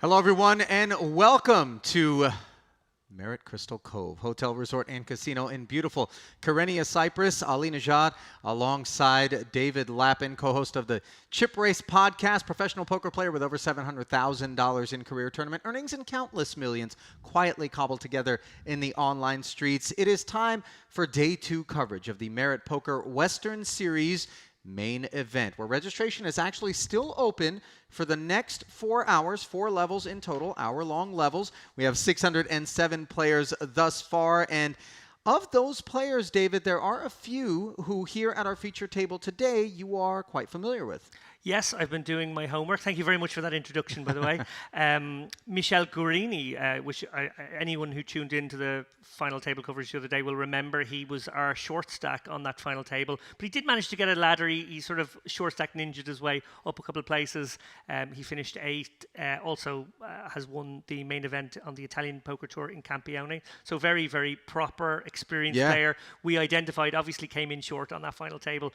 Hello, everyone, and welcome to Merit Crystal Cove Hotel, Resort, and Casino in beautiful Kyrenia, Cyprus. Ali Najad alongside David Lappin, co-host of the Chip Race podcast, professional poker player with over $700,000 in career tournament earnings and countless millions quietly cobbled together in the online streets. It is time for day 2 coverage of the Merit Poker Western Series main event, where registration is actually still open for the next 4 hours, 4 levels in total, hour-long levels. We have 607 players thus far, and of those players, David, there are a few who here at our feature table today you are quite familiar with. Yes, I've been doing my homework. Thank you very much for that introduction, by the way. Michel Guarini, which anyone who tuned into the final table coverage the other day will remember, he was our short stack on that final table. But he did manage to get a ladder. He sort of short stack ninja'd his way up a couple of places. He finished 8th. Also has won the main event on the Italian Poker Tour in Campione. So very, very proper, experienced player. We identified, obviously came in short on that final table.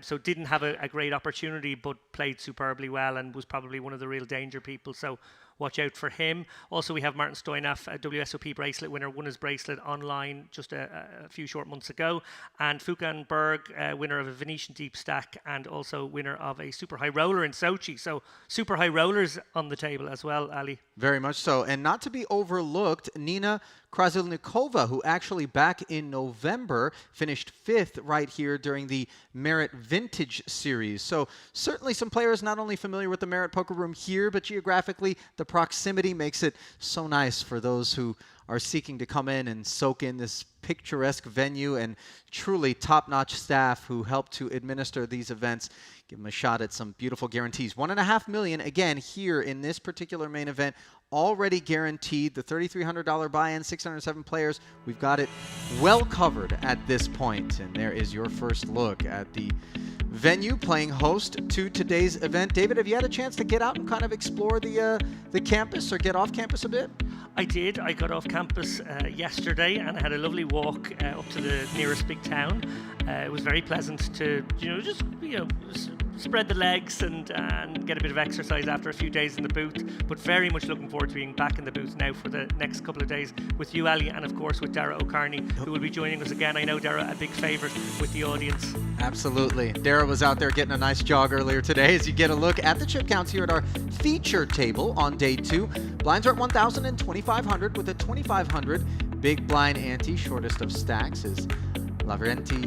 So didn't have a great opportunity, but played superbly well and was probably one of the real danger people. So watch out for him. Also, we have Martin Stoyanov, a WSOP bracelet winner, won his bracelet online just a few short months ago. And Fukan Berg, winner of a Venetian Deep Stack and also winner of a Super High Roller in Sochi. So super high rollers on the table as well, Ali. Very much so. And not to be overlooked, Nina Krasilnikova, who actually back in November finished 5th right here during the Merit Vintage Series. So certainly some players not only familiar with the Merit Poker Room here, but geographically the proximity makes it so nice for those who are seeking to come in and soak in this picturesque venue, and truly top-notch staff who help to administer these events. Give them a shot at some beautiful guarantees. $1.5 million, again, here in this particular main event, already guaranteed. The $3,300 buy-in, 607 players. We've got it well covered at this point. And there is your first look at the venue playing host to today's event. David, have you had a chance to get out and kind of explore the campus or get off campus a bit? I did. I got off campus yesterday and I had a lovely walk up to the nearest big town. It was very pleasant to, just spread the legs and get a bit of exercise after a few days in the booth. But very much looking forward to being back in the booth now for the next couple of days with you, Ali, and of course with Dara O'Carney, who will be joining us again. I know Dara, a big favourite with the audience. Absolutely. Dara was out there getting a nice jog earlier today as you get a look at the chip counts here at our feature table on day 2. Blinds are at 1,000 and 2,500 with a 2,500 big blind ante. Shortest of stacks is Lavrenti.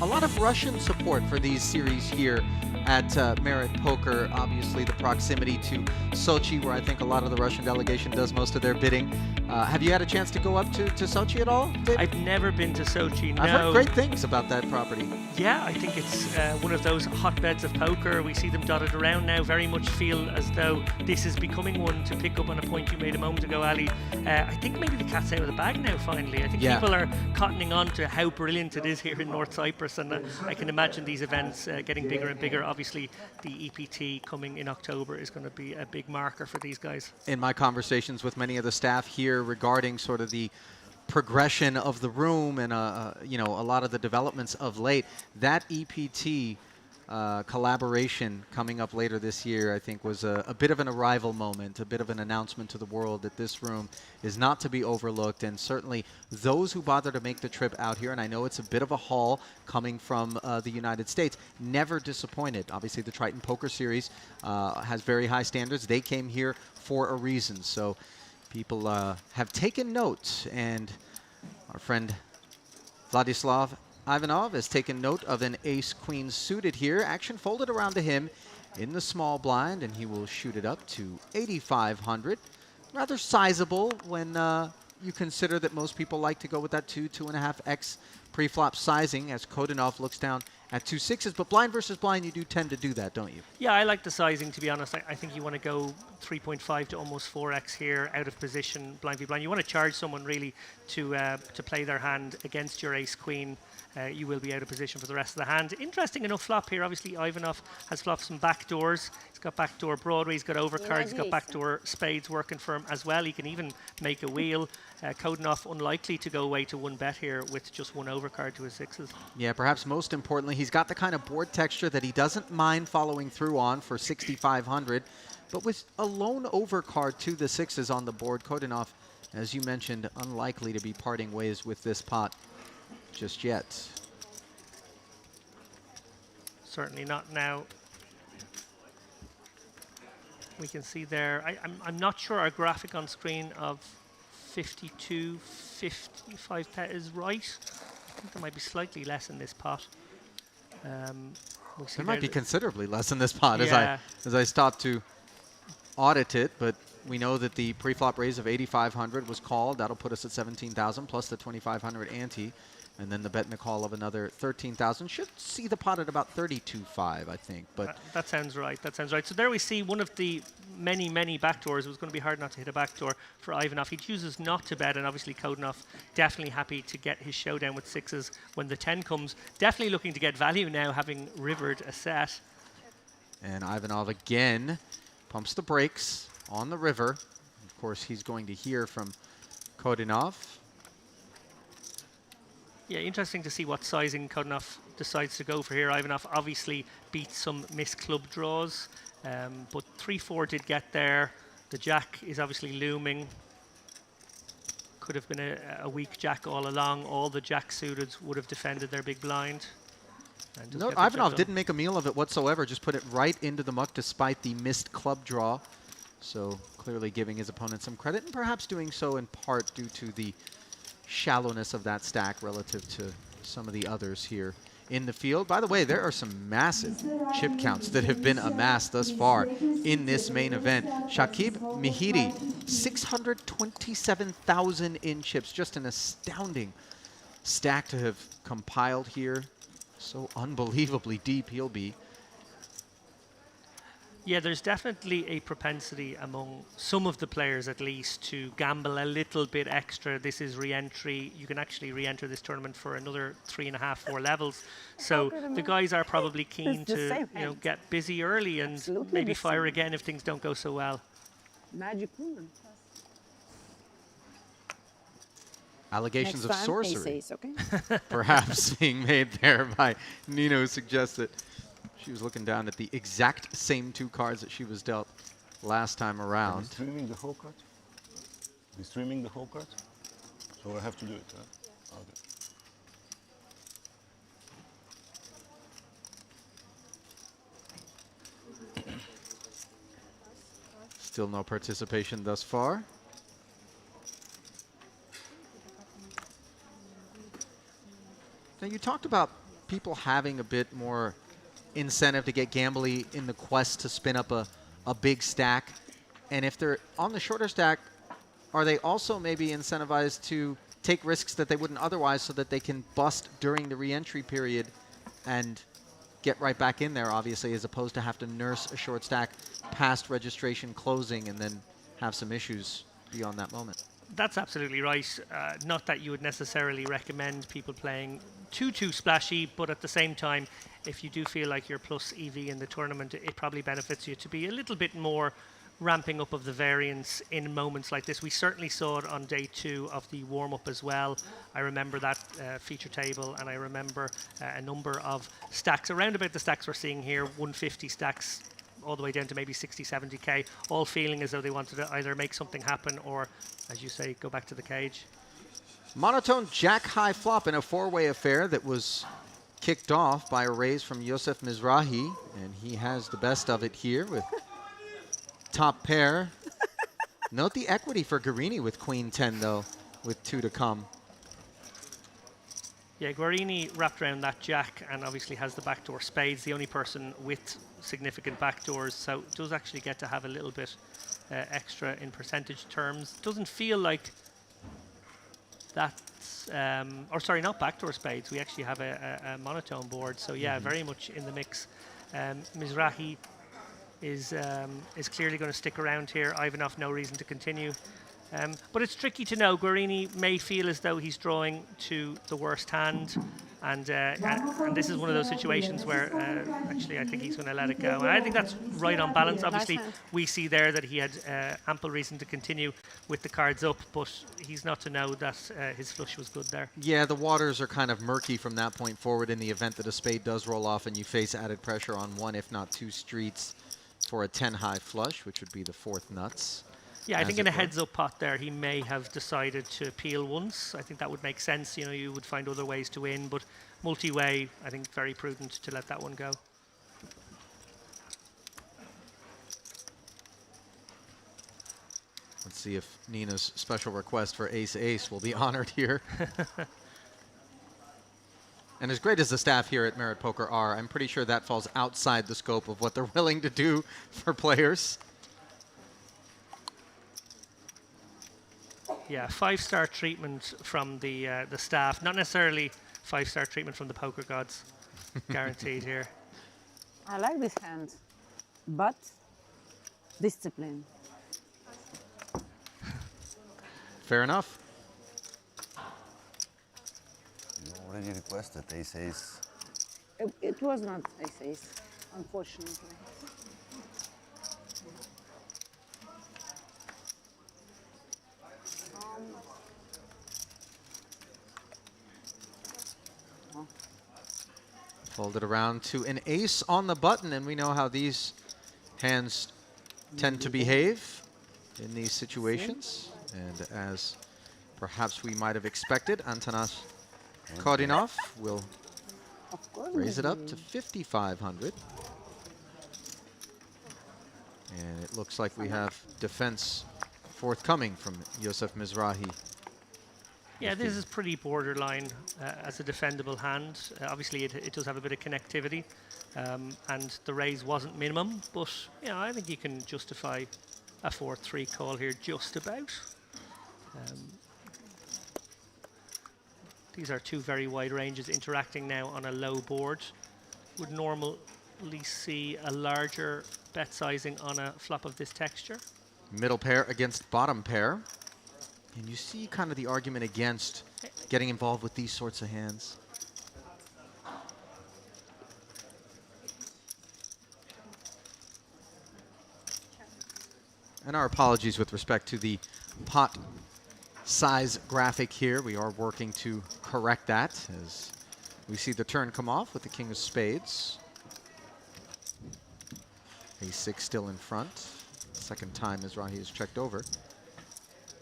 A lot of Russian support for these series here at Merit Poker. Obviously, the proximity to Sochi, where I think a lot of the Russian delegation does most of their bidding. Have you had a chance to go up to Sochi at all, David? I've never been to Sochi, no. I've heard great things about that property. Yeah, I think it's one of those hotbeds of poker. We see them dotted around now. Very much feel as though this is becoming one, to pick up on a point you made a moment ago, Ali. I think maybe the cat's out of the bag now, finally. I think people are cottoning on to how brilliant it is here in North Cyprus, and I can imagine these events getting bigger and bigger. Obviously, the EPT coming in October is going to be a big marker for these guys. In my conversations with many of the staff here regarding sort of the progression of the room and a lot of the developments of late, that EPT collaboration coming up later this year, I think, was a bit of an arrival moment, a bit of an announcement to the world that this room is not to be overlooked. And certainly those who bother to make the trip out here, and I know it's a bit of a haul coming from the United States, never disappointed. Obviously, the Triton Poker Series has very high standards. They came here for a reason. So people have taken note, and our friend Vladislav Ivanov has taken note of an ace-queen suited here. Action folded around to him in the small blind, and he will shoot it up to 8,500. Rather sizable when you consider that most people like to go with that 2.5x pre-flop sizing, as Kodanov looks down at 2 6s. But blind versus blind, you do tend to do that, don't you? Yeah, I like the sizing, to be honest. I think you want to go 3.5 to almost 4x here, out of position, blind v blind. You want to charge someone really to play their hand against your ace-queen. You will be out of position for the rest of the hand. Interesting enough flop here. Obviously, Ivanov has flopped some backdoors. He's got backdoor Broadway, he's got overcards, he's got backdoor spades working for him as well. He can even make a wheel. Kodanov unlikely to go away to one bet here with just one overcard to his 6s. Yeah, perhaps most importantly, he's got the kind of board texture that he doesn't mind following through on for 6,500. But with a lone overcard to the sixes on the board, Kodinov, as you mentioned, unlikely to be parting ways with this pot just yet. Certainly not now. We can see there, I'm not sure our graphic on screen of 52, 55 pet is right. I think there might be slightly less in this pot. There might be considerably less in this pot Yeah. as I stop to audit it, but we know that the pre-flop raise of 8,500 was called. That'll put us at 17,000 plus the 2,500 ante. And then the bet and the call of another 13,000 should see the pot at about 32.5, I think. But that sounds right. That sounds right. So there we see one of the many, many backdoors. It was going to be hard not to hit a backdoor for Ivanov. He chooses not to bet, and obviously Kodinov definitely happy to get his showdown with sixes when the 10 comes. Definitely looking to get value now, having rivered a set. And Ivanov again pumps the brakes on the river. Of course, he's going to hear from Kodinov. Yeah, interesting to see what sizing Kodinov decides to go for here. Ivanov obviously beats some missed club draws, but 3-4 did get there. The jack is obviously looming. Could have been a weak jack all along. All the jack suited would have defended their big blind. No, Ivanov didn't make a meal of it whatsoever, just put it right into the muck despite the missed club draw. So clearly giving his opponent some credit, and perhaps doing so in part due to the shallowness of that stack relative to some of the others here in the field. By the way, there are some massive chip counts that have been amassed thus far in this main event. Shakib Mihiri, 627,000 in chips. Just an astounding stack to have compiled here. So unbelievably deep he'll be. Yeah, there's definitely a propensity among some of the players, at least, to gamble a little bit extra. This is re-entry. You can actually re-enter this tournament for another 3.5, 4 levels. So the guys are probably keen to, get busy early and maybe fire again if things don't go so well. Magic woman. Allegations of sorcery, okay? perhaps being made there by Nino, suggests that she was looking down at the exact same 2 cards that she was dealt last time around. Are we streaming the whole card? We're streaming the whole card? So I have to do it, huh? Okay. Still no participation thus far. Now you talked about people having a bit more incentive to get gambly in the quest to spin up a big stack. And if they're on the shorter stack, are they also maybe incentivized to take risks that they wouldn't otherwise so that they can bust during the re-entry period and get right back in there, obviously, as opposed to have to nurse a short stack past registration closing and then have some issues beyond that moment? That's absolutely right. Not that you would necessarily recommend people playing too splashy, but at the same time, if you do feel like you're plus EV in the tournament, it probably benefits you to be a little bit more ramping up of the variance in moments like this. We certainly saw it on day 2 of the warm-up as well. I remember that feature table, and I remember a number of stacks, around about the stacks we're seeing here, 150 stacks, all the way down to maybe 60, 70k, all feeling as though they wanted to either make something happen or, as you say, go back to the cage. Monotone jack high flop in a 4-way affair that was kicked off by a raise from Yosef Mizrahi, and he has the best of it here with top pair. Note the equity for Guarini with queen 10, though, with 2 to come. Yeah, Guarini wrapped around that jack and obviously has the backdoor spades, the only person with significant backdoors, so does actually get to have a little bit extra in percentage terms. Doesn't feel like that's, or sorry, not backdoor spades. We actually have a monotone board, so yeah, very much in the mix. Mizrahi is clearly going to stick around here. Ivanov, no reason to continue. But it's tricky to know. Guarini may feel as though he's drawing to the worst hand, and this is one of those situations where actually I think he's going to let it go. And I think that's right on balance. Obviously, we see there that he had ample reason to continue with the cards up, but he's not to know that his flush was good there. Yeah, the waters are kind of murky from that point forward in the event that a spade does roll off and you face added pressure on 1, if not 2 streets for a 10 high flush, which would be the fourth nuts. Yeah, I as think it in a were. heads-up pot there, he may have decided to peel once. I think that would make sense. You know, you would find other ways to win, but multi-way, I think very prudent to let that one go. Let's see if Nina's special request for ace-ace will be honored here. And as great as the staff here at Merit Poker are, I'm pretty sure that falls outside the scope of what they're willing to do for players. Yeah, 5-star treatment from the staff. Not necessarily 5-star treatment from the poker gods. Guaranteed here. I like this hand, but discipline. Fair enough. You already requested ace-ace. It was not ace-ace, unfortunately. Fold it around to an ace on the button, and we know how these hands tend to behave in these situations. And as perhaps we might have expected, Antanas Kodinov will Of course. raise it up to 5,500. And it looks like we have defense forthcoming from Yosef Mizrahi. Yeah, this is pretty borderline as a defendable hand. Obviously, it does have a bit of connectivity, and the raise wasn't minimum, but you know, I think you can justify a 4-3 call here just about. These are two very wide ranges interacting now on a low board. Would normally see a larger bet sizing on a flop of this texture. Middle pair against bottom pair. And you see kind of the argument against getting involved with these sorts of hands. And our apologies with respect to the pot size graphic here. We are working to correct that as we see the turn come off with the king of spades. Ace-6 still in front. Second time Mizrahi is checked over.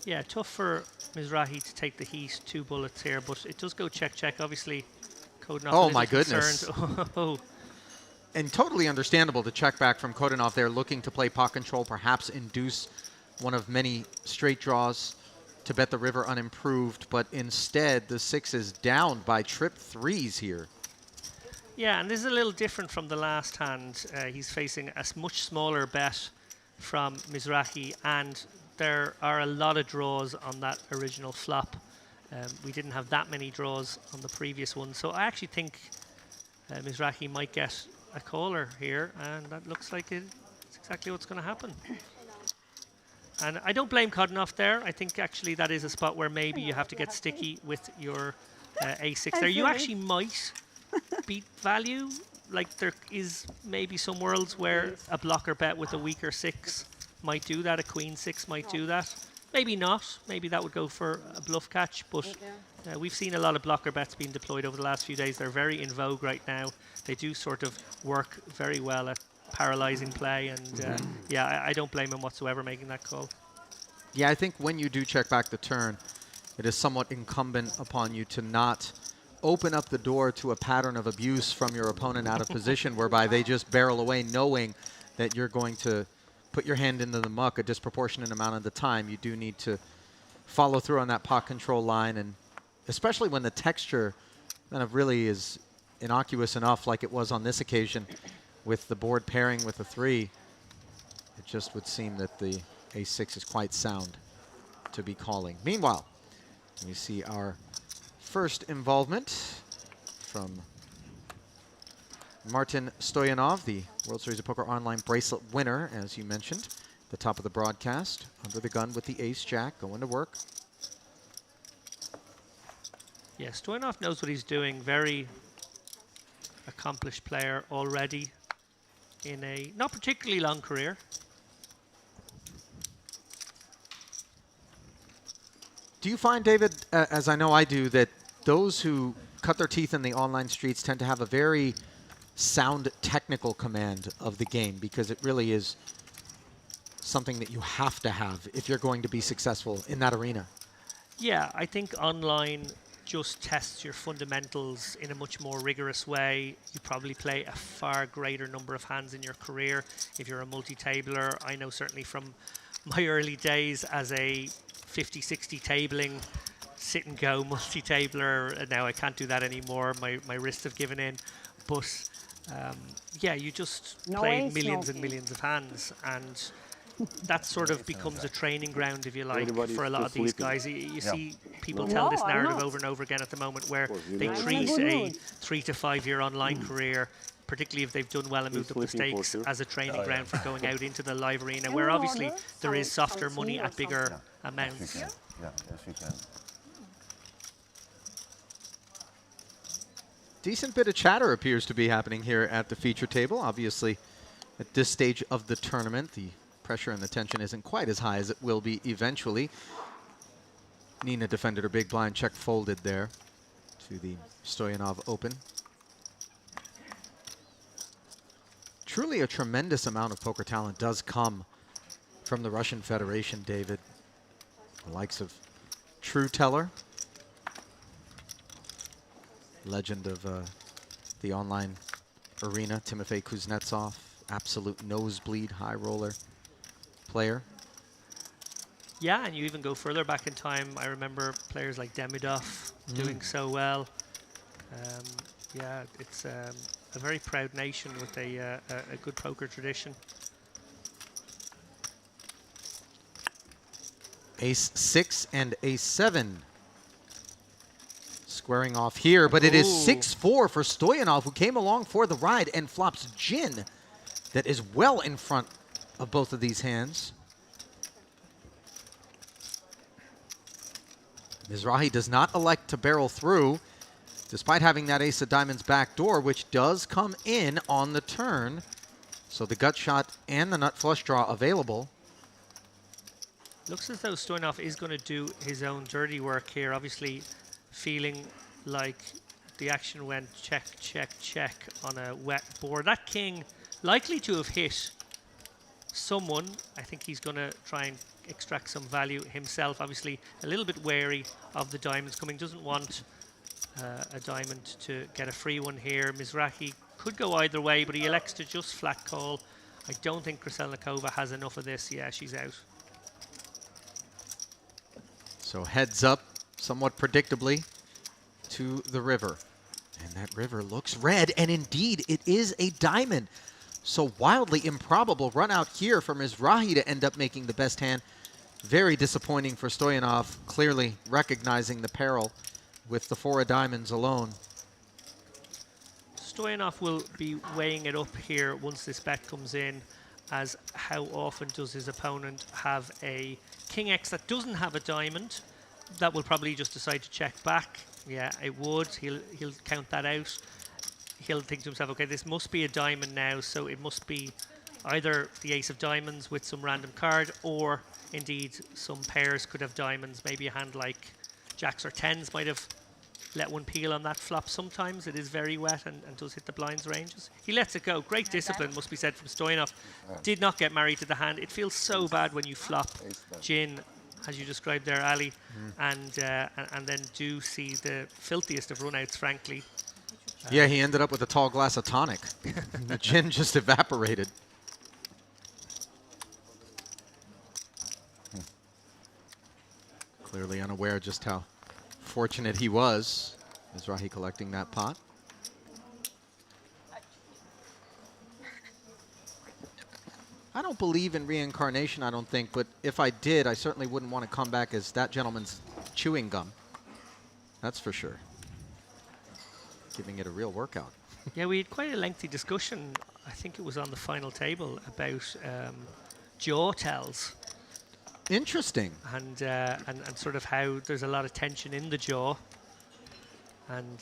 Yeah, tough for Mizrahi to take the heat, 2 bullets here, but it does go check-check. Obviously, Kodinov Oh, a little my goodness. concerned. Oh, And totally understandable to check back from Kodinov there, looking to play pot control, perhaps induce one of many straight draws to bet the river unimproved, but instead the 6 is down by trip 3s here. yeah, and this is a little different from the last hand. He's facing a much smaller bet from Mizrahi, and there are a lot of draws on that original flop. We didn't have that many draws on the previous one, so I actually think Mizrahi might get a caller here, and that looks like it's exactly what's going to happen. And I don't blame Kodinov there. I think actually that is a spot where maybe you have to get sticky with your A6 there. You actually might beat value. Like there is maybe some worlds where a blocker bet with a weaker 6 might do that. A queen 6 might do that. Maybe not. Maybe that would go for a bluff catch. But we've seen a lot of blocker bets being deployed over the last few days. They're very in vogue right now. They do sort of work very well at paralyzing play. And yeah, I don't blame him whatsoever making that call. Yeah, I think when you do check back the turn, it is somewhat incumbent upon you to not open up the door to a pattern of abuse from your opponent out of position, whereby they just barrel away knowing that you're going to put your hand into the muck a disproportionate amount of the time. You do need to follow through on that pot control line, and especially when the texture kind of really is innocuous enough like it was on this occasion with the board pairing with the 3. It just would seem that the A6 is quite sound to be calling. Meanwhile, we see our first involvement from Martin Stoyanov, the World Series of Poker Online bracelet winner, as you mentioned, the top of the broadcast, under the gun with the ace-jack, going to work. Yeah, Stoyanov knows what he's doing. Very accomplished player already in a not particularly long career. Do you find, David, as I know I do, that those who cut their teeth in the online streets tend to have a very sound technical command of the game, because it really is something that you have to have if you're going to be successful in that arena. Yeah, I think online just tests your fundamentals in a much more rigorous way. You probably play a far greater number of hands in your career if you're a multi-tabler. I know certainly from my early days as a 50-60 tabling, sit and go multi-tabler. Now I can't do that anymore. My wrists have given in. But yeah, you just No play ace, millions no and king. millions of hands, and that sort of becomes a training ground, if you like, Everybody's for a lot of these sleeping. guys. You see people No, tell this I'm narrative not. over and over again at the moment, where you they know. I'm in a treat good a mood. 3 to 5 year online career, particularly if they've done well and He's moved up the sleeping for stakes, sure. as a training ground for going out into the live arena, Can where we obviously order there is some softer money tea or at bigger something? We amounts. can. Yeah, yes, we can. Decent bit of chatter appears to be happening here at the feature table. Obviously, at this stage of the tournament, the pressure and the tension isn't quite as high as it will be eventually. Nina defended her big blind, check folded there to the Stoyanov Open. Truly a tremendous amount of poker talent does come from the Russian Federation, David. The likes of True Teller, legend of the online arena, Timofey Kuznetsov, absolute nosebleed high roller player. Yeah, and you even go further back in time. I remember players like Demidov doing so well. Yeah, it's a very proud nation with a good poker tradition. Ace-6 and Ace-7 squaring off here, but it is Ooh. 6-4 for Stoyanov, who came along for the ride and flops Gin. That is well in front of both of these hands. Mizrahi does not elect to barrel through, despite having that ace of diamonds back door, which does come in on the turn. So the gut shot and the nut flush draw available. Looks as though Stoyanov is going to do his own dirty work here, obviously feeling like the action went check, check, check on a wet board. That king likely to have hit someone. I think he's going to try and extract some value himself. Obviously a little bit wary of the diamonds coming. Doesn't want a diamond to get a free one here. Mizrahi could go either way, but he elects to just flat call. I don't think Kraselnikova has enough of this. Yeah, she's out. So heads up, somewhat predictably, to the river. And that river looks red, and indeed it is a diamond. So wildly improbable run out here for Mizrahi to end up making the best hand. Very disappointing for Stoyanov, clearly recognizing the peril with the 4 of diamonds alone. Stoyanov will be weighing it up here once this bet comes in, as how often does his opponent have a King X that doesn't have a diamond? That will probably just decide to check back. Yeah, it would. He'll count that out. He'll think to himself, okay, this must be a diamond now, so it must be either the ace of diamonds with some random card, or indeed some pairs could have diamonds. Maybe a hand like jacks or tens might have let one peel on that flop. Sometimes it is very wet and does hit the blinds ranges. He lets it go. Great discipline, must be said, from Stoyanov. Did not get married to the hand. It feels so bad when you flop Gin, as you described there, Ali, and then do see the filthiest of runouts, frankly. Yeah, he ended up with a tall glass of tonic. The gin just evaporated. Clearly unaware just how fortunate he was. Mizrahi collecting that pot. I don't believe in reincarnation, I don't think, but if I did, I certainly wouldn't want to come back as that gentleman's chewing gum. That's for sure. Giving it a real workout. Yeah, we had quite a lengthy discussion, I think it was on the final table, about jaw tells Interesting. and sort of how there's a lot of tension in the jaw, and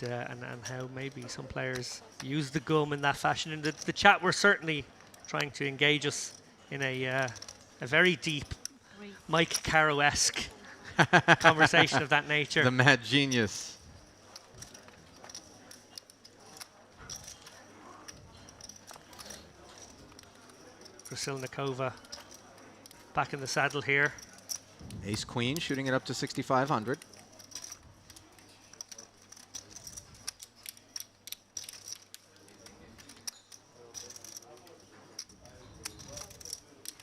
how maybe some players use the gum in that fashion. And the chat were certainly trying to engage us in a very deep Mike Caro-esque conversation of that nature. The mad genius. Krasilnikova back in the saddle here. Ace queen shooting it up to 6,500.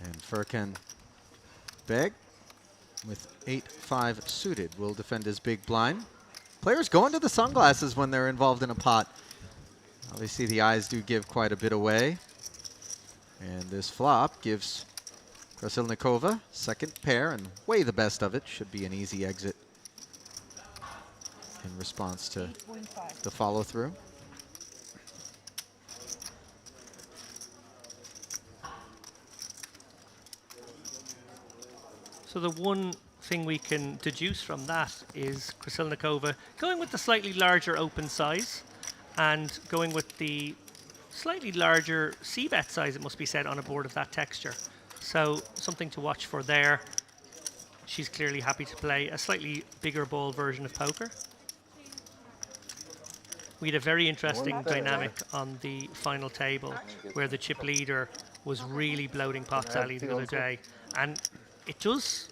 And Furkan Beg with 8-5 suited will defend his big blind. Players go into the sunglasses when they're involved in a pot. Obviously the eyes do give quite a bit away. And this flop gives Krasilnikova second pair and way the best of it. Should be an easy exit in response to the follow through. So the one thing we can deduce from that is Krasilnikova going with the slightly larger open size and going with the slightly larger c-bet size, it must be said, on a board of that texture. So something to watch for there. She's clearly happy to play a slightly bigger ball version of poker. We had a very interesting dynamic on the final table where the chip leader was really bloating pots alley the other day. And it does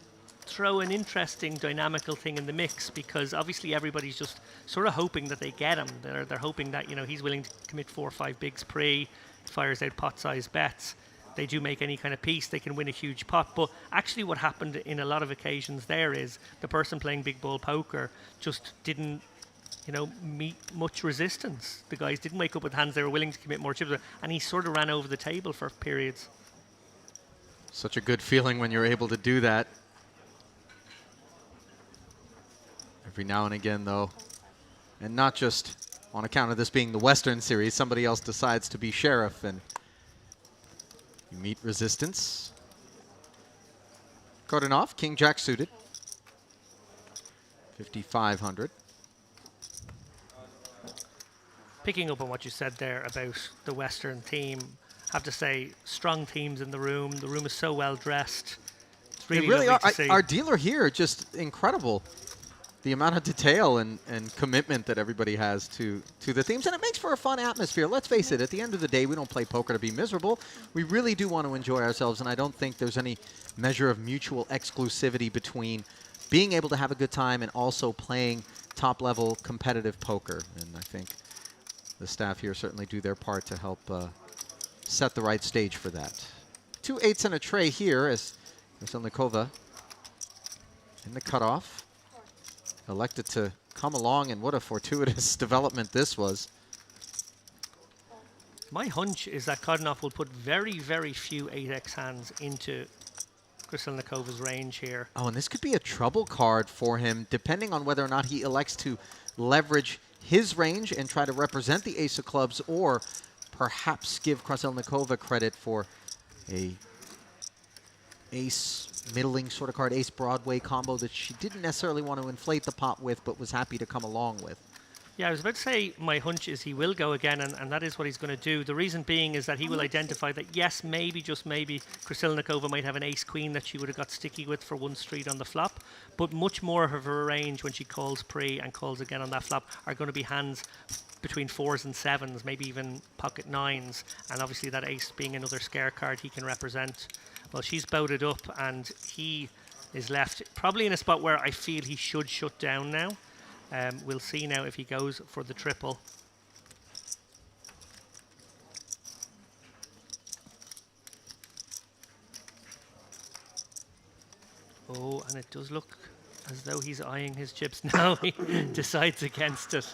throw an interesting dynamical thing in the mix, because obviously everybody's just sort of hoping that they get him. They're hoping that, you know, he's willing to commit 4 or 5 bigs pre, fires out pot-sized bets. They do make any kind of piece, they can win a huge pot. But actually what happened in a lot of occasions there is the person playing big ball poker just didn't, you know, meet much resistance. The guys didn't wake up with hands they were willing to commit more chips, and he sort of ran over the table for periods. Such a good feeling when you're able to do that. Every now and again, though, and not just on account of this being the Western Series, somebody else decides to be sheriff and you meet resistance. Kodunov, King Jack suited. 5,500. Picking up on what you said there about the Western theme, have to say, strong teams in the room. The room is so well dressed. It's really, They really lovely are. to see. Our dealer here, just incredible. The amount of detail and commitment that everybody has to the themes, and it makes for a fun atmosphere. Let's face it, at the end of the day, we don't play poker to be miserable. We really do want to enjoy ourselves, and I don't think there's any measure of mutual exclusivity between being able to have a good time and also playing top-level competitive poker. And I think the staff here certainly do their part to help set the right stage for that. 2 8s and a tray here as Krasilnikova in the cutoff. Elected to come along, and what a fortuitous development this was. My hunch is that Kodunov will put very, very few 8x hands into Krasilnikova's range here. Oh, and this could be a trouble card for him, depending on whether or not he elects to leverage his range and try to represent the ace of clubs, or perhaps give Krasilnikova credit for a ace middling sort of card, ace Broadway combo that she didn't necessarily want to inflate the pot with, but was happy to come along with. Yeah, I was about to say my hunch is he will go again, and that is what he's going to do. The reason being is that he will identify that, yes, maybe, just maybe, Krasilnikova might have an ace-queen that she would have got sticky with for one street on the flop, but much more of her range when she calls pre and calls again on that flop are going to be hands between 4s and 7s, maybe even pocket 9s, and obviously that ace being another scare card he can represent. Well, she's bowed up, and he is left probably in a spot where I feel he should shut down now. We'll see now if he goes for the triple. Oh, and it does look as though he's eyeing his chips now. He decides against it.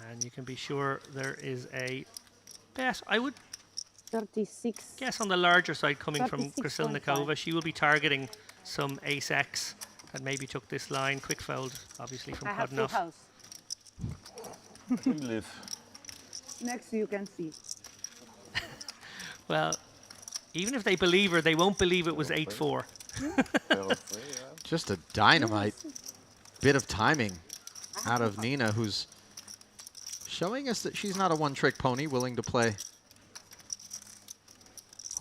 And you can be sure there is a bet. I would 36. guess on the larger side coming from 36.5. Krasilnikova. She will be targeting some ace-x that maybe took this line. Quick fold, obviously, from I have 2 Kodunov. house. We live. Next you can see. Well, even if they believe her, they won't believe it was 8-4. Just a dynamite bit of timing out of Nina, who's showing us that she's not a one-trick pony, willing to play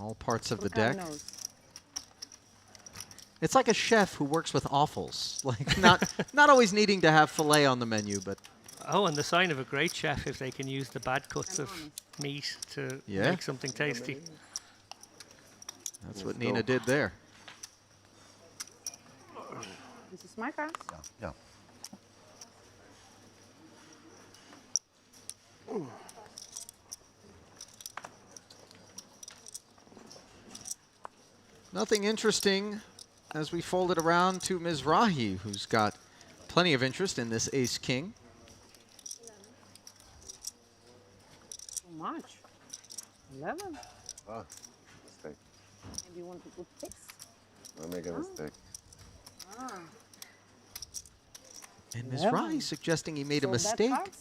all parts of the deck. Knows. It's like a chef who works with offals, like not always needing to have filet on the menu, but Oh, and the sign of a great chef if they can use the bad cuts of meat to Yeah. make something tasty. That's what Nina did there. This is my card. Yeah. Nothing interesting as we fold it around to Mizrahi, who's got plenty of interest in this ace-king. Too much. 11. Ah, mistake. Maybe you want to put 6. I make a mistake. Ah. And 11. Mizrahi suggesting he made a So that mistake cards?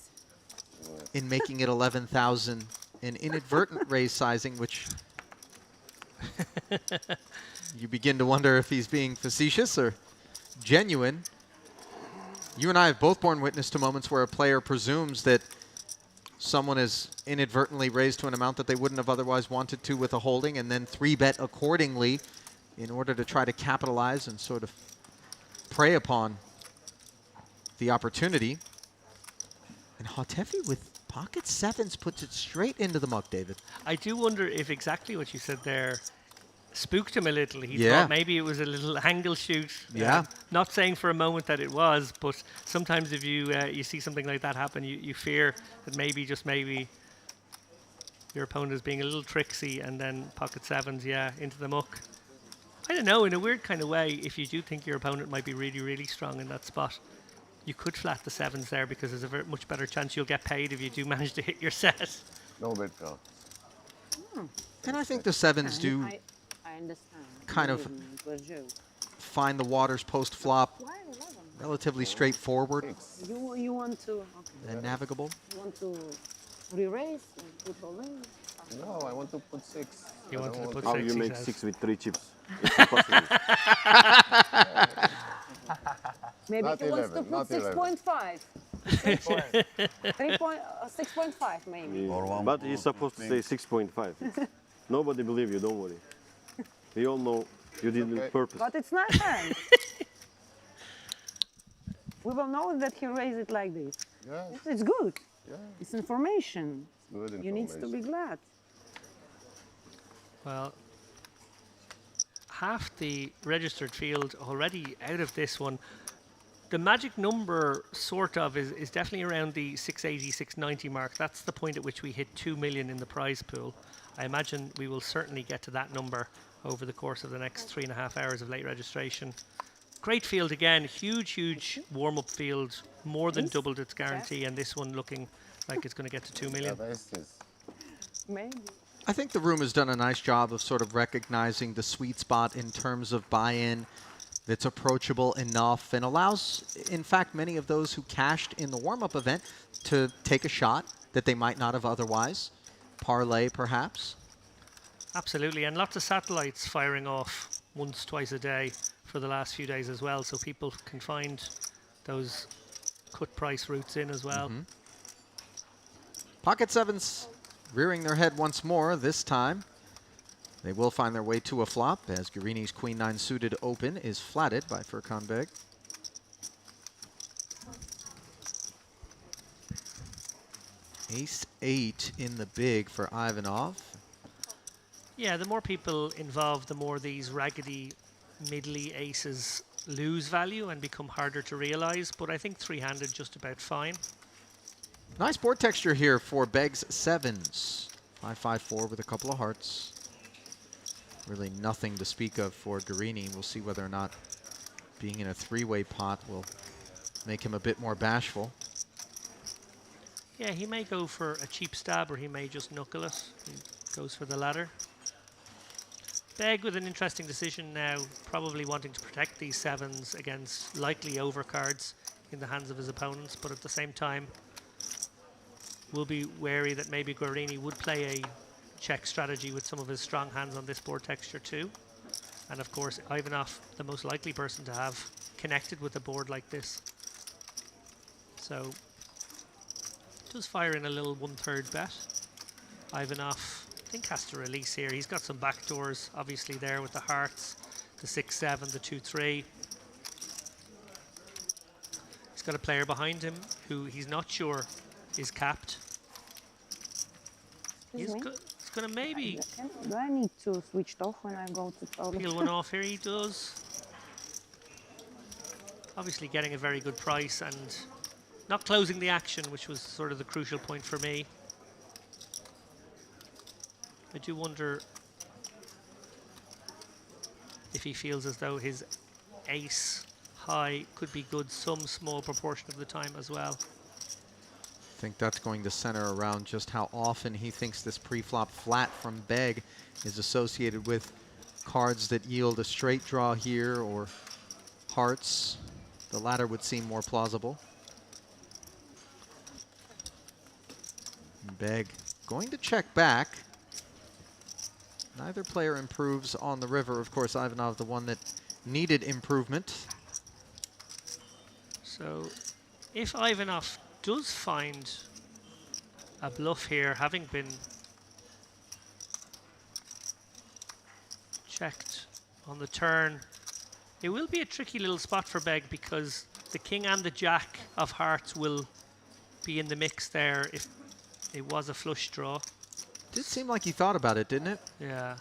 in making it 11,000, an inadvertent raise sizing, which you begin to wonder if he's being facetious or genuine. You and I have both borne witness to moments where a player presumes that someone is inadvertently raised to an amount that they wouldn't have otherwise wanted to with a holding, and then 3-bet accordingly in order to try to capitalize and sort of prey upon the opportunity. And Hatefi with pocket sevens puts it straight into the muck, David. I do wonder if exactly what you said there spooked him a little. He Yeah. thought maybe it was a little angle shoot. Yeah. Not saying for a moment that it was, but sometimes if you you see something like that happen, you fear that maybe, just maybe, your opponent is being a little tricksy, and then pocket sevens, into the muck. I don't know, in a weird kind of way, if you do think your opponent might be really, really strong in that spot, you could flat the sevens there because there's a much better chance you'll get paid if you do manage to hit your set. No bet card. And I think the sevens do I understand. kind of It was a joke. find the waters post-flop Why 11? relatively straightforward You want to and navigable. you want to re-raise and put all in? No, I want to put 6. You I wanted don't to want put How 6, you he make says. 6 with 3 chips? It's impossible. Maybe Not he wants 11, to not put 6.5. 6.5 maybe. Or one But he's supposed to say 6.5. Nobody believe you, don't worry. We all know you did it Okay. purpose. But it's not hand. We will know that he raised it like this. Yes, It's good. yeah, It's information. good information. You need to be glad. Well, half the registered field already out of this one. The magic number, sort of, is definitely around the 680, 690 mark. That's the point at which we hit 2 million in the prize pool. I imagine we will certainly get to that number over the course of the next 3.5 hours of late registration. Great field again, huge warm-up field, more than doubled its guarantee, and this one looking like it's going to get to 2 Yeah, million. that's this. Maybe. I think the room has done a nice job of sort of recognizing the sweet spot in terms of buy-in that's approachable enough and allows, in fact, many of those who cashed in the warm-up event to take a shot that they might not have otherwise. Parlay, perhaps. Absolutely, and lots of satellites firing off once, twice a day for the last few days as well, so people can find those cut price routes in as well. Pocket sevens rearing their head once more. This time, they will find their way to a flop as Guarini's Queen-9 suited open is flatted by Furkan Beg. Ace-8 in the big for Ivanov. Yeah, the more people involved, the more these raggedy, middly aces lose value and become harder to realize, but I think three-handed just about fine. Nice board texture here for Beg's sevens. 5-5-4 with a couple of hearts. Really nothing to speak of for Guarini. We'll see whether or not being in a three-way pot will make him a bit more bashful. Yeah, he may go for a cheap stab or he may just knuckle it. He goes for the latter. Beg with an interesting decision now, probably wanting to protect these sevens against likely overcards in the hands of his opponents, but at the same time will be wary that maybe Guarini would play a check strategy with some of his strong hands on this board texture too. And of course, Ivanov, the most likely person to have connected with a board like this. So, does fire in a little 1/3 bet. Ivanov, I think, has to release here. He's got some backdoors, obviously, there with the hearts, the 6-7, the 2-3. He's got a player behind him who he's not sure is capped. Excuse me. He's going to maybe Do I need to switch it off when I go to toilet? peel one off here. He does. Obviously getting a very good price and not closing the action, which was sort of the crucial point for me. I do wonder if he feels as though his ace high could be good some small proportion of the time as well. I think that's going to center around just how often he thinks this pre-flop flat from Beg is associated with cards that yield a straight draw here or hearts. The latter would seem more plausible. Beg going to check back. Neither player improves on the river. Of course, Ivanov, the one that needed improvement. So if Ivanov does find a bluff here, having been checked on the turn, it will be a tricky little spot for Beg because the king and the jack of hearts will be in the mix there if it was a flush draw. Did seem like he thought about it, didn't it? Yeah.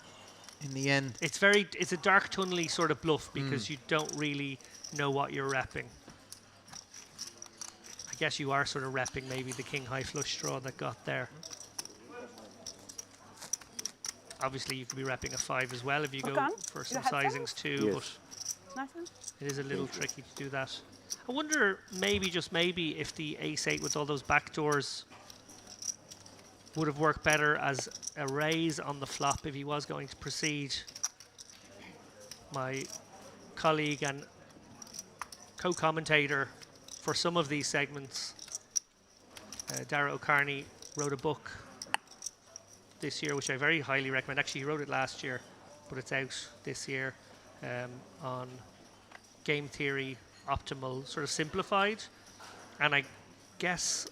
In the end, It's a dark tunnely sort of bluff because you don't really know what you're repping. I guess you are sort of repping maybe the king high flush draw that got there. Obviously you could be repping a 5 as well if you go Okay. for You some have sizings too, Yes. but Nothing? it is a little tricky to do that. I wonder maybe, just maybe, if the ace-8 with all those backdoors would have worked better as a raise on the flop if he was going to proceed. My colleague and co-commentator for some of these segments, Dara O'Carney, wrote a book this year, which I very highly recommend. Actually, he wrote it last year, but it's out this year, on game theory, optimal, sort of simplified. And I guess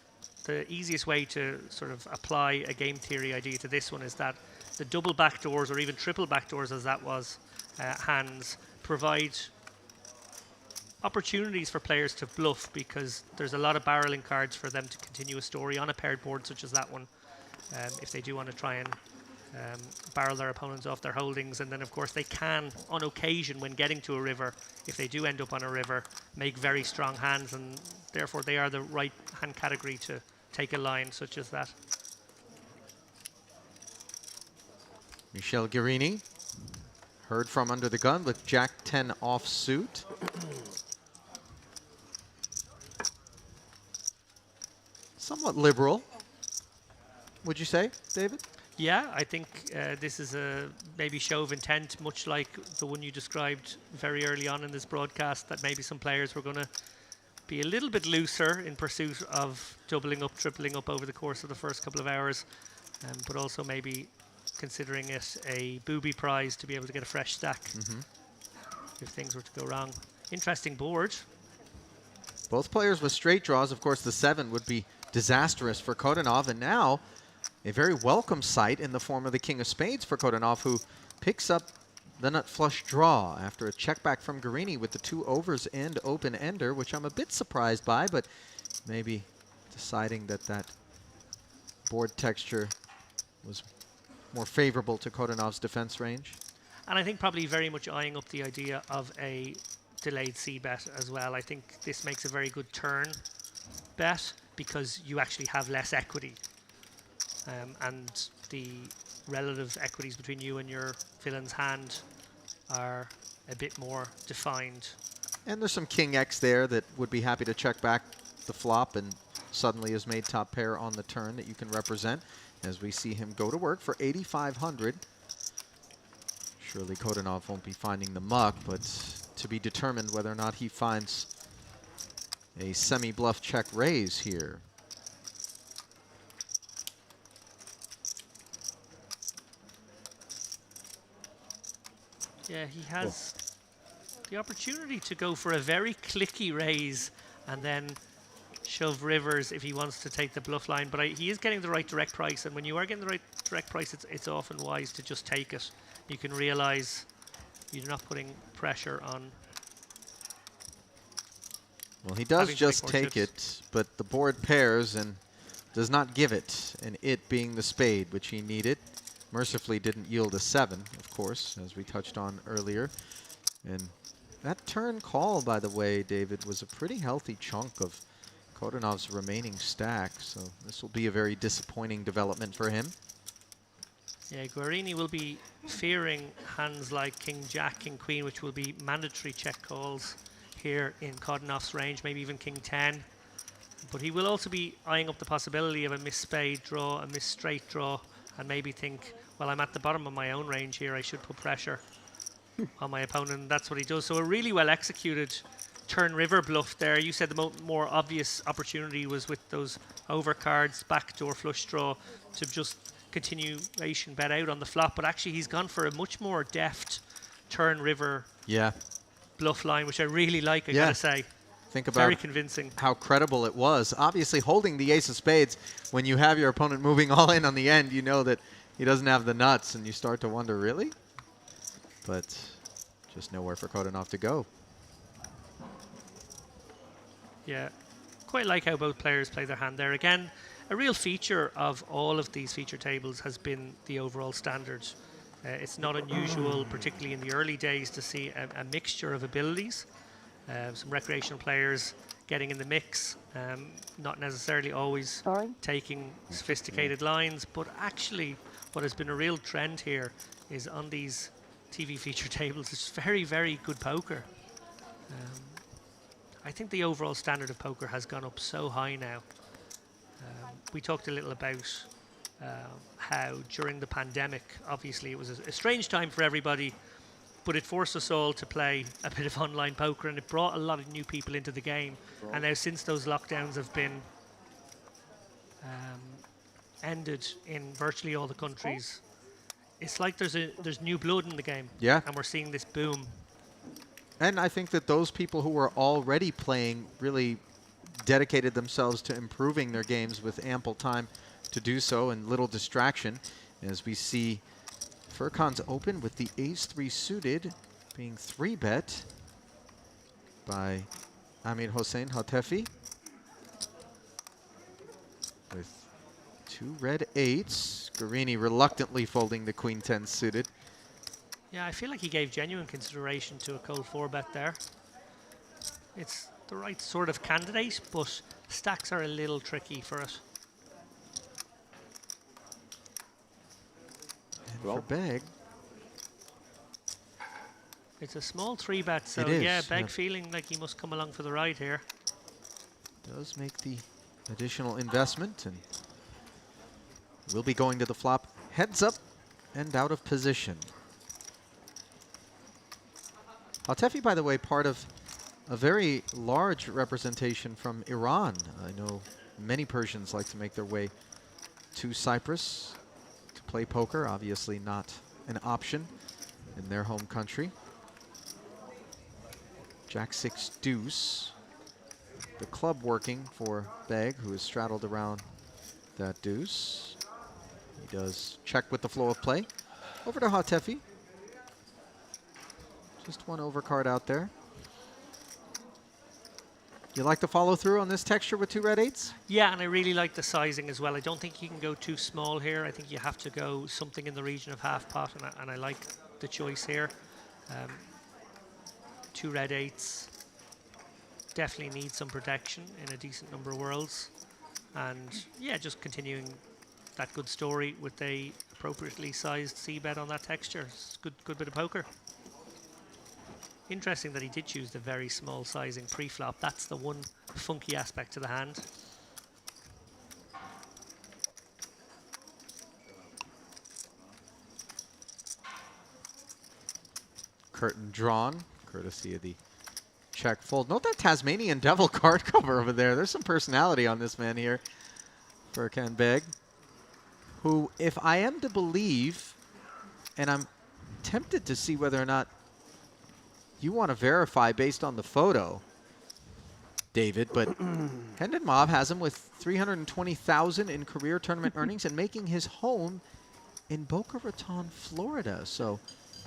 the easiest way to sort of apply a game theory idea to this one is that the double backdoors, or even triple backdoors as that was, hands provide opportunities for players to bluff because there's a lot of barreling cards for them to continue a story on a paired board such as that one, if they do want to try and barrel their opponents off their holdings. And then of course they can, on occasion when getting to a river, if they do end up on a river, make very strong hands, and therefore they are the right hand category to take a line such as that. Michel Guerini, heard from under the gun with Jack 10 offsuit. Somewhat liberal, would you say, David? Yeah, I think this is a maybe show of intent, much like the one you described very early on in this broadcast, that maybe some players were going to be a little bit looser in pursuit of doubling up, tripling up over the course of the first couple of hours, but also maybe considering it a booby prize to be able to get a fresh stack if things were to go wrong. Interesting board. Both players with straight draws. Of course, the 7 would be disastrous for Kodunov, and now a very welcome sight in the form of the king of spades for Kodunov, who picks up the nut flush draw after a check back from Guerini with the 2 overs and open ender, which I'm a bit surprised by, but maybe deciding that that board texture was more favorable to Kodunov's defense range. And I think probably very much eyeing up the idea of a delayed c-bet as well. I think this makes a very good turn bet because you actually have less equity. And the relative equities between you and your villain's hand are a bit more defined. And there's some king X there that would be happy to check back the flop and suddenly is made top pair on the turn that you can represent as we see him go to work for 8,500. Surely Kodunov won't be finding the muck, but to be determined whether or not he finds a semi-bluff check raise here. Yeah, he has the opportunity to go for a very clicky raise and then shove rivers if he wants to take the bluff line. But he is getting the right direct price, and when you are getting the right direct price, it's often wise to just take it. You can realize you're not putting pressure on. Well, he does having to make just more take chips. it, but the board pairs and does not give it, and it being the spade, which he needed. Mercifully didn't yield a 7, of course, as we touched on earlier. And that turn call, by the way, David, was a pretty healthy chunk of Kodanov's remaining stack, so this will be a very disappointing development for him. Yeah, Guarini will be fearing hands like King Jack, King Queen, which will be mandatory check calls here in Kodanov's range, maybe even King 10. But he will also be eyeing up the possibility of a missed spade draw, a missed straight draw, and maybe think, well, I'm at the bottom of my own range here, I should put pressure on my opponent, and that's what he does. So a really well executed turn river bluff there. You said the more obvious opportunity was with those overcards, backdoor flush draw, to just continuation bet out on the flop, but actually he's gone for a much more deft turn river Yeah. bluff line, which I really like, I Yeah. gotta say. Think about Very convincing. how credible it was. Obviously, holding the ace of spades, when you have your opponent moving all in on the end, you know that he doesn't have the nuts, and you start to wonder, really? But just nowhere for Kodanov to go. Yeah, quite like how both players play their hand there. Again, a real feature of all of these feature tables has been the overall standard. It's not unusual, particularly in the early days, to see a mixture of abilities. Some recreational players getting in the mix, not necessarily always Sorry. taking sophisticated lines, but actually what has been a real trend here is on these TV feature tables, it's very, very good poker. I think the overall standard of poker has gone up so high now. We talked a little about how during the pandemic, obviously it was a strange time for everybody, but it forced us all to play a bit of online poker, and it brought a lot of new people into the game. And now since those lockdowns have been ended in virtually all the countries, it's like there's new blood in the game. Yeah. And we're seeing this boom. And I think that those people who were already playing really dedicated themselves to improving their games with ample time to do so and little distraction, as we see Furkan's open with the ace-3 suited being 3-bet by Amir Hossein Hatefi with 2 red 8s. Guarini reluctantly folding the Queen 10 suited. Yeah, I feel like he gave genuine consideration to a cold 4-bet there. It's the right sort of candidate, but stacks are a little tricky for it. And for Beg, It's a small 3-bet, so It is, yeah, Beg yeah. feeling like he must come along for the ride here. does make the additional investment and will be going to the flop heads up and out of position. Hatefi, by the way, part of a very large representation from Iran. I know many Persians like to make their way to Cyprus to play poker, obviously not an option in their home country. Jack 6 deuce. The club working for Beg, who is straddled around that deuce. He does check with the flow of play. Over to Hatefi. Just one overcard out there. You like the follow through on this texture with 2 red 8s? Yeah, and I really like the sizing as well. I don't think you can go too small here. I think you have to go something in the region of half pot, and I like the choice here. 2 red 8s. Definitely need some protection in a decent number of worlds. And yeah, just continuing that good story with a appropriately sized c-bet on that texture. It's good bit of poker. Interesting that he did choose the very small sizing pre-flop. That's the one funky aspect to the hand. Curtain drawn, courtesy of the check fold. Note that Tasmanian Devil card cover over there. There's some personality on this man here. Furkan Beg, who, if I am to believe, and I'm tempted to see whether or not you want to verify based on the photo, David, but Hendon Mob has him with 320,000 in career tournament earnings and making his home in Boca Raton, Florida. So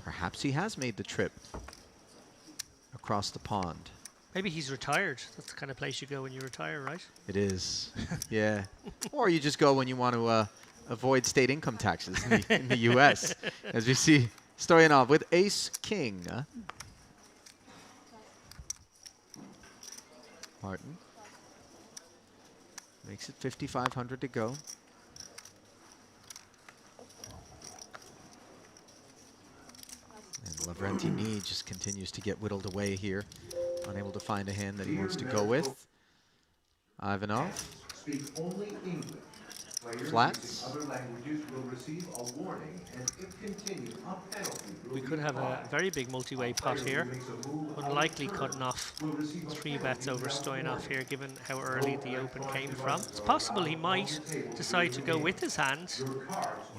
perhaps he has made the trip across the pond. Maybe he's retired. That's the kind of place you go when you retire, right? It is, yeah. Or you just go when you want to avoid state income taxes in the U.S. As we see Stoyanov with ace king. Martin makes it 5,500 to go. And Lavrentini just continues to get whittled away here, unable to find a hand that he wants to go with. Ivanov. Speak only English. Players Flats. using other languages will receive a warning, and if continue, a penalty will We be could have a applied. very big multi-way pot Player here. who makes a move Unlikely on turn cutting off will receive a 3 bets penalty over without Stoyanov warning. here, given how early the open came from. It's possible he might decide to go with his hand.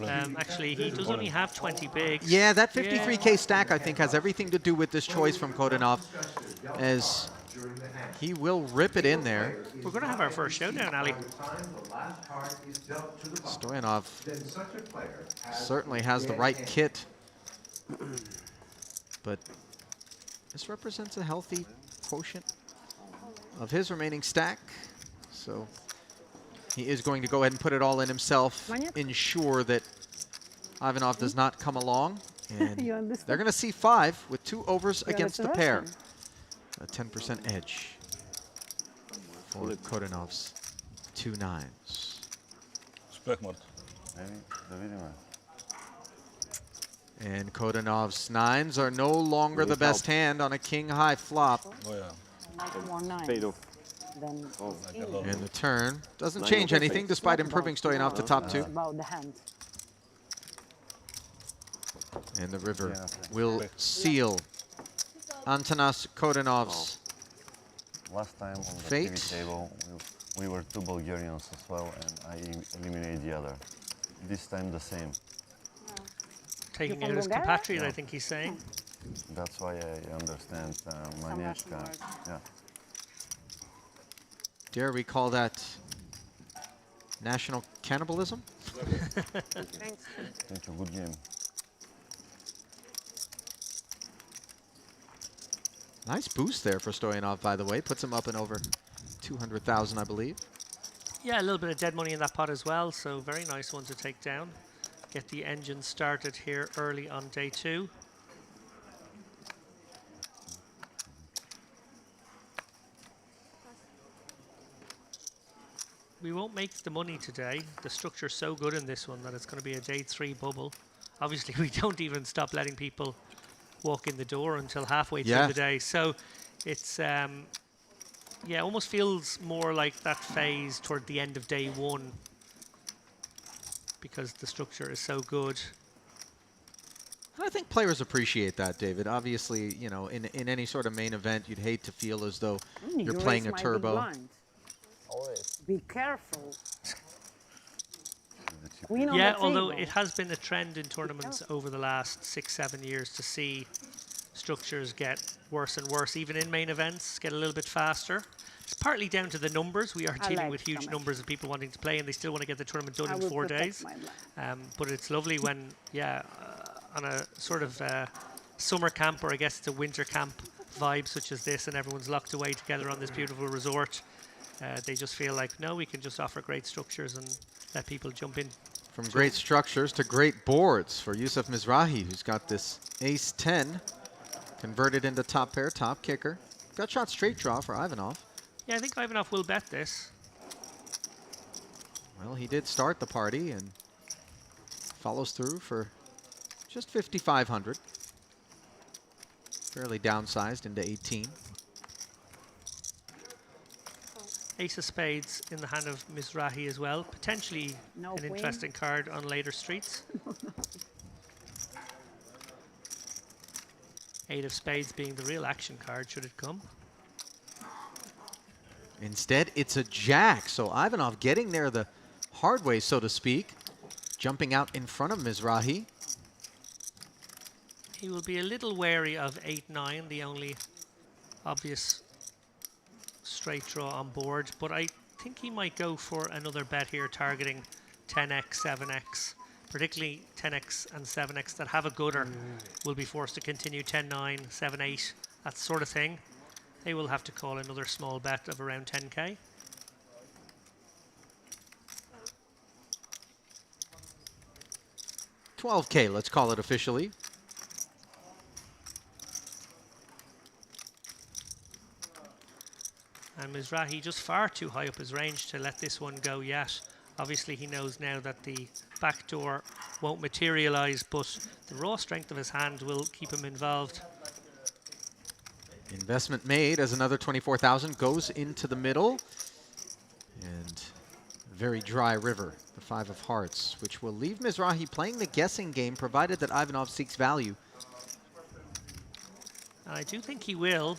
Actually, he does only have 20 bigs. Yeah, that 53K stack, I think, has everything to do with this choice from Kodanov, as he will rip it in there. We're going to have our first showdown, Ali. By the time the last card is dealt to the button, Stoyanov then such a player has certainly has the dead right hand. kit, but this represents a healthy quotient of his remaining stack. So he is going to go ahead and put it all in himself, Maniac? ensure that Ivanov does not come along. And You understand? they're going to see 5 with 2 overs You against the understand pair. A 10% edge for Kodanov's 2 9s. Spekmart. Maybe the video. And Kodanov's 9s are no longer the best hand on a king-high flop. Oh yeah. Like more nine. Fade off. Then Like a lot. And the turn doesn't Nine change over anything face. despite Not improving about Stoyanov to tomorrow, top 2. it's about the hand. And the river Yeah. will seal Antanas Kodanov's Last time on the Fate. TV table, we were 2 Bulgarians as well, and I eliminated the other. This time the same. Taking from out his Bulgaria? compatriot, I think he's saying. That's why I understand Maniac. Russian words. Yeah. Dare we call that national cannibalism? Thanks. Thank you. Good game. Nice boost there for Stoyanov, by the way. Puts him up in over 200,000, I believe. Yeah, a little bit of dead money in that pot as well, so very nice one to take down. Get the engine started here early on day 2. We won't make the money today. The structure's so good in this one that it's going to be a day 3 bubble. Obviously, we don't even stop letting people walk in the door until halfway through Yeah. the day. So it's, yeah, almost feels more like that phase toward the end of day 1 because the structure is so good. And I think players appreciate that, David. Obviously, you know, in any sort of main event, you'd hate to feel as though you're You playing raise a my big turbo. blind. Be careful. Queen on Yeah, the although table. it has been a trend in tournaments over the last 6-7 years to see structures get worse and worse, even in main events, get a little bit faster. It's partly down to the numbers. We are I dealing like with huge so much. numbers of people wanting to play, and they still want to get the tournament done I in will 4 protect days. my blind. But it's lovely when, yeah, on a sort of summer camp, or I guess it's a winter camp vibe such as this, and everyone's locked away together on this beautiful resort. They just feel like, no, we can just offer great structures and let people jump in. From great structures to great boards for Yusuf Mizrahi, who's got this ace-10 converted into top pair, top kicker. Got shot straight draw for Ivanov. Yeah, I think Ivanov will bet this. Well, he did start the party and follows through for just 5,500. Fairly downsized into 18. Ace of spades in the hand of Mizrahi as well. Potentially No an queen. interesting card on later streets. 8 of spades being the real action card should it come. Instead, it's a jack. So Ivanov getting there the hard way, so to speak. Jumping out in front of Mizrahi. He will be a little wary of 8-9, the only obvious straight draw on board, but I think he might go for another bet here targeting 10x, 7x, particularly 10x and 7x that have a gooder will be forced to continue 10-9, 7-8, that sort of thing. They will have to call another small bet of around 10k. $12K, let's call it officially. And Mizrahi just far too high up his range to let this one go yet. Obviously he knows now that the backdoor won't materialize, but the raw strength of his hand will keep him involved. Investment made as another 24,000 goes into the middle. And very dry river, the 5 of hearts, which will leave Mizrahi playing the guessing game, provided that Ivanov seeks value. And I do think he will.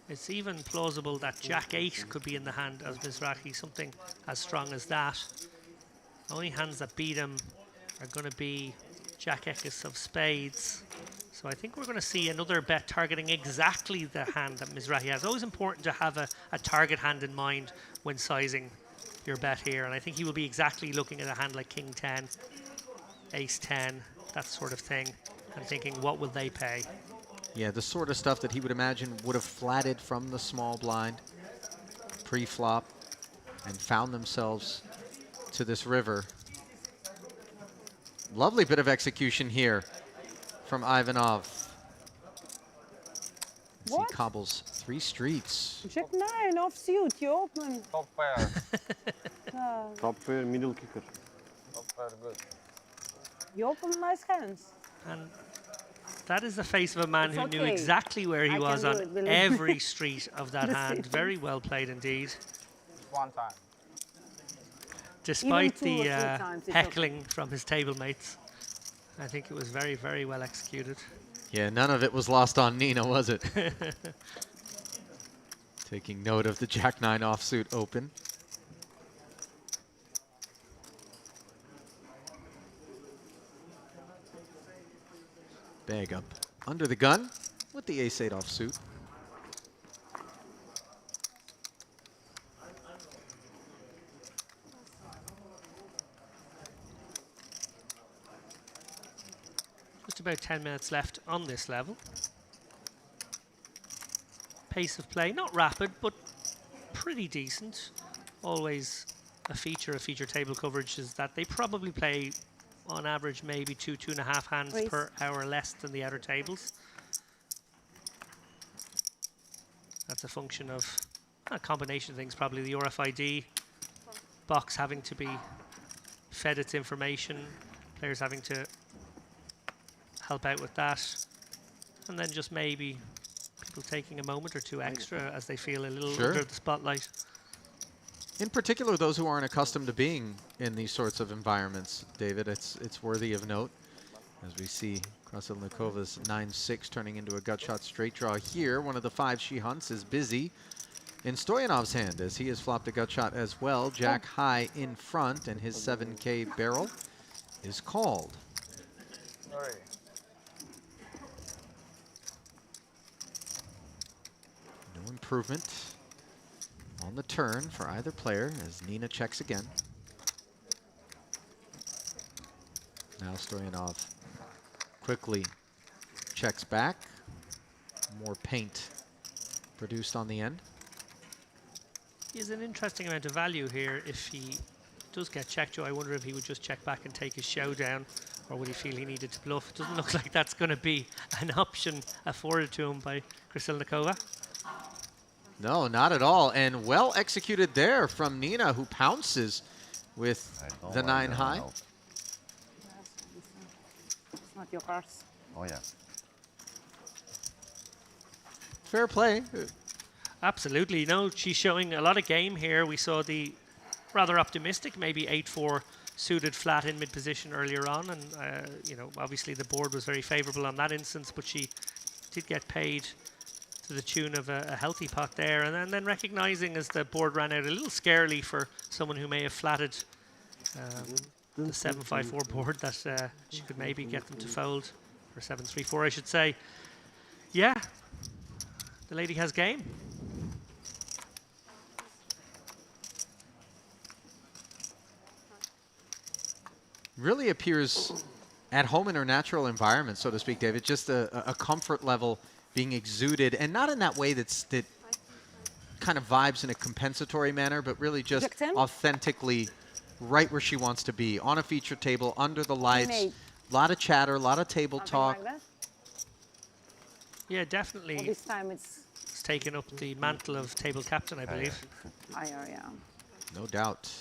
It's even plausible that Jack 8 could be in the hand of Mizrahi, something as strong as that. The only hands that beat him are going to be Jack X of spades. So I think we're going to see another bet targeting exactly the hand that Mizrahi has. Always important to have a target hand in mind when sizing your bet here. And I think he will be exactly looking at a hand like King 10, Ace 10, that sort of thing, and thinking, what will they pay? Yeah, the sort of stuff that he would imagine would have flatted from the small blind pre-flop and found themselves to this river. Lovely bit of execution here from Ivanov. As he What? cobbles 3 streets. Jack 9 offsuit, you open. Top pair. Top pair, middle kicker. Top pair, good. You open nice hands. And that is the face of a man It's who knew okay. exactly where he I was can do on it, believe me. every street of that This hand. is- Very well played indeed. One time. Despite 2 or 3 the times, it's heckling from his table mates, I think it was very, very well executed. Yeah, none of it was lost on Nina, was it? Taking note of the Jack 9 offsuit open. Bag up under the gun with the Ace 8 offsuit. Just about 10 minutes left on this level. Pace of play, not rapid, but pretty decent. Always a feature of feature table coverage is that they probably play on average maybe 2.5 hands Please. per hour less than the outer tables. That's a function of a combination of things, probably the RFID box having to be fed its information, players having to help out with that, and then just maybe people taking a moment or two extra as they feel a little Sure. under the spotlight. In particular, those who aren't accustomed to being in these sorts of environments, David, it's worthy of note. As we see Krasilnikova's 9-6 turning into a gut shot straight draw here. One of the 5 she hunts is busy in Stoyanov's hand, as he has flopped a gut shot as well. Jack high in front, and his 7K barrel is called. Sorry. No improvement on the turn for either player as Nina checks again. Now Stoyanov quickly checks back. More paint produced on the end. He has an interesting amount of value here. If he does get checked, I wonder if he would just check back and take his showdown, or would he feel he needed to bluff? It doesn't look like that's going to be an option afforded to him by Krasilnikova. No, not at all. And well executed there from Nina, who pounces with I don't the like 9 that high. now. It's not your cards. Oh yeah. Fair play. Absolutely. No, she's showing a lot of game here. We saw the rather optimistic, maybe 8-4 suited flat in mid position earlier on, and you know, obviously the board was very favourable on that instance, but she did get paid to the tune of a healthy pot there, and then recognising as the board ran out a little scarily for someone who may have flatted the 7-5-4 board, that she could maybe get them to fold, or 7-3-4 I should say. Yeah, the lady has game. Really appears at home in her natural environment, so to speak, David. Just a comfort level being exuded, and not in that way that kind of vibes in a compensatory manner, but really just Jack 10? authentically right where she wants to be, on a feature table, under the lights. Mate. A lot of chatter, a lot of table Something talk. like that. Yeah, Well, definitely. this time it's It's taken up the mantle of table captain, I believe. higher, yeah. No doubt.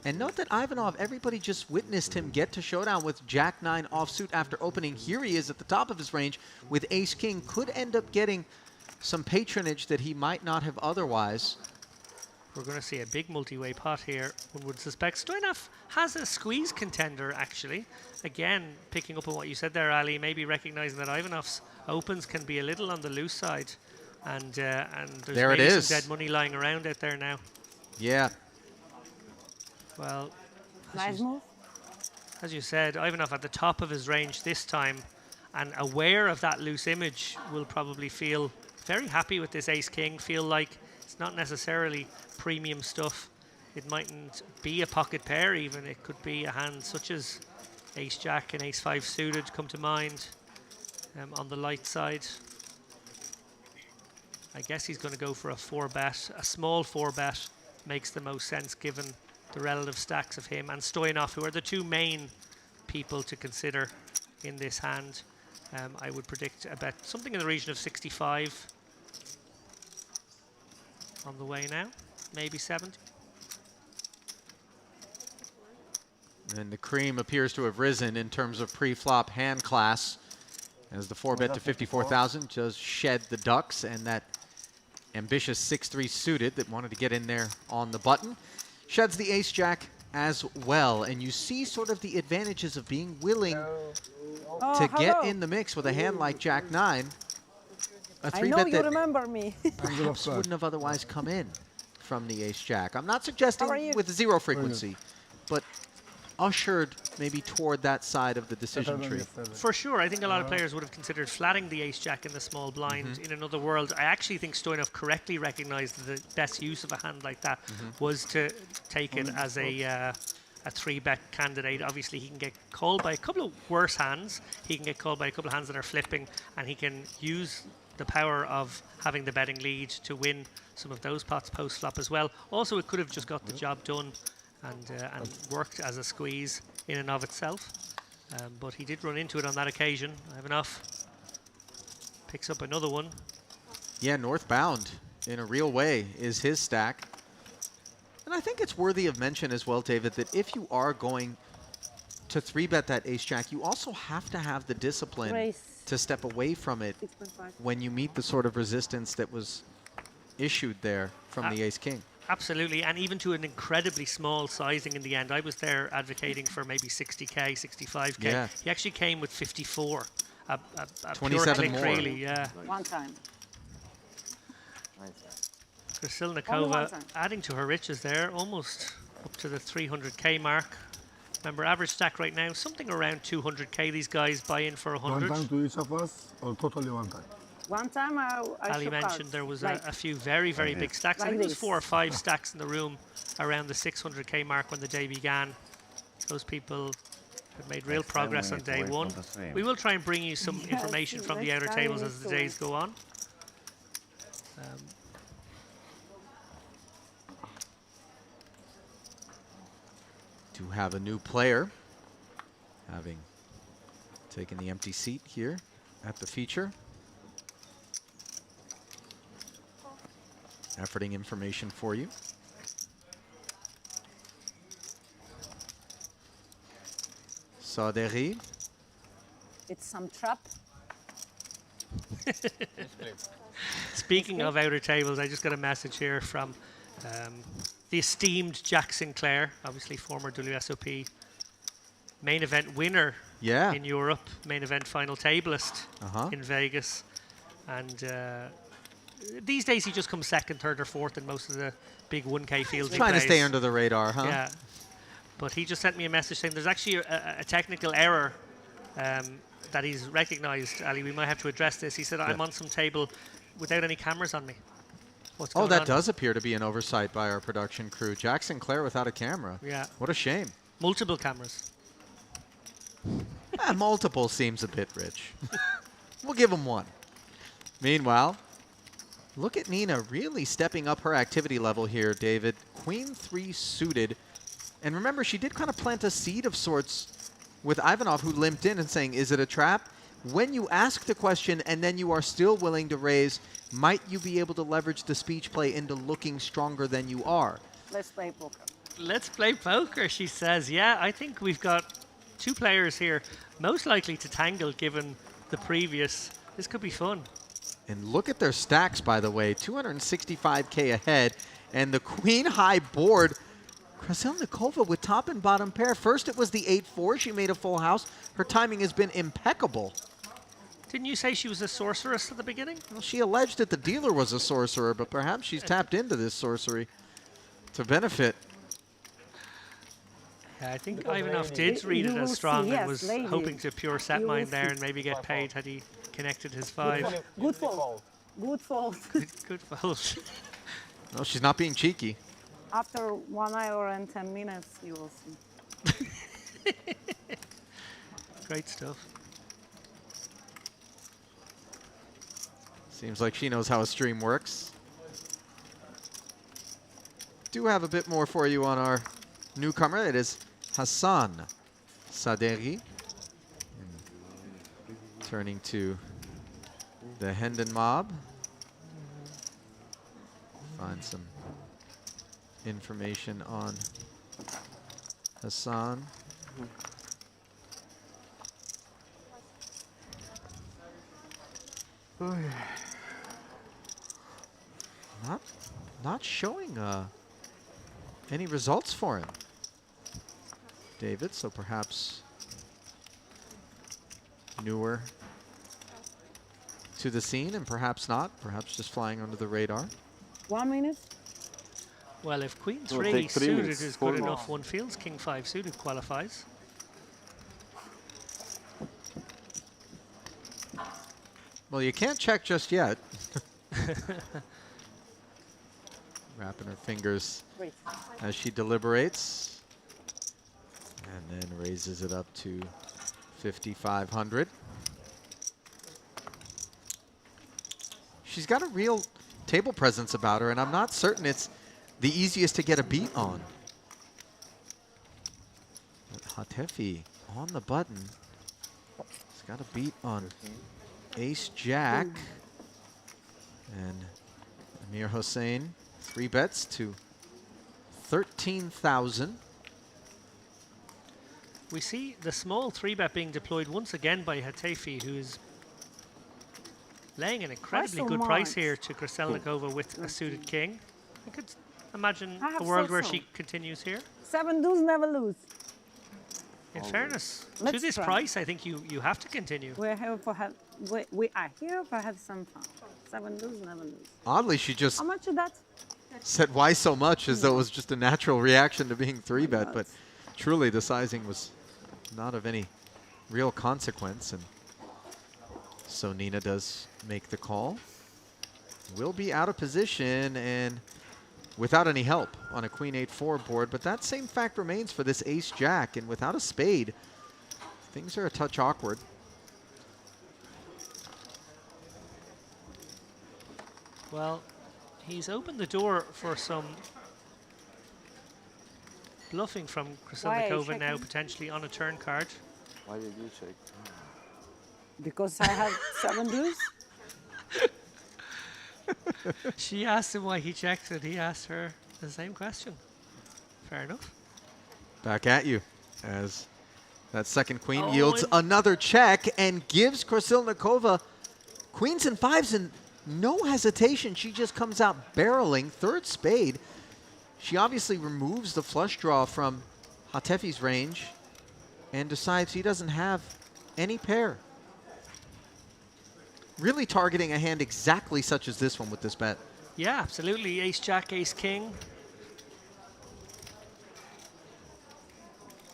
And note that Ivanov, everybody just witnessed him get to showdown with Jack-9 offsuit after opening. Here he is at the top of his range with Ace-King. Could end up getting some patronage that he might not have otherwise. We're going to see a big multi-way pot here, one would suspect. Stoyanov has a squeeze contender, actually. Again, picking up on what you said there, Ali, maybe recognizing that Ivanov's opens can be a little on the loose side. And there's There it maybe is. some dead money lying around out there now. Yeah. Well, Nice move. as you said, Ivanov at the top of his range this time, and aware of that loose image, will probably feel very happy with this ace-king, feel like it's not necessarily premium stuff. It mightn't be a pocket pair even, it could be a hand such as ace-jack and ace-5 suited come to mind on the light side. I guess he's going to go for a 4-bet, a small 4-bet makes the most sense given the relative stacks of him and Stoyanov, who are the two main people to consider in this hand. I would predict a bet something in the region of 65 on the way now, maybe 70. And the cream appears to have risen in terms of pre-flop hand class as the 4-bet to 54,000 just shed the ducks and that ambitious 6-3 suited that wanted to get in there on the button. Sheds the ace-jack as well, and you see sort of the advantages of being willing Oh, to get hello. in the mix with a hand like Jack-9. A I know 3-bet you that remember me. perhaps wouldn't have otherwise come in from the ace-jack. I'm not suggesting How are you? with zero frequency, but ushered maybe toward that side of the decision tree. For sure, I think a lot of players would have considered flatting the ace-jack in the small blind in another world. I actually think Stoyanov correctly recognized that the best use of a hand like that was to take it as a 3-bet candidate. Obviously, he can get called by a couple of worse hands. He can get called by a couple of hands that are flipping, and he can use the power of having the betting lead to win some of those pots post-flop as well. Also, it could have just got the job done and worked as a squeeze in and of itself. But he did run into it on that occasion. Ivanov picks up another one. Yeah, northbound in a real way is his stack. And I think it's worthy of mention as well, David, that if you are going to 3-bet that ace-jack, you also have to have the discipline Raise to step away from it 6.5. when you meet the sort of resistance that was issued there from the ace-king. Absolutely, and even to an incredibly small sizing in the end. I was there advocating for maybe 60k, 65k. Yeah. He actually came with 54. A pure 27 click, more. really, yeah. One time. Krasilnikova Only one time. adding to her riches there, almost up to the 300k mark. Remember, average stack right now, something around 200k. These guys buy in for 100. One time to each of us, or totally one time? One time I Ali shook mentioned cards, there was like a few very, very big stacks. I Like think there was this. 4 or 5 stacks in the room around the 600k mark when the day began. Those people have made real Next time we progress on need to day wait one. for the stream. We will try and bring you some information Yes, from the next outer time we tables need as the to days wait. go on. To have a new player, having taken the empty seat here at the feature. Efforting information for you. Saderi. it's some trap. Speaking of outer tables, I just got a message here from the esteemed Jack Sinclair, obviously former WSOP main event winner Yeah. in Europe, main event final tableist Uh-huh. in Vegas. And these days he just comes second, third or fourth in most of the big 1K fields. he Trying to stay plays. under the radar, huh? Yeah. But he just sent me a message saying there's actually a technical error that he's recognized, Ali. We might have to address this. He said, I'm on some table without any cameras on me. What's Oh, going that on? does appear to be an oversight by our production crew. Jack Sinclair without a camera. Yeah. What a shame. Multiple cameras. Multiple seems a bit rich. We'll give him one. Meanwhile, look at Nina really stepping up her activity level here, David. Queen 3 suited. And remember, she did kind of plant a seed of sorts with Ivanov, who limped in and saying, is it a trap? When you ask the question and then you are still willing to raise, might you be able to leverage the speech play into looking stronger than you are? Let's play poker. Let's play poker, she says. Yeah, I think we've got two players here most likely to tangle given the previous. This could be fun. And look at their stacks, by the way, 265K ahead. And the queen high board, Krasilnikova with top and bottom pair. First it was the 8-4, she made a full house. Her timing has been impeccable. Didn't you say she was a sorceress at the beginning? Well, she alleged that the dealer was a sorcerer, but perhaps she's tapped into this sorcery to benefit. Yeah, I think Ivanov did read it You as will strong see, and yes, was lady. hoping to pure set You will mine there see. and maybe get paid had he connected his 5. Good fold. Good fold. Good fold. No, she's not being cheeky. After 1 hour and 10 minutes, you will see. Great stuff. Seems like she knows how a stream works. Do have a bit more for you on our newcomer. It is Hassan Saderi. Turning to the Hendon mob. Find some information on Hassan. Not showing any results for him, David, so perhaps newer to the scene and perhaps not, perhaps just flying under the radar. 1 minute. Well, if Queen It'll 3 take 3 suited minutes, is 4 good minutes. enough, one feels King 5 suited qualifies. Well, you can't check just yet. Wrapping her fingers Great. as she deliberates. And then raises it up to 5,500. She's got a real table presence about her, and I'm not certain it's the easiest to get a beat on. But Hatefi on the button. He's got a beat on Ace-Jack. And Amir Hossein, 3 bets to 13,000. We see the small 3-bet being deployed once again by Hatefi, who's laying an incredibly so good price much? here to Krasilnikova with a suited king. I could imagine I have a world said where so. she continues here. 7 dues never lose. In fairness, to Let's this try. price, I think you have to continue. We are here for have some fun. 7 dues never lose. Oddly, she just How much is that? said why so much as though it was just a natural reaction to being 3-bet, but truly the sizing was not of any real consequence. And so Nina does make the call. Will be out of position and without any help on a Queen 8-4 board, but that same fact remains for this Ace-Jack, and without a spade, things are a touch awkward. Well, he's opened the door for some bluffing from Why are you Krasilnikova now, checking? potentially on a turn card. Why did you check? Because I have 7 dues? She asked him why he checked it. He asked her the same question. Fair enough. Back at you as that second queen Oh, yields and- another check and gives Krasilnikova queens and 5s and no hesitation. She just comes out barreling, 3rd spade. She obviously removes the flush draw from Hatefi's range and decides he doesn't have any pair. Really targeting a hand exactly such as this one with this bet. Yeah, absolutely. Ace-Jack, Ace-King.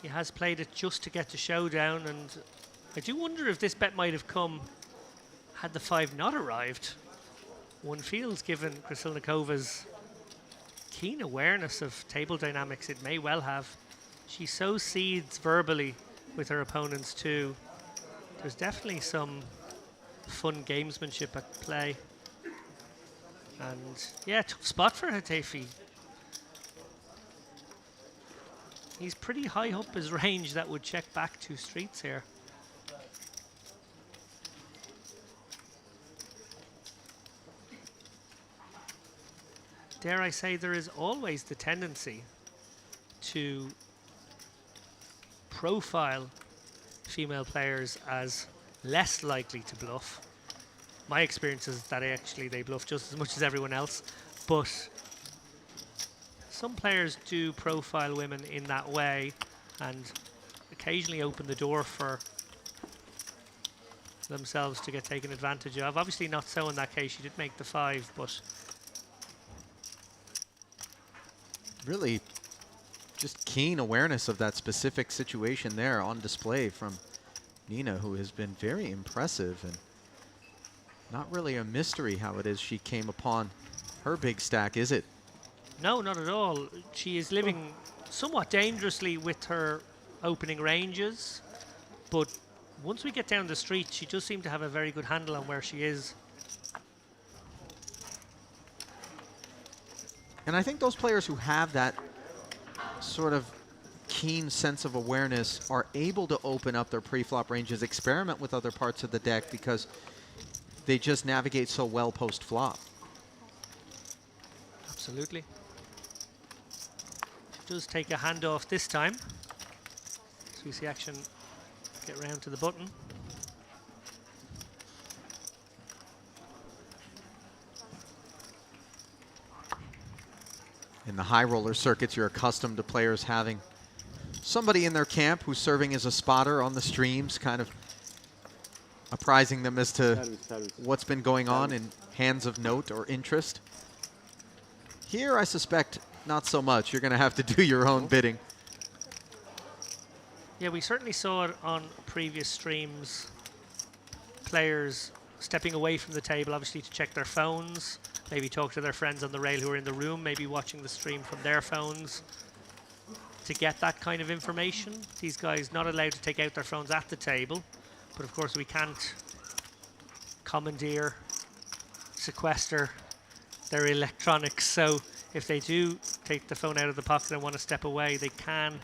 He has played it just to get to showdown, and I do wonder if this bet might have come had the 5 not arrived. One feels, given Krasilnikova's keen awareness of table dynamics, it may well have. She sows seeds verbally with her opponents too. There's definitely some fun gamesmanship at play. And yeah, tough spot for Hatifi. He's pretty high up his range. That would check back 2 streets here. Dare I say, there is always the tendency to profile female players as less likely to bluff. My experience is that actually they bluff just as much as everyone else, but some players do profile women in that way and occasionally open the door for themselves to get taken advantage of. Obviously not so in that case. She did make the 5, but Really just keen awareness of that specific situation there on display from Nina, who has been very impressive, and not really a mystery how it is she came upon her big stack, is it? no, not at all. She is living somewhat dangerously with her opening ranges, but once we get down the street, she does seem to have a very good handle on where she is. And I think those players who have that sort of keen sense of awareness are able to open up their pre-flop ranges, experiment with other parts of the deck, because they just navigate so well post-flop. Absolutely. She does take a handoff this time. So we see action get round to the button. In the high roller circuits, you're accustomed to players having somebody in their camp who's serving as a spotter on the streams, kind of apprising them as to what's been going on in hands of note or interest. Here, I suspect not so much. You're going to have to do your own bidding. Yeah, we certainly saw it on previous streams. Players stepping away from the table, obviously, to check their phones, maybe talk to their friends on the rail who are in the room, maybe watching the stream from their phones to get that kind of information. These guys not allowed to take out their phones at the table, but of course we can't commandeer, sequester their electronics. So if they do take the phone out of the pocket and want to step away, they can.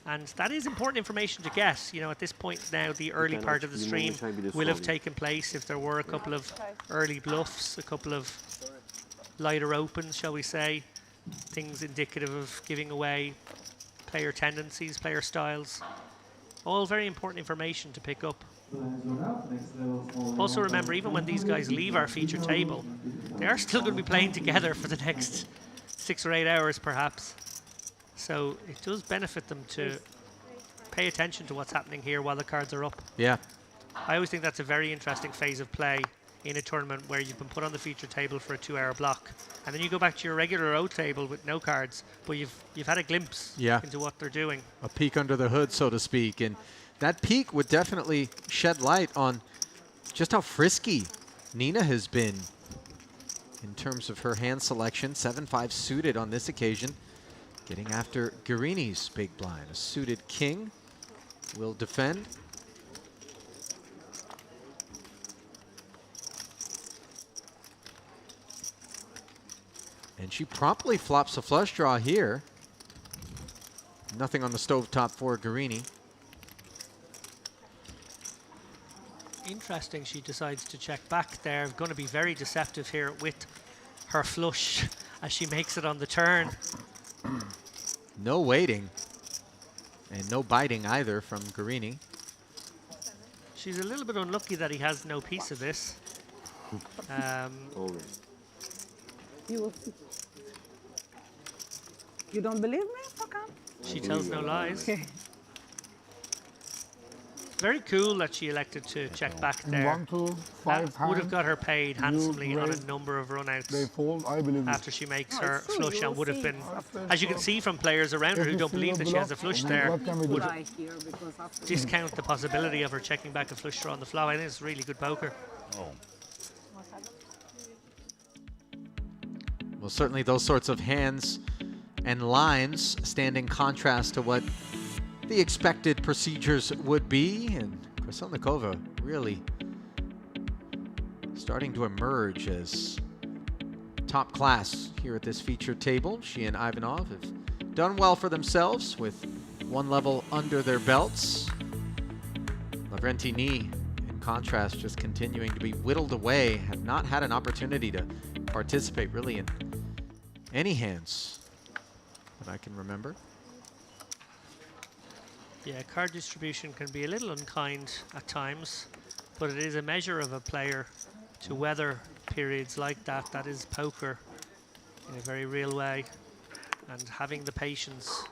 And that is important information to get. You know, at this point now, the early can part of the actually stream maybe this will have slowly. taken place. If there were a couple of early bluffs, a couple of lighter opens, shall we say, things indicative of giving away player tendencies, player styles. All very important information to pick up. Also remember, even when these guys leave our feature table, they are still going to be playing together for the next 6 or 8 hours perhaps. So it does benefit them to pay attention to what's happening here while the cards are up. Yeah. I always think that's a very interesting phase of play in a tournament where you've been put on the feature table for a 2-hour block, and then you go back to your regular O table with no cards, but you've had a glimpse into what they're doing. A peek under the hood, so to speak. And that peek would definitely shed light on just how frisky Nina has been in terms of her hand selection. 7-5 suited on this occasion, getting after Guarini's big blind. A suited king will defend. And she promptly flops a flush draw here. Nothing on the stovetop for Guarini. Interesting, she decides to check back there. Going to be very deceptive here with her flush as she makes it on the turn. No waiting. And no biting either from Guarini. She's a little bit unlucky that he has no piece of this. You will see. You don't believe me? How come? She tells no lies. Okay. Very cool that she elected to check back there. 1, 2, 5 That would have hand, got her paid handsomely on a raise, number of they runouts fold, I believe it. after she makes No, her it's true, flush, you and will would have see. been, After as you can so- see from players around her If who you don't feel believe that she has a blocked, flush what there, can we do? Would I hear because after discount the possibility of her checking back a flush draw on the flop. I think it's really good poker. Oh, Well, certainly those sorts of hands and lines stand in contrast to what the expected procedures would be. And Krassilnikova really starting to emerge as top class here at this featured table. She and Ivanov have done well for themselves with one level under their belts. Lavrentini, in contrast, just continuing to be whittled away, have not had an opportunity to participate really in any hands that I can remember. Yeah, card distribution can be a little unkind at times, but it is a measure of a player to weather periods like that. That is poker in a very real way, and having the patience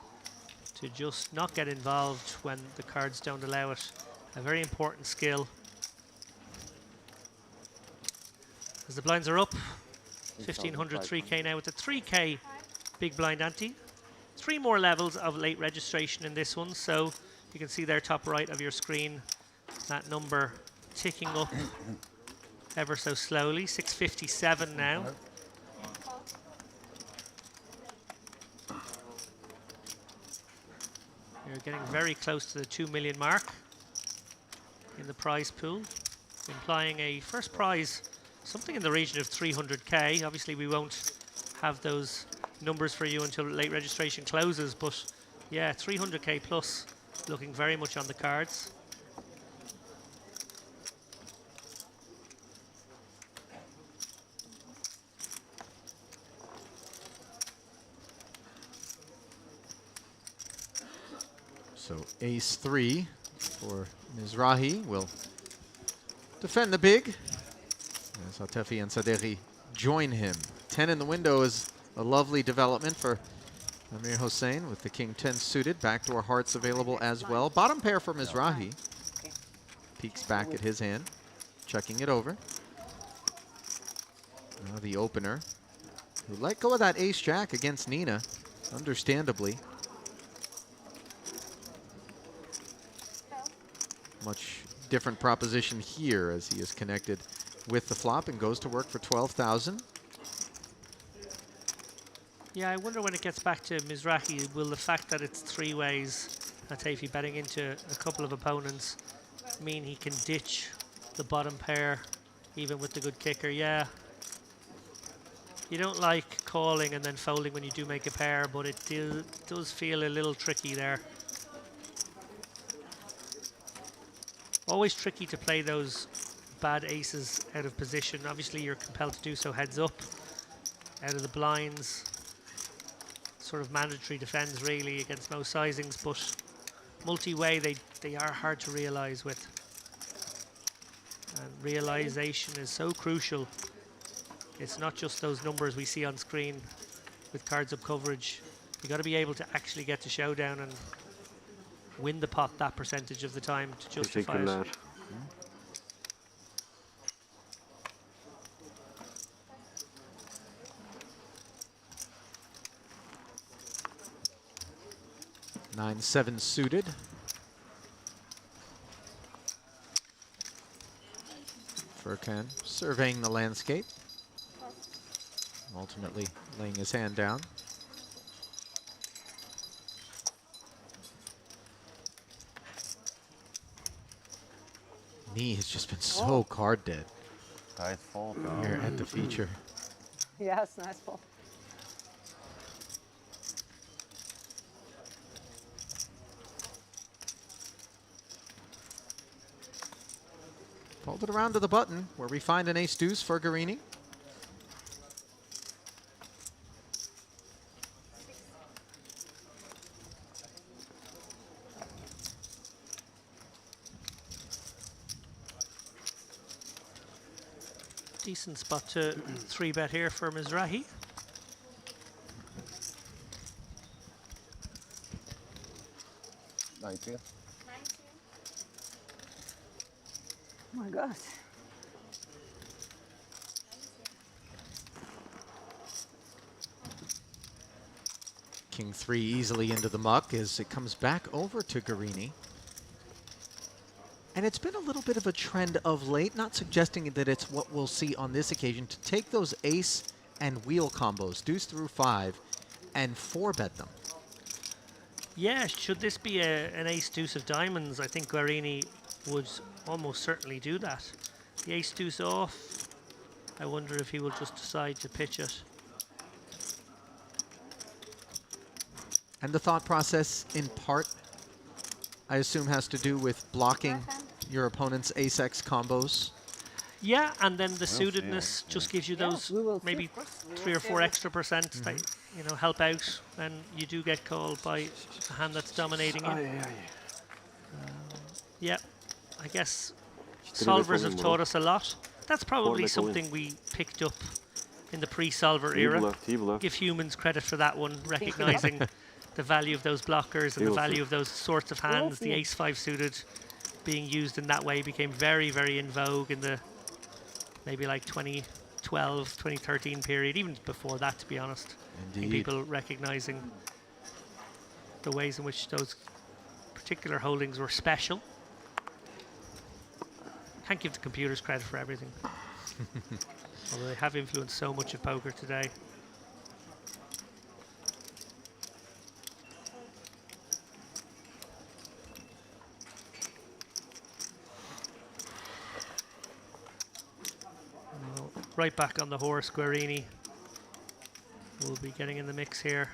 to just not get involved when the cards don't allow it. A very important skill. As the blinds are up, 1500 3K now with the 3K big blind ante. 3 more levels of late registration in this one, so you can see there top right of your screen that number ticking up ever so slowly. 657 now. You're getting very close to the 2 million mark in the prize pool, implying a first prize something in the region of 300K. Obviously we won't have those numbers for you until late registration closes, but yeah, 300K plus looking very much on the cards. So ace 3 for Mizrahi will defend the big as Atefi and Sadeghi join him. 10 in the window is a lovely development for Amir Hossein with the king 10 suited. Backdoor hearts available as well. Bottom pair for Mizrahi. Peeks back at his hand, checking it over. Now the opener, who let go of that ace-jack against Nina, understandably. Much different proposition here as he is connected with the flop and goes to work for 12,000. Yeah, I wonder when it gets back to Mizrahi, will the fact that it's 3 ways, Atefi betting into a couple of opponents, mean he can ditch the bottom pair even with the good kicker? Yeah. You don't like calling and then folding when you do make a pair, but it does feel a little tricky there. Always tricky to play those bad aces out of position. Obviously you're compelled to do so heads up, out of the blinds. Sort of mandatory defense really against most sizings, but multi-way they are hard to realize with. And realization is so crucial. It's not just those numbers we see on screen with cards up coverage. You got to be able to actually get to showdown and win the pot that percentage of the time to justify it. 9-7 suited. Furkan surveying the landscape, ultimately laying his hand down. Nee has just been so card dead Tight fold. here at the feature. Yes, nice ball. Fold it around to the button where we find an ace deuce for Guarini. Decent spot to 3-bet here for Mizrahi. Thank you. Oh my God. King 3 easily into the muck as it comes back over to Guarini. And it's been a little bit of a trend of late, not suggesting that it's what we'll see on this occasion, to take those ace and wheel combos, deuce through 5, and 4-bet them. Yeah, should this be an ace deuce of diamonds, I think Guarini would almost certainly do that. The ace deuce off, I wonder if he will just decide to pitch it. And the thought process, in part, I assume, has to do with blocking your opponent's ace-x combos. Yeah, and then the see, suitedness just gives you those we will see, maybe of course. We will 3 or see 4 everything. extra percent that help out when you do get called by a hand that's dominating you. Yeah, I guess solvers have taught us a lot. That's probably back away. something we picked up in the pre-solver Teve era. left, Teve left. Give humans credit for that one, recognizing the value of those blockers and the Beautiful. value of those sorts of hands. The ace-5 suited being used in that way became very, very in vogue in the maybe like 2012, 2013 period, even before that, to be honest. I think Indeed. people recognizing the ways in which those particular holdings were special. Can't give the computers credit for everything. Although they have influenced so much of poker today. Well, right back on the horse, Guarini will be getting in the mix here.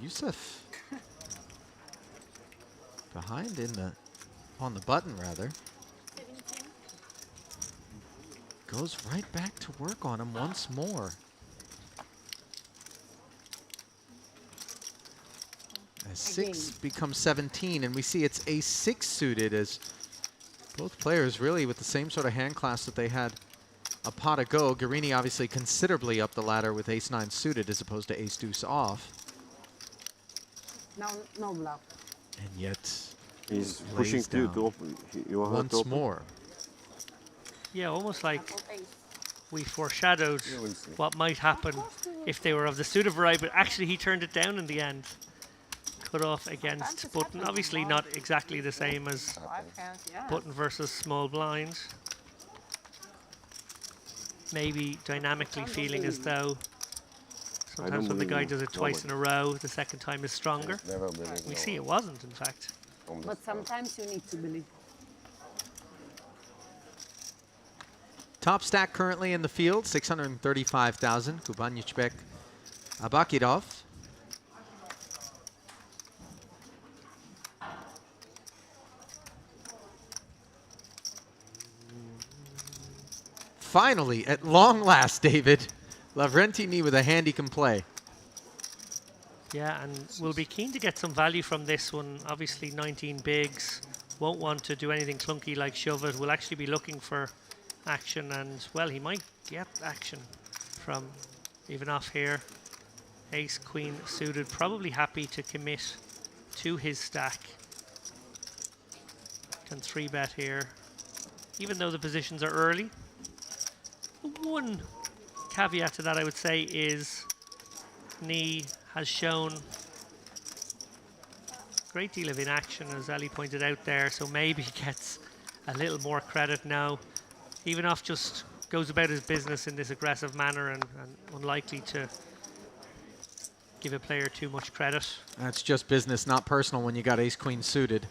Yusuf behind on the button rather. Goes right back to work on him once more. As 6 becomes 17, and we see it's ace-6 suited as both players really with the same sort of hand class that they had a pot ago. Guarini obviously considerably up the ladder with ace-9 suited as opposed to ace-deuce off. No bluff. And yet, He's lays pushing to down open. You want to once open? more. Yeah, almost like we foreshadowed what might happen if they were of the suited variety, but actually he turned it down in the end. Cut off against button. Obviously not exactly the same as 5 hands, yeah. button versus small blind. Maybe dynamically feeling as though sometimes when the guy does it twice in a row, the second time is stronger. Never believe We no see one it wasn't, in fact. from the But start. sometimes you need to believe. Top stack currently in the field, 635,000. Kubanychbek, Abakirov. Finally, at long last, David, Lavrentini with a hand he can play. Yeah, and we'll be keen to get some value from this one. Obviously 19 bigs. Won't want to do anything clunky like shove it. We'll actually be looking for action, and well, he might get action from even off here. Ace, queen suited, probably happy to commit to his stack. Can 3-bet here, even though the positions are early. One caveat to that, I would say, is Knee has shown a great deal of inaction, as Ali pointed out there, so maybe he gets a little more credit now. Evenoff just goes about his business in this aggressive manner and unlikely to give a player too much credit. That's just business, not personal when you got ace-queen suited.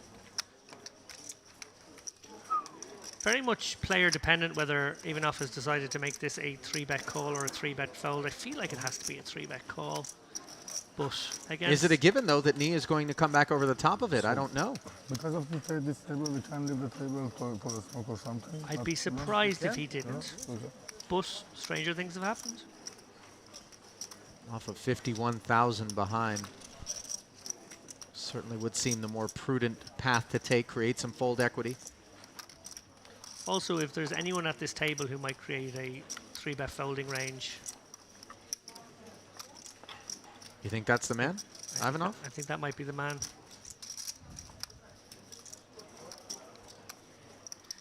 Very much player dependent whether Evenoff has decided to make this a 3-bet call or a 3-bet fold. I feel like it has to be a 3-bet call. But again, Is it a given, though, that Knee is going to come back over the top of it? I don't know. Because of this table, we can leave the table for a smoke or something. I'd Not- be no, surprised we if he can? didn't. No? Okay. But stranger things have happened. Off of 51,000 behind. Certainly would seem the more prudent path to take, create some fold equity. Also, if there's anyone at this table who might create a 3-bet folding range, You think that's the man, Ivanov? I think that might be the man.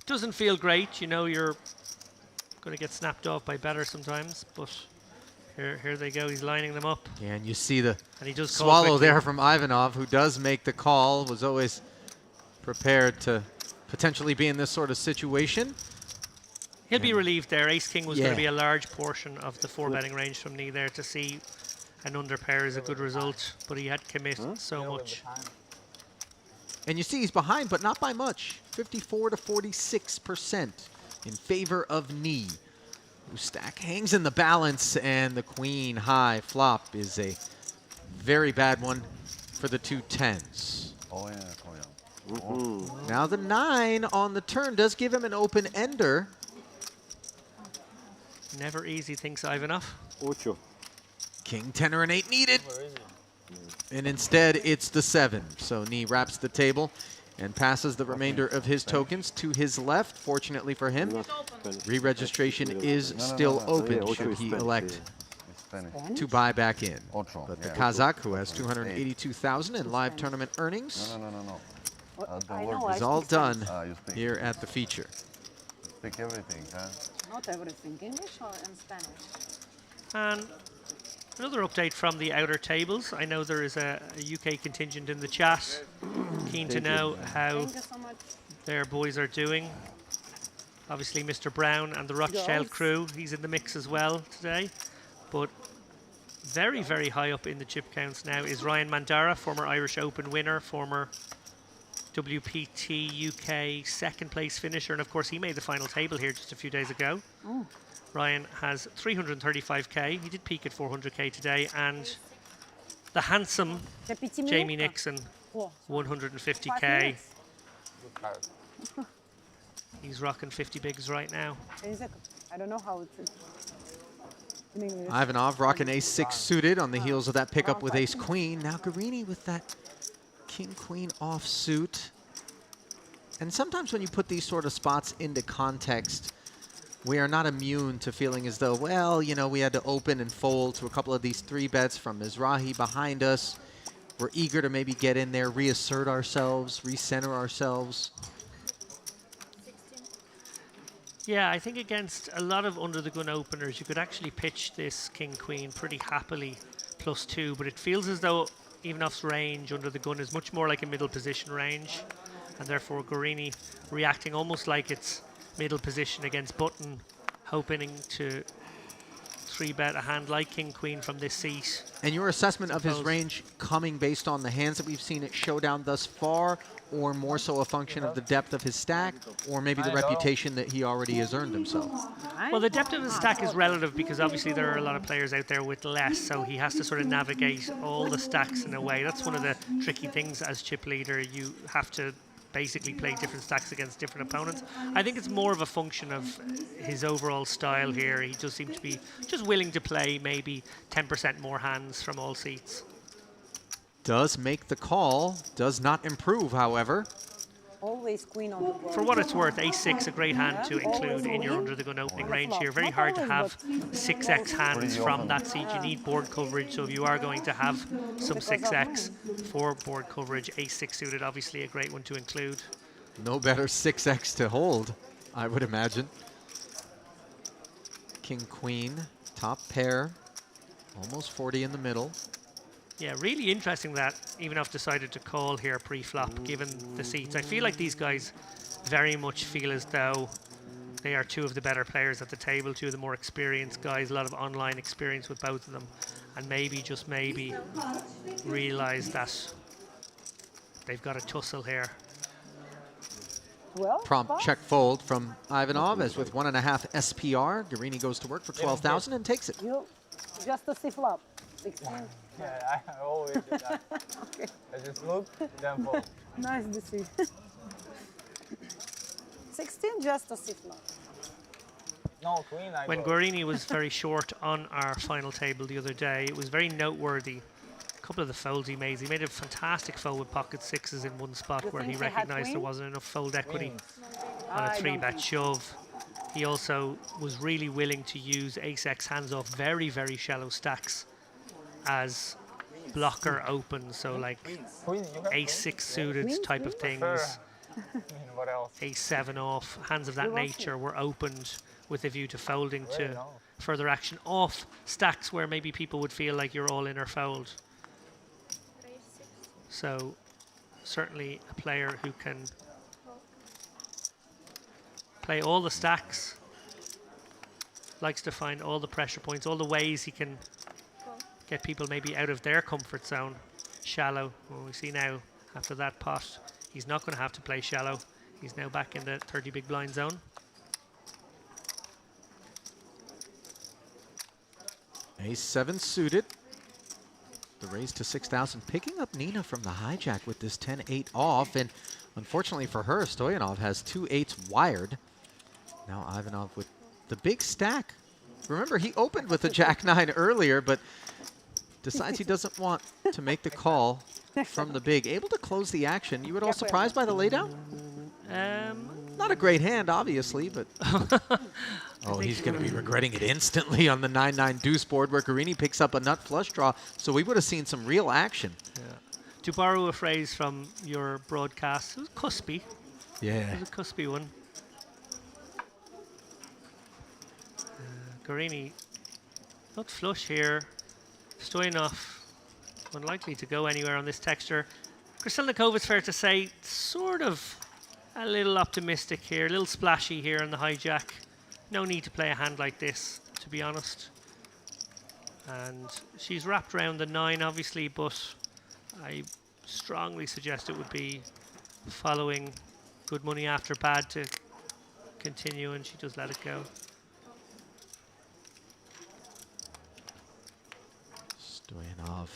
Doesn't feel great, you know, you're going to get snapped off by better sometimes, but here they go, he's lining them up. Yeah, and you see the And he does call swallow quickly. there from Ivanov, who does make the call, was always prepared to potentially be in this sort of situation. He'll be relieved there. Ace King was going Yeah. to be a large portion of the 4-betting range from me there. To see an underpair is a good result, but he had committed so Deal with much. the time. And you see he's behind, but not by much. 54 to 46% in favor of Knee. Who stack hangs in the balance, and the queen high flop is a very bad one for the 2 10s. Oh yeah, oh yeah. Now the 9 on the turn does give him an open ender. Never easy, thinks Ivanov. Ocho. King, 10 or an 8 needed. Where is he? And instead, it's the 7. So Knee wraps the table and passes the remainder of his tokens to his left. Fortunately for him, Not Spanish. re-registration is no, still no. open Yeah, should ocho he is elect Spanish, It's Spanish. to buy back in. Ocho, But the yeah. Kazakh, who has 282,000 in live tournament earnings, No. The I word know, is I all speak done Spanish. You speak. here at the feature. Speak everything, huh? Not everything. English or in Spanish? And another update from the outer tables. I know there is a UK contingent in the chat. Keen to know how Thank you so much. their boys are doing. Obviously, Mr. Brown and the Rothschild Yes. crew, he's in the mix as well today. But very, very high up in the chip counts now is Ryan Mandara, former Irish Open winner, former WPT UK second place finisher. And of course, he made the final table here just a few days ago. Ryan has 335k. He did peak at 400k today. And the handsome J'ai petit Jamie minute. Nixon, Oh, 150k. 5 minutes. Good card. He's rocking 50 bigs right now. I don't know how it's in English. Ivanov rocking ace-6 suited on the heels of that pickup with ace-queen. Now Guarini with that king-queen offsuit. And sometimes when you put these sort of spots into context, we are not immune to feeling as though, well, you know, we had to open and fold to a couple of these 3-bets from Mizrahi behind us. We're eager to maybe get in there, reassert ourselves, recenter ourselves. Yeah, I think against a lot of under-the-gun openers, you could actually pitch this king-queen pretty happily +2, but it feels as though Ivanov's range under the gun is much more like a middle position range, and therefore Guarini reacting almost like it's middle position against button, hoping to 3-bet a hand like king-queen from this seat. And your assessment of his Suppose. range coming based on the hands that we've seen at Showdown thus far, or more so a function of the depth of his stack, or maybe the reputation that he already has earned himself? Well, the depth of his stack is relative because obviously there are a lot of players out there with less, so he has to sort of navigate all the stacks in a way. That's one of the tricky things as chip leader. You have to basically play different stacks against different opponents. I think it's more of a function of his overall style here. He does seem to be just willing to play maybe 10% more hands from all seats. Does make the call, does not improve, however. Always queen on the board. For what it's worth, ace-6, a great hand to include in your under-the-gun opening range here. Very hard to have 6x hands from that seat. You need board coverage, so if you are going to have some 6x for board coverage, ace-6 suited, obviously a great one to include. No better 6x to hold, I would imagine. King, queen, top pair, almost 40 in the middle. Yeah, really interesting that Ivanov decided to call here pre-flop, given the seats. I feel like these guys very much feel as though they are two of the better players at the table, two of the more experienced guys, a lot of online experience with both of them, and maybe, just maybe, realize that they've got a tussle here. Well, Prompt check fold from Ivanov, as with 1.5 SPR, Guarini goes to work for 12,000 and takes it. You just a C flop. 16. Yeah, I always do that. I just look, then fold. Nice decision. 16 just a C flop. No, queen, I When go. Guarini was very short on our final table the other day, it was very noteworthy. A couple of the folds he made. He made a fantastic fold with pocket sixes in one spot You where he think he had recognized there queen? wasn't enough fold equity Queens. on a I don't 3-bet think shove. He also was really willing to use ace-x hands off very, very shallow stacks as blocker open. So like Queen, you have ace-6 suited Queen, type of queen? things. queen? What else? Ace-7 off, hands of that You want nature were opened with a view to folding Very to nice. further action off stacks where maybe people would feel like you're all in or fold. So certainly a player who can play all the stacks, likes to find all the pressure points, all the ways he can get people maybe out of their comfort zone. Shallow, well, we see now after that pot, he's not going to have to play shallow. He's now back in the 30 big blind zone. Ace-7 suited. The raise to 6,000, picking up Nina from the hijack with this 10-8 off, and unfortunately for her, Stoyanov has 2 8s wired. Now Ivanov with the big stack. Remember, he opened with a Jack-9 earlier, but decides he doesn't want to make the call from the big. Able to close the action. You at all surprised by the laydown? Not a great hand, obviously, but... oh, he's going to be regretting it instantly on the 9-9 deuce board where Guarini picks up a nut flush draw, so we would have seen some real action. Yeah. To borrow a phrase from your broadcast, it was cuspy. Yeah. It was a cuspy one. Guarini, not flush here. Stoyanov, unlikely to go anywhere on this texture. Krasilnikov, it's fair to say, sort of a little optimistic here, a little splashy here on the hijack. No need to play a hand like this, to be honest. And she's wrapped around the 9, obviously, but I strongly suggest it would be following good money after bad to continue, and she just let it go. Stoyanov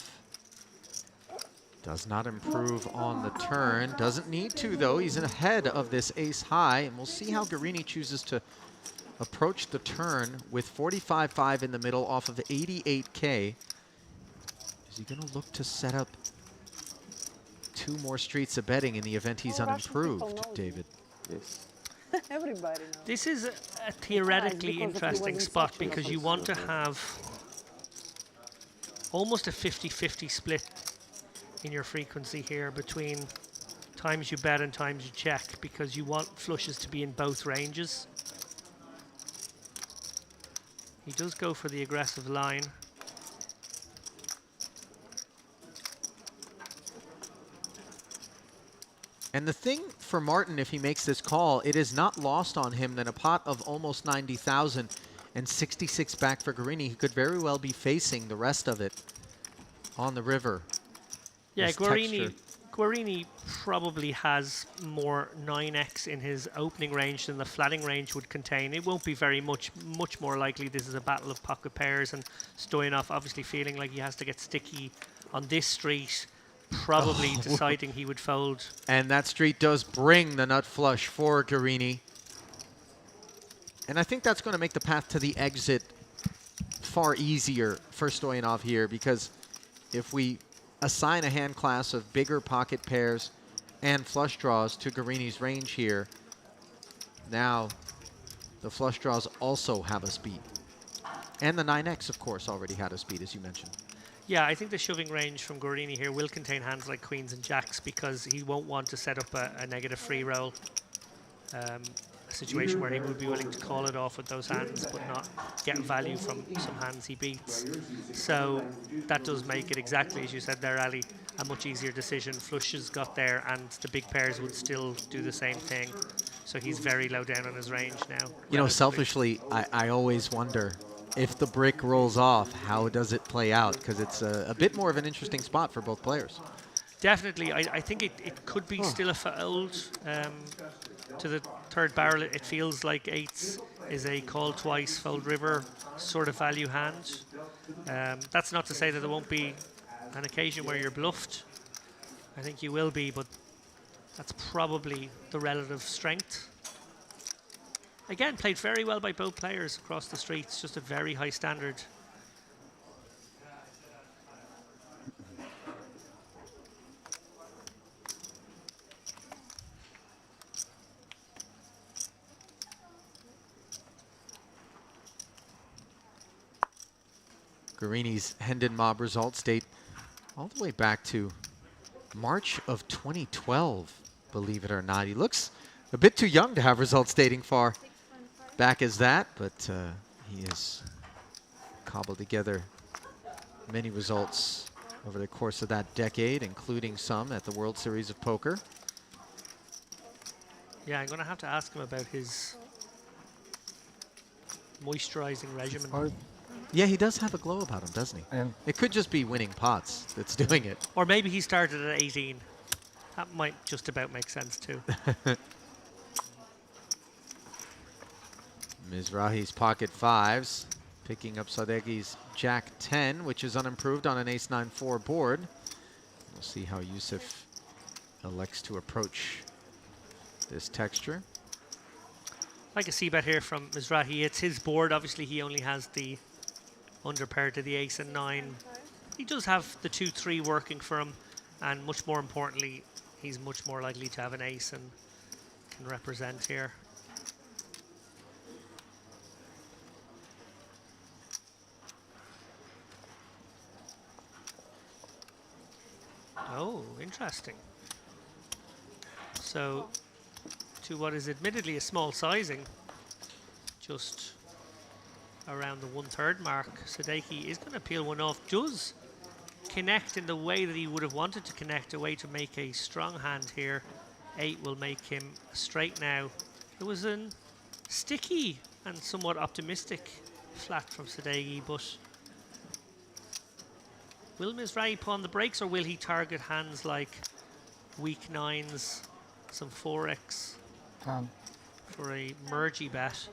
does not improve on the turn. Doesn't need to, though. He's ahead of this ace high, and we'll see how Guarini chooses to approach the turn with 45.5 in the middle off of 88K. Is he going to look to set up 2 more streets of betting in the event he's unimproved, David? Yes. Everybody knows. This is a theoretically because of the interesting wasn't spot section of because you it. want to have almost a 50-50 split in your frequency here between times you bet and times you check, because you want flushes to be in both ranges. He does go for the aggressive line. And the thing for Martin, if he makes this call, it is not lost on him that a pot of almost 90,000 and 66 back for Guarini, he could very well be facing the rest of it on the river. Yeah, This Guarini probably has more 9x in his opening range than the flatting range would contain. It won't be very much more likely this is a battle of pocket pairs, and Stoyanov obviously feeling like he has to get sticky on this street, probably deciding he would fold. And that street does bring the nut flush for Guarini. And I think that's going to make the path to the exit far easier for Stoyanov here, because if we assign a hand class of bigger pocket pairs and flush draws to Guarini's range here, now the flush draws also have us beat. And the 9x, of course, already had us beat, as you mentioned. Yeah, I think the shoving range from Guarini here will contain hands like queens and jacks, because he won't want to set up a negative free roll. A situation where he would be willing to call it off with those hands but not get value from some hands he beats. So that does make it, exactly as you said there, Ali, a much easier decision. Flushes got there and the big pairs would still do the same thing. So he's very low down on his range now. You know, selfishly, I always wonder if the brick rolls off, how does it play out? Because it's a bit more of an interesting spot for both players. Definitely, I think it could be still a fold to the third barrel. It feels like 8s is a call twice, fold river sort of value hand. That's not to say that there won't be an occasion where you're bluffed. I think you will be, but that's probably the relative strength. Again, played very well by both players across the streets, just a very high standard. Guarini's Hendon Mob results date all the way back to March of 2012, believe it or not. He looks a bit too young to have results dating far back as that, but he has cobbled together many results over the course of that decade, including some at the World Series of Poker. Yeah, I'm going to have to ask him about his moisturizing regimen. 5 Yeah, he does have a glow about him, doesn't he? and It could just be winning pots that's doing it. Or maybe he started at 18. That might just about make sense too. Mizrahi's pocket fives, picking up Sadegi's Jack 10, which is unimproved on an Ace 9-4 board. We'll see how Yusuf elects to approach this texture. Like a c-bet here from Mizrahi. It's his board. Obviously, he only has the underpair to the ace and 9. He does have the 2-3 working for him, and much more importantly, he's much more likely to have an ace and can represent here. Oh, interesting. So, to what is admittedly a small sizing, just around the 1/3 mark, Sadeghi is going to peel one off. Does connect in the way that he would have wanted to connect, a way to make a strong hand here. 8 will make him straight now. It was a sticky and somewhat optimistic flat from Sadeghi, but will Mizrahi pawn the brakes, or will he target hands like weak 9s, some 4x 10. for a mergy bet?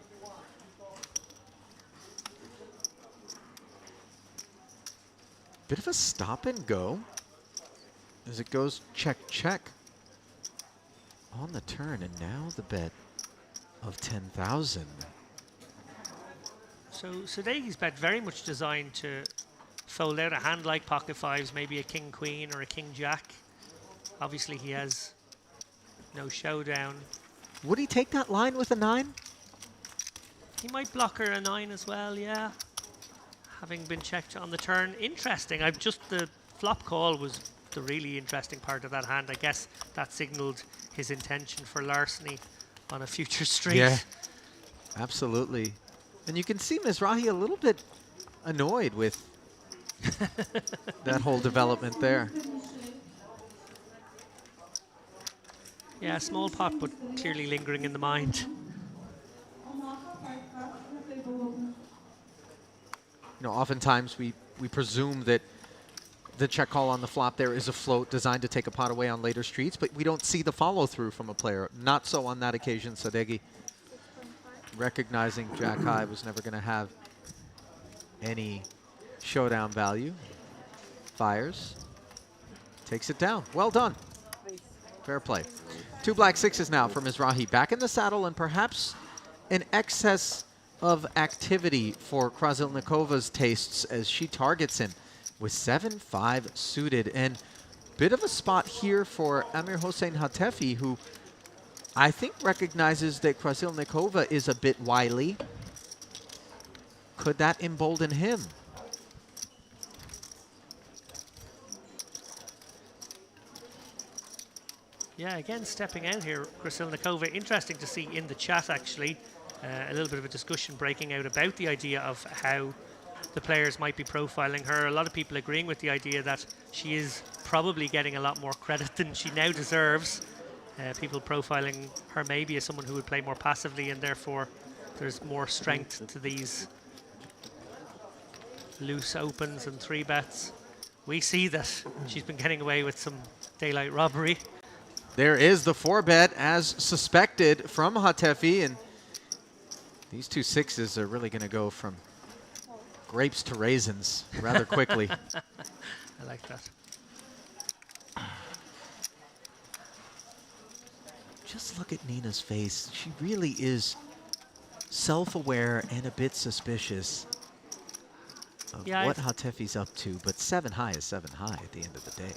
Bit of a stop and go as it goes check, check on the turn, and now the bet of 10,000. So Sadeghi's bet very much designed to fold out a hand like pocket fives, maybe a king queen or a king jack. Obviously he has no showdown. Would he take that line with a 9? He might block her a 9 as well, yeah. Having been checked on the turn. Interesting. The flop call was the really interesting part of that hand. I guess that signaled his intention for larceny on a future street. Yeah, absolutely. And you can see Mizrahi a little bit annoyed with that whole development there. Yeah, small pot, but clearly lingering in the mind. You know, oftentimes we presume that the check call on the flop there is a float designed to take a pot away on later streets, but we don't see the follow-through from a player. Not so on that occasion. Sadeghi, recognizing Jack High was never going to have any showdown value, fires, takes it down. Well done. Fair play. 2 black 6s now for Mizrahi. Back in the saddle, and perhaps an excess of activity for Krasilnikova's tastes as she targets him with 7-5 suited. And bit of a spot here for Amir Hossein Hatefi, who I think recognizes that Krasilnikova is a bit wily. Could that embolden him? Yeah, again, stepping out here, Krasilnikova. Interesting to see in the chat, actually, a little bit of a discussion breaking out about the idea of how the players might be profiling her. A lot of people agreeing with the idea that she is probably getting a lot more credit than she now deserves. People profiling her maybe as someone who would play more passively, and therefore there's more strength to these loose opens and 3-bets. We see that she's been getting away with some daylight robbery. There is the 4-bet as suspected from Hatefi, and these 2 6s are really going to go from grapes to raisins rather quickly. I like that. Just look at Nina's face. She really is self-aware and a bit suspicious of Yeah, what Hatefi's up to, but 7 high is 7 high at the end of the day.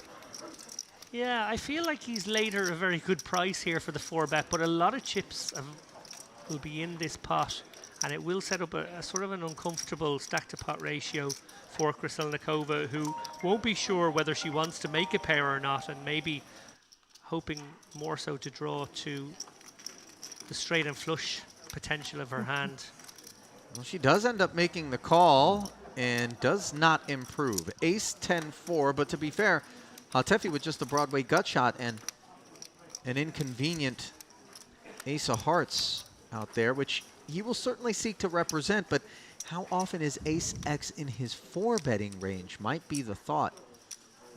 Yeah, I feel like he's laid her a very good price here for the 4-bet, but a lot of chips will be in this pot, and it will set up a sort of an uncomfortable stack-to-pot ratio for Krasilnikova, who won't be sure whether she wants to make a pair or not, and maybe hoping more so to draw to the straight and flush potential of her hand. Well, she does end up making the call, and does not improve. Ace 10-4, but to be fair, Hatefi with just a Broadway gut shot and an inconvenient ace of hearts out there, which he will certainly seek to represent, but how often is ace X in his 4-betting range might be the thought.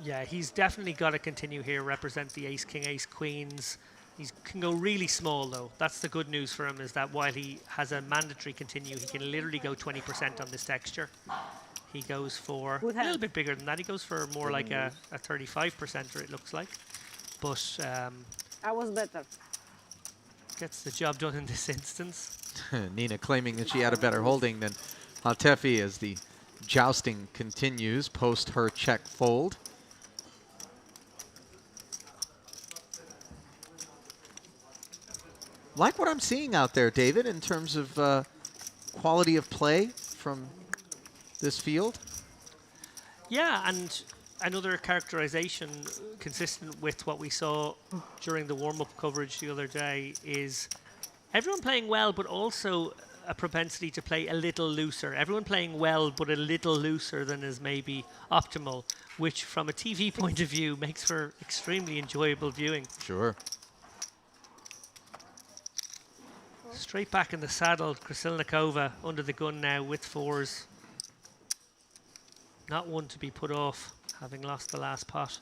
Yeah, he's definitely got to continue here, represent the ace, king, ace, queens. He can go really small, though. That's the good news for him, is that while he has a mandatory continue, he can literally go 20% on this texture. He goes for a little bit bigger than that. He goes for more like a 35%er, it looks like. But I was better. gets the job done in this instance. Nina claiming that she had a better holding than Hatefi as the jousting continues post her check fold. Like what I'm seeing out there, David, in terms of quality of play from this field. Yeah, and another characterization consistent with what we saw during the warm-up coverage the other day is everyone playing well, but also a propensity to play a little looser. Everyone playing well, but a little looser than is maybe optimal, which from a TV point of view makes for extremely enjoyable viewing. Sure. Straight back in the saddle, Krasilnikova under the gun now with 4s. Not one to be put off, having lost the last pot.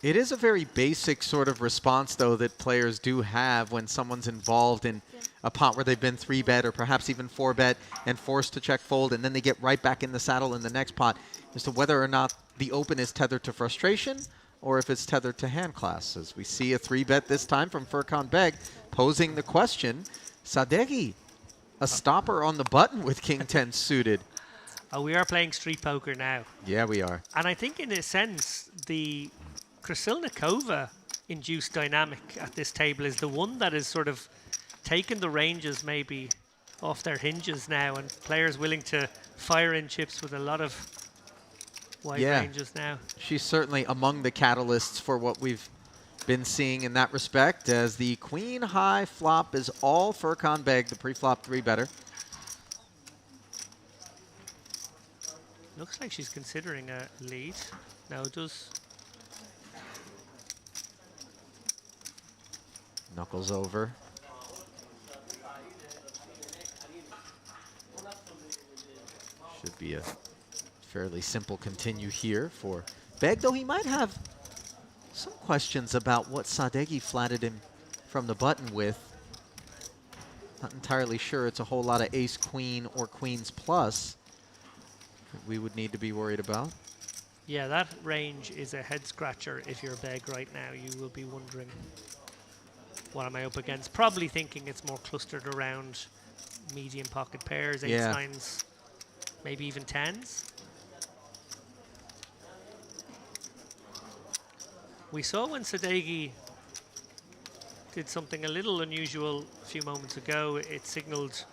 It is a very basic sort of response, though, that players do have when someone's involved in a pot where they've been 3-bet or perhaps even 4-bet and forced to check fold, and then they get right back in the saddle in the next pot, as to whether or not the open is tethered to frustration or if it's tethered to hand class. As we see a 3-bet this time from Furkan Beg posing the question, Sadeghi, a stopper on the button with King 10 suited. Oh, we are playing street poker now. Yeah, we are. And I think in a sense, the Krasilnikova induced dynamic at this table is the one that is sort of taken the ranges maybe off their hinges now, and players willing to fire in chips with a lot of wide ranges now. She's certainly among the catalysts for what we've been seeing in that respect, as the queen high flop is all Furkan Beg, the pre-flop 3-better. Looks like she's considering a lead. No, it does. Knuckles over. Should be a fairly simple continue here for Beg, though he might have some questions about what Sadeghi flatted him from the button with. Not entirely sure it's a whole lot of ace-queen or queens plus that we would need to be worried about. Yeah, that range is a head-scratcher if you're Beg right now. You will be wondering, what am I up against? Probably thinking it's more clustered around medium pocket pairs, eights, nines, maybe even 10s. We saw when Sadeghi did something a little unusual a few moments ago, it signaled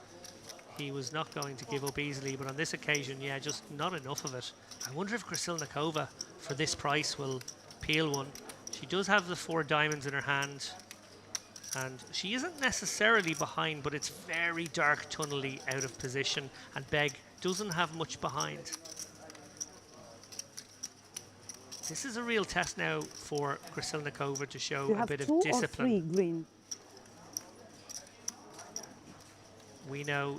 he was not going to give up easily, but on this occasion, yeah, just not enough of it. I wonder if Krasilnikova, for this price, will peel one. She does have the 4 diamonds in her hand, and she isn't necessarily behind, but it's very dark tunnely out of position, and Beg doesn't have much behind. This is a real test now for Krasilnikova to show a bit of discipline. You have 2 or 3 green. We know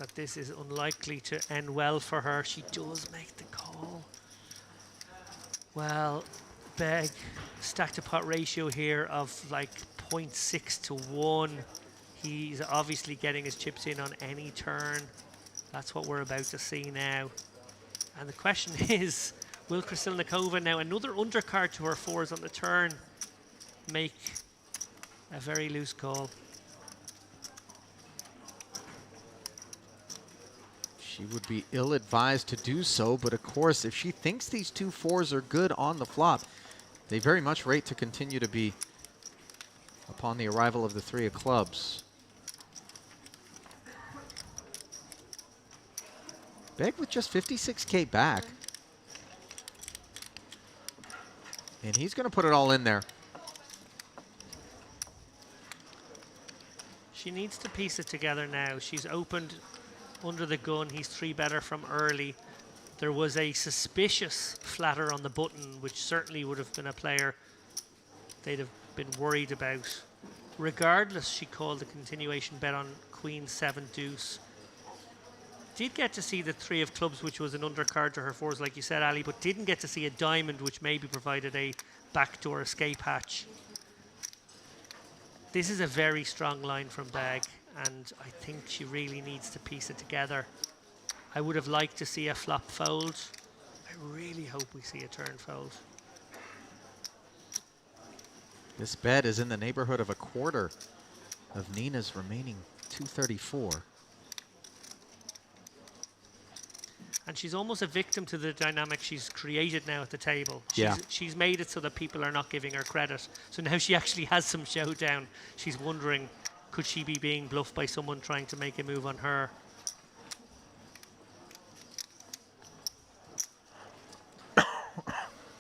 that this is unlikely to end well for her. She does make the call. Well, Beg, stack to pot ratio here of like 0.6 to 1. He's obviously getting his chips in on any turn. That's what we're about to see now. And the question is, will Krasilnikova, now another undercard to her 4s on the turn, make a very loose call? She would be ill-advised to do so, but of course, if she thinks these 2 4s are good on the flop, they very much rate to continue to be upon the arrival of the 3 of clubs. Beg with just 56K back. And he's going to put it all in there. She needs to piece it together now. She's opened under the gun. He's 3 better from early. There was a suspicious flatter on the button, which certainly would have been a player they'd have been worried about. Regardless, she called the continuation bet on Queen 7 deuce. Did get to see the 3 of clubs, which was an undercard to her 4s, like you said, Ali, but didn't get to see a diamond, which maybe provided a backdoor escape hatch. This is a very strong line from Begg, and I think she really needs to piece it together. I would have liked to see a flop fold. I really hope we see a turn fold. This bet is in the neighborhood of a quarter of Nina's remaining 234. And she's almost a victim to the dynamic she's created now at the table. Yeah. She's made it so that people are not giving her credit. So now she actually has some showdown. She's wondering, could she be being bluffed by someone trying to make a move on her?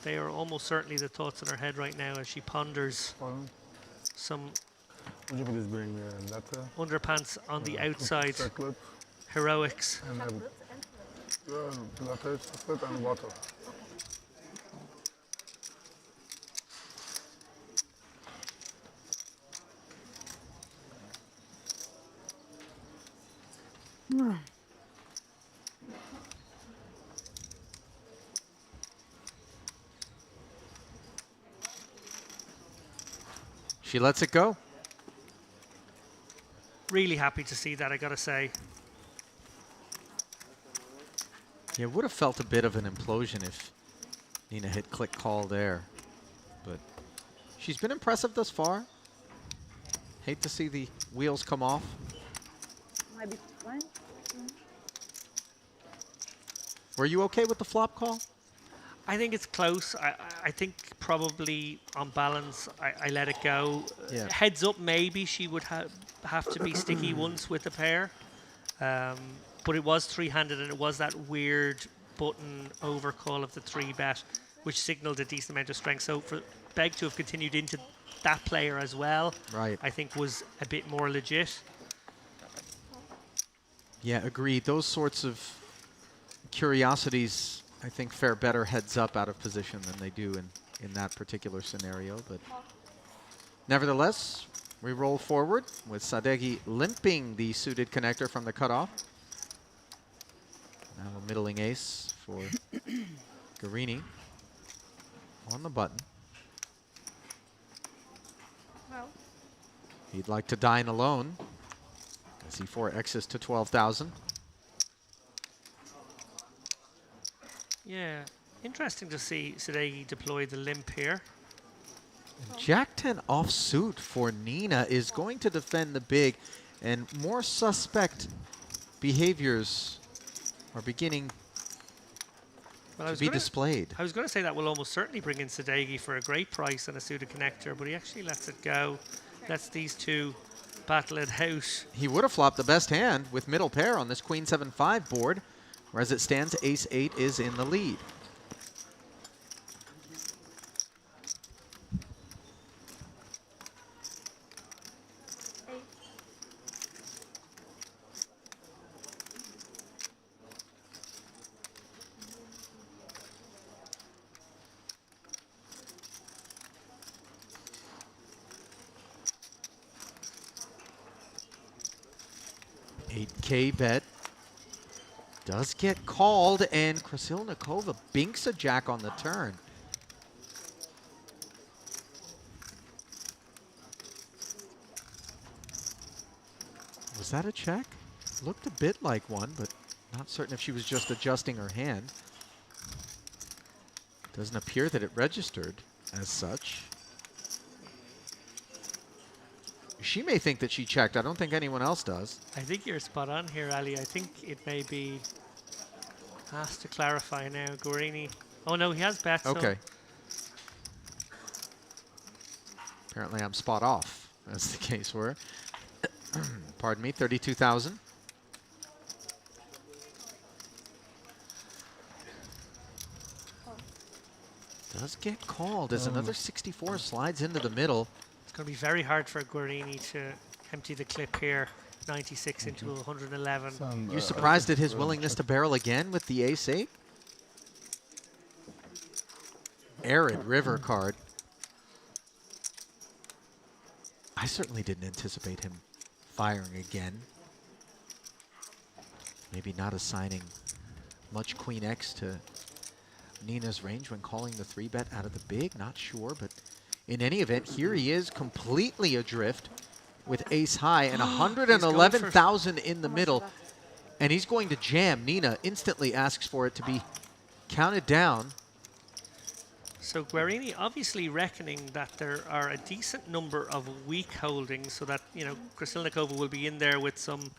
They are almost certainly the thoughts in her head right now as she ponders Pardon? some Would you please bring letter, underpants on the outside chocolate, heroics. and letter, chocolate, and water? She lets it go. Really happy to see that, I gotta say. Yeah, would have felt a bit of an implosion if Nina hit click call there. But she's been impressive thus far. Hate to see the wheels come off. Might be fine. Were you okay with the flop call? I think it's close. I think probably on balance, I let it go. Yeah. Heads up, maybe she would have to be sticky once with the pair. But it was 3-handed, and it was that weird button overcall of the 3-bet, which signaled a decent amount of strength. So for Begg to have continued into that player as well, Right. I think was a bit more legit. Yeah, agreed. Those sorts of curiosities, I think, fare better heads up out of position than they do in that particular scenario. But nevertheless, we roll forward with Sadeghi limping the suited connector from the cutoff. Now a middling ace for Guarini on the button. He'd like to dine alone as he 4Xs to 12,000. Yeah, interesting to see Sadeghi deploy the limp here. Jack 10 offsuit for Nina is going to defend the big, and more suspect behaviors are beginning Well, to be displayed. I was going to say that will almost certainly bring in Sadeghi for a great price on a suited connector, but he actually lets it go. Lets these two battle it out. He would have flopped the best hand with middle pair on this Queen 7-5 board, where as it stands, Ace 8 is in the lead. $8K bet does get called, and Krasilnikova binks a jack on the turn. Was that a check? Looked a bit like one, but not certain if she was just adjusting her hand. Doesn't appear that it registered as such. She may think that she checked. I don't think anyone else does. I think you're spot on here, Ali. I think it may be asked to clarify now. Guarini. Oh no, he has bet. Okay. Apparently I'm spot off, as the case were. Pardon me, 32,000. Does get called as another 64 slides into the middle. It's going to be very hard for Guarini to Empty the clip here. 96 into 111. Some, You surprised at his willingness to barrel again with the ace-8? Arid river card. I certainly didn't anticipate him firing again. Maybe not assigning much Queen X to Nina's range when calling the 3-bet out of the big, not sure, but in any event, here he is completely adrift with ace high and 111,000 in the middle, and he's going to jam. Nina instantly asks for it to be counted down. So Guarini obviously reckoning that there are a decent number of weak holdings, so that, you know, Krasilnikova will be in there with some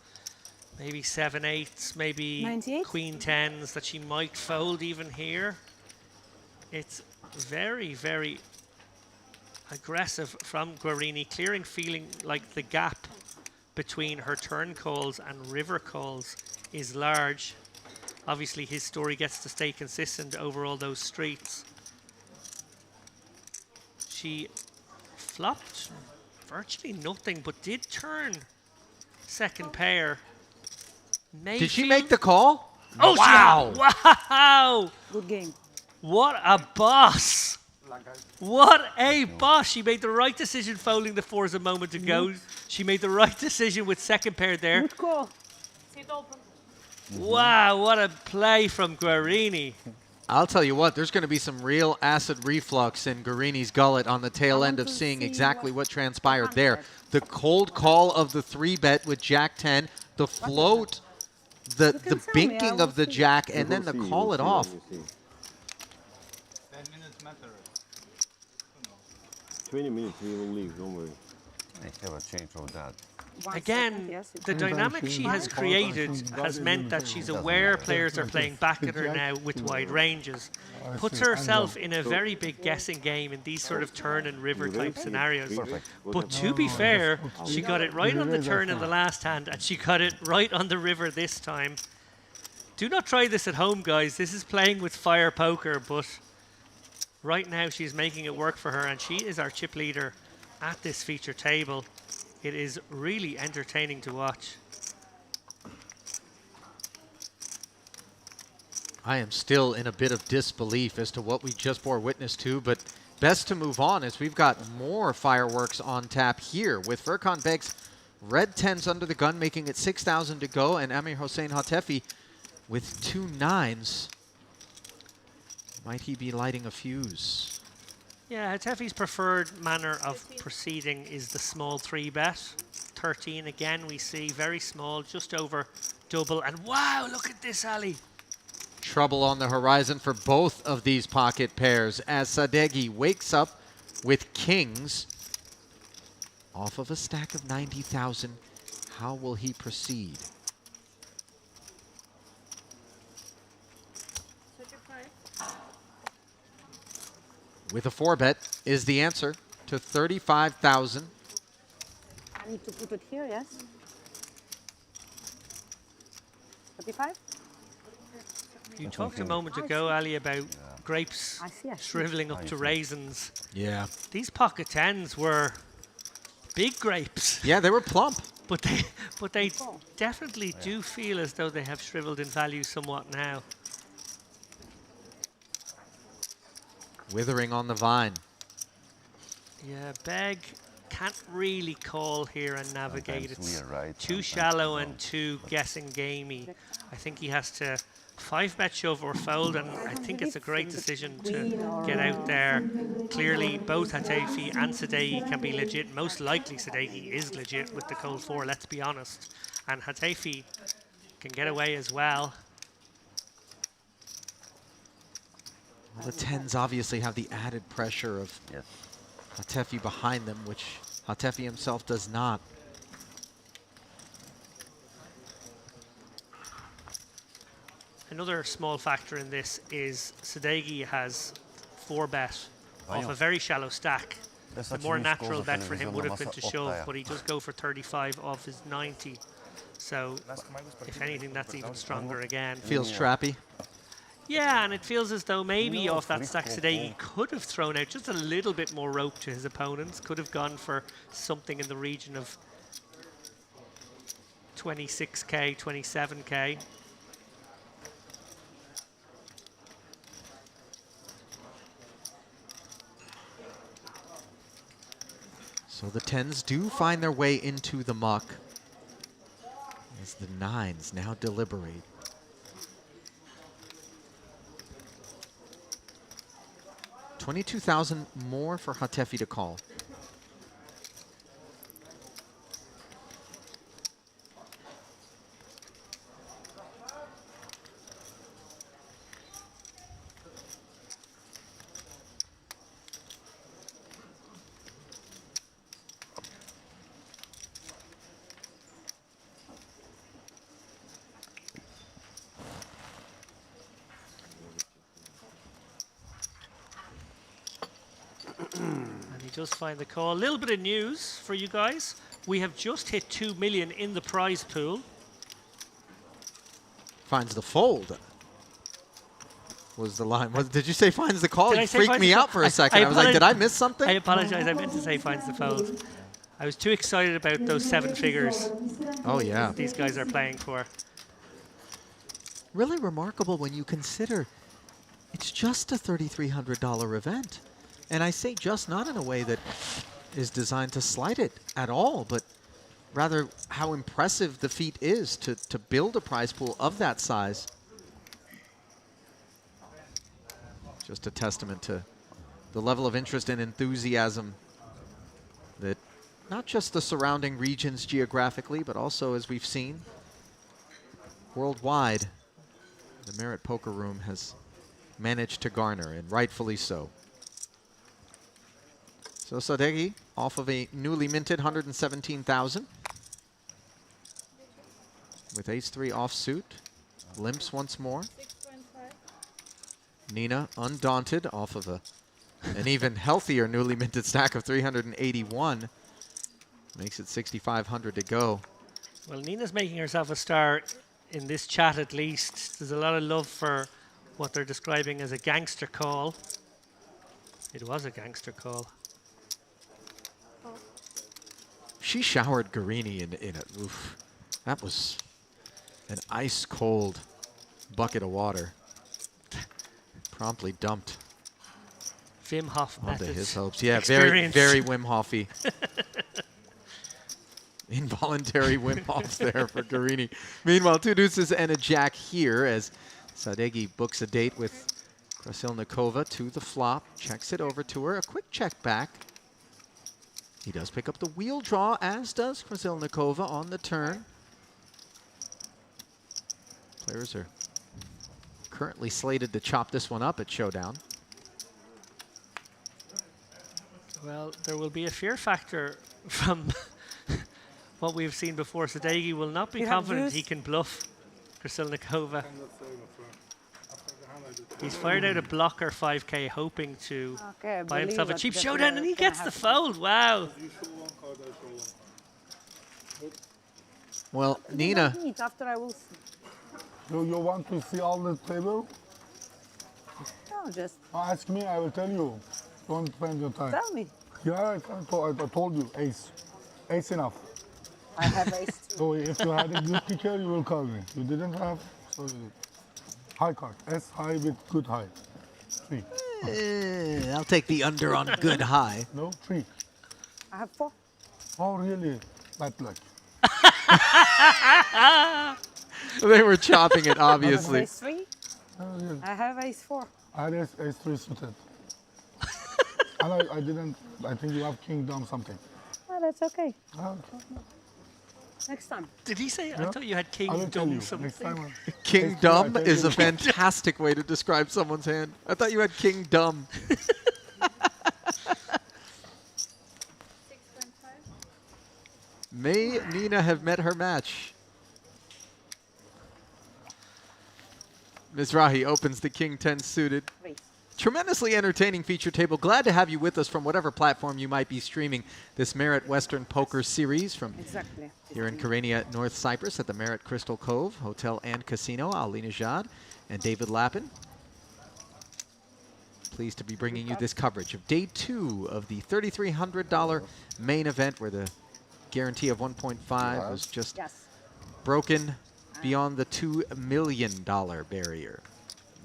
maybe 7/8s, maybe 98? Queen 10s that she might fold even here. It's very, very aggressive from Guarini, clearing feeling like the gap between her turn calls and river calls is large. Obviously his story gets to stay consistent over all those streets. She flopped virtually nothing, but did turn second pair. Did she make the call? Oh, wow! Wow! Good game. What a boss! What a boss! She made the right decision folding the 4s a moment ago. She made the right decision with second pair there. Good call. Wow, what a play from Guarini. I'll tell you what, there's going to be some real acid reflux in Guarini's gullet on the tail end of seeing exactly what transpired there. The cold call of the 3-bet with Jack 10, the float, the binking of the Jack, and then the call it off. 10 minutes matter. 20 minutes, we will leave, don't worry. I have a change of that. 1 Again, second, yes, it's the fine. dynamic she has created has meant that she's aware players are playing back at her now with wide ranges. Puts herself in a very big guessing game in these sort of turn and river type scenarios. Perfect. But to be fair, she got it right on the turn in the last hand, and she got it right on the river this time. Do not try this at home, guys. This is playing with fire poker, but right now she's making it work for her, and she is our chip leader at this feature table. It is really entertaining to watch. I am still in a bit of disbelief as to what we just bore witness to, but best to move on as we've got more fireworks on tap here with Furkan Beg's red 10s under the gun, making it 6,000 to go, and Amir Hossein Hatefi with 2 9s. Might he be lighting a fuse? Yeah, Hatefi's preferred manner of proceeding is the small 3-bet. 13 again, we see very small, just over double. And wow, look at this, Ali. Trouble on the horizon for both of these pocket pairs as Sadeghi wakes up with kings off of a stack of 90,000. How will he proceed? With a 4-bet is the answer to 35,000. I need to put it here, yes? 35? You talked a moment ago, Ali, about grapes I see. shriveling up to raisins. Yeah. These pocket 10s were big grapes, Yeah, they were plump. but they definitely do feel as though they have shriveled in value somewhat now. Withering on the vine. Yeah, Beg can't really call here and navigate. Sometimes It's we are right, too sometimes shallow we're and wrong. too guessing gamey. I think he has to 5-bet shove or fold, and I think it's a great decision to get out there. Clearly, both Hatefi and Sadeghi can be legit. Most likely, Sadeghi is legit with the cold 4, let's be honest. And Hatefi can get away as well. Well, the 10s obviously have the added pressure of Yes. Hatefi behind them, which Hatefi himself does not. Another small factor in this is Sadeghi has 4-bet off a very shallow stack. The more natural bet for him would have been to shove, but he does go for 35 off his 90. So, if anything, that's even stronger again. Feels trappy. Yeah, and it feels as though maybe off that stack today he could have thrown out just a little bit more rope to his opponents, could have gone for something in the region of 26K, 27K. So the 10s do find their way into the muck as the 9s now deliberate. $22,000 more for Hatefi to call. And he does find the call. A little bit of news for you guys. We have just hit 2 million in the prize pool. Finds the fold. Was the line? Did you say finds the call? Did You I say freaked finds me the out call? for a second. I was like, did I miss something? I apologize. I meant to say finds the fold. I was too excited about those 7 figures Oh, yeah. these guys are playing for. Really remarkable when you consider it's just a $3,300 event. And I say just not in a way that is designed to slight it at all, but rather how impressive the feat is to build a prize pool of that size. Just a testament to the level of interest and enthusiasm that not just the surrounding regions geographically, but also, as we've seen, worldwide, the Merit Poker Room has managed to garner, and rightfully so. So Sadeghi off of a newly minted 117,000 with ace-3 offsuit, limps once more. Nina undaunted off of an even healthier newly minted stack of 381. Makes it 6,500 to go. Well, Nina's making herself a star in this chat at least. There's a lot of love for what they're describing as a gangster call. It was a gangster call. She showered Guarini in it. Oof. That was an ice-cold bucket of water. Promptly dumped Wim Hof onto methods. his hopes. Yeah, very, Experience. very Wim Hof-y. Involuntary Wim Hof there for Guarini. Meanwhile, 2 deuces and a jack here as Sadeghi books a date with Krasilnikova to the flop, checks it over to her. A quick check back. He does pick up the wheel draw, as does Krasilnikova on the turn. Players are currently slated to chop this one up at Showdown. Well, there will be a fear factor from what we've seen before. Sadeghi will not be You have confident juice? he can bluff Krasilnikova. He's fired out a blocker 5K hoping to Okay, I buy believe himself a that cheap that's showdown, and he what's gonna gets the happen. fold. Wow. Well, You Nina, don't need, after I will see. Do you want to see all the table? No, just Ask me, I will tell you. Don't spend your time. tell me. Yeah, I told you, ace. Ace enough. I have ace 2. So if you had a good kicker, you will call me. You didn't have, so you did. High card. S high with good high. 3. I'll take the under on good high. No, 3. I have 4. Oh, really? Bad luck. They were chopping it, I have obviously. ace 3. Oh, really? I have ace 4. I had ace 3 suited. And I didn't, I think you have king dom something. Oh, that's okay. Ah, Next time. Did he say? I Yeah. thought you had I will tell kingdom you. something. Next time. King I Dumb tell is you. a fantastic way to describe someone's hand. I thought you had King Dumb. May Nina have met her match? Mizrahi opens the King 10 suited. Raise. Tremendously entertaining feature table. Glad to have you with us from whatever platform you might be streaming this Merit Western Poker Series from Exactly. here in Karania, North Cyprus at the Merit Crystal Cove Hotel and Casino. Ali Najad and David Lappin. Pleased to be bringing you this coverage of day 2 of the $3,300 main event where the guarantee of 1.5 was just Yes. broken beyond the $2 million barrier.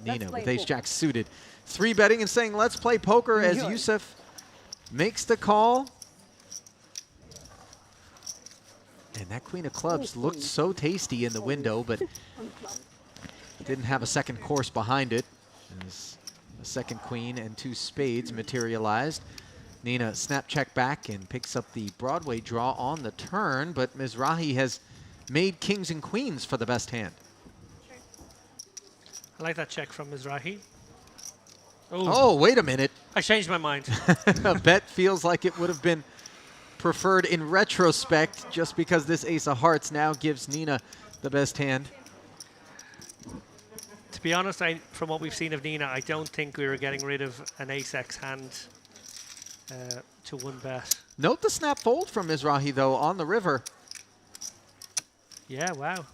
Nina play with ace poker. jack suited. 3-betting and saying, let's play poker as Enjoy. Yusuf makes the call. And that queen of clubs looked so tasty in the window, but didn't have a second course behind it. As the second queen and 2 spades materialized. Nina snap check back and picks up the Broadway draw on the turn, but Mizrahi has made kings and queens for the best hand. I like that check from Mizrahi. Oh, wait a minute. I changed my mind. A bet feels like it would have been preferred in retrospect, just because this ace of hearts now gives Nina the best hand. To be honest, from what we've seen of Nina, I don't think we were getting rid of an ace-x hand to 1-bet. Note the snap fold from Mizrahi, though, on the river. Yeah, wow.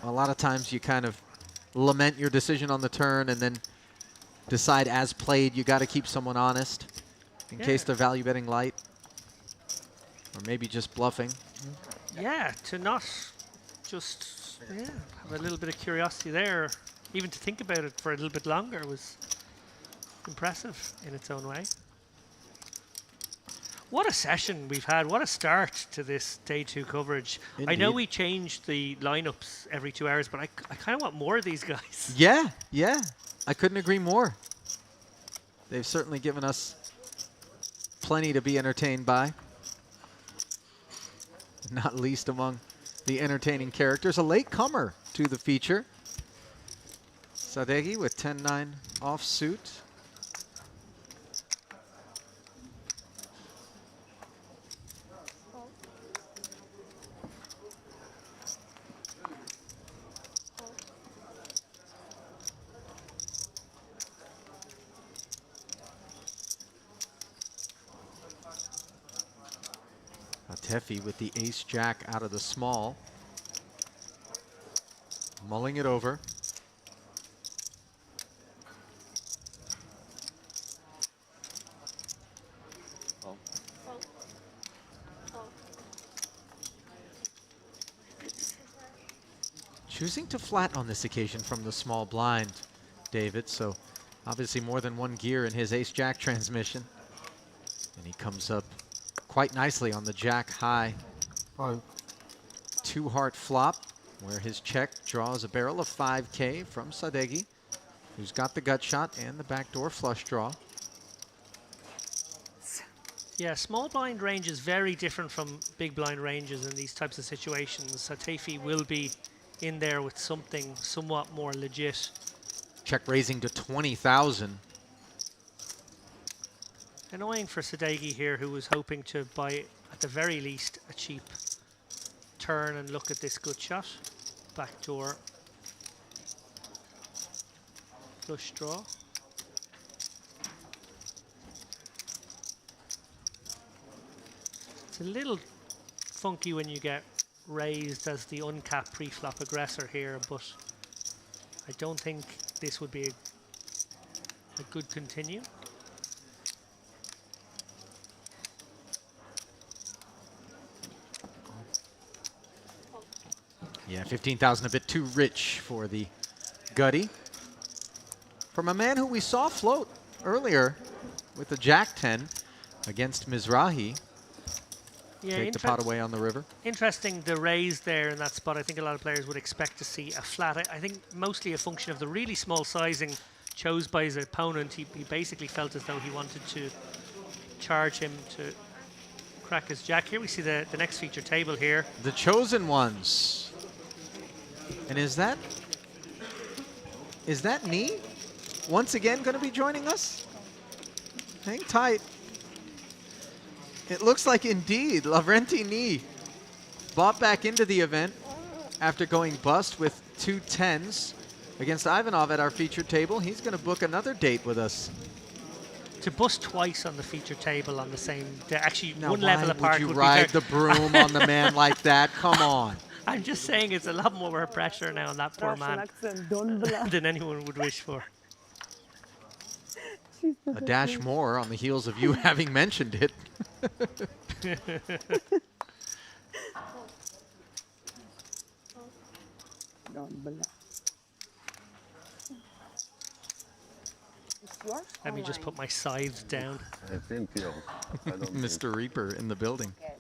A lot of times you kind of lament your decision on the turn and then decide as played you got to keep someone honest in case they're value betting light or maybe just bluffing. Yeah, to not just have a little bit of curiosity there, even to think about it for a little bit longer was impressive in its own way. What a session we've had. What a start to this day 2 coverage. I know Indeed. we change the lineups every 2 hours, but I kind of want more of these guys. Yeah, I couldn't agree more. They've certainly given us plenty to be entertained by. Not least among the entertaining characters. A late comer to the feature. Sadeghi with 10-9 offsuit. Atefi with the ace-jack out of the small. Mulling it over. Choosing to flat on this occasion from the small blind, David, so obviously more than one gear in his ace-jack transmission. And he comes up quite nicely on the jack high 2-heart flop, where his check draws a barrel of 5K from Sadeghi, who's got the gut shot and the backdoor flush draw. Yeah, small blind range is very different from big blind ranges in these types of situations. Satefi will be in there with something somewhat more legit. Check raising to 20,000. Annoying for Sadeghi here, who was hoping to buy, at the very least, a cheap turn and look at this good shot. Backdoor flush draw. It's a little funky when you get raised as the uncapped pre-flop aggressor here, but I don't think this would be a good continue. Yeah, 15,000 a bit too rich for the Gutty. From a man who we saw float earlier with the Jack-10 against Mizrahi. Yeah, Take the pot away on the river. Interesting, the raise there in that spot. I think a lot of players would expect to see a flat. I think mostly a function of the really small sizing chose by his opponent. He basically felt as though he wanted to charge him to crack his jack. Here we see the next feature table here. The chosen ones. And is that Nee once again going to be joining us? Hang tight. It looks like indeed Lavrenti Nee bought back into the event after going bust with 2 10s against Ivanov at our featured table. He's going to book another date with us. To bust twice on the feature table on the same day, actually Now, one level why apart would would you ride be the broom on the man like that? Come on. I'm just saying it's a lot more pressure now on that poor Russian man accent, don't bluff. than anyone would wish for. A dash more on the heels of you having mentioned it. Don't believe. It's yours Let or me just mine? put my scythe down. I think yours. I don't think. Mr. Reaper in the building. Yes.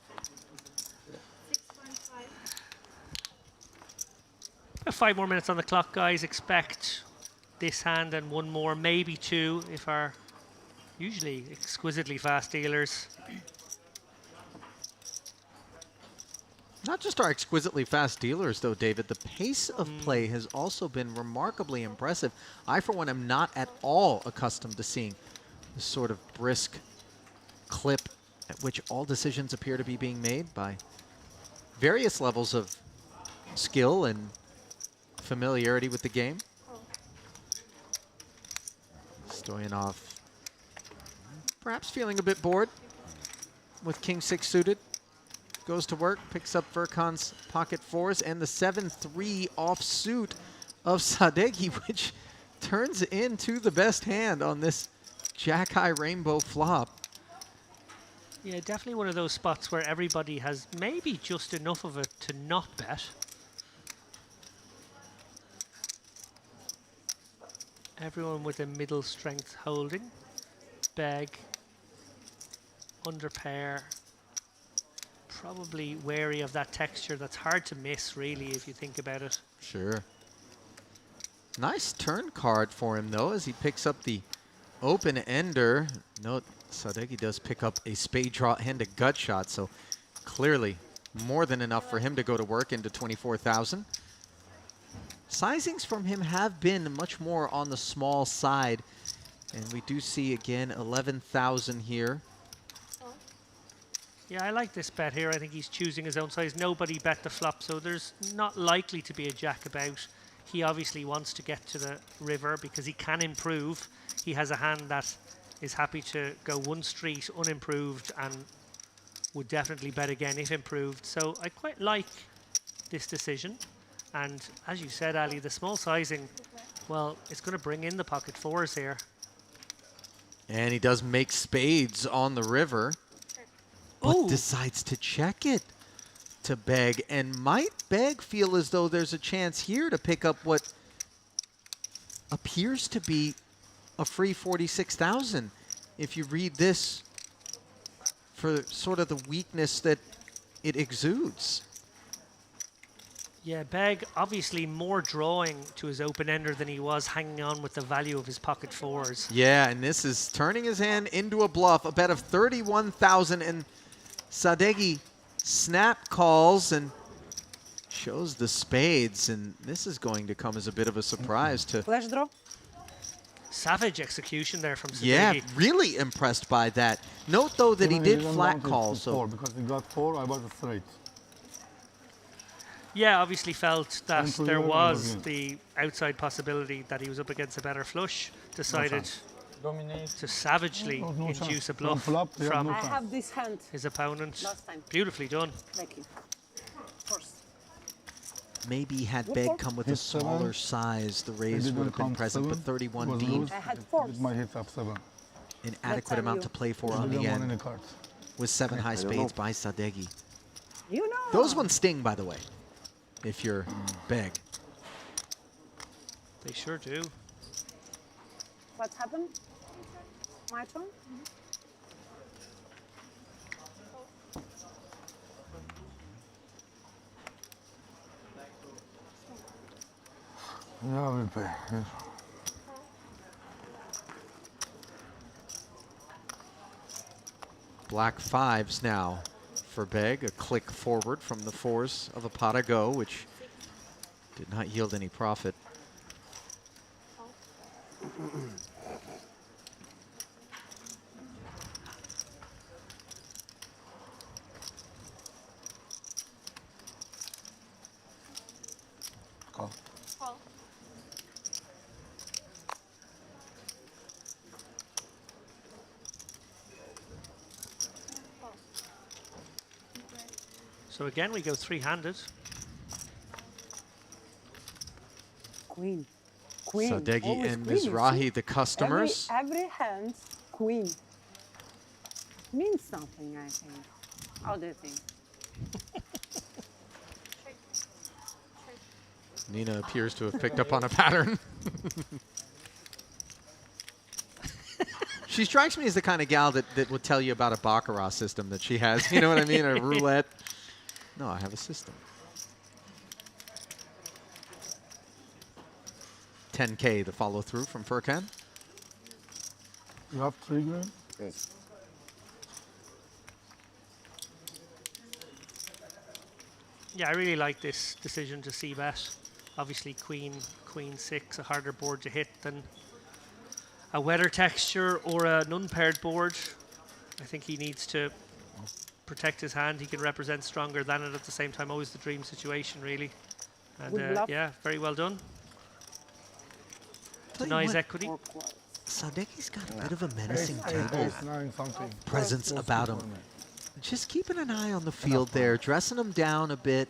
About 5 more minutes on the clock, guys. Expect this hand and one more, maybe two, if our usually exquisitely fast dealers. Not just our exquisitely fast dealers, though, David. The pace of play has also been remarkably impressive. I, for one, am not at all accustomed to seeing this sort of brisk clip at which all decisions appear to be being made by various levels of skill and familiarity with the game. Stoyanov perhaps feeling a bit bored with King 6 suited. Goes to work, picks up Furkan's pocket fours and the 7-3 offsuit of Sadeghi, which turns into the best hand on this Jack-High Rainbow flop. Yeah, definitely one of those spots where everybody has maybe just enough of it to not bet. Everyone with a middle strength holding. Beg. Under pair. Probably wary of that texture that's hard to miss, really, if you think about it. Sure. Nice turn card for him, though, as he picks up the open ender. Note, Sadeghi does pick up a spade draw and a gut shot, so clearly more than enough for him to go to work into 24,000. Sizings from him have been much more on the small side, and we do see, again, 11,000 here. Yeah, I like this bet here. I think he's choosing his own size. Nobody bet the flop, so there's not likely to be a jack about. He obviously wants to get to the river because he can improve. He has a hand that is happy to go one street unimproved and would definitely bet again if improved. So I quite like this decision. And as you said, Ali, the small sizing, well, it's going to bring in the pocket fours here. And he does make spades on the river, but Ooh. decides to check it to Beg, and might Beg feel as though there's a chance here to pick up what appears to be a free 46,000 if you read this for sort of the weakness that it exudes. Yeah, Beg obviously more drawing to his open-ender than he was hanging on with the value of his pocket fours. Yeah, and this is turning his hand into a bluff, a bet of 31,000, and Sadeghi snap calls and shows the spades, and this is going to come as a bit of a surprise to... Flash draw? Savage execution there from Sadeghi. Yeah, really impressed by that. Note, though, that he Even did didn't flat want it call, to so... four, because he got 4, I bought a straight. Yeah, obviously felt that Simple there euro was again. the outside possibility that he was up against a better flush. Decided Dominate. to savagely No chance. induce a From bluff flop, they have from no I chance. have this hand. his opponent. Last time. Beautifully done. Thank you. First. Maybe had What Beg for? come with a Hit seven. smaller size, the He raise didn't would have been count present, but 7, 31 was deemed loose. I had It- fours. It might hit up 7. an adequate on amount you. to play for He on the didn't want end, any cards. with 7 high don't know. spades by Sadeghi. You know. Those ones sting, by the way, if you're Beg. They sure do. What's happened? My turn? Yeah, I will pay. Yes. Black 5s now for Beg, a click forward from the 4s of a pot of go, which did not yield any profit. Call. So again, we go three-handed. Queen. Queen. Sadeghi Always and queen, you see? Mizrahi, the customers. Every hand, queen. Means something, I think. How do you think? Nina appears to have picked up on a pattern. She strikes me as the kind of gal that would tell you about a baccarat system that she has. You know what I mean? A roulette. No, I have a system. 10K the follow through from Furkan. You have 3 green? Yes. Yeah, I really like this decision to c-bet. Obviously, queen 6, a harder board to hit than a weather texture or an unpaired board. I think he needs to protect his hand. He can represent stronger than it at the same time. Always the dream situation, really. And Good bluff. yeah, very well done. Tell you Denies what, equity. Four clubs. Sadeki's got a bit of a menacing Ace, table ace 9 something. presence about him. Just keeping an eye on the field there, dressing him down a bit.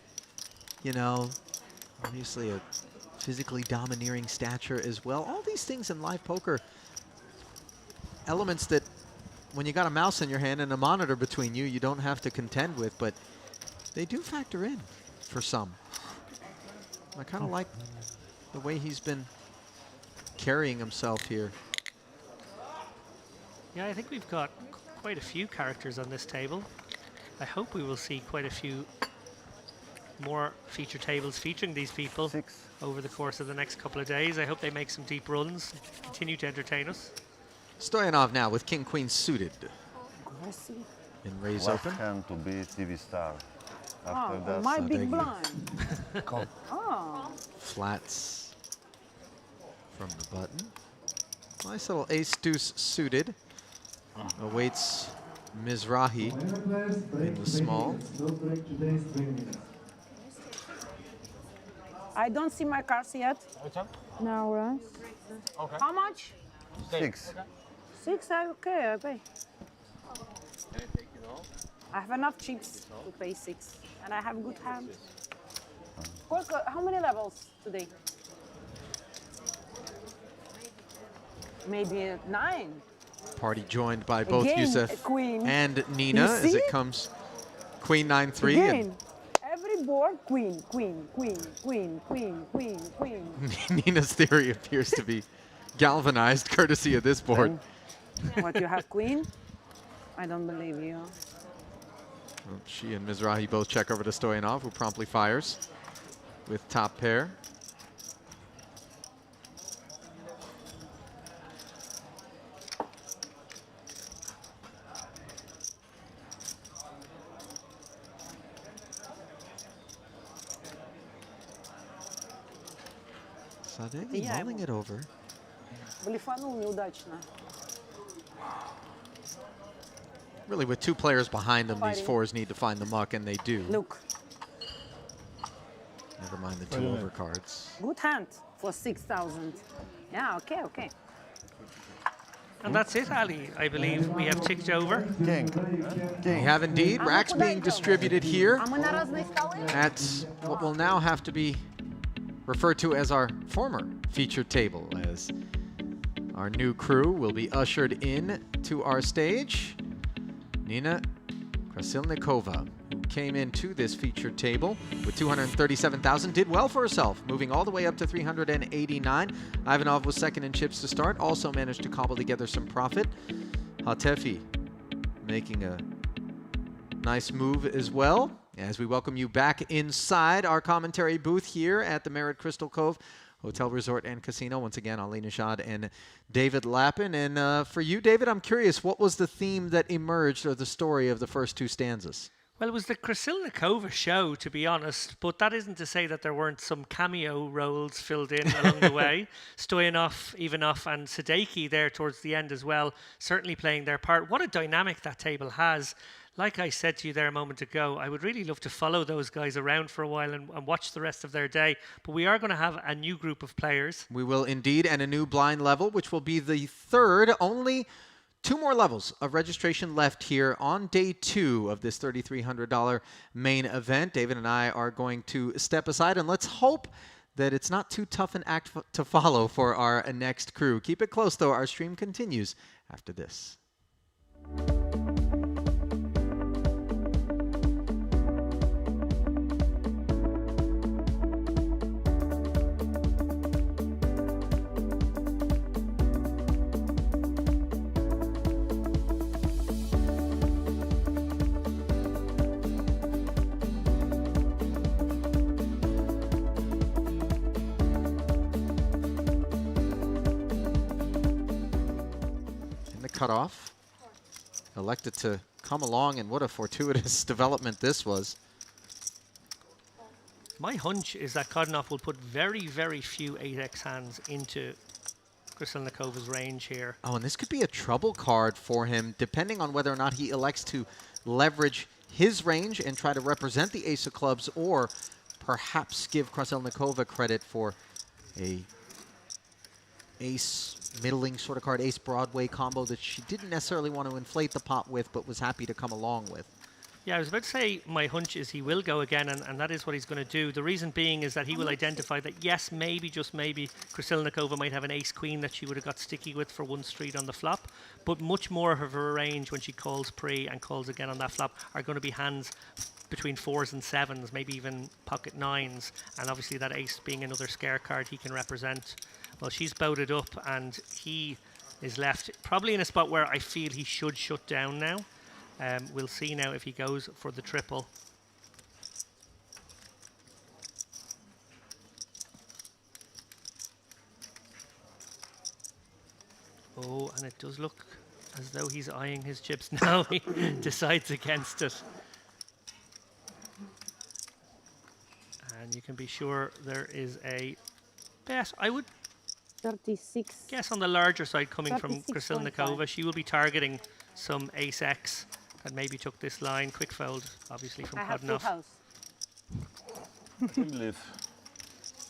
You know, obviously a physically domineering stature as well. All these things in live poker, elements that when you got a mouse in your hand and a monitor between you, you don't have to contend with, but they do factor in for some. I kind of like the way he's been carrying himself here. Yeah, I think we've got quite a few characters on this table. I hope we will see quite a few more feature tables featuring these people 6. over the course of the next couple of days. I hope they make some deep runs, continue to entertain us. Stoyanov now with King Queen suited Aggressive. in raise Left open. hand to be TV star. After Oh, that, my so big thank you. blind. Call. Oh, Flats from the button. Nice little ace deuce suited. Awaits Mizrahi in the small. I don't see my cards yet. Which one? No, right? Okay. How much? 6. 6, okay, I pay. I have enough chips to pay 6, and I have good hands. How many levels today? Maybe 9. Party joined by both Again, Youssef a queen. and Nina as see? it comes Queen 9-3. Again, every board, queen, queen, queen, queen, queen, queen, queen. And Nina's theory appears to be galvanized courtesy of this board. What, you have queen? I don't believe you. Well, she and Mizrahi both check over to Stoyanov, who promptly fires with top pair. Sadeghi Yeah, mulling it over. Блефанул неудачно. Really, with 2 players behind them, these Fighting. 4s need to find the muck, and they do. Look, Never mind the 2 overcards. good hand for 6,000. Yeah, okay, okay. And that's it, Ali. I believe we have ticked over. King. We have indeed. Racks being distributed here А мы на разные столы? at what will now have to be referred to as our former featured table, as our new crew will be ushered in to our stage. Nina Krasilnikova, who came into this featured table with 237,000, did well for herself, moving all the way up to 389. Ivanov was second in chips to start, also managed to cobble together some profit. Hatefi making a nice move as well, as we welcome you back inside our commentary booth here at the Marriott Crystal Cove Hotel, Resort, and Casino. Once again, Ali Nishad and David Lappin. And for you, David, I'm curious, what was the theme that emerged, or the story of the first 2 stanzas? Well, it was the Krasilnikova show, to be honest, but that isn't to say that there weren't some cameo roles filled in along the way. Stoyanov, Ivanov, and Sadeghi there towards the end as well, certainly playing their part. What a dynamic that table has. Like I said to you there a moment ago, I would really love to follow those guys around for a while and watch the rest of their day. But we are going to have a new group of players. We will indeed, and a new blind level, which will be the 3rd. Only 2 more levels of registration left here on day 2 of this $3,300 main event. David and I are going to step aside, and let's hope that it's not too tough an act to follow for our next crew. Keep it close, though. Our stream continues after this. cutoff. Elected to come along, and what a fortuitous development this was. My hunch is that Kodinov will put very, very few 8x hands into Krasilnikova's range here. Oh, and this could be a trouble card for him, depending on whether or not he elects to leverage his range and try to represent the ace of clubs, or perhaps give Krasilnikova credit for a ace middling sort of card, ace Broadway combo that she didn't necessarily want to inflate the pot with, but was happy to come along with. Yeah, I was about to say my hunch is he will go again, and that is what he's going to do. The reason being is that he will identify that, yes, maybe, just maybe, Krasilnikova might have an ace-queen that she would have got sticky with for one street on the flop, but much more of her range when she calls pre and calls again on that flop are going to be hands between 4s and 7s, maybe even pocket 9s, and obviously that ace being another scare card he can represent. Well, she's bowed up, and he is left probably in a spot where I feel he should shut down now. We'll see now if he goes for the triple. Oh, and it does look as though he's eyeing his chips now. He decides against it. And you can be sure there is a bet. I would 36. guess on the larger side coming from 36.5. Krasilnikova. She will be targeting some ace-x that maybe took this line. Quick fold, obviously, from I have full Kodinov. house. We live.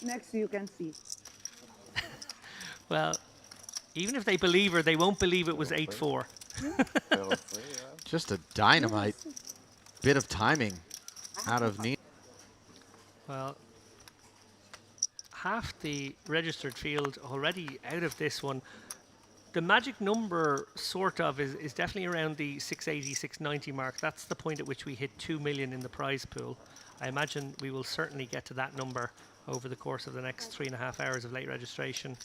Next you can see. Well, even if they believe her, they won't believe it was 8-4. Just a dynamite bit of timing out of Nina. Well, half the registered field already out of this one. The magic number, sort of, is definitely around the 680, 690 mark. That's the point at which we hit 2 million in the prize pool. I imagine we will certainly get to that number over the course of the next 3.5 hours of late registration.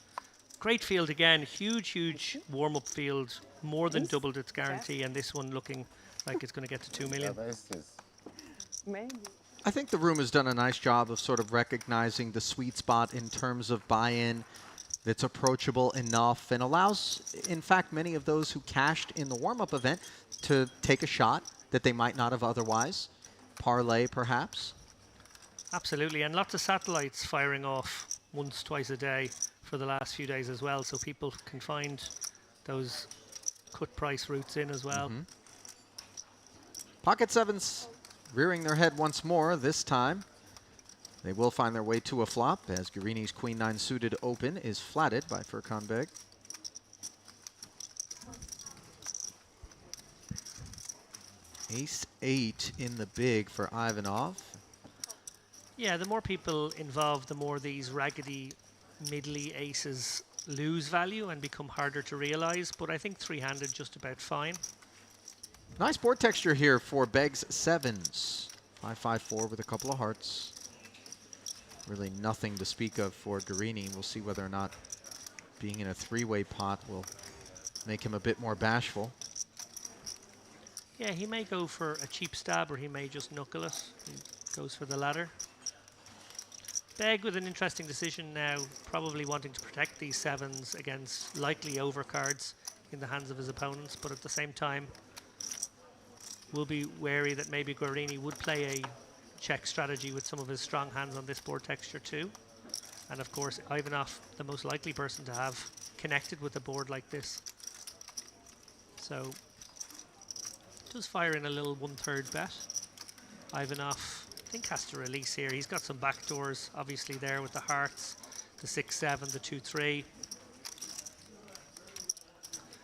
Great field again, huge warm-up field, more than doubled its guarantee, and this one looking like it's going to get to 2 million. Maybe. I think the room has done a nice job of sort of recognizing the sweet spot in terms of buy-in that's approachable enough and allows, in fact, many of those who cashed in the warm-up event to take a shot that they might not have otherwise. Parlay, perhaps. Absolutely, and lots of satellites firing off once, twice a day for the last few days as well, so people can find those cut price routes in as well. Pocket sevens rearing their head once more. This time they will find their way to a flop as Guarini's Queen 9 suited open is flatted by Furkan Beg. Ace 8 in the big for Ivanov. Yeah, the more people involved, the more these raggedy, middly aces lose value and become harder to realize, but I think three-handed just about fine. Nice board texture here for Beg's sevens. 5-5-4 with a couple of hearts. Really nothing to speak of for Guarini. We'll see whether or not being in a three-way pot will make him a bit more bashful. Yeah, he may go for a cheap stab or he may just knuckle it. He goes for the latter. Beg with an interesting decision now, probably wanting to protect these sevens against likely overcards in the hands of his opponents, but at the same time will be wary that maybe Guarini would play a check strategy with some of his strong hands on this board texture too. And of course, Ivanov, the most likely person to have connected with a board like this. So, does fire in a little 1/3 bet. Ivanov, I think, has to release here. He's got some backdoors, obviously, there with the hearts, the 6-7, the 2-3.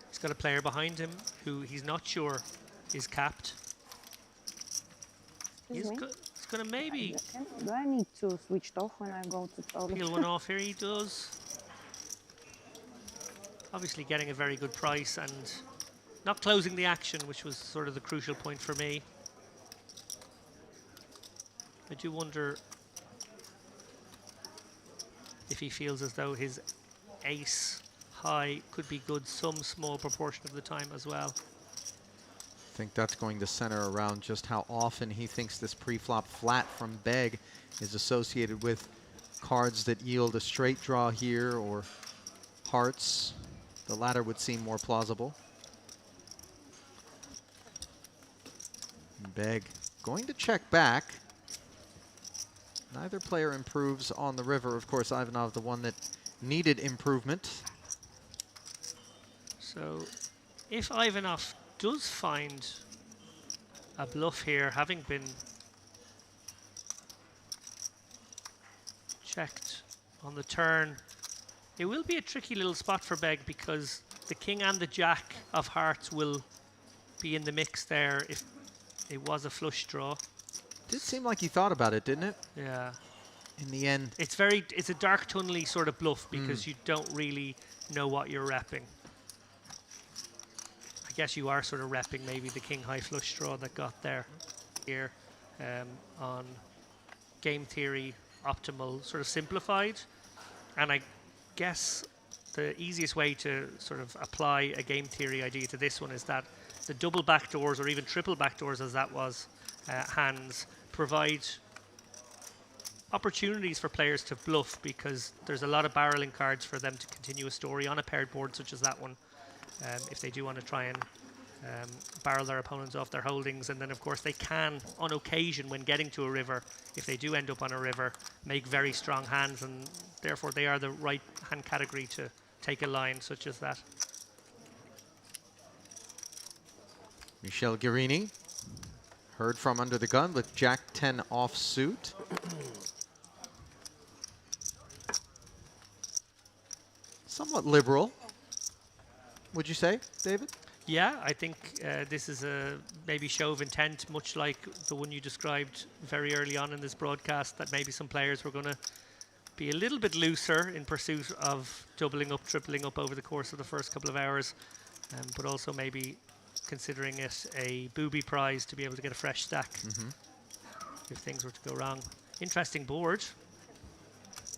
He's got a player behind him who he's not sure is capped. He's going to maybe Do I need to switch it off when I go to toilet? peel one off here. He does. Obviously getting a very good price and not closing the action, which was sort of the crucial point for me. I do wonder if he feels as though his ace high could be good some small proportion of the time as well. I think that's going to center around just how often he thinks this pre-flop flat from Beg is associated with cards that yield a straight draw here or hearts. The latter would seem more plausible. Beg going to check back. Neither player improves on the river. Of course, Ivanov, the one that needed improvement. So if Ivanov does find a bluff here, having been checked on the turn, it will be a tricky little spot for Beg because the king and the jack of hearts will be in the mix there if it was a flush draw. Did seem like he thought about it, didn't it? Yeah. In the end, It's a dark tunnely sort of bluff because you don't really know what you're repping. I guess you are sort of repping maybe the king high flush draw that got there here on game theory optimal sort of simplified. And I guess the easiest way to sort of apply a game theory idea to this one is that the double backdoors or even triple backdoors as that was hands provide opportunities for players to bluff because there's a lot of barreling cards for them to continue a story on a paired board such as that one if they do want to try and barrel their opponents off their holdings. And then of course they can on occasion when getting to a river, if they do end up on a river, make very strong hands, and therefore they are the right hand category to take a line such as that. Michel Guerini heard from under the gun with Jack 10 offsuit. Somewhat liberal, would you say, David? Yeah, I think this is a maybe show of intent, much like the one you described very early on in this broadcast, that maybe some players were going to be a little bit looser in pursuit of doubling up, tripling up over the course of the first couple of hours, but also maybe considering it a booby prize to be able to get a fresh stack if things were to go wrong. Interesting board.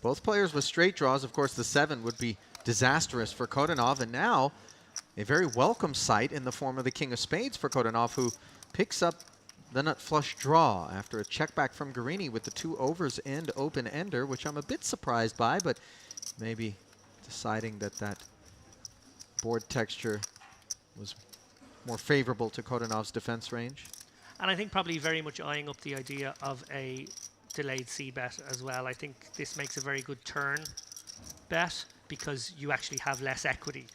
Both players with straight draws. Of course, the 7 would be disastrous for Kodunov, and now a very welcome sight in the form of the king of spades for Kodunov, who picks up the nut flush draw after a check back from Guerini with the 2 overs and open ender, which I'm a bit surprised by, but maybe deciding that that board texture was more favorable to Kodunov's defense range. And I think probably very much eyeing up the idea of a delayed c-bet as well. I think this makes a very good turn bet because you actually have less equity.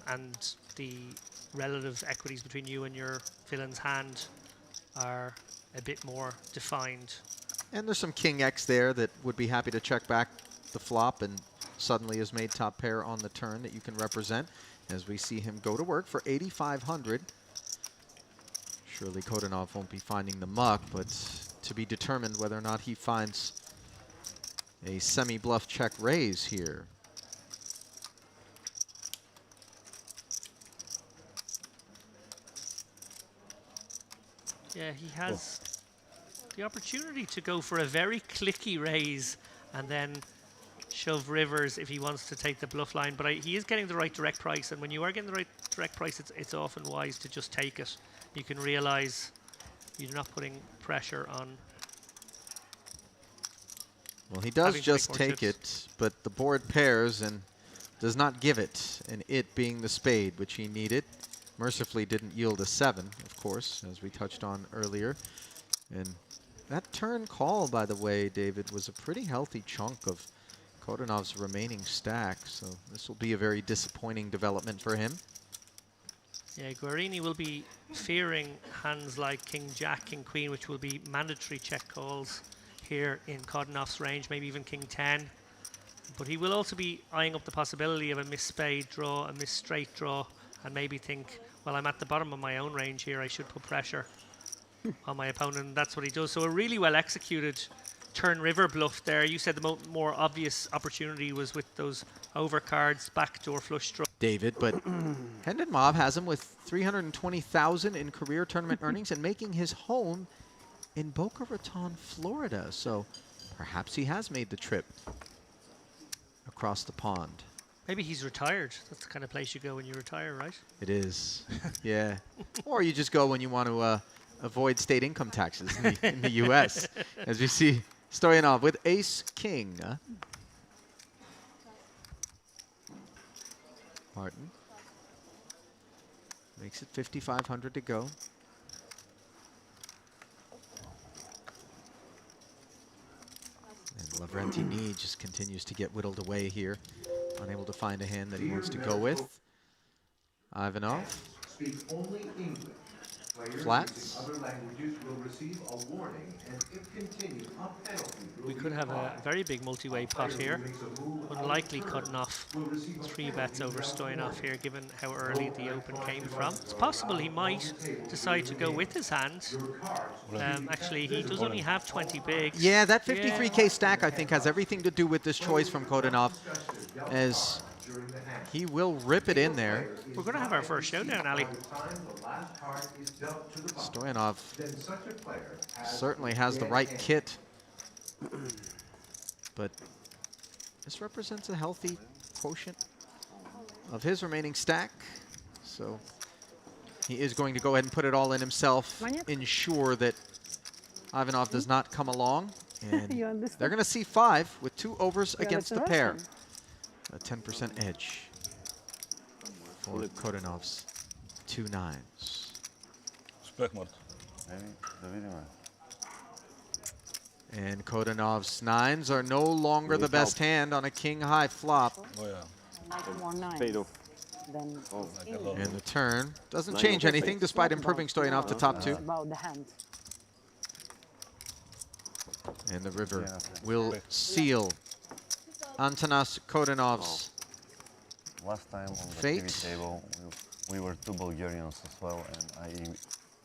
And the relative equities between you and your villain's hand are a bit more defined. And there's some king X there that would be happy to check back the flop and suddenly has made top pair on the turn that you can represent as we see him go to work for 8,500. Surely Kodunov won't be finding the muck, but to be determined whether or not he finds a semi-bluff check raise here. Yeah, he has the opportunity to go for a very clicky raise and then shove rivers if he wants to take the bluff line. But he is getting the right direct price, and when you are getting the right direct price, it's often wise to just take it. You can realize you're not putting pressure on. Well, he does just take it, but the board pairs and does not give it, and it being the spade, which he needed. Mercifully didn't yield a 7, of course, as we touched on earlier. And that turn call, by the way, David, was a pretty healthy chunk of Kodunov's remaining stack, so this will be a very disappointing development for him. Yeah, Guerini will be fearing hands like King Jack, King Queen, which will be mandatory check calls here in Kodunov's range, maybe even King 10. But he will also be eyeing up the possibility of a miss spade draw, a miss straight draw, and maybe think, well, I'm at the bottom of my own range here, I should put pressure on my opponent, and that's what he does. So a really well executed turn river bluff there. You said the more obvious opportunity was with those overcards, backdoor flush draw. David, but Hendon Mob has him with 320,000 in career tournament earnings and making his home in Boca Raton, Florida. So perhaps he has made the trip across the pond. Maybe he's retired. That's the kind of place you go when you retire, right? It is, yeah. Or you just go when you want to avoid state income taxes in the U.S. As we see Stoyanov with ace-king. Martin makes it 5,500 to go. Lavrentini just continues to get whittled away here, unable to find a hand that he wants to go with. Ivanov. Speak only English. Players Flats. using other languages will receive a warning and if continue, a penalty will We be could have a applied. very big multi-way pot Player here. who makes a move Unlikely out of cutting turn off will receive a 3 bets penalty over without Stoyanov warning. here, given how early the open came from. It's possible he might decide to go with his hand. Actually, he does only have 20 bigs. Yeah, that 53K stack, I think, has everything to do with this choice from Kodanov, as he will rip it in there. We're going to have our first showdown, Ali. By the time the last card is dealt to the bottom, Stoyanov then such a player has certainly has the red right hand. kit, but this represents a healthy quotient of his remaining stack. So he is going to go ahead and put it all in himself, ensure that Ivanov does not come along. And You understand? they're going to see 5 with 2 overs Yeah, against the that's pair. Russian. A 10% edge for Kodanov's 2 9s. Spekmart. Maybe the video. And Kodanov's 9s are no longer the best hand on a king-high flop. Oh yeah. Like more nine. Spade off. Then Like a lot. And the turn doesn't Nine change of anything spades. despite Not improving about- Stoyanov to no, top it's 2. about the hand. And the river Yeah. will seal Antanas Kodanov's Last time on the Fate. TV table, we were 2 Bulgarians as well, and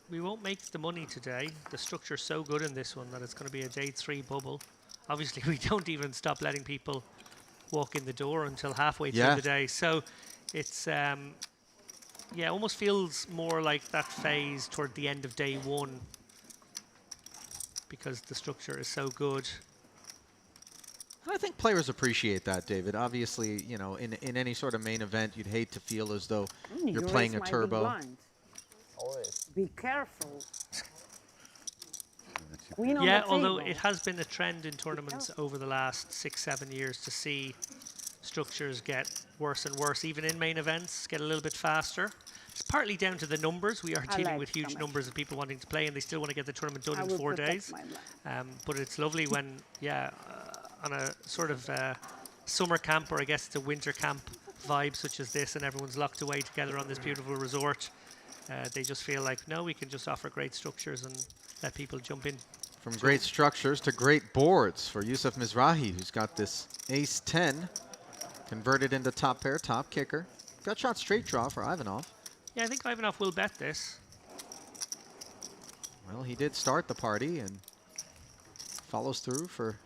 We won't make the money today. The structure's so good in this one that it's going to be a day 3 bubble. Obviously, we don't even stop letting people walk in the door until halfway Yeah. through the day. So it's, yeah, almost feels more like that phase toward the end of day 1 because the structure is so good. And I think players appreciate that, David. Obviously, you know, in any sort of main event, you'd hate to feel as though you're You playing raise a my big turbo. blind. Always. Be careful. Queen on Yeah, the although table. it has been a trend in tournaments over the last 6-7 years to see structures get worse and worse, even in main events, get a little bit faster. It's partly down to the numbers. We are I dealing like with huge Tomek. numbers of people wanting to play, and they still want to get the tournament done I in will 4 protect days. my blind. But it's lovely when, yeah, on a sort of summer camp, or I guess it's a winter camp vibe such as this, and everyone's locked away together on this beautiful resort. They just feel like, no, we can just offer great structures and let people jump in. From great structures to great boards for Yusuf Mizrahi, who's got this ace-10 converted into top pair, top kicker. Got shot straight draw for Ivanov. Yeah, I think Ivanov will bet this. Well, he did start the party and follows through for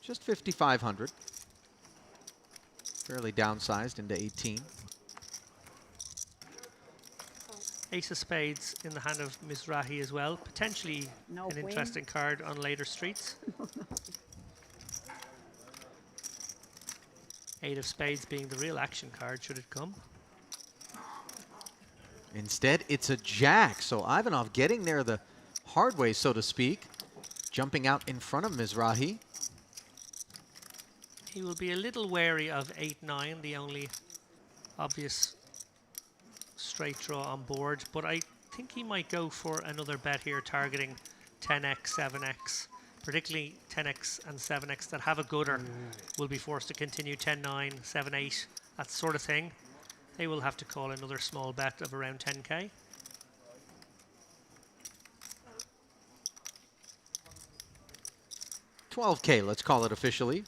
just 5,500. Fairly downsized into 18. Ace of spades in the hand of Mizrahi as well. Potentially No an queen. interesting card on later streets. 8 of spades being the real action card should it come. Instead, it's a jack. So Ivanov getting there the hard way, so to speak. Jumping out in front of Mizrahi. He will be a little wary of 8-9, the only obvious straight draw on board, but I think he might go for another bet here targeting 10x, 7x, particularly 10x and 7x that have a gooder will be forced to continue 10-9, 7-8, that sort of thing. They will have to call another small bet of around 10k. $12K, let's call it officially.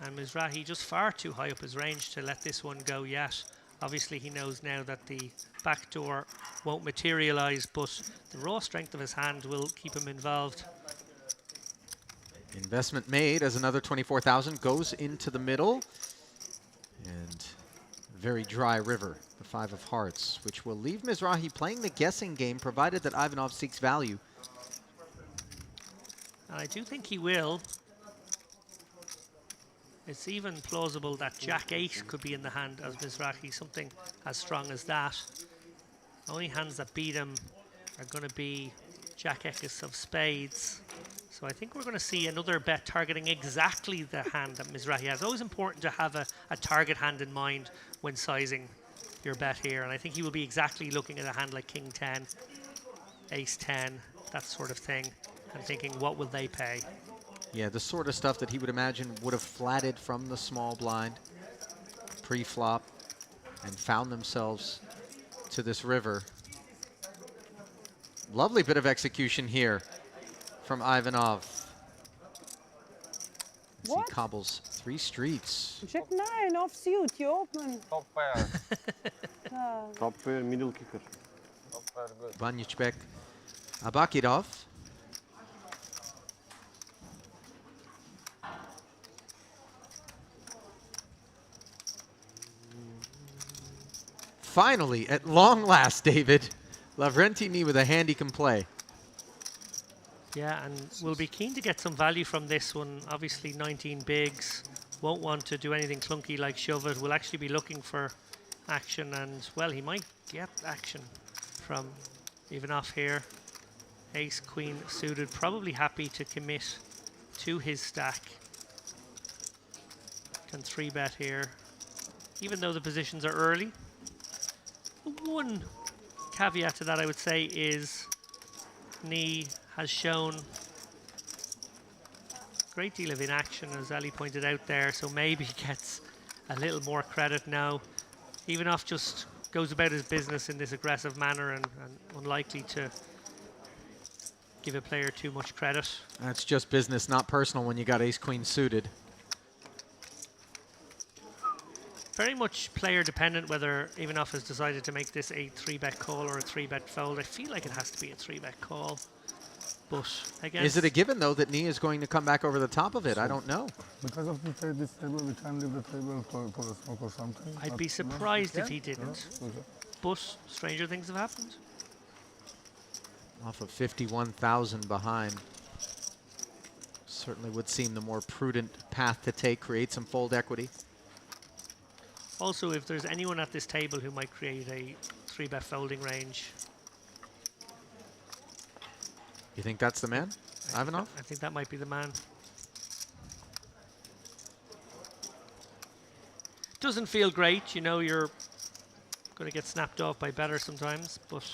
And Mizrahi just far too high up his range to let this one go yet. Obviously he knows now that the backdoor won't materialize, but the raw strength of his hand will keep him involved. Investment made as another 24,000 goes into the middle. And very dry river, the 5 of hearts, which will leave Mizrahi playing the guessing game, provided that Ivanov seeks value. And I do think he will. It's even plausible that Jack 8 could be in the hand as Mizrahi, something as strong as that. The only hands that beat him are going to be Jack X of spades. So I think we're going to see another bet targeting exactly the hand that Mizrahi has. Always important to have a target hand in mind when sizing your bet here. And I think he will be exactly looking at a hand like King 10. ace-10, that sort of thing, and thinking, what will they pay? Yeah, the sort of stuff that he would imagine would have flatted from the small blind pre-flop and found themselves to this river. Lovely bit of execution here from Ivanov. As he What? cobbles 3 streets. Check 9 offsuit, you open. Top pair. Top pair, middle kicker. Top pair, good. Banyachbek, Abakirov. Finally, at long last, David, Lavrentini with a hand he can play. Yeah, and we'll be keen to get some value from this one. Obviously, 19 bigs. Won't want to do anything clunky like shove it. We'll actually be looking for action, and, well, he might get action from Ivanov here. Ace, queen suited. Probably happy to commit to his stack. Can 3-bet here, even though the positions are early. One caveat to that, I would say, is Knee has shown a great deal of inaction, as Ali pointed out there, so maybe gets a little more credit now. Ivanov just goes about his business in this aggressive manner and unlikely to give a player too much credit. That's just business, not personal when you got ace-queen suited. Very much player dependent whether Ivanov has decided to make this a 3-bet call or a 3-bet fold. I feel like it has to be a 3-bet call. But again, Is it a given, though, that Nee is going to come back over the top of it? I don't know. Because of this table, we can leave the table for a smoke or something. I'd Not- be surprised if Yeah? he didn't. Yeah, okay. But stranger things have happened. Off of 51,000 behind. Certainly would seem the more prudent path to take, create some fold equity. Also, if there's anyone at this table who might create a 3-bet folding range, You think that's the man, Ivanov? I think that might be the man. Doesn't feel great, you know, you're going to get snapped off by better sometimes, but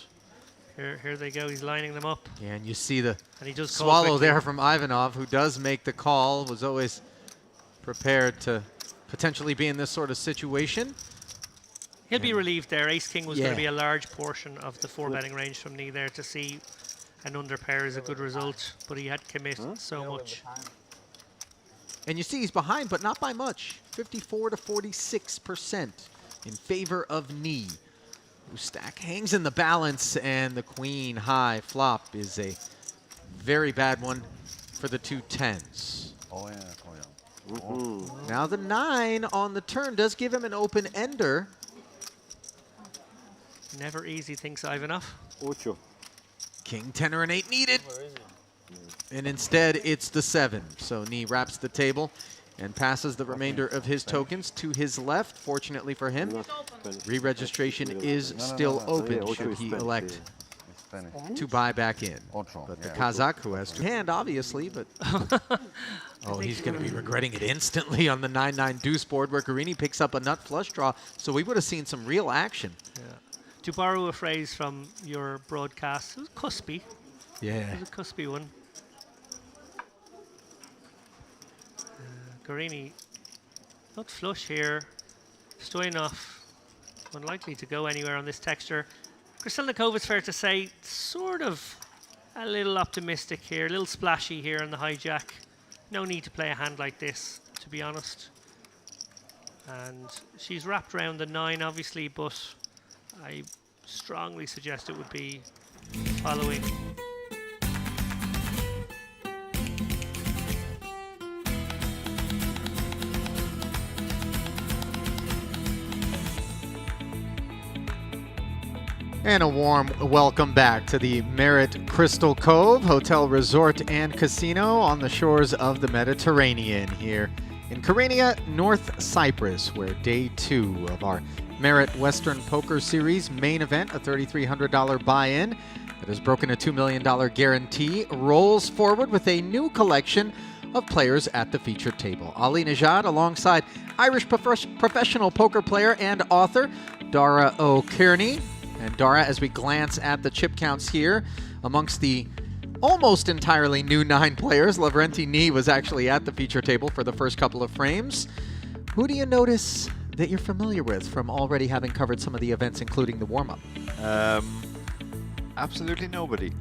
here they go, he's lining them up. Yeah, and you see the And he does call swallow quickly. there from Ivanov, who does make the call, was always prepared to potentially be in this sort of situation. He'll be relieved there. Ace-King was going to Yeah. be a large portion of the 4-betting range from Knee there. To see an underpair is a good result, but he had committed so much. And you see he's behind, but not by much. 54 to 46% in favor of Nee, whose stack hangs in the balance, and the queen high flop is a very bad one for the 2 10s. Oh yeah, oh yeah. Mm-hmm. Now the 9 on the turn does give him an open ender. Never easy, thinks Ivanov. Ocho. King, 10 or an 8 needed. And instead, it's the 7. So Nee wraps the table and passes the remainder of his tokens to his left. Fortunately for him, Not Spanish. re-registration is still no. open Yeah, ocho should is he Spanish, elect It's Spanish. to buy back in. Ocho. But the yeah. Kazakh, who has 2 hand, obviously, but oh, he's going to be regretting it instantly on the 9-9 deuce board where Guarini picks up a nut flush draw. So we would have seen some real action. To borrow a phrase from your broadcast, it was cuspy. Yeah. It was a cuspy one. Guarini, not flush here. Stoyanov, unlikely to go anywhere on this texture. Krasilnikov, it's fair to say, sort of a little optimistic here, a little splashy here on the hijack. No need to play a hand like this, to be honest. And she's wrapped around the 9, obviously, but I strongly suggest it would be following. And a warm welcome back to the Merit Crystal Cove Hotel Resort and Casino on the shores of the Mediterranean here in Kyrenia, North Cyprus, where day 2 of our Merit Western Poker Series main event, a $3,300 buy-in that has broken a $2 million guarantee, rolls forward with a new collection of players at the featured table. Ali Nejad alongside Irish professional poker player and author Dara O'Kearney. And Dara, as we glance at the chip counts here, amongst the almost entirely new 9 players, Lavrenti Ni was actually at the feature table for the first couple of frames. Who do you notice that you're familiar with from already having covered some of the events, including the warm-up? Absolutely nobody.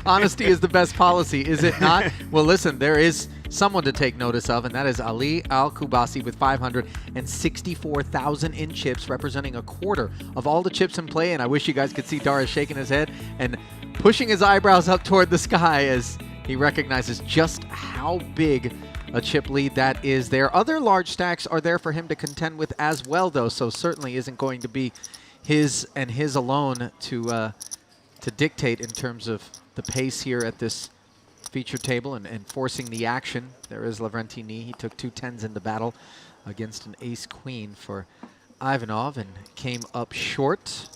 Honesty is the best policy, is it not? Well, listen, there is someone to take notice of, and that is Ali Al-Kubasi with 564,000 in chips, representing a quarter of all the chips in play. And I wish you guys could see Dara shaking his head and pushing his eyebrows up toward the sky as he recognizes just how big a chip lead that is there. Other large stacks are there for him to contend with as well, though, so certainly isn't going to be his and his alone to dictate in terms of the pace here at this feature table and forcing the action. There is Lavrenti Ni. He took 2 10s in the battle against an ace-queen for Ivanov and came up short.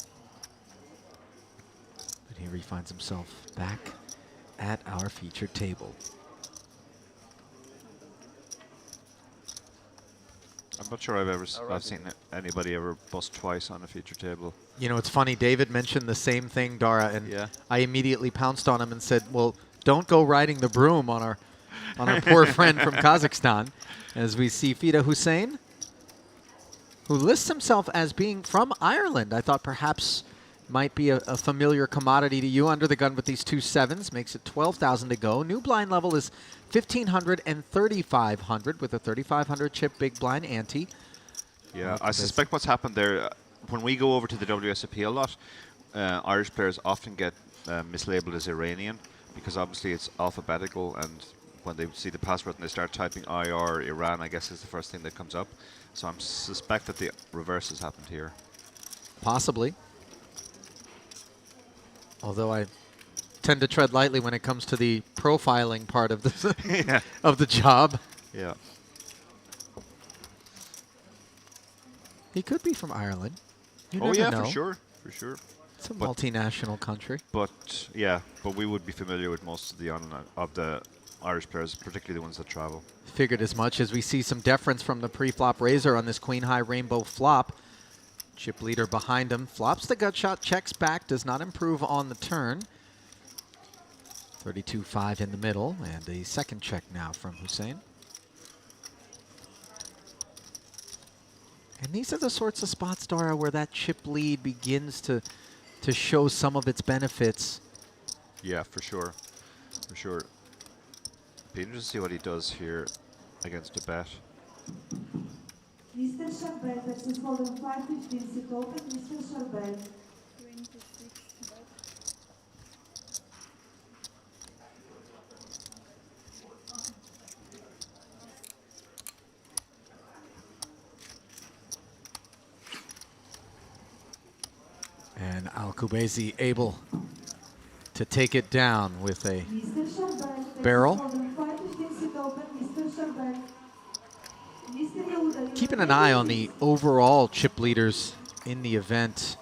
But here he finds himself back at our feature table. I'm not sure I've seen anybody ever bust twice on a feature table. You know, it's funny, David mentioned the same thing, Dara, and Yeah. I immediately pounced on him and said, well, don't go riding the broom on our poor friend from Kazakhstan, as we see Fida Hussein, who lists himself as being from Ireland. I thought perhaps might be a familiar commodity to you. Under the gun with these 2 7s, makes it 12,000 to go. New blind level is 1,500 and 3,500 with a 3,500 chip big blind ante. Yeah, Look I at this. suspect what's happened there, when we go over to the WSOP a lot, Irish players often get mislabeled as Iranian, because obviously it's alphabetical, and when they see the password and they start typing IR, Iran, I guess is the first thing that comes up. So I suspect that the reverse has happened here. Possibly. Although I tend to tread lightly when it comes to the profiling part of the Yeah. of the job. Yeah. He could be from Ireland. You Oh never yeah, know. for sure, for sure. It's a But- multinational country. But yeah, but we would be familiar with most of the Irish players, particularly the ones that travel. Figured as much, as we see some deference from the pre-flop raiser on this queen high rainbow flop. Chip leader behind him flops the gut shot, checks back, does not improve on the turn. 32-5 in the middle, and a second check now from Hussein. And these are the sorts of spots, Dara, where that chip lead begins to show some of its benefits. Yeah, for sure, for sure. Be interesting to see what he does here against a bet. Mr. Charbel versus Holden 515 sit open, Mr. Charbel. And Al-Kubaisi able to take it down with a Mr. Charbel versus Barrel. Holden 515 sit open, Mr. Charbel. Mr. Yehuda, keeping an eye on the overall chip leaders in the event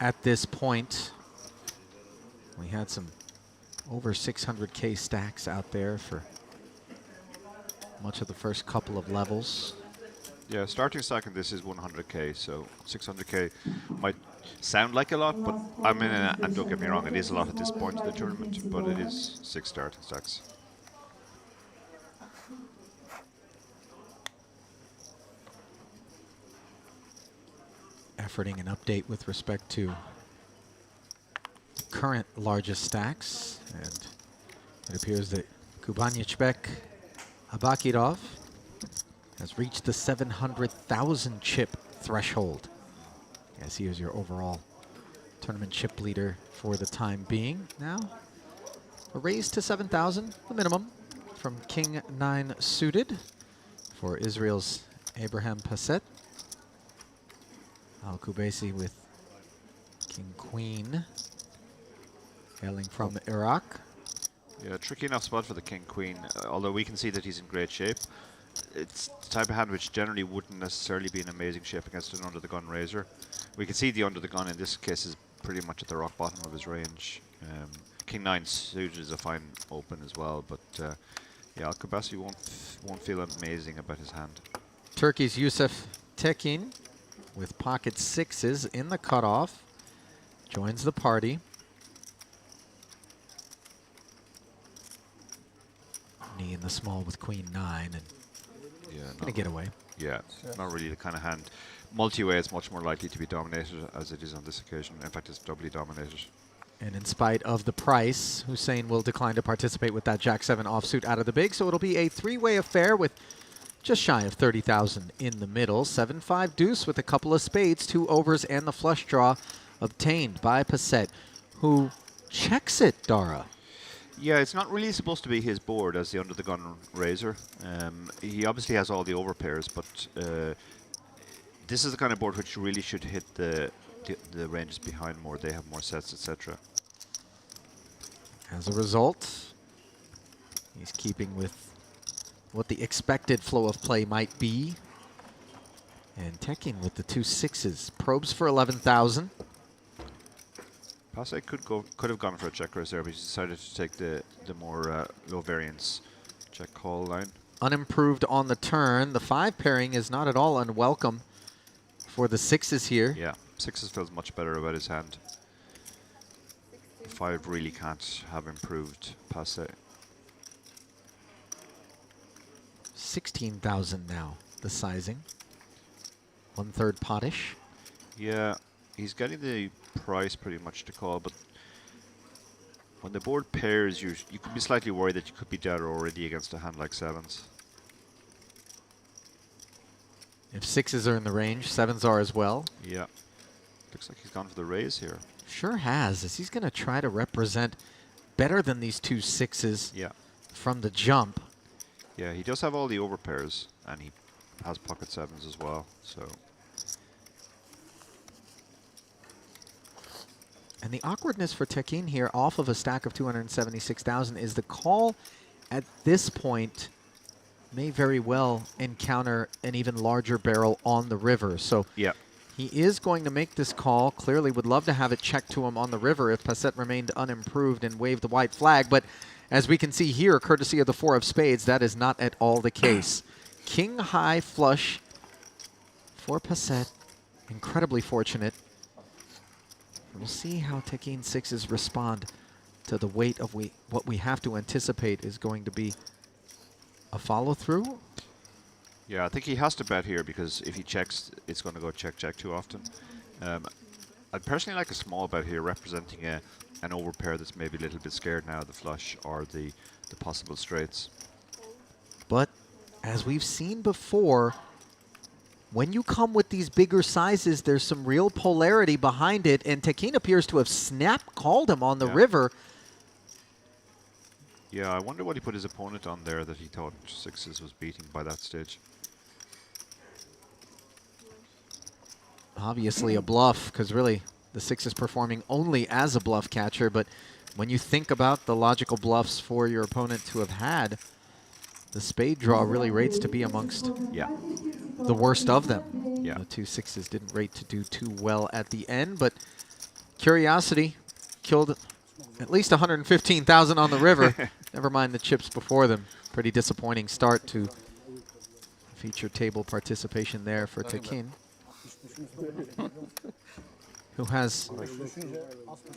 at this point. We had some over 600K stacks out there for much of the first couple of levels. Yeah, starting second, this is 100k, so 600k might sound like a lot, but I mean, and don't get me wrong, it is a lot at this point in the tournament, but it is 6 starting stacks. Efforting an update with respect to the current largest stacks, and it appears that Kubanyachbek Abakirov has reached the 700,000 chip threshold, as he is your overall tournament chip leader for the time being. Now, a raise to 7,000, the minimum, from King 9 suited for Israel's Abraham Passet. Al-Kubaisi with King Queen, hailing from Iraq. Yeah, tricky enough spot for the King Queen, although we can see that he's in great shape. It's the type of hand which generally wouldn't necessarily be in amazing shape against an under the gun raiser. We can see the under the gun in this case is pretty much at the rock bottom of his range. King 9 suited is a fine open as well, but yeah, Al-Kubasi won't feel amazing about his hand. Turkey's Yusuf Tekin with pocket sixes in the cutoff. Joins the party. Knee in the small with queen nine, and Yeah, gonna get away. Yeah, not really the kind of hand. Multi-way is much more likely to be dominated as it is on this occasion. In fact, it's doubly dominated. And in spite of the price, Hussein will decline to participate with that Jack-7 offsuit out of the big. So it'll be a three-way affair with just shy of 30,000 in the middle. 7-5 deuce with a couple of spades, 2 overs, and the flush draw obtained by Passett, who checks it, Dara. Yeah, it's not really supposed to be his board as the under-the-gun raiser. He obviously has all the overpairs, but this is the kind of board which really should hit the ranges behind more. They have more sets, etc. As a result, he's keeping with what the expected flow of play might be. And Tekin with the 2 sixes. Probes for 11,000. Passé could have gone for a check raise there, but he decided to take the more low variance check call line. Unimproved on the turn. The 5 pairing is not at all unwelcome for the sixes here. Yeah, sixes feels much better about his hand. The 5 really can't have improved Passé. 16,000 now, the sizing. 1/3 potish. Yeah, he's getting the price pretty much to call, but when the board pairs, you could be slightly worried that you could be dead already against a hand like sevens. If sixes are in the range, sevens are as well. Yeah, looks like he's gone for the raise here. Sure has, as he's going to try to represent better than these 2 sixes from the jump. Yeah, he does have all the overpairs, and he has pocket sevens as well, so. And the awkwardness for Tekin here off of a stack of 276,000 is the call at this point may very well encounter an even larger barrel on the river. So yeah, he is going to make this call. Clearly would love to have it checked to him on the river if Passett remained unimproved and waved the white flag. But as we can see here, courtesy of the 4 of spades, that is not at all the case. King high flush for Passett. Incredibly fortunate. We'll see how Tekin sixes respond to the weight of what we have to anticipate is going to be a follow-through. Yeah, I think he has to bet here because if he checks, it's going to go check too often. I'd personally like a small bet here representing an overpair that's maybe a little bit scared now of the flush or the possible straights. But as we've seen before, when you come with these bigger sizes, there's some real polarity behind it, and Tekin appears to have snap-called him on the river. Yeah, I wonder what he put his opponent on there that he thought sixes was beating by that stage. Obviously a bluff, because really the 6 is performing only as a bluff catcher, but when you think about the logical bluffs for your opponent to have had, the spade draw really rates to be amongst the worst of them. Yeah. The 2 sixes didn't rate to do too well at the end, but Curiosity killed at least 115,000 on the river. Never mind the chips before them. Pretty disappointing start to feature table participation there for Tekin, who has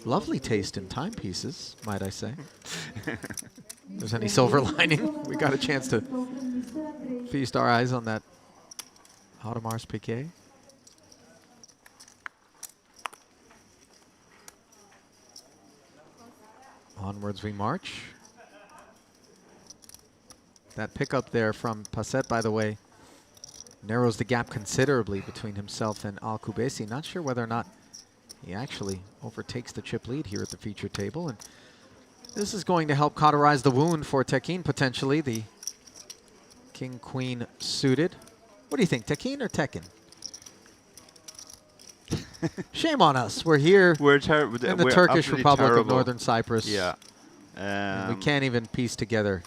lovely taste in timepieces, might I say. If there's any silver lining, we got a chance to feast our eyes on that Audemars Piguet. Onwards we march. That pickup there from Passett, by the way, narrows the gap considerably between himself and Alcoubesi. Not sure whether or not he actually overtakes the chip lead here at the feature table. And this is going to help cauterize the wound for Tekin, potentially. The king-queen suited. What do you think, Tekin or Tekin? Shame on us. We're here in the Turkish Republic of Northern Cyprus. Yeah. And we can't even piece together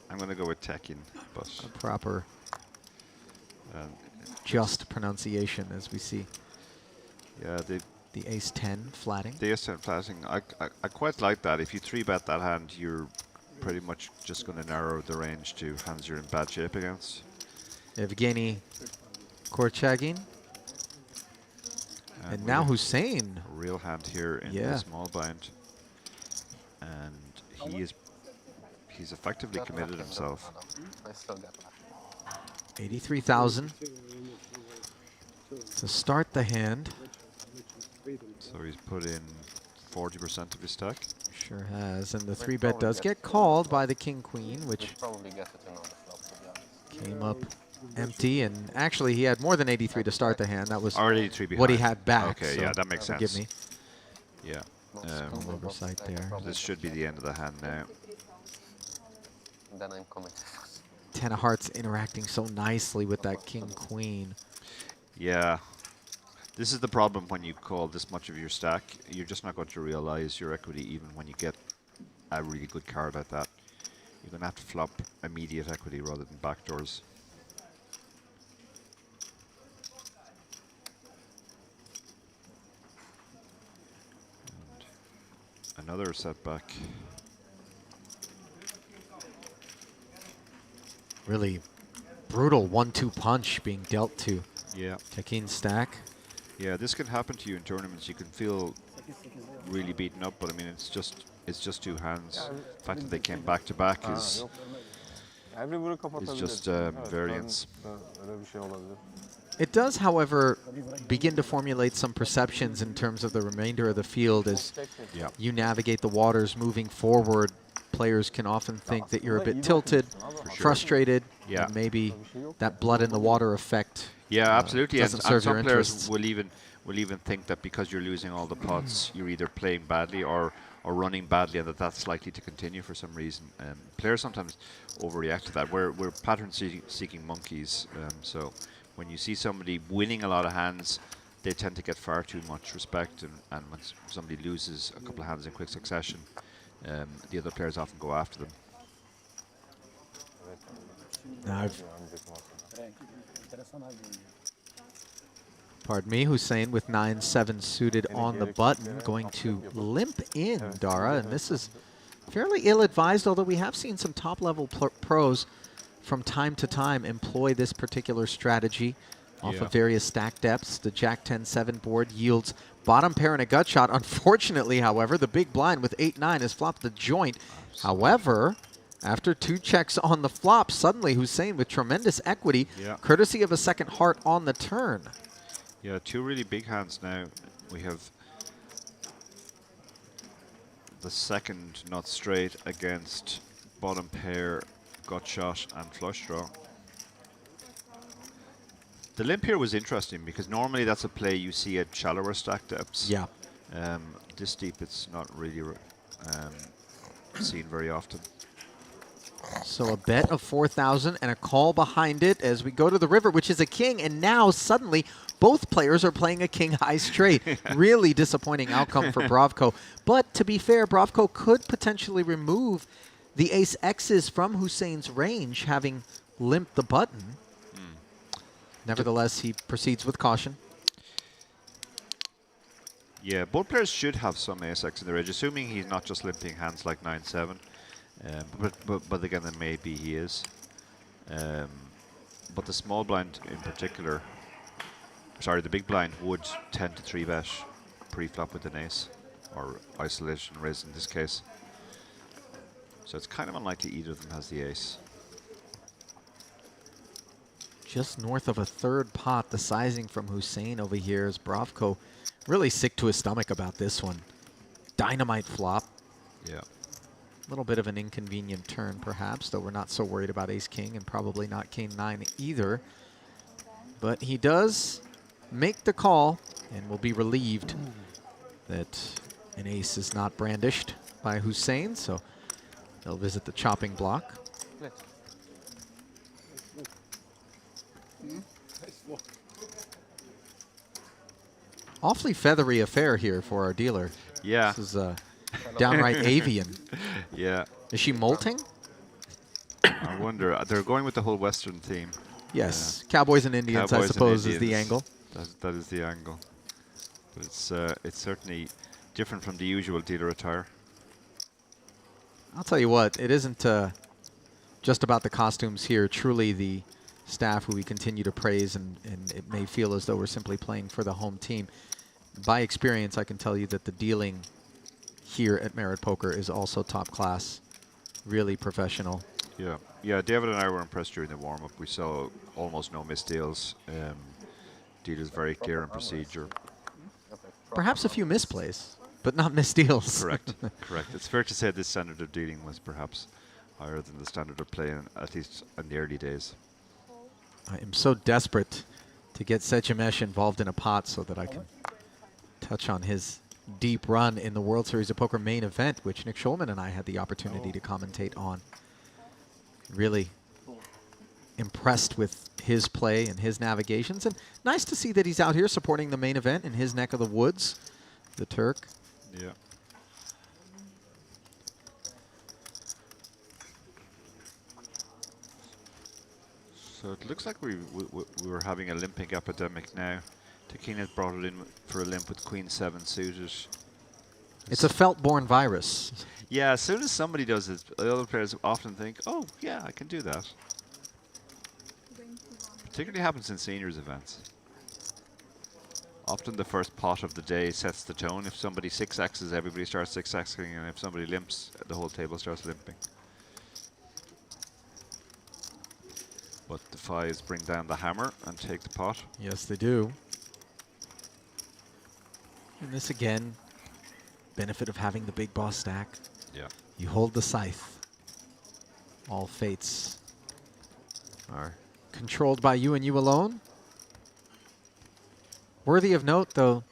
I'm going to go with Tekin, but a proper just pronunciation, as we see. Yeah, the ace-10 flatting. The ace-10 flatting. I quite like that. If you 3-bet that hand, you're pretty much just going to narrow the range to hands you're in bad shape against. Evgeny Korchagin And we now have Hussein. a real hand here in Yeah. the small blind, and he's effectively committed himself. 83,000 to start the hand. So he's put in 40% of his stack. Sure has. And the 3-bet does get called by the king queen, which Probably get it on the flop, to be honest. came up empty. And actually, he had more than 83 to start the hand. That was Already 3 behind. what he had back. Okay, so yeah, that makes sense. forgive me. Yeah. Little oversight there. This should be the end of the hand now. Then I'm coming. 10 of hearts interacting so nicely with that king queen. Yeah. This is the problem when you call this much of your stack. You're just not going to realize your equity even when you get a really good card like that. You're going to have to flop immediate equity rather than backdoors. And another setback. Really brutal 1-2 punch being dealt to Yeah. Tekin's stack. Yeah, this can happen to you in tournaments. You can feel really beaten up, but I mean, it's just 2 hands. The fact that they came back to back is just variance. It does, however, begin to formulate some perceptions in terms of the remainder of the field as Yeah. you navigate the waters moving forward. Players can often think that you're a bit tilted, frustrated, Yeah. and maybe that blood in the water effect Yeah, absolutely. And doesn't serve your some players interests. will even think that because you're losing all the pots, you're either playing badly or running badly, and that's likely to continue for some reason. Players sometimes overreact to that. We're pattern-seeking monkeys, so when you see somebody winning a lot of hands, they tend to get far too much respect, and when somebody loses a couple of hands in quick succession, the other players often go after them. Now pardon me, Hussein with 9-7 suited on the button, going to limp in, Dara, and this is fairly ill-advised, although we have seen some top-level pros from time to time employ this particular strategy off Yeah. of various stack depths. The Jack 10-7 board yields bottom pair and a gut shot. Unfortunately, however, the big blind with 8-9 has flopped the joint. However, after 2 checks on the flop, suddenly Hussein with tremendous equity, Yeah. courtesy of a second heart on the turn. Yeah, 2 really big hands now. We have the second not straight against bottom pair, gut shot, and flush draw. The limp here was interesting because normally that's a play you see at shallower stack depths. Yeah. This deep, it's not really seen very often. So a bet of 4,000 and a call behind it as we go to the river, which is a king, and now suddenly both players are playing a king high straight. Really disappointing outcome for Bravko. But to be fair, Bravko could potentially remove the ace X's from Hussein's range, having limped the button. Nevertheless, he proceeds with caution. Yeah, both players should have some ace-x in their edge, assuming he's not just limping hands like 9-7. But again, then maybe he is. But the small blind in particular, sorry, the big blind would tend to 3-bet pre-flop with an ace, or isolation raise in this case. So it's kind of unlikely either of them has the ace. Just north of a third pot, the sizing from Hussein over here is Bravko really sick to his stomach about this one. Dynamite flop. Yeah. A little bit of an inconvenient turn, perhaps, though we're not so worried about ace-king and probably not king-9 either. But he does make the call and will be relieved that an ace is not brandished by Hussein, so he'll visit the chopping block. Awfully feathery affair here for our dealer. Yeah. This is downright avian. Yeah. Is she molting? I wonder. They're going with the whole Western theme. Yes. Cowboys and Indians, Cowboys I suppose, and is the Indians. angle. That is the angle. But it's certainly different from the usual dealer attire. I'll tell you what, it isn't just about the costumes here. Truly, the staff who we continue to praise, and it may feel as though we're simply playing for the home team. by experience, I can tell you that the dealing here at Merit Poker is also top class, really professional. Yeah, yeah. David and I were impressed during the warm up. We saw almost no missed deals. Deal is very clear in procedure. Perhaps a few misplays, but not misdeals. Correct, correct. It's fair to say this standard of dealing was perhaps higher than the standard of play, at least in the early days. I am so desperate to get Sechimesh involved in a pot so that I can touch on his deep run in the World Series of Poker main event, which Nick Schulman and I had the opportunity to commentate on. Really impressed with his play and his navigations, and nice to see that he's out here supporting the main event in his neck of the woods, the Turk. Yeah. So it looks like we were having a limping epidemic now. Takina's brought it in for a limp with Queen 7 suited. It's a felt-born virus. Yeah, as soon as somebody does it, the other players often think, oh, yeah, I can do that. Particularly happens in seniors events. Often the first pot of the day sets the tone. If somebody 6x's, everybody starts 6xing, and if somebody limps, the whole table starts limping. But the fives bring down the hammer and take the pot. Yes, they do. And this again, benefit of having the big boss stack. Yeah. You hold the scythe. All fates are controlled by you and you alone. Worthy of note, though,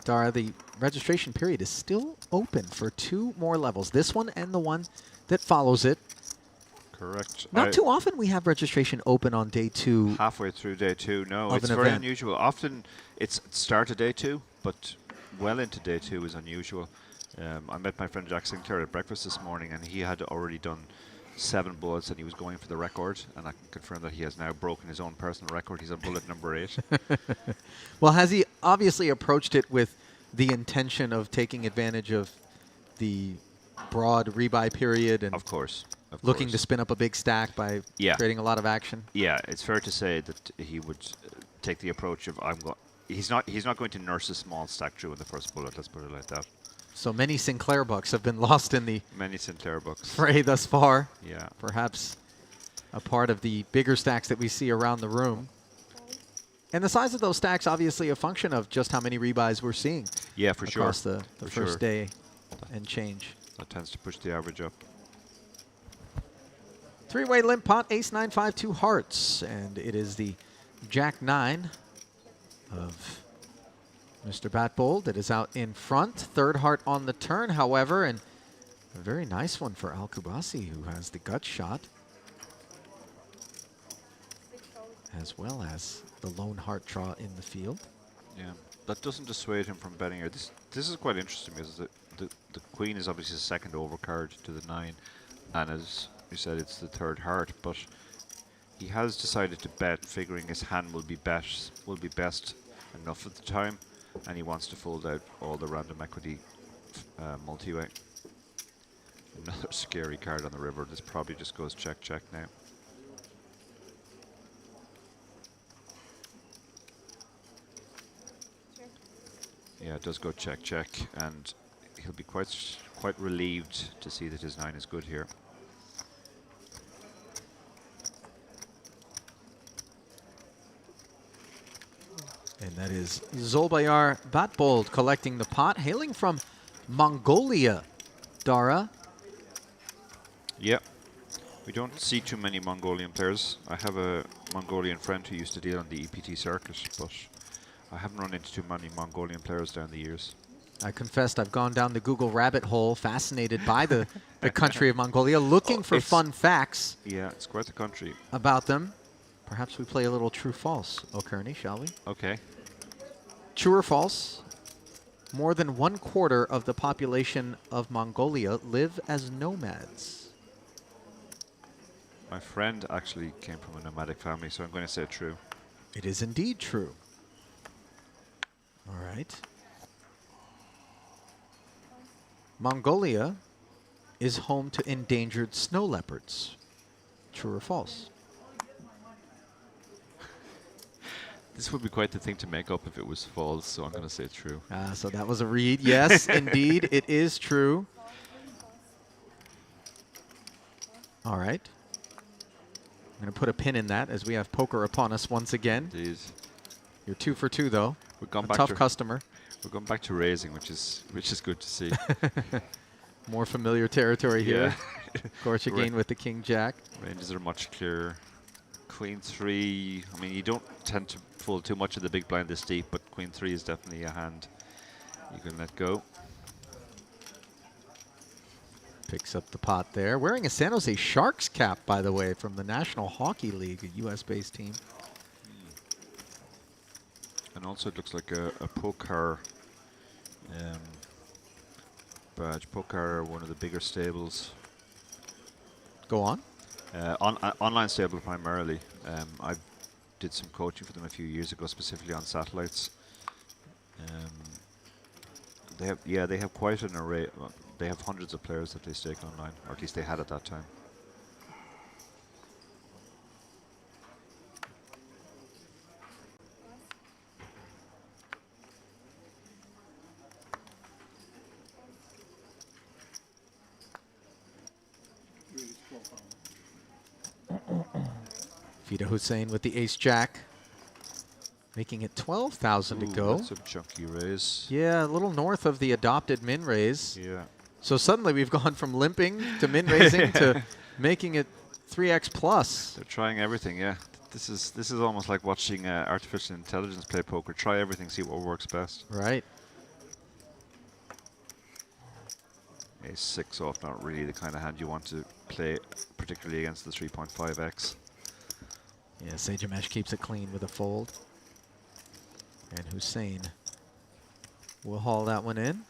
Dara, the registration period is still open for 2 more levels. This one and the one that follows it. Correct. Not too often we have registration open on day 2. Halfway through day 2, no. Of It's an very event. unusual. Often it's start of day 2, but well into day 2 is unusual. I met my friend Jack Sinclair at breakfast this morning, and he had already done 7 bullets, and he was going for the record. And I can confirm that he has now broken his own personal record. He's on bullet number 8. Well, has he obviously approached it with the intention of taking advantage of the broad rebuy period and Of course. looking to spin up a big stack by creating a lot of action? Yeah, it's fair to say that he would take the approach of he's not going to nurse a small stack through in the first bullet. Let's put it like that. So many Sinclair bucks have been lost in the Many Sinclair bucks. fray thus far. Yeah. Perhaps a part of the bigger stacks that we see around the room. And the size of those stacks obviously a function of just how many rebuys we're seeing. Yeah, for sure. Across the For first sure. day and change. That tends to push the average up. 3-way limp pot, ace 9, 5, 2 hearts. And it is the Jack 9 of Mr. Batbold that is out in front. 3rd heart on the turn, however, and a very nice one for Al Kubasi, who has the gut shot, as well as the lone heart draw in the field. Yeah, that doesn't dissuade him from betting here. This is quite interesting because the queen is obviously the second overcard to the 9, and as you said, it's the 3rd heart. But he has decided to bet, figuring his hand will be best enough at the time, and he wants to fold out all the random equity multi-way. Another scary card on the river. This probably just goes check check now. Yeah, it does go check check, and he'll be quite relieved to see that his 9 is good here. And that is Zolbayar Batbold collecting the pot, hailing from Mongolia. Dara. Yeah, we don't see too many Mongolian players. I have a Mongolian friend who used to deal on the EPT circuit, but I haven't run into too many Mongolian players down the years. I confessed I've gone down the Google rabbit hole, fascinated by the country of Mongolia, looking for fun facts. Yeah, it's quite the country. About them. Perhaps we play a little true-false, O'Kearney, shall we? Okay. True or false? More than 1/4 of the population of Mongolia live as nomads. My friend actually came from a nomadic family, so I'm going to say true. It is indeed true. All right. Mongolia is home to endangered snow leopards. True or false? This would be quite the thing to make up if it was false, so I'm going to say true. So that was a read. Yes, indeed, it is true. All right. I'm going to put a pin in that as we have poker upon us once again. Indeed. You're 2 for 2, though. We've gone A back tough to customer. We're going back to raising, which is good to see. More familiar territory here. Korchagin Right. with the king jack. Ranges are much clearer. Queen 3. I mean, you don't tend to fold too much of the big blind this deep, but Queen 3 is definitely a hand you can let go. Picks up the pot there. Wearing a San Jose Sharks cap, by the way, from the National Hockey League, a U.S.-based team. And also it looks like a Pokar badge. Pokar are one of the bigger stables. Go on. Online stable primarily. I did some coaching for them a few years ago, specifically on satellites. They have quite an array. Well, they have hundreds of players that they stake online, or at least they had at that time. Fida Hussein with the ace-jack, making it 12,000 to go. That's a chunky raise. Yeah, a little north of the adopted min raise. Yeah. So suddenly we've gone from limping to min raising to making it 3x plus. They're trying everything. Yeah. This is almost like watching artificial intelligence play poker. Try everything, see what works best. Right. Ace 6 off, not really the kind of hand you want to play, particularly against the 3.5x. Yeah, Sajamesh keeps it clean with a fold. And Hussein will haul that one in.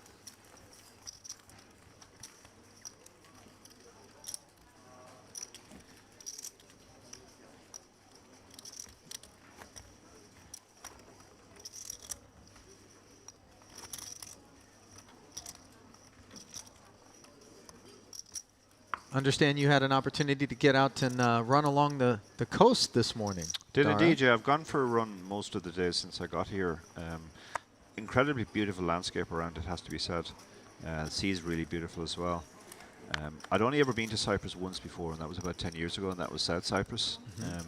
Understand you had an opportunity to get out and run along the coast this morning. Did Dara. indeed, yeah. I've gone for a run most of the days since I got here. Incredibly beautiful landscape around it, has to be said. The sea is really beautiful as well. I'd only ever been to Cyprus once before, and that was about 10 years ago, and that was South Cyprus.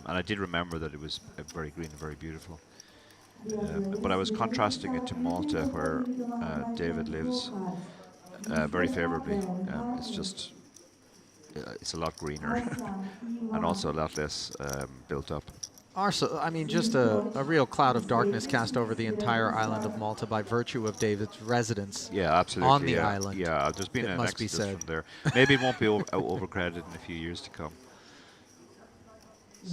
And I did remember that it was very green and very beautiful. But I was contrasting it to Malta, where David lives, very favorably. It's just... it's a lot greener and also a lot less built up. Also, I mean, just a real cloud of darkness cast over the entire island of Malta by virtue of David's residence. Yeah, absolutely. On the yeah. island. Yeah, there's been It an must be exodus said. from there. Maybe it won't be overcrowded in a few years to come.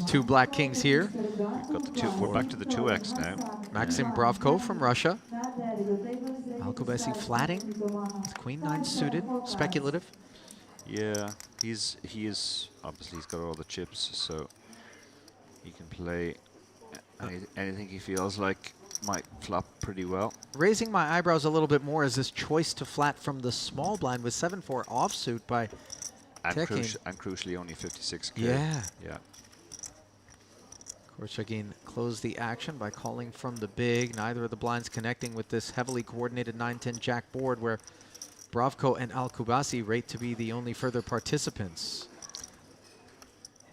2 black kings here. We've got the 2. We're back to the 2x now. Maxim Bravko from Russia. Alcobensi flatting. With Queen 9 suited. Speculative. Yeah, he is obviously he's got all the chips, so he can play anything he feels like might flop pretty well. Raising my eyebrows a little bit more is this choice to flat from the small blind with 7-4 offsuit by And, Tekin. crucially only 56k. Yeah. Yeah. Korchagin closed the action by calling from the big. Neither of the blinds connecting with this heavily coordinated 9-10 jack board where Bravko and Alcobensi rate to be the only further participants.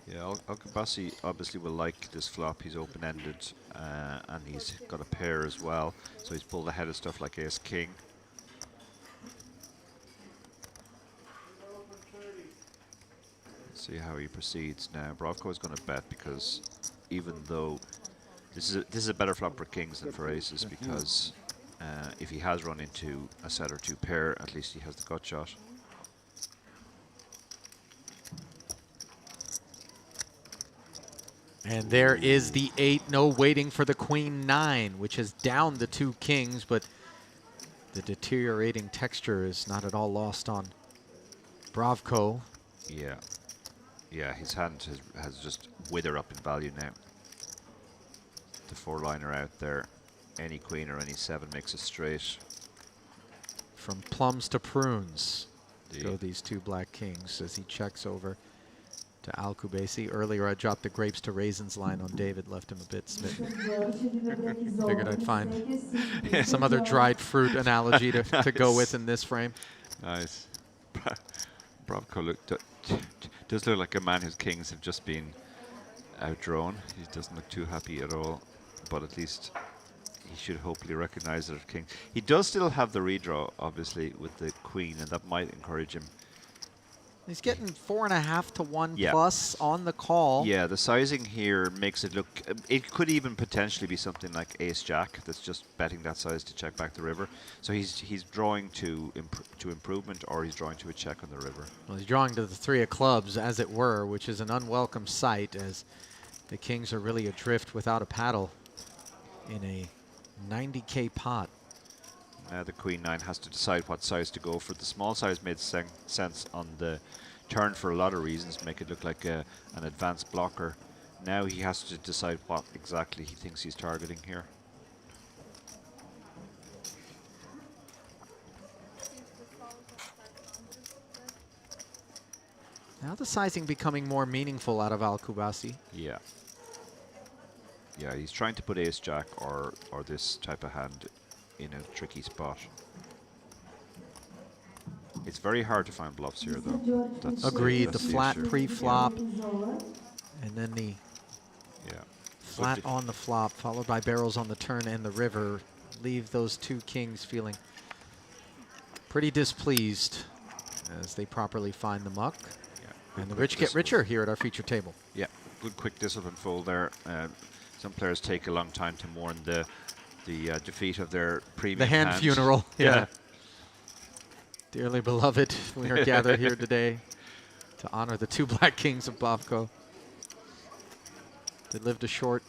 Yeah, Alcobensi obviously will like this flop. He's open-ended, and he's got a pair as well, so he's pulled ahead of stuff like Ace-King. Let's see how he proceeds now. Bravko is going to bet because even though this is a better flop for kings than for aces, because if he has run into a set or 2 pair, at least he has the gut shot. And there is the 8, no waiting for the Queen 9, which has downed the 2 kings, but the deteriorating texture is not at all lost on Bravko. Yeah. Yeah, his hand has just withered up in value now. The 4-liner out there. Any queen or any 7 makes a straight. From plums to prunes Indeed. go these 2 black kings as he checks over to Al Kubaisi. Earlier, I dropped the grapes to raisins line on David, left him a bit smitten. Figured I'd find some other dried fruit analogy to go with in this frame. Nice. Bravko does look like a man whose kings have just been outdrawn. He doesn't look too happy at all, but at least he should hopefully recognize that king. He does still have the redraw, obviously, with the queen, and that might encourage him. He's getting 4.5 to 1 Yeah. plus on the call. Yeah, the sizing here makes it look. It could even potentially be something like Ace Jack that's just betting that size to check back the river. So he's drawing to improvement, or he's drawing to a check on the river. Well, he's drawing to the 3 of clubs, as it were, which is an unwelcome sight, as the kings are really adrift without a paddle in a 90K pot. The Queen 9 has to decide what size to go for. The small size made sense on the turn for a lot of reasons, make it look like an advanced blocker. Now he has to decide what exactly he thinks he's targeting here. Now the sizing becoming more meaningful out of Al Kubaisi. Yeah. Yeah, he's trying to put Ace Jack or this type of hand in a tricky spot. It's very hard to find bluffs here, though. Agreed. That's the flat issue. pre-flop, and then the flat on the flop, followed by barrels on the turn and the river, leave those 2 kings feeling pretty displeased as they properly find the muck. Yeah, and the rich get richer here at our feature table. Yeah, good quick discipline fold there. Some players take a long time to mourn the defeat of their premium The hand funeral. Yeah. Dearly beloved, we are gathered here today to honor the 2 black kings of Bavko. They lived a short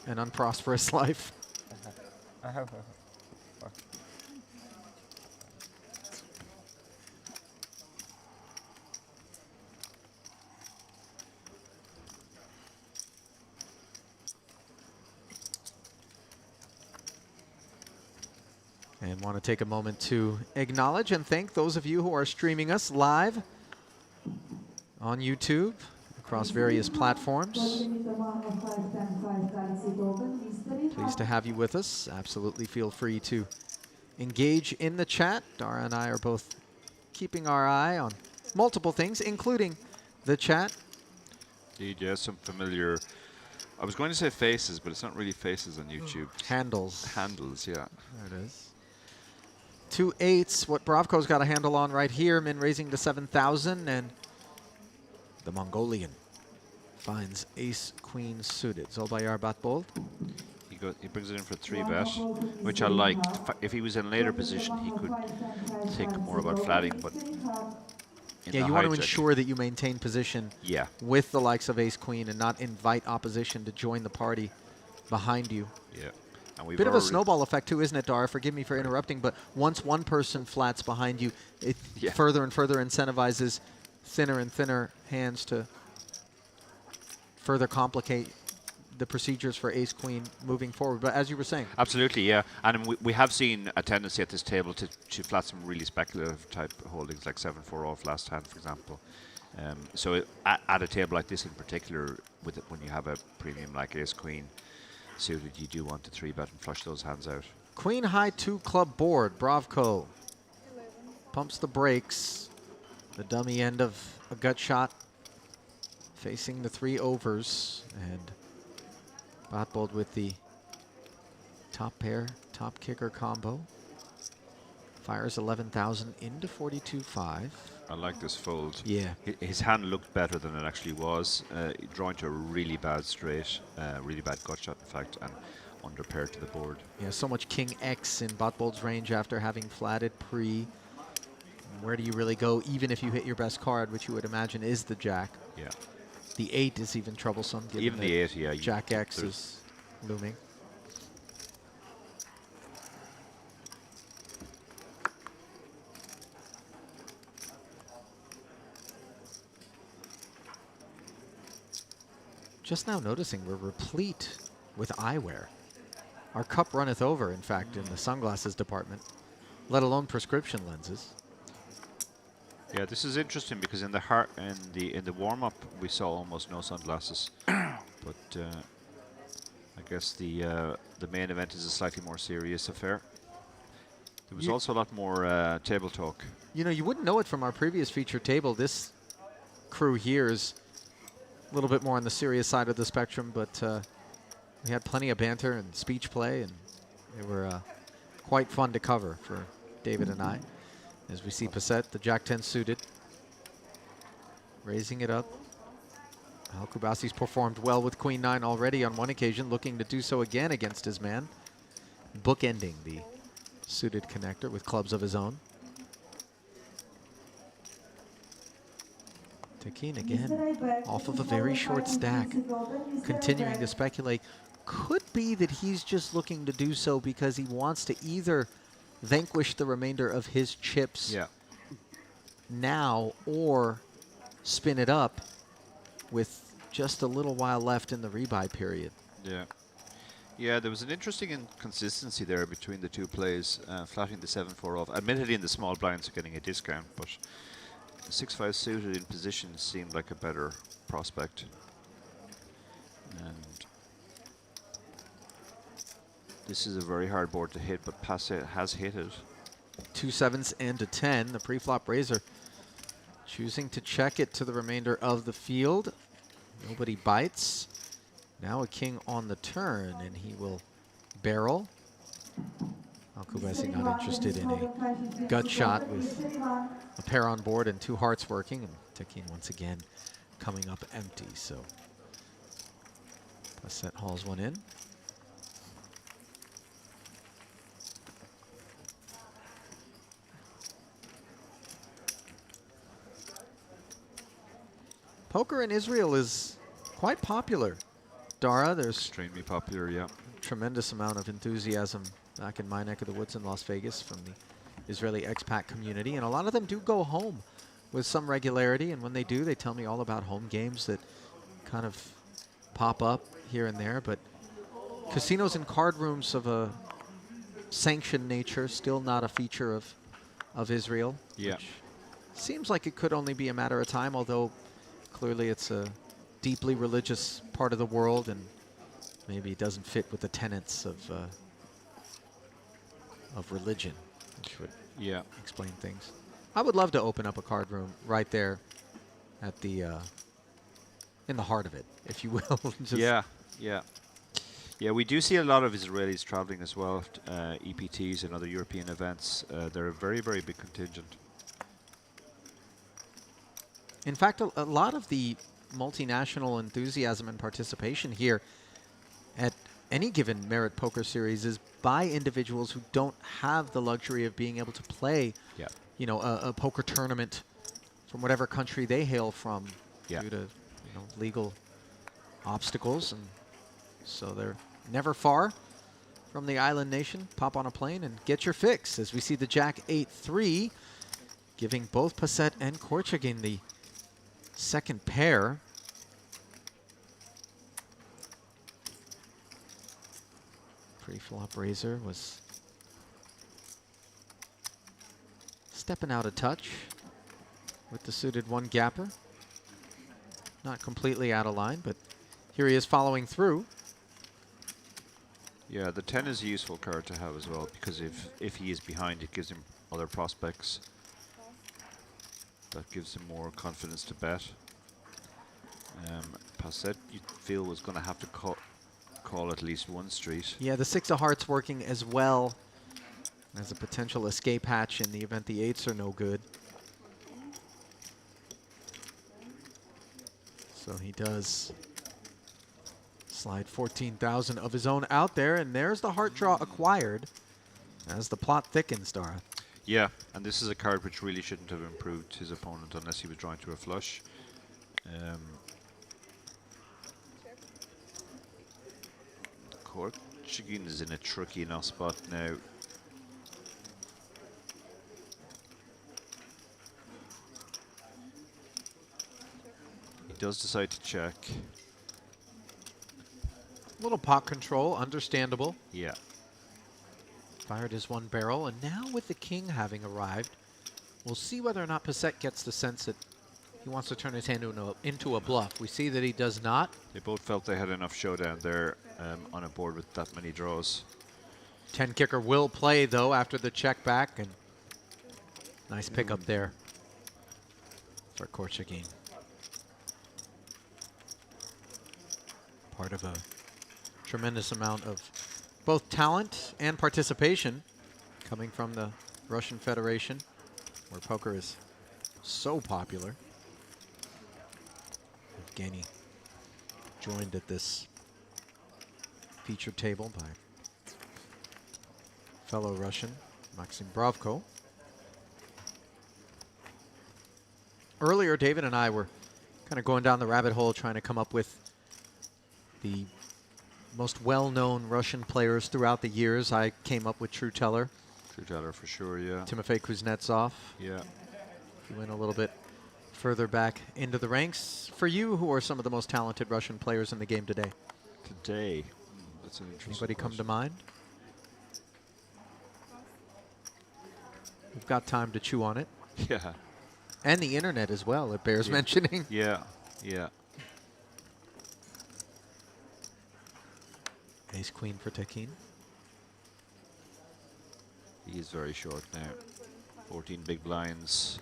and unprosperous life. And want to take a moment to acknowledge and thank those of you who are streaming us live on YouTube across various platforms. Pleased to have you with us. Absolutely feel free to engage in the chat. Dara and I are both keeping our eye on multiple things, including the chat. Indeed, yeah, some familiar. I was going to say faces, but it's not really faces on YouTube. Handles. Handles, yeah. There it is. 2 8s, what Bravko's got a handle on right here. Min raising to 7,000, and the Mongolian finds ace queen suited. Zolbayar Batbold. He brings it in for 3-bet, which I liked. If he was in later position, he could think more about flatting, but yeah, you want to ensure that you maintain position with the likes of ace queen and not invite opposition to join the party behind you. Yeah. And Bit of a snowball effect too, isn't it, Dara? Forgive me for interrupting, but once one person flats behind you, it further and further incentivizes thinner and thinner hands to further complicate the procedures for ace-queen moving forward. But as you were saying. Absolutely, yeah. And we have seen a tendency at this table to flat some really speculative type holdings, like 7-4 off last hand, for example. So at a table like this in particular, when you have a premium like ace-queen suited, you do want to 3-bet and flush those hands out. Queen high 2 club board. Bravko pumps the brakes. The dummy end of a gut shot facing the 3 overs, and Batbold with the top pair, top kicker combo. Fires 11,000 into 42.5. I like this fold. Yeah. His hand looked better than it actually was. Drawing to a really bad straight, really bad gut shot, in fact, and under pair to the board. Yeah, so much King X in Batbold's range after having flatted pre. Where do you really go, even if you hit your best card, which you would imagine is the Jack? Yeah. The 8 is even troublesome. Given Even the 8, yeah. Jack X is looming. Just now noticing we're replete with eyewear. Our cup runneth over, in fact, in the sunglasses department, let alone prescription lenses. Yeah, this is interesting because in the warm up we saw almost no sunglasses, but I guess the main event is a slightly more serious affair. There was also a lot more table talk. You know, you wouldn't know it from our previous feature table. This crew here is a little bit more on the serious side of the spectrum, but we had plenty of banter and speech play, and they were quite fun to cover for David and I. As we see Passett, the Jack-10 suited, raising it up. Al-Kubasi's performed well with Queen-9 already on one occasion, looking to do so again against his man, bookending the suited connector with clubs of his own. Tekin again, off of a very short stack, continuing to speculate. Could be that he's just looking to do so because he wants to either vanquish the remainder of his chips now or spin it up with just a little while left in the rebuy period. Yeah. Yeah, there was an interesting inconsistency there between the two plays, flatting the 7-4 off. Admittedly, in the small blinds are getting a discount, but the 6-5 suited in position seemed like a better prospect. And this is a very hard board to hit, but Passett has hit it. 2 7s and a 10. The pre-flop raiser choosing to check it to the remainder of the field. Nobody bites. Now a king on the turn, and he will barrel. Al-Kubasi not interested in a gut shot with a pair on board and 2 hearts working, and Tekin once again coming up empty. So Passett hauls one in. Poker in Israel is quite popular. Dara, there's extremely popular, yeah. Tremendous amount of enthusiasm back in my neck of the woods in Las Vegas from the Israeli expat community, and a lot of them do go home with some regularity, and when they do, they tell me all about home games that kind of pop up here and there, but casinos and card rooms of a sanctioned nature, still not a feature of Israel. Yeah. Which seems like it could only be a matter of time, although clearly it's a deeply religious part of the world, and maybe it doesn't fit with the tenets of religion, which would explain things. I would love to open up a card room right there at the in the heart of it, if you will. Just Yeah, we do see a lot of Israelis traveling as well, EPTs and other European events. They're a very, very big contingent. In fact, a lot of the multinational enthusiasm and participation here at any given Merit Poker Series is by individuals who don't have the luxury of being able to play, you know, a poker tournament from whatever country they hail from due to, you know, legal obstacles, and so they're never far from the island nation. Pop on a plane and get your fix, as we see the Jack 8-3 giving both Passett and Korchagin the second pair. Pre-flop raiser was stepping out a touch with the suited 1-gapper. Not completely out of line, but here he is following through. Yeah, the 10 is a useful card to have as well, because if he is behind, it gives him other prospects. That gives him more confidence to bet. Passett, you feel, was going to have to call at least one street. Yeah, the 6 of hearts working as well as a potential escape hatch in the event the 8s are no good. So he does slide 14,000 of his own out there, and there's the heart draw acquired as the plot thickens, Dara. Yeah, and this is a card which really shouldn't have improved his opponent unless he was drawing to a flush. Korchagin is in a tricky enough spot now. He does decide to check. Little pot control, understandable. Yeah. Fired his 1 barrel, and now with the king having arrived, We'll see whether or not Passett gets the sense that he wants to turn his hand into a bluff. We see that he does not. They both felt they had enough showdown there on a board with that many draws. 10 kicker will play, though, after the check back. And nice pickup there for Korchagin. Part of a tremendous amount of both talent and participation coming from the Russian Federation, where poker is so popular. Evgeny joined at this featured table by fellow Russian Maxim Bravko. Earlier, David and I were kind of going down the rabbit hole trying to come up with the most well-known Russian players throughout the years. I came up with True Teller. True Teller for sure, yeah. Timofey Kuznetsov. Yeah. He went a little bit further back into the ranks. For you, who are some of the most talented Russian players in the game today? Today? That's an interesting Anybody come to question. mind? We've got time to chew on it. Yeah. And the internet as well, it bears mentioning. Yeah, yeah. Ace Queen for Tekin. He is very short now. 14 big blinds.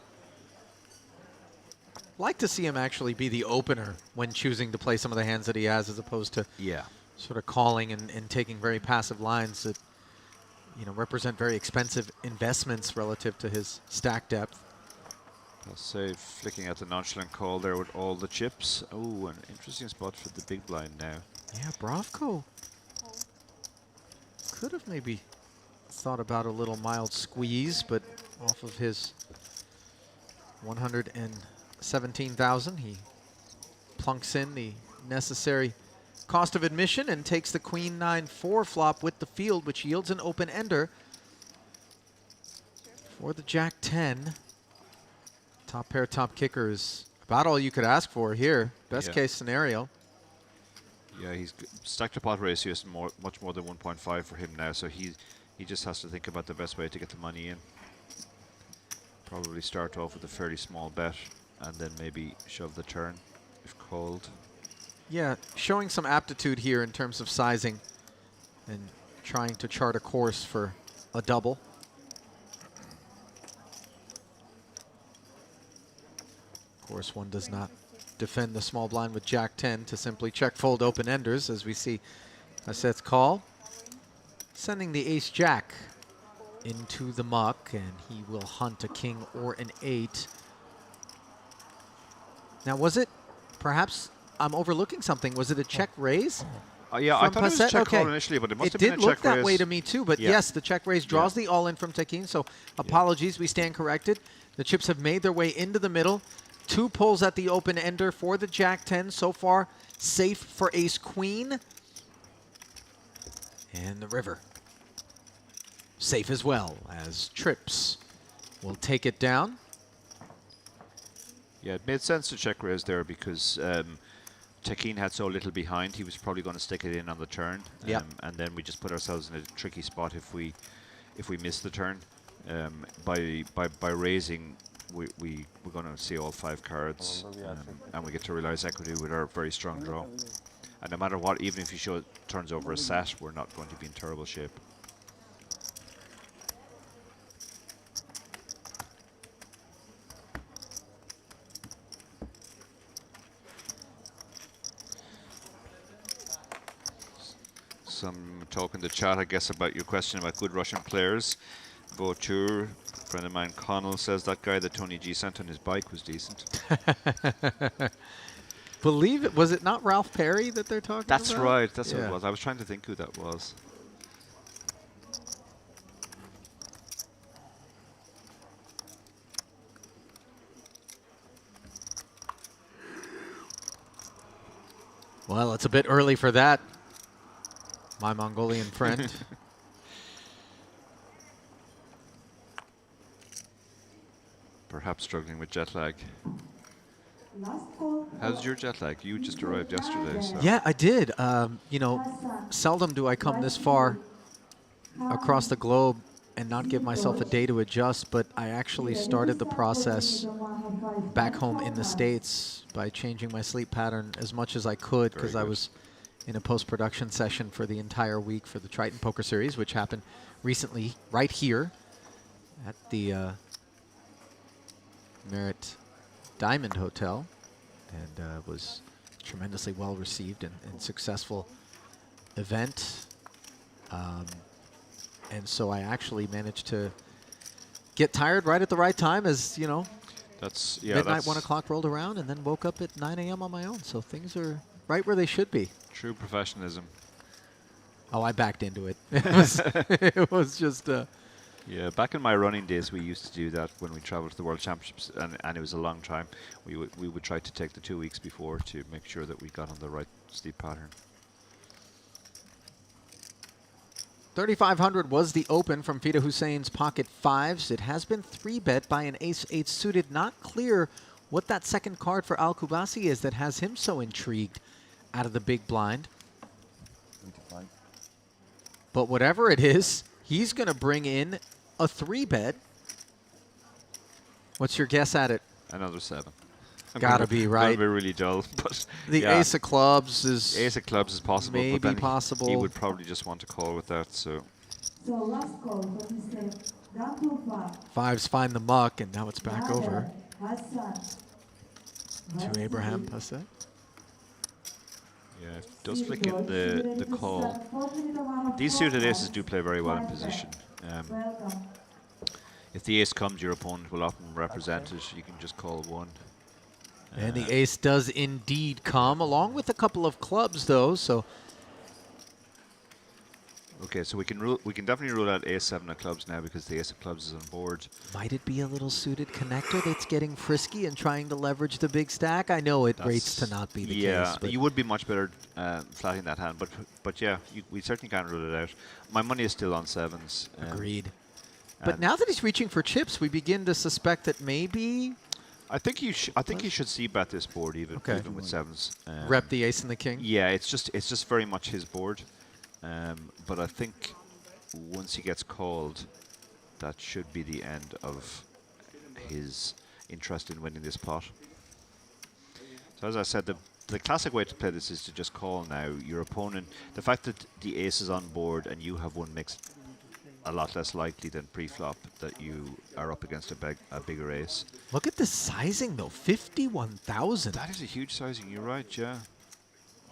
Like to see him actually be the opener when choosing to play some of the hands that he has, as opposed to sort of calling and taking very passive lines that, you know, represent very expensive investments relative to his stack depth. I'll say flicking at the nonchalant call there with all the chips. Oh, an interesting spot for the big blind now. Yeah, Bravko could have maybe thought about a little mild squeeze, but off of his 117,000, he plunks in the necessary cost of admission and takes the Queen 9-4 flop with the field, which yields an open ender for the Jack 10. Top pair, top kicker is about all you could ask for here. Best case scenario. Yeah, he's stacked to pot ratio is much more than 1.5 for him now, so he just has to think about the best way to get the money in. Probably start off with a fairly small bet and then maybe shove the turn if called. Yeah, showing some aptitude here in terms of sizing and trying to chart a course for a double. Of course, one does not defend the small blind with Jack 10 to simply check fold open enders, as we see Passett's call. Sending the ace jack into the muck, and he will hunt a king or an 8. Now, was it perhaps I'm overlooking something? Was it a check raise? Yeah, I from thought it was Passet? check call Okay. initially, but it must It have been a did look check that raise. way to me too, but Yeah. yes, the check raise draws the all-in from Tekin, so apologies, we stand corrected. The chips have made their way into the middle. 2 pulls at the open ender for the Jack 10. So far, safe for Ace Queen. And the river. Safe as well, as Trips will take it down. Yeah, it made sense to check raise there because Tekin had so little behind. He was probably going to stick it in on the turn. Yep. And then we just put ourselves in a tricky spot if we miss the turn. By raising, we're going to see all 5 cards, and we get to realize equity with our very strong draw. And no matter what, even if you show it turns over a set, we're not going to be in terrible shape. Some talk in the chat, I guess, about your question about good Russian players. Vautour, a friend of mine, Connell, says that guy that Tony G sent on his bike was decent. Believe it, was it not Ralph Perry that they're talking about? That's right, that's what Yeah. it was. I was trying to think who that was. Well, it's a bit early for that, my Mongolian friend. Perhaps struggling with jet lag. Last call. How's your jet lag? You just arrived yesterday, so. Yeah, I did. You know, seldom do I come this far across the globe and not give myself a day to adjust, but I actually started the process back home in the States by changing my sleep pattern as much as I could, because I was in a post-production session for the entire week for the Triton Poker Series, which happened recently right here at the Merit Diamond Hotel, and was tremendously well received and successful event. And so I actually managed to get tired right at the right time, as you know, That's yeah. midnight, That's 1 o'clock rolled around, and then woke up at 9 a.m. on my own. So things are right where they should be. true professionalism. Oh, I backed into it. It was just. Yeah, back in my running days, we used to do that when we traveled to the World Championships, and it was a long time. We would try to take the 2 weeks before to make sure that we got on the right sleep pattern. 3,500 was the open from Fida Hussein's pocket fives. It has been 3-bet by an ace-8 suited. Not clear what that second card for Al Kubasi is that has him so intrigued out of the big blind. 25. But whatever it is, he's going to bring in a 3-bet. What's your guess at it? Another 7. Gotta be right. That'll be really dull, but The yeah. ace of clubs is Ace of clubs is possible, maybe but then possible. He would probably just want to call with that. So So last call for Mr. Gantulfa. fives find the muck, and now it's back over Hassan. to Abraham Passet. yeah, if it does flick in the call. These suited aces do play very well in position. Welcome. If the ace comes, your opponent will often represent it. You can just call 1. And the ace does indeed come, along with a couple of clubs, though. So Okay, so we can definitely rule out ace 7 of clubs now because the ace of clubs is on board. might it be a little suited connector that's getting frisky and trying to leverage the big stack? I know it rates to not be the case. But you would be much better flatting that hand, but yeah, we certainly can't rule it out. My money is still on 7s. Agreed. But and now that he's reaching for chips, we begin to suspect that maybe I think you should see bet this board even with 7s. rep the ace and the king. Yeah, it's just very much his board. But I think once he gets called, that should be the end of his interest in winning this pot. So as I said, the classic way to play this is to just call now. Your opponent, the fact that the ace is on board and you have one mixed, a lot less likely than pre-flop that you are up against a bigger ace. Look at the sizing, though, 51,000. That is a huge sizing, you're right, yeah.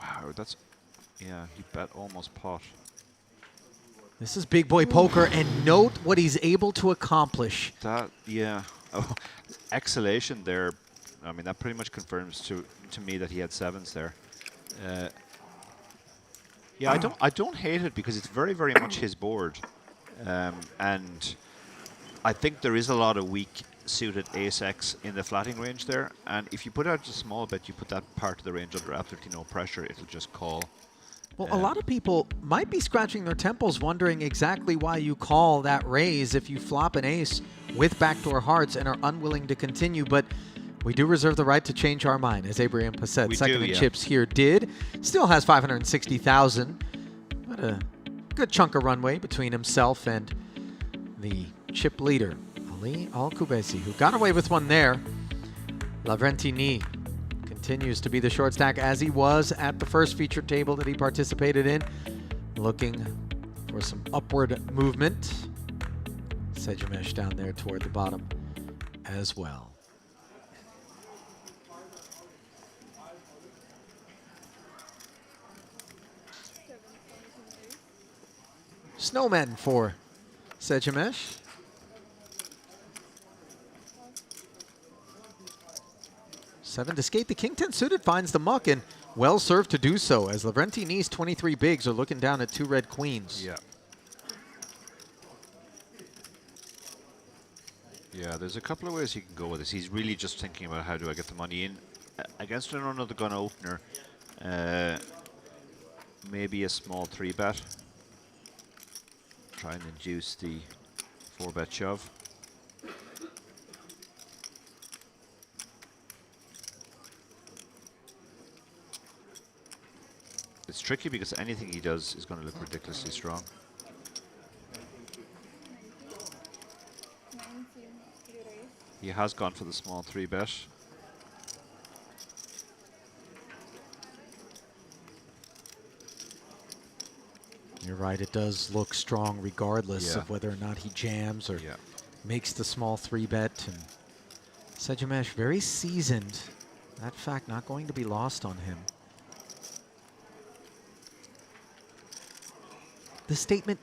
Wow, that's, yeah, he bet almost pot. This is big boy poker, and note what he's able to accomplish. That, yeah. Oh, exhalation there. I mean, that pretty much confirms to me that he had 7s there. Yeah, I don't hate it because it's very, very much his board. And I think there is a lot of weak suited ace-x in the flatting range there. And if you put out a small bet, you put that part of the range under absolutely no pressure, it'll just call. Well, a lot of people might be scratching their temples wondering exactly why you call that raise if you flop an ace with backdoor hearts and are unwilling to continue. But we do reserve the right to change our mind, as Abraham Passet, second in chips here, did. Still has 560,000. But a good chunk of runway between himself and the chip leader, Ali Al-Kubasi, who got away with one there. Lavrentini continues to be the short stack as he was at the first feature table that he participated in, looking for some upward movement. Sejimesh down there toward the bottom as well. Snowmen for Sejimesh. Seven to skate. The king 10 suited finds the muck, and well served to do so, as Lavrentini's 23 bigs are looking down at 2 red queens. Yeah. Yeah, there's a couple of ways he can go with this. He's really just thinking about how do I get the money in. Against an under the gun opener, maybe a small 3-bet. Try and induce the 4-bet shove. It's tricky because anything he does is going to look ridiculously strong. He has gone for the small 3-bet. You're right, it does look strong regardless Yeah. of whether or not he jams or Yeah. makes the small 3-bet. And Sejamesh, very seasoned. That fact not going to be lost on him. The statement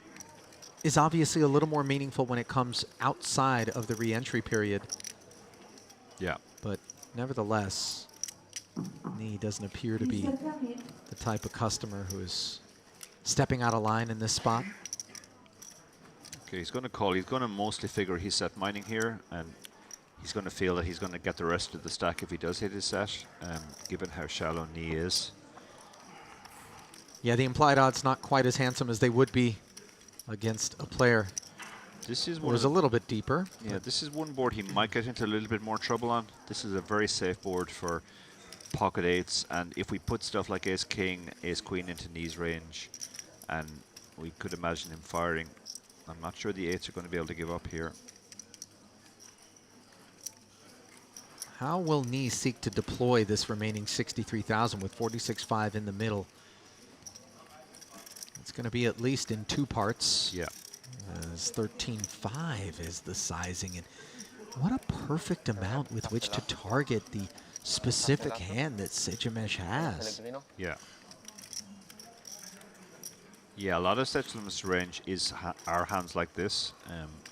is obviously a little more meaningful when it comes outside of the re-entry period. Yeah. But nevertheless, Nee doesn't appear to be Mr. Kamil, the type of customer who is stepping out of line in this spot. Okay, he's going to call. He's going to mostly figure he's set mining here, and he's going to feel that he's going to get the rest of the stack if he does hit his set, given how shallow Nee is. Yeah, the implied odds not quite as handsome as they would be against a player This is who one was of a little bit deeper. Yeah, this is one board he might get into a little bit more trouble on. This is a very safe board for pocket eights, and if we put stuff like ace king, ace queen into Nee's range, and we could imagine him firing, I'm not sure the eights are going to be able to give up here. How will Nee seek to deploy this remaining 63,000 with 46.5 in the middle? It's going to be at least in two parts. Yeah. As 13.5 is the sizing. And what a perfect amount with which to target the specific hand that Sejamesh has. Yeah. Yeah, a lot of Sejamesh range is are hands like this,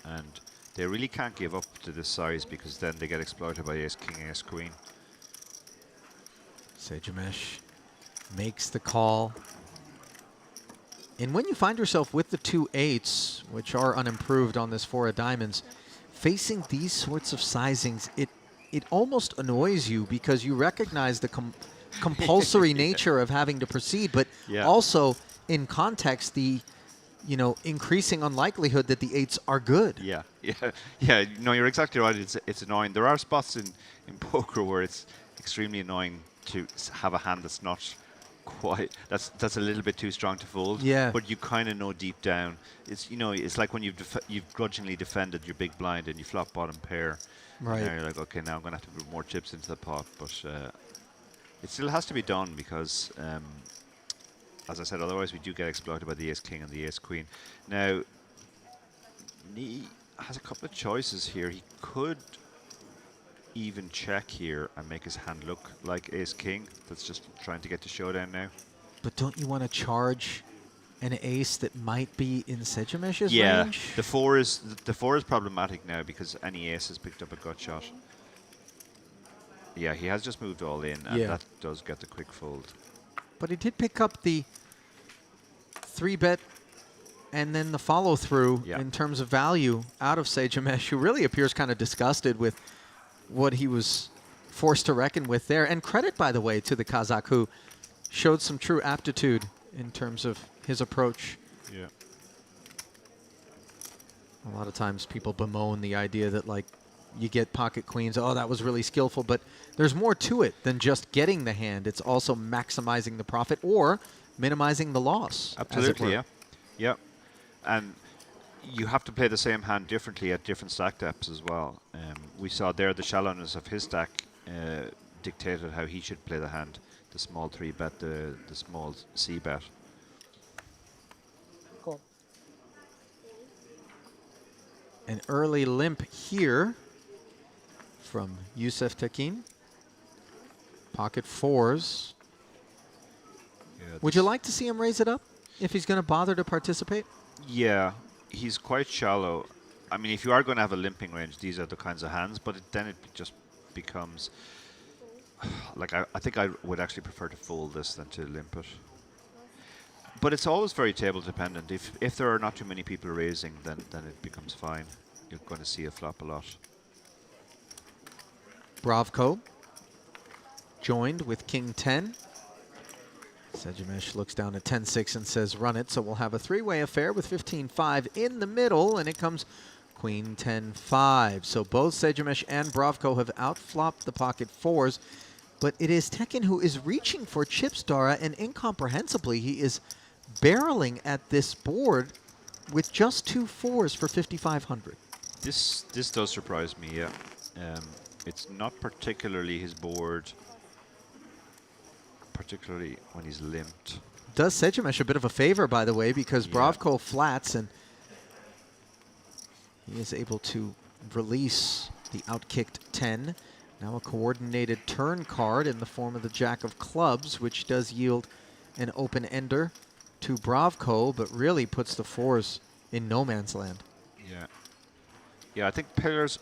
and they really can't give up to this size because then they get exploited by ace king, ace queen. Sejamesh makes the call. And when you find yourself with the 2 8s, which are unimproved on this 4 of diamonds, facing these sorts of sizings, it almost annoys you because you recognize the compulsory nature of having to proceed, but Yeah. also in context, the increasing unlikelihood that the 8s are good. Yeah, yeah, yeah. No, you're exactly right. It's annoying. There are spots in poker where it's extremely annoying to have a hand that's not quite that's a little bit too strong to fold. Yeah. But you kind of know deep down. It's it's like when you've grudgingly defended your big blind and you flop bottom pair. Right. And now you're like, okay, now I'm gonna have to put more chips into the pot, but it still has to be done because. As I said, otherwise we do get exploited by the ace king and the ace queen. Now, Nee has a couple of choices here. He could even check here and make his hand look like ace king. That's just trying to get to showdown now. But don't you want to charge an ace that might be in Sejamesh's Yeah, range? the four is problematic now because any ace has picked up a gut shot. Yeah, he has just moved all in, and Yeah. that does get the quick fold. But he did pick up the 3-bet and then the follow-through Yeah. in terms of value out of Sejamesh, who really appears kind of disgusted with what he was forced to reckon with there. And credit, by the way, to the Kazakh, who showed some true aptitude in terms of his approach. Yeah. A lot of times people bemoan the idea that, like, you get pocket queens, oh, that was really skillful, but there's more to it than just getting the hand. It's also maximizing the profit or minimizing the loss. Absolutely, yeah. Yeah. And you have to play the same hand differently at different stack depths as well. We saw there the shallowness of his stack dictated how he should play the hand. The small 3-bet, the small c-bet. Cool. An early limp here from Youssef Tekin. Pocket 4s. Yeah, Would you like to see him raise it up if he's going to bother to participate? Yeah, he's quite shallow. I mean, if you are going to have a limping range, these are the kinds of hands, but then it just becomes... Like, I think I would actually prefer to fold this than to limp it. But it's always very table dependent. If there are not too many people raising, then it becomes fine. You're going to see a flop a lot. Bravko joined with King 10. Sejamesh looks down at 10-6 and says run it, so we'll have a three-way affair with 15-5 in the middle, and it comes Queen 10-5. So both Sejamesh and Bravko have outflopped the pocket 4s, but it is Tekin who is reaching for chips, Dara, and incomprehensibly he is barreling at this board with just 2 4s for 5,500. This does surprise me, yeah. It's not particularly his board, particularly when he's limped. Does Sejimesh a bit of a favor, by the way, because Bravko flats and he is able to release the outkicked 10. Now a coordinated turn card in the form of the Jack of Clubs, which does yield an open ender to Bravko, but really puts the fours in no man's land. Yeah. Yeah, I think players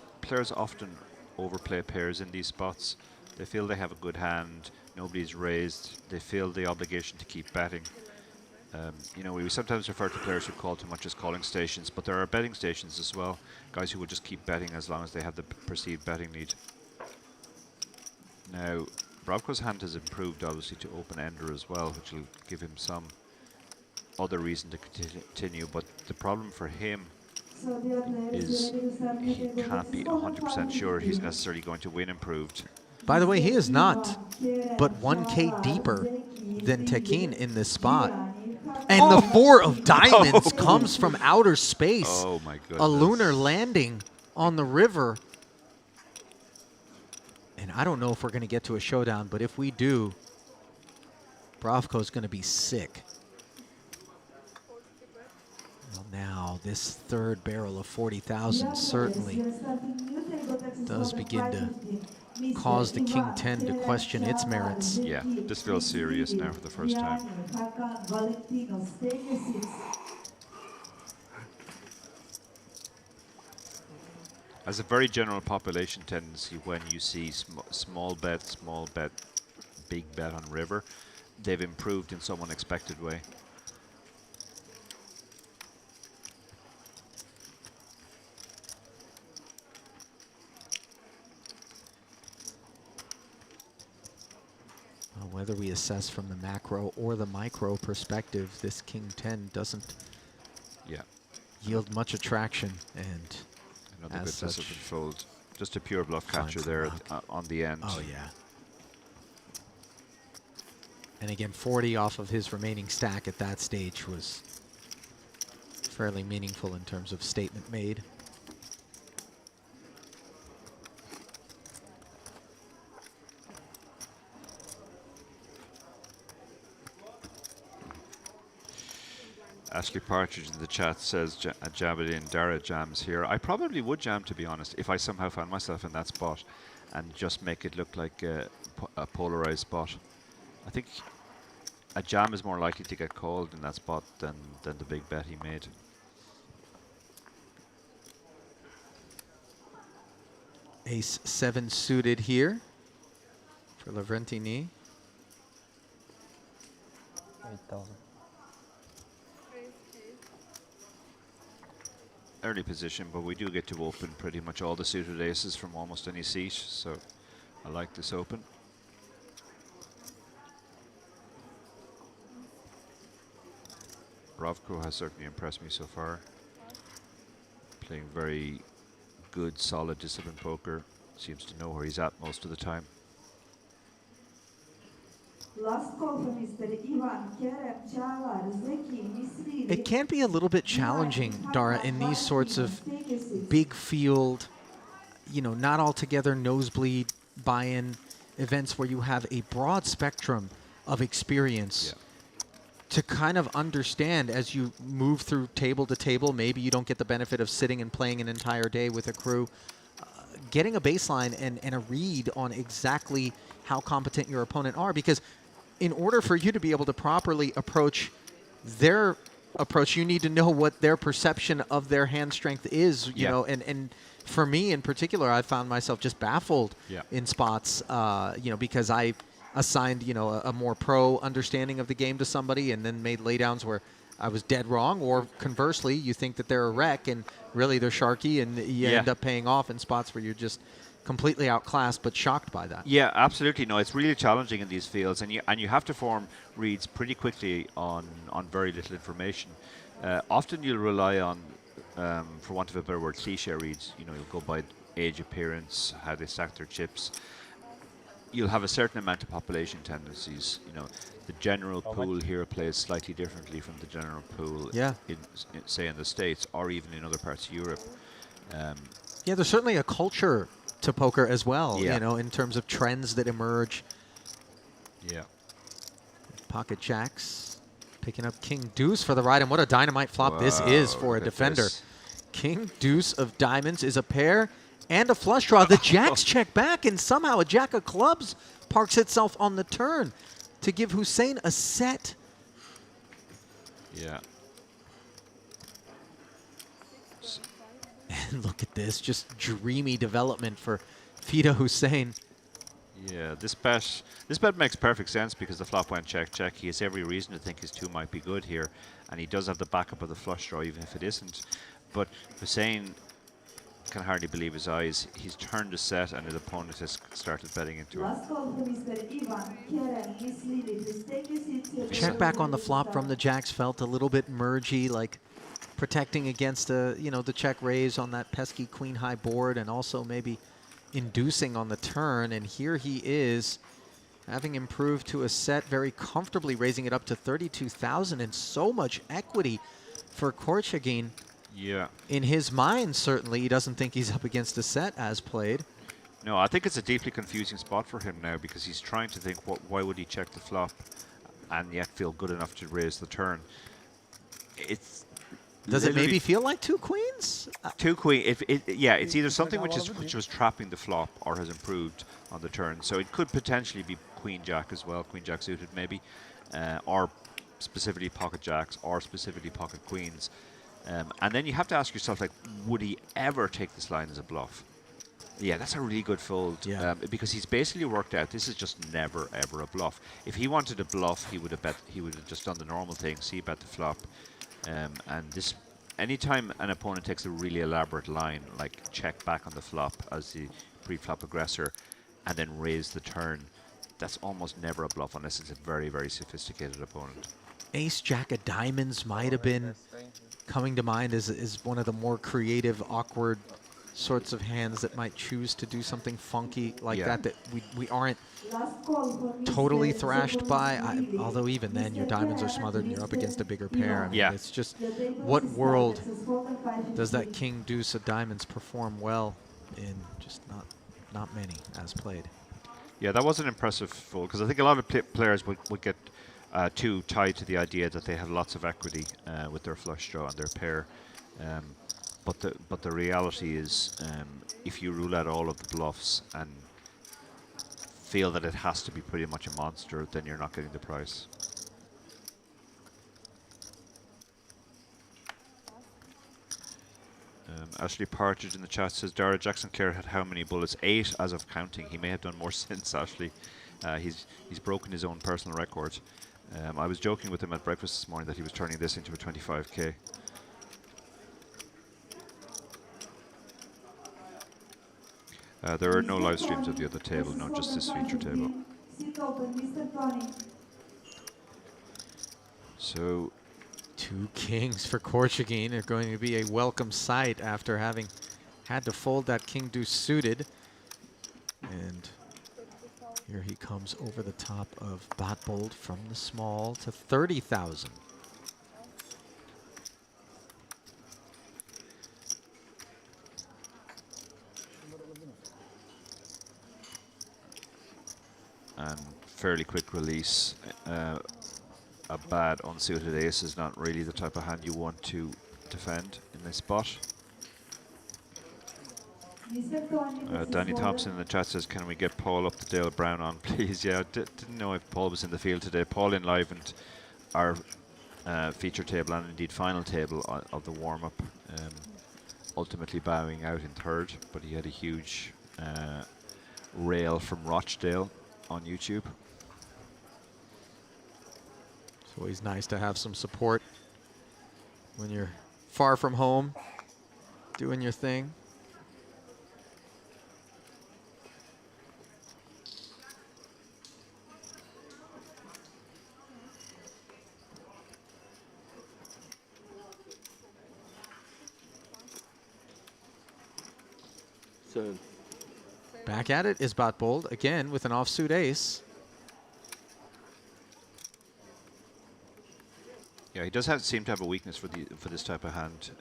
often overplay pairs in these spots. They feel they have a good hand, nobody's raised, they feel the obligation to keep betting. You know, we sometimes refer to players who call too much as calling stations, but there are betting stations as well. Guys who will just keep betting as long as they have the perceived betting need. Now, Bravko's hand has improved obviously to open ender as well, which will give him some other reason to continue, but the problem for him is he can't be 100% sure he's necessarily going to win improved. By the way, he is not but 1K deeper than Tekin in this spot. And the 4 of diamonds comes from outer space. Oh my goodness. A lunar landing on the river. And I don't know if we're going to get to a showdown, but if we do, Bravko's going to be sick. Well, now this third barrel of 40,000 certainly does begin to cause the King 10 to question its merits. Yeah, this feels serious now for the first time. As a very general population tendency, when you see small bet, big bet on river, they've improved in some unexpected way. Well, whether we assess from the macro or the micro perspective, this King 10 doesn't yield much attraction, and another good disciplined fold. Just a pure bluff catcher there on the end. Oh yeah. And again, 40 off of his remaining stack at that stage was fairly meaningful in terms of statement made. Ashley Partridge in the chat says Jabadin Dara jams here. I probably would jam, to be honest, if I somehow found myself in that spot and just make it look like a polarized spot. I think a jam is more likely to get called in that spot than the big bet he made. Ace 7 suited here for Lavrentini. 8,000. Early position, but we do get to open pretty much all the suited aces from almost any seat, so I like this open. Bravko has certainly impressed me so far. Playing very good, solid, disciplined poker. Seems to know where he's at most of the time. Last call for Mr. Ivan Kerem, Chalar, Zeki, Misri. It can be a little bit challenging, Dara, in these sorts of big field, you know, not altogether nosebleed buy-in events where you have a broad spectrum of experience to kind of understand as you move through table to table. Maybe you don't get the benefit of sitting and playing an entire day with a crew. Getting a baseline and a read on exactly how competent your opponent are, because in order for you to be able to properly approach their approach, you need to know what their perception of their hand strength is, you know, and for me in particular, I found myself just baffled in spots, you know, because I assigned, you know, a more pro understanding of the game to somebody and then made laydowns where I was dead wrong, or conversely, you think that they're a wreck and really they're sharky, and you end up paying off in spots where you're just completely outclassed but shocked by that. Yeah, absolutely. No, it's really challenging in these fields, and you have to form reads pretty quickly on very little information. Often you'll rely on, for want of a better word, cliche reads. You know, you'll go by age, appearance, how they stack their chips. You'll have a certain amount of population tendencies. You know, the general pool here plays slightly differently from the general pool in say in the States or even in other parts of Europe. Yeah, there's certainly a culture to poker as well, Yeah. you know, in terms of trends that emerge. Yeah. Pocket jacks, picking up king deuce for the ride, and what a dynamite flop this is Whoa, for a look at defender. this. King deuce of diamonds is a pair and a flush draw. The jacks check back, and somehow a jack of clubs parks itself on the turn to give Hussein a set. Yeah. And look at this, just dreamy development for Fida Hussein. Yeah, this bet makes perfect sense because the flop went check check. He has every reason to think his 2 might be good here, and he does have the backup of the flush draw even if it isn't. But Hussein can hardly believe his eyes. He's turned a set and his opponent has started betting into him. Last call for Mr. Ivan Keren. Miss Lily, please take your seats. Check back on the flop from the jacks felt a little bit mergy, like protecting against the, you know, the check raise on that pesky queen high board, and also maybe inducing on the turn. And here he is, having improved to a set very comfortably, raising it up to 32,000, and so much equity for Korchagin. Yeah. In his mind, certainly, he doesn't think he's up against a set as played. No, I think it's a deeply confusing spot for him now because he's trying to think, why would he check the flop and yet feel good enough to raise the turn? It's Does it literally maybe feel like 2 queens? 2 queen. Yeah, it's either something which was trapping the flop or has improved on the turn. So it could potentially be queen jack as well, queen jack suited maybe, or specifically pocket jacks or specifically pocket queens. And then you have to ask yourself, like, would he ever take this line as a bluff? Yeah, that's a really good fold. Yeah. Because he's basically worked out this is just never ever a bluff. If he wanted a bluff, he would have bet. He would have just done the normal thing. See, bet the flop. And this, anytime an opponent takes a really elaborate line, like check back on the flop as the pre-flop aggressor, and then raise the turn, that's almost never a bluff unless it's a very very sophisticated opponent. Ace jack of diamonds might have been coming to mind as one of the more creative, awkward sorts of hands that might choose to do something funky like that we aren't totally thrashed by. Although even then, your diamonds are smothered and you're up against a bigger pair. I mean, Yeah. it's just, what world does that king deuce of diamonds perform well in? Just not many as played. Yeah, that was an impressive fold because I think a lot of players would get too tied to the idea that they have lots of equity with their flush draw and their pair. But the reality is, if you rule out all of the bluffs and feel that it has to be pretty much a monster, then you're not getting the price. Ashley Partridge in the chat says Dara Jackson Clare had how many bullets? 8 as of counting. He may have done more since, Ashley. He's broken his own personal record. I was joking with him at breakfast this morning that he was turning this into a 25k. There are no live streams of the other table, no, just this feature table. So, 2 kings for Korchagin are going to be a welcome sight after having had to fold that king deuce suited. And here he comes over the top of Botbold from the small to 30,000. and fairly quick release. A bad unsuited ace is not really the type of hand you want to defend in this spot. Danny Thompson in the chat says, can we get Paul up to Dale Brown on, please? Yeah, didn't know if Paul was in the field today. Paul enlivened our feature table and indeed final table of the warm-up, ultimately bowing out in third, but he had a huge rail from Rochdale on YouTube. It's always nice to have some support when you're far from home, doing your thing. So back at it is Botbold again with an offsuit ace. Yeah, he does seem to have a weakness for this type of hand.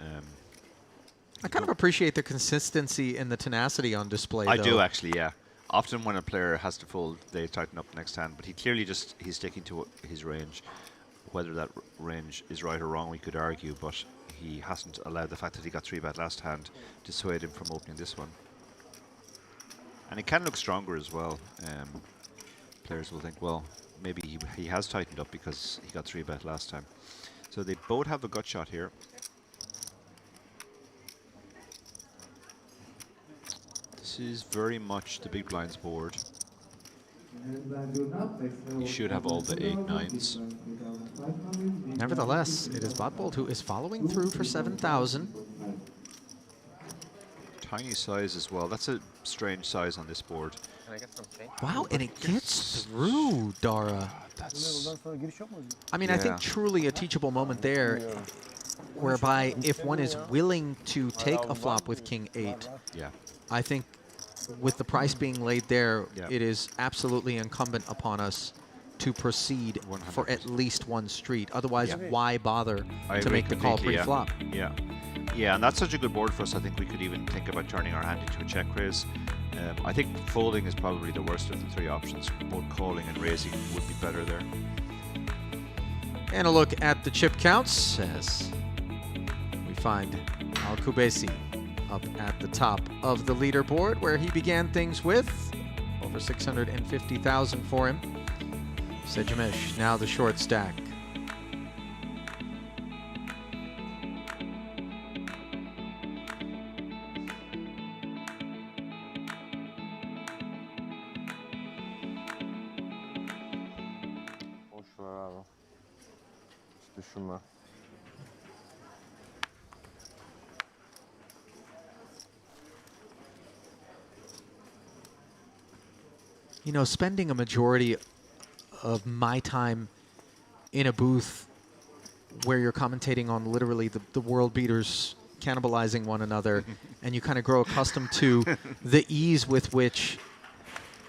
I kind of appreciate the consistency and the tenacity on display. I though. do actually, yeah. Often when a player has to fold, they tighten up next hand, but he clearly he's sticking to his range. Whether that range is right or wrong, we could argue, but he hasn't allowed the fact that he got 3-bet last hand dissuade him from opening this one. And it can look stronger as well. Players will think, well, maybe he has tightened up because he got 3-bet last time. So they both have a gut shot here. This is very much the big blinds board. You should have all the 8-9s. Nevertheless, it is Botbold who is following through for 7,000. Tiny size as well. That's a strange size on this board. Can I get some change? Wow, and it gets through, Dara. I mean, I think truly a teachable moment there, whereby if one is willing to take a flop with King 8, yeah, I think with the price being laid there, yeah, it is absolutely incumbent upon us to proceed 100%. for at least one street. Otherwise, Yeah. why bother I to agree make the call completely, pre-flop? Yeah. Yeah, and that's such a good board for us. I think we could even think about turning our hand into a check raise. I think folding is probably the worst of the three options. Both calling and raising would be better there. And a look at the chip counts as we find Alcobaisi up at the top of the leaderboard, where he began things with over 650,000 for him. Sejamish now the short stack. You know, spending a majority of my time in a booth where you're commentating on literally the world beaters cannibalizing one another, and you kind of grow accustomed to the ease with which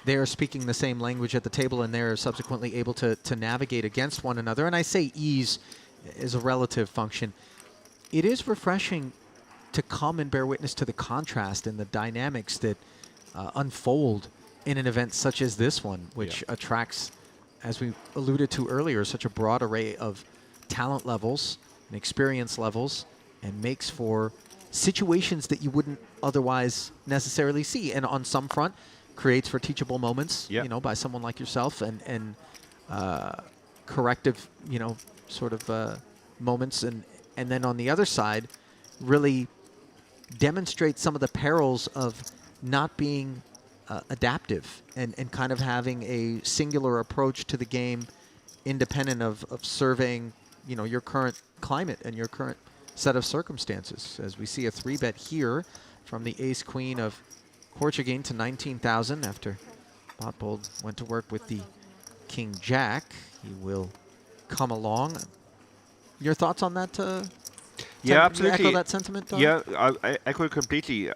they are speaking the same language at the table and they're subsequently able to navigate against one another. And I say ease is a relative function. It is refreshing to come and bear witness to the contrast and the dynamics that unfold in an event such as this one, which attracts, as we alluded to earlier, such a broad array of talent levels and experience levels, and makes for situations that you wouldn't otherwise necessarily see. And on some front, creates for teachable moments, you know, by someone like yourself, and corrective, you know, sort of moments. And then on the other side, really demonstrates some of the perils of not being adaptive and kind of having a singular approach to the game, independent of surveying, you know, your current climate and your current set of circumstances. As we see a 3-bet here from the ace-queen of Korchagin to 19,000 after Botbold went to work with the king-jack. He will come along. Your thoughts on that? Yeah, absolutely. You echo that sentiment, Don? Yeah, I echo it completely.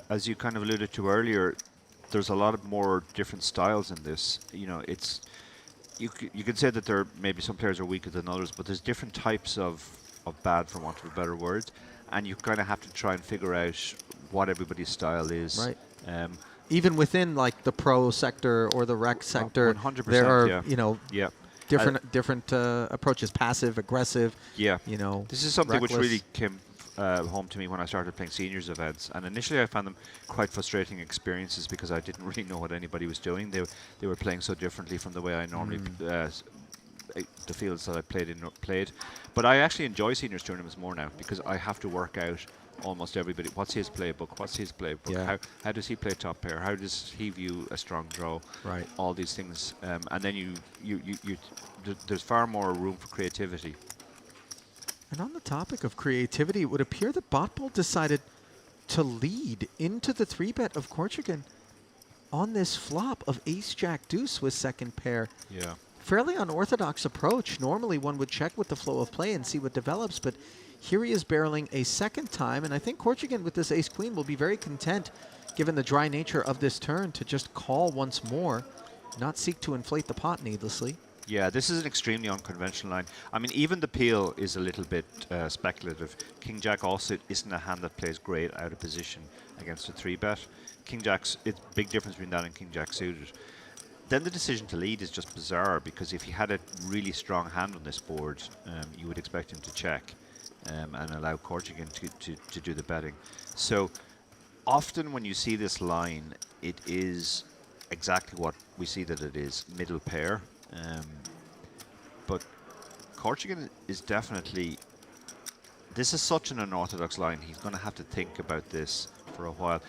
As you kind of alluded to earlier, there's a lot of more different styles in this. You know, it's you could say that there maybe some players are weaker than others, but there's different types of bad, for want of a better word, and you kind of have to try and figure out what everybody's style is. Right. Even within like the pro sector or the rec sector, 100%, there are you know different approaches: passive, aggressive. Yeah. You know, this is something reckless. which really came home to me when I started playing seniors events, and initially I found them quite frustrating experiences because I didn't really know what anybody was doing. They were playing so differently from the way I normally the fields that I played. But I actually enjoy seniors tournaments more now because I have to work out almost everybody. What's his playbook? What's his playbook? Yeah. How does he play top pair? How does he view a strong draw? Right. All these things, and then there's far more room for creativity. And on the topic of creativity, it would appear that Botbold decided to lead into the 3-bet of Korchagin on this flop of ace-jack-deuce with second pair. Yeah. Fairly unorthodox approach. Normally one would check with the flow of play and see what develops, but here he is barreling a second time, and I think Korchagin with this ace-queen will be very content, given the dry nature of this turn, to just call once more, not seek to inflate the pot needlessly. Yeah, this is an extremely unconventional line. I mean, even the peel is a little bit speculative. King Jack also isn't a hand that plays great out of position against a 3-bet. King Jack's, it's a big difference between that and King Jack suited. Then the decision to lead is just bizarre, because if he had a really strong hand on this board, you would expect him to check and allow Korchagin to do the betting. So often when you see this line, it is exactly what we see that it is, middle pair. But Korchagin is definitely, this is such an unorthodox line, he's going to have to think about this for a while.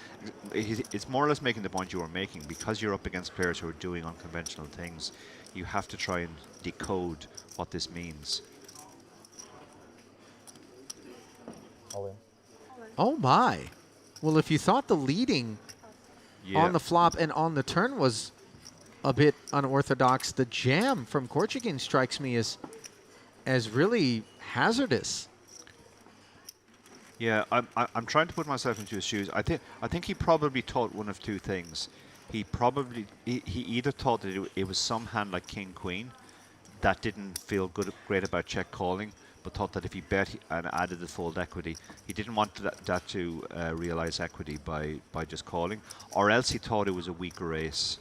It's more or less making the point you were making, because you're up against players who are doing unconventional things, you have to try and decode what this means. All in. Oh my. Well, if you thought the leading Yeah. on the flop and on the turn was a bit unorthodox, the jam from Korchagin strikes me as really hazardous. Yeah, I'm trying to put myself into his shoes. I think he probably thought one of two things. He either thought that it was some hand like King Queen that didn't feel great about check calling, but thought that if he bet and added the fold equity, he didn't want that to realize equity by just calling, or else he thought it was a weaker ace,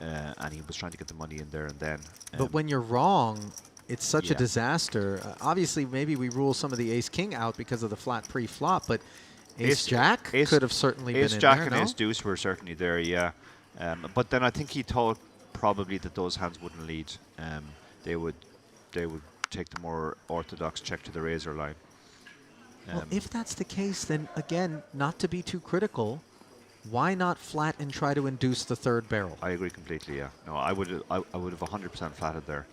and he was trying to get the money in there and then. But when you're wrong, it's such a Yeah. disaster. Obviously, maybe we rule some of the ace-king out because of the flat pre-flop, but ace-jack could have certainly been in Ace-jack there, and no? ace-deuce were certainly there, yeah. But then I think he thought probably that those hands wouldn't lead. They would take the more orthodox check to the razor line. Well, if that's the case, then again, not to be too critical, why not flat and try to induce the third barrel? I agree completely, yeah. No, I would have 100% flatted there.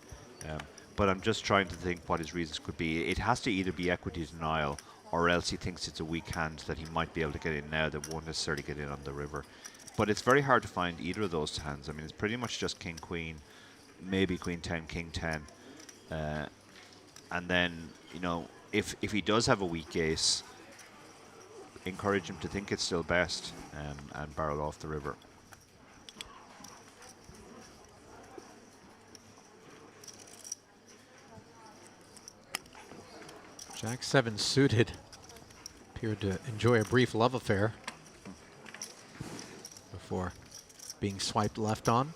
But I'm just trying to think what his reasons could be. It has to either be equity denial, or else he thinks it's a weak hand that he might be able to get in now that won't necessarily get in on the river. But it's very hard to find either of those hands. I mean, it's pretty much just King Queen, maybe Queen 10, King 10. And then, you know, if he does have a weak ace, encourage him to think it's still best and barrel off the river. Jack 7 suited appeared to enjoy a brief love affair before being swiped left on.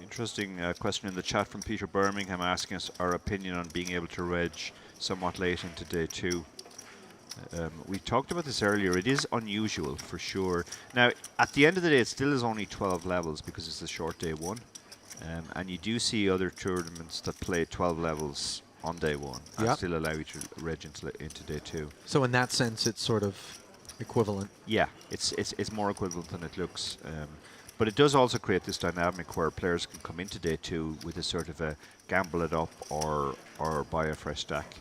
Interesting question in the chat from Peter Birmingham asking us our opinion on being able to reg somewhat late into day 2. We talked about this earlier. It is unusual for sure. Now, at the end of the day, it still is only 12 levels because it's a short day 1. And you do see other tournaments that play 12 levels on day 1 and Yep. still allow you to reg into day 2. So in that sense, it's sort of equivalent. Yeah, it's more equivalent than it looks. But it does also create this dynamic where players can come into day 2 with a sort of a gamble it up or buy a fresh stack.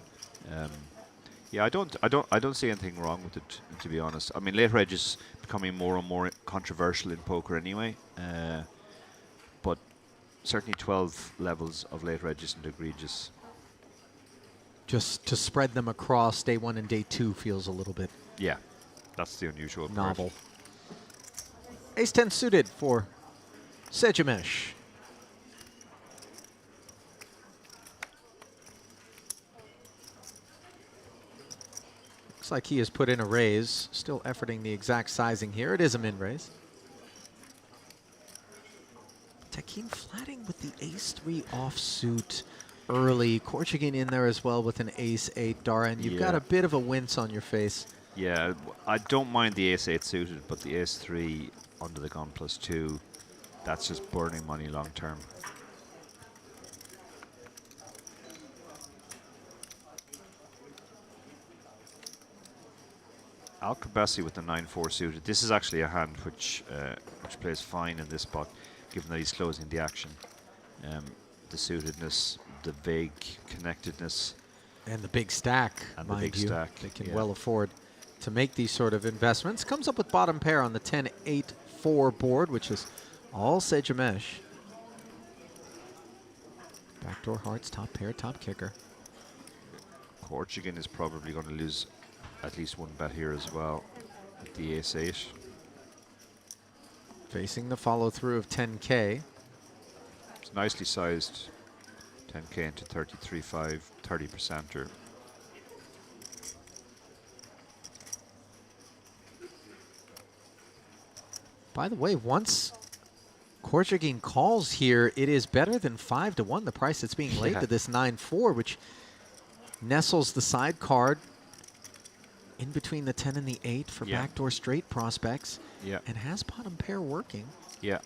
Yeah, I don't see anything wrong with it, to be honest. I mean, late reg is becoming more and more controversial in poker anyway. But certainly 12 levels of late reg isn't egregious. Just to spread them across day 1 and day 2 feels a little bit Yeah, that's the unusual part. novel. Ace 10 suited for Sejamesh. Looks like he has put in a raise, still efforting the exact sizing here. It is a min raise. Takin flatting with the ace 3 offsuit early. Korchagin in there as well with an ace 8, Dara, and you've got Yeah. a bit of a wince on your face. Yeah, I don't mind the ace 8 suited, but the ace 3 under the gun +2, that's just burning money long term. Al-Kabasi with the 9-4 suited. This is actually a hand which plays fine in this spot, given that he's closing the action. The suitedness, the vague connectedness. And the big stack, And the mind big you. stack, They can yeah. well afford to make these sort of investments. Comes up with bottom pair on the 10-8-4 board, which is all Sejamesh. Backdoor hearts, top pair, top kicker. Korchagin is probably going to lose at least one bet here as well with the ace 8. Facing the follow through of 10K. It's nicely sized. 10k into 33.5, 30%er. By the way, once Korchagin calls here, it is better than 5-1, the price that's being laid Yeah. to this 9-4, which nestles the side card in between the 10 and the 8 for Yeah. backdoor straight prospects, Yeah. and has bottom pair working. Yeah.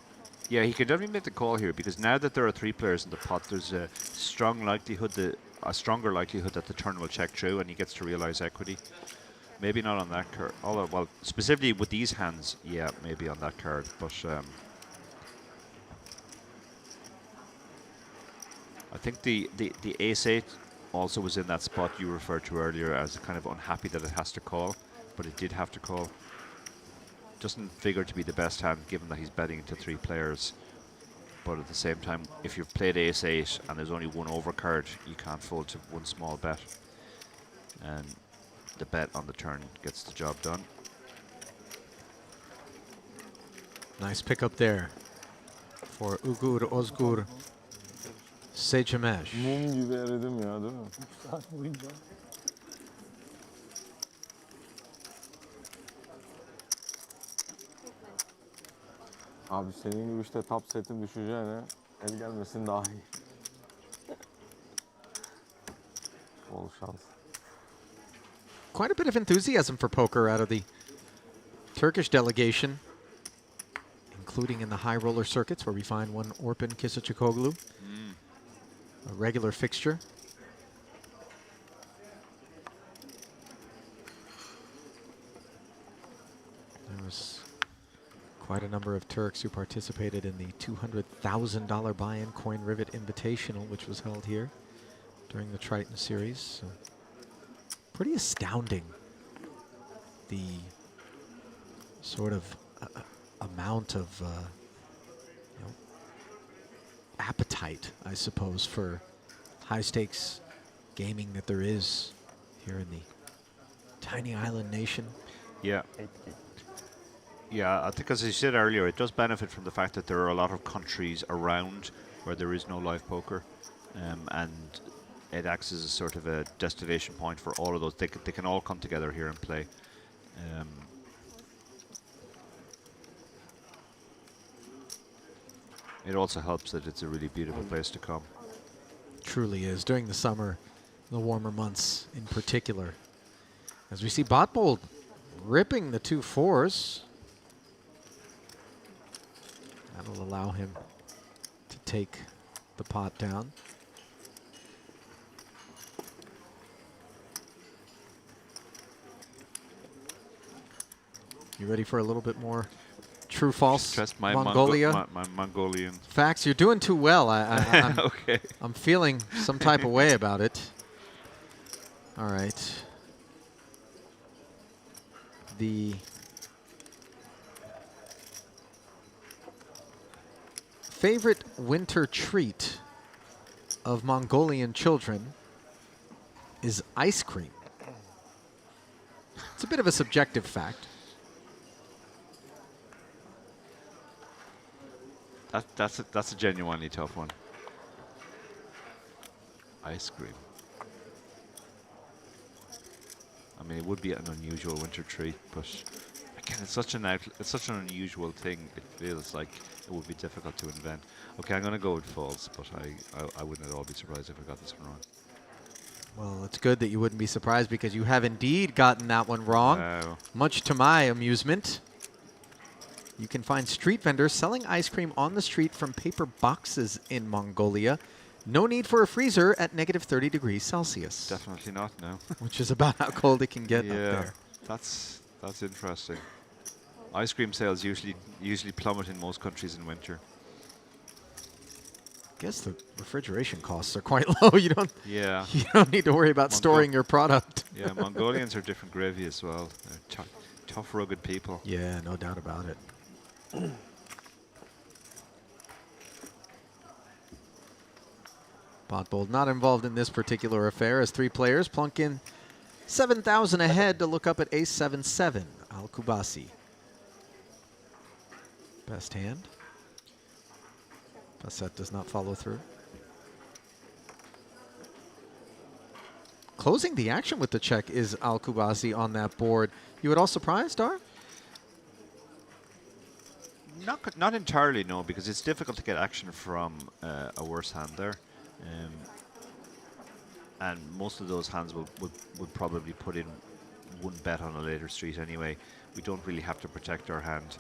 Yeah, he could definitely make the call here because now that there are 3 players in the pot, there's a stronger likelihood that the turn will check through and he gets to realize equity. Maybe not on that card. Although, well, specifically with these hands, yeah, maybe on that card. But I think the ace-8 also was in that spot you referred to earlier as kind of unhappy that it has to call, but it did have to call. Doesn't figure to be the best hand given that he's betting into 3 players. But at the same time, if you've played ace-8 and there's only 1 overcard, you can't fold to 1 small bet. And the bet on the turn gets the job done. Nice pickup there for Ugur Ozgur Seçemeş. Mum gibi eridim ya, değil mi? Saat boyunca. Abi senin gibi işte top seti düşeceğine el gelmesin daha iyi. Bol şans. Quite a bit of enthusiasm for poker out of the Turkish delegation, including in the high roller circuits where we find one Orpin Kisachikoglu, a regular fixture. There was quite a number of Turks who participated in the $200,000 buy-in coin rivet invitational, which was held here during the Triton series. So pretty astounding, the sort of amount of appetite, I suppose, for high-stakes gaming that there is here in the tiny island nation. Yeah. Yeah, I think as you said earlier, it does benefit from the fact that there are a lot of countries around where there is no live poker, and it acts as a sort of a destination point for all of those. They can all come together here and play. It also helps that it's a really beautiful place to come. Truly is, during the summer, the warmer months in particular. As we see Botbold ripping the 2 4s. That'll allow him to take the pot down. You ready for a little bit more true false Trust my Mongolia? my Mongolian. Facts, you're doing too well. I'm, Okay. I'm feeling some type of way about it. All right. The favorite winter treat of Mongolian children is ice cream. It's a bit of a subjective fact. That's a genuinely tough one. Ice cream. I mean, it would be an unusual winter treat, but again, it's such an unusual thing. It feels like it would be difficult to invent. Okay, I'm gonna go with false, but I wouldn't at all be surprised if I got this one wrong. Well, it's good that you wouldn't be surprised because you have indeed gotten that one wrong, Wow. much to my amusement. You can find street vendors selling ice cream on the street from paper boxes in Mongolia. No need for a freezer at -30 degrees Celsius. Definitely not, no. Which is about how cold it can get up Yeah, there. that's interesting. Ice cream sales usually plummet in most countries in winter. Guess the refrigeration costs are quite low. You don't need to worry about storing your product. Yeah, Mongolians are different gravy as well. They're tough, rugged people. Yeah, no doubt about it. Botbold not involved in this particular affair as 3 players plunk in 7,000 ahead to look up at ace 7-7, Al-Kubasi. Best hand. Bassett does not follow through. Closing the action with the check is Alkubazi on that board. You at all surprised, Dar? Not entirely, no, because it's difficult to get action from a worse hand there. And most of those hands would probably put in one bet on a later street anyway. We don't really have to protect our hand.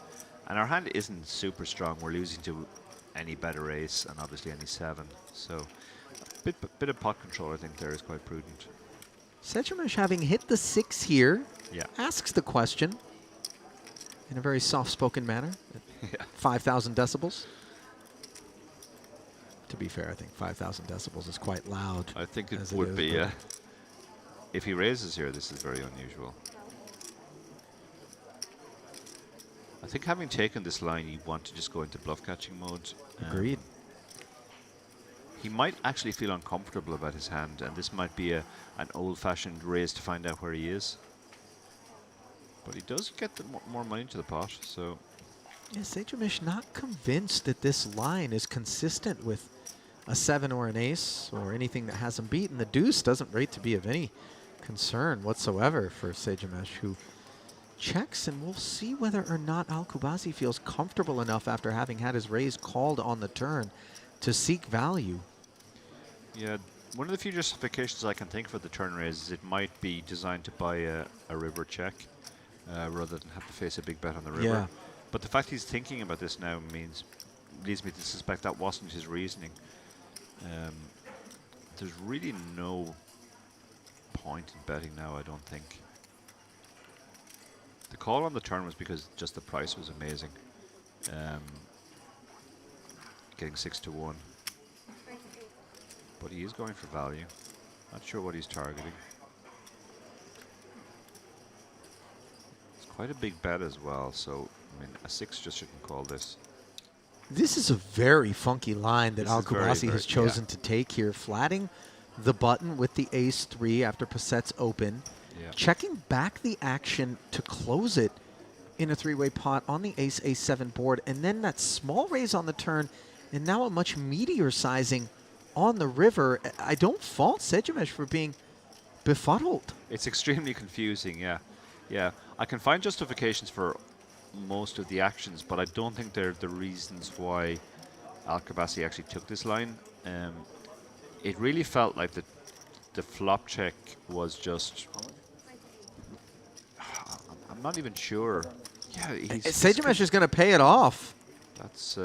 And our hand isn't super strong. We're losing to any better ace and obviously any 7. So a bit of pot control, I think, there is quite prudent. Sejumesh, having hit the 6 here, Yeah. asks the question in a very soft-spoken manner at 5,000 decibels. To be fair, I think 5,000 decibels is quite loud. I think it as would is, be, but yeah. If he raises here, this is very unusual. I think having taken this line, you want to just go into bluff catching mode. Agreed. He might actually feel uncomfortable about his hand, and this might be an old-fashioned raise to find out where he is. But he does get the more money into the pot, so... Yeah, Sejumesh not convinced that this line is consistent with a 7 or an ace or anything that has him beaten. The deuce doesn't rate to be of any concern whatsoever for Sejumesh, who checks, and we'll see whether or not Alkubazi feels comfortable enough after having had his raise called on the turn to seek value. Yeah, one of the few justifications I can think for the turn raise is it might be designed to buy a river check rather than have to face a big bet on the river. Yeah. But the fact he's thinking about this now leads me to suspect that wasn't his reasoning. There's really no point in betting now, I don't think. The call on the turn was because just the price was amazing. Getting 6 to 1. But he is going for value. Not sure what he's targeting. It's quite a big bet as well, so I mean a 6 just shouldn't call this. This is a very funky line that This is very, Alkubazi has very- chosen to take here, flatting the button with the ace 3 after Passet's open, Yeah. checking back the action to close it in a 3-way pot on the ace a7 board, and then that small raise on the turn, and now a much meatier sizing on the river. I don't fault Sejumesh for being befuddled. It's extremely confusing, yeah. Yeah, I can find justifications for most of the actions, but I don't think they're the reasons why Alkubazi actually took this line. It really felt like the flop check was just... I'm not even sure. Yeah, he's Sejumesh is going to pay it off. That's,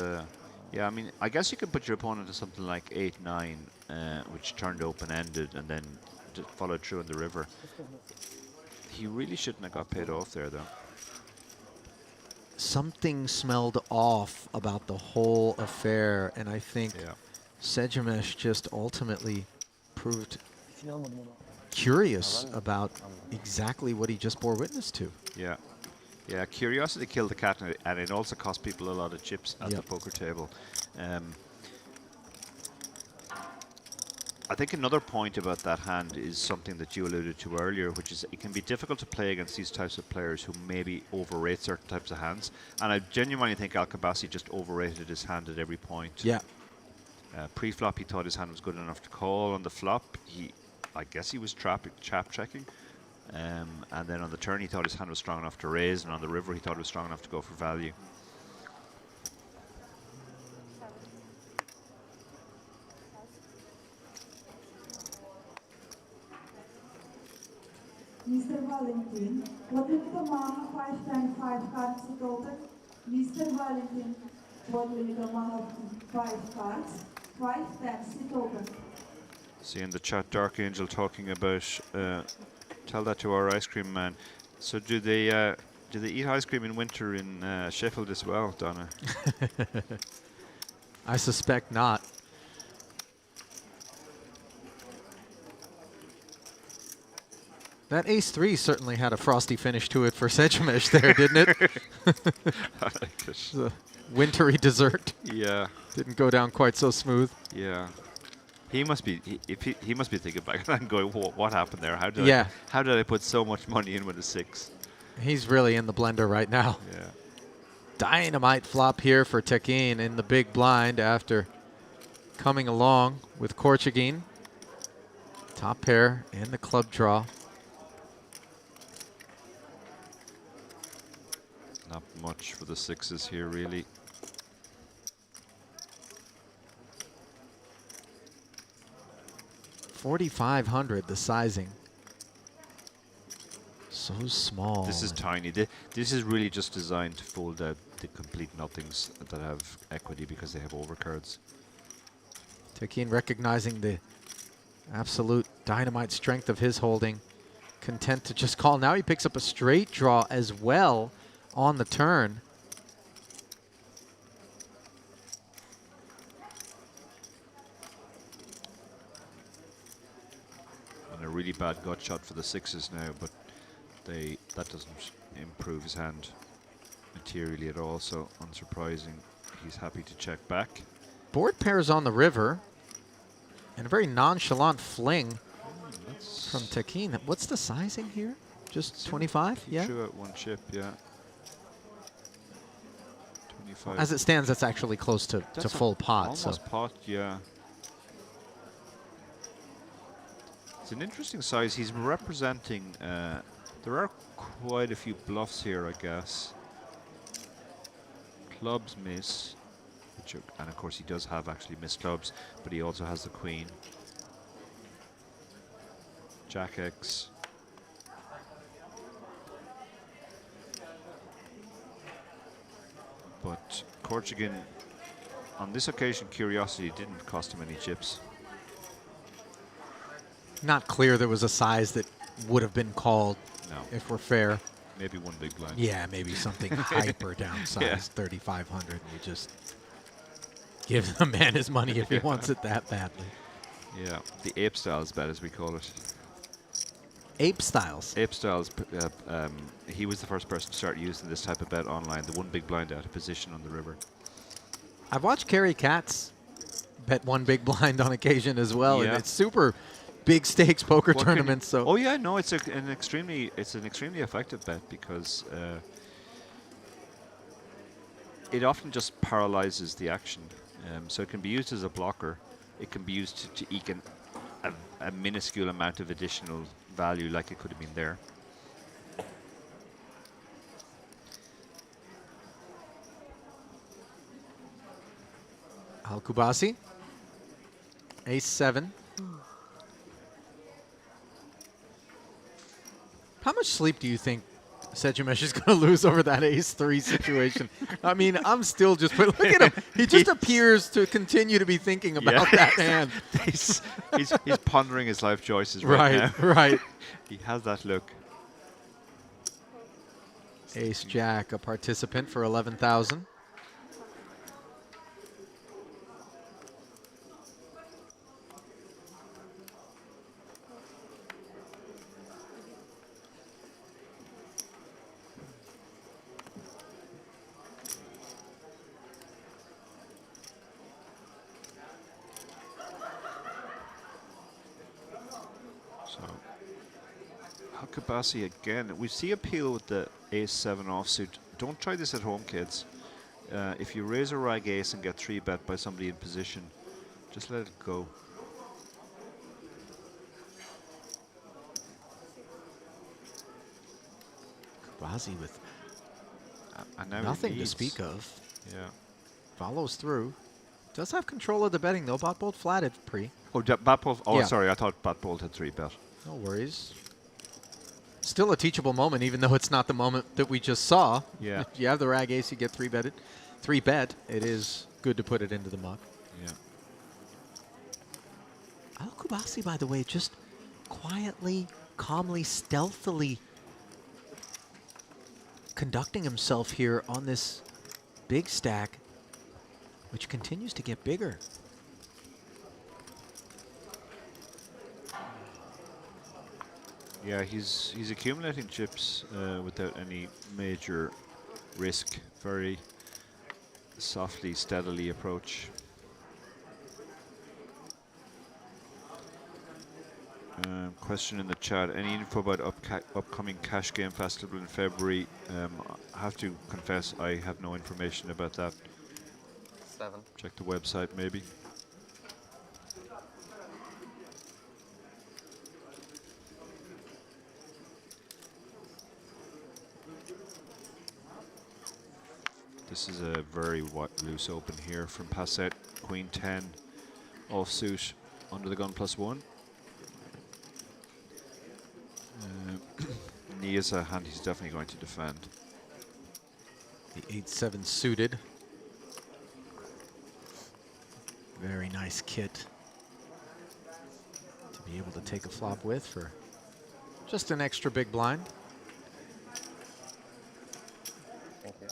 yeah, I mean, I guess you could put your opponent to something like 8-9, which turned open-ended and then followed through in the river. He really shouldn't have got paid off there, though. Something smelled off about the whole affair, and I think Sejumesh just ultimately proved curious about exactly what he just bore witness to. Yeah. Yeah, curiosity killed the cat, and it also cost people a lot of chips at the poker table. I think another point about that hand is something that you alluded to earlier, which is it can be difficult to play against these types of players who maybe overrate certain types of hands. And I genuinely think Alkubazi just overrated his hand at every point. Yeah. Pre-flop, he thought his hand was good enough to call. On the flop, I guess he was chap checking. And then on the turn, he thought his hand was strong enough to raise, and on the river, he thought it was strong enough to go for value. Mr. Valentin, what will the amount of 5 times 5 cards it open? Mr. Valentin, what will the amount of 5 cards? 5 times it open. See in the chat, Dark Angel talking about tell that to our ice cream man. So do they eat ice cream in winter in Sheffield as well, Donna? I suspect not. That ace-3 certainly had a frosty finish to it for Sejumesh there, didn't it? I like it. The wintry dessert. Yeah. Didn't go down quite so smooth. Yeah. He must be he must be thinking back and going, what happened there? How did I put so much money in with a 6? He's really in the blender right now. Yeah. Dynamite flop here for Tekin in the big blind after coming along with Korchagin. Top pair and the club draw. Not much for the sixes here, really. $4,500, the sizing. So small. This is tiny. This is really just designed to fold out the complete nothings that have equity because they have overcards. Tekin recognizing the absolute dynamite strength of his holding. Content to just call. Now he picks up a straight draw as well on the turn. And a really bad gut shot for the sixes now, but that doesn't improve his hand materially at all, so unsurprising. He's happy to check back. Board pairs on the river. And a very nonchalant fling from Tekin. What's the sizing here? Just 25? He Yeah. threw out one chip, yeah. 25. As it stands, that's actually close to That's full pot. Almost pot, yeah. It's an interesting size. He's representing. There are quite a few bluffs here, I guess. Clubs miss, and of course he does have actually missed clubs, but he also has the queen. Jack X. But Korchagin, on this occasion, curiosity didn't cost him any chips. Not clear there was a size that would have been called, No. if we're fair. Maybe one big blind. Yeah, maybe something hyper downsized, Yeah. 3,500. And we just give the man his money if he wants it that badly. Yeah, the ape styles bet, as we call it. Ape styles. Ape styles. He was the first person to start using this type of bet online. The one big blind out of position on the river. I've watched Kerry Katz bet one big blind on occasion as well, and Yeah. it's super big stakes poker What can tournaments. So oh yeah, no, it's an extremely effective bet because it often just paralyzes the action. So it can be used as a blocker. It can be used to eke a minuscule amount of additional value, like it could have been there. Al-Kubasi, ace-7. How much sleep do you think Sejumesh is going to lose over that ace-3 situation? I mean, I'm still just... But look at him. He just appears to continue to be thinking about that hand. he's pondering his life choices right now. Right. He has that look. Ace-Jack, a participant for 11,000. Al-Kubasi again. We see appeal with the ace-7 offsuit. Don't try this at home, kids. If you raise a rag ace and get 3-bet by somebody in position, just let it go. Kubasi with And now he nothing to leads. speak of. Yeah. Follows through. Does have control of the betting, though. Bot bolt flatted pre. Oh, Batbolt. Oh, Yeah. sorry. I thought Batbolt had 3-bet. No worries. Still a teachable moment, even though it's not the moment that we just saw. Yeah. If you have the rag ace, you get 3-betted. 3-bet, it is good to put it into the muck. Yeah. Al-Kubasi, by the way, just quietly, calmly, stealthily conducting himself here on this big stack, which continues to get bigger. Yeah, he's accumulating chips without any major risk. Very softly, steadily approach. Question in the chat: any info about upcoming cash game festival in February? I have to confess, I have no information about that. 7. Check the website, maybe. This is a very loose open here from Passet. Queen 10 offsuit under the gun +1. Knee is a hand he's definitely going to defend. The 8-7 suited. Very nice kit to be able to take a flop with for just an extra big blind. Thank you.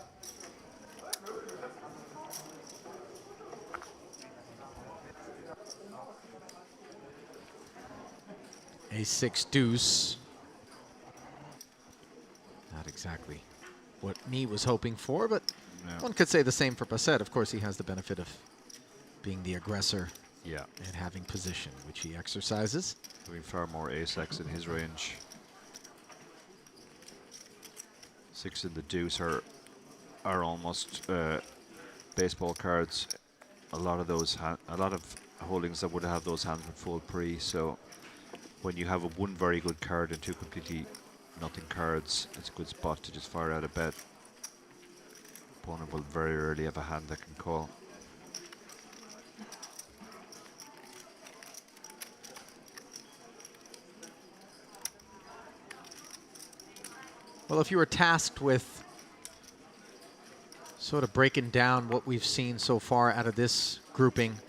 A6 deuce. Not exactly what me was hoping for, but No. one could say the same for Passet. Of course, he has the benefit of being the aggressor Yeah. and having position, which he exercises. Doing far more ace-x in his range. 6 and the deuce are almost baseball cards. A lot of holdings that would have those hands would fold pre. So when you have one very good card and two completely nothing cards, it's a good spot to just fire out a bet. Opponent will very rarely have a hand that can call. Well, if you were tasked with sort of breaking down what we've seen so far out of this grouping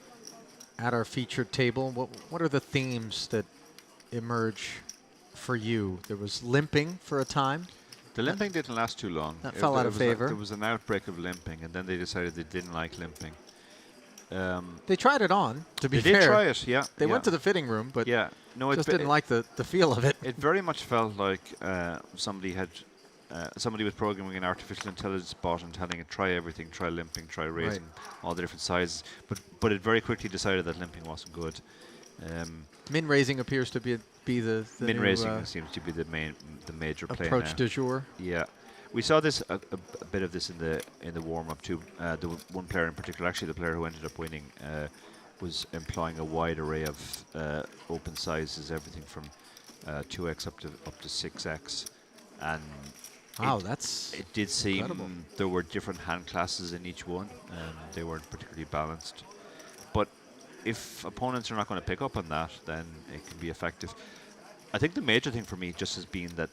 at our featured table, what are the themes that emerge for you? There was limping for a time. The limping didn't last too long. That fell out of favor. There was an outbreak of limping, and then they decided they didn't like limping. They tried it on, to be They fair. did try it, yeah. They yeah. went to the fitting room, but Yeah, no, just didn't like the feel of it. It very much felt like somebody was programming an artificial intelligence bot and telling it try everything, try limping, try raising, all the different sizes. But it very quickly decided that limping wasn't good. Min raising appears to be the Min new, raising seems to be the major play approach now. du jour. Yeah, we saw this a bit of this in the warm up too. The one player in particular, actually the player who ended up winning, was employing a wide array of open sizes, everything from 2x up to 6x, and wow, it did seem incredible. there were different hand classes in each one, and they weren't particularly balanced. But if opponents are not going to pick up on that, then it can be effective. I think the major thing for me just has been that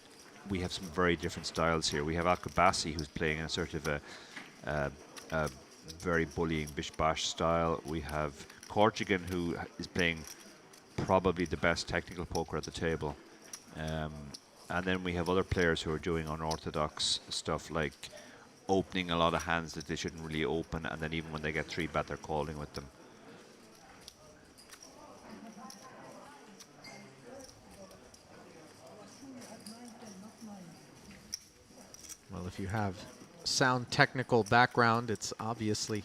we have some very different styles here. We have Alcabasi, who's playing in a sort of a very bullying bish-bash style. We have Corchigan, who is playing probably the best technical poker at the table. And then we have other players who are doing unorthodox stuff, like opening a lot of hands that they shouldn't really open, and then even when they get 3-bet, they're calling with them. Well, if you have sound technical background, it's obviously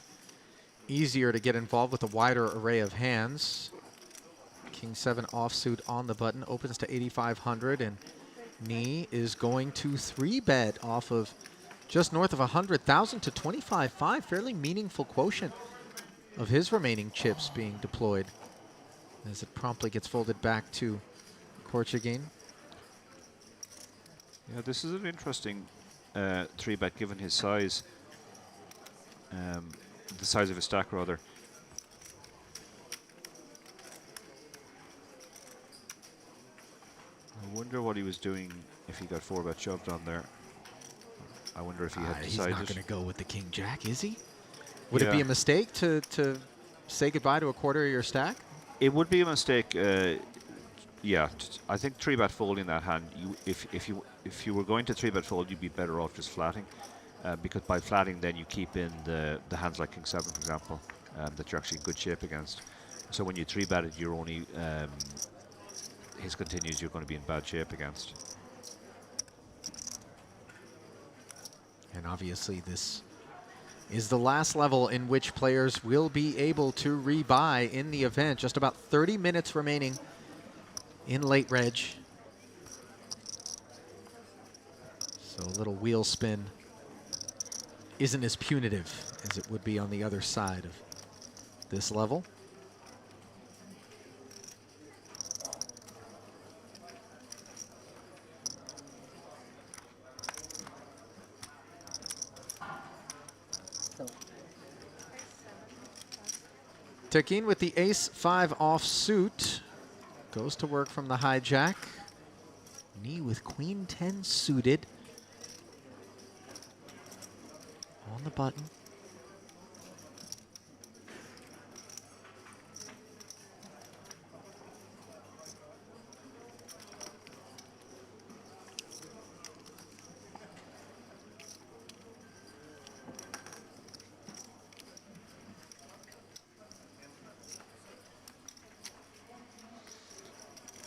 easier to get involved with a wider array of hands. King 7 offsuit on the button, opens to 8,500, and Knee is going to 3-bet off of just north of 100,000 to 25.5, fairly meaningful quotient of his remaining chips being deployed as it promptly gets folded back to Corchigan. Yeah, this is an interesting 3-bet given his size, the size of his stack rather. I wonder what he was doing if he got 4-bet shoved on there. I wonder if he had He's decided. not going to go with the King Jack, is he? Would it be Yeah. a mistake to say goodbye to a quarter of your stack? It would be a mistake. Yeah, I think 3-bet folding that hand. If you were going to 3-bet fold, you'd be better off just flatting, because by flatting, then you keep in the hands like King 7, for example, that you're actually in good shape against. So when you 3-bet it, you're only his continues. You're going to be in bad shape against. And obviously, this is the last level in which players will be able to rebuy in the event. Just about 30 minutes remaining in late reg. So a little wheel spin isn't as punitive as it would be on the other side of this level. Tekin with the ace-5 offsuit goes to work from the hijack. Knee with queen 10 suited on the button.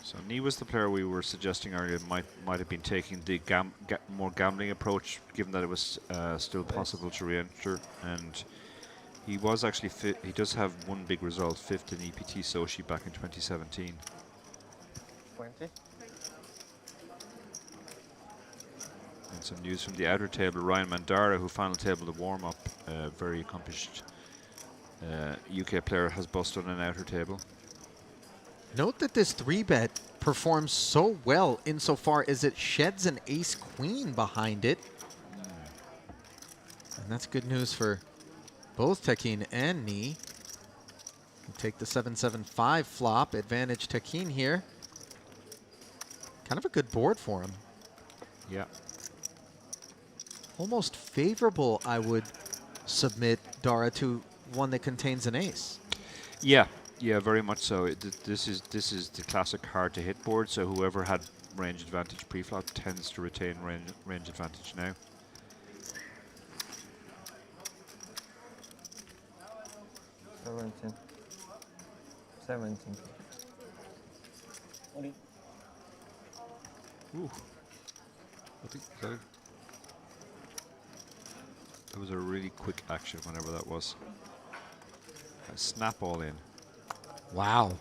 So Knee was the player we were suggesting earlier might have been taking the more gambling approach, given that it was still possible to re-enter, and he was actually he does have one big result, 5th in EPT Sochi back in 2017. 20. And some news from the outer table: Ryan Mandara, who final tabled the warm-up, very accomplished UK player, has busted on an outer table. Note that this 3-bet performs so well insofar as it sheds an ace-queen behind it. And that's good news for both Tekin and Knee. Take the 7-7-5 flop, advantage Tekin here. Kind of a good board for him. Yeah. Almost favorable, I would submit, Dara, to one that contains an ace. Yeah. Yeah, very much so. This is the classic hard to hit board. So whoever had range advantage pre-flop tends to retain range advantage now. Seventeen. Ooh. I think that was a really quick action, whenever that was. A snap all in. Wow.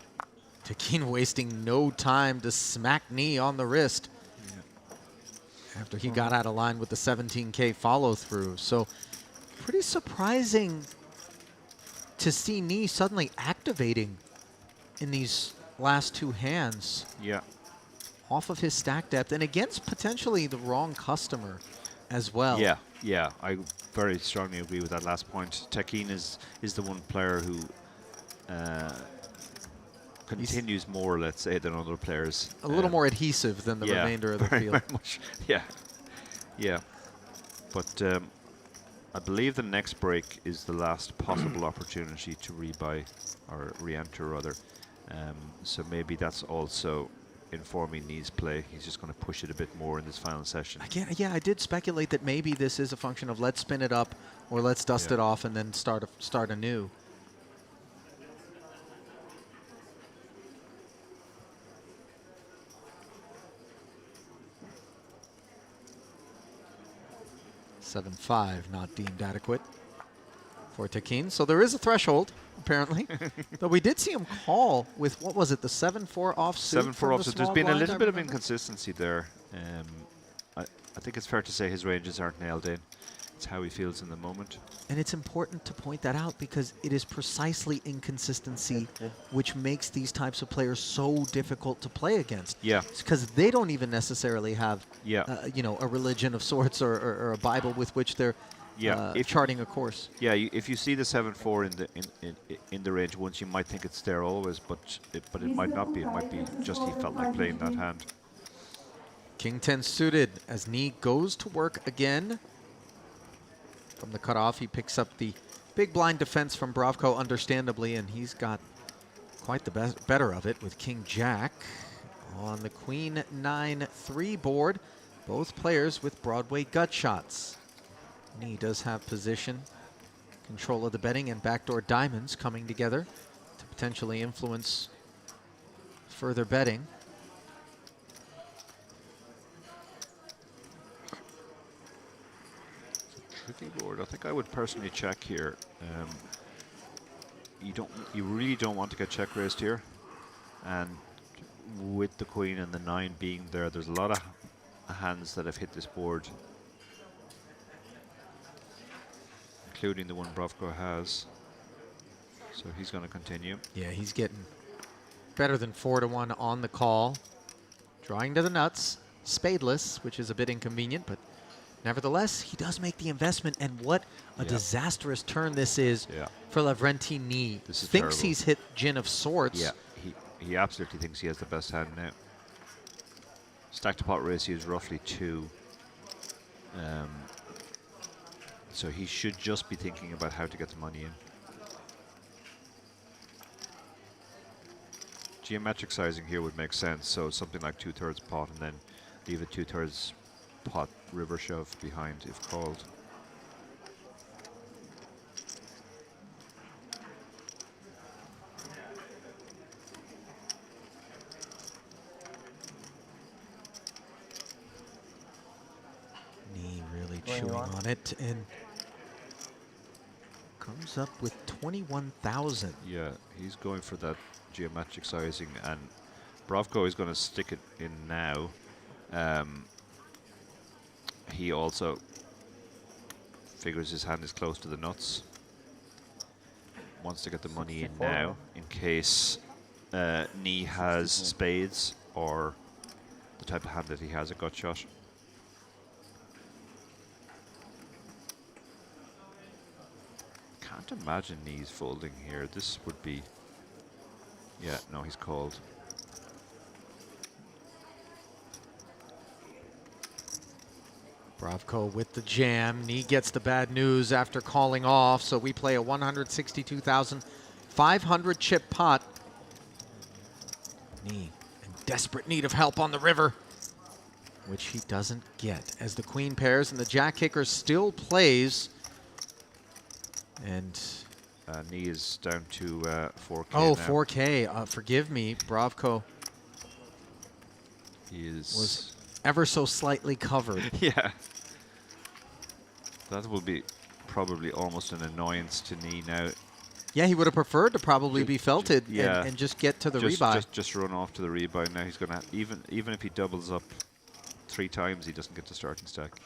Tekin wasting no time to smack Knee on the wrist after he got out of line with the 17K follow through. So pretty surprising to see Knee suddenly activating in these last two hands. Yeah. Off of his stack depth and against potentially the wrong customer as well. Yeah, yeah, I very strongly agree with that last point. Tekin is the one player who continues more, let's say, than other players. A little more adhesive than the remainder of the very, field. very much. Yeah, yeah. But I believe the next break is the last possible opportunity to rebuy or re-enter, rather. So maybe that's also informing Knee's play. He's just going to push it a bit more in this final session. Yeah, I did speculate that maybe this is a function of let's spin it up or let's dust it off and then start anew. (7-5) not deemed adequate for Tekin. So there is a threshold, apparently. Though we did see him call with, what was it, the 7-4 offsuit? 7-4 offsuit. There's been a little bit of inconsistency there. I think it's fair to say his ranges aren't nailed in. It's how he feels in the moment. And it's important to point that out because it is precisely inconsistency which makes these types of players so difficult to play against. Yeah. Because they don't even necessarily have, you know, a religion of sorts or a Bible with which they're charting a course. Yeah, if you see the 7-4 in the range once, you might think it's there always, but it might not be. It might be just he felt like playing that hand. King 10 suited as Knee goes to work again. From the cutoff, he picks up the big blind defense from Bravko, understandably, and he's got quite the better of it with King Jack on the Queen 9-3 board. Both players with Broadway gut shots. Knee does have position, control of the betting, and backdoor diamonds coming together to potentially influence further betting. Tricky board. I think I would personally check here. You really don't want to get check raised here, and with the queen and the 9 being there, there's a lot of hands that have hit this board, including the one Bravko has. So he's going to continue. Yeah, he's getting better than 4-1 on the call. Drawing to the nuts, spadeless, which is a bit inconvenient, but Nevertheless, he does make the investment, and what a Yeah. disastrous turn this is Yeah. for Lavrentini. This is Thinks terrible. he's hit gin of sorts. Yeah, he absolutely thinks he has the best hand now. Stack to pot ratio is roughly 2. So he should just be thinking about how to get the money in. Geometric sizing here would make sense, so something like 2/3 pot and then leave a 2/3 pot river shove behind if called. Knee really Going chewing on. on it and comes up with 21,000. Yeah, he's going for that geometric sizing, and Bravko is going to stick it in now. He also figures his hand is close to the nuts. Wants to get the money in 64 now now. in case Knee has spades or the type of hand that he has a gut shot. Can't imagine Knee's folding here. This would be... Yeah, no, he's called. Bravko with the jam. Knee gets the bad news after calling off, so we play a 162,500 chip pot. Knee in desperate need of help on the river, which he doesn't get, as the queen pairs and the jack kicker still plays. And Knee is down to 4K oh, now. 4K. Forgive me, Bravko He is... was ever so slightly covered. Yeah. That will be probably almost an annoyance to Knee now. Yeah, he would have preferred to probably be felted yeah. and just get to the just, rebuy. Just run off to the rebuy. Now he's going to, even if he doubles up 3 times, he doesn't get the starting stack.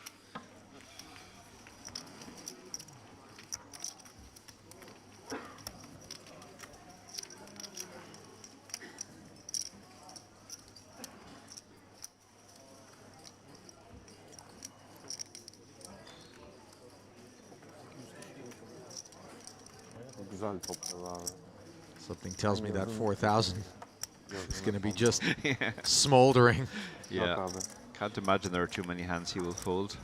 Güzel topladı abi. Something tells me that 4,000 is going to be just Yeah. smoldering. Yeah. Yok abi. Can't imagine there are too many hands he will fold.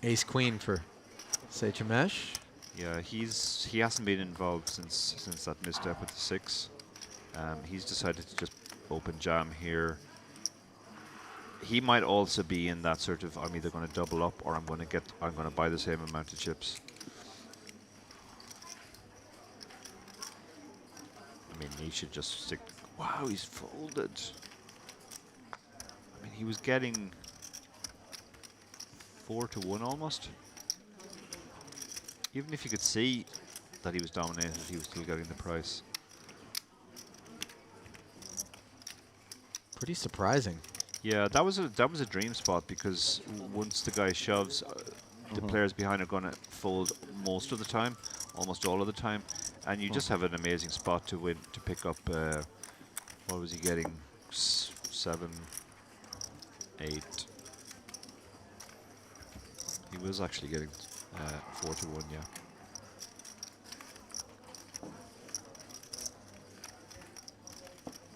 Ace queen for Sechimesh. Yeah, he hasn't been involved since that misstep with the 6. He's decided to just open jam here. He might also be in that sort of, I'm either going to double up or I'm going to buy the same amount of chips. I mean, he should just stick. Wow, he's folded. I mean, he was getting 4-1 almost. Even if you could see that he was dominated, he was still getting the price. Pretty surprising. Yeah, that was a dream spot, because once the guy shoves, the players behind are going to fold most of the time, almost all of the time, and you just have an amazing spot to win, to pick up. What was he getting? 7, 8. He was actually getting 4-1, yeah.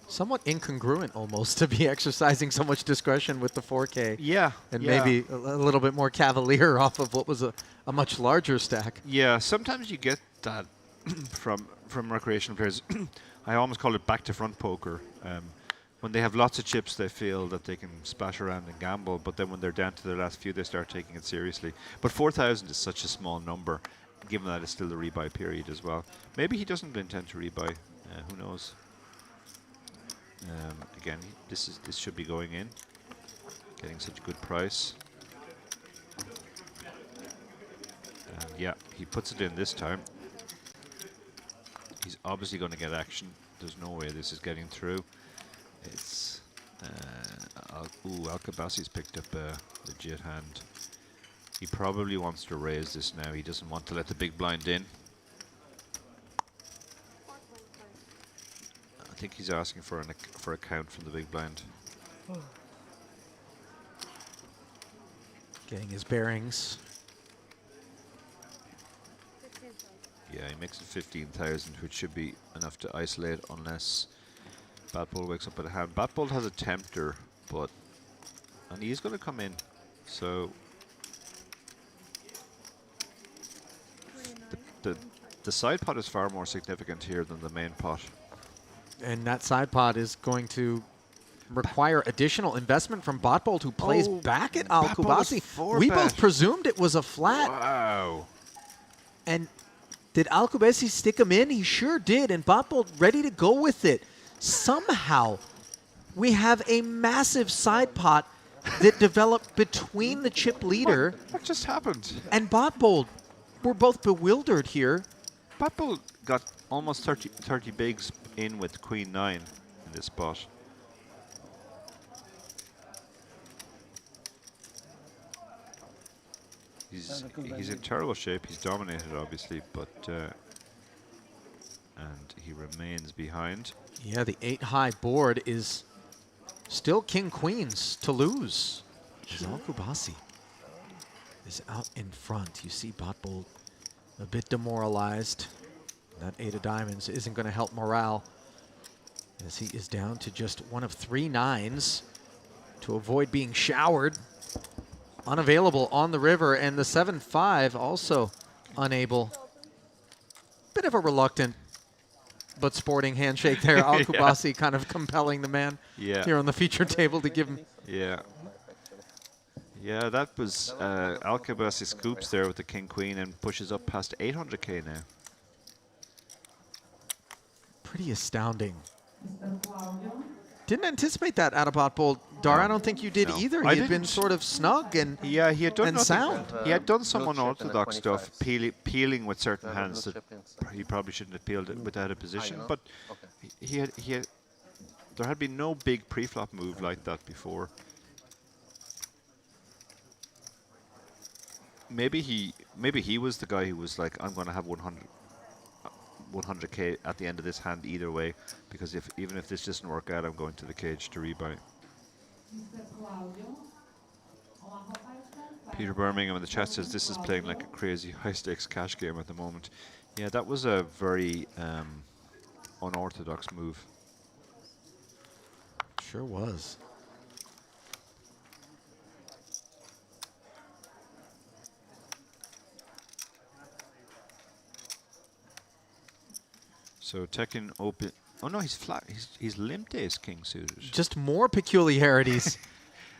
Somewhat incongruent almost to be exercising so much discretion with the 4K. Yeah, And yeah. maybe a little bit more cavalier off of what was a much larger stack. Yeah, sometimes you get that from recreational players. I almost call it back to front poker. When they have lots of chips, they feel that they can splash around and gamble, but then when they're down to their last few, they start taking it seriously. But 4,000 is such a small number, given that it's still the rebuy period as well. Maybe he doesn't intend to rebuy. Who knows? Again, this should be going in, getting such a good price. And yeah, he puts it in this time. He's obviously going to get action. There's no way this is getting through. It's Alcabasi's picked up a legit hand. He probably wants to raise this now. He doesn't want to let the big blind in. I think he's asking for a count from the big blind. Getting his bearings. Yeah, he makes it 15,000, which should be enough to isolate unless Bat Bull wakes up with a hand. Bat Bull has a tempter, and he's going to come in. So the side pot is far more significant here than the main pot. And that side pot is going to require additional investment from Botbold, who plays back at Al Botbold is Kubasi. We both 4-bet. presumed it was a flat. Wow. And did Al Kubasi stick him in? He sure did. And Botbold ready to go with it. Somehow, we have a massive side pot that developed between the chip leader What just happened? and Botbold. We're both bewildered here. Bat Bull got almost 30 bigs in with Queen 9 in this spot. He's in terrible shape. He's dominated, obviously, but and he remains behind. Yeah, the 8-high board is still king queens to lose. As Al Kubasi is out in front. You see Botbold a bit demoralized. That 8 of diamonds isn't going to help morale, as he is down to just one of 3 9s to avoid being showered. Unavailable on the river, and the 7-5 also unable. Bit of a reluctant but sporting handshake there. Al Kubasi kind of compelling the man here on the feature table to give him. Yeah. Yeah, that was Al Kubasi scoops there with the king queen and pushes up past 800k now. Pretty astounding. Mr. Claudio. Didn't anticipate that out of Botbold. Dar, I don't think you did No. either. I He had been didn't. sort of snug and Yeah, he had done and nothing. sound. He had done some unorthodox stuff, peeling with certain hands that he probably shouldn't have peeled it without a position. But he had there had been no big pre-flop move like that before. Maybe he was the guy who was like, I'm going to have 100k at the end of this hand either way, because even if this doesn't work out, I'm going to the cage to rebuy. Mr. Claudio. Peter Birmingham in the chat says this is playing like a crazy high-stakes cash game at the moment. Yeah, that was a very unorthodox move. Sure was. So Tekken open. Oh no, he's flat. He's limp ace king suited, Just more peculiarities.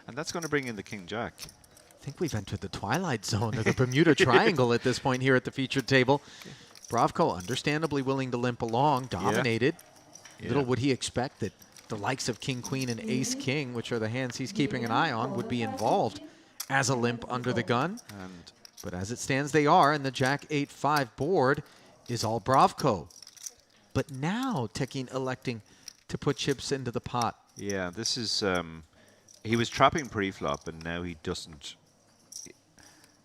and that's going to bring in the king jack. I think we've entered the twilight zone of the Bermuda Triangle at this point here at the featured table. Bravko understandably willing to limp along, dominated. Yeah. Little would he expect that the likes of king, queen, and ace, king, which are the hands he's keeping an eye on, would be involved as a limp under the gun. But as it stands, they are, and the jack 8-5 board is all Bravko. But now Tekken electing to put chips into the pot. Yeah, this is. He was trapping pre-flop, and now he doesn't.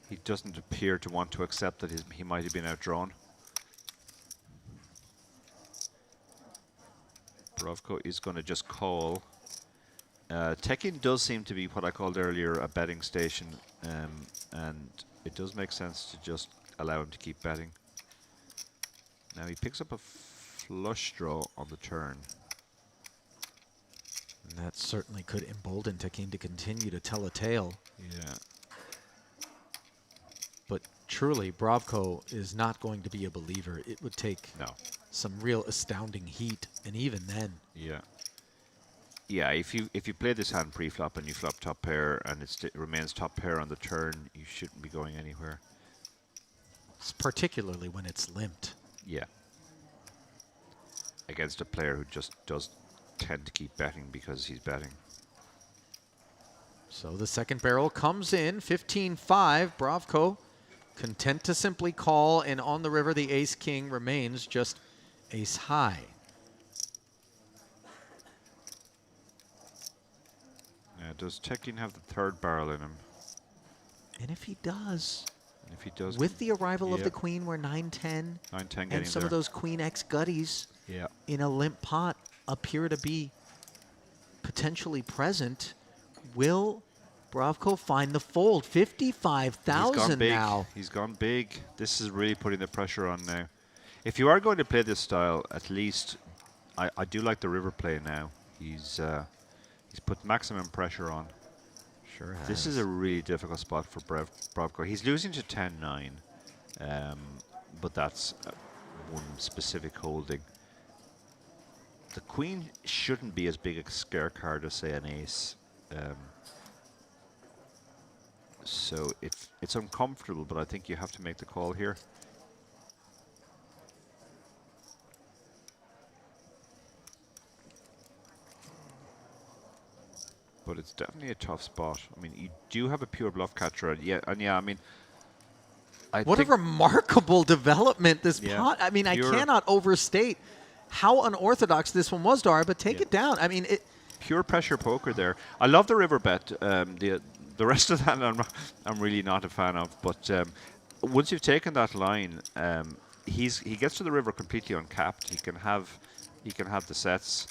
He doesn't appear to want to accept that he might have been outdrawn. Bravko is going to just call. Tekken does seem to be what I called earlier a betting station, and it does make sense to just allow him to keep betting. Now he picks up a flush draw on the turn. And that certainly could embolden Tekken to continue to tell a tale. Yeah. But truly, Bravko is not going to be a believer. It would take some real astounding heat, and even then. Yeah. Yeah, if you play this hand pre-flop and you flop top pair and it remains top pair on the turn, you shouldn't be going anywhere. Particularly when it's limped. Yeah. Against a player who just does tend to keep betting because he's betting. So the second barrel comes in, 15-5. Bravko content to simply call, and on the river, the ace-king remains just ace-high. Yeah, does Tekken have the third barrel in him? And if he does, And if he does, with the arrival of the queen, we're 9-10, 9-10 getting and some there. of those queen X gutties Yeah. in a limp pot appear to be potentially present, will Bravko find the fold. He's gone 55,000 big. now. He's gone big. This is really putting the pressure on now. If you are going to play this style, at least I do like the river play now. He's put maximum pressure on. Sure has. This is a really difficult spot for Bravko. He's losing to 10-9, but that's one specific holding. The queen shouldn't be as big a scare card as, say, an ace. So it's uncomfortable, but I think you have to make the call here. But it's definitely a tough spot. I mean, you do have a pure bluff catcher, and yeah, I mean, What a remarkable development this pot. I mean, I pure- cannot overstate how unorthodox this one was, Dara, but take it down. I mean, pure pressure poker there. I love the river bet. The rest of that I'm really not a fan of. But once you've taken that line, he gets to the river completely uncapped. He can have the sets,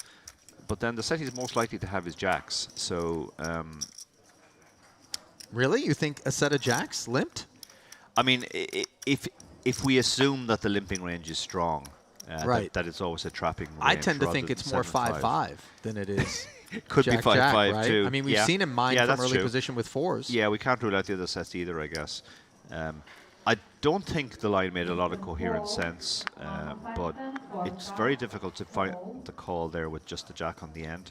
but then the set he's most likely to have is jacks. So really, you think a set of jacks limped? I mean, if we assume that the limping range is strong, right, that it's always a trapping range. I tend to rather think than it's more 7-5. 5-5 than it is. Could Jack, be 5-5 right? too. I mean, we've seen him mine from early position with fours. Yeah, we can't rule out the other sets either, I guess. I don't think the line made a lot of coherent sense, but it's very difficult to find the call there with just the jack on the end.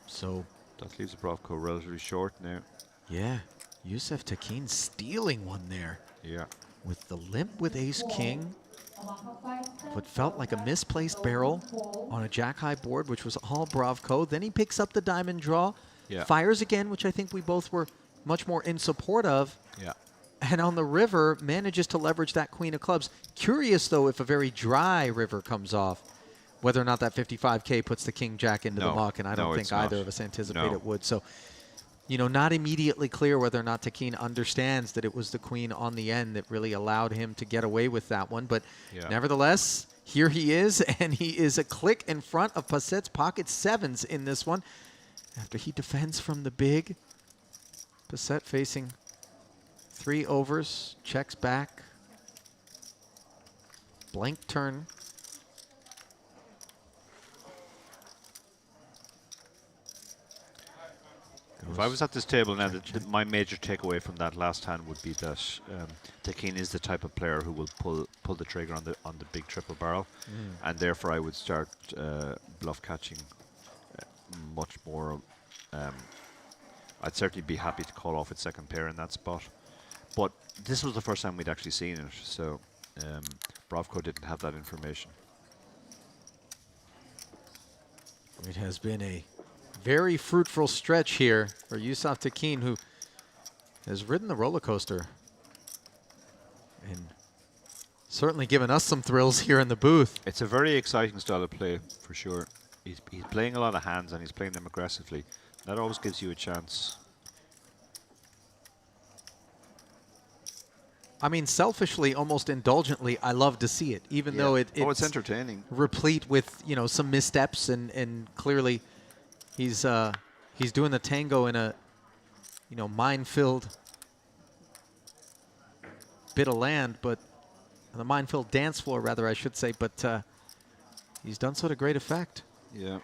So that leaves Bravko relatively short now. Yeah, Youssef Tekin stealing one there. Yeah. With the limp with ace-king, what felt like a misplaced barrel on a jack-high board, which was all Bravko. Then he picks up the diamond draw, fires again, which I think we both were much more in support of. Yeah. And on the river, manages to leverage that queen of clubs. Curious, though, if a very dry river comes off, whether or not that 55K puts the king-jack into the muck, and I don't think either of us anticipate it would. So, you know, not immediately clear whether or not Tekin understands that it was the queen on the end that really allowed him to get away with that one. But nevertheless, here he is, and he is a click in front of Passet's pocket sevens in this one. After he defends from the big, Passet facing 3 overs, checks back, blank turn. If I was at this table now, my major takeaway from that last hand would be that Tekin is the type of player who will pull the trigger on the big triple barrel, and therefore I would start bluff catching much more. I'd certainly be happy to call off its second pair in that spot, but this was the first time we'd actually seen it, so Bravko didn't have that information. It has been a very fruitful stretch here for Youssef Tekin, who has ridden the roller coaster and certainly given us some thrills here in the booth. It's a very exciting style of play, for sure. He's playing a lot of hands, and he's playing them aggressively. That always gives you a chance. I mean, selfishly, almost indulgently, I love to see it, even though it's entertaining, replete with, you know, some missteps, and clearly he's doing the tango in a, you know, mine-filled bit of land, but on the mine-filled dance floor, rather, I should say. But he's done so to great effect. Yeah.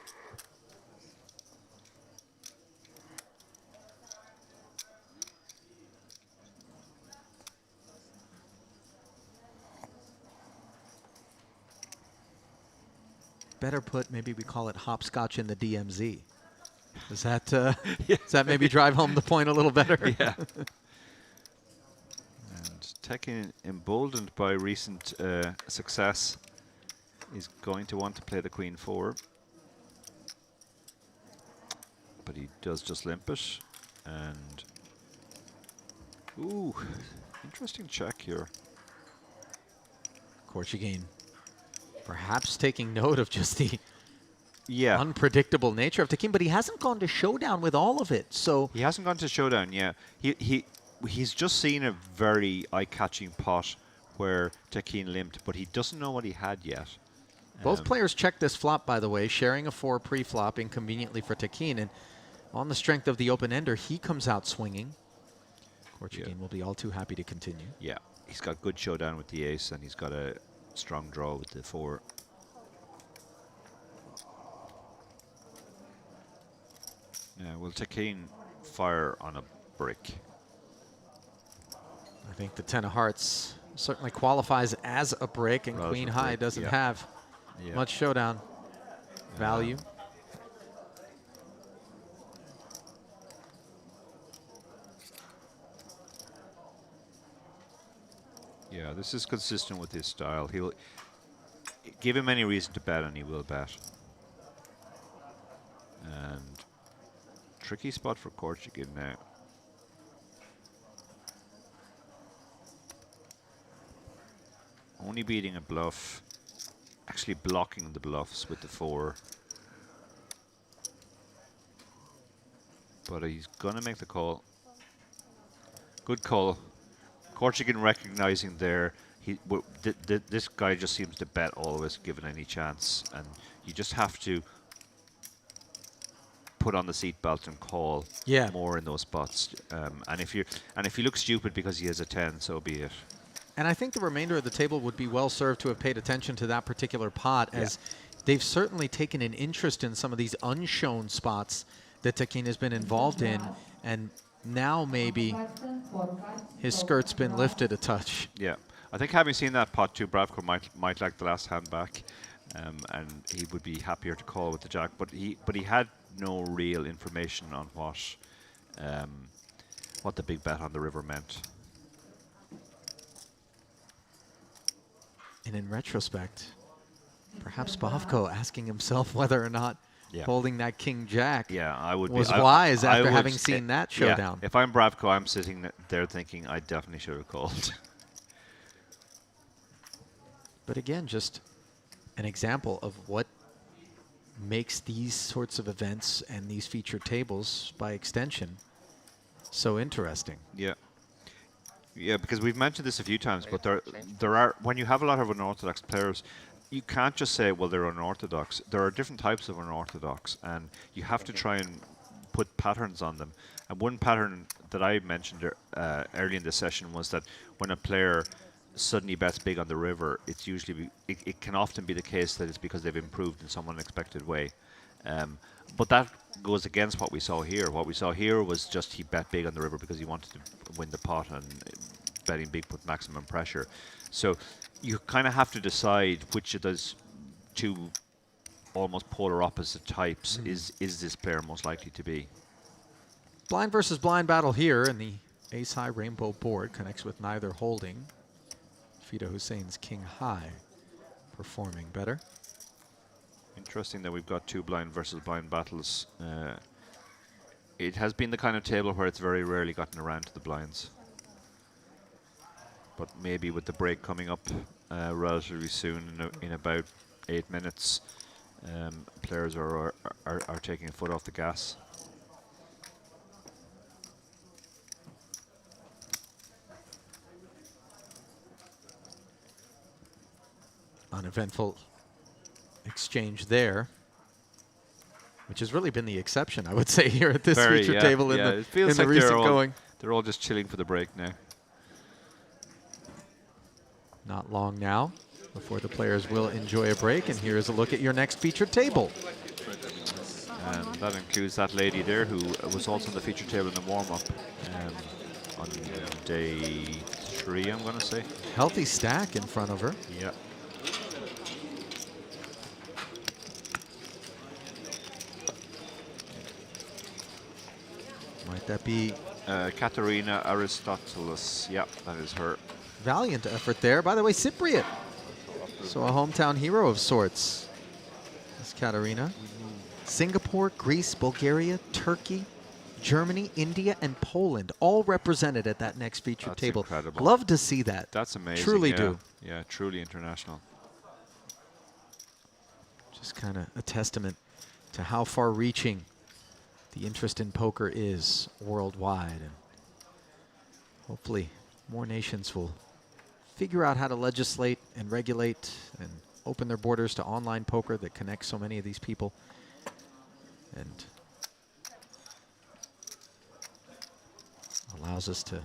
Better put, maybe we call it hopscotch in the DMZ. Does that does that maybe drive home the point a little better? Yeah. And Tekin, emboldened by recent success, is going to want to play the queen 4. But he does just limp it. And ooh, interesting check here. Korchagin perhaps taking note of just the unpredictable nature of Tekin, but he hasn't gone to showdown with all of it. So he hasn't gone to showdown. Yeah, he's just seen a very eye-catching pot where Tekin limped, but he doesn't know what he had yet. Both players checked this flop, by the way, sharing a 4 pre-flop inconveniently for Tekin. And on the strength of the open-ender, he comes out swinging. Korchagin will be all too happy to continue. Yeah, he's got good showdown with the ace, and he's got a strong draw with the 4. Will Tekin fire on a brick? I think the 10 of hearts certainly qualifies as a brick, and Relative Queen High brick, doesn't yeah. have Yeah. much showdown value. Yeah, this is consistent with his style. He'll give him any reason to bet, and he will bet. And tricky spot for Korchagin now. Only beating a bluff, actually blocking the bluffs with the 4. But he's gonna make the call. Good call. Korchagin recognizing there, this guy just seems to bet always, given any chance, and you just have to put on the seatbelt and call more in those spots. And if you look stupid because he has a 10, so be it. And I think the remainder of the table would be well served to have paid attention to that particular pot, as they've certainly taken an interest in some of these unshown spots that Tekin has been involved in, and now maybe his skirt's been lifted a touch. Yeah, I think having seen that pot too, Bravko might like the last hand back, and he would be happier to call with the jack. But he had no real information on what the big bet on the river meant. And in retrospect, perhaps Bavko asking himself whether or not holding that king jack was wise after having seen that showdown. If I'm Bravko, I'm sitting there thinking I definitely should have called. But again, just an example of what makes these sorts of events and these featured tables, by extension, so interesting. Yeah. Yeah, because we've mentioned this a few times, but there are, when you have a lot of unorthodox players, you can't just say, well, they're unorthodox. There are different types of unorthodox, and you have to try and put patterns on them. And one pattern that I mentioned early in the session was that when a player suddenly bets big on the river, it's usually it can often be the case that it's because they've improved in some unexpected way. But that goes against what we saw here. What we saw here was just he bet big on the river because he wanted to win the pot, and betting big put maximum pressure. So you kind of have to decide which of those two almost polar opposite types is this player most likely to be. Blind versus blind battle here, and the ace-high rainbow board connects with neither holding. Fida Hussein's king high performing better. Interesting that we've got 2 blind versus blind battles. It has been the kind of table where it's very rarely gotten around to the blinds. But maybe with the break coming up relatively soon, in about 8 minutes, players are taking a foot off the gas. Uneventful exchange there, which has really been the exception, I would say, here at this feature table in the recent going. They're all just chilling for the break now. Not long now before the players will enjoy a break, and here is a look at your next featured table. And that includes that lady there who was also on the feature table in the warm-up on day 3, I'm going to say. Healthy stack in front of her. Yeah. Might that be Katerina Aristotelis? Yeah, that is her. Valiant effort there. By the way, Cypriot. So a hometown hero of sorts. This Katerina. Singapore, Greece, Bulgaria, Turkey, Germany, India, and Poland all represented at that next featured table. Incredible. Love to see that. That's amazing. Truly do. Yeah, truly international. Just kind of a testament to how far-reaching the interest in poker is worldwide, and hopefully more nations will figure out how to legislate and regulate and open their borders to online poker that connects so many of these people. And allows us to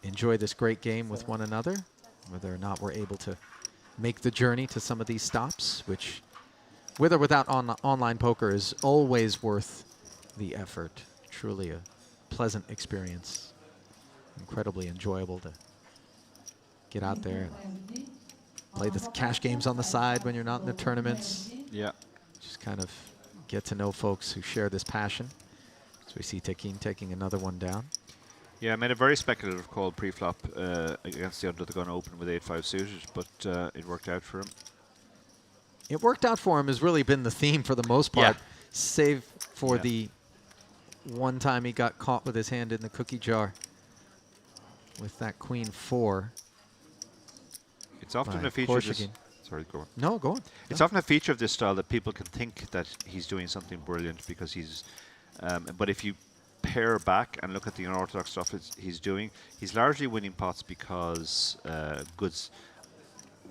enjoy this great game with one another, whether or not we're able to make the journey to some of these stops, which, with or without online poker, is always worth the effort. Truly a pleasant experience. Incredibly enjoyable to get out there and play the cash games on the side when you're not in the tournaments. Yeah. Just kind of get to know folks who share this passion. So we see Tekin taking another one down. Yeah, I made a very speculative call pre-flop against the under the gun open with 8-5 suited, but it worked out for him. It worked out for him has really been the theme for the most part, save for the one time he got caught with his hand in the cookie jar with that queen 4. It's often by a feature of this. Korshagin. Sorry, go on. No, go on. It's often a feature of this style that people can think that he's doing something brilliant because he's. But if you pair back and look at the unorthodox stuff he's doing, he's largely winning pots because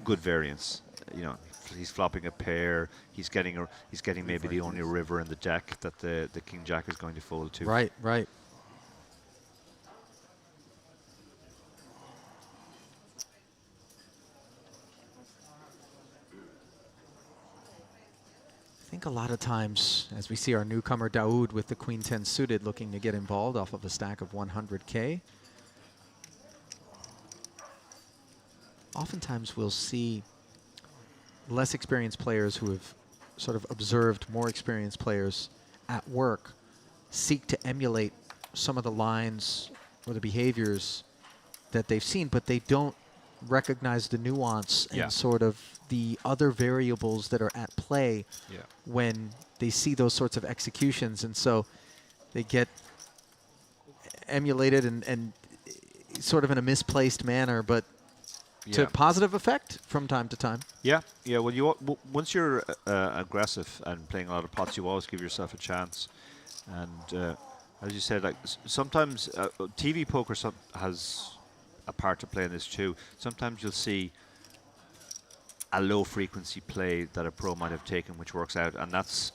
good variance. You know, he's flopping a pair. He's getting maybe the only river in the deck that the king jack is going to fold to. Right, right. I think a lot of times, as we see our newcomer Daoud with the queen 10 suited looking to get involved off of a stack of 100K, oftentimes we'll see less experienced players who have sort of observed more experienced players at work seek to emulate some of the lines or the behaviors that they've seen, but they don't recognize the nuance and sort of the other variables that are at play when they see those sorts of executions. And so they get emulated and sort of in a misplaced manner, but to positive effect from time to time. Yeah, yeah. Well, once you're aggressive and playing a lot of pots, you always give yourself a chance. And as you said, like sometimes TV poker has a part to play in this too. Sometimes you'll see a low frequency play that a pro might have taken, which works out, and that's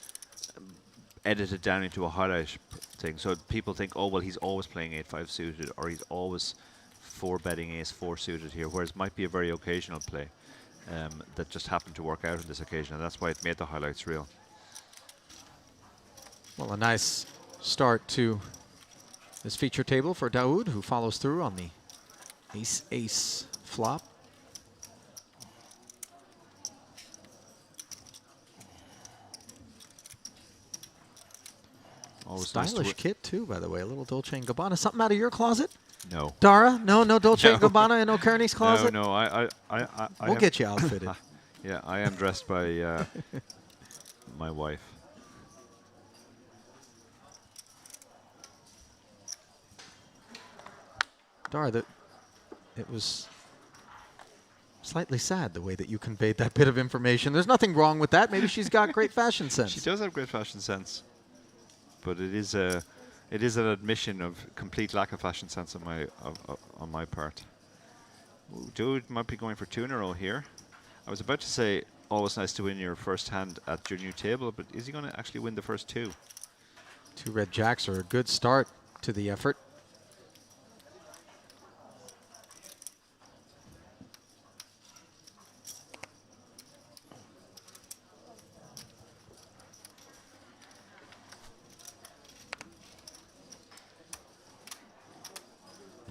edited down into a highlight thing. So people think, oh well, he's always playing 8-5 suited, or he's always 4-betting ace-4 suited here, whereas it might be a very occasional play that just happened to work out on this occasion, and that's why it made the highlights real. Well, a nice start to this feature table for Daoud, who follows through on the ace-ace flop. Always Stylish kit too, by the way. A little Dolce & Gabbana. Something out of your closet? No. Dara? No Dolce & Gabbana in O'Kearney's closet? No, I we'll get you outfitted. Yeah, I am dressed by my wife. Dara, it was slightly sad the way that you conveyed that bit of information. There's nothing wrong with that. Maybe she's got great fashion sense. She does have great fashion sense, but it is an admission of complete lack of fashion sense on my part. Dude might be going for 2 in a row here. I was about to say always nice to win your first hand at your new table, but is he going to actually win the first 2? 2 red jacks are a good start to the effort.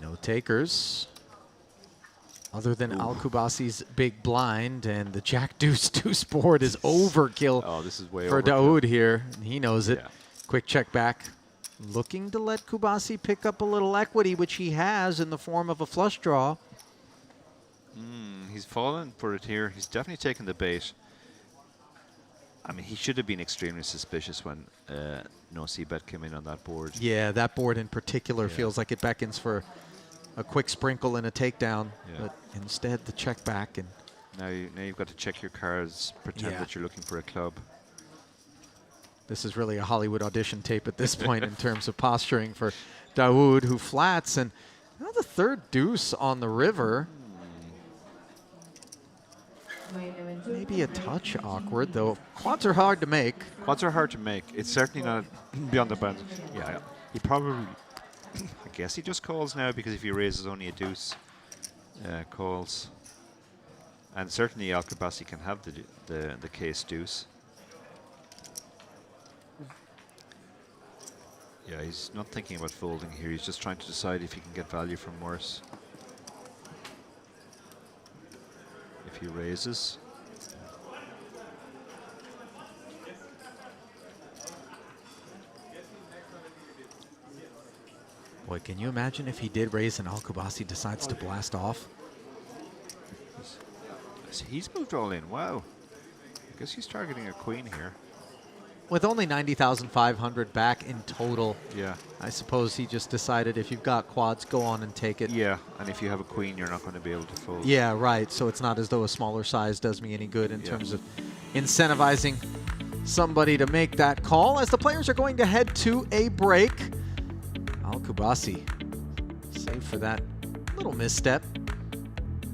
No takers other than Al-Kubasi's big blind, and the Jack-Deuce-Deuce board is overkill this is way for overkill. Daoud here. And he knows it. Quick check back. Looking to let Kubasi pick up a little equity, which he has in the form of a flush draw. He's fallen for it here. He's definitely taken the bait. I mean, he should have been extremely suspicious when no c-bet came in on that board. Yeah, that board in particular feels like it beckons for a quick sprinkle and a takedown, but instead the check back. And now you've got to check your cards, pretend that you're looking for a club. This is really a Hollywood audition tape at this point in terms of posturing for Daoud, who flats. And now the third deuce on the river. Maybe a touch awkward, though. Quads are hard to make. Quads are hard to make. It's certainly not beyond the bounds. Yeah, he probably, I guess he just calls now, because if he raises only a deuce, calls. And certainly Al-Kabasi can have the case deuce. Yeah, he's not thinking about folding here. He's just trying to decide if he can get value from worse. If he raises. Boy, can you imagine if he did raise and Al-Kabasi decides to blast off? He's moved all in. Wow. I guess he's targeting a queen here. With only 90,500 back in total, Yeah. I suppose he just decided if you've got quads, go on and take it. Yeah, and if you have a queen, you're not going to be able to fold. Yeah, right. So it's not as though a smaller size does me any good in terms of incentivizing somebody to make that call. As the players are going to head to a break, Al-Kabasi, save for that little misstep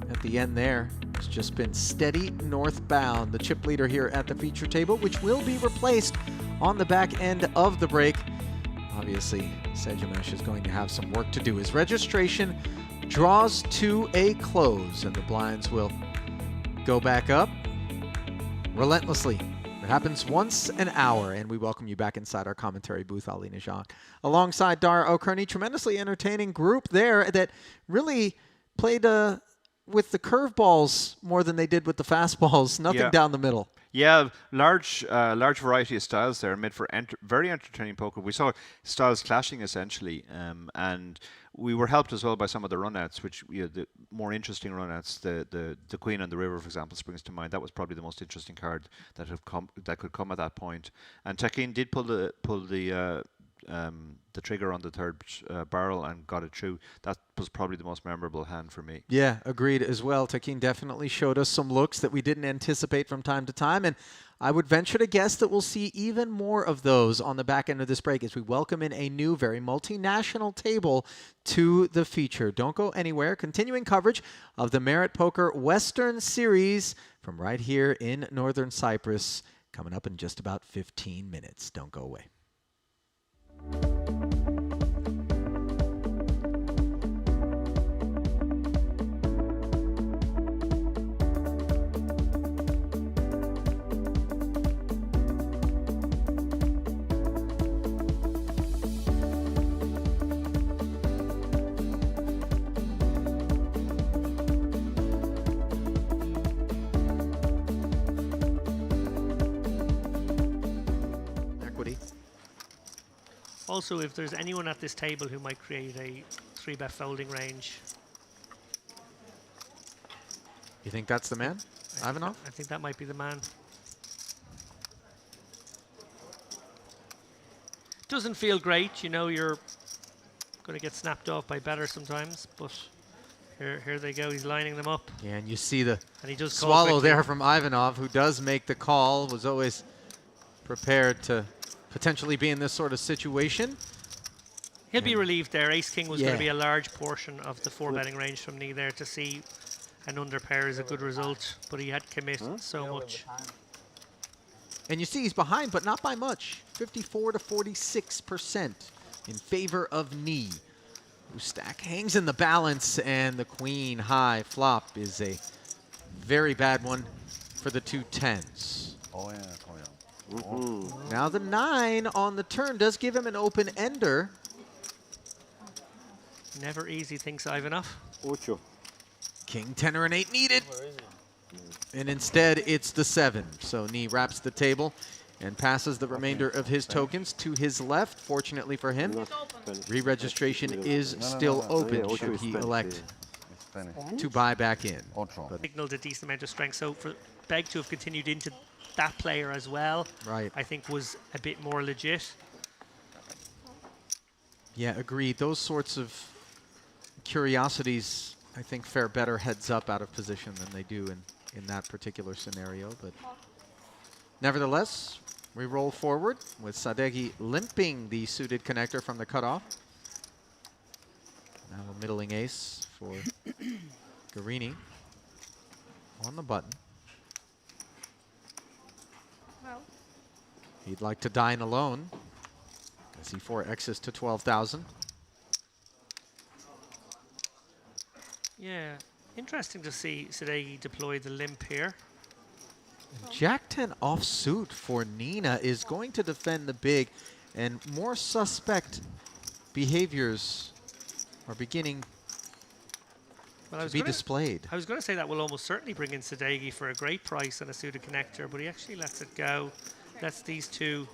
at the end there. It's just been steady northbound. The chip leader here at the feature table, which will be replaced on the back end of the break. Obviously, Sejamesh is going to have some work to do. His registration draws to a close, and the blinds will go back up relentlessly. It happens once an hour, and we welcome you back inside our commentary booth, Ali Najak, alongside Dara O'Kearney. Tremendously entertaining group there that really played with the curveballs more than they did with the fastballs. Nothing down the middle. Yeah, large variety of styles there, made for very entertaining poker. We saw styles clashing essentially, and we were helped as well by some of the runouts, which the more interesting runouts. The Queen on the River, for example, springs to mind. That was probably the most interesting card that could come at that point. And Tekin did pull the trigger on the third barrel and got it through. That was probably the most memorable hand for me. Yeah, agreed as well. Tekin definitely showed us some looks that we didn't anticipate from time to time, and I would venture to guess that we'll see even more of those on the back end of this break as we welcome in a new, very multinational table to the feature. Don't go anywhere. Continuing coverage of the Merit Poker Western Series from right here in Northern Cyprus, coming up in just about 15 minutes. Don't go away. Equity. Also, if there's anyone at this table who might create a 3-bet folding range. You think that's the man, Ivanov? I think that might be the man. Doesn't feel great, you know, you're going to get snapped off by better sometimes, but here they go, he's lining them up. Yeah, and you see the And he does call swallow quickly. there from Ivanov, who does make the call, was always prepared to potentially be in this sort of situation. He'll be relieved there. Ace-King was going Yeah. to be a large portion of the 4-betting range from me there. To see an underpair is a good result, but he had committed so much. And you see he's behind, but not by much. 54 to 46% in favor of Knee, whose stack hangs in the balance, and the queen high flop is a very bad one for the 2 10s. Oh yeah, Now the 9 on the turn does give him an open ender. Never easy, thinks Ivanov. Ocho. King, 10, or an 8 needed. And instead, it's the 7. So Knee wraps the table and passes the remainder of his tokens to his left. Fortunately for him, re-registration is still open Yeah, should Ocho he is Spanish, elect It's Spanish. to buy back in. Otro. But Signaled a decent amount of strength. So for Beg to have continued into that player as well, Right. I think was a bit more legit. yeah, agreed. Those sorts of curiosities, I think, fare better heads up out of position than they do in that particular scenario. But nevertheless, we roll forward with Sadeghi limping the suited connector from the cutoff. Now a middling ace for Guarini on the button. He'd like to dine alone as he 4Xs to 12,000. Yeah, interesting to see Sadeghi deploy the limp here. Jack 10 offsuit for Nina is going to defend the big, and more suspect behaviors are beginning Well, to be displayed. I was going to say that will almost certainly bring in Sadeghi for a great price and a suited connector, but he actually lets it go. Lets these two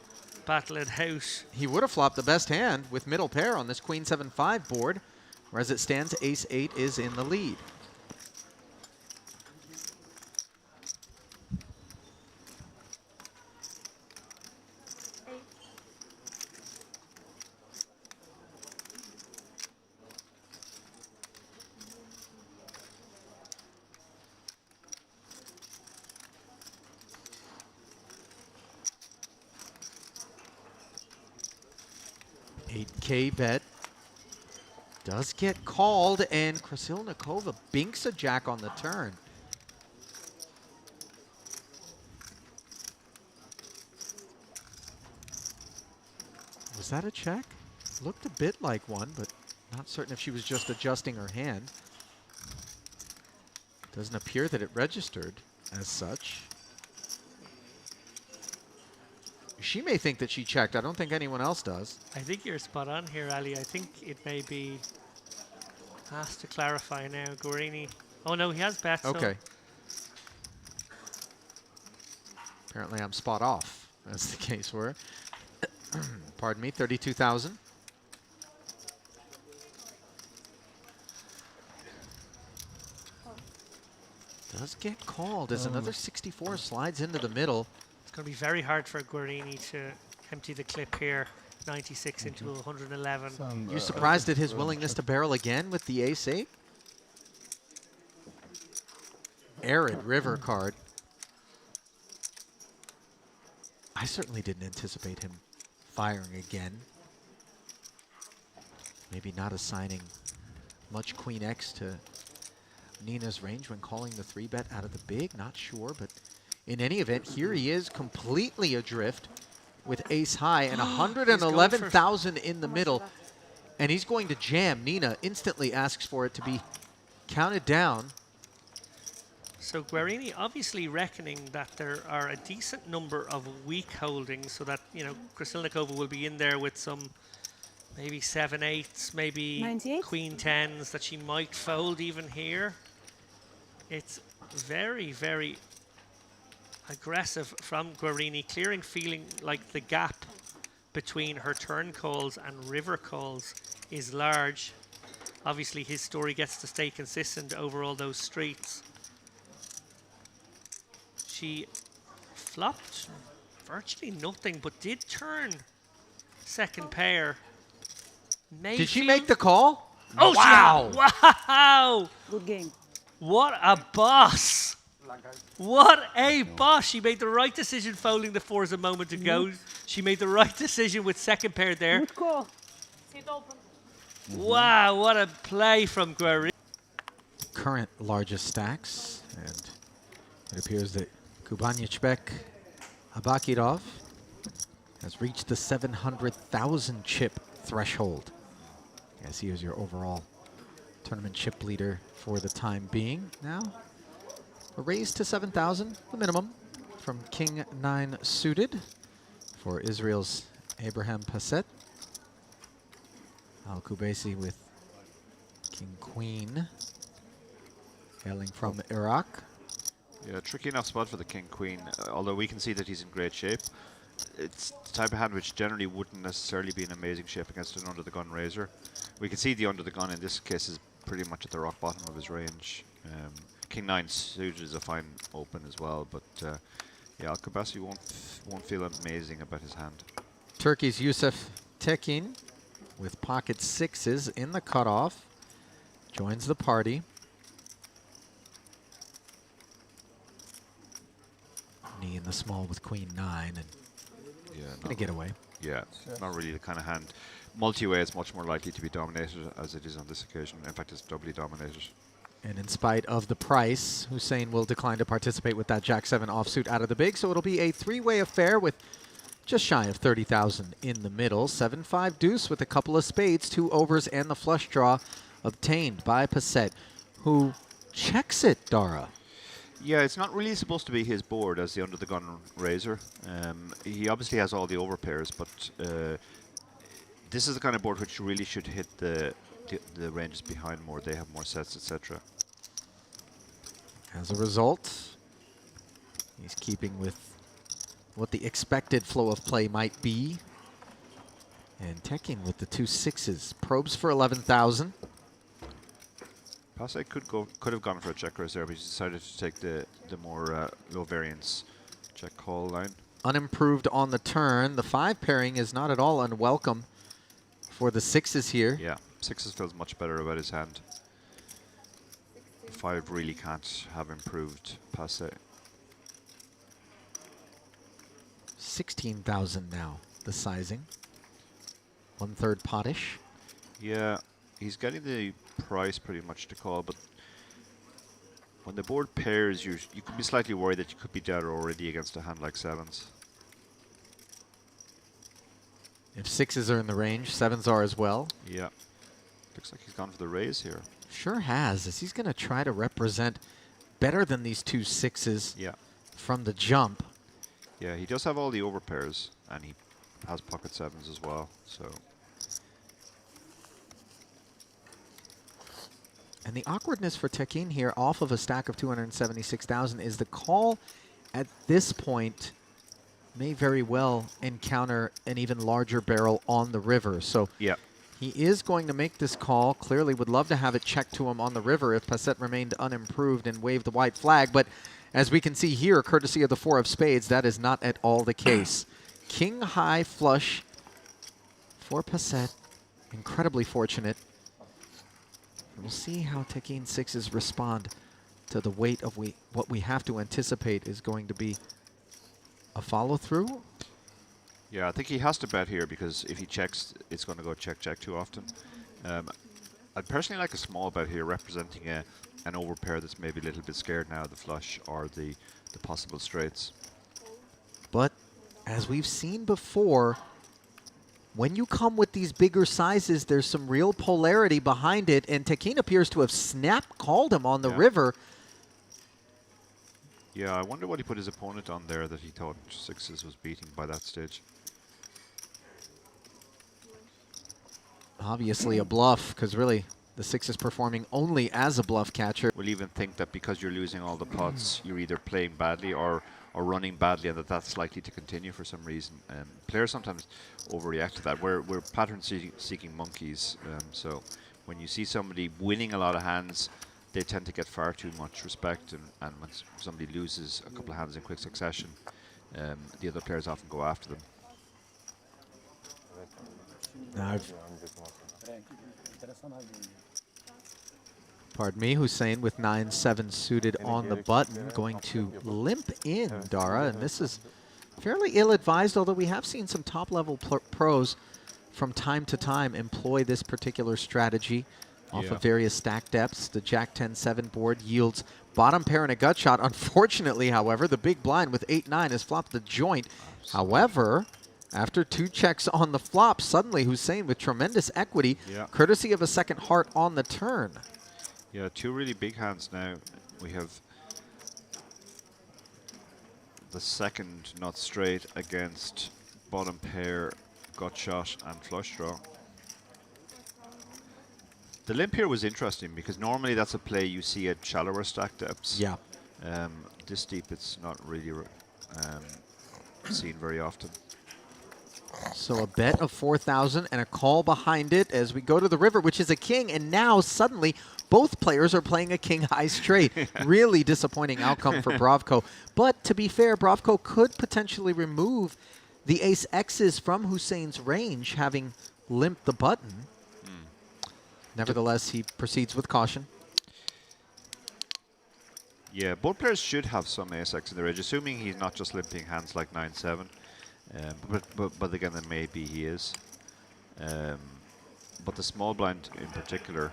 battle it out. He would have flopped the best hand with middle pair on this Queen 7-5 board, where as it stands, Ace 8 is in the lead. $8K bet does get called, and Krasilnikova binks a jack on the turn. Was that a check? Looked a bit like one, but not certain if she was just adjusting her hand. Doesn't appear that it registered as such. She may think that she checked. I don't think anyone else does. I think you're spot on here, Ali. I think it may be asked to clarify now. Guarini. Oh no, he has bet. Okay. Apparently I'm spot off, as the case were. Pardon me, 32,000. Does get called as another 64 slides into the middle. It's going to be very hard for Guarini to empty the clip here. 96 into 111. You surprised at his willingness to barrel again with the ace 8? Arid river card. I certainly didn't anticipate him firing again. Maybe not assigning much Queen X to Nina's range when calling the 3-bet out of the big. Not sure, but in any event, here he is completely adrift with ace high and 111,000 in the middle. And he's going to jam. Nina instantly asks for it to be counted down. So Guarini obviously reckoning that there are a decent number of weak holdings, so that, you know, Krasilnikova will be in there with some maybe 7/8s, maybe 98? Queen 10s that she might fold even here. It's very, very aggressive from Guarini, clearing feeling like the gap between her turn calls and river calls is large. Obviously his story gets to stay consistent over all those streets. She flopped virtually nothing, but did turn second pair. Did she make the call? Oh, wow! Wow! Good game. What a boss! What a boss! She made the right decision folding the 4s a moment ago. She made the right decision with second pair there. Good call. Sit open. Wow, what a play from Guarini. Current largest stacks, and it appears that Kubanichbek Abakirov has reached the 700,000 chip threshold. Yes, he is your overall tournament chip leader for the time being. Now, a raise to 7,000, the minimum, from King 9 suited for Israel's Abraham Passet. Al Kubaisi with King Queen, hailing from Iraq. Yeah, tricky enough spot for the King Queen, although we can see that he's in great shape. It's the type of hand which generally wouldn't necessarily be in amazing shape against an under-the-gun raiser. We can see the under-the-gun in this case is pretty much at the rock bottom of his range. King 9 suited is a fine open as well, but yeah, Al-Kubasi won't feel amazing about his hand. Turkey's Yusuf Tekin with pocket 6s in the cutoff joins the party. Knee in the small with Queen 9 and gonna get away. Yeah, not really the kind of hand. Multi-way is much more likely to be dominated as it is on this occasion. In fact, it's doubly dominated. And in spite of the price, Hussein will decline to participate with that Jack 7 offsuit out of the big, so it'll be a 3-way affair with just shy of 30,000 in the middle. 7-5 deuce with a couple of spades, 2 overs, and the flush draw obtained by Passett, who checks it, Dara. Yeah, it's not really supposed to be his board as the under the gun raiser. He obviously has all the overpairs, but this is the kind of board which really should hit the ranges behind more. They have more sets, etc. As a result, he's keeping with what the expected flow of play might be. And Tekin with the 2 6s. Probes for 11,000. Passett could have gone for a check raise there, but he decided to take the more low variance check call line. Unimproved on the turn. The 5 pairing is not at all unwelcome for the 6s here. Yeah, 6s feels much better about his hand. 5 really can't have improved Passett. 16,000 now, the sizing. 1/3 pottish. Yeah, he's getting the price pretty much to call, but when the board pairs, you could be slightly worried that you could be dead already against a hand like 7s. If 6s are in the range, 7s are as well. Yeah, looks like he's gone for the raise here. Sure has, as he's going to try to represent better than these 2 6s Yeah. from the jump. Yeah, he does have all the overpairs, and he has pocket 7s as well, so... And the awkwardness for Tekin here off of a stack of 276,000 is the call at this point may very well encounter an even larger barrel on the river. So yeah, he is going to make this call. Clearly would love to have it checked to him on the river if Passett remained unimproved and waved the white flag. But as we can see here, courtesy of the 4 of spades, that is not at all the case. King high flush for Passett. Incredibly fortunate. We'll see how Tekin 6s respond to the weight of what we have to anticipate is going to be a follow-through. Yeah, I think he has to bet here because if he checks, it's going to go check, check too often. I'd personally like a small bet here representing an overpair that's maybe a little bit scared now of the flush or the possible straights. But as we've seen before, when you come with these bigger sizes, there's some real polarity behind it, and Tekin appears to have snap-called him on the river. Yeah, I wonder what he put his opponent on there that he thought 6s was beating by that stage. Obviously a bluff, because really the 6 is performing only as a bluff catcher. We'll even think that because you're losing all the pots, you're either playing badly or running badly, and that's likely to continue for some reason. Players sometimes overreact to that. We're pattern-seeking monkeys, so when you see somebody winning a lot of hands, they tend to get far too much respect, and when somebody loses a couple of hands in quick succession, the other players often go after them. Now pardon me, Hussein with 9-7 suited on the button, going to limp in, Dara, and this is fairly ill-advised, although we have seen some top-level pros from time to time employ this particular strategy off of various stack depths. The Jack 10-7 board yields bottom pair and a gut shot. Unfortunately, however, the big blind with 8-9 has flopped the joint. However, after 2 checks on the flop, suddenly Hussein with tremendous equity, courtesy of a second heart on the turn. Yeah, 2 really big hands now. We have the second nut straight against bottom pair, gut shot, and flush draw. The limp here was interesting because normally that's a play you see at shallower stack depths. Yeah. This deep, it's not really seen very often. So a bet of 4,000 and a call behind it as we go to the river, which is a king, and now suddenly both players are playing a king high straight. Really disappointing outcome for Bravko. But to be fair, Bravko could potentially remove the ace X's from Hussein's range, having limped the button. Nevertheless, he proceeds with caution. Yeah, both players should have some ace X in their range, assuming he's not just limping hands like 9-7. But again, then maybe he is. But the small blind in particular,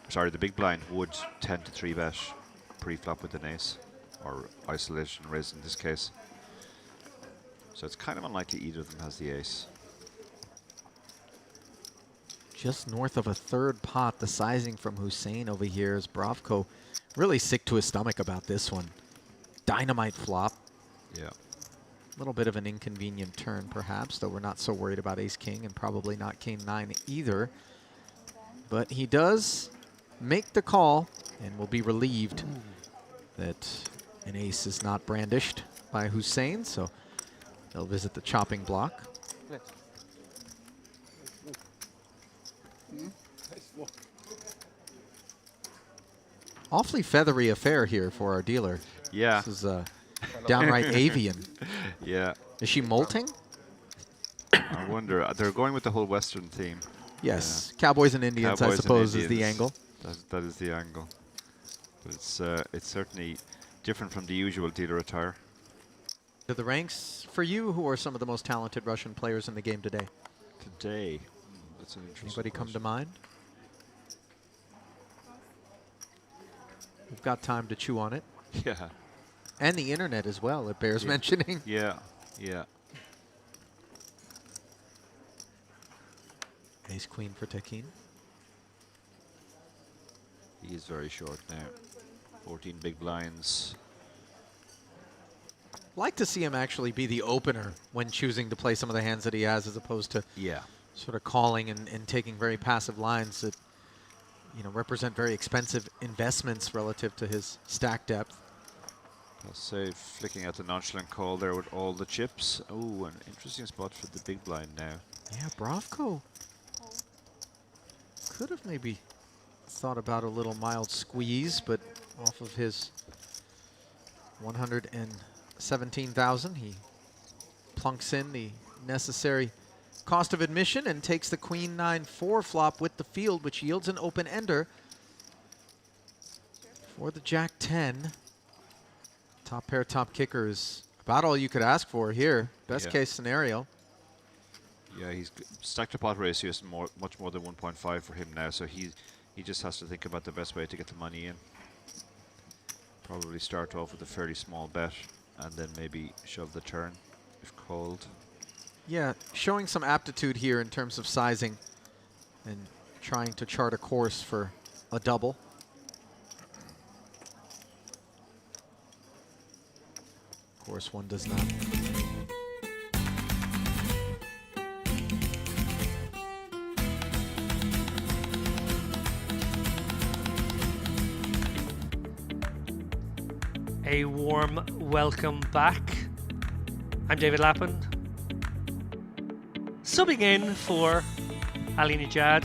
sorry, the big blind would tend to 3-bet pre-flop with an ace, or isolation raise in this case. So it's kind of unlikely either of them has the ace. Just north of a third pot, the sizing from Hussein over here is Bravko really sick to his stomach about this one. Dynamite flop. Yeah. A little bit of an inconvenient turn, perhaps, though we're not so worried about ace-king and probably not king-9 either. But he does make the call and will be relieved that an ace is not brandished by Hussein, so they'll visit the chopping block. Awfully feathery affair here for our dealer. Yeah. This is downright avian. Yeah. Is she molting? I wonder. They're going with the whole Western theme. Yes. Cowboys and Indians, Cowboys I and suppose, is the Indians. angle. That is the angle. But it's certainly different from the usual dealer attire. To the ranks, for you, who are some of the most talented Russian players in the game today? Today, that's an interesting Anybody come to question. mind? We've got time to chew on it. Yeah. And the internet as well, it bears mentioning. Yeah, yeah. Ace-queen for Tekin. He is very short now. 14 big blinds. Like to see him actually be the opener when choosing to play some of the hands that he has, as opposed to Yeah. sort of calling and taking very passive lines that, you know, represent very expensive investments relative to his stack depth. I'll say flicking at the nonchalant call there with all the chips. Oh, an interesting spot for the big blind now. Yeah, Bravko could have maybe thought about a little mild squeeze, but off of his 117,000, he plunks in the necessary cost of admission and takes the queen 9-4 flop with the field, which yields an open ender for the jack 10. Top pair, top kicker is about all you could ask for here. Best Yeah. case scenario. Yeah, he's stack to pot ratio is much more than 1.5 for him now, so he just has to think about the best way to get the money in. Probably start off with a fairly small bet and then maybe shove the turn if called. Yeah, showing some aptitude here in terms of sizing and trying to chart a course for a double. Of course, one does not. A warm welcome back. I'm David Lappin. Subbing in for Ali Najad,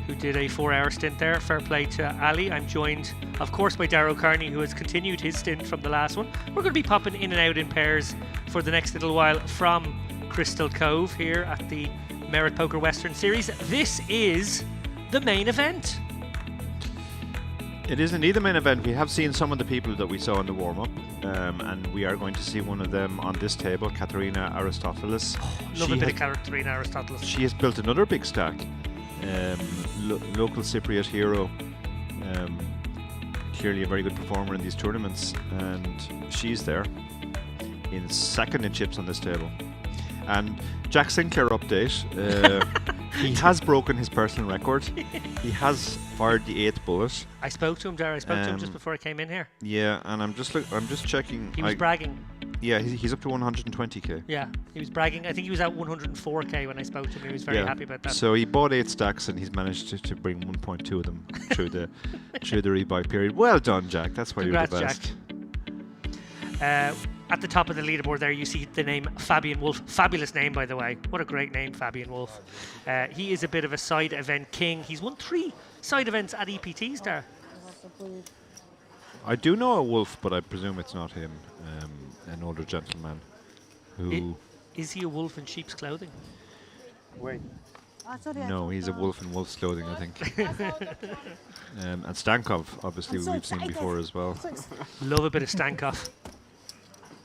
who did a 4-hour stint there. Fair play to Ali. I'm joined, of course, by Darrow Carney, who has continued his stint from the last one. We're going to be popping in and out in pairs for the next little while from Crystal Cove here at the Merit Poker Western Series. This is the main event. It is indeed the main event. We have seen some of the people that we saw in the warm-up, and we are going to see one of them on this table, Katerina Aristotelis. Love a bit of Katerina Aristotelis. She has built another big stack. Local Cypriot hero. Clearly a very good performer in these tournaments, and she's there in second in chips on this table. And Jack Sinclair update. He has broken his personal record. He has fired the 8th bullet. I spoke to him, Darragh. I spoke to him just before I came in here. Yeah, and I'm just checking. He was bragging. Yeah, he's up to 120k. Yeah, he was bragging. I think he was at 104k when I spoke to him. He was very happy about that. So he bought 8 stacks and he's managed to bring 1.2 of them through the rebuy period. Well done, Jack. That's why Congrats, you're the best. Jack. At the top of the leaderboard there, you see the name Fabian Wolf. Fabulous name, by the way. What a great name, Fabian Wolf. He is a bit of a side event king. He's won 3 side events at EPTs there. I do know a wolf, but I presume it's not him. An older gentleman who... Is he a wolf in sheep's clothing? Wait. No, he's a wolf in wolf's clothing, I think. And Stankov, obviously, we've seen before as well. Love a bit of Stankov.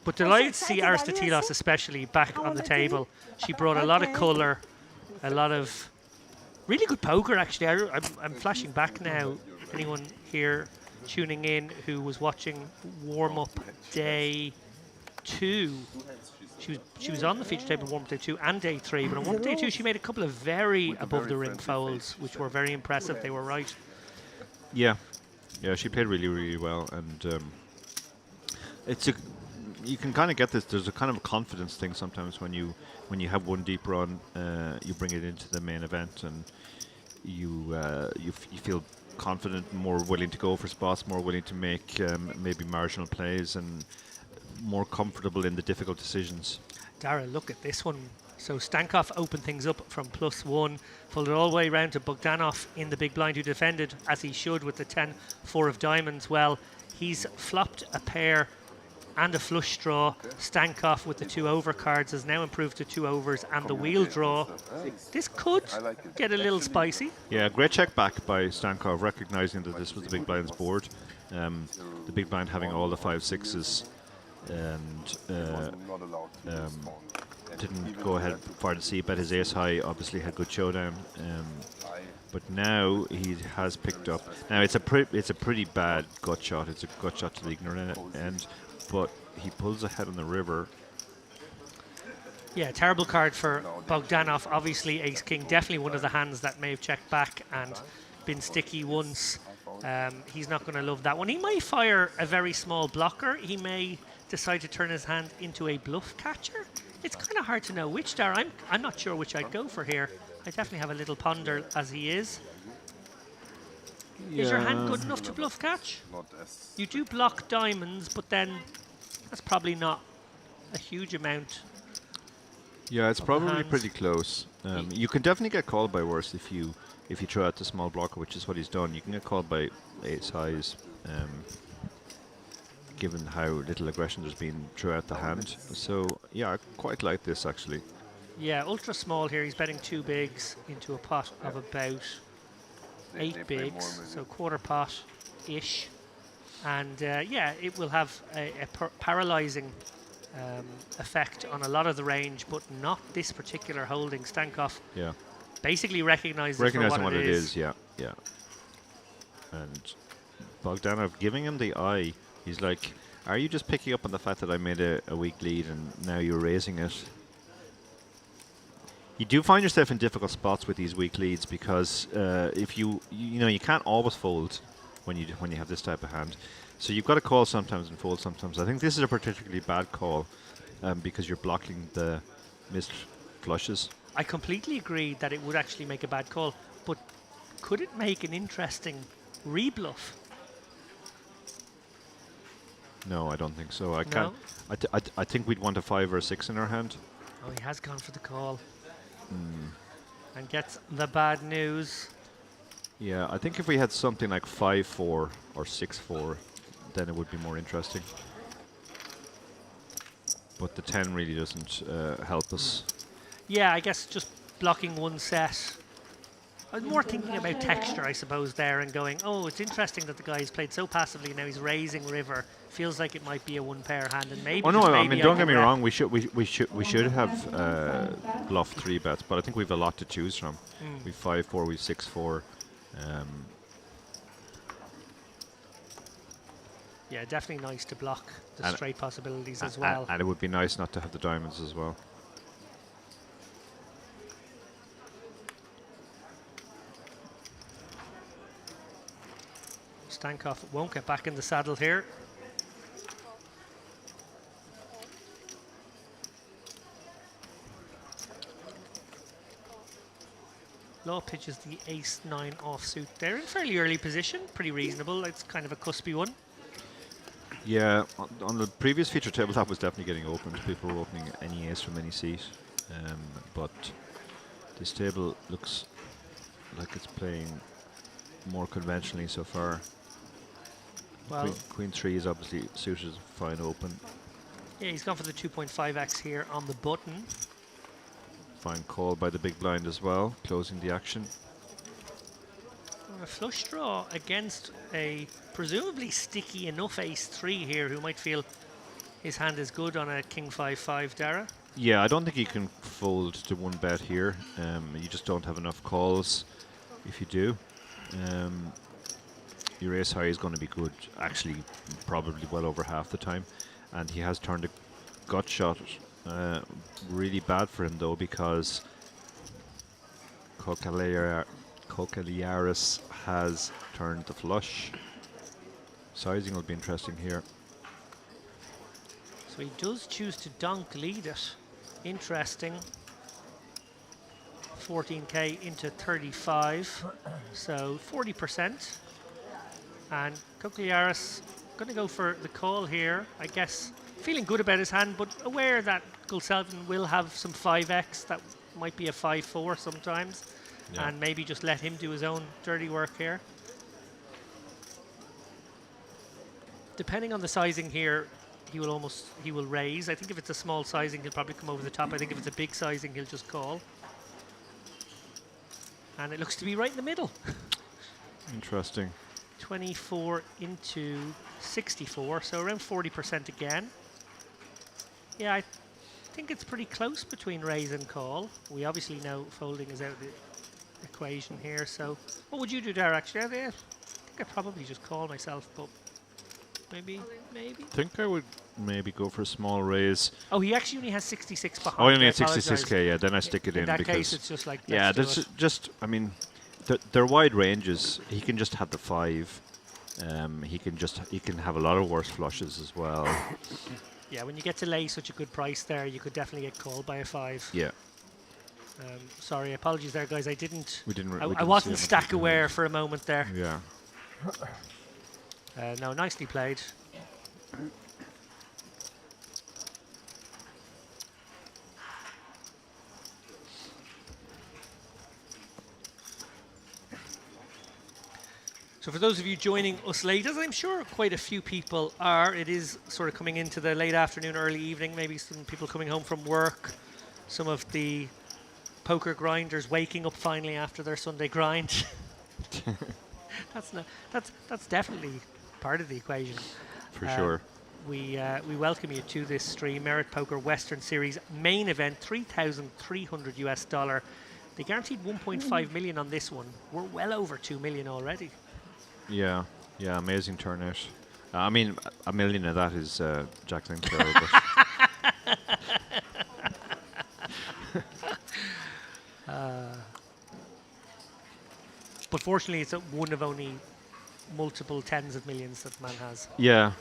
But delighted to see Aristotelos especially back on the table. She brought a lot of colour, a lot of really good poker actually. I'm flashing back now. Anyone here tuning in who was watching warm-up day 2, she was on the feature table warm-up day 2 and day 3, but on warm-up day 2 she made a couple of very above the ring folds, which were very impressive. They were right. Yeah, yeah, she played really, really well, and it's a you can kind of get this. There's a kind of confidence thing sometimes when you have one deep run, you bring it into the main event, and you feel confident, more willing to go for spots, more willing to make maybe marginal plays, and more comfortable in the difficult decisions. Dara, look at this one. So Stankov opened things up from +1, folded all the way around to Bogdanov in the big blind, who defended as he should with the 10-4 of diamonds. Well, he's flopped a pair and a flush draw. Stankov with the 2 over cards has now improved to 2 overs and the wheel draw. This could get a little spicy. Yeah, great check back by Stankov, recognizing that this was the big blind's board. The big blind having all the 5-6s, and didn't go ahead far to see, but his ace high obviously had good showdown. But now he has picked up. Now it's a pretty bad gut shot. It's a gut shot to the ignorant end, but he pulls ahead on the river. Yeah, terrible card for Bogdanov. Obviously, ace king, definitely one of the hands that may have checked back and been sticky once. He's not going to love that one. He may fire a very small blocker. He may decide to turn his hand into a bluff catcher. It's kind of hard to know which, Dara. I'm not sure which I'd go for here. I definitely have a little ponder as he is. Is your hand good enough to bluff catch? You do block diamonds, but then that's probably not a huge amount. Yeah, it's probably pretty close. You can definitely get called by worse if you throw out the small blocker, which is what he's done. You can get called by ace highs, given how little aggression there's been throughout the hand. So yeah, I quite like this actually. Yeah, ultra small here. He's betting 2 bigs into a pot of about 8 bigs, so quarter pot-ish. And yeah, it will have a paralyzing effect on a lot of the range, but not this particular holding. Stankov basically recognizing what it is. Yeah. And Bogdanov giving him the eye. He's like, are you just picking up on the fact that I made a weak lead and now you're raising it? You do find yourself in difficult spots with these weak leads, because if you can't always fold when you have this type of hand. So you've got to call sometimes and fold sometimes. I think this is a particularly bad call because you're blocking the missed flushes. I completely agree that it would actually make a bad call, but could it make an interesting rebluff? No, I don't think so. I can't. I think we'd want a 5 or a 6 in our hand. Oh, he has gone for the call. And gets the bad news. Yeah, I think if we had something like 5-4 or 6-4, then it would be more interesting. But the 10 really doesn't help us. Yeah, I guess just blocking one set. I was more thinking about texture, I suppose, there, and going, oh, it's interesting that the guy has played so passively, now he's raising river. Feels like it might be a 1-pair hand, and maybe. Oh no, I mean, don't get me wrong. We should have bluff 3 bets, but I think we've a lot to choose from. We've 5-4, we've 6-4. Yeah, definitely nice to block the straight possibilities as well. And it would be nice not to have the diamonds as well. Stankov won't get back in the saddle here. Law pitches the ace-9 offsuit. They're in fairly early position, pretty reasonable. It's kind of a cuspy one. Yeah, on the previous feature table, that was definitely getting opened. People were opening any ace from any seat. But this table looks like it's playing more conventionally so far. Well, Queen 3 is obviously suited fine open. Yeah, he's gone for the 2.5x here on the button. Fine call by the big blind as well, closing the action. A flush draw against a presumably sticky enough ace-3 here, who might feel his hand is good on a king 5-5, Dara. Yeah, I don't think you can fold to 1 bet here. You just don't have enough calls if you do. Your ace high is going to be good, actually probably well over half the time, and he has turned gut shot. Really bad for him though, because Kokeliaris has turned the flush. Sizing will be interesting here. So he does choose to donk lead it. Interesting. 14k into 35, so 40%. And Kokeliaris going to go for the call here, I guess. Feeling good about his hand, but aware that Gulselvin will have some 5x. That might be a 5-4 sometimes. Yeah. And maybe just let him do his own dirty work here. Depending on the sizing here, he will raise. I think if it's a small sizing, he'll probably come over the top. I think if it's a big sizing, he'll just call. And it looks to be right in the middle. Interesting. 24 into 64, so around 40% again. Yeah, I think it's pretty close between raise and call. We obviously know folding is out of the equation here, so what would you do there actually? I think I'd probably just call myself, but maybe. I think I would maybe go for a small raise. Oh, he actually only has 66 behind. Oh, he only I had 66k, yeah, then I stick it in. In that because case, it's just like, yeah, let's do that's it. just, I mean, they're wide ranges. He can just have the 5. He can have a lot of worse flushes as well. Yeah, when you get to lay such a good price there, you could definitely get called by a 5. Yeah. Sorry, apologies there, guys. I didn't. We didn't I see wasn't how much stack we aware for a moment there. Yeah. No, nicely played. So for those of you joining us late, as I'm sure quite a few people are, it is sort of coming into the late afternoon, early evening, maybe some people coming home from work, some of the poker grinders waking up finally after their Sunday grind. That's definitely part of the equation. For sure. We welcome you to this stream, Merit Poker Western Series main event, $3,300 US. They guaranteed 1.5 million on this one. We're well over 2 million already. Yeah, amazing turnout. I mean, a million of that is Jack Sinclair. But fortunately, it's one of only multiple tens of millions that man has. Yeah.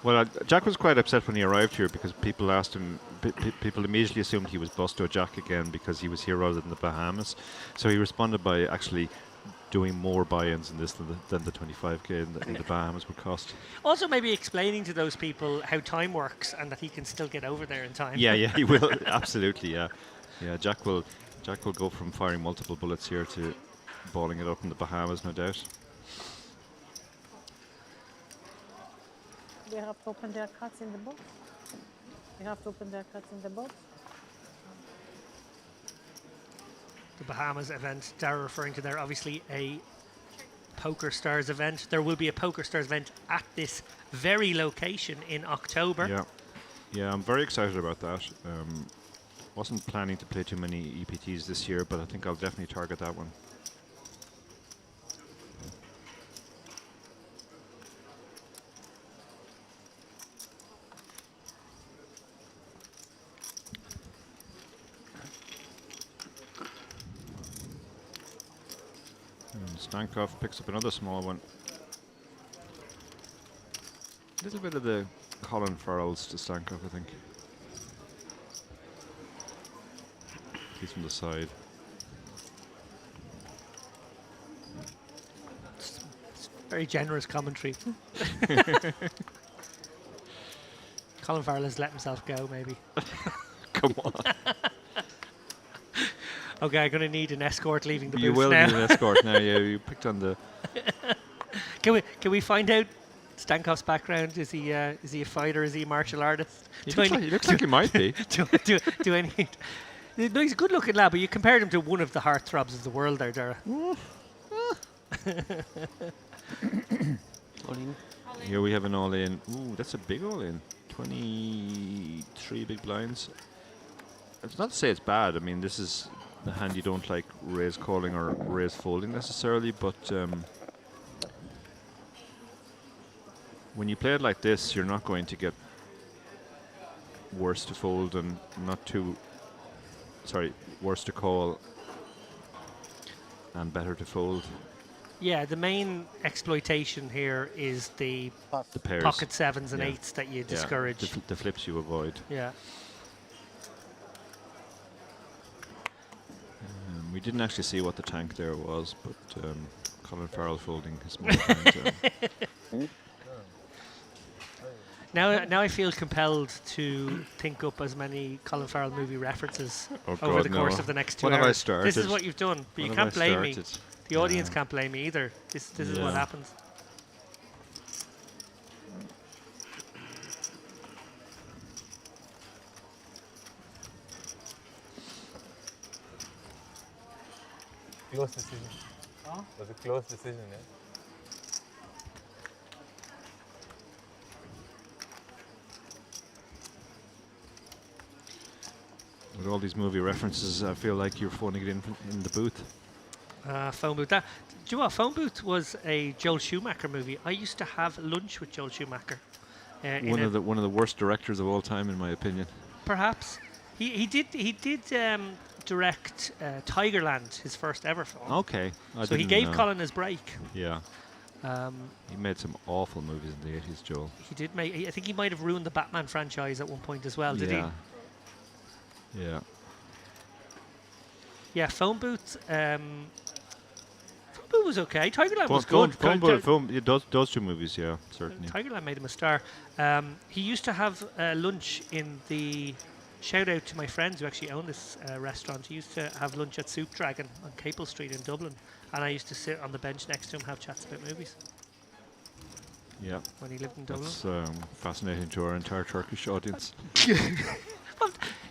Well, Jack was quite upset when he arrived here because people asked him, people immediately assumed he was Busto Jack again because he was here rather than the Bahamas. So he responded by actually doing more buy-ins in this than the 25k in the Bahamas would cost. Also, maybe explaining to those people how time works and that he can still get over there in time. Yeah, he will absolutely. Yeah. Jack will go from firing multiple bullets here to balling it up in the Bahamas, no doubt. They have to open their cards in the box. They have to open their cards in the box. The Bahamas event Dara referring to there, obviously a Poker Stars event. There will be a Poker Stars event at this very location in October. Yeah, I'm very excited about that. Wasn't planning to play too many EPTs this year, but I think I'll definitely target that one. Stankov picks up another small one. A little bit of the Colin Farrells to Stankov, I think. He's from the side. It's very generous commentary. Colin Farrell has let himself go, maybe. Come on. Okay, I'm going to need an escort leaving the booth now. You will need an escort now, yeah. You picked on the... Can we find out Stankov's background? Is he a fighter? Is he a martial artist? He looks like he might be. do any... No, he's a good-looking lad, but you compared him to one of the heartthrobs of the world there, Dara. Here we have an all-in. Ooh, that's a big all-in. 23 big blinds. It's not to say it's bad. I mean, this is the hand you don't like raise calling or raise folding necessarily, but when you play it like this, you're not going to get worse to fold and not too, sorry, worse to call and better to fold. Yeah, the main exploitation here is the The pairs. pocket sevens and Yeah. eights that you Yeah, discourage. the flips you avoid. Yeah. We didn't actually see what the tank there was, but Colin Farrell folding his more times. Now I feel compelled to think up as many Colin Farrell movie references Oh over God, the course no. of the next 2 When hours. have I started? This is what you've done, but you When can't have I blame me. started? The audience Yeah. can't blame me either. This is what Yeah. happens. Close decision. It was a close decision, yeah. With all these movie references, I feel like you're phoning it in the booth. Phone booth. Do you know what? Phone booth was a Joel Schumacher movie. I used to have lunch with Joel Schumacher. One of the worst directors of all time, in my opinion. Perhaps he did direct Tigerland, his first ever film. Okay. So he gave Colin his break. Yeah. He made some awful movies in the 80s, Joel. He did make. I think he might have ruined the Batman franchise at one point as well. Did he? Yeah. Yeah. Phone booth. Phone booth was okay. Tigerland was good. Those two movies, yeah, certainly. Tigerland made him a star. He used to have lunch in the. Shout out to my friends who actually own this restaurant. He used to have lunch at Soup Dragon on Capel Street in Dublin, and I used to sit on the bench next to him, have chats about movies. Yeah. When he lived in Dublin. That's fascinating to our entire Turkish audience. Well,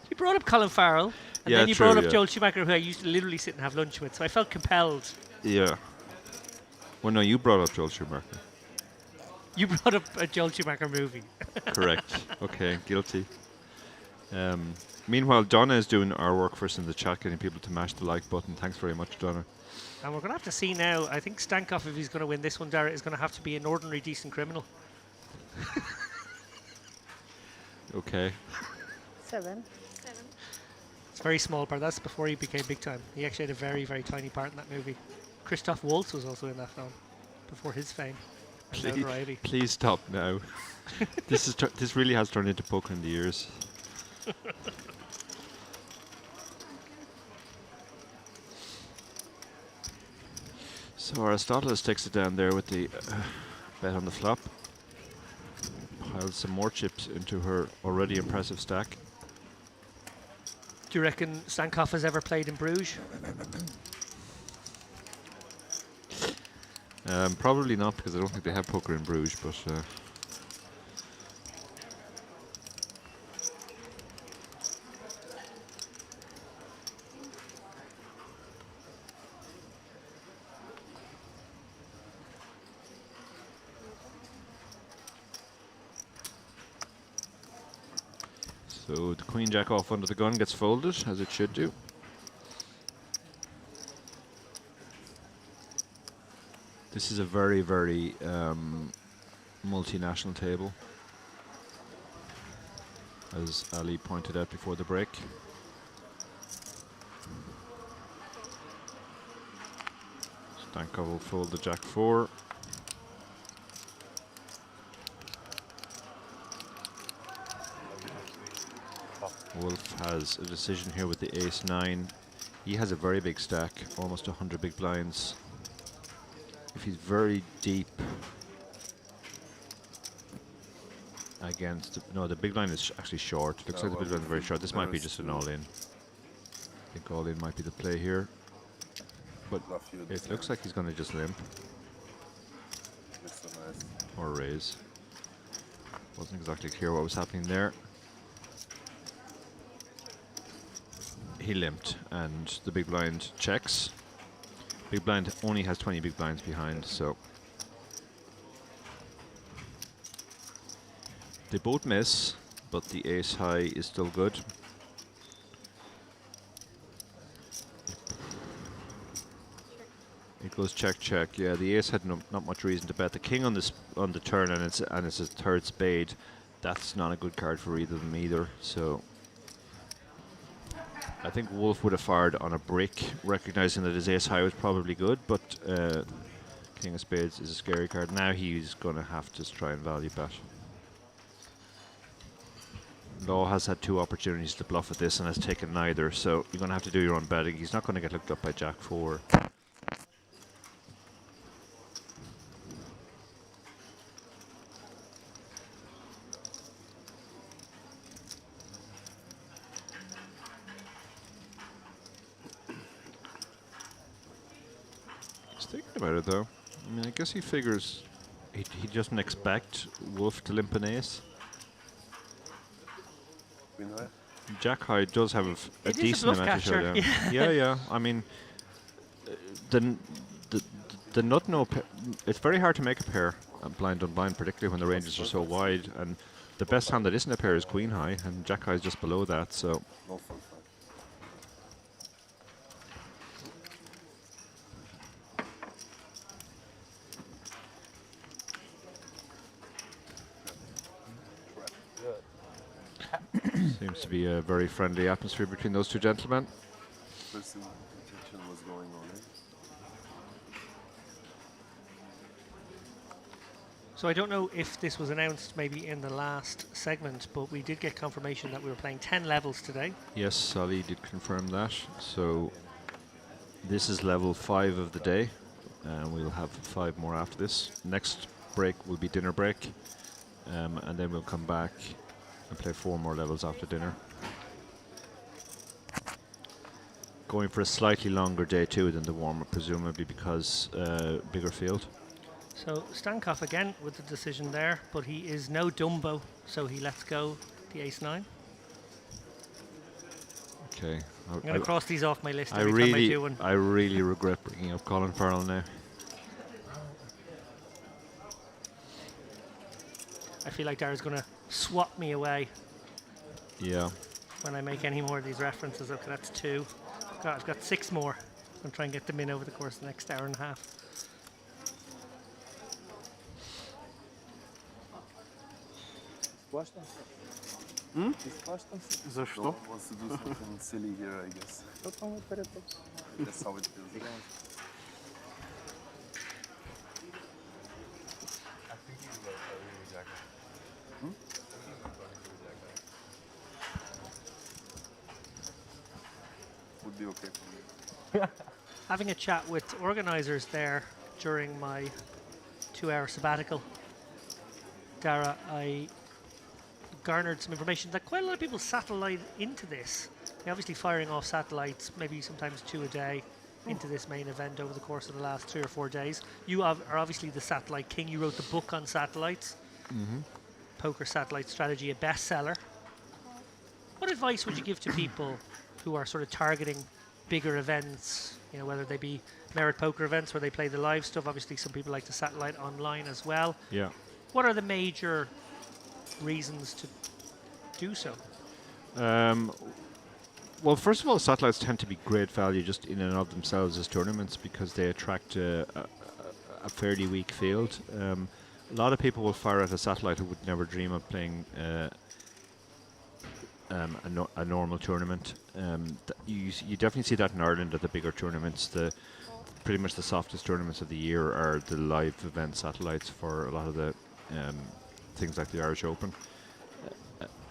you brought up Colin Farrell, and Yeah, then you true, brought up yeah. Joel Schumacher, who I used to literally sit and have lunch with. So I felt compelled. Yeah. Well, no, you brought up Joel Schumacher. You brought up a Joel Schumacher movie. Correct. Okay, guilty. Meanwhile, Donna is doing our work for us in the chat, getting people to mash the like button. Thanks very much, Donna. And we're going to have to see now. I think Stankoff, if he's going to win this one, Dara, is going to have to be an ordinary decent criminal. Okay. 7. It's a very small part. That's before he became big time. He actually had a very, very tiny part in that movie. Christoph Waltz was also in that film before his fame and notoriety. Please stop now. This really has turned into poker in the ears. So Aristoteles takes it down there with the bet on the flop. Piles some more chips into her already impressive stack. Do you reckon Stankoff has ever played in Bruges? Probably not, because I don't think they have poker in Bruges, but so the Queen Jack off under the gun gets folded, as it should do. This is a very, very multinational table, as Ali pointed out before the break. Stankoff will fold the Jack 4. Wolf has a decision here with the Ace 9. He has a very big stack, almost 100 big blinds. If he's very deep against, no, the big line is actually short. Looks like the big line is very short. This might be just an all-in. I think all-in might be the play here, but it looks like he's going to just limp or raise. Wasn't exactly clear what was happening there. He limped, and the big blind checks. Big blind only has 20 big blinds behind, so they both miss, but the ace high is still good. It goes check, check. Yeah, the ace had not much reason to bet. The king on this on the turn, and it's a third spade. that's not a good card for either of them either. So I think Wolf would have fired on a brick, recognizing that his ace high was probably good, but King of Spades is a scary card. Now he's going to have to try and value bet. Law has had 2 opportunities to bluff at this and has taken neither, so you're going to have to do your own betting. He's not going to get looked up by Jack 4. He's thinking about it though. I mean, I guess he figures he doesn't expect Wolf to limp an ace. Queen high. Jack high does have a It is a decent bluff amount to show catcher, down. yeah. Yeah. I mean, the nut no. It's very hard to make a pair blind on blind, particularly when the ranges are so wide. And the best hand that isn't a pair is Queen high, and Jack high is just below that. So No front five. seems to be a very friendly atmosphere between those two gentlemen. First intention was going on, eh? So I don't know if this was announced maybe in the last segment, but we did get confirmation that we were playing 10 levels today. Yes, Sally did confirm that. So this is level 5 of the day, and we'll have 5 more after this. Next break will be dinner break, and then we'll come back and play 4 more levels after dinner. Going for a slightly longer day too than the warm-up, presumably because bigger field. So Stankov again with the decision there, but he is no Dumbo, so he lets go the ace-9. Okay. I'm going to cross these off my list I every time I really, do one. I really regret bringing up Colin Farrell now. I feel like Dara's going to swat me away Yeah. when I make any more of these references. Okay, that's 2. I've got 6 more. I'm going to try and get them in over the course of the next hour and a half. За что? Wants to do something silly here, I guess. That's how it feels. Would be okay for me. Having a chat with organisers there during my 2-hour sabbatical, Dara, I garnered some information that quite a lot of people satellite into this. They're obviously firing off satellites, maybe sometimes 2 a day, into this main event over the course of the last 3 or 4 days. You are obviously the satellite king. You wrote the book on satellites, Poker Satellite Strategy, a bestseller. What advice would you give to people who are sort of targeting bigger events, you know, whether they be Merit Poker events where they play the live stuff? Obviously, some people like to satellite online as well. Yeah. What are the major reasons to do so? Well, first of all, satellites tend to be great value just in and of themselves as tournaments because they attract a fairly weak field. A lot of people will fire at a satellite who would never dream of playing a normal tournament. You definitely see that in Ireland at the bigger tournaments. Pretty much the softest tournaments of the year are the live event satellites for a lot of the things like the Irish Open.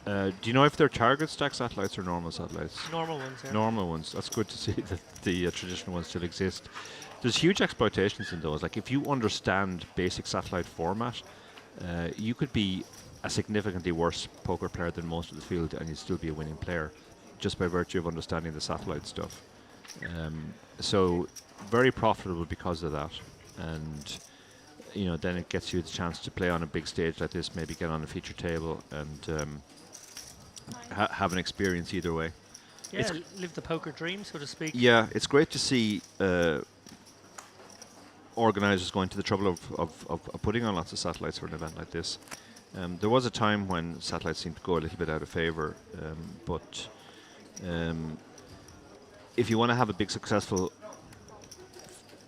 Do you know if they're target stack satellites or normal satellites? Normal ones, yeah. Normal ones. That's good to see that the traditional ones still exist. There's huge exploitations in those. Like if you understand basic satellite format, you could be a significantly worse poker player than most of the field and you'd still be a winning player just by virtue of understanding the satellite stuff. So very profitable because of that. And you know, then it gets you the chance to play on a big stage like this, maybe get on a feature table and have an experience either way. Yeah, live the poker dream, so to speak. Yeah, it's great to see organisers going to the trouble of putting on lots of satellites for an event like this. There was a time when satellites seemed to go a little bit out of favour, but if you want to have a big successful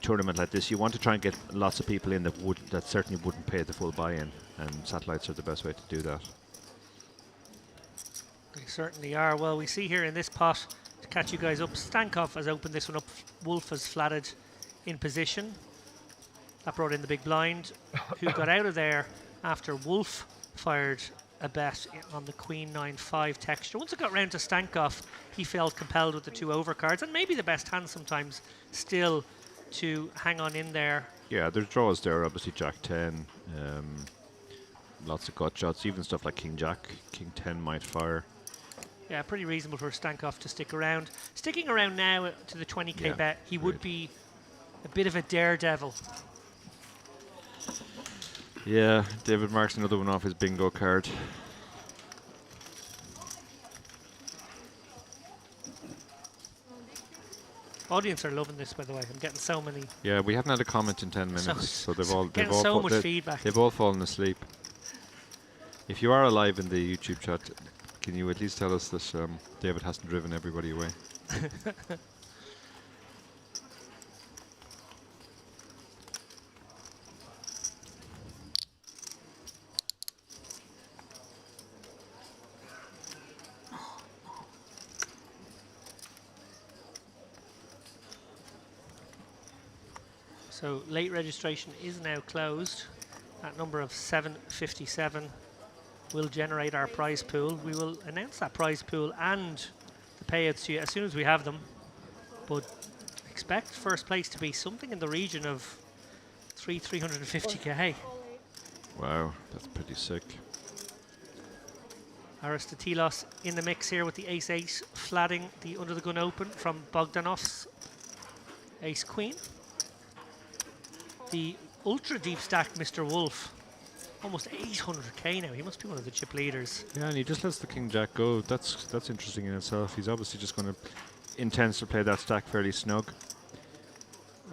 tournament like this, you want to try and get lots of people in that certainly wouldn't pay the full buy-in, and satellites are the best way to do that. They certainly are. Well, we see here in this pot, to catch you guys up, Stankov has opened this one up. Wolf has flatted in position. That brought in the big blind, who got out of there after Wolf fired a bet on the Queen 9-5 texture. Once it got round to Stankov, he felt compelled with the 2 overcards, and maybe the best hand sometimes still to hang on in there. Yeah, there's draws there. Obviously, Jack 10. Lots of gut shots. Even stuff like King Jack, King 10 might fire. Yeah, pretty reasonable for Stankov to stick around. Sticking around now to the 20k Yeah, bet, he would be a bit of a daredevil. Yeah, David marks another one off his bingo card. Audience are loving this, by the way. I'm getting so many. Yeah, we haven't had a comment in 10 minutes, so they've all getting so much feedback. They've all fallen asleep. If you are alive in the YouTube chat, can you at least tell us that David hasn't driven everybody away? So late registration is now closed. That number of 757 will generate our prize pool. We will announce that prize pool and the payouts to you as soon as we have them. But expect first place to be something in the region of 350k. Wow, that's pretty sick. Aristotelios in the mix here with the ace-8, flatting the under the gun open from Bogdanov's ace-queen. The ultra deep stack Mr. Wolf, almost 800k now. He must be one of the chip leaders. Yeah, and he just lets the King Jack go. That's interesting in itself. He's obviously just going to intends to play that stack fairly snug.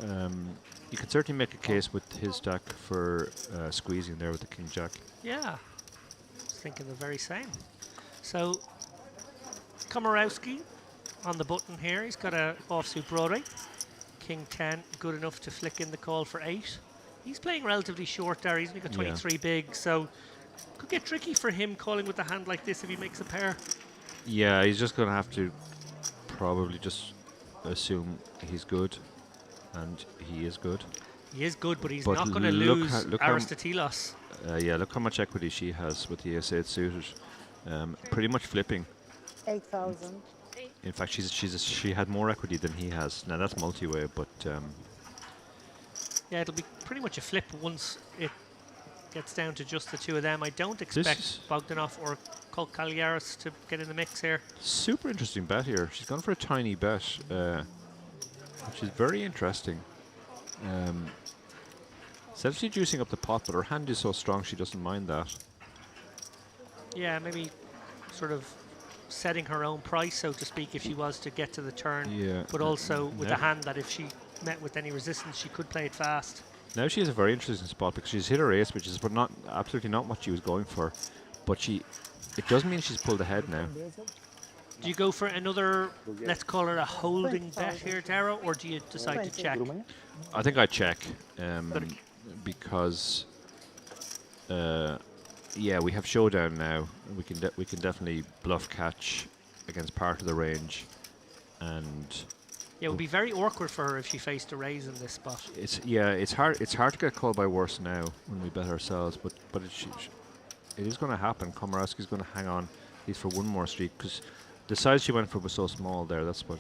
You could certainly make a case with his stack for squeezing there with the King Jack. Yeah, I was thinking the very same. So, Komorowski on the button here. He's got a offsuit Broadway. King 10, good enough to flick in the call for 8. He's playing relatively short there. He's only got 23 big, so could get tricky for him calling with a hand like this if he makes a pair. Yeah, he's just going to have to probably just assume he's good, and he is good. He is good, but he's not going to lose Aristotelios. Yeah, look how much equity she has with the ace-8 suited. Pretty much flipping. 8,000. In fact, she had more equity than he has. Now that's multi-way, but yeah, it'll be pretty much a flip once it gets down to just the two of them. I don't expect Bogdanov or Cagliaris to get in the mix here. Super interesting bet here. She's gone for a tiny bet, which is very interesting. Essentially juicing up the pot, but her hand is so strong she doesn't mind that. Yeah, maybe sort of setting her own price, so to speak, if she was to get to the turn. Yeah. But also with the hand that if she met with any resistance, she could play it fast. Now she has a very interesting spot because she's hit her ace, which is but absolutely not what she was going for. But it doesn't mean she's pulled ahead now. Do you go for another, let's call it a holding bet here, Darrow, or do you decide to check? I think I check because yeah, we have showdown now. We can definitely bluff catch against part of the range, and yeah, it would be very awkward for her if she faced a raise in this spot. It's hard to get called by worse now when we bet ourselves, but it is going to happen. Komorowski's going to hang on at least for one more streak because the size she went for was so small there. That's what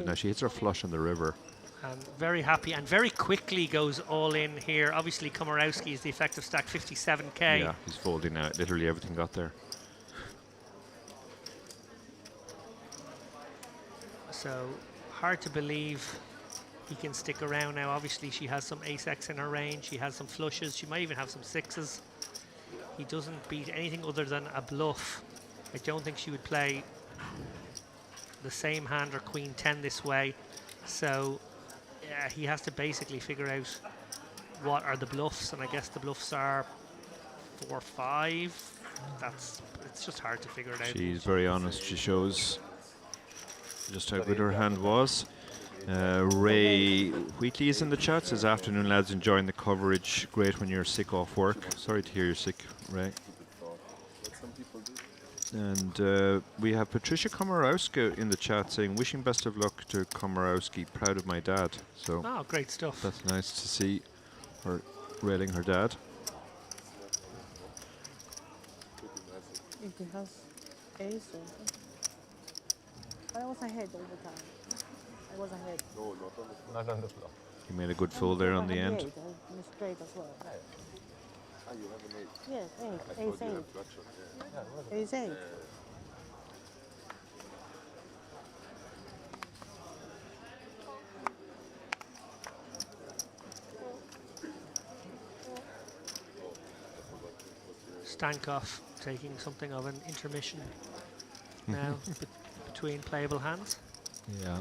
now she hits her flush on the river. And very happy and very quickly goes all in here. Obviously, Komorowski is the effective stack, 57k. Yeah, he's folding out. Literally everything got there. So hard to believe he can stick around now. Obviously, she has some ace-x in her range. She has some flushes. She might even have some sixes. He doesn't beat anything other than a bluff. I don't think she would play the same hand or Queen 10 this way. So yeah, he has to basically figure out what are the bluffs, and I guess the bluffs are 4-5. It's just hard to figure it out. She's very honest. She shows just how good her hand was. Ray Wheatley is in the chat. Says, afternoon lads, enjoying the coverage. Great when you're sick off work. Sorry to hear you're sick, Ray. And we have Patricia Komorowska in the chat saying, wishing best of luck to Komorowski, proud of my dad. So Oh, great stuff. that's nice to see her railing her dad. It has ace or something. But I was ahead all the time. I was ahead. Not on the floor. He made a good fold there on the end. Eight, and straight as well. You have an 8. Yes, eight. Ace You eight. have flush shot, yeah. Ace eight. Stankov taking something of an intermission now between playable hands. Yeah.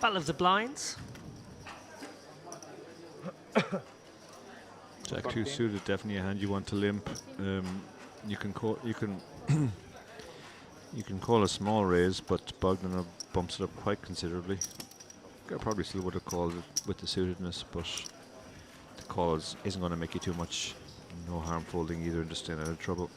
Battle of the Blinds. Jack 2 suited, definitely a hand you want to limp. You can call you can call a small raise, but Bogdanov bumps it up quite considerably. I probably still would have called it with the suitedness, but the call isn't going to make you too much. No harm folding either, and just staying out of trouble.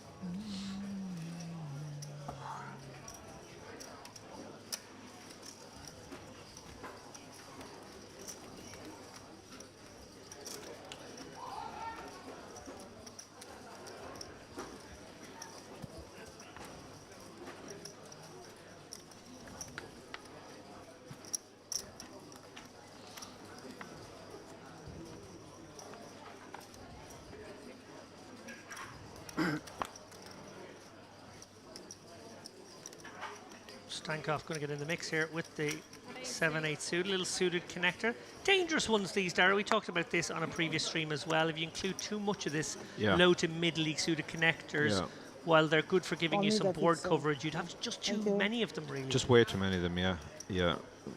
Stankov going to get in the mix here with the 7-8 suit, little suited connector. Dangerous ones these, Dara. We talked about this on a previous stream as well. If you include too much of this low to mid league suited connectors, while they're good for giving you some board coverage, you'd have just too many of them, really. Just way too many of them, yeah.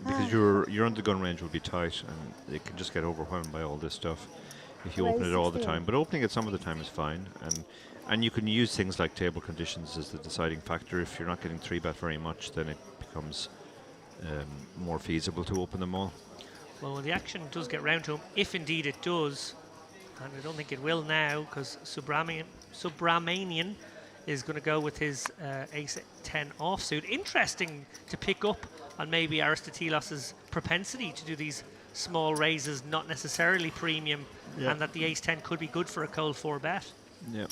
Because your undergun range will be tight, and it can just get overwhelmed by all this stuff if you open it all the time. But opening it some of the time is fine, and you can use things like table conditions as the deciding factor. If you're not getting 3-bet very much, then it becomes more feasible to open them all. Well, when the action does get round to him, if indeed it does, and I don't think it will now, because Subramanian is going to go with his ace-10 offsuit. Interesting to pick up on maybe Aristotelos's propensity to do these small raises, not necessarily premium, and that the ace-10 could be good for a cold 4-bet. Yeah.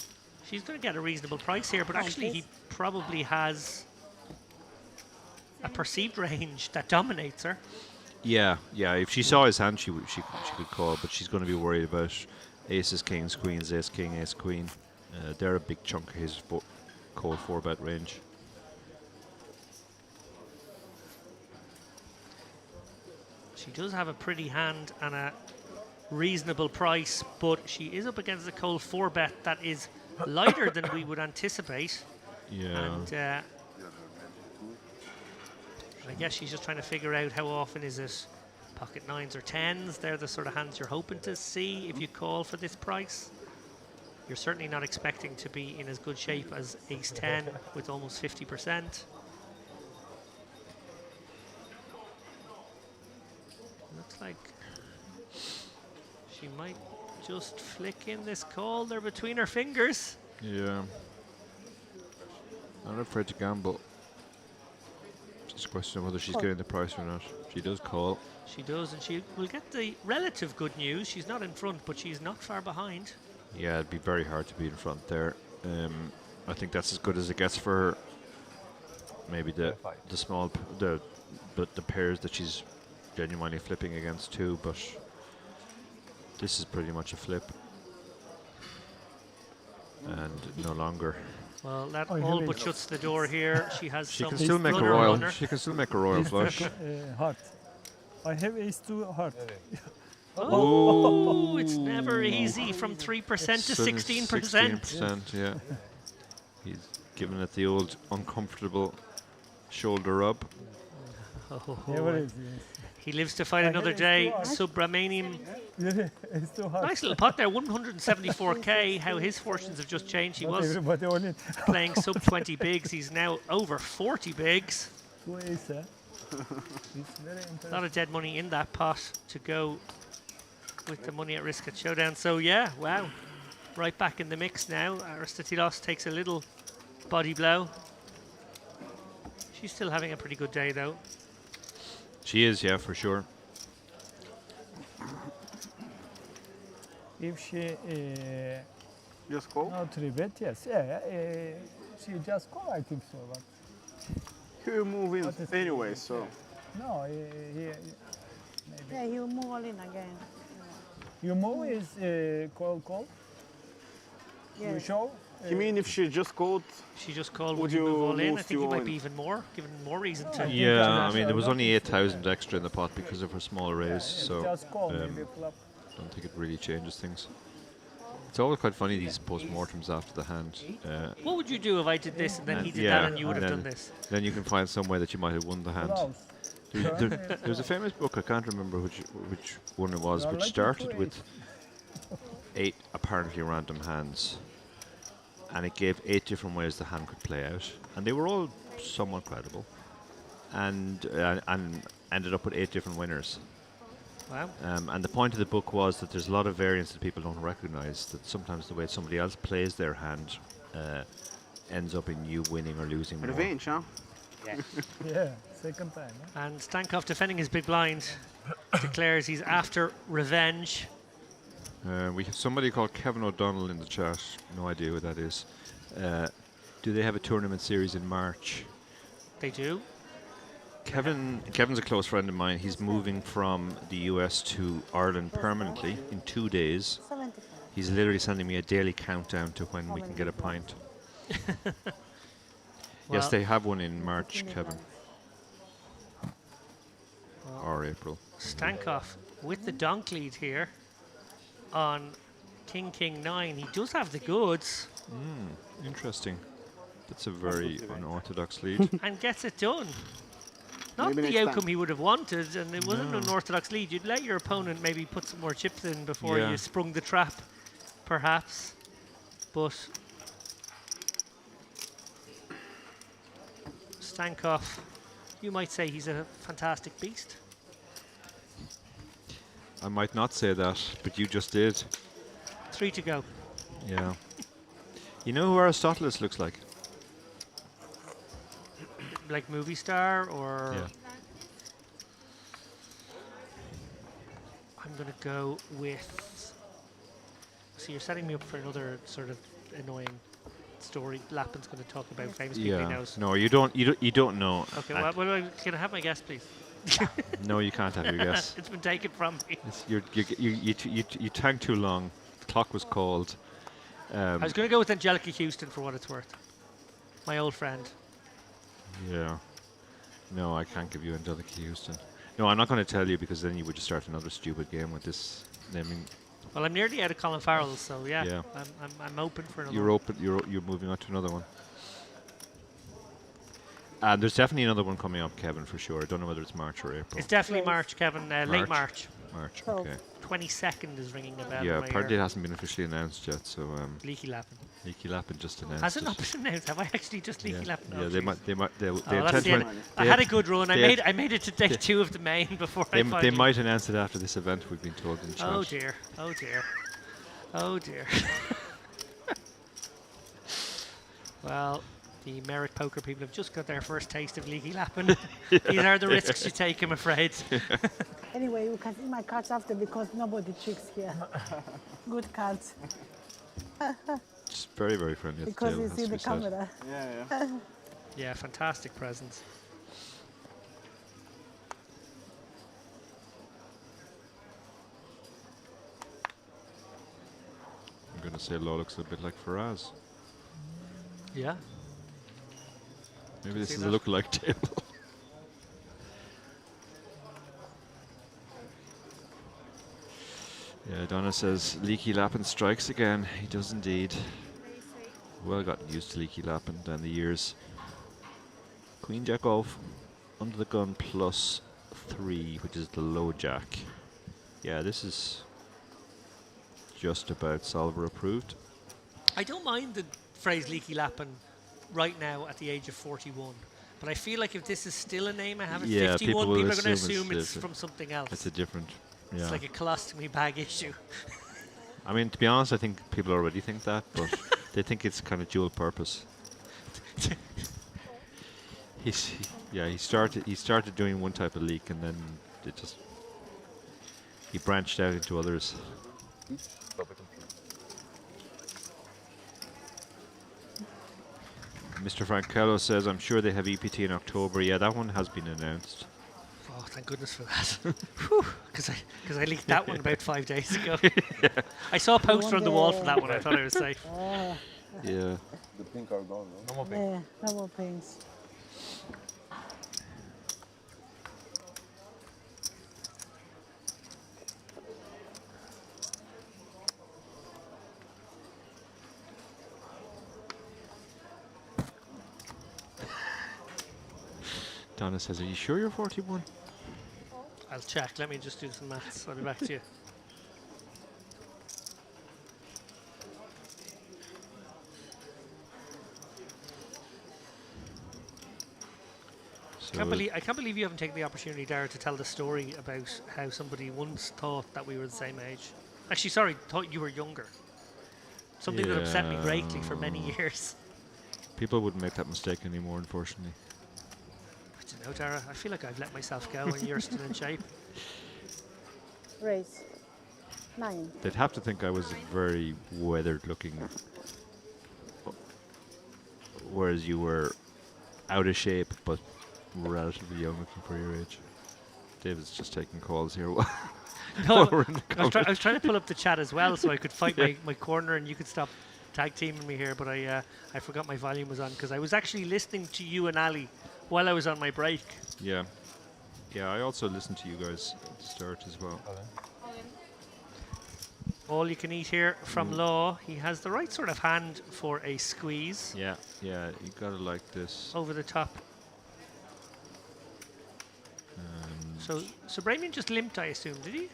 She's going to get a reasonable price here, but actually he probably has a perceived range that dominates her. Yeah. If she saw his hand, she could call, but she's going to be worried about aces, kings, queens, ace, king, ace, queen. They're a big chunk of his cold 4-bet range. She does have a pretty hand and a reasonable price, but she is up against a cold 4-bet that is lighter than we would anticipate. Yeah. And I guess she's just trying to figure out how often is it pocket 9s or 10s. They're the sort of hands you're hoping to see if you call for this price. You're certainly not expecting to be in as good shape as ace-10 with almost 50%. Looks like she might just flick in this call there between her fingers. Yeah. Not afraid to gamble. Just a question of whether she's getting the price or not. She does call. She does, and she will get the relative good news. She's not in front, but she's not far behind. Yeah, it'd be very hard to be in front there. I think that's as good as it gets for her. Maybe the pairs that she's genuinely flipping against too, but this is pretty much a flip, and no longer. Well, that all but shuts the door here. She has She some can still make a runner royal. runner. She can still make a royal flush. Heart. I have ace-2 heart. Oh, it's never easy from 3% to 16%. 16%, yeah. He's giving it the old uncomfortable shoulder rub. Oh, Never is. He lives to fight I another have day. ace to Subramanian. Yeah, it's too hard. Nice little pot there, 174k. How his fortunes have just changed. He Not was everybody on it. playing sub 20 bigs. He's now over 40 bigs. Two ace, eh? It's very interesting. A lot of dead money in that pot to go with the money at risk at showdown. So yeah, wow. Right back in the mix now. Aristotelos takes a little body blow. She's still having a pretty good day though. She is, yeah, for sure. If she Just call. no 3-bet, yes, yeah, she just call, I think so. But You move in What is- anyway, so. no, he Yeah, you move all in again. you move is call. You Yes. show. You mean if she just called? She just called, Would would you move you all in? I move think you to might all be in? even more, given more reason to. think Yeah, I'm I mean, there was not only sure. 8,000 extra in the pot because of her small raise, so Just call, maybe um, flop. I don't think it really changes things. It's always quite funny, these post-mortems after the hand. What would you do if I did this and then he did yeah, that and you would have and done this? Then you can find some way that you might have won the hand. Close. There's a famous book, I can't remember which one it was, You're which lucky started to with 8 apparently random hands. And it gave 8 different ways the hand could play out. And they were all somewhat credible. And ended up with 8 different winners. Wow. And the point of the book was that there's a lot of variance that people don't recognize, that sometimes the way somebody else plays their hand ends up in you winning or losing more. Revenge, huh? Yeah, second time. Eh? And Stankov, defending his big blind, declares he's after revenge. We have somebody called Kevin O'Donnell in the chat. No idea who that is. Do they have a tournament series in March? They do. Kevin's a close friend of mine. He's moving from the US to Ireland permanently in 2 days. 75. He's literally sending me a daily countdown to when we can get a pint. Yes, Well- they have one in March, Kevin. Well, Or April. Stankov with the donk lead here on King 9. He does have the goods Interesting. That's a very unorthodox lead. and gets it done. Not Maybe the next time. outcome he would have wanted, and it wasn't an orthodox lead. You'd let your opponent maybe put some more chips in before Yeah. you sprung the trap, perhaps. But Stankov, you might say he's a fantastic beast. I might not say that, but you just did. 3 to go. Yeah. You know who Aristoteles looks like? Like movie star or Yeah. I'm gonna go with. So you're setting me up for another sort of annoying story. Lappin's going to talk about famous people he Yeah. knows. No, you don't know. Okay, And can I have my guess, please? no, you can't have your guess. It's been taken from me. You tanked too long. The clock was called. I was going to go with Angelica Houston for what it's worth. My old friend. Yeah. No, I can't give you Angelica Houston. No, I'm not going to tell you because then you would just start another stupid game with this naming. Well, I'm nearly out of Colin Farrell, so yeah, Yeah. I'm open for another. You're open. You're moving on to another one. And there's definitely another one coming up, Kevin, for sure. I don't know whether it's March or April. It's definitely March, Kevin. Late March. March. Oh. Okay. 22nd is ringing the bell. Yeah, in my apparently it ear. hasn't been officially announced yet. So Leaky Lappin. Leaky Lappin just announced. Has it not been announced? Have I actually just Leaky Yeah, Lappin? yeah, Oh, they jeez. might. They Oh, intend that's the to end. I they had a had- good run. they I made it to day 2 of the main before I They finally. might announce it after this event. We've been told in chat. Oh dear. Oh dear. Oh dear. Well, the Merit Poker people have just got their first taste of Leaky Lappin. These are the risks you take, I'm afraid. Anyway, you can see my cards after because nobody tricks here. Good cards. It's very, very friendly. at the Because table, you has see to the be said. camera. Yeah. Yeah, fantastic presence. I'm going to say Law looks a bit like Faraz. Yeah. Maybe this see is that. a look-alike table. Yeah, Donna says Leaky Lappin strikes again. He does indeed. Well gotten used to Leaky Lappin down the years. Queen Jack off. Under the gun plus 3, which is the low jack. Yeah, this is just about solver approved. I don't mind the phrase leaky lapping right now at the age of 41. But I feel like if this is still a name I have at Yeah, 51, people will people are going to assume assume it's different. from something else. It's a different, yeah. It's like a colostomy bag issue. I mean, to be honest, I think people already think that, but they think it's kind of dual purpose. He started doing one type of leak, and then he branched out into others. Mr. Frankello says, I'm sure they have EPT in October. Yeah, that one has been announced. Oh, thank goodness for that. Because I leaked that one about 5 days ago. I saw a poster on the wall for that one. I thought I was safe. Yeah. The pink are gone, no? No more pink. Yeah, no more pinks. Donna says, are you sure you're 41? I'll check. Let me just do some maths. I'll be back to you. So I can't believe you haven't taken the opportunity, Dara, to tell the story about how somebody once thought that we were the same age. Actually, sorry, thought you were younger. Something that upset me greatly for many years. people wouldn't make that mistake anymore, unfortunately. I don't know, Dara. I feel like I've let myself go and you're still in shape. Race. 9. They'd have to think I was very weathered looking, whereas you were out of shape but relatively young looking for your age. David's just taking calls here. No, I was trying to pull up the chat as well so I could fight my corner and you could stop tag teaming me here, but I forgot my volume was on because I was actually listening to you and Ali while I was on my break. Yeah. Yeah, I also listened to you guys at the start as well. All you can eat here from Law. He has the right sort of hand for a squeeze. Yeah, yeah, you gotta like this. Over the top. So Bramian just limped, I assume, did he?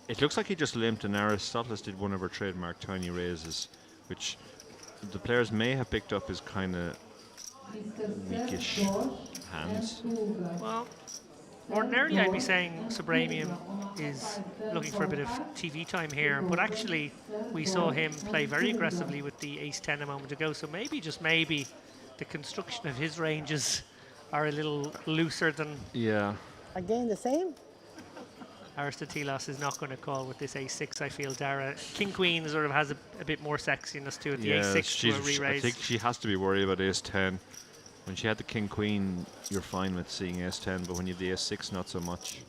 It looks like he just limped, and Aristoteles did one of our trademark tiny raises, which the players may have picked up as kind of weakish hands. Well, ordinarily I'd be saying Subramium is looking for a bit of TV time here, but actually we saw him play very aggressively with the ace-10 a moment ago, so maybe, just maybe, the construction of his ranges are a little looser than... Yeah. Again, the same? Aristoteles is not going to call with this ace-6, I feel, Dara. King-Queen sort of has a bit more sexiness to it, the ace-6 to a re-raise. I think she has to be worried about ace-10. When she had the king-queen, you're fine with seeing ace-10, but when you have the ace-6, not so much.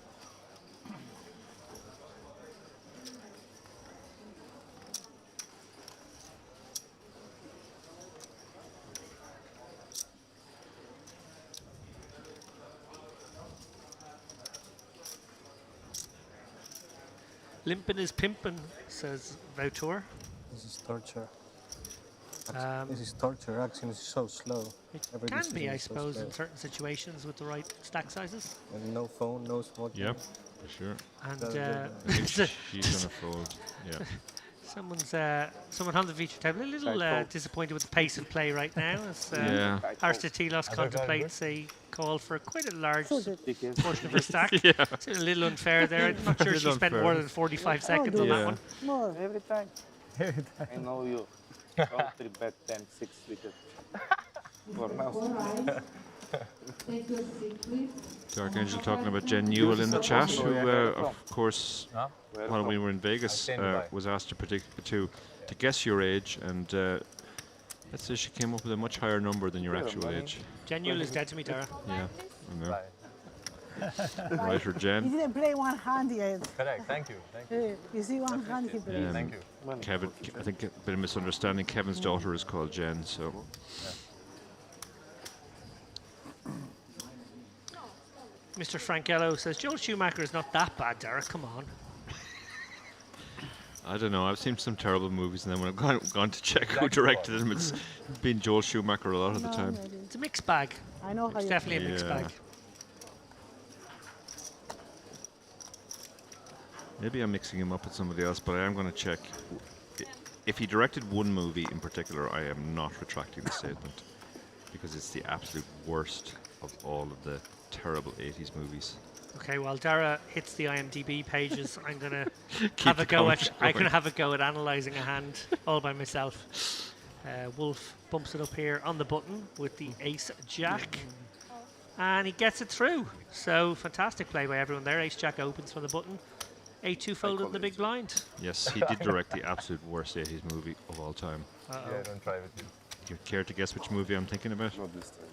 Limpin' is pimpin', says Vautour. This is torture. This is torture. Action is so slow. It Every can decision be, I is so suppose, slow. in certain situations with the right stack sizes. And no phone, no smoking. Yeah, for sure. And I think she's gonna fold. Yeah. Someone on the feature table a little disappointed with the pace of play right now. As Aristoteles contemplates a call for quite a large portion of her stack. Yeah. It's a little unfair there. I'm not sure she spent more than 45 seconds on that one. More every time. I know you. Country bet 10-6 with it. For now. Dark Angel talking about Jen Newell in the chat, who, of course, while we were in Vegas, was asked to guess your age, and let's say she came up with a much higher number than your actual age. Jen Newell is dead to me, Dara. Yeah, I know. Right, or Jen. He didn't play one hand yet. Correct. Thank you. Thank you. You see one hand he plays. Thank you. Kevin, I think a bit of misunderstanding. Kevin's daughter is called Jen, so. Mr. Frankello says, Joel Schumacher is not that bad, Dara. Come on. I don't know. I've seen some terrible movies, and then when I've gone to check who directed them, it's been Joel Schumacher a lot of the time. It's a mixed bag. I know how it's you definitely a mixed bag. Maybe I'm mixing him up with somebody else, but I am going to check. If he directed one movie in particular, I am not retracting the statement because it's the absolute worst of all of the terrible 80s movies. Okay, while Dara hits the IMDb pages, I'm gonna Keep have a the go at. comments I can going. have a go at analysing a hand all by myself. Wolf bumps it up here on the button with the ace jack, and he gets it through. So fantastic play by everyone there. Ace jack opens from the button. A2 folded in the big blind. Yes, he did direct the absolute worst 80s movie of all time. Uh-oh. Yeah, don't try with you. Do you care to guess which movie I'm thinking about? Not this time.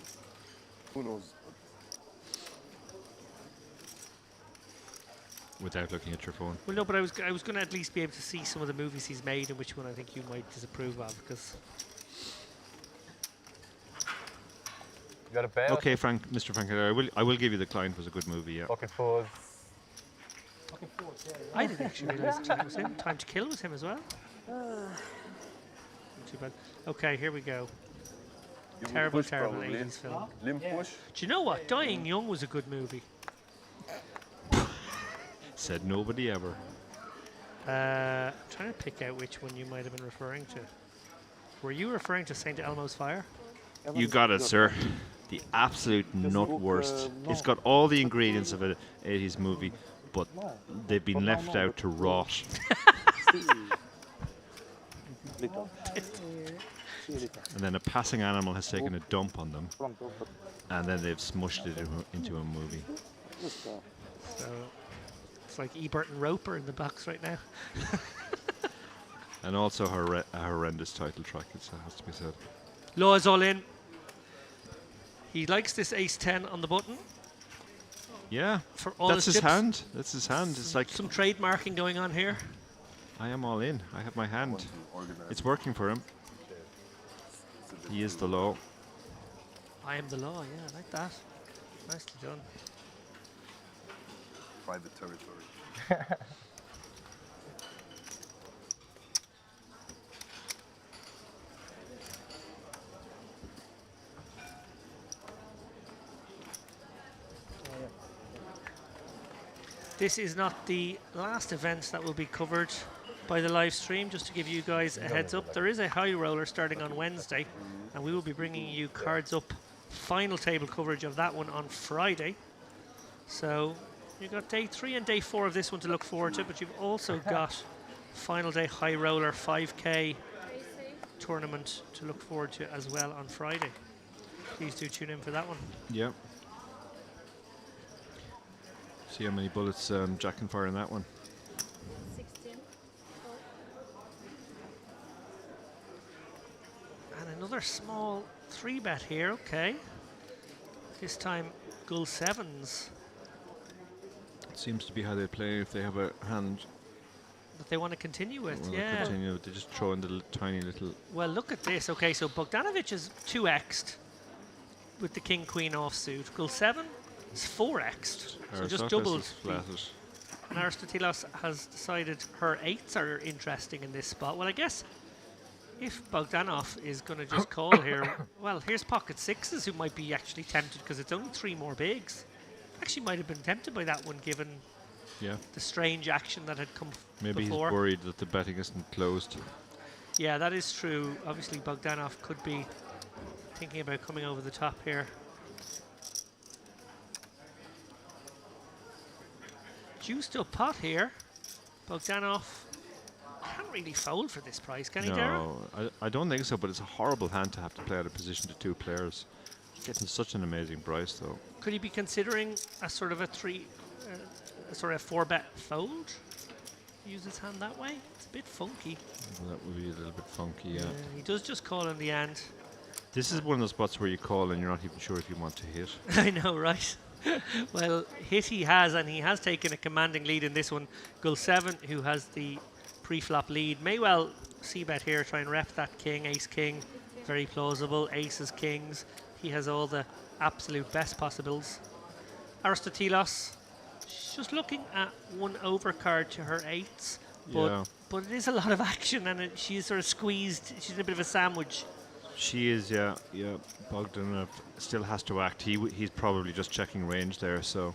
Who knows? Without looking at your phone. Well, no, but I was going to at least be able to see some of the movies he's made and which one I think you might disapprove of, because. You got a pair? Okay, Mr. Frank, I will give you The Client was a good movie, yeah. Pocket fours. I didn't actually realise it was him. Time to Kill was him as well. Not too bad. Okay, here we go. Terrible, terrible 80s film. Limp push. Do you know what? Dying Young was a good movie. Said nobody ever. I'm trying to pick out which one you might have been referring to. Were you referring to St. Elmo's Fire? You got it, sir. The absolute nut worst. It's got all the ingredients of an 80s movie, but they've been left out to rot. And then a passing animal has taken a dump on them, and then they've smushed it into a movie. So it's like Ebert and Roper in the box right now. And also a horrendous title track, it has to be said. Law is all in. He likes this ace 10 on the button. Yeah, For all that's his his chips. hand. That's his hand. It's like Some trademarking going on here. I am all in. I have my hand. It's working for him. He is the law. I am the law, yeah, I like that. Nicely done. Private territory. This is not the last event that will be covered by the live stream. Just to give you guys a heads up, there is a high roller starting on Wednesday, and we will be bringing you Cards Up final table coverage of that one on Friday. So you've got day 3 and day 4 of this one to look forward to, but you've also got final day high roller 5K tournament to look forward to as well on Friday. Please do tune in for that one. Yeah. See how many bullets Jack can fire in that one. 16. And another small 3-bet here, okay. This time Gull 7s It seems to be how they play if they have a hand. that they want to continue with, Well, yeah. continue. They just throw in the tiny little. Well, look at this. Okay, so Bogdanovich is 2x'd with the King Queen offsuit. Gull 7 is 4x'd, so just Aristoteles doubled. is flatted. And Aristotelos has decided her 8s are interesting in this spot. Well, I guess if Bogdanov is going to just call here, well, here's pocket 6s who might be actually tempted because it's only 3 more bigs. Actually might have been tempted by that one given Yeah. the strange action that had come Maybe before. he's worried that the betting isn't closed. Yeah, that is true. Obviously, Bogdanov could be thinking about coming over the top here. Juiced up pot here. Bogdanov can't really fold for this price, can he, Darren? No, I don't think so, but it's a horrible hand to have to play out of position to 2 players. He's getting such an amazing price, though. Could he be considering a sort of a 4-bet fold? Use his hand that way? It's a bit funky. That would be a little bit funky, yeah. He does just call in the end. This is one of those spots where you call and you're not even sure if you want to hit. I know, right? Well, hit he has, and he has taken a commanding lead in this one. Gull 7, who has the pre-flop lead, may well c-bet here, try and rep that king, ace-king. Very plausible. Aces, kings. He has all the absolute best possibles. Aristotelos, she's just looking at one overcard to her 8s, but Yeah. but it is a lot of action, and she's sort of squeezed. She's in a bit of a sandwich. She is, yeah. Bogdanov still has to act. He's probably just checking range there, so.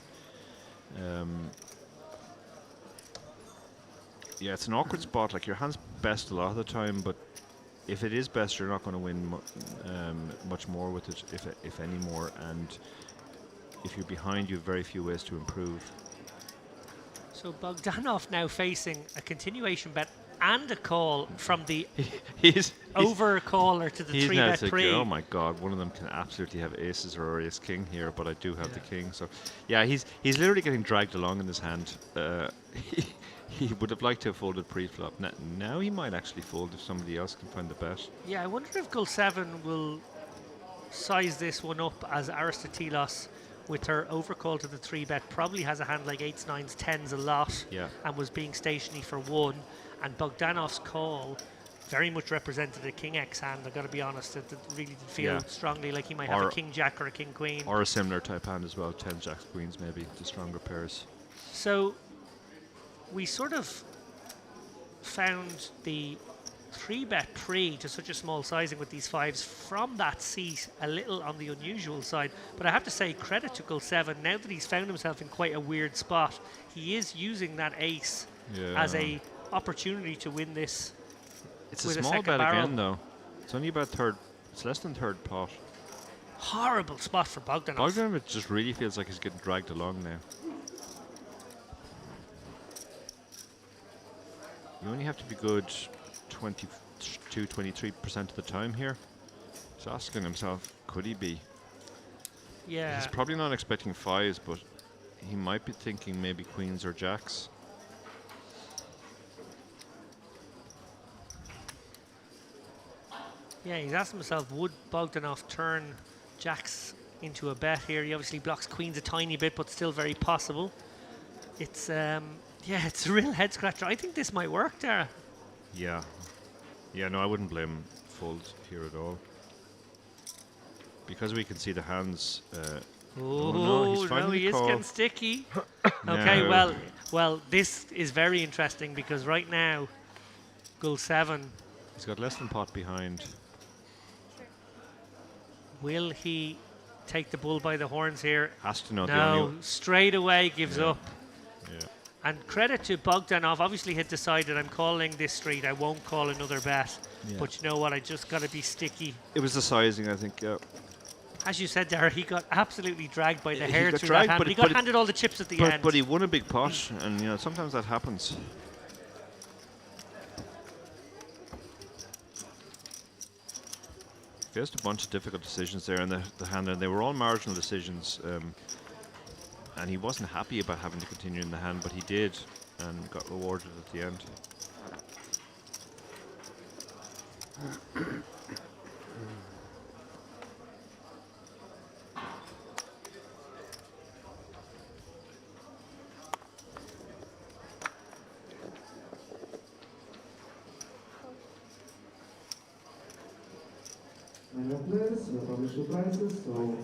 Yeah, it's an awkward spot. Like, your hand's best a lot of the time, but if it is best, you're not going to win much more with it, if any more. And if you're behind, you have very few ways to improve. So Bogdanov now facing a continuation bet and a call from the he's over caller to the he's 3-bet now pre. oh my God, one of them can absolutely have aces or ace king here, but I do have the king. So yeah, he's literally getting dragged along in his hand. He would have liked to have folded pre-flop. Now he might actually fold if somebody else can find the bet. Yeah, I wonder if Gull7 will size this one up as Aristotelos, with her overcall to the 3-bet, probably has a hand like 8s, 9s, 10s a lot, and was being stationary for 1. And Bogdanov's call very much represented a King X hand. I got to be honest, it really did feel strongly like he might have a King Jack or a King Queen. Or a similar type hand as well, 10 Jacks, Queens maybe, the stronger pairs. So we sort of found the 3-bet pre to such a small sizing with these 5s from that seat a little on the unusual side. But I have to say, credit to Gull7, now that he's found himself in quite a weird spot, he is using that ace as a opportunity to win this. It's a with small second bet barrel. again though. It's only about third, it's less than third pot. Horrible spot for Bogdanov. Bogdanov just really feels like he's getting dragged along now. You only have to be good 22-23% of the time here. He's asking himself, could he be? Yeah. He's probably not expecting 5s, but he might be thinking maybe queens or jacks. Yeah, he's asking himself, would Bogdanov turn jacks into a bet here? He obviously blocks queens a tiny bit, but still very possible. It's it's a real head scratcher. I think this might work, Dara. Yeah. Yeah, no, I wouldn't blame fold here at all. Because we can see the hands. No, he is getting sticky. Okay, well, this is very interesting because right now, Gull7. He's got less than pot behind. Will he take the bull by the horns here? Has to know. No, straight away gives up. Yeah. And credit to Bogdanov, obviously had decided, I'm calling this street, I won't call another bet. Yeah. But you know what, I just got to be sticky. It was the sizing, I think, yeah. As you said, Dara, he got absolutely dragged by the He hair got through dragged, that hand. but He it- got but it- handed all the chips at the end. But he won a big pot, and you know sometimes that happens. Faced a bunch of difficult decisions there in the hand, and they were all marginal decisions. And he wasn't happy about having to continue in the hand, but he did, and got rewarded at the end.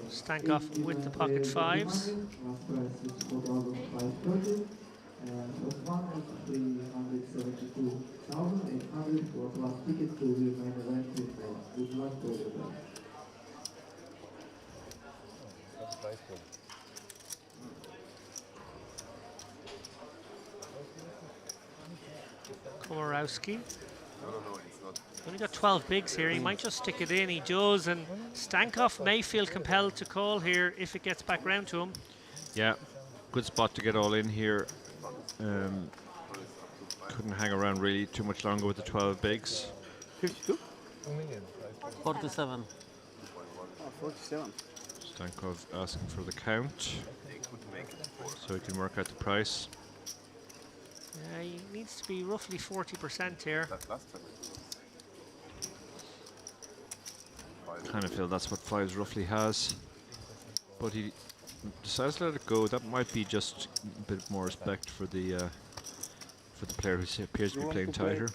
Stankov with the pocket 5s. Komorowski. Only got 12 bigs here. He might just stick it in. He does, and Stankov may feel compelled to call here if it gets back round to him. Yeah, good spot to get all in here. Couldn't hang around really too much longer with the 12 bigs. 52? 47. 47. Stankov asking for the count, so he can work out the price. He needs to be roughly 40% here. Kind of feel that's what 5s roughly has, but he decides to let it go. That might be just a bit more respect for the player who appears to be playing tighter.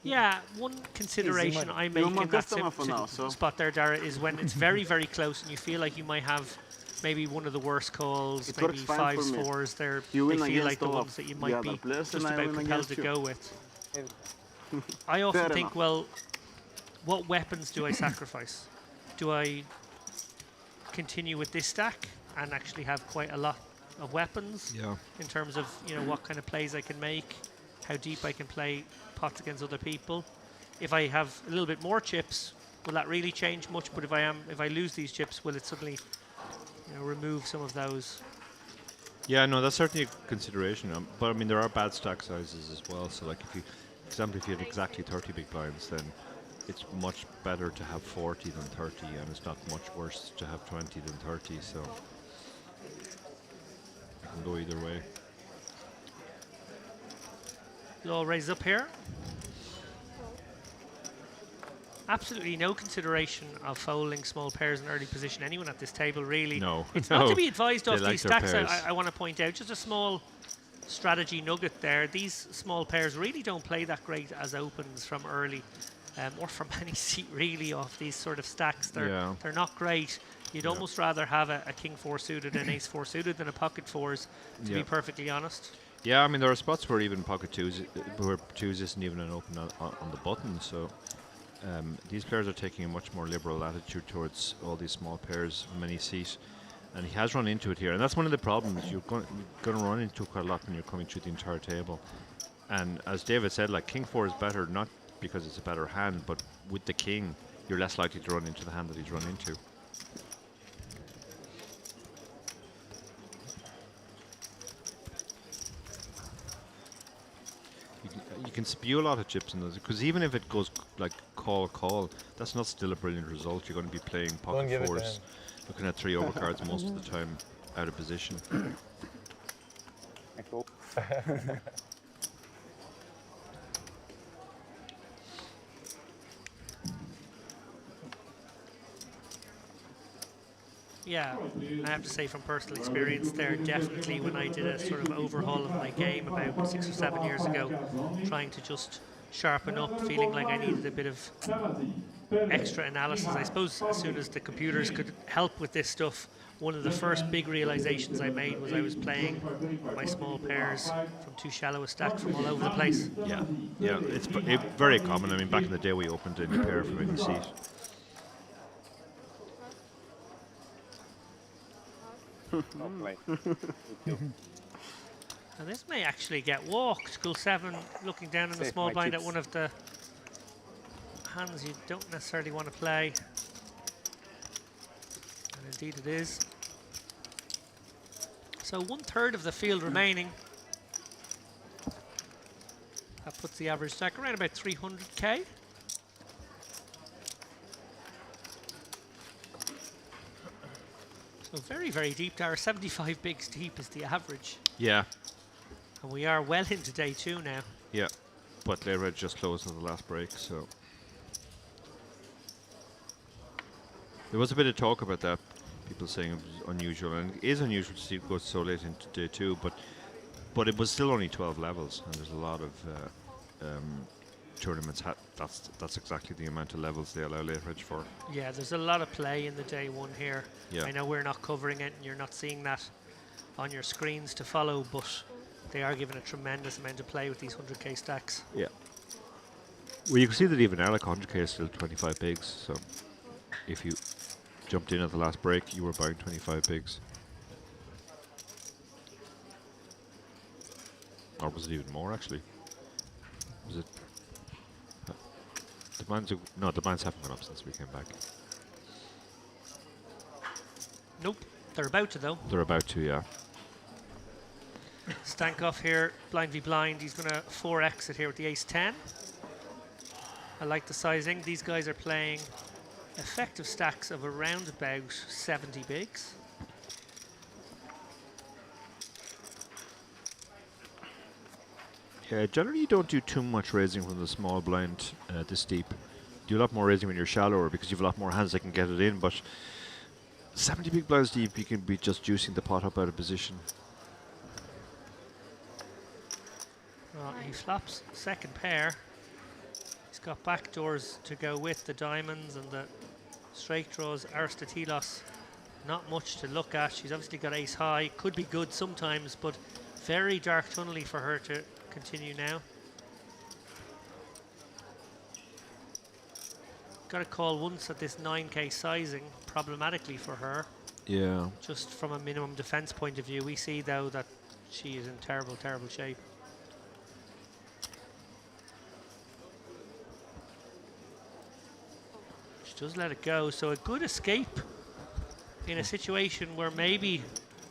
Yeah, one consideration I make in that spot there, Dara, is when it's very, very close and you feel like you might have maybe one of the worst calls, maybe 5s, 4s. They feel like the ones that you might be just about compelled to go with. I often think, well, what weapons do I sacrifice? Do I continue with this stack and actually have quite a lot of weapons in terms of what kind of plays I can make? how deep I can play pots against other people. If I have a little bit more chips, will that really change much? But if I lose these chips, will it suddenly, remove some of those? Yeah, no, that's certainly a consideration. But I mean, there are bad stack sizes as well. So, like, for example, if you have exactly 30 big blinds, then it's much better to have 40 than 30, and it's not much worse to have 20 than 30. So, it can go either way. Law raises up here. Absolutely no consideration of folding small pairs in early position. Anyone at this table, really. No. It's not to be advised of They like these their stacks. pairs. I want to point out just a small strategy nugget there. These small pairs really don't play that great as opens from early, or from any seat really off these sort of stacks. They're not great. You'd almost rather have a king 4 suited and ace 4 suited than a pocket 4s, to be perfectly honest. Yeah, I mean, there are spots where even pocket 2s, where 2s isn't even an open on the button. So these players are taking a much more liberal attitude towards all these small pairs, many seat. And he has run into it here. And that's one of the problems. You're going to run into quite a lot when you're coming through the entire table. And as David said, like, king 4 is better, not because it's a better hand, but with the king, you're less likely to run into the hand that he's run into. You can spew a lot of chips in those, because even if it goes like call, that's not still a brilliant result. You're going to be playing pocket 4s, looking at 3 overcards most of the time out of position. Yeah, I have to say from personal experience there, definitely when I did a sort of overhaul of my game about 6 or 7 years ago, trying to just sharpen up, feeling like I needed a bit of extra analysis. I suppose as soon as the computers could help with this stuff, one of the first big realizations I made was I was playing my small pairs from too shallow a stack from all over the place. Yeah, it's very common. I mean, back in the day we opened any pair from any seat. Now this may actually get walked. Gull 7 looking down in the small blind at one of the hands you don't necessarily want to play. And indeed it is. So 1/3 of the field remaining. That puts the average stack around about 300k. So very, very deep there. 75 bigs deep is the average. Yeah. And we are well into day 2 now. Yeah, but Late Red just closed on the last break, so. There was a bit of talk about that, people saying it was unusual, and it is unusual to see it go so late into day 2, but it was still only 12 levels, and there's a lot of tournaments. That's exactly the amount of levels they allow Late Red for. Yeah, there's a lot of play in the day 1 here. Yeah. I know we're not covering it, and you're not seeing that on your screens to follow, but they are given a tremendous amount of play with these 100k stacks. Yeah. Well, you can see that even Alec 100k is still 25 bigs, so if you jumped in at the last break, you were buying 25 bigs. Or was it even more, actually? Was it? The blinds haven't gone up since we came back. Nope, they're about to though. They're about to, yeah. Stankoff here, blind v blind. He's going to 4x it here with the ace-10. I like the sizing. These guys are playing effective stacks of around about 70 bigs. Yeah, generally you don't do too much raising from the small blind this deep. Do a lot more raising when you're shallower because you have a lot more hands that can get it in, but 70 big blinds deep, you can be just juicing the pot up out of position. Well, he flops second pair. He's got backdoors to go with the diamonds and the straight draws. Aristotelios, not much to look at. She's obviously got ace high. Could be good sometimes, but very dark tunnely for her to continue now. Got a call once at this 9k sizing, problematically for her. Yeah. Just from a minimum defense point of view, we see though that she is in terrible, terrible shape. does let it go. So a good escape in a situation where maybe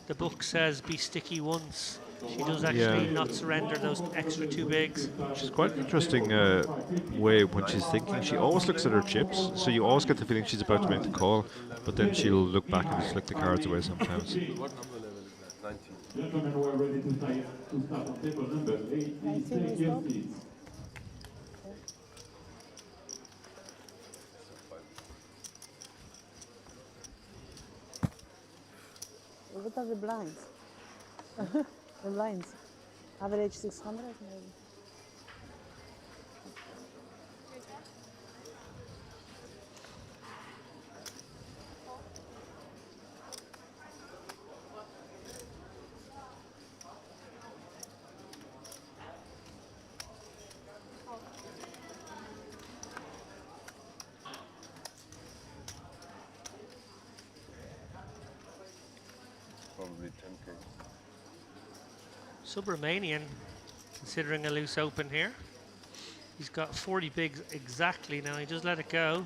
the book says be sticky once. She does actually not surrender those extra 2 bigs. She's quite an interesting way when she's thinking. She always looks at her chips, so you always get the feeling she's about to make the call, but then she'll look back and flick the cards away sometimes. What number level is that? 19. Gentlemen who are ready to start on table number 8, please take your seats. What are the blinds? The blinds. Average 600 maybe. Probably 10K. Subramanian considering a loose open here. He's got 40 bigs exactly now. He just let it go.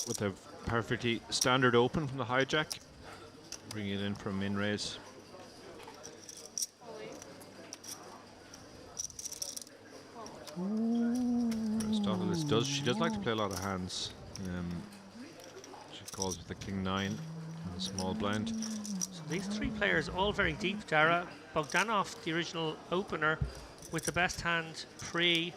With a perfectly standard open from the hijack. Bring it in from min raise. Aristoteles she does like to play a lot of hands. She calls with the king 9 in the small blind. So these 3 players all very deep, Dara. Bogdanov, the original opener, with the best hand pre,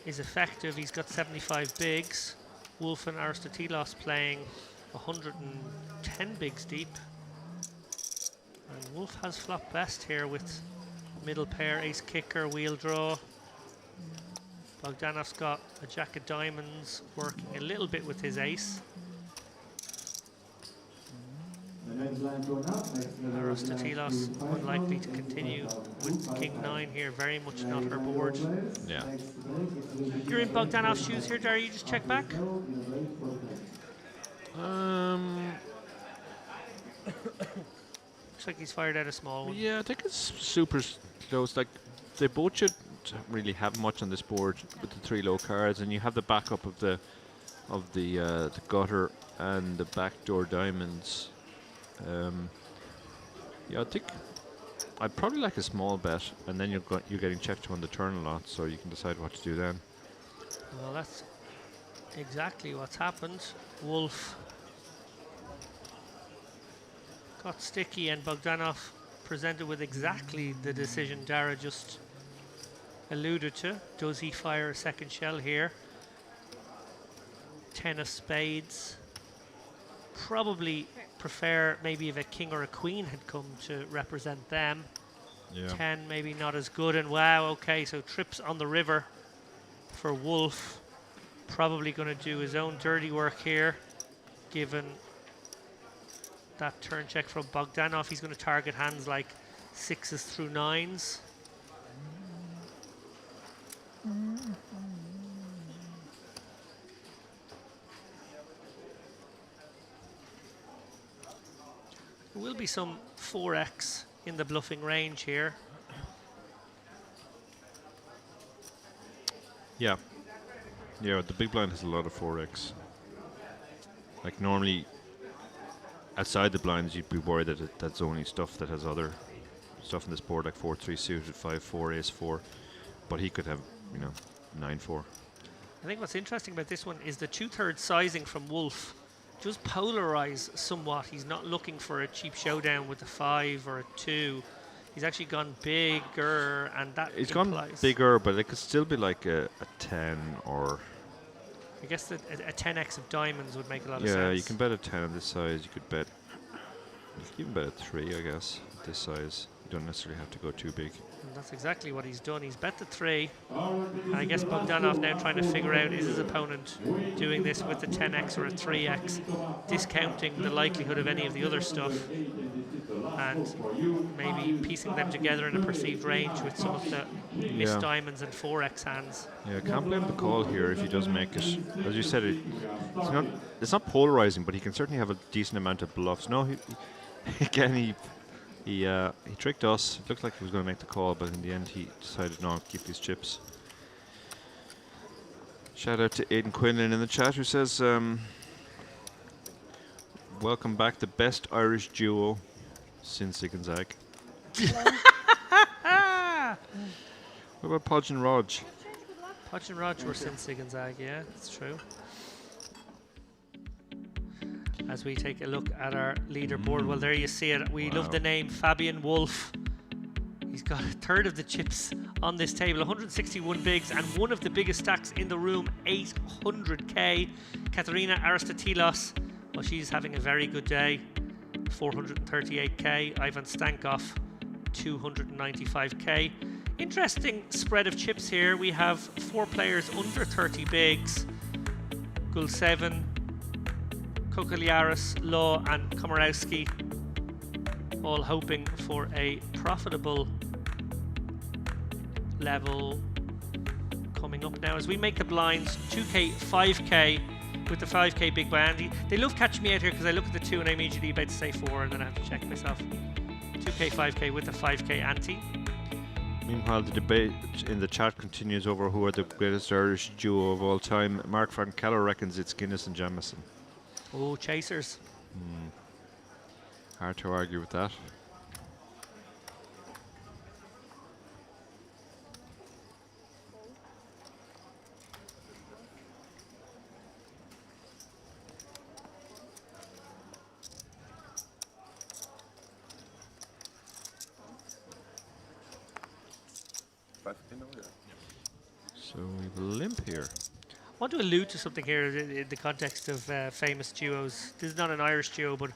is effective. He's got 75 bigs. Wolf and Aristotelos playing 110 bigs deep. And Wolf has flop best here with middle pair, ace kicker, wheel draw. Bogdanov's got a jack of diamonds, working a little bit with his ace. Aristotelos unlikely to continue with king 9 here, very much not her board. Yeah. You're in Bogdanov's shoes here, Dara, you just check back? Looks like he's fired out a small one. Yeah, I think it's super close. Like, they both should really have much on this board with the 3 low cards, and you have the backup of the gutter and the backdoor diamonds. Yeah, I think I'd probably like a small bet, and then you're getting checked on the turn a lot, so you can decide what to do then. Well, that's exactly what's happened. Wolf got sticky, and Bogdanov presented with exactly the decision Dara just alluded to. Does he fire a second shell here? 10 of spades. Probably prefer maybe if a king or a queen had come to represent them. Yeah. 10 maybe not as good, and wow, okay, so trips on the river for Wolf. Probably going to do his own dirty work here, given that turn check from Bogdanov. He's going to target hands like 6s through 9s. There will be some 4x in the bluffing range here. Yeah. Yeah, the big blind has a lot of 4x. Like, normally outside the blinds you'd be worried that that's only stuff that has other stuff in this board, like 4-3 suited, 5-4, ace-4, but he could have, you know, 9-4. I think what's interesting about this one is the 2/3 sizing from Wolf does polarize somewhat. He's not looking for a cheap showdown with a 5 or a 2. He's actually gone bigger, and that He's implies gone bigger, but it could still be like a 10 or... I guess that a 10x of diamonds would make a lot of sense. Yeah, you can bet a 10 on this size. You could bet... You could even bet a 3, I guess, at this size. You don't necessarily have to go too big. And that's exactly what he's done. He's bet the 3. And I guess Bogdanov now trying to figure out, is his opponent doing this with the 10x or a 3x, discounting the likelihood of any of the other stuff, and maybe piecing them together in a perceived range with some of the missed diamonds and 4x hands. Yeah, I can't blame the call here if he does make it. As you said, it's not polarizing, but he can certainly have a decent amount of bluffs. No, again, he He tricked us. It looked like he was going to make the call, but in the end he decided no, keep these chips. Shout out to Aidan Quinlan in the chat who says, welcome back, the best Irish duo since Sig and Zag. What about Podge and Rog? Podge and Rog were since Sig and Zag, yeah, that's true. As we take a look at our leaderboard, well, there you see it. We love the name Fabian Wolf. He's got a third of the chips on this table, 161 bigs, and one of the biggest stacks in the room, 800k. Katerina Aristotelos, well, she's having a very good day, 438k. Ivan Stankov, 295k. Interesting spread of chips here. We have 4 players under 30 bigs. Gulseven, Kokoliaris, Law and Komorowski, all hoping for a profitable level coming up now as we make the blinds 2k, 5k with the 5k big by Andy. They love catching me out here because I look at the 2 and I immediately about to say 4 and then I have to check myself. 2k, 5k with the 5k ante. Meanwhile, the debate in the chat continues over who are the greatest Irish duo of all time. Mark Van Keller reckons it's Guinness and Jamieson. Oh, chasers. Hard to argue with that. So we have a limp here. I want to allude to something here in the context of famous duos. This is not an Irish duo, but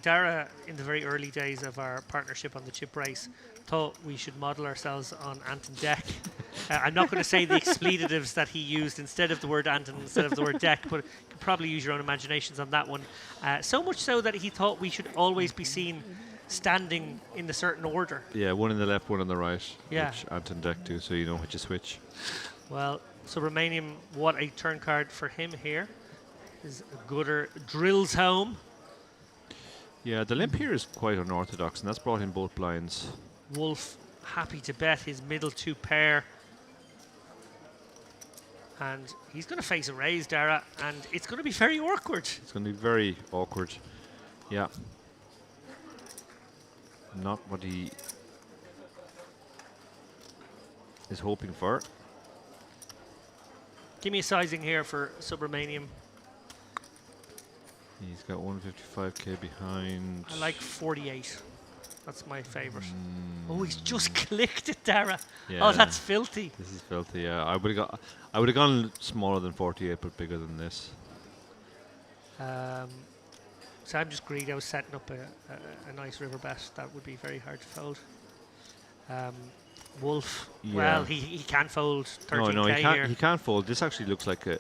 Dara, in the very early days of our partnership on the chip race, thought we should model ourselves on Anton Deck. I'm not going to say the expletives that he used instead of the word Anton, instead of the word Deck, but you can probably use your own imaginations on that one. So much so that he thought we should always be seen standing in a certain order. Yeah, one on the left, one on the right. Yeah. Which Anton Deck do, so you know which to switch. Well, so Romanian, what a turn card for him here. Is Gooder drills home. Yeah, the limp here is quite unorthodox, and that's brought in both blinds. Wolf happy to bet his middle 2 pair. And he's going to face a raise, Dara, and it's going to be very awkward. It's going to be very awkward. Yeah. Not what he is hoping for. Give me a sizing here for Subramanian. He's got 155k behind. I like 48. That's my favourite. Oh, he's just clicked it, Dara. Yeah. Oh, that's filthy. This is filthy. Yeah, I would have gone smaller than 48, but bigger than this. So I'm just greedy. I was setting up a nice river bet. That would be very hard to fold. Wolf. Yeah. Well, he can fold 13k No, he can't. here. He can't fold. This actually looks like a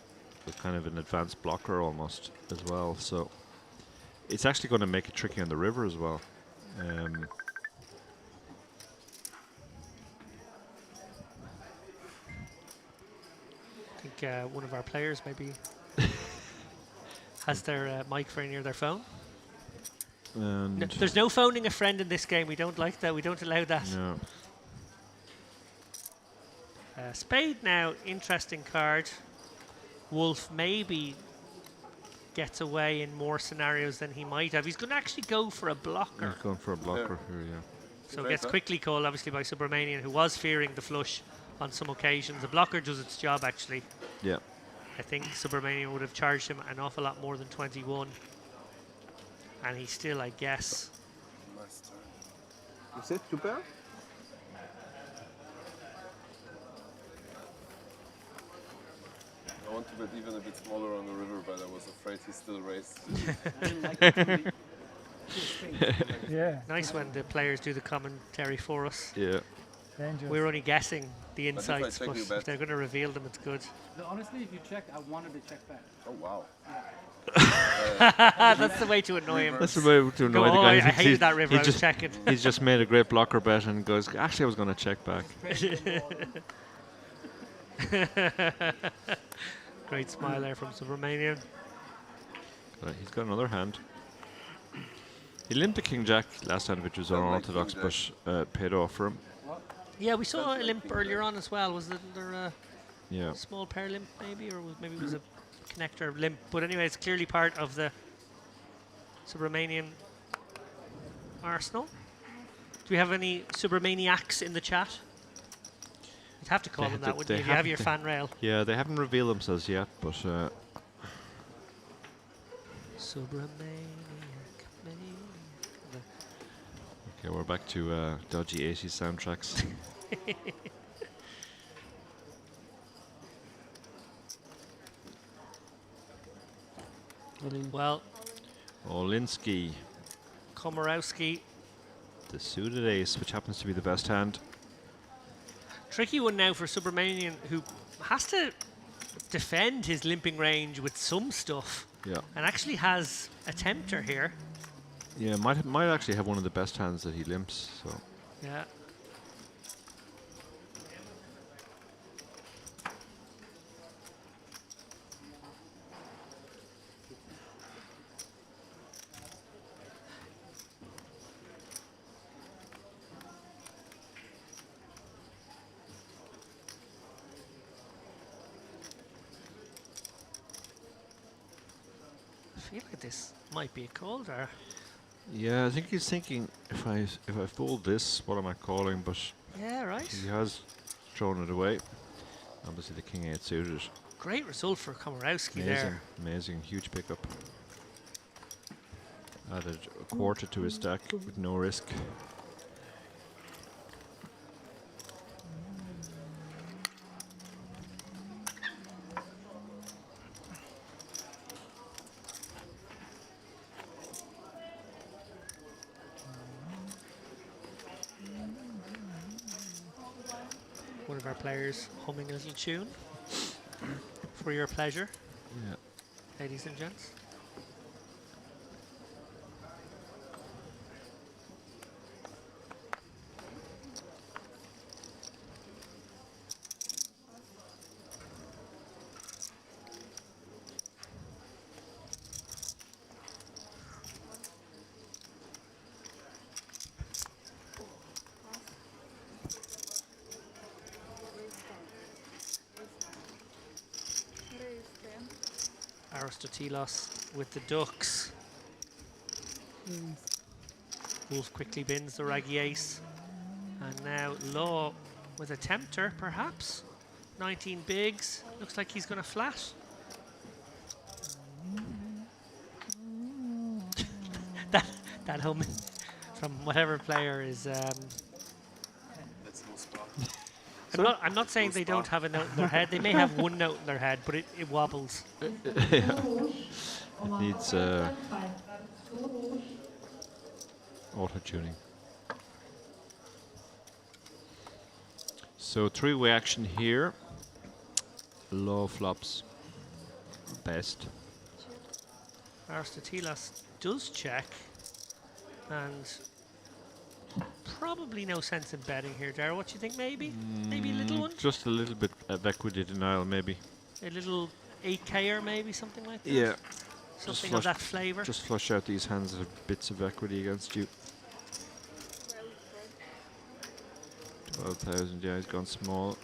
kind of an advanced blocker almost as well. So it's actually going to make it tricky on the river as well. I think one of our players maybe has their mic very near their phone. And No, there's no phoning a friend in this game. We don't like that. We don't allow that. no. Spade now, interesting card. Wolf maybe gets away in more scenarios than he might have. He's going to actually go for a blocker. He's going for a blocker here, yeah. So gets quickly called, obviously, by Subramanian, who was fearing the flush on some occasions. The blocker does its job, actually. Yeah. I think Subramanian would have charged him an awful lot more than 21. And he's still, I guess. You said 2 pair? I want to bet even a bit smaller on the river, but I was afraid he still raised. Yeah. Nice when the players do the commentary for us. Yeah. Dangerous. We're only guessing the But if I insights, check, but you if bet. they're going to reveal them, it's good. Honestly, if you checked, I wanted to check back. Oh wow. That's the way to annoy him. That's the way to annoy the Go, guy. I hated that river. I was just, checking. He's just made a great blocker bet and goes, actually, I was going to check back. Great smile there from Subramanian. He's got another hand. He limped a king jack last time, which was Don't like unorthodox, king but paid off for him. Yeah, we saw a limp earlier on as well. Was there a Yeah. small pair limp maybe, or maybe it was a connector limp? But anyway, it's clearly part of the Subramanian arsenal. Do we have any Subramaniacs in the chat? You'd have to call them that, wouldn't you? If you have your fan rail. Yeah, they haven't revealed themselves yet, but Subramaniac, maniac. okay, we're back to dodgy 80s soundtracks. Well, Olinsky, Komorowski. the suited ace, which happens to be the best hand. Tricky one now for Subramanian, who has to defend his limping range with some stuff. Yeah. And actually has a tempter here. Yeah, might actually have one of the best hands that he limps. So Yeah. I feel like this might be a call there. yeah, I think he's thinking if I fold this, what am I calling? But Yeah, right. he has thrown it away. Obviously, the king 8 suited. Great result for Komorowski Amazing, there. amazing, huge pickup. Added a quarter to his stack with no risk. One of our players humming a little tune for your pleasure, Yeah. ladies and gents. Aristotelos with the ducks. Wolf quickly bins the raggy ace. And now Law with a tempter, perhaps. 19 bigs. Looks like he's going to flat. that hum from whatever player is. That's no spot. I'm not saying they don't have a note in their head. They may have one note in their head, but it wobbles. Yeah. It needs auto-tuning. So three-way action here. Low flops. Best. Aristotelos does check, and probably no sense in betting here, Dara. What do you think? Maybe a little one, Just a little bit of equity denial, maybe. a little 8K or maybe something like that. Yeah. Something of that flavour. Just flush out these hands that have bits of equity against you. 12,000, yeah, he's gone small.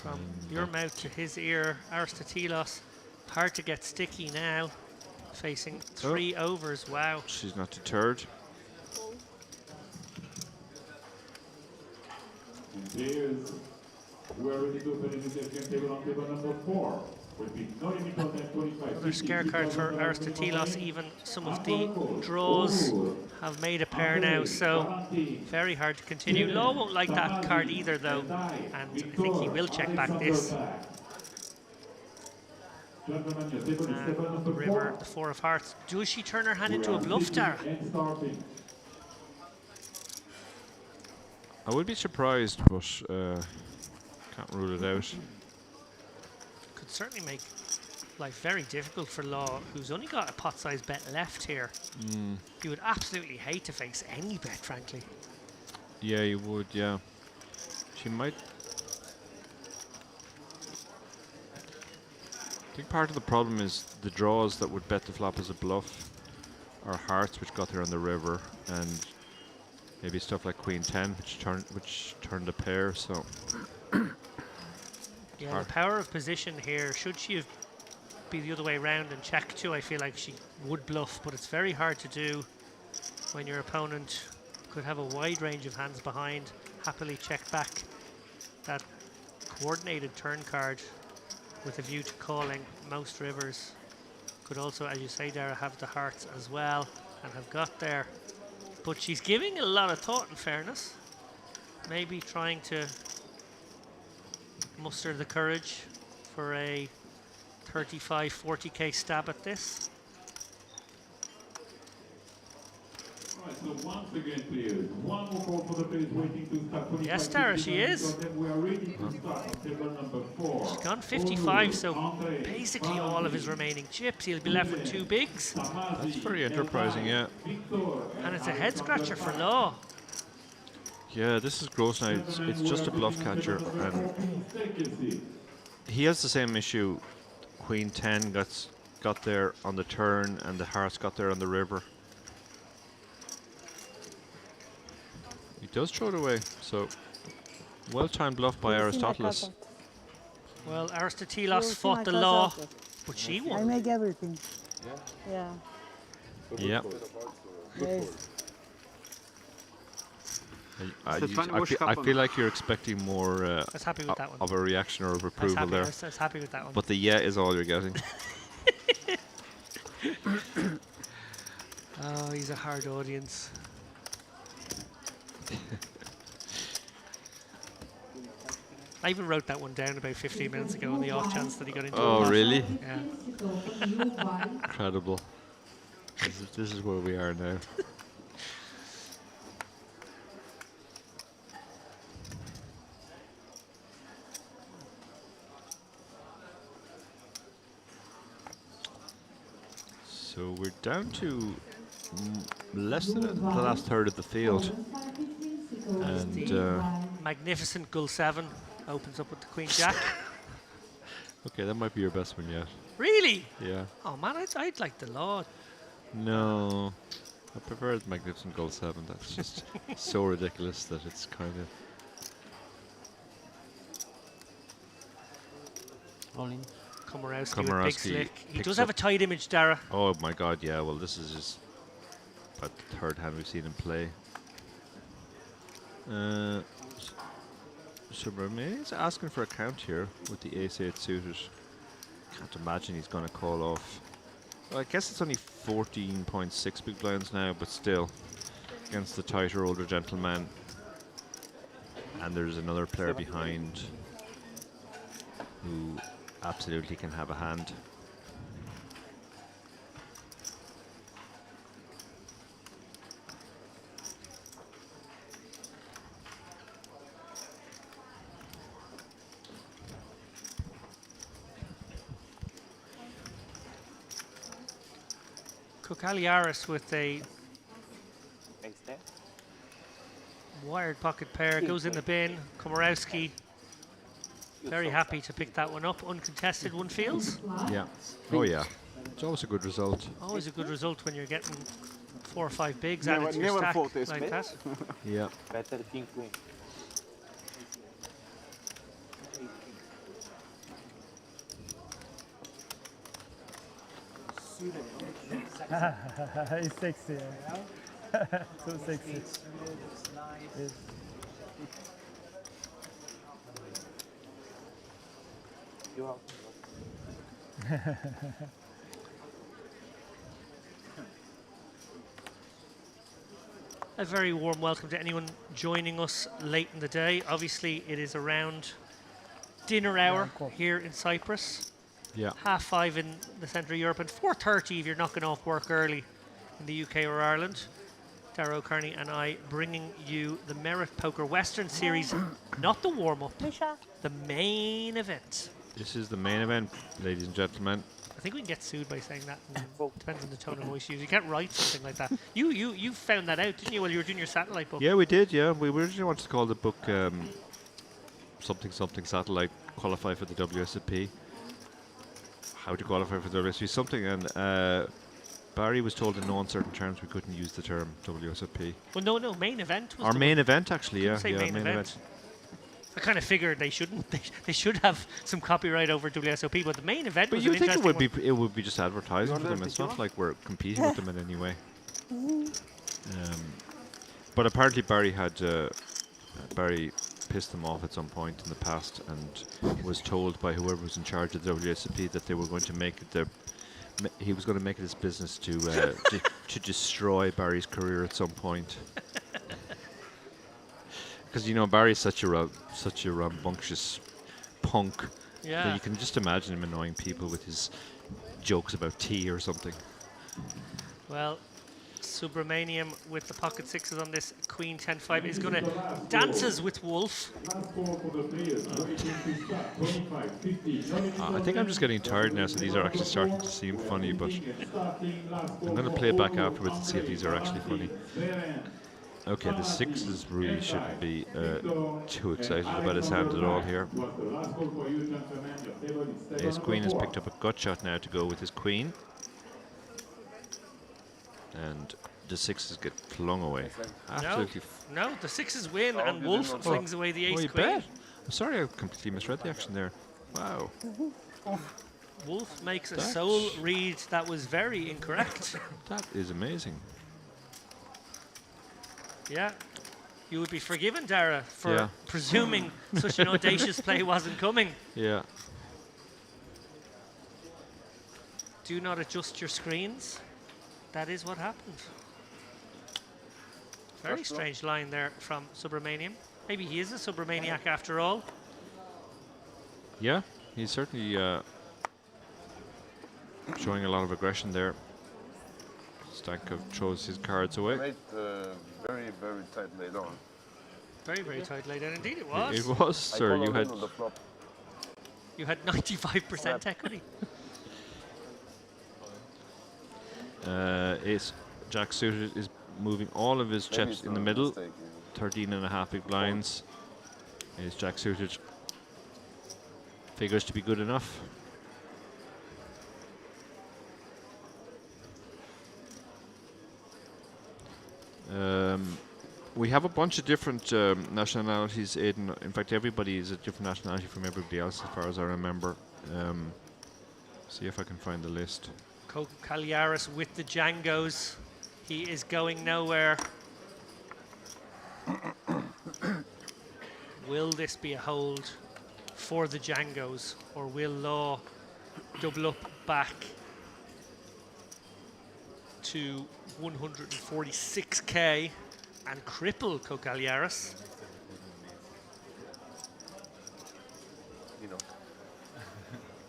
From your mouth to his ear, Aristotelos. Hard to get sticky now. Facing 3 overs. Wow. She's not deterred. Here's, we're ready to open the second table on table number 4. Will be no limit on that 25. Another scare card for Aristotelos. Even some of the draws have made a pair now, so very hard to continue. Law won't like that card either, though, and I think he will check back this. River, the 4 of hearts. Does she turn her hand into a bluff, Dara? I would be surprised, but can't rule it out. Could certainly make life very difficult for Law, who's only got a pot-sized bet left here. He would absolutely hate to face any bet, frankly. Yeah, you would, yeah. She might... I think part of the problem is the draws that would bet the flop as a bluff or hearts, which got there on the river, and maybe stuff like Queen 10, which turned a pair. So Yeah, the power of position here. Should she have be the other way around and check 2, I feel like she would bluff, but it's very hard to do when your opponent could have a wide range of hands behind, happily check back that coordinated turn card with a view to calling most rivers. Could also, as you say, Dara, have the hearts as well and have got there. But she's giving a lot of thought, in fairness. Maybe trying to muster the courage for a 35, 40k stab at this. Right, so once again, please, one more call for the players waiting to start. Yes, Tara, she is. We are ready to start on table number 4. She's gone 55, so basically all of his remaining chips. He'll be left with 2 bigs. that's very enterprising, yeah. And it's a head scratcher for Law. Yeah, this is gross now. It's just a bluff catcher, and he has the same issue. Queen 10 got there on the turn, and the hearts got there on the river. He does throw it away, so well-timed bluff by Aristoteles. Well, Aristoteles fought the Law, but she I won. make everything. Yeah. Yeah. Yes. I feel like you're expecting more I was happy with that one. of a reaction or of I was approval happy, there. I was happy with that one. But the yeah is all you're getting. Oh, he's a hard audience. I even wrote that one down about 15 minutes ago on the off chance that he got into Oh, a really? Yeah. Incredible. This is where we are now. So we're down to less than the last third of the field. And Magnificent Gull 7 opens up with the Queen Jack. okay, that might be your best one yet. Really? Yeah. Oh man, I'd like the Law. No, I prefer the Magnificent Gold 7. That's just so ridiculous that it's kind of. Rolling. Komorowski with big Komorowski slick. He picks does have a up- tight image, Dara. Oh my god, yeah, well, this is just about the third hand we've seen him play. So Remain's asking for a count here with the ace-8 suited. Can't imagine he's going to call off. Well, I guess it's only 14.6 big blinds now, but still, against the tighter, older gentleman. And there's another player behind who absolutely can have a hand. Kokaliaris with a Thanks, Dan. wired pocket pair goes in the bin. Komorowski very happy to pick that one up. Uncontested, one feels. Yeah. Oh yeah. It's always a good result. Always a good result when you're getting 4 or 5 bigs added to your never stack fought this like bit. that. Yeah. Better king queen. He's sexy. So sexy. Yes. You out. A very warm welcome to anyone joining us late in the day. Obviously, it is around dinner hour here in Cyprus. Yeah. 5:30 in the centre of Europe and 4:30 if you're knocking off work early in the UK or Ireland. Dara O'Kearney and I bringing you the Merit Poker Western Series, not the warm-up, the main event. This is the main event, ladies and gentlemen. I think we can get sued by saying that. Depends on the tone of voice you use. You can't write something like that. You found that out, didn't you, while you were doing your satellite book? Yeah, we did. Yeah, we originally wanted to call the book something satellite qualify for the WSOP. How to qualify for the WSOP something, and Barry was told in no uncertain terms we couldn't use the term WSOP. Well, no, main event was Our the main one. event, actually, yeah. Couldn't say Yeah, main event. I kind of figured they shouldn't. They should have some copyright over WSOP, but the main event But was you an think it interesting would one. be just advertising for them. It's not like we're competing with them in any way. But apparently Barry pissed them off at some point in the past and was told by whoever was in charge of the WSOP that they were going to make it he was going to make it his business to to destroy Barry's career at some point. Because Barry's such a rambunctious punk Yeah. that you can just imagine him annoying people with his jokes about tea or something. Well, Subramaniam with the pocket sixes on this Queen 10-5 is going to dances with Wolf. I think I'm just getting tired now, so these are actually starting to seem funny, but I'm going to play it back afterwards and see if these are actually funny. Okay, the sixes really shouldn't be too excited about his hand at all here. Ace Queen has picked up a gut shot now to go with his Queen. And the sixes get flung away. Absolutely. No, the sixes win and Wolf flings away the Ace you Queen. bet. I'm sorry, I completely misread the action there. Wow. Wolf makes a soul read that was very incorrect. That is amazing. Yeah. You would be forgiven, Dara, for presuming such an audacious play wasn't coming. Yeah. Do not adjust your screens. That is what happened. Very strange line there from Subramaniam. Maybe he is a Subramaniac after all. Yeah, he's certainly showing a lot of aggression there. Stankov throws his cards away. Made very, very tight laid on. Very, very tight laid down. Indeed it was. It was, sir. You had... You had 95% equity. Ace Jack suited is moving all of his chips in the middle. 13.5 big blinds. Ace Jack suited figures to be good enough. We have a bunch of different nationalities, Aidan. In fact, everybody is a different nationality from everybody else, as far as I remember. See if I can find the list. Coco Caliaris with the Djangos. He is going nowhere. Will this be a hold for the Djangos, or will Law double up back to 146k and cripple Kokaliaris?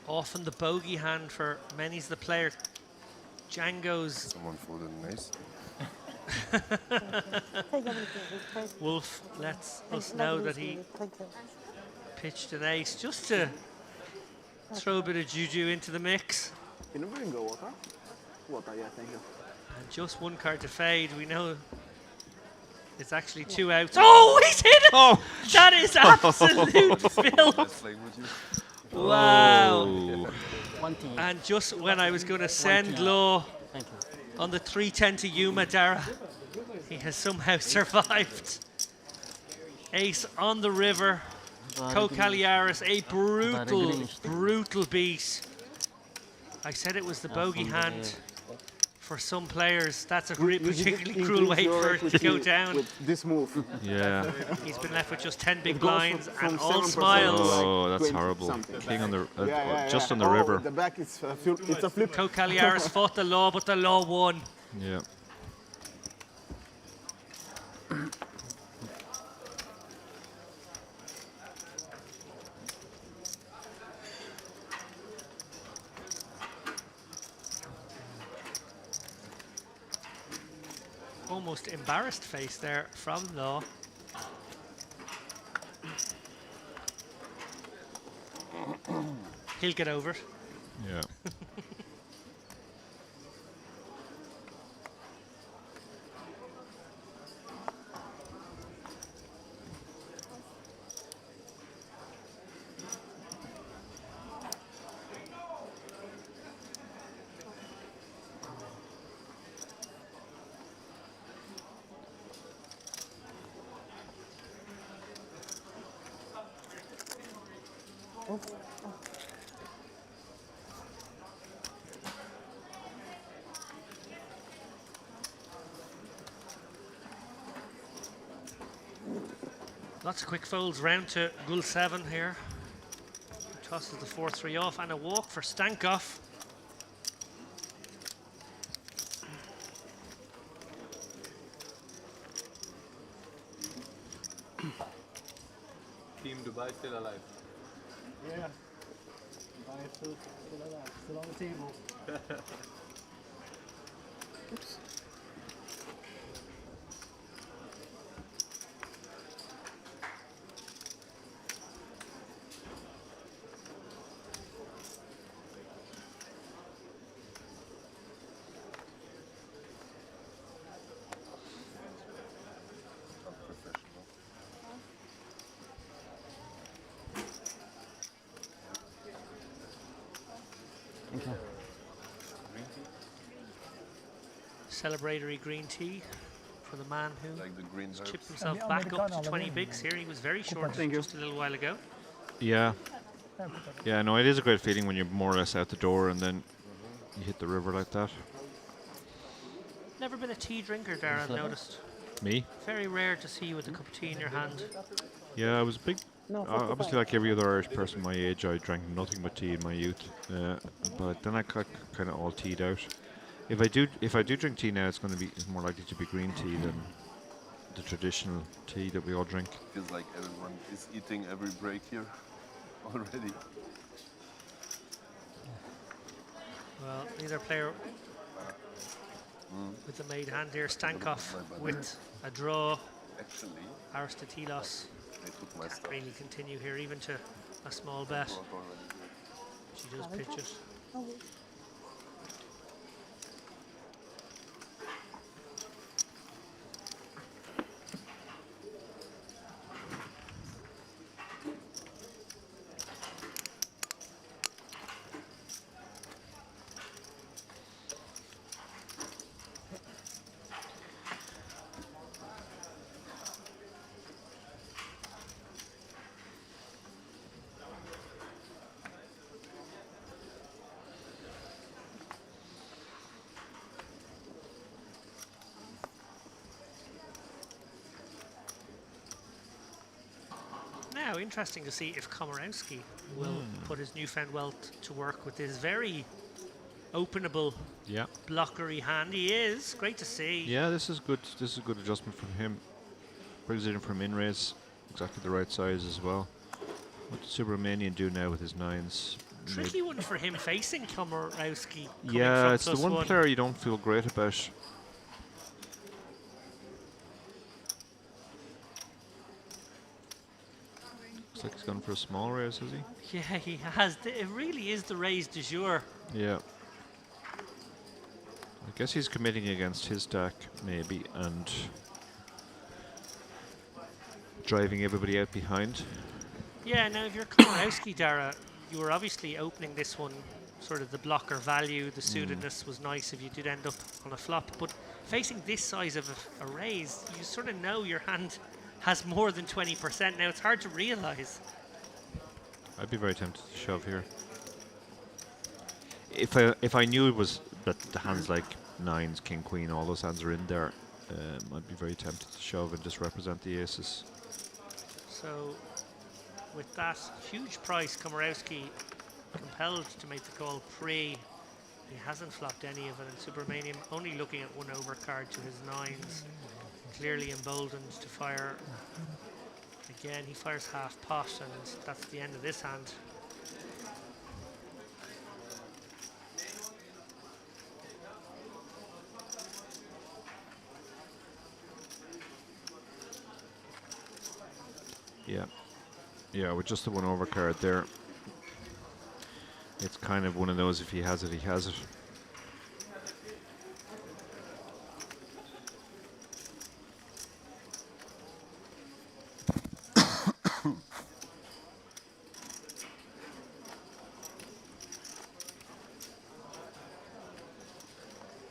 Often the bogey hand for many's the player. Django's. Someone folded an ace. Wolf lets us know that he pitched an ace just to throw a bit of juju into the mix. Can you bring water? Water, yeah, thank you. And just one card to fade. We know it's actually 2 outs. Oh, he's hit it! Oh, that is absolute filth. Wow. And just when I was going to send Law on the 310 to Yuma, Dara, he has somehow survived. Ace on the river. Kokaliaris, a brutal beat. I said it was the bogey hand. For some players, that's a particularly cruel way for it to go down. With this move. Yeah. He's been left with just 10 big blinds and all smiles. Oh, that's horrible. King on the just on the river. The back is it's a flip. Kokaliaris fought the Law, but the Law won. Yeah. Almost embarrassed face there from Law. He'll get over it. Yeah. Lots of quick folds round to Gul 7 here. Tosses the 4-3 off and a walk for Stankov. Team Dubai still alive. Yeah. Dubai is still alive, still on the table. Oops. Thank you. Celebratory green tea for the man who Like the green herbs. chipped himself back up to 20 bigs here. He was very short just a little while ago. Yeah. Yeah, no, it is a great feeling when you're more or less out the door and then you hit the river like that. Never been a tea drinker, Darren, I've noticed. Me? Very rare to see you with a cup of tea in your hand. Yeah, I was a big. Obviously, like every other Irish person my age, I drank nothing but tea in my youth. But then I got kind of all tea'd out. If I do drink tea now, it's going to be more likely to be green tea than the traditional tea that we all drink. Feels like everyone is eating every break here already. Well, neither player with the made hand here. Stankov with a draw. Actually, Aristotelos can't really continue here, even to a small bet. She does pitch it. Now, interesting to see if Komorowski will put his newfound wealth to work with this very openable, blockery hand. He is great to see. Yeah, this is good. This is a good adjustment from him. Brings it in from in raise, exactly the right size as well. What does Subramanian do now with his nines? Tricky one for him facing Komorowski. Yeah, it's the one player you don't feel great about. Looks like he's gone for a small raise, has he? Yeah, he has. It really is the raise du jour. Yeah. I guess he's committing against his stack, maybe, and driving everybody out behind. Yeah, now if you're Komorowski, Dara, you were obviously opening this one, sort of the blocker value, the suitedness was nice if you did end up on a flop, but facing this size of a raise, you sort of know your hand has more than 20%. Now it's hard to realise. I'd be very tempted to shove here. If I knew it was that the hands like nines, king, queen, all those hands are in there, I'd be very tempted to shove and just represent the aces. So with that huge price, Komorowski compelled to make the call pre. He hasn't flopped any of it, and Subramanian only looking at one overcard to his nines. Clearly emboldened to fire. Again, he fires half pot, and that's the end of this hand. Yeah, with just the one overcard there, it's kind of one of those, if he has it, he has it.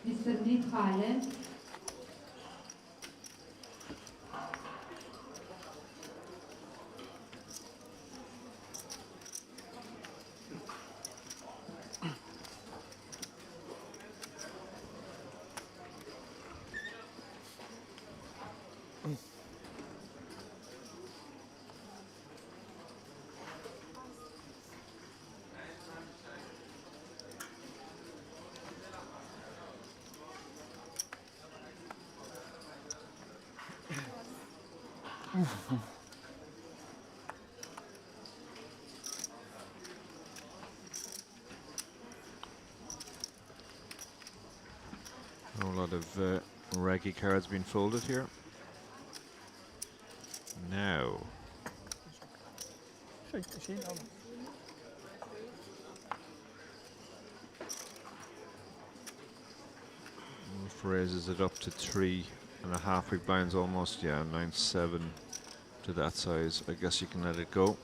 Mr. Nithaile. A whole lot of Reggie cards being folded here. Now. Wolf raises it up to 3.5 big blinds almost. Yeah, 9-7 to that size. I guess you can let it go.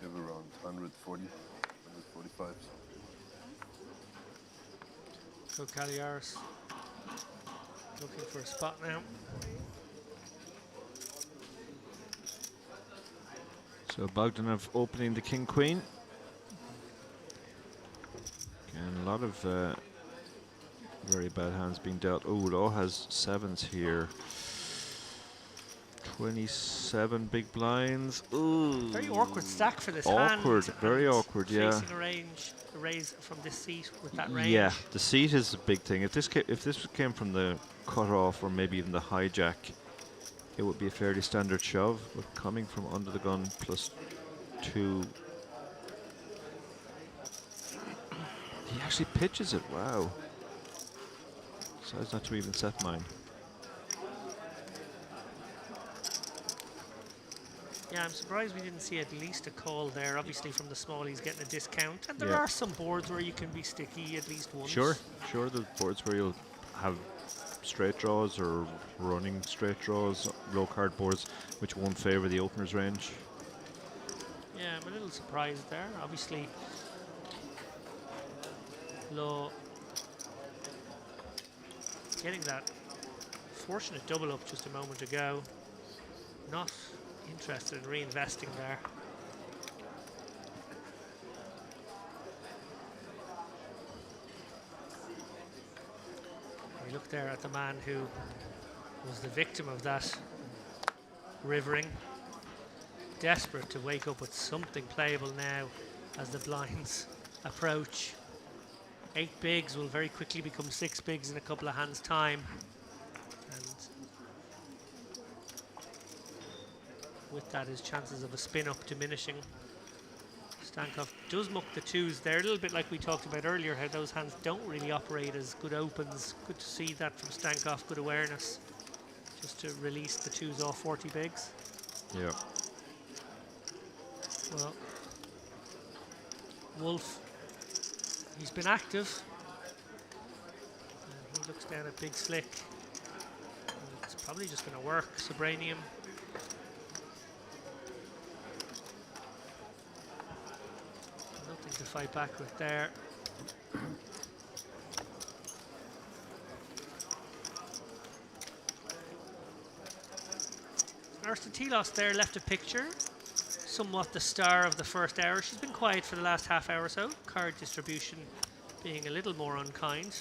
You have around 140, 145. So Caliaris looking for a spot now. So Bogdanov opening the king queen. Again, a lot of very bad hands being dealt. Oh, Law has sevens here. 27 big blinds. Ooh. Very awkward stack for this awkward, hand. very awkward, yeah. Facing a raise from this seat with that range. Yeah, the seat is a big thing. If this came from the cutoff or maybe even the hijack, it would be a fairly standard shove. But coming from under the gun +2, he actually pitches it. Wow. Decides not to even set mine. Yeah, I'm surprised we didn't see at least a call there. Obviously, from the small, he's getting a discount. And there Yeah. are some boards where you can be sticky at least once. Sure, the boards where you'll have straight draws or running straight draws, low card boards, which won't favour the opener's range. Yeah, I'm a little surprised there. Obviously, Law getting that fortunate double up just a moment ago. Not interested in reinvesting there. We look there at the man who was the victim of that rivering. Desperate to wake up with something playable now as the blinds approach. 8 bigs will very quickly become 6 bigs in a couple of hands' time. And with that, his chances of a spin-up diminishing. Stankov does muck the twos there, a little bit like we talked about earlier, how those hands don't really operate as good opens. Good to see that from Stankov, good awareness, just to release the twos off 40 bigs. Yeah. Well, Wolf, he's been active. And he looks down at Big Slick. And it's probably just going to work. Sobranium. Nothing to fight back with there. Arstentilos there left a picture. Somewhat the star of the first hour. She's been quiet for the last half hour or so. Card distribution being a little more unkind.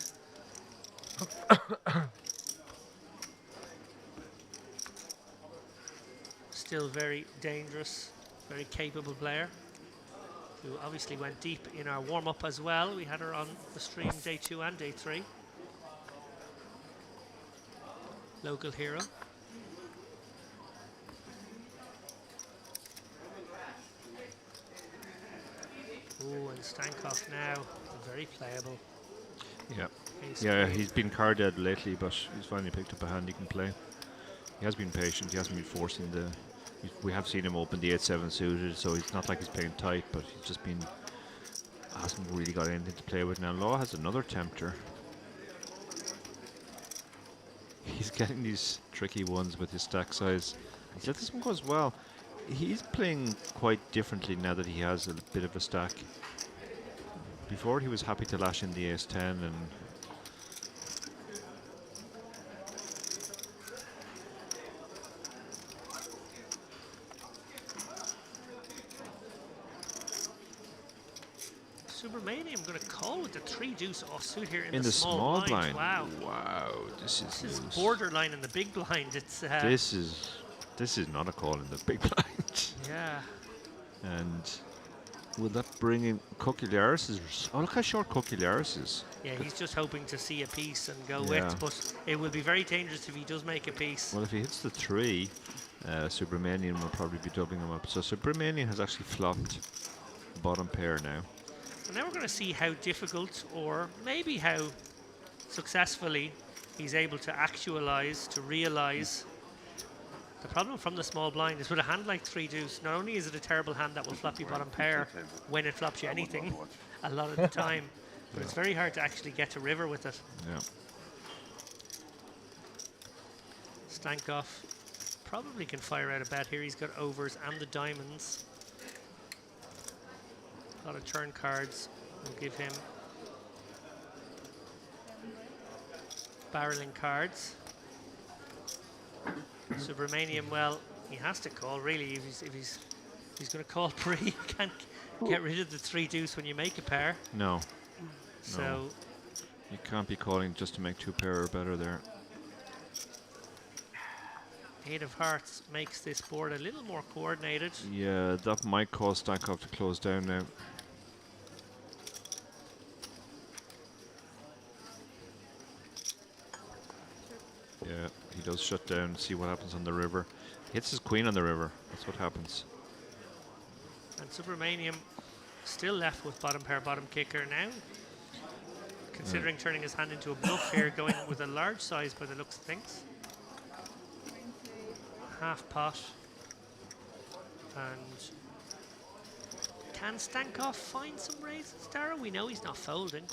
Still very dangerous, very capable player, who obviously went deep in our warm-up as well. We had her on the stream day 2 and day 3. Local hero. Oh, and Stankov now, very playable. Yeah. Yeah, he's been card dead lately, but he's finally picked up a hand he can play. He has been patient. He hasn't been forcing the. We have seen him open the 8-7 suited, so it's not like he's playing tight, but he's just been hasn't really got anything to play with. Now Law has another tempter. He's getting these tricky ones with his stack size. Yeah, this one goes well. He's playing quite differently now that he has a bit of a stack. Before he was happy to lash in the ace-10 and Subramanian going to call with the 3-deuce offsuit here in in the small blind. Wow. Wow, this is loose. Borderline in the big blind. It's This is not a call in the big blind. yeah. And will that bring in Kokiliaris? Oh, look how short Kokiliaris is. Yeah, he's just hoping to see a piece and go Yeah. with, but it will be very dangerous if he does make a piece. Well, if he hits the 3, Subramanian will probably be doubling him up. So Subramanian has actually flopped bottom pair now. And now we're going to see how difficult, or maybe how successfully, he's able to actualize, to realize. The problem from the small blind is with a hand like 3-deuce, not only is it a terrible hand that will flop you bottom pair when it flops you anything a lot of the time, but it's very hard to actually get to river with it. Yeah. Stankoff probably can fire out a bet here. He's got overs and the diamonds. A lot of turn cards will give him barreling cards. Subramanian, well, he has to call really. If he's going to call pre, you can't get rid of the 3-deuce when you make a pair. No. So No. You can't be calling just to make 2 pair or better there. 8 of hearts makes this board a little more coordinated. Yeah, that might cause Stankoff to close down now. Yeah, he does shut down, see what happens on the river. Hits his queen on the river, that's what happens. And Subramanian still left with bottom pair, bottom kicker now. Considering turning his hand into a bluff here, going with a large size by the looks of things. Half pot. And can Stankoff find some raises, Dara? We know he's not folding.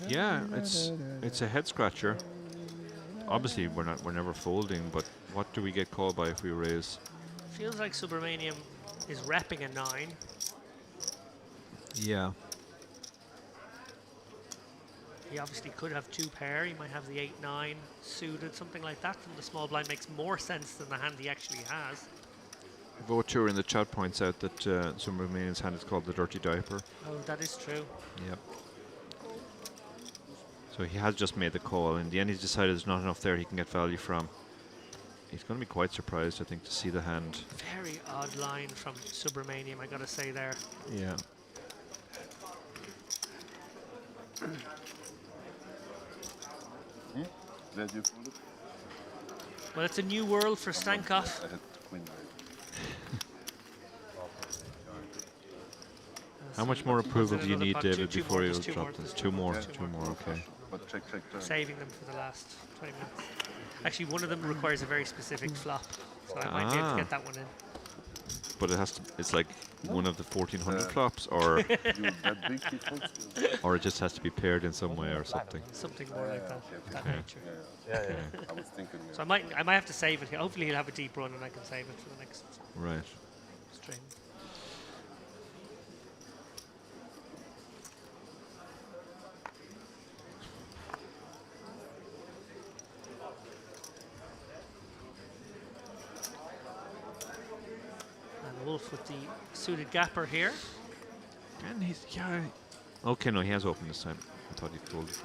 Yeah, it's a head scratcher. Obviously we're never folding, but what do we get called by if we raise? Feels like Subramanian is repping a 9. Yeah. He obviously could have 2 pair. He might have the 8-9 suited, something like that from the small blind makes more sense than the hand he actually has. Votur in the chat points out that Subramanian's hand is called the dirty diaper. Oh, that is true. Yep. So he has just made the call. In the end, he's decided there's not enough there he can get value from. He's going to be quite surprised, I think, to see the hand. Very odd line from Subramanian, I gotta say there. Yeah. Glad you folded. Well, it's a new world for Stankoff. I had queen How much more approval do you another need, pot? David, Two before more, you just two drop more. this? Two more, okay. But check, turn. Saving them for the last 20 minutes. Actually, one of them requires a very specific flop, so I might be able to get that one in. But it has to, it's like one of the 1400 flops, or or it just has to be paired in some way or something. Something more like that, that Okay. nature. Yeah. I was thinking. So I might have to save it here. Hopefully he'll have a deep run and I can save it for the next Right. stream. And Wolf with the suited gapper here. And he's, yeah. Okay, no, he has opened this time. I thought he folded it.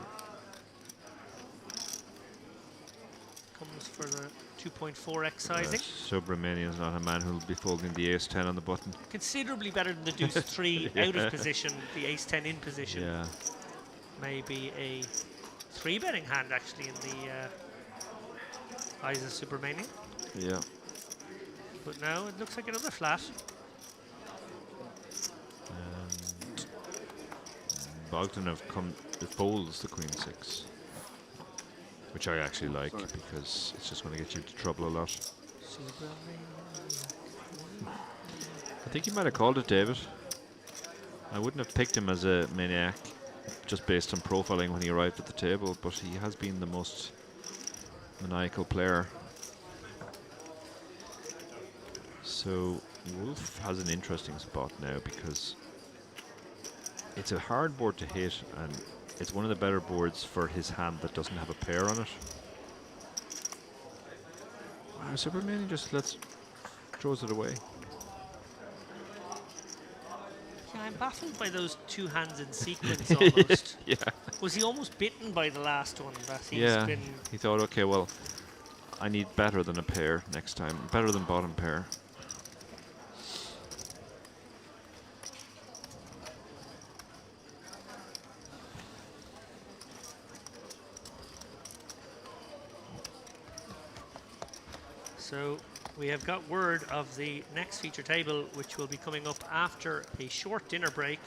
Comes for the 2.4x sizing. Subramanian's not a man who'll be folding the ace-10 on the button. Considerably better than the deuce 3 out of position, the ace-10 in position. Yeah. Maybe a 3-betting hand actually in the eyes of Subramanian. Yeah. But no, it looks like another flat. Bogdanov folds the queen 6, which I actually like because it's just going to get you into trouble a lot. I think he might have called it, David. I wouldn't have picked him as a maniac just based on profiling when he arrived at the table, but he has been the most maniacal player. So Wolf has an interesting spot now because it's a hard board to hit, and it's one of the better boards for his hand that doesn't have a pair on it. Wow, Superman just throws it away. Yeah, I'm baffled by those two hands in sequence almost. Yeah. Was he almost bitten by the last one? That he's Yeah, been he thought, okay, well, I need better than a pair next time. Better than bottom pair. So we have got word of the next feature table, which will be coming up after a short dinner break.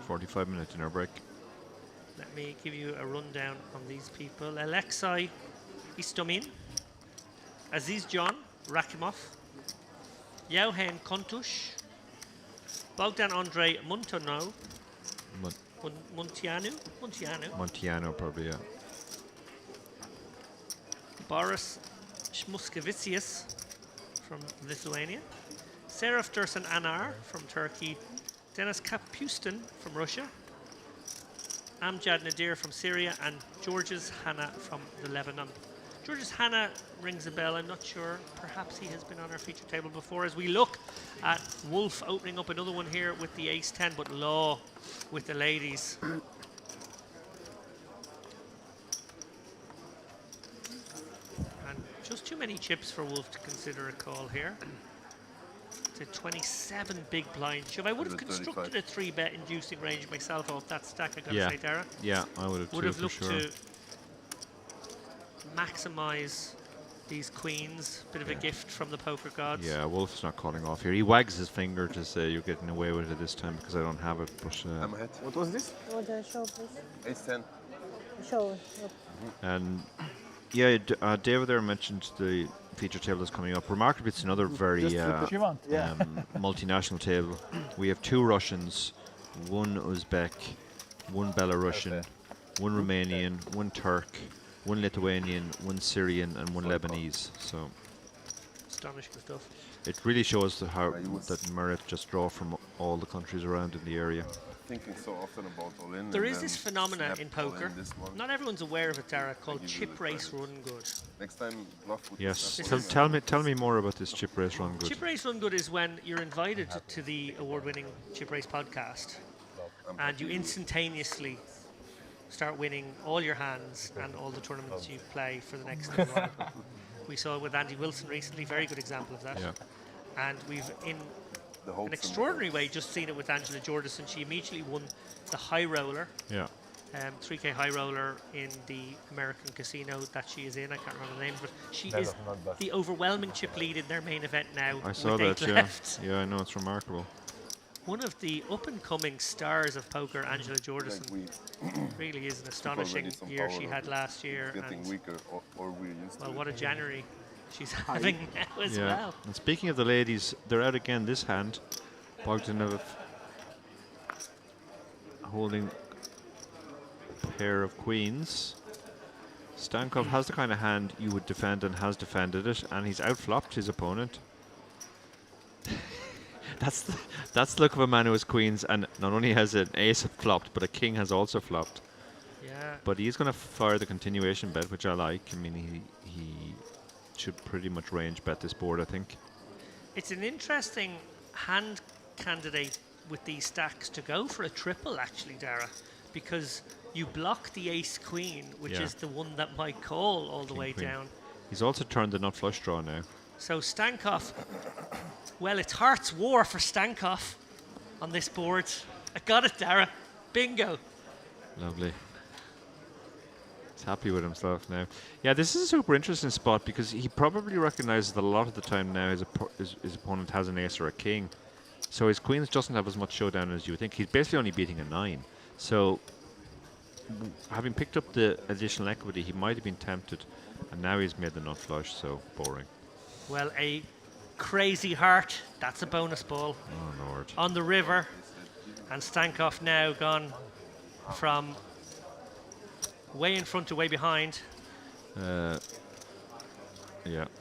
45-minute dinner break. Let me give you a rundown on these people. Alexei Istomin, Aziz John Rakimov, Yauhen Kontush, Bogdan Andrei Muntianu, Montiano, probably, yeah. Boris Shmuskevicius from Lithuania, Seraf Dursun Anar from Turkey, Denis Kapustin from Russia, Amjad Nadir from Syria, and Georges Hanna from the Lebanon. Georges Hanna rings a bell. I'm not sure. Perhaps he has been on our feature table before. As we look at Wolf opening up another one here with the ace-10, but Law with the ladies. And just too many chips for Wolf to consider a call here. It's a 27 big blind shove. I would have constructed a 3-bet inducing range myself off that stack, I gotta say, Dara. Yeah, I would have too, for looked sure. to maximize these queens. Bit of a gift from the poker gods. Yeah, Wolf's not calling off here. He wags his finger to say you're getting away with it this time because I don't have it. But I'm ahead. What was this? What the show, please? Ace-10. Show. and yeah, David there mentioned the feature table that's coming up. Remarkably, it's another very multinational table. We have 2 Russians, 1 Uzbek, 1 Belarusian, 1 Romanian, 1 Turk, 1 Lithuanian, 1 Syrian, and 1 Lebanese. So astonishing stuff. it really shows how that Merit just draw from all the countries around in the area. Thinking so often about all-in. There is this phenomena in poker. Not everyone's aware of it, Dara, called chip race run good. Next time, bluff would Yes, be tell me more about this chip race run good. Chip race run good is when you're invited to the award-winning Chip Race podcast, and you instantaneously start winning all your hands and all the tournaments you play for the next little while. We saw it with Andy Wilson recently, very good example of that. Yeah. And we've, in an extraordinary way, just seen it with Angela Jordison. She immediately won the high roller. Yeah. 3K high roller in the American casino that she is in. I can't remember the name, but she is the overwhelming chip lead in their main event now. I saw with that, 8 left. yeah. Yeah, I know, it's remarkable. One of the up-and-coming stars of poker, Angela Jordison, really is an astonishing year she had last year. Getting weaker, or we're used to well, it. what a January she's having now as Yeah. well. And speaking of the ladies, they're out again this hand. Bogdanov holding a pair of queens. Stankov has the kind of hand you would defend and has defended it, and he's outflopped his opponent. That's the look of a man who has queens, and not only has an ace flopped, but a king has also flopped. Yeah. But he's going to fire the continuation bet, which I like. I mean, he should pretty much range bet this board, I think. It's an interesting hand candidate with these stacks to go for a triple, actually, Dara, because you block the ace-queen, which is the one that might call all the way King-queen. down. He's also turned the nut flush draw now. So Stankov, well, it's hearts war for Stankov on this board. I got it, Dara. Bingo. Lovely. He's happy with himself now. Yeah, this is a super interesting spot because he probably recognizes that a lot of the time now his opponent has an ace or a king. So his queens doesn't have as much showdown as you would think. He's basically only beating a 9. So having picked up the additional equity, he might have been tempted, and now he's made the nut flush. So boring. Well, a crazy heart. That's a bonus ball. Oh Lord. On the river, and Stankov now gone from way in front to way behind. Yeah.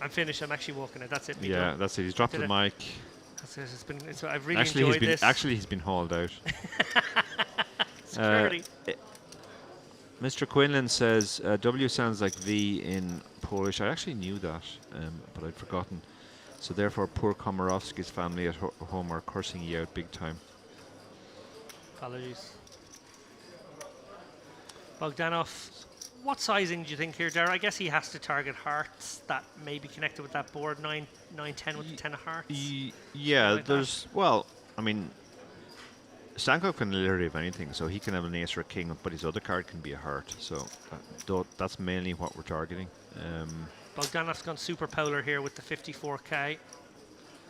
I'm finished. I'm actually walking it. That's it. Yeah, done. that's it. He's dropped Did the it. mic. That's it. I've really Actually, enjoyed this. he's been hauled out. Security. Mr. Quinlan says W sounds like V in Polish. I actually knew that, but I'd forgotten. So therefore, poor Komorowski's family at home are cursing you out big time. Apologies. Bogdanov. What sizing do you think here, Dara? I guess he has to target hearts that may be connected with that board 9, 10 with the 10 of hearts. Yeah, like there's well, I mean, Stankov can literally have anything, so he can have an ace or a king, but his other card can be a heart. So that's mainly what we're targeting. Bogdanov's gone super polar here with the 54k.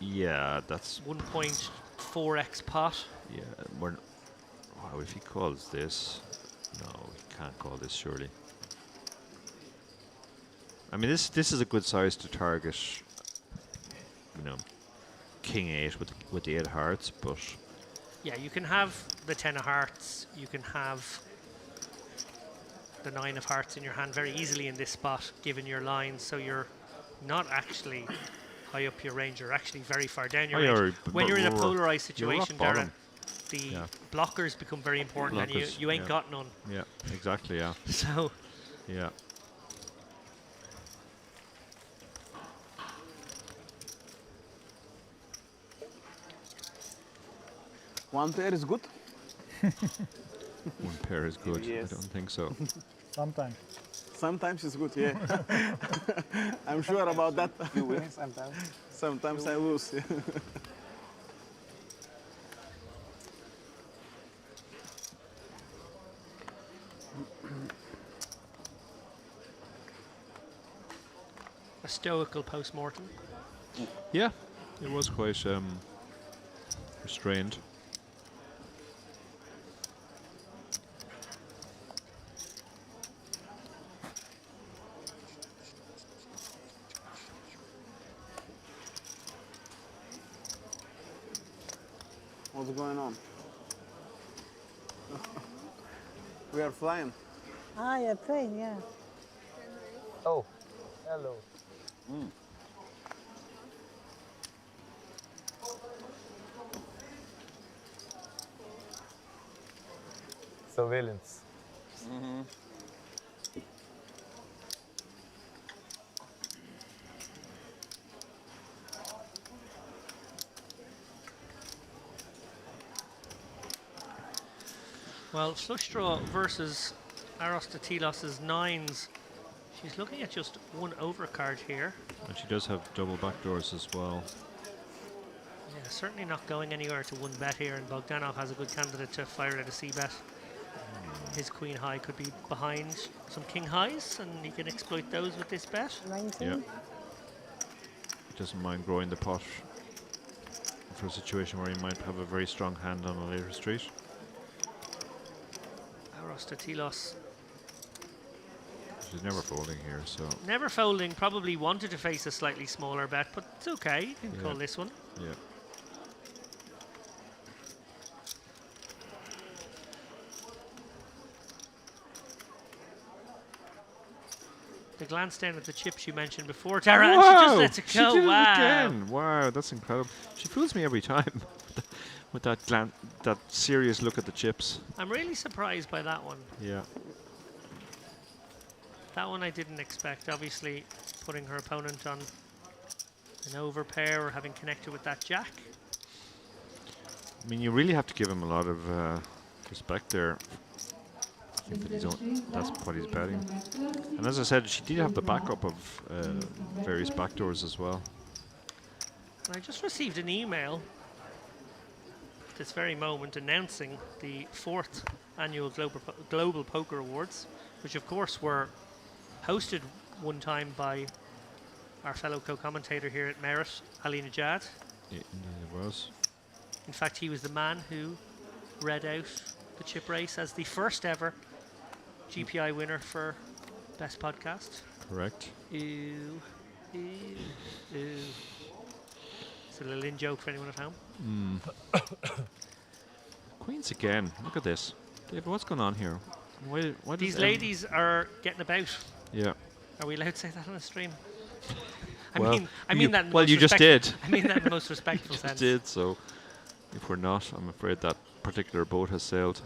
Yeah, that's 1.4x pot. Yeah, wow, if he calls this, no, he can't call this surely. I mean, this is a good size to target, you know, king 8 with the 8 hearts, but Yeah, you can have the 10 of hearts. You can have the 9 of hearts in your hand very easily in this spot, given your lines. So you're not actually high up your range. You're actually very far down your range. When you're in a polarized situation, Darren, the blockers become very important, and you ain't got none. Yeah, exactly. Yeah. So. Yeah. One pair is good? One pair is good. Yes. I don't think so. Sometimes. Sometimes it's good, yeah. I'm sure about that. You win sometimes. Sometimes I lose. A stoical post-mortem. Yeah, it was quite restrained. What's going on? We are flying. Ah, you're playing, yeah. Oh, hello. Surveillance. Well, flush draw versus Arostatelos' 9s. She's looking at just one overcard here. And she does have double backdoors as well. Yeah, certainly not going anywhere to one bet here, and Bogdanov has a good candidate to fire at a c-bet. His queen high could be behind some king highs, and he can exploit those with this bet. 19. Yeah. He doesn't mind growing the pot for a situation where he might have a very strong hand on a later street. Arostatelos She's never folding here, so never folding, probably wanted to face a slightly smaller bet, but it's okay. You can call this one. yeah. The glance down at the chips you mentioned before, Dara, and she just lets it go. She did Wow. it again. Wow, that's incredible. She fools me every time with that that serious look at the chips. I'm really surprised by that one. Yeah. That one I didn't expect. Obviously, putting her opponent on an overpair or having connected with that jack. I mean, you really have to give him a lot of respect there. I think that that's what he's betting. And as I said, she did have the backup of various backdoors as well. And I just received an email at this very moment announcing the 4th annual Global Poker Awards, which of course were hosted one time by our fellow co-commentator here at Merit, Ali Najad. It was. In fact, he was the man who read out the chip race as the first ever GPI winner for Best Podcast. Correct. Ew. Ew. Ew. It's a little in-joke for anyone at home. Queens again. Look at this. David, what's going on here? Why does These ladies are getting about. Yeah. Are we allowed to say that on a stream? Well, I mean that. In the well, most you just did. I mean that in the most respectful You sense. just did. So, if we're not, I'm afraid that particular boat has sailed.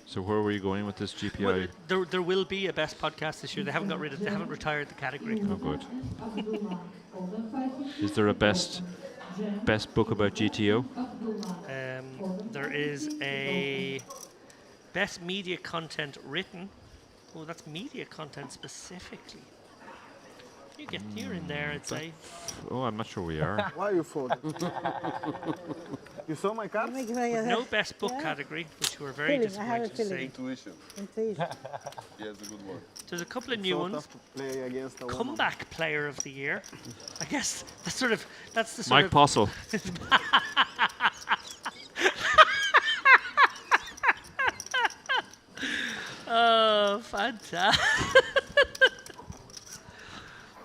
So where were you going with this GPI? Well, there will be a Best Podcast this year. They haven't got rid of. They haven't retired the category. Oh, good. Is there a best book about GTO? There is a Best Media Content Written. Oh, that's media content specifically. You're in there, I'd say. Oh, I'm not sure we are. Why you folding? You saw my cards? No Best Book category, which we're very disappointed to see. Intuition. He has a good one. There's a couple of new ones. Play against a woman. Comeback Player of the Year. I guess that's the sort Mike of Postle. Oh, fantastic.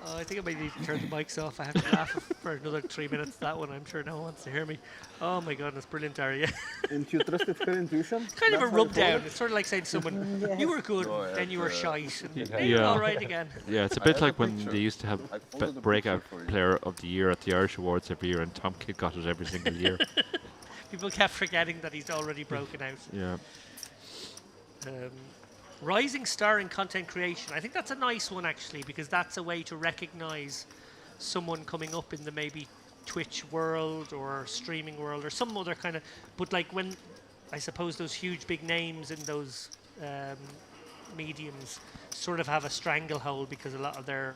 Oh, I think I might need to turn the mics off. I have to laugh for another 3 minutes. That one, I'm sure no one wants to hear me. Oh my goodness, brilliant, Daria. And you trusted her intuition? It's kind of a That's why you rub down. folded? It's sort of like saying to someone, you were good, No, I then you were had, shite, and Yeah. then you're all right again. Yeah, it's a I bit have a like when picture. they used to have I folded the breakout picture for you. player of the year at the Irish Awards every year, and Tom Kidd got it every single year. People kept forgetting that he's already broken out. Yeah. Rising star in content creation. I think that's a nice one actually, because that's a way to recognize someone coming up in the maybe Twitch world or streaming world or some other kind of. But like when I suppose those huge big names in those mediums sort of have a stranglehold because a lot of their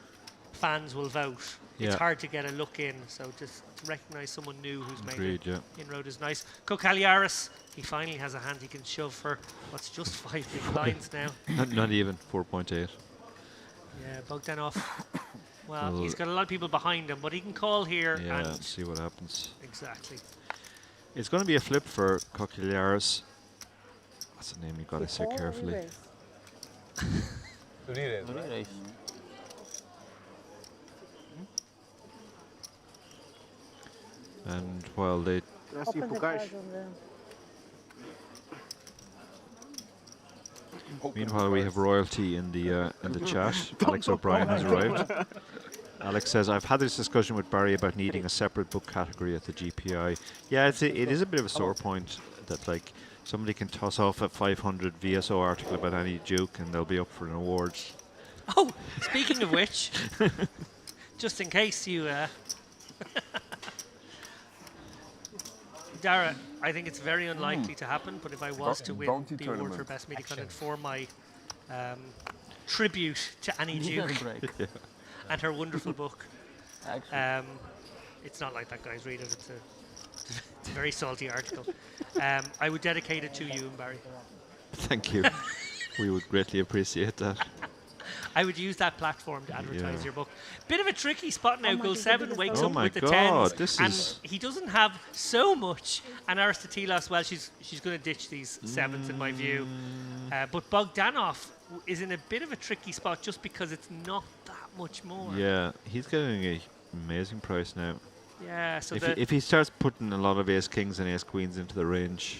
fans will vote. It's Yeah. hard to get a look in, so just to recognize someone new who's Agreed, made yeah. inroad is nice. Kokaliaris, he finally has a hand he can shove for what's just 5 big lines now. Not even 4.8. Yeah, Bogdanov. Well, Well, he's got a lot of people behind him, but he can call here Yeah, and see what happens. exactly. It's going to be a flip for Kokiliaris. That's a name you got to say Before carefully. erase. And while they Красивый Open the пукаешь. cards on the Meanwhile, we have royalty in the chat. Alex O'Brien has arrived. Alex says, "I've had this discussion with Barry about needing a separate book category at the GPI." Yeah, it is a bit of a sore point that like somebody can toss off a 500 VSO article about any Duke and they'll be up for an award. Oh, speaking of which, just in case you... Dara, I think it's very unlikely to happen, but if I was to win Bounty the award for tournament. Best Media Content for my tribute to Annie Duke and her wonderful book, it's not like that, guys. Read it. It's a very salty article. I would dedicate it to you and Barry. Thank you. We would greatly appreciate that. I would use that platform to advertise Yeah. your book. Bit of a tricky spot now. Oh my Goal God, 7 this wakes Oh up my with the God, 10s. this And is- he doesn't have so much. And Aristotelos, well, she's going to ditch these 7s in my view. But Bogdanov is in a bit of a tricky spot just because it's not that much more. Yeah, he's getting an amazing price now. Yeah, so If he starts putting a lot of ace kings and ace queens into the range,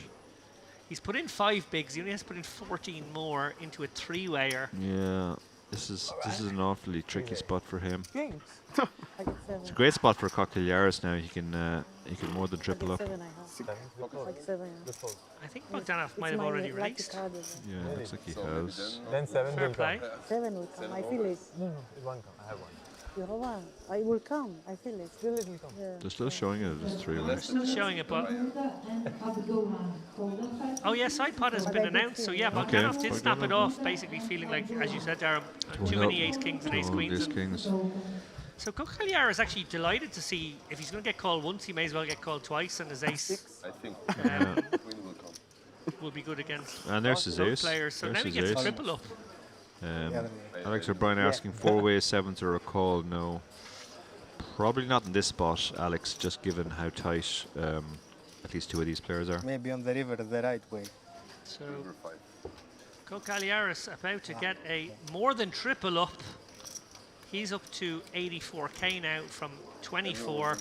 he's put in 5 bigs. He only has to put in 14 more into a 3-wayer. yeah, this is an awfully tricky spot for him. I get 7. It's a great spot for Kokiliaris now. He can more than triple up. 7 I have. Like 7. I think Bogdanov It's might have my already lucky released. card as well. Yeah, looks like he So maybe has. then 7 Fair will play. come. 7 will come. I feel it. No, it won't come. I have one. You have one. I will come. I feel it. Still it will come. Yeah. They're still showing it as 3 We're ways. still showing it, but... Oh yeah, Sidepod has been announced, so yeah, Bogdanov Okay, did snap it Bogdanov. off, basically feeling like, as you said, Darren, too Well, many ace kings and ace Oh, queens. ace and- kings. So Kokaliar is actually delighted to see, if he's going to get called once, he may as well get called twice, and his ace I think um, Queen will come. will be good against And there's his both ace. players. So There's now he his gets ace. triple up. Alex O'Brien asking 4 ways 7s or a call. No. Probably not in this spot, Alex, just given how tight at least two of these players are. Maybe on the river the right way. So, Kokaliaris about to get a more than triple up. He's up to 84k now from 24.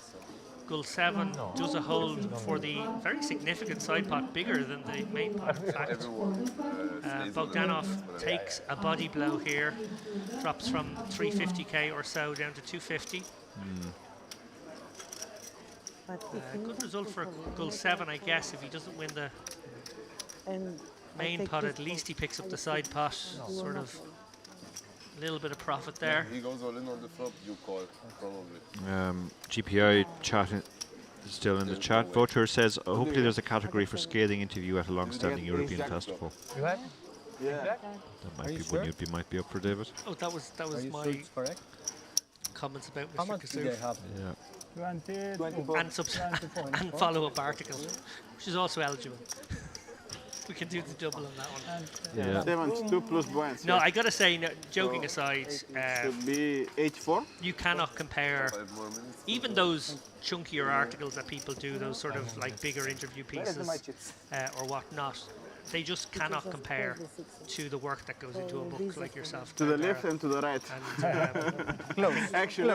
Gul7 does a hold for the very significant side pot, bigger than the main pot, in fact. Bogdanov takes a body blow here, drops from 350k or so down to 250. Good result for Gul7, I guess. If he doesn't win the main pot, at least he picks up the side pot. Sort of a little bit of profit there. He goes all in on the flop, you call, probably. GPI chat is still in the chat. Voter says, hopefully there's a category for scathing interview at a long-standing European festival. Yeah. That might be one you might be up for, David. Oh, that was my comments about How Mr. much do they Kassouf. have? Yeah. And follow-up article, which is also eligible. We can do the double on that one. Yeah. 72 plus points. No, I gotta say, no, joking aside, should be 84. you cannot compare even those chunkier articles that people do, those sort of like bigger interview pieces or whatnot. They just cannot compare to the work that goes into a book like yourself. To the left and to the right. And, Close. Actually,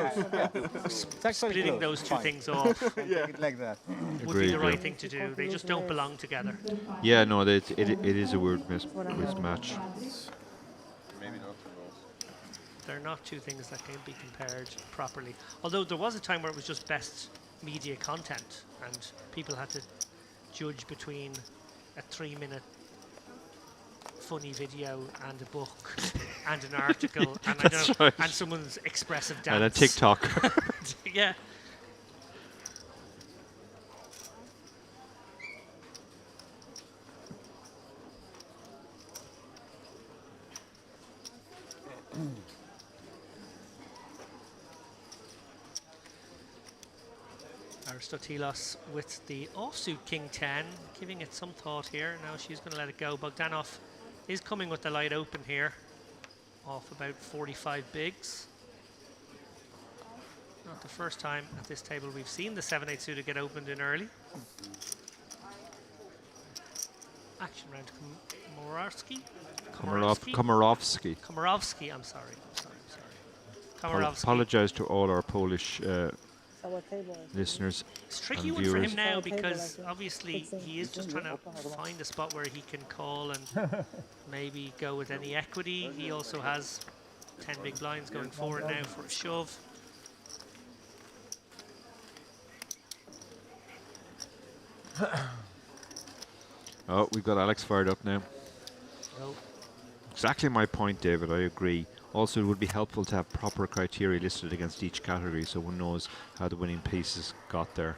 splitting those two things off yeah. Like that. would be the right thing to do. They just don't belong together. Yeah, no, it is a weird mismatch. Maybe not. They're not two things that can be compared properly. Although there was a time where it was just best media content and people had to judge between a 3-minute funny video and a book and an article and I don't know, and someone's expressive dance. And a TikTok. Yeah. Aristotelos with the offsuit King 10, giving it some thought here. Now she's going to let it go. Bogdanov is coming with the light open here, off about 45 bigs. Not the first time at this table we've seen the 7-8 suited get opened in early. Action round Komarovsky. Komarovsky. I'm sorry. Komarovsky. Apologize to all our Polish listeners. It's a tricky and one for viewers. him now because obviously he is just trying to find a spot where he can call and maybe go with any equity. He also has 10 big blinds going forward now for a shove. Oh, we've got Alex fired up now. Oh. Exactly my point, David. I agree. Also, it would be helpful to have proper criteria listed against each category so one knows how the winning pieces got there.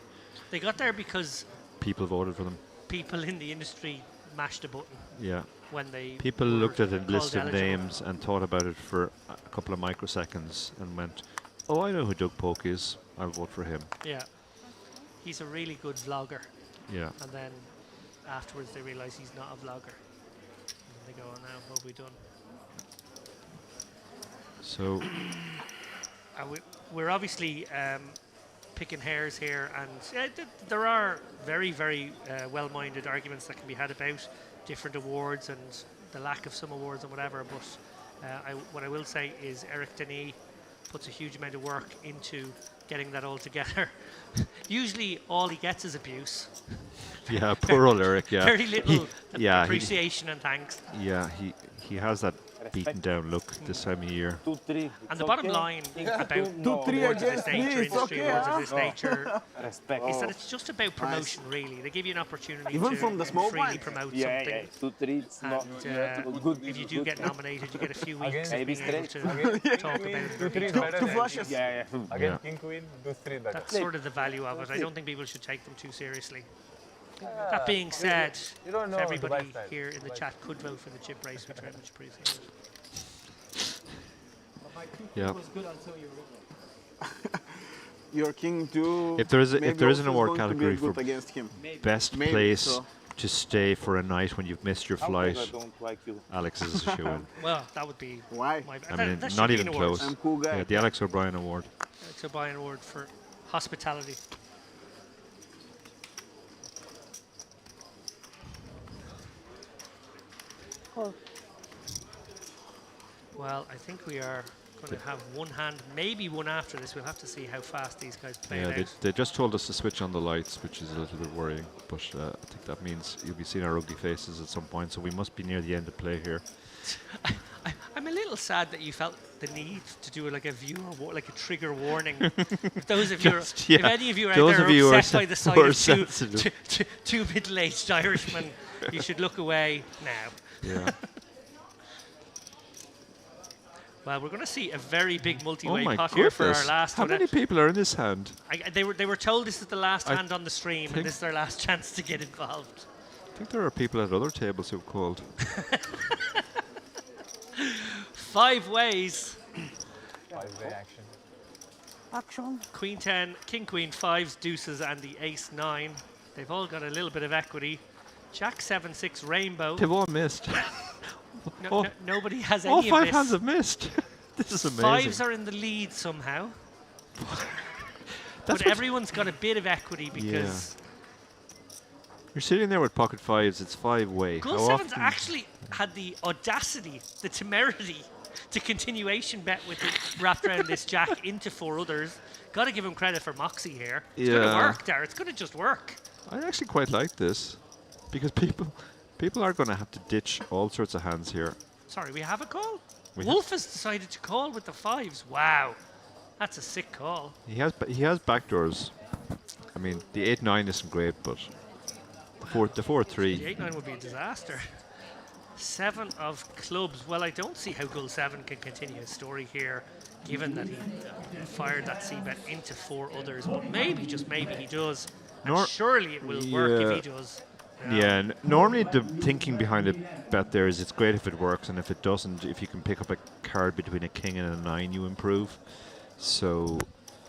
They got there because People voted for them. people in the industry mashed a button Yeah. when they People were looked at a called list of eligible. names and thought about it for a couple of microseconds and went, oh, I know who Doug Polk is. I'll vote for him. Yeah. He's a really good vlogger. Yeah. And then afterwards they realise he's not a vlogger. And they go, oh, now what have we done? So We're obviously picking hairs here, and there are very, very well-minded arguments that can be had about different awards and the lack of some awards and whatever, but what I will say is Eric Denis puts a huge amount of work into getting that all together. Usually all he gets is abuse. yeah, poor old Eric. Yeah, Very little he appreciation and thanks. Yeah, he has that beaten down look this time of year. And the bottom line about awards of this nature, industry awards of this nature, is that it's just about promotion, really. They give you an opportunity Even to from the small freely ones. promote Yeah, something. 2-3, it's not And if you do get nominated, you get a few weeks of Maybe being able to straight. talk about it. Two flushes. Yeah, yeah. Again, King Queen, do 3 daggers. That's sort of the value of it. I don't think people should take them too seriously. That being said, you don't know everybody the lifestyle. here in the chat could vote for the chip race, which very much appreciate. Yeah. was good until you Your King 2. If there is maybe an also award going to be category good for against him. best Maybe, place so. to stay for a night when you've missed your How come flight, I don't like you? Alex is a shoe-in. Well, that would be Why? my I that- mean, that should not be even an award. close. I'm a cool guy. Yeah, the Alex O'Brien Award. To buy an award for hospitality. Cool. Well, I think we are going to have one hand, maybe one after this. We'll have to see how fast these guys play Yeah, it out. they just told us to switch on the lights, which is a little bit worrying. But I think that means you'll be seeing our ugly faces at some point. So we must be near the end of play here. I'm a little sad that you felt the need to do like a viewer, like a trigger warning. If those of you, Just, if yeah, any of you out those there of you are who are upset by the sight who are of sensitive. two middle-aged Irishmen, you should look away now. Yeah. Well, we're going to see a very big Oh multi-way my pot here for our goodness! last How one. many people are in this hand? They were told this is the last I hand on the stream, and think- this is their last chance to get involved. I think there are people at other tables who've called. 5 ways. 5-way action. Action. Queen 10, King Queen 5s, deuces, and the Ace 9. They've all got a little bit of equity. Jack 7 6 rainbow. They've all missed. Nobody has any All of 5 this. hands have missed. This is amazing. 5s are in the lead somehow. That's But what- everyone's got a bit of equity because You're sitting there with pocket 5s. It's 5-way. Gull How 7's often? actually had the audacity, the temerity to continuation bet with it wrapped around this Jack into 4 others. Got to give him credit for moxie here. It's going to Yeah. work there. It's going to just work. I actually quite like this because people are going to have to ditch all sorts of hands here. Sorry, we have a call? We Wolf has decided to call with the 5s. Wow. That's a sick call. He has backdoors. I mean, the 8-9 isn't great, but the 4-3. The 8-9 would be a disaster. 7 of clubs. Well, I don't see how Gull 7 can continue his story here, given that he fired that C-bet into 4 others. But maybe, just maybe, he does. And surely it will work if he does. Yeah, normally the thinking behind a bet there is it's great if it works, and if it doesn't, if you can pick up a card between a king and a 9, you improve. So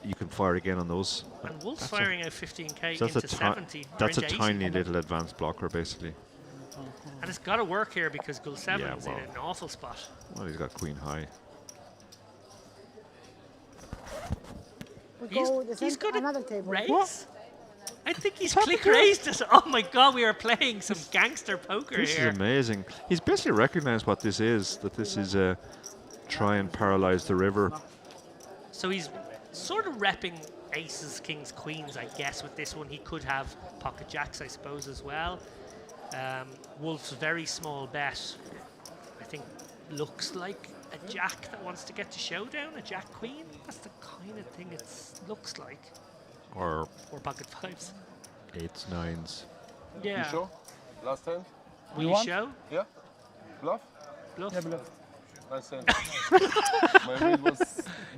you can fire again on those. And Wolf's That's firing out 15k so into 70. or That's a into 80. tiny little advanced blocker, basically. And it's got to work here because Gull 7 Yeah, is well. in an awful spot. Well, he's got queen high. We He's- go the he's same, got a another table. Raise? I think he's click raised us. Oh my god, we are playing some gangster poker This here. is amazing. He's basically recognized what this is, that this is a try and paralyze the river. So he's sort of repping aces, kings, queens, I guess, with this one. He could have pocket jacks, I suppose, as well. Wolf's very small bet, I think, looks like a jack that wants to get to showdown, a jack queen. That's the kind of thing it looks like. Or pocket 5s. 8s, 9s. Yeah. You show? Last hand? Will you show? Yeah. Bluff? Bluff. Yeah, bluff. Last hand. My read was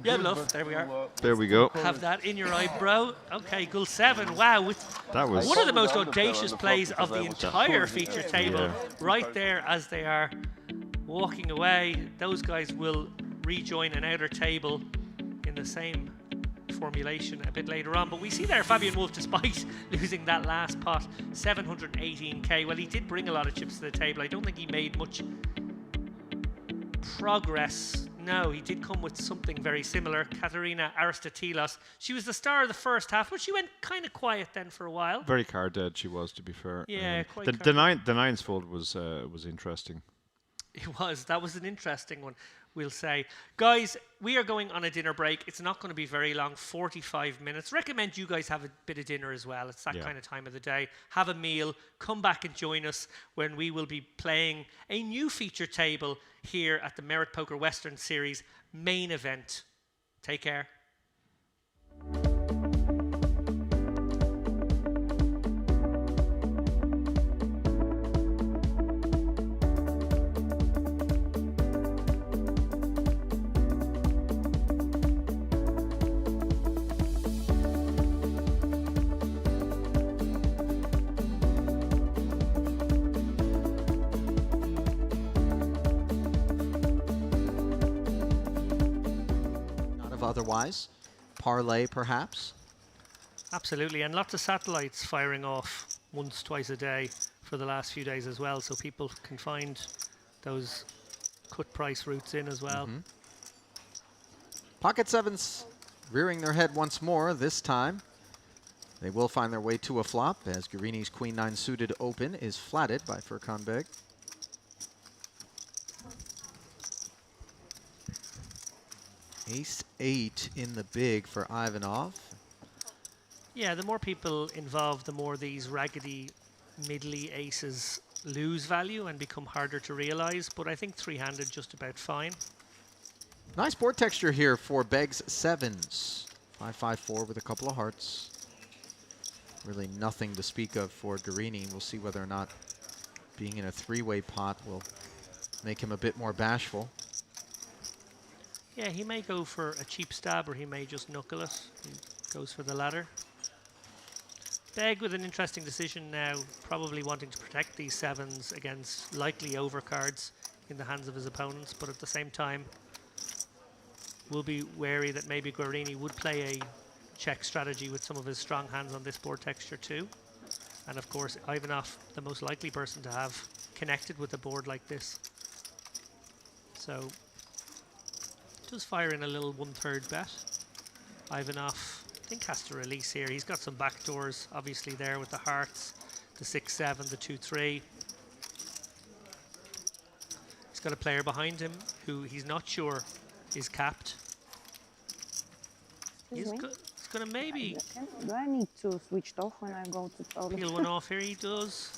Yeah, good, bluff. but There we you, are. There we go. Have that in your eyebrow. Okay, Gull 7. Wow. That was one of the most I saw the audacious under there on plays the of flop the because I was entire just feature yeah. table. Yeah. Right there as they are walking away. Those guys will rejoin an outer table in the same formulation a bit later on. But we see there Fabian Wolf, despite losing that last pot, 718k. Well, he did bring a lot of chips to the table. I don't think he made much progress. No, he did come with something very similar. Katerina Aristotelos. She was the star of the first half, but she went kind of quiet then for a while. Very card dead she was, to be fair. Yeah, quite the nines fold was interesting. It was. That was an interesting one, we'll say. Guys, we are going on a dinner break. It's not going to be very long, 45 minutes. Recommend you guys have a bit of dinner as well. It's that Yeah. kind of time of the day. Have a meal. Come back and join us when we will be playing a new feature table here at the Merit Poker Western Series main event. Take care. Not of otherwise. Parlay, perhaps. Absolutely, and lots of satellites firing off. once, twice a day for the last few days as well, so people can find those cut price routes in as well. Pocket sevens rearing their head once more. This time they will find their way to a flop as Guarini's Queen 9 suited open is flatted by Furkan Beg. Ace 8 in the big for Ivanov. Yeah, the more people involved, the more these raggedy middly aces lose value and become harder to realize, but I think three-handed just about fine. Nice board texture here for Beg's sevens. 5-5-4 with a couple of hearts. Really nothing to speak of for Guarini. We'll see whether or not being in a three-way pot will make him a bit more bashful. Yeah, he may go for a cheap stab or he may just knuckle it. He goes for the latter. Beg with an interesting decision now, probably wanting to protect these sevens against likely overcards in the hands of his opponents, but at the same time will be wary that maybe Guarini would play a check strategy with some of his strong hands on this board texture too. And of course, Ivanov, the most likely person to have connected with a board like this. So, does fire in a little 1/3 bet. Ivanov, I think, has to release here. He's got some backdoors, obviously, there with the hearts, the 6-7, the 2-3. He's got a player behind him who he's not sure is capped. He's going to maybe Do I need to switch it off when I go to toilet? peel one off here. He does.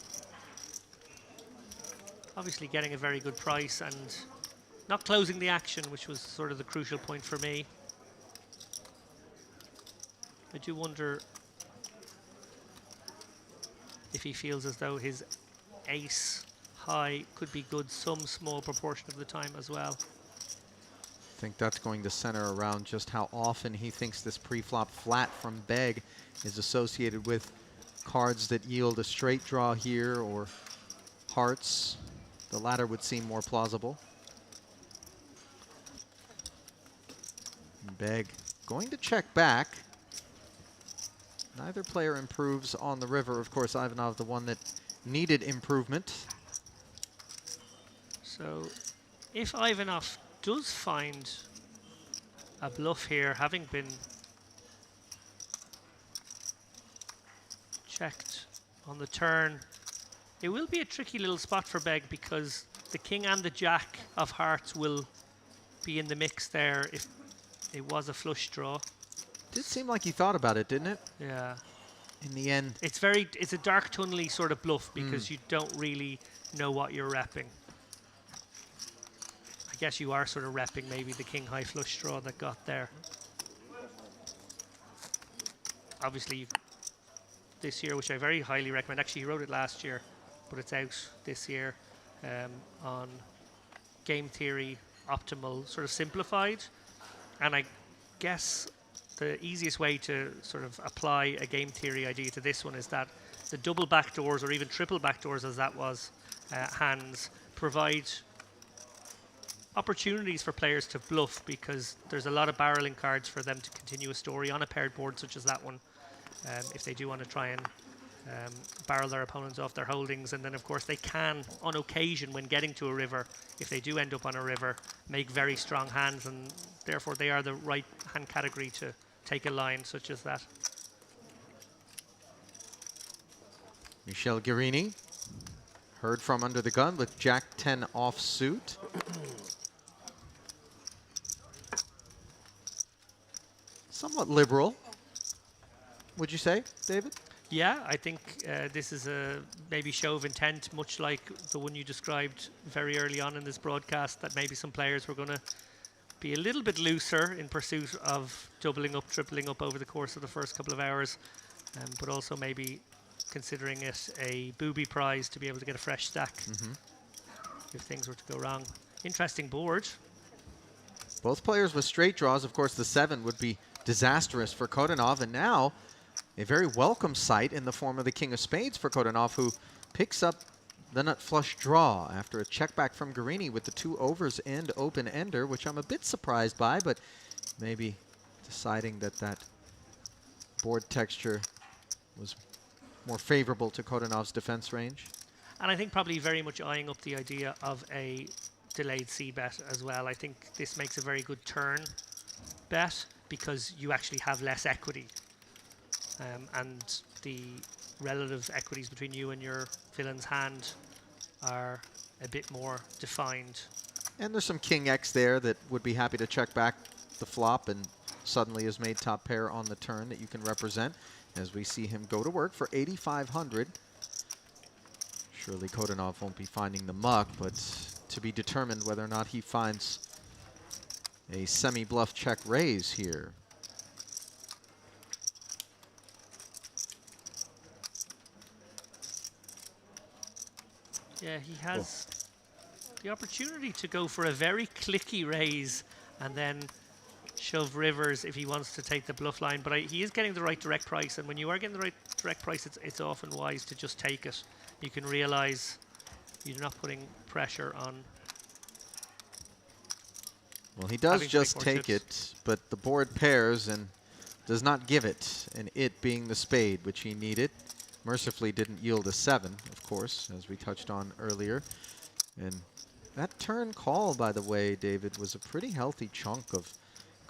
Obviously getting a very good price and not closing the action, which was sort of the crucial point for me. I do wonder if he feels as though his ace high could be good some small proportion of the time as well. I think that's going to center around just how often he thinks this pre-flop flat from Beg is associated with cards that yield a straight draw here or hearts. The latter would seem more plausible. Beg going to check back. Neither player improves on the river. Of course, Ivanov, the one that needed improvement. So if Ivanov does find a bluff here, having been checked on the turn, it will be a tricky little spot for Beg because the king and the jack of hearts will be in the mix there if it was a flush draw. Did seem like he thought about it, didn't it? Yeah. In the end. It's a dark tunnely sort of bluff because you don't really know what you're repping. I guess you are sort of repping maybe the king high flush draw that got there. Obviously this year, which I very highly recommend. Actually, he wrote it last year, but it's out this year on Game Theory Optimal, sort of simplified. And I guess the easiest way to sort of apply a game theory idea to this one is that the double backdoors or even triple backdoors, as that was, hands provide opportunities for players to bluff because there's a lot of barreling cards for them to continue a story on a paired board such as that one if they do want to try and barrel their opponents off their holdings. And then of course they can, on occasion when getting to a river, if they do end up on a river, make very strong hands, and therefore they are the right hand category to take a line such as that. Michel Guarini, heard from under the gun with Jack 10 offsuit. Somewhat liberal, would you say, David? Yeah, I think this is a maybe show of intent, much like the one you described very early on in this broadcast, that maybe some players were going to be a little bit looser in pursuit of doubling up, tripling up over the course of the first couple of hours, but also maybe considering it a booby prize to be able to get a fresh stack if things were to go wrong. Interesting board. Both players with straight draws. Of course, the 7 would be disastrous for Khotунov, and now a very welcome sight in the form of the king of spades for Khotунov, who picks up the nut flush draw after a check back from Guarini with the 2 overs and open ender, which I'm a bit surprised by, but maybe deciding that that board texture was more favorable to Kodanov's defense range. And I think probably very much eyeing up the idea of a delayed c-bet as well. I think this makes a very good turn bet because you actually have less equity. And the relative equities between you and your villain's hand are a bit more defined. And there's some King X there that would be happy to check back the flop and suddenly has made top pair on the turn that you can represent as we see him go to work for 8,500. Surely Kodanov won't be finding the muck, but to be determined whether or not he finds a semi-bluff check raise here. Yeah, he has the opportunity to go for a very clicky raise and then shove rivers if he wants to take the bluff line. But he is getting the right direct price, and when you are getting the right direct price, it's often wise to just take it. You can realize you're not putting pressure on. Well, he does just take it, but the board pairs and does not give it, and it being the spade, which he needed. Mercifully didn't yield a 7, of course, as we touched on earlier. And that turn call, by the way, David, was a pretty healthy chunk of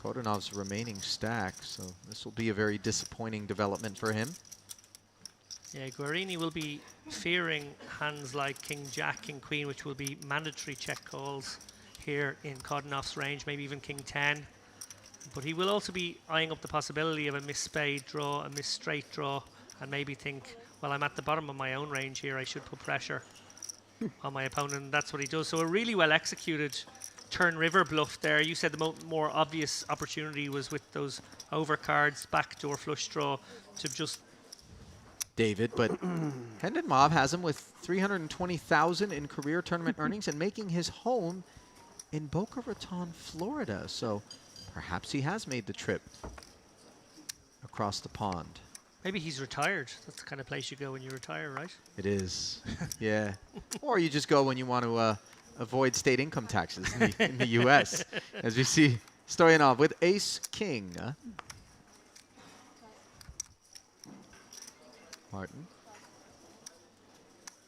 Kodanov's remaining stack, so this will be a very disappointing development for him. Yeah, Guarini will be fearing hands like King Jack, King Queen, which will be mandatory check calls here in Kodanov's range, maybe even King 10. But he will also be eyeing up the possibility of a missed spade draw, a missed straight draw, and maybe think, well, I'm at the bottom of my own range here, I should put pressure on my opponent, and that's what he does. So a really well executed turn river bluff there. You said the more obvious opportunity was with those overcards, backdoor flush draw, to just... David, but Hendon Mob has him with 320,000 in career tournament earnings and making his home in Boca Raton, Florida. So perhaps he has made the trip across the pond. Maybe he's retired. That's the kind of place you go when you retire, right? It is, yeah. Or you just go when you want to avoid state income taxes in the U.S. As we see Stoyanov with ace-king. Martin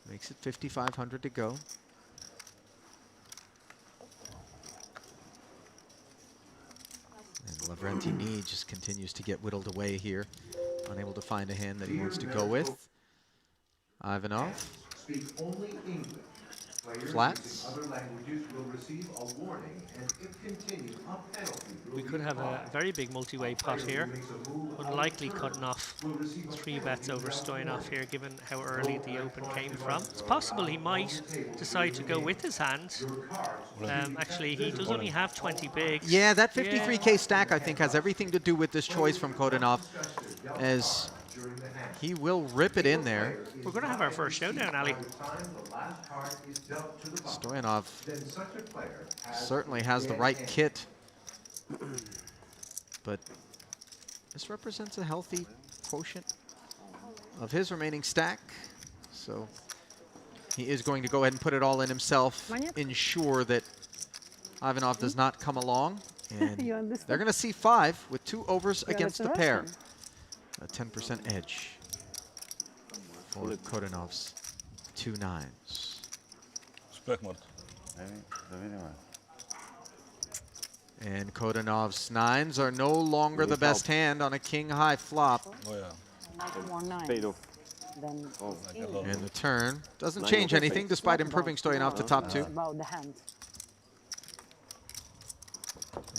makes it 5,500 to go. And Lavrentini just continues to get whittled away here, unable to find a hand that he wants to go with. Ivanov. Speak only English. Players Flats. using other languages will receive a warning, and if continued, a penalty will We be could have a applied. very big multi-way pot here. Unlikely cutting off 3 bets over Stoyanov here, given how early the open came from. It's possible he might decide to go with his hand. Actually, he does only have 20 bigs. Yeah, that 53K stack, I think, has everything to do with this choice from Kodanov, as he will rip it in there. We're going to have our first showdown, Ali. Stoyanov certainly has the right kit, but this represents a healthy quotient of his remaining stack. So he is going to go ahead and put it all in himself, ensure that Ivanov does not come along. And they're going to see 5 with 2 overs against the pair. A 10% edge for Kodanov's 2 nines. Spekmort. And Kodanov's 9s are no longer the best hand on a king-high flop. Oh, yeah. More nine. Spade off. Then And the turn doesn't change anything despite improving Stoyanov to top 2. about the hand.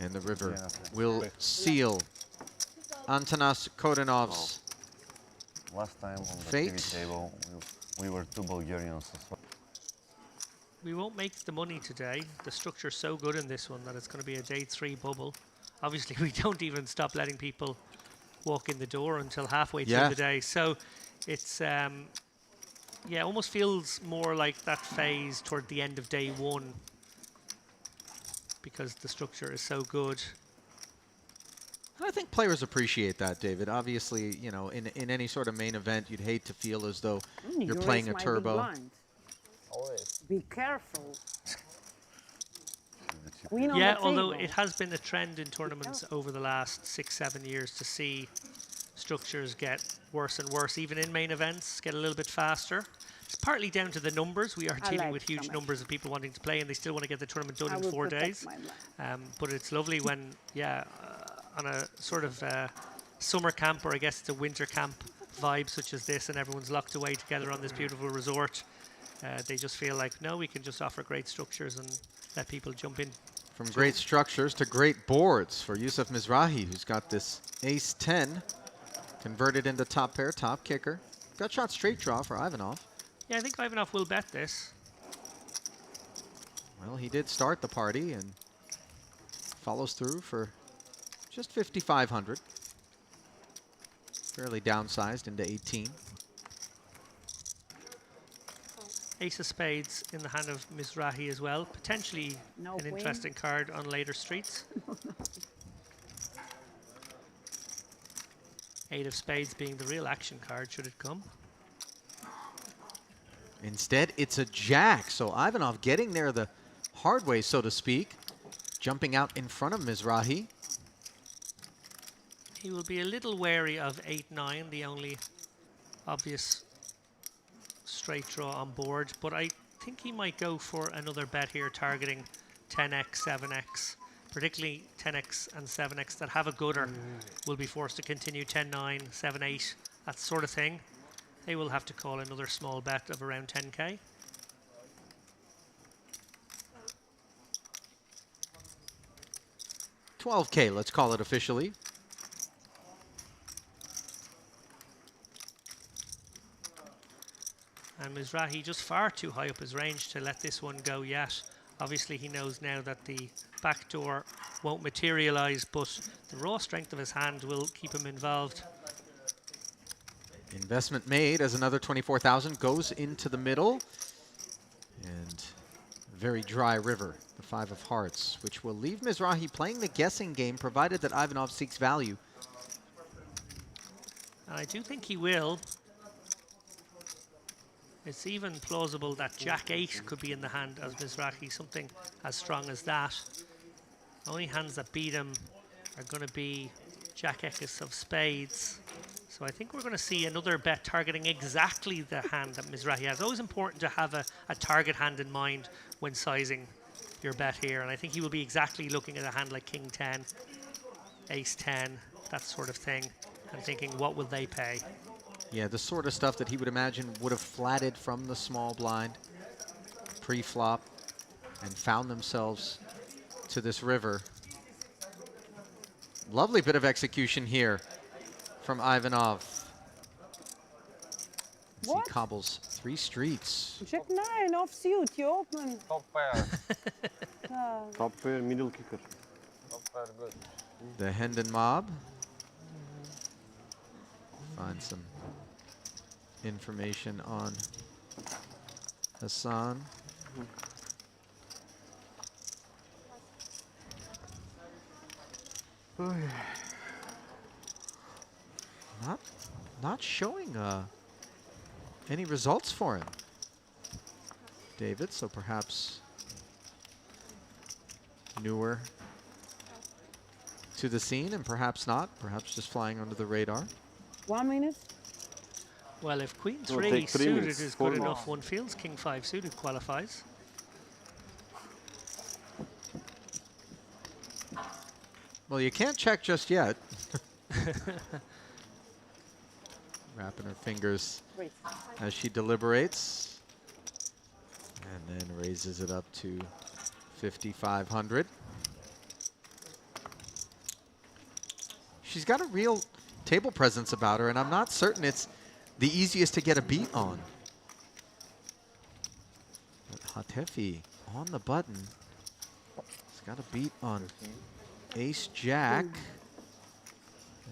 And the river will seal Antanas Kodanov's Last time on the fate. TV table, we were 2 Bulgarians as well. We won't make the money today. The structure's so good in this one that it's going to be a day 3 bubble. Obviously, we don't even stop letting people walk in the door until halfway through the day. So it's, yeah, almost feels more like that phase toward the end of day 1 because the structure is so good. I think players appreciate that, David. Obviously, you know, in any sort of main event, you'd hate to feel as though you're playing a turbo. Be careful. Yeah, although it has been a trend in tournaments over the last 6-7 years to see structures get worse and worse, even in main events, get a little bit faster. It's partly down to the numbers. We are I dealing like with huge stomach. numbers of people wanting to play, and they still want to get the tournament done I in will 4 protect days. my blind. But it's lovely when, on a sort of summer camp, or I guess it's a winter camp vibe such as this, and everyone's locked away together on this beautiful resort. They just feel like, no, we can just offer great structures and let people jump in. From great structures to great boards for Yusuf Mizrahi, who's got this ace-10 converted into top pair, top kicker. Gut shot straight draw for Ivanov. Yeah, I think Ivanov will bet this. Well, he did start the party and follows through for just 5,500. Fairly downsized into 18. Ace of spades in the hand of Mizrahi as well. Potentially No an queen. interesting card on later streets. Eight of spades being the real action card should it come. Instead, it's a jack. So Ivanov getting there the hard way, so to speak. Jumping out in front of Mizrahi. He will be a little wary of 8-9, the only obvious straight draw on board, but I think he might go for another bet here targeting 10x, 7x, particularly 10x and 7x that have a gutter will be forced to continue 10-9, 7-8, that sort of thing. They will have to call another small bet of around 10k. $12K, let's call it officially. And Mizrahi just far too high up his range to let this one go yet. Obviously he knows now that the backdoor won't materialize, but the raw strength of his hand will keep him involved. Investment made as another 24,000 goes into the middle. And very dry river, the 5 of hearts, which will leave Mizrahi playing the guessing game, provided that Ivanov seeks value. And I do think he will. It's even plausible that Jack 8 could be in the hand of Mizrahi, something as strong as that. Only hands that beat him are going to be Jack X of spades. So I think we're going to see another bet targeting exactly the hand that Mizrahi has. Always important to have a target hand in mind when sizing your bet here. And I think he will be exactly looking at a hand like King 10, Ace 10, that sort of thing, and thinking, what will they pay? Yeah, the sort of stuff that he would imagine would have flatted from the small blind pre-flop and found themselves to this river. Lovely bit of execution here from Ivanov. As he cobbles 3 streets. Jack 9 offsuit, you open. Top pair. Uh, Top pair, middle kicker. Top pair, good. The Hendon mob. Find some information on Hassan. Not showing any results for him, David, so perhaps newer to the scene and perhaps not, perhaps just flying under the radar. 1 minute. Well, if Queen It'll 3 take 3 suited minutes, is 4 good minutes. enough, one feels King 5 suited qualifies. Well, you can't check just yet. Wrapping her fingers Wait. as she deliberates. And then raises it up to 5,500. She's got a real table presence about her, and I'm not certain it's the easiest to get a beat on. But Hatefi on the button. He's got a beat on Ace Jack.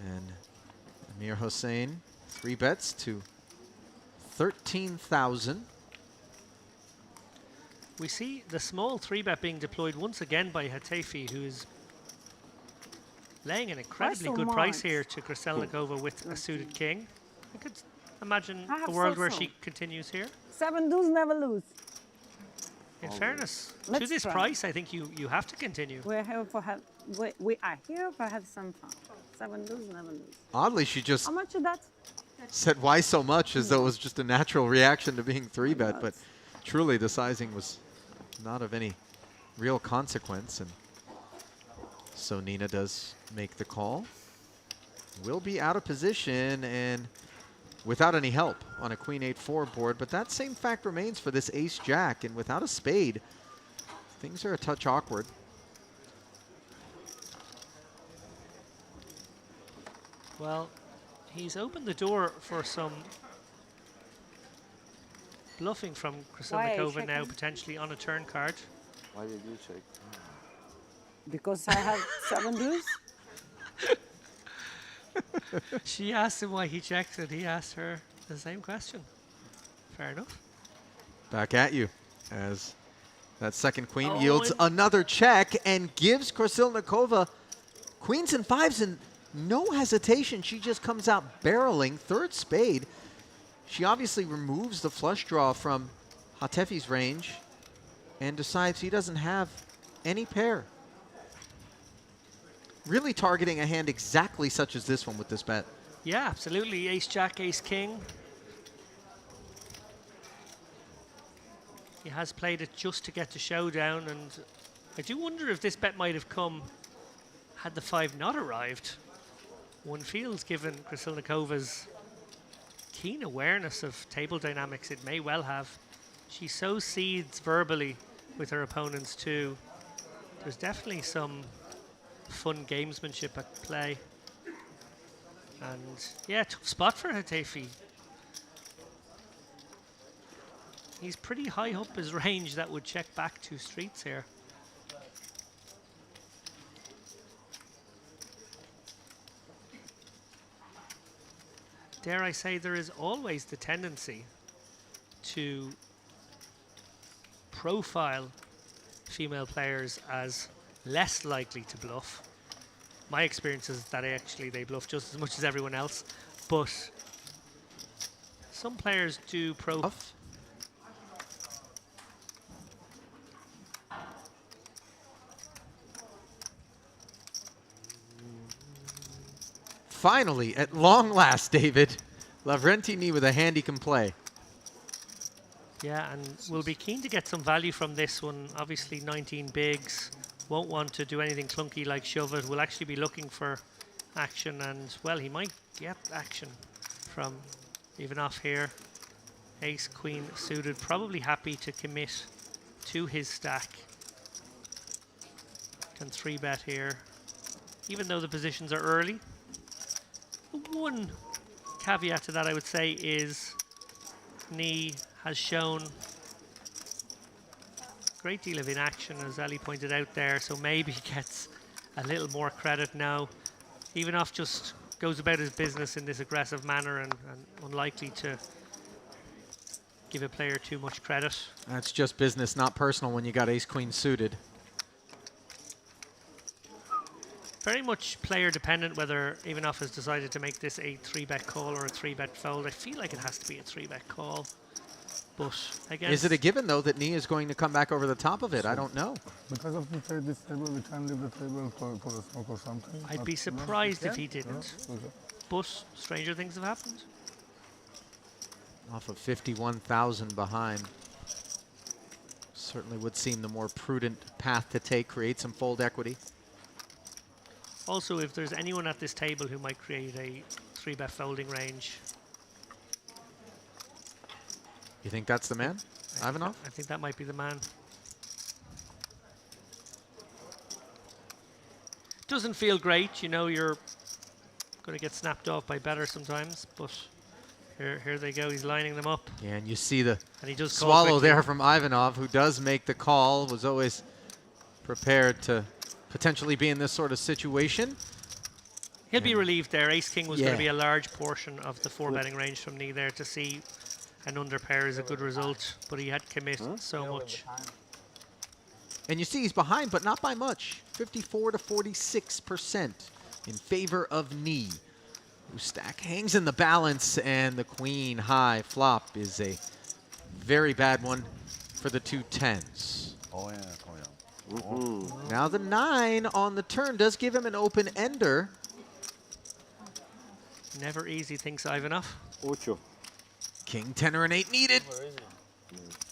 And Amir Hossein, 3 bets to 13,000. We see the small 3-bet being deployed once again by Hatefi, who is laying an incredibly so good price much? here to Kraselnikova with a suited king. I could imagine I have a world where so-so. she continues here. 7 dues never lose. In fairness, to Let's this try. price, I think you have to continue. We're here for we are here for have some fun. 7 deuce, never deuce. Oddly, she just How much is that? said why so much, as though it was just a natural reaction to being 3-bet, but truly the sizing was not of any real consequence. And so Nina does make the call. Will be out of position and without any help on a queen 8-4 board, but that same fact remains for this ace-jack, and without a spade, things are a touch awkward. Well, he's opened the door for some bluffing from Why are you Krasilnikova now, checking? potentially on a turn card. Why did you check? Because I have 7 deuce. She asked him why he checked it. He asked her the same question. Fair enough. Back at you as that second queen Oh, yields and- another check and gives Krasilnikova queens and 5s and no hesitation. She just comes out barreling, third spade. She obviously removes the flush draw from Hatefi's range and decides he doesn't have any pair. Really targeting a hand exactly such as this one with this bet. Yeah, absolutely. Ace-jack, ace-king. He has played it just to get to showdown, and I do wonder if this bet might have come had the 5 not arrived. One feels, given Krasilnikova's keen awareness of table dynamics, it may well have. She sows seeds verbally with her opponents too. There's definitely some fun gamesmanship at play. And yeah, tough spot for Hatefi. He's pretty high up his range that would check back 2 streets here. Dare I say, there is always the tendency to profile female players as less likely to bluff. My experience is that actually they bluff just as much as everyone else, but some players do bluff. Finally, at long last, David, Lavrentini with a hand he can play. Yeah, and we'll be keen to get some value from this one. Obviously 19 bigs, won't want to do anything clunky like shove it. We'll actually be looking for action, and well, he might get action from Ivanov here. Ace, queen suited, probably happy to commit to his stack. Can 3-bet here, even though the positions are early. One caveat to that, I would say, is Ni has shown a great deal of inaction, as Ali pointed out there, so maybe he gets a little more credit now. Ivanov just goes about his business in this aggressive manner and unlikely to give a player too much credit. That's just business, not personal when you got ace-queen suited. Very much player dependent whether Ivanov has decided to make this a 3-bet call or a 3-bet fold. I feel like it has to be a 3-bet call. But again, Is it a given, though, that Ni is going to come back over the top of it? I don't know. Because of this table, we can leave the table for a smoke or something. I'd be surprised if he didn't. Yeah, okay. But stranger things have happened. Off of 51,000 behind. Certainly would seem the more prudent path to take, create some fold equity. Also, if there's anyone at this table who might create a 3-bet folding range. You think that's the man, Ivanov? I think that might be the man. Doesn't feel great, you know, you're going to get snapped off by better sometimes, but here they go, he's lining them up. Yeah, and you see the And he does call swallow quickly. there from Ivanov, who does make the call, was always prepared to potentially be in this sort of situation. He'll be relieved there. Ace-king was going Yeah. to be a large portion of the 4-betting range from Ni there. To see an underpair is a good result, but he had committed so much. And you see he's behind, but not by much. 54 to 46% in favor of Ni. Whose stack hangs in the balance, and the queen high flop is a very bad one for the 2 10s. Oh yeah, Now the 9 on the turn does give him an open ender. Never easy, thinks Ivanov. Ocho. King, 10 or an 8 needed.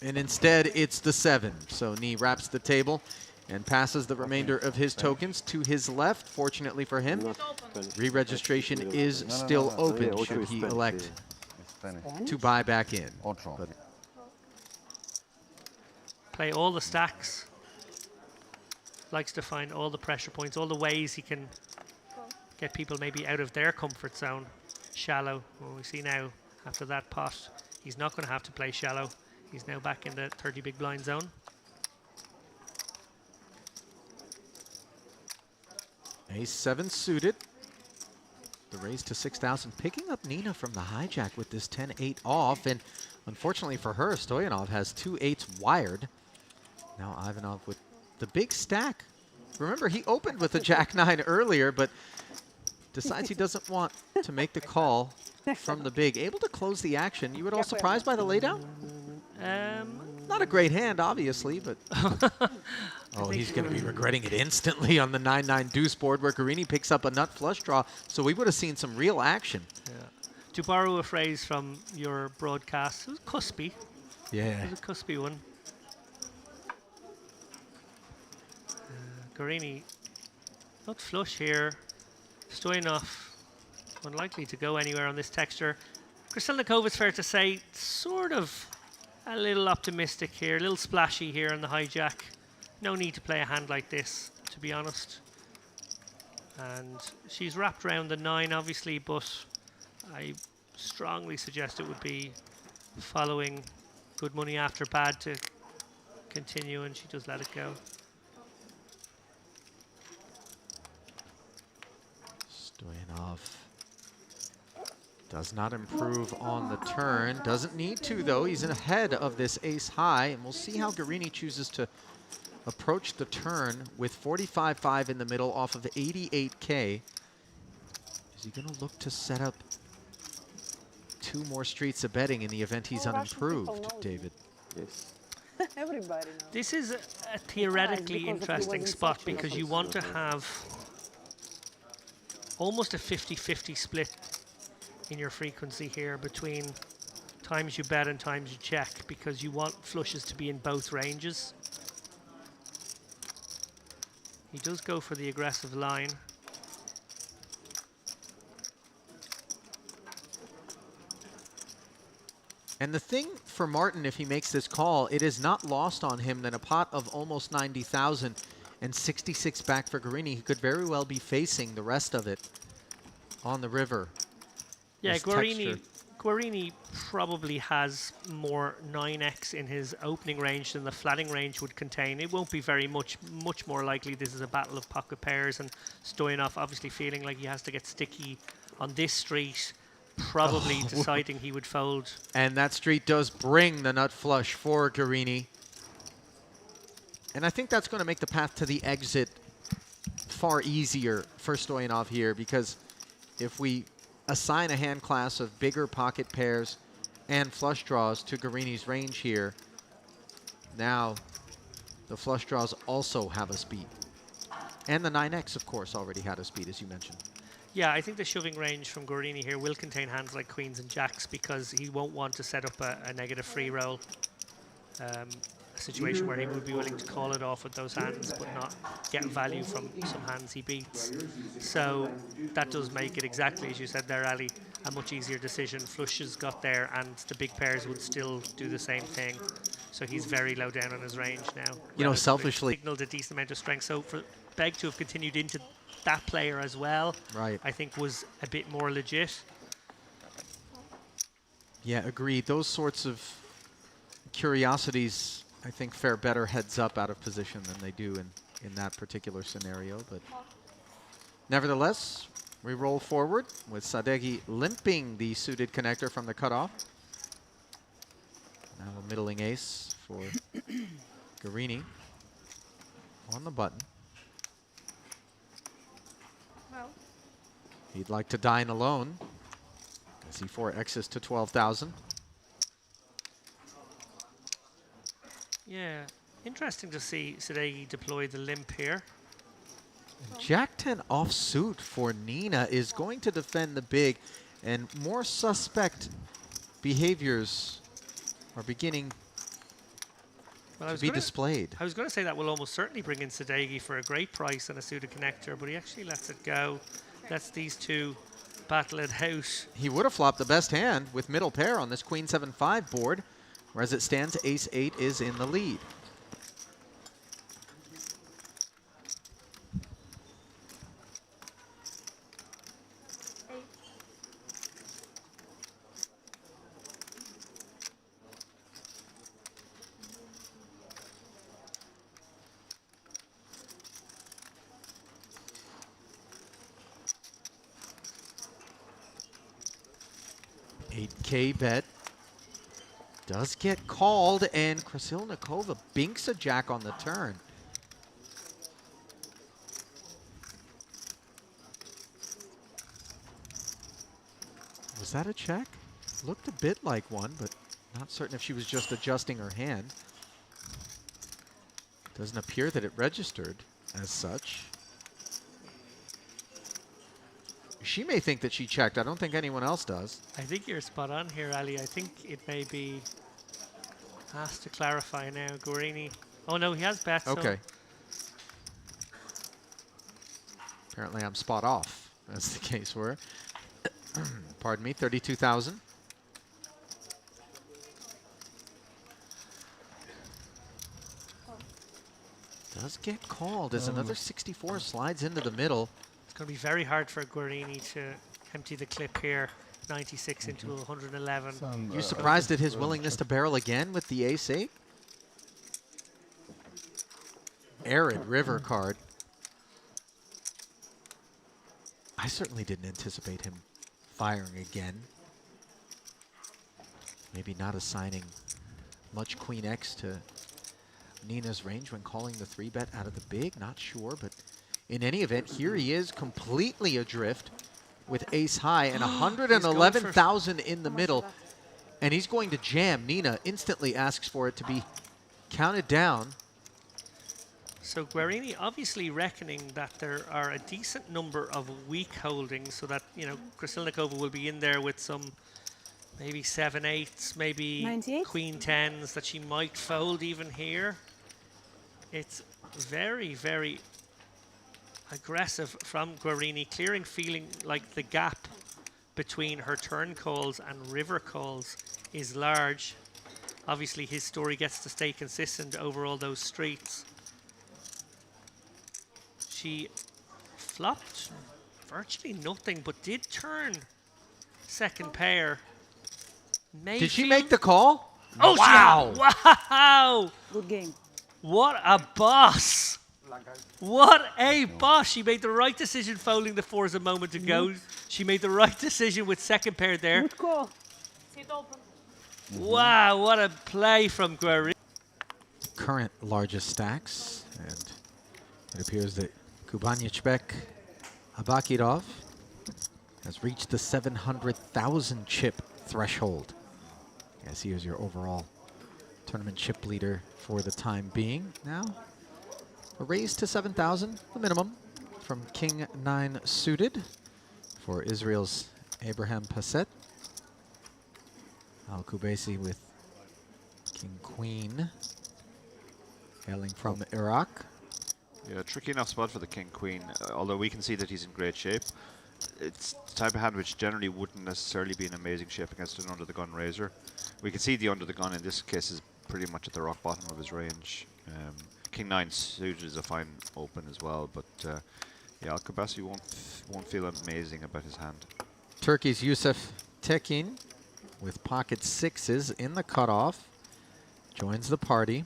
And instead, it's the 7. So Ni wraps the table and passes the remainder of his tokens to his left. Fortunately for him, re-registration is still open should he elect to buy back in. But play all the stacks. Likes to find all the pressure points, all the ways he can get people maybe out of their comfort zone. Shallow, well, we see now after that pot, he's not going to have to play shallow. He's now back in the 30 big blind zone. Ace-7 suited. The raise to 6,000, picking up Nina from the hijack with this 10-8 off, and unfortunately for her, Stoyanov has 2 8s wired. Now Ivanov with the big stack. Remember, he opened with a Jack-9 earlier, but decides he doesn't want to make the call from the big. Able to close the action. You at all surprised by the laydown? Not a great hand, obviously, but... oh, he's going to be regretting it instantly on the 9-9 deuce board where Guarini picks up a nut flush draw, so we would have seen some real action. Yeah. To borrow a phrase from your broadcast, it was cuspy. Yeah. It was a cuspy one. Guarini, not flush here. Stoyanov, unlikely to go anywhere on this texture. Krasilnikov, it's fair to say, sort of a little optimistic here, a little splashy here on the hijack. No need to play a hand like this, to be honest. And she's wrapped around the 9, obviously, but I strongly suggest it would be following good money after bad to continue, and she does let it go. Stoyanov does not improve on the turn. Doesn't need to, though. He's ahead of this ace high, and we'll see how Guarini chooses to approach the turn with 45.5 in the middle off of 88K. Is he going to look to set up 2 more streets of betting in the event he's unimproved, David? Yes. Everybody knows. This is a theoretically interesting spot because you want to have almost a 50-50 split in your frequency here between times you bet and times you check, because you want flushes to be in both ranges. He does go for the aggressive line. And the thing for Martin, if he makes this call, it is not lost on him that a pot of almost 90,000 and 66 back for Guarini, he could very well be facing the rest of it on the river. Yeah, This Guarini probably has more 9x in his opening range than the flatting range would contain. It won't be very much more likely this is a battle of pocket pairs, and Stoyanov obviously feeling like he has to get sticky on this street, probably deciding he would fold. And that street does bring the nut flush for Guarini. And I think that's going to make the path to the exit far easier for Stoyanov here, because if we assign a hand class of bigger pocket pairs and flush draws to Guarini's range here, now the flush draws also have a speed. And the 9x, of course, already had a speed, as you mentioned. Yeah, I think the shoving range from Guarini here will contain hands like queens and jacks, because he won't want to set up a negative free roll. A situation where he would be willing to call it off with those hands but not get value from some hands he beats. So that does make it, exactly as you said there, Ali, a much easier decision. Flushes got there and the big pairs would still do the same thing. So he's very low down on his range now. You know, selfishly, signaled a decent amount of strength. So for Beg to have continued into that player as well, right, I think was a bit more legit. Yeah, agreed. Those sorts of curiosities, I think, fare better heads up out of position than they do in that particular scenario. But nevertheless, we roll forward with Sadeghi limping the suited connector from the cutoff. Now a middling ace for Guarini on the button. Well. He'd like to dine alone as he 4x's to 12,000. Yeah, interesting to see Sadeghi deploy the limp here. Jack 10 offsuit for Nina is going to defend the big, And more suspect behaviors are beginning to be displayed. I was going to say that will almost certainly bring in Sadeghi for a great price on a suited connector, but he actually lets it go. Lets these two battle it out. He would have flopped the best hand with middle pair on this Queen 7-5 board, where as it stands, Ace 8 is in the lead. $8K bet does get called, and Krasilnikova binks a jack on the turn. Was that a check? Looked a bit like one, but not certain if she was just adjusting her hand. Doesn't appear that it registered as such. She may think that she checked. I don't think anyone else does. I think you're spot on here, Ali. I think it may be asked to clarify now. Guarini. Oh no, he has bet. Okay. Apparently I'm spot off, as the case were. Pardon me, 32,000. Does get called as another 64 slides into the middle. It's going to be very hard for Guarini to empty the clip here. 96 into 111. You surprised at his willingness to barrel again with the Ace 8? Arid river card. I certainly didn't anticipate him firing again. Maybe not assigning much Queen X to Nina's range when calling the 3-bet out of the big. Not sure, but in any event, here he is completely adrift with ace high and 111,000 in the middle. And he's going to jam. Nina instantly asks for it to be counted down. So Guarini obviously reckoning that there are a decent number of weak holdings, so that, you know, Krasilnikova will be in there with some maybe 7/8s, maybe 98? Queen 10s that she might fold even here. It's very, very aggressive from Guarini, clearing feeling like the gap between her turn calls and river calls is large. Obviously his story gets to stay consistent over all those streets. She flopped virtually nothing, but did turn second pair. Did she make the call? Oh, wow! Wow! Good game. What a boss! What a boss! She made the right decision folding the 4s a moment ago. She made the right decision with second pair there. Good call. Sit open. Wow, what a play from Guarini. Current largest stacks, and it appears that Kubanichbek Abakirov has reached the 700,000 chip threshold. Yes, he is your overall tournament chip leader for the time being. Now, a raise to 7,000, the minimum, from King 9 suited for Israel's Abraham Passet. Al-Kubaisi with King Queen, hailing from Iraq. Yeah, tricky enough spot for the King Queen, although we can see that he's in great shape. It's the type of hand which generally wouldn't necessarily be in amazing shape against an under-the-gun raiser. We can see the under-the-gun in this case is pretty much at the rock bottom of his range. King 9 suited is a fine open as well, but yeah, Al-Kubaisi won't feel amazing about his hand. Turkey's Yusuf Tekin with pocket 6s in the cutoff joins the party.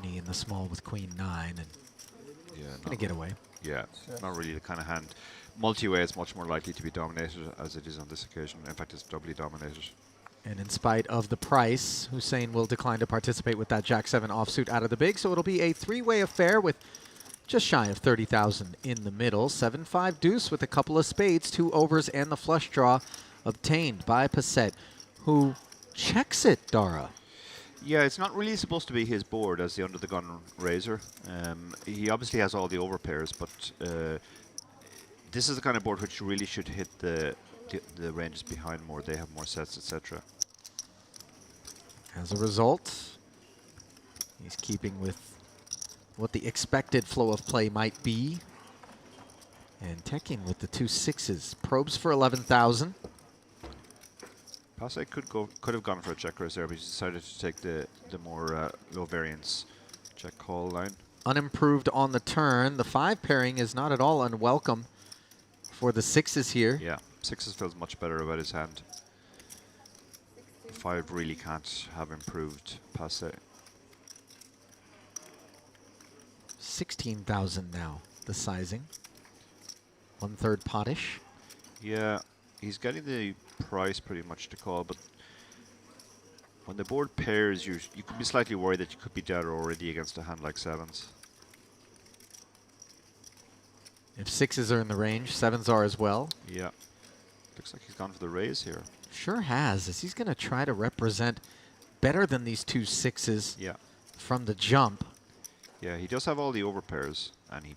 Knee in the small with Queen 9 and gonna get away. Yeah, not really the kind of hand. Multi-way is much more likely to be dominated as it is on this occasion. In fact, it's doubly dominated. And in spite of the price, Hussein will decline to participate with that Jack 7 offsuit out of the big, so it'll be a 3-way affair with just shy of 30,000 in the middle. 7-5 deuce with a couple of spades, 2 overs, and the flush draw obtained by Passet, who checks it, Dara. Yeah, it's not really supposed to be his board as the under-the-gun raiser. He obviously has all the overpairs, but this is the kind of board which really should hit the ranges behind more. They have more sets, etc. As a result, he's keeping with what the expected flow of play might be. And Tekin with the 2 6s. Probes for 11,000. Passe could have gone for a check raise there, but he decided to take the more low variance check call line. Unimproved on the turn. The 5 pairing is not at all unwelcome for the 6s here. Yeah, 6s feels much better about his hand. The 5 really can't have improved Passe. 16,000 now, the sizing. 1/3 potish. Yeah, he's getting the price pretty much to call, but when the board pairs, you could be slightly worried that you could be dead already against a hand like 7s. If 6s are in the range, 7s are as well. Yeah. Looks like he's gone for the raise here. Sure has, as he's going to try to represent better than these 2 6s from the jump. Yeah, he does have all the overpairs, and he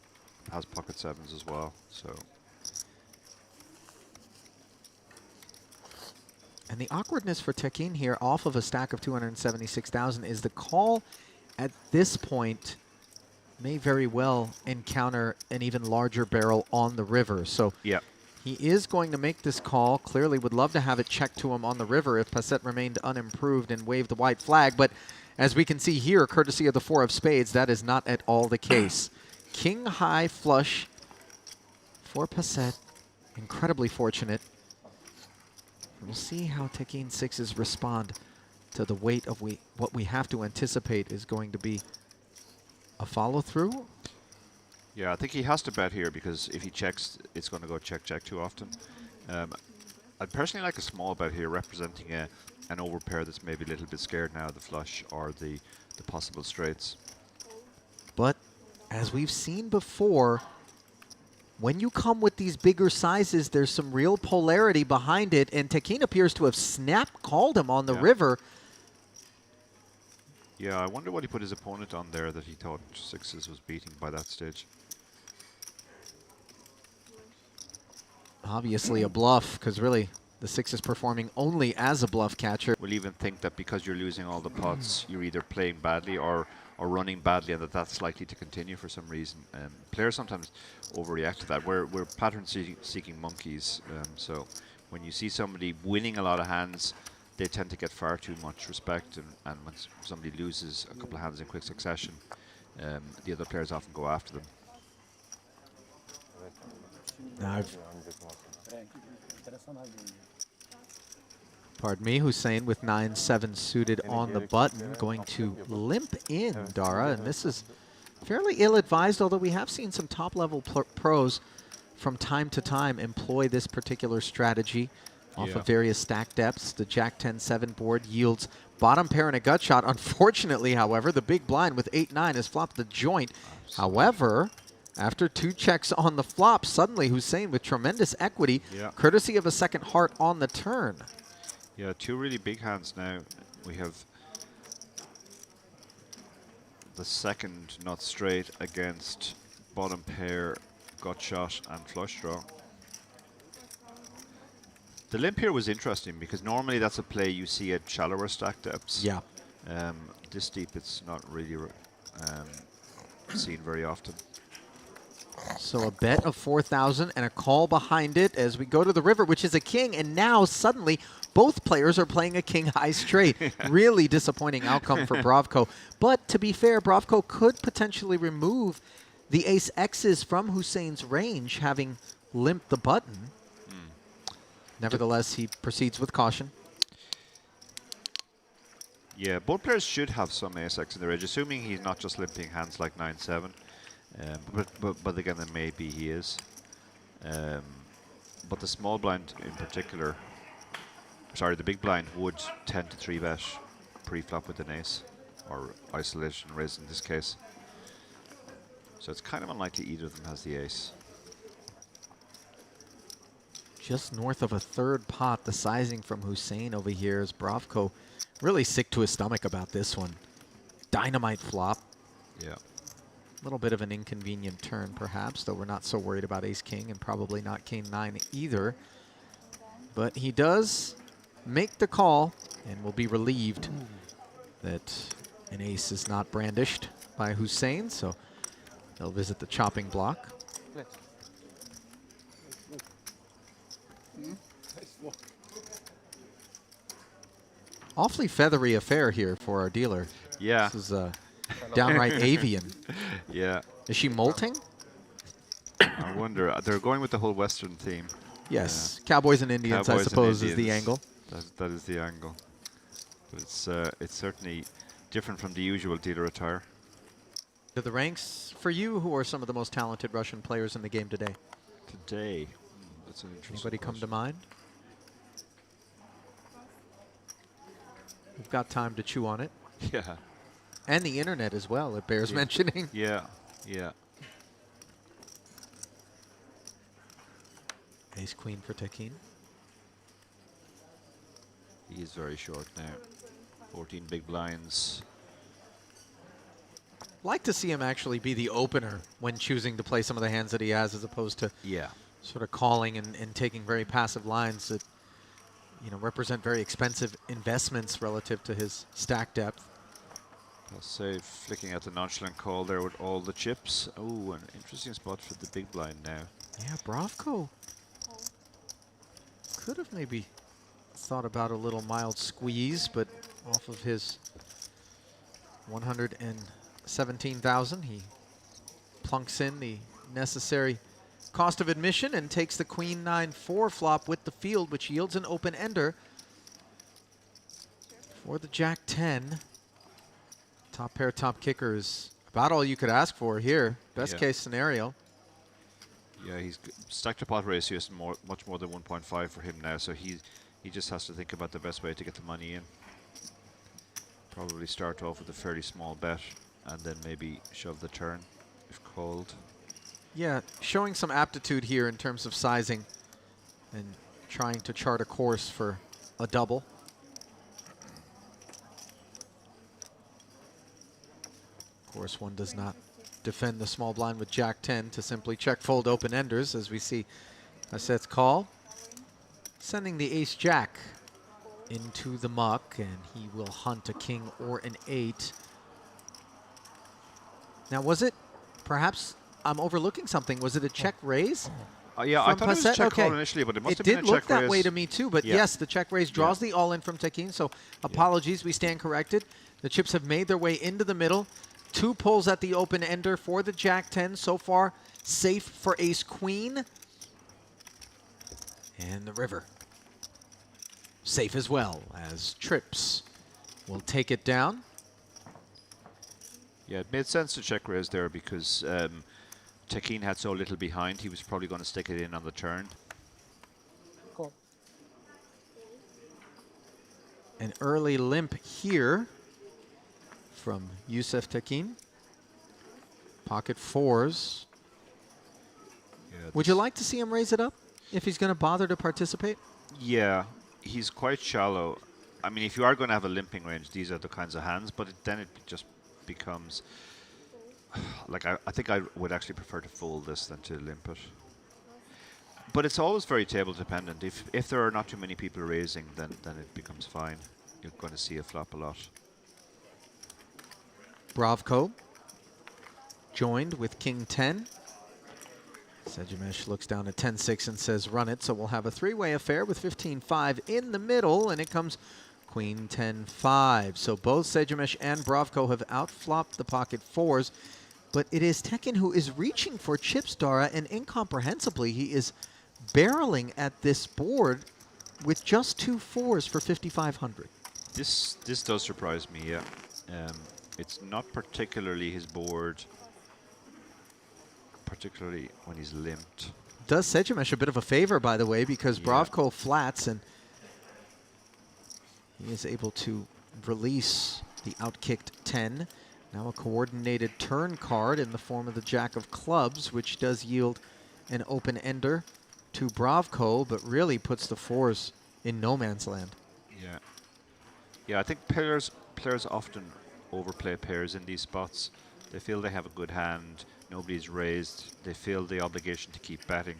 has pocket 7s as well, so... And the awkwardness for Tekin here off of a stack of 276,000 is the call at this point may very well encounter an even larger barrel on the river. So he is going to make this call. Clearly would love to have it checked to him on the river if Passette remained unimproved and waved the white flag. But as we can see here, courtesy of the 4 of spades, that is not at all the case. King high flush for Passette. Incredibly fortunate. We'll see how Tekin 6s respond to the weight of what we have to anticipate is going to be a follow-through. Yeah, I think he has to bet here because if he checks, it's going to go check-check too often. I'd personally like a small bet here representing an overpair that's maybe a little bit scared now of the flush or the possible straights. But as we've seen before, when you come with these bigger sizes, there's some real polarity behind it, and Tekin appears to have snap-called him on the river. Yeah, I wonder what he put his opponent on there that he thought 6s was beating by that stage. Obviously a bluff, because really the 6 is performing only as a bluff catcher. We'll even think that because you're losing all the pots, you're either playing badly or running badly, and that's likely to continue for some reason. Players sometimes overreact to that. We're pattern-seeking monkeys, so when you see somebody winning a lot of hands, they tend to get far too much respect, and when somebody loses a couple of hands in quick succession, the other players often go after them. Now pardon me, Hussein with 9-7 suited on the button, going to limp in Dara, and this is fairly ill-advised, although we have seen some top-level pros from time to time employ this particular strategy off of various stack depths. The Jack 10-7 board yields bottom pair and a gut shot. Unfortunately, however, the big blind with 8-9 has flopped the joint. However, after 2 checks on the flop, suddenly Hussein with tremendous equity, courtesy of a second heart on the turn. Yeah, 2 really big hands now. We have the second nut straight against bottom pair, gut shot, and flush draw. The limp here was interesting because normally that's a play you see at shallower stack depths. Yeah. This deep, it's not really seen very often. So a bet of 4,000 and a call behind it as we go to the river, which is a king, and now suddenly both players are playing a king high straight. Really disappointing outcome for Bravko. But to be fair, Bravko could potentially remove the ace X's from Hussein's range, having limped the button. Nevertheless, he proceeds with caution. Yeah, both players should have some ace X in their range, assuming he's not just limping hands like 9-7. But again, then maybe he is. But the small blind in particular, sorry, the big blind would tend to 3-bet pre-flop with an ace, or isolation raise in this case. So it's kind of unlikely either of them has the ace. Just north of a 3rd pot, the sizing from Hussein over here as Bravko Really sick to his stomach about this one. Dynamite flop. Yeah. A little bit of an inconvenient turn, perhaps, though we're not so worried about ace-king and probably not king-9 either. But he does make the call and will be relieved that an ace is not brandished by Hussein, so he'll visit the chopping block. Awfully feathery affair here for our dealer. Yeah. This is downright avian. Yeah. Is she molting? I wonder. They're going with the whole Western theme. Yes. Cowboys and Indians, Cowboys I and suppose, is the Indians. angle. That is the angle. But it's certainly different from the usual dealer attire. To the ranks, for you, who are some of the most talented Russian players in the game today? Today, that's an interesting Anybody come to question. mind? We've got time to chew on it. Yeah. And the internet as well, it bears mentioning. Yeah, yeah. Ace-queen for Tekin. He is very short now. 14 big blinds. Like to see him actually be the opener when choosing to play some of the hands that he has, as opposed to sort of calling and taking very passive lines that represent very expensive investments relative to his stack depth. I'll say flicking at the nonchalant call there with all the chips. Oh, an interesting spot for the big blind now. Yeah, Bravko could have maybe thought about a little mild squeeze, but off of his 117,000, he plunks in the necessary cost of admission and takes the queen 9-4 flop with the field, which yields an open ender for the jack 10. Top pair, top kicker is about all you could ask for here. Best case scenario. Yeah, he's stacked to pot ratio is much more than 1.5 for him now, so he just has to think about the best way to get the money in. Probably start off with a fairly small bet and then maybe shove the turn if called. Yeah, showing some aptitude here in terms of sizing and trying to chart a course for a double. Of course, one does not defend the small blind with jack 10 to simply check fold open enders, as we see Hasset's call. Sending the ace jack into the muck, and he will hunt a king or an 8. Now, was it perhaps I'm overlooking something? Was it a check raise? Yeah, I from thought it was Passet? check call Okay. initially, but it must have did been a look check that raise. way to me too, but Yeah. yes, the check raise draws the all-in from Tekin, so apologies, we stand corrected. The chips have made their way into the middle. 2 pulls at the open ender for the jack 10 so far. Safe for ace-queen. And the river. Safe as well, as Trips will take it down. Yeah, it made sense to check raise there because Tekin had so little behind, he was probably going to stick it in on the turn. Cool. An early limp here from Youssef Tekin. Pocket 4s. Yeah, Would you like to see him raise it up if he's going to bother to participate? Yeah, he's quite shallow. I mean, if you are going to have a limping range, these are the kinds of hands, but then it just becomes... Like, I think I would actually prefer to fold this than to limp it. But it's always very table dependent. If there are not too many people raising, then it becomes fine. You're going to see a flop a lot. Bravko joined with king 10. Sejimesh looks down at 10-6 and says run it, so we'll have a three-way affair with 15-5 in the middle, and it comes queen 10-5. So both Sejimesh and Bravko have outflopped the pocket 4s, but it is Tekin who is reaching for chips, Dara, and incomprehensibly he is barreling at this board with just 2 4s for 5,500. This does surprise me, yeah. It's not particularly his board, particularly when he's limped. Does Sejimesh a bit of a favor, by the way, because Bravko flats and he is able to release the outkicked 10. Now a coordinated turn card in the form of the Jack of Clubs, which does yield an open ender to Bravko, but really puts the 4s in no man's land. Yeah. Yeah, I think players often overplay pairs in these spots. They feel they have a good hand, nobody's raised, they feel the obligation to keep betting.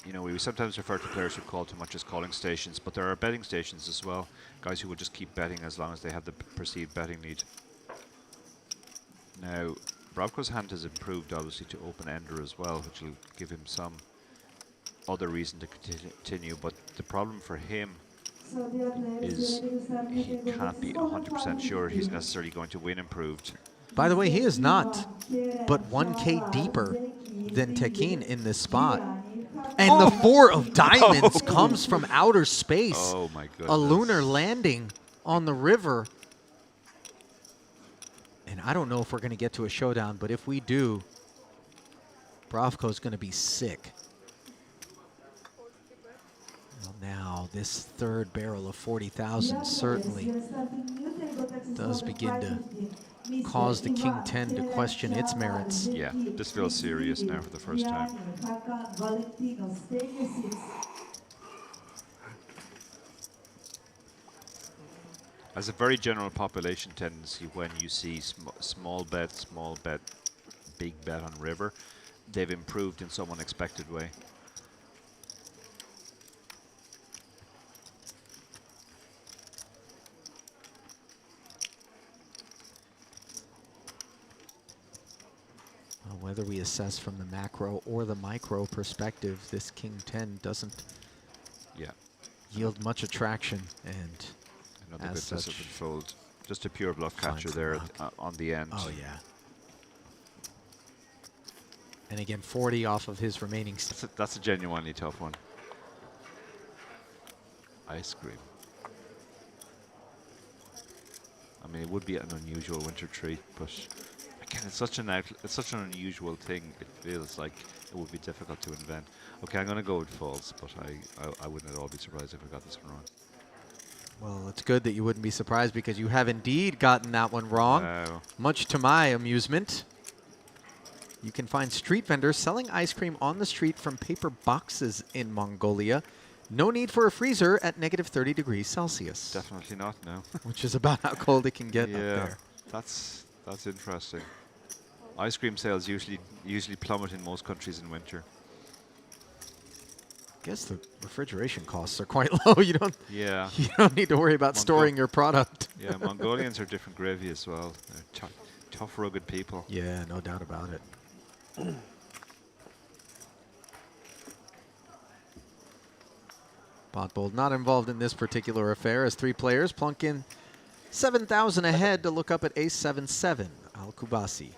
You know, we sometimes refer to players who call too much as calling stations, but there are betting stations as well. Guys who will just keep betting as long as they have the perceived betting need. Now, Bravko's hand has improved obviously to open ender as well, which will give him some other reason to continue, but the problem for him is he can't be 100% sure he's necessarily going to win improved. By the way, he is not but 1K deeper than Tekin in this spot. And the 4 of diamonds comes from outer space. Oh my goodness. A lunar landing on the river. And I don't know if we're going to get to a showdown, but if we do, Bravko's going to be sick. Well, now, this third barrel of 40,000 certainly does begin to cause the King 10 to question its merits. Yeah, this feels serious now for the first time. As a very general population tendency, when you see small bet, big bet on river, they've improved in some unexpected way. Whether we assess from the macro or the micro perspective, this King 10 doesn't yield much attraction, and another good disciplined fold. Just a pure bluff catcher there on the end. Oh yeah. And again, 40 off of his remaining. That's a genuinely tough one. Ice cream. I mean, it would be an unusual winter treat, but again, it's such an unusual thing. It feels like it would be difficult to invent. Okay, I'm going to go with false, but I wouldn't at all be surprised if I got this one wrong. Well, it's good that you wouldn't be surprised, because you have indeed gotten that one wrong. Wow. Much to my amusement. You can find street vendors selling ice cream on the street from paper boxes in Mongolia. No need for a freezer at -30 degrees Celsius. Definitely not, no. Which is about how cold it can get up there. That's interesting. Ice cream sales usually plummet in most countries in winter. I guess the refrigeration costs are quite low. You don't need to worry about storing your product. Yeah, Mongolians are different gravy as well. They're tough, rugged people. Yeah, no doubt about it. Potbold not involved in this particular affair, as 3 players plunk in 7,000 ahead to look up at ace 7-7. Al-Kubasi.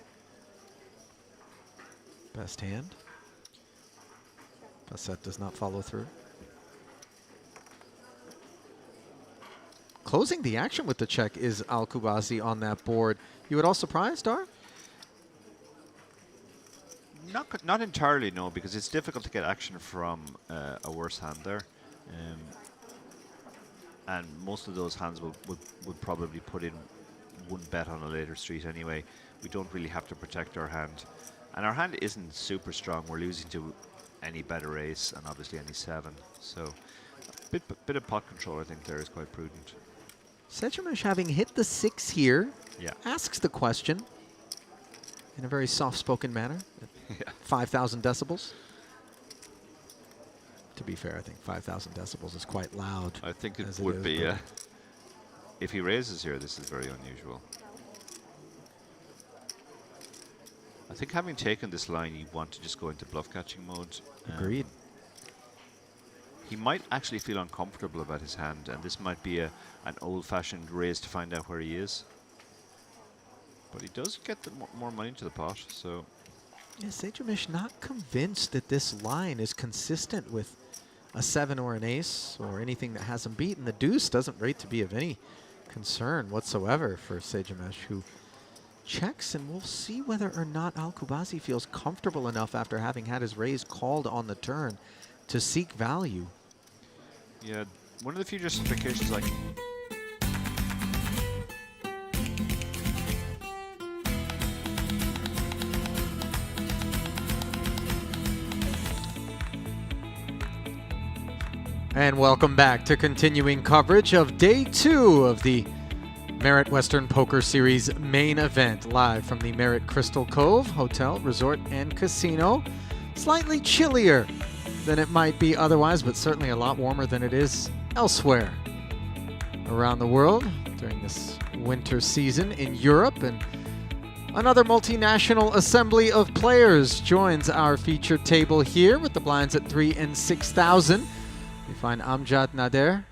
Best hand. Basset does not follow through. Closing the action with the check is Al-Kubasi on that board. You at all surprised, Dar? Not entirely, no, because it's difficult to get action from a worse hand there. And most of those hands would probably put in one bet on a later street anyway. We don't really have to protect our hand. And our hand isn't super strong. We're losing to any better ace and obviously any 7. So a bit of pot control, I think, there is quite prudent. Sejumesh, having hit the 6 here, Yeah. asks the question in a very soft-spoken manner at 5,000 decibels. To be fair, I think 5,000 decibels is quite loud. I think it would be, yeah. If he raises here, this is very unusual. I think having taken this line, you want to just go into bluff catching mode. Agreed. He might actually feel uncomfortable about his hand, and this might be an old-fashioned raise to find out where he is. But he does get more money into the pot, so... Yeah, Sejumesh not convinced that this line is consistent with a 7 or an ace or anything that has him beaten. The deuce doesn't rate to be of any concern whatsoever for Sejumesh, who checks, and we'll see whether or not Al-Kubasi feels comfortable enough after having had his raise called on the turn to seek value. Yeah, one of the few justifications I can... And welcome back to continuing coverage of day 2 of the Merit Western Poker Series main event, live from the Merit Crystal Cove Hotel, Resort, and Casino. Slightly chillier than it might be otherwise, but certainly a lot warmer than it is elsewhere around the world during this winter season in Europe. And another multinational assembly of players joins our featured table here with the blinds at 3 and 6,000. We find Amjad Nader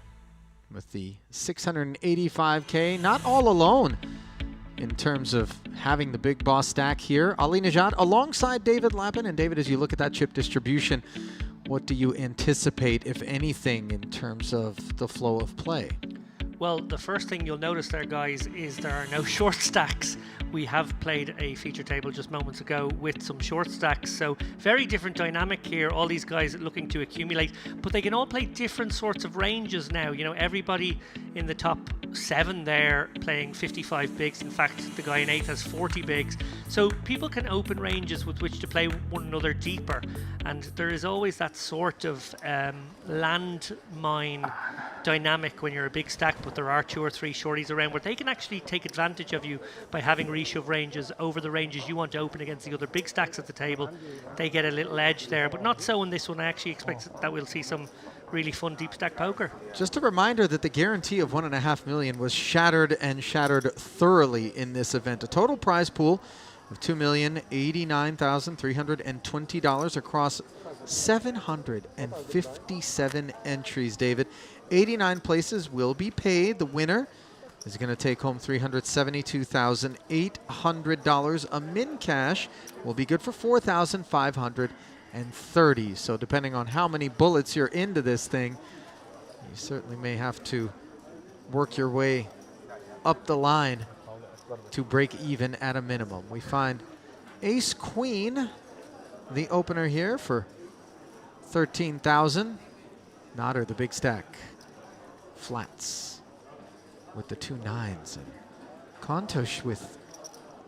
with the 685K, not all alone in terms of having the big boss stack here. Ali Nejad alongside David Lappin. And David, as you look at that chip distribution, what do you anticipate, if anything, in terms of the flow of play? Well, the first thing you'll notice there, guys, is there are no short stacks. We have played a feature table just moments ago with some short stacks, so very different dynamic here. All these guys looking to accumulate, but they can all play different sorts of ranges now. You know, everybody in the top 7 there playing 55 bigs. In fact, the guy in 8th has 40 bigs. So people can open ranges with which to play one another deeper, and there is always that sort of landmine dynamic when you're a big stack, but there are 2 or 3 shorties around where they can actually take advantage of you by having reshove ranges over the ranges you want to open against the other big stacks at the table. They get a little edge there, but not so in this one. I actually expect that we'll see some really fun deep stack poker. Just a reminder that the guarantee of $1.5 million was shattered, and shattered thoroughly in this event. A total prize pool of $2,089,320 across 757 entries, David. 89 places will be paid. The winner is going to take home $372,800. A min cash will be good for $4,530. So depending on how many bullets you're into this thing, you certainly may have to work your way up the line to break even at a minimum. We find Ace Queen, the opener here, for 13,000. Nader, the big stack, flats with the 2 9s, and Kontosh with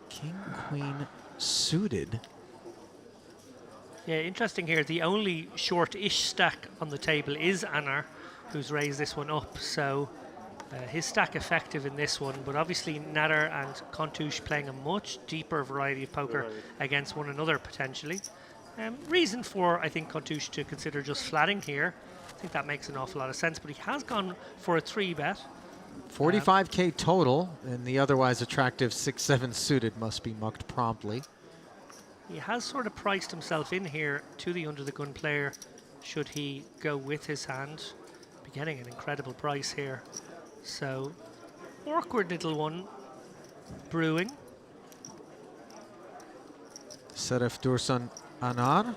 King Queen suited. Yeah, interesting here. The only short-ish stack on the table is Anar, who's raised this one up. So his stack effective in this one, but obviously Nader and Kontosh playing a much deeper variety of poker against one another potentially. Reason for, I think, Kontosh to consider just flatting here. I think that makes an awful lot of sense, but he has gone for a 3-bet. 45K total, and the otherwise attractive 6-7 suited must be mucked promptly. He has sort of priced himself in here to the under the gun player should he go with his hand. Be getting an incredible price here. So, awkward little one brewing. Seref Dursun Anar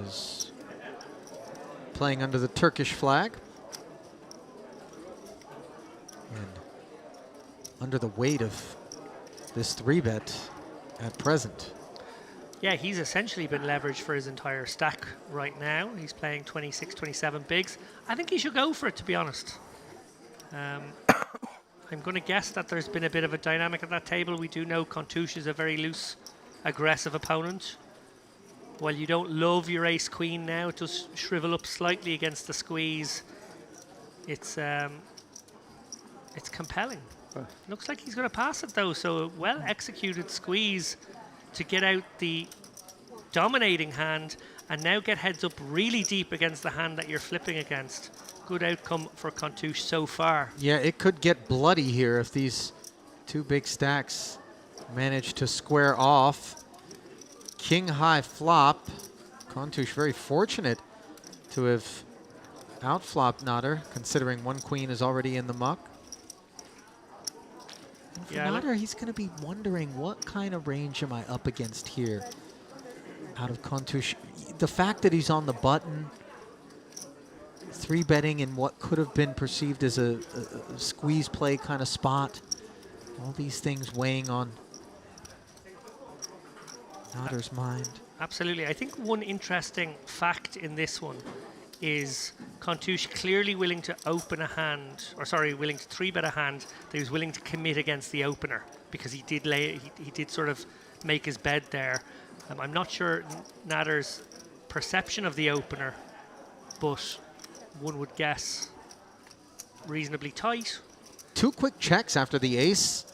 is playing under the Turkish flag and under the weight of this 3-bet at present. Yeah, he's essentially been leveraged for his entire stack right now. He's playing 26, 27 bigs. I think he should go for it, to be honest. I'm going to guess that there's been a bit of a dynamic at that table. We do know Kontosh is a very loose, aggressive opponent. While you don't love your ace queen now, it does shrivel up slightly against the squeeze. It's compelling. Looks like he's going to pass it though, so a well executed squeeze to get out the dominating hand and now get heads up really deep against the hand that you're flipping against. Good outcome for Kontosh so far. Yeah, it could get bloody here if these 2 big stacks manage to square off. King high flop. Kontosh very fortunate to have outflopped Nader, considering 1 queen is already in the muck. And for Nader, he's going to be wondering, what kind of range am I up against here out of Kontosh? The fact that he's on the button, 3-betting in what could have been perceived as a squeeze play kind of spot. All these things weighing on Nader's mind. Absolutely. I think one interesting fact in this one is Kontosh clearly willing to open a hand, or sorry, willing to 3-bet a hand that he was willing to commit against the opener, because he did sort of make his bed there. I'm not sure Nader's perception of the opener, but one would guess, reasonably tight. 2 quick checks after the ace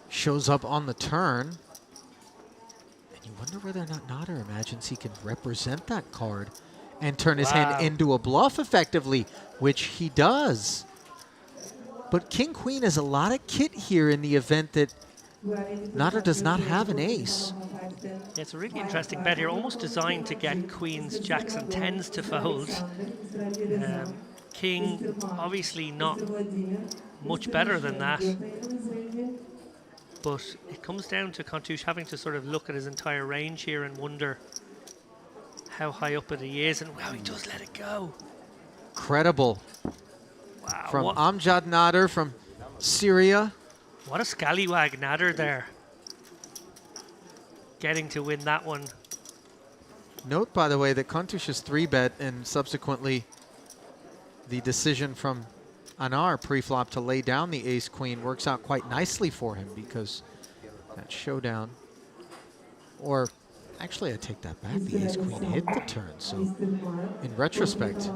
shows up on the turn. And you wonder whether or not Nader imagines he can represent that card and turn his hand into a bluff effectively, which he does. But King-Queen is a lot of kit here in the event that Nader does not have an ace. Yeah, it's a really interesting bet here, almost designed to get queens, jacks and tens to fold. King, obviously not much better than that. But it comes down to Kontouche having to sort of look at his entire range here and wonder how high up it he is, and wow, he does let it go. Incredible. Wow. From Amjad Nader from Syria. What a scallywag Nader there. Getting to win that one. Note, by the way, that Kontouche's 3-bet and subsequently the decision from Anar pre-flop to lay down the ace-queen works out quite nicely for him, because that showdown, or actually I take that back, the ace-queen hit the turn, so in retrospect,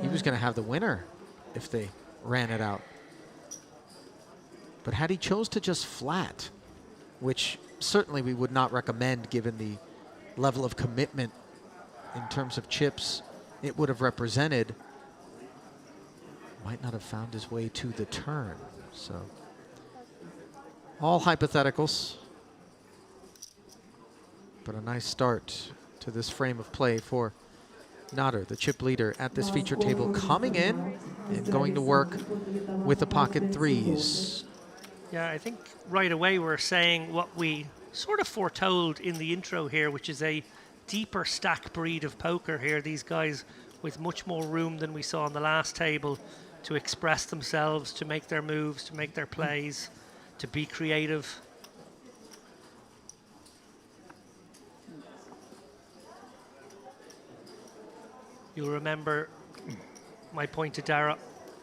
he was going to have the winner if they ran it out. But had he chose to just flat, which certainly we would not recommend given the level of commitment in terms of chips it would have represented, might not have found his way to the turn. So all hypotheticals, but a nice start to this frame of play for Nader, the chip leader at this feature table, coming in and going to work with the pocket threes. Yeah, I think right away we're saying what we sort of foretold in the intro here, which is a deeper stack breed of poker here. These guys with much more room than we saw on the last table to express themselves, to make their moves, to make their plays, to be creative. You'll remember my point to Dara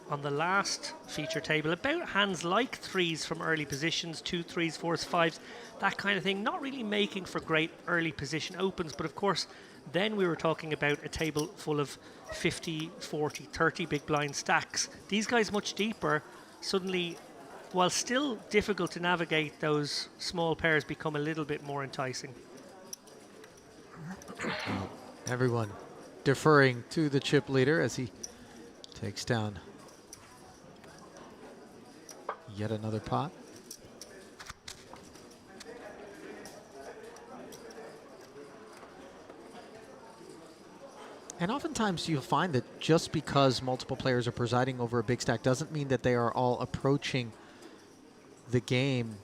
on the last feature table about hands like threes from early positions, 2 3s, 4s, 5s, that kind of thing, not really making for great early position opens. But of course, then we were talking about a table full of 50, 40, 30 big blind stacks. These guys much deeper, suddenly, while still difficult to navigate, those small pairs become a little bit more enticing. Everyone deferring to the chip leader as he takes down yet another pot. And oftentimes you'll find that just because multiple players are presiding over a big stack doesn't mean that they are all approaching the game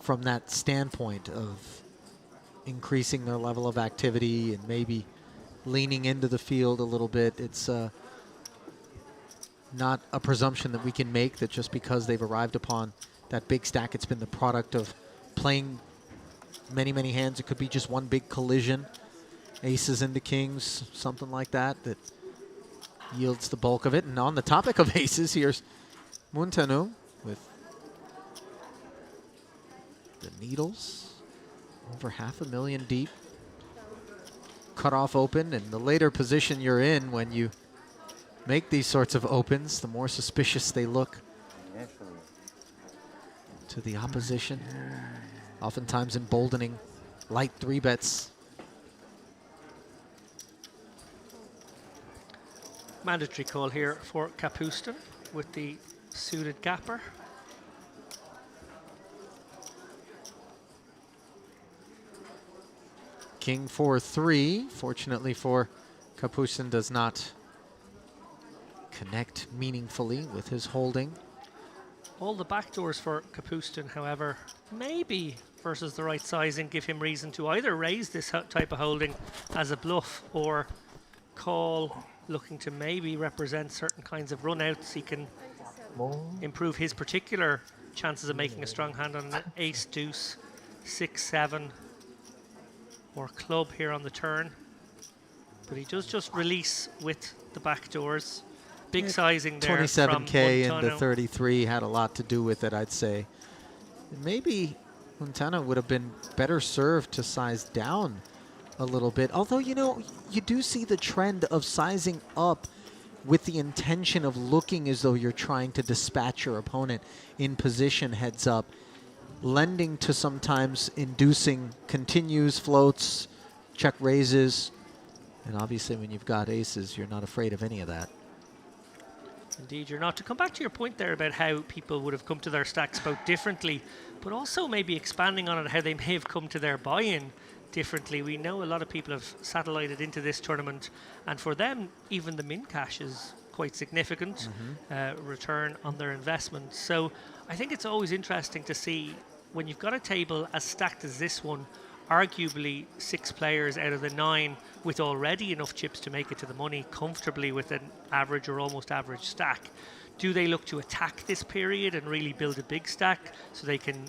from that standpoint of increasing their level of activity and maybe leaning into the field a little bit. It's not a presumption that we can make that just because they've arrived upon that big stack, it's been the product of playing many, many hands. It could be just one big collision, aces into kings, something like that, that yields the bulk of it. And on the topic of aces, here's Montano with the needles, over $500,000 deep. Cut off open, and the later position you're in when you make these sorts of opens, the more suspicious they look to the opposition, oftentimes emboldening light 3-bets. Mandatory call here for Kapustin with the suited gapper. King 4-3. Fortunately for Kapustin, does not connect meaningfully with his holding. All the backdoors for Kapustin, however, maybe versus the right sizing, give him reason to either raise this type of holding as a bluff or call, looking to maybe represent certain kinds of runouts. He can improve his particular chances of making a strong hand on an ace, deuce, 6, 7, or club here on the turn. But he does just release with the backdoors. Big sizing there. 27K from into 33 had a lot to do with it, I'd say. Maybe Montano would have been better served to size down a little bit. Although, you know, you do see the trend of sizing up with the intention of looking as though you're trying to dispatch your opponent in position heads up, lending to sometimes inducing continues, floats, check raises. And obviously when you've got aces, you're not afraid of any of that. Indeed, you're not. To come back to your point there about how people would have come to their stacks both differently, but also maybe expanding on it, how they may have come to their buy-in differently. We know a lot of people have satellited into this tournament, and for them, even the min cash is quite significant return on their investment. So I think it's always interesting to see when you've got a table as stacked as this one, arguably 6 players out of the 9 with already enough chips to make it to the money comfortably with an average or almost average stack. Do they look to attack this period and really build a big stack so they can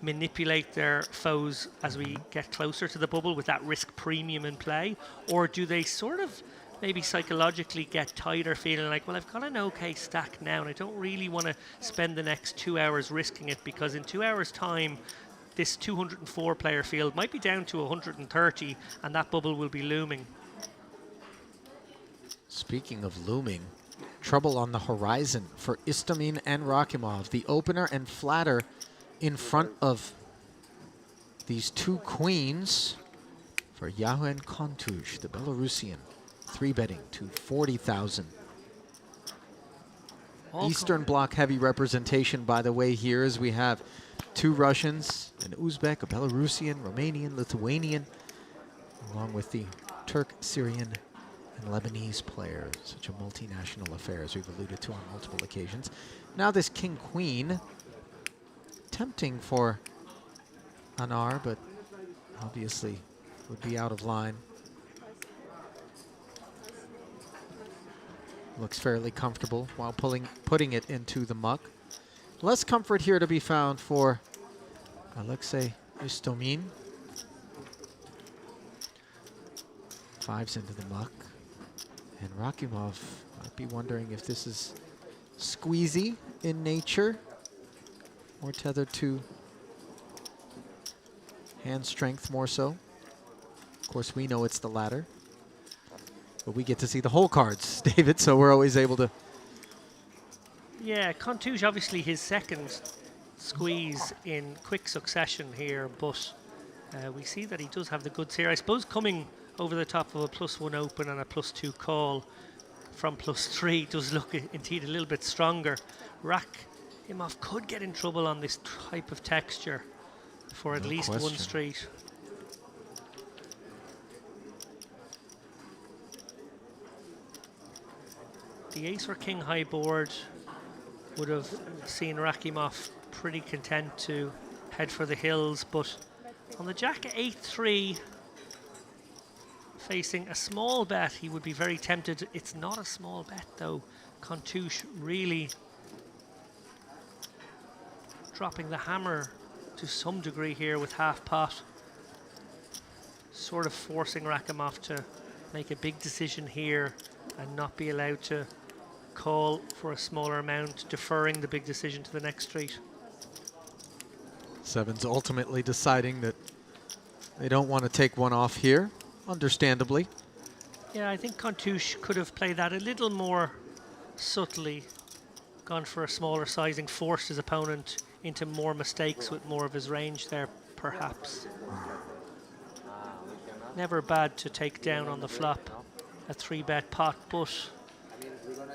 manipulate their foes as we get closer to the bubble with that risk premium in play? Or do they sort of maybe psychologically get tighter, feeling like, well, I've got an okay stack now and I don't really want to spend the next 2 hours risking it, because in 2 hours time this 204 player field might be down to 130 and that bubble will be looming. Speaking of looming, trouble on the horizon for Istomin and Rakimov. The opener and flatter in front of these 2 queens for Yauhen Kontush, the Belarusian, 3-betting to 40,000. Eastern Bloc heavy representation, by the way, here as we have 2 Russians, an Uzbek, a Belarusian, Romanian, Lithuanian, along with the Turk, Syrian, and Lebanese players. Such a multinational affair, as we've alluded to on multiple occasions. Now this king-queen, tempting for Anar, but obviously would be out of line. Looks fairly comfortable while putting it into the muck. Less comfort here to be found for Alexei Istomin. 5s into the muck. And Rakimov might be wondering if this is squeezy in nature or tethered to hand strength more so. Of course, we know it's the latter. But we get to see the whole cards, David, so we're always able to. Yeah, Kontush obviously his second squeeze in quick succession here, but we see that he does have the goods here. I suppose coming over the top of a +1 open and a +2 call from +3 does look indeed a little bit stronger. Rakimov could get in trouble on this type of texture for at least 1 street. The ace or king high board would have seen Rakimov pretty content to head for the hills, but on the jack 8-3, facing a small bet, he would be very tempted. It's not a small bet though. Kontush really dropping the hammer to some degree here with half pot, sort of forcing Rakimov to make a big decision here and not be allowed to call for a smaller amount, deferring the big decision to the next street. Sevens ultimately deciding that they don't want to take one off here, understandably. Yeah, I think Kontush could have played that a little more subtly, gone for a smaller sizing, forced his opponent into more mistakes with more of his range there, perhaps. Never bad to take down on the flop a 3-bet pot, but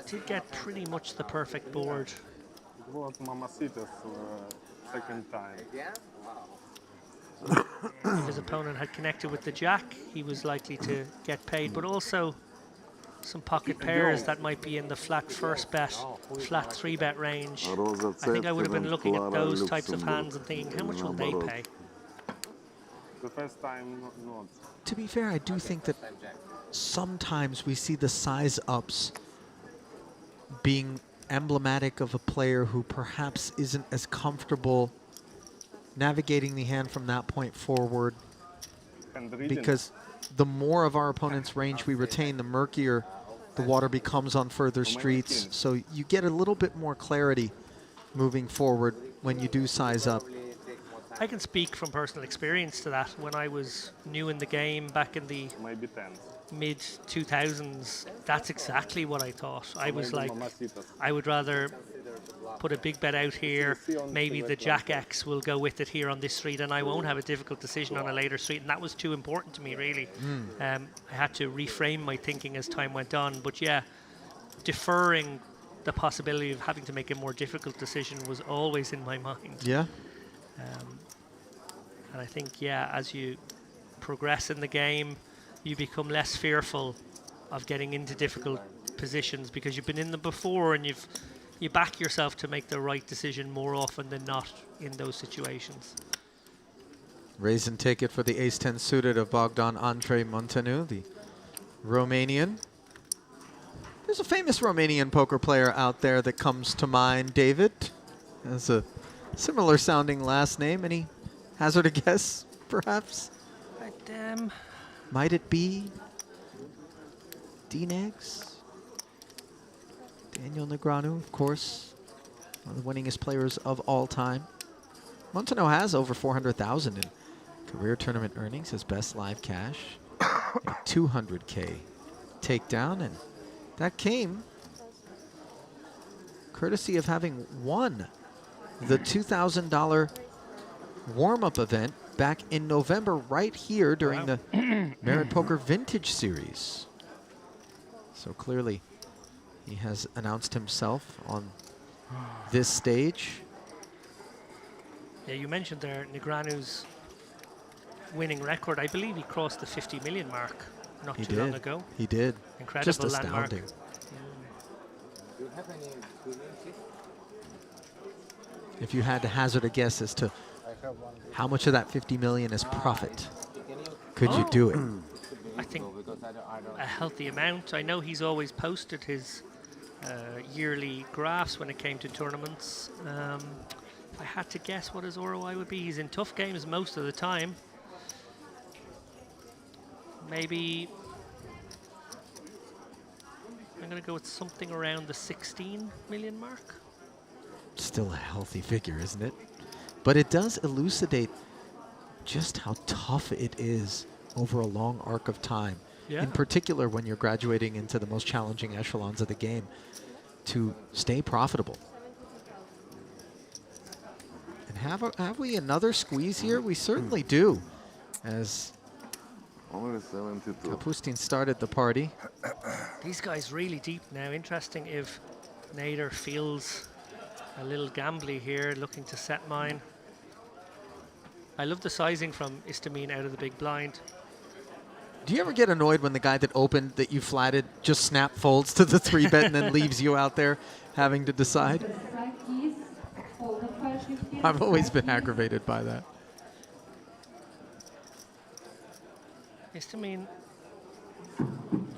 did get pretty much the perfect board. It was Mamacita's second time. If his opponent had connected with the jack, he was likely to get paid, but also some pocket pairs that might be in the flat first bet, flat 3-bet range. I think I would have been looking at those types of hands and thinking, how much will they pay? The first time, not. To be fair, I do think that sometimes we see the size ups being emblematic of a player who perhaps isn't as comfortable navigating the hand from that point forward, because the more of our opponent's range we retain, the murkier the water becomes on further streets. So you get a little bit more clarity moving forward when you do size up. I can speak from personal experience to that. When I was new in the game back in the mid 2000s, that's exactly what I thought. I was like, I would rather put a big bet out here, maybe the Jack X will go with it here on this street, and I won't have a difficult decision on a later street, and that was too important to me, really. I had to reframe my thinking as time went on, but yeah, deferring the possibility of having to make a more difficult decision was always in my mind. Yeah. And I think, yeah, as you progress in the game, you become less fearful of getting into difficult positions because you've been in them before, and you back yourself to make the right decision more often than not in those situations. Raise and take it for the ace-10 suited of Bogdan Andrei Montanu, the Romanian. There's a famous Romanian poker player out there that comes to mind, David. Has a similar sounding last name. Any hazard a guess, perhaps? But, might it be D-Negs? Daniel Negreanu, of course, one of the winningest players of all time. Montano has over 400,000 in career tournament earnings, his best live cash, a 200K takedown, and that came courtesy of having won the $2,000 warm-up event back in November right here during the Merit Poker Vintage Series. So clearly he has announced himself on this stage. Yeah, you mentioned there Negreanu's winning record. I believe he crossed the 50 million mark not too long ago. He did. Incredible. Just landmark. astounding. Do you have any green chips? If you had to hazard a guess as to how much of that 50 million is profit, could you do it? I think a healthy amount. I know he's always posted his yearly graphs when it came to tournaments. If I had to guess what his ROI would be, he's in tough games most of the time. Maybe I'm going to go with something around the 16 million mark. Still a healthy figure, isn't it? But it does elucidate just how tough it is over a long arc of time. Yeah. In particular, when you're graduating into the most challenging echelons of the game, to stay profitable. And have we another squeeze here? We certainly do, as Kapustin started the party. These guys really deep now. Interesting if Nader feels a little gambly here, looking to set mine. I love the sizing from Istamine out of the big blind. Do you ever get annoyed when the guy that opened that you flatted just snap folds to the 3-bet and then leaves you out there having to decide? I've always been aggravated by that. Istamine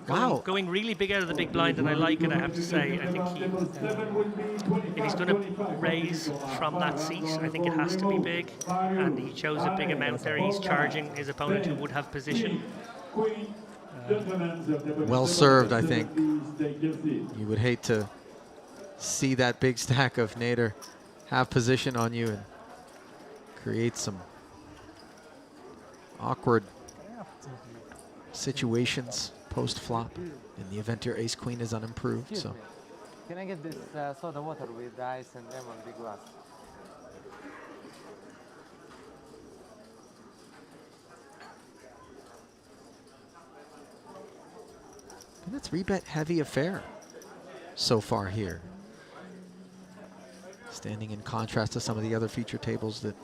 Wow. going really big out of the big blind, and I like it, I have to say. I think he, if he's going to raise from that seat, I think it has to be big, and he chose a big amount there. He's charging his opponent who would have position. Well served, I think. You would hate to see that big stack of Nader have position on you and create some awkward situations post-flop in the event your ace-queen is unimproved. So. Can I get this soda water with ice and lemon big glass? And a 3-bet heavy affair so far here. Standing in contrast to some of the other feature tables that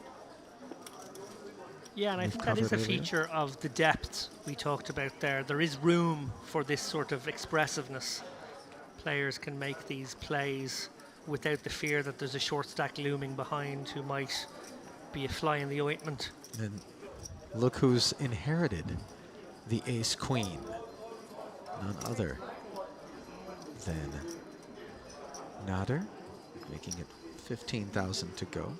Yeah, and I we've think that is a covered earlier. feature of the depth we talked about there. There is room for this sort of expressiveness. Players can make these plays without the fear that there's a short stack looming behind who might be a fly in the ointment. And look who's inherited the ace-queen. None other than Nader, making it 15,000 to go.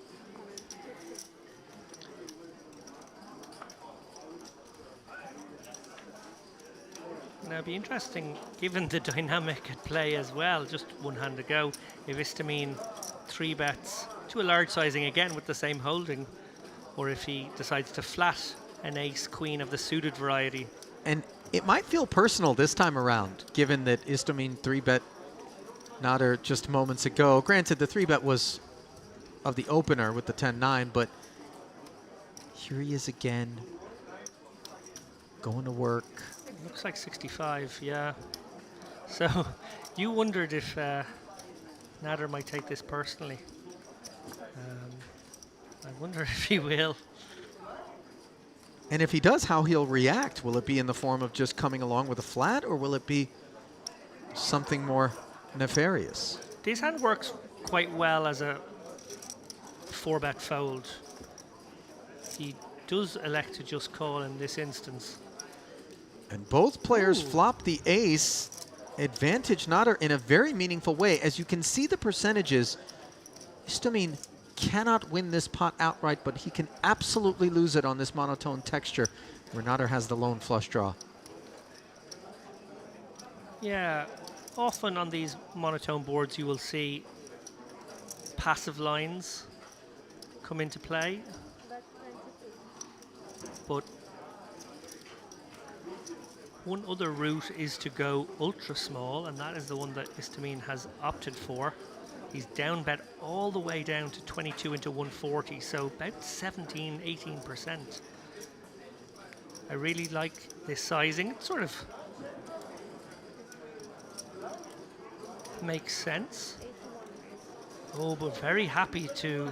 Now it'd be interesting, given the dynamic at play as well, just one hand to go, if Istamine 3-bets to a large sizing again with the same holding, or if he decides to flat an ace-queen of the suited variety. And It might feel personal this time around, given that Istomin 3-bet Nader just moments ago. Granted, the 3-bet was of the opener with the 10-9, but here he is again, going to work. Looks like 65, yeah. So you wondered if Nader might take this personally. I wonder if he will. And if he does, how he'll react. Will it be in the form of just coming along with a flat, or will it be something more nefarious? This hand works quite well as a 4-bet fold. He does elect to just call in this instance. And both players flop the ace. Advantage Nader in a very meaningful way. As you can see the percentages, Istomin cannot win this pot outright, but he can absolutely lose it on this monotone texture where Nader has the lone flush draw. Yeah, often on these monotone boards you will see passive lines come into play, but one other route is to go ultra small, and that is the one that Istomin has opted for. He's down bet all the way down to 22 into 140, so about 17, 18%. I really like this sizing. It sort of makes sense. Oh, but very happy to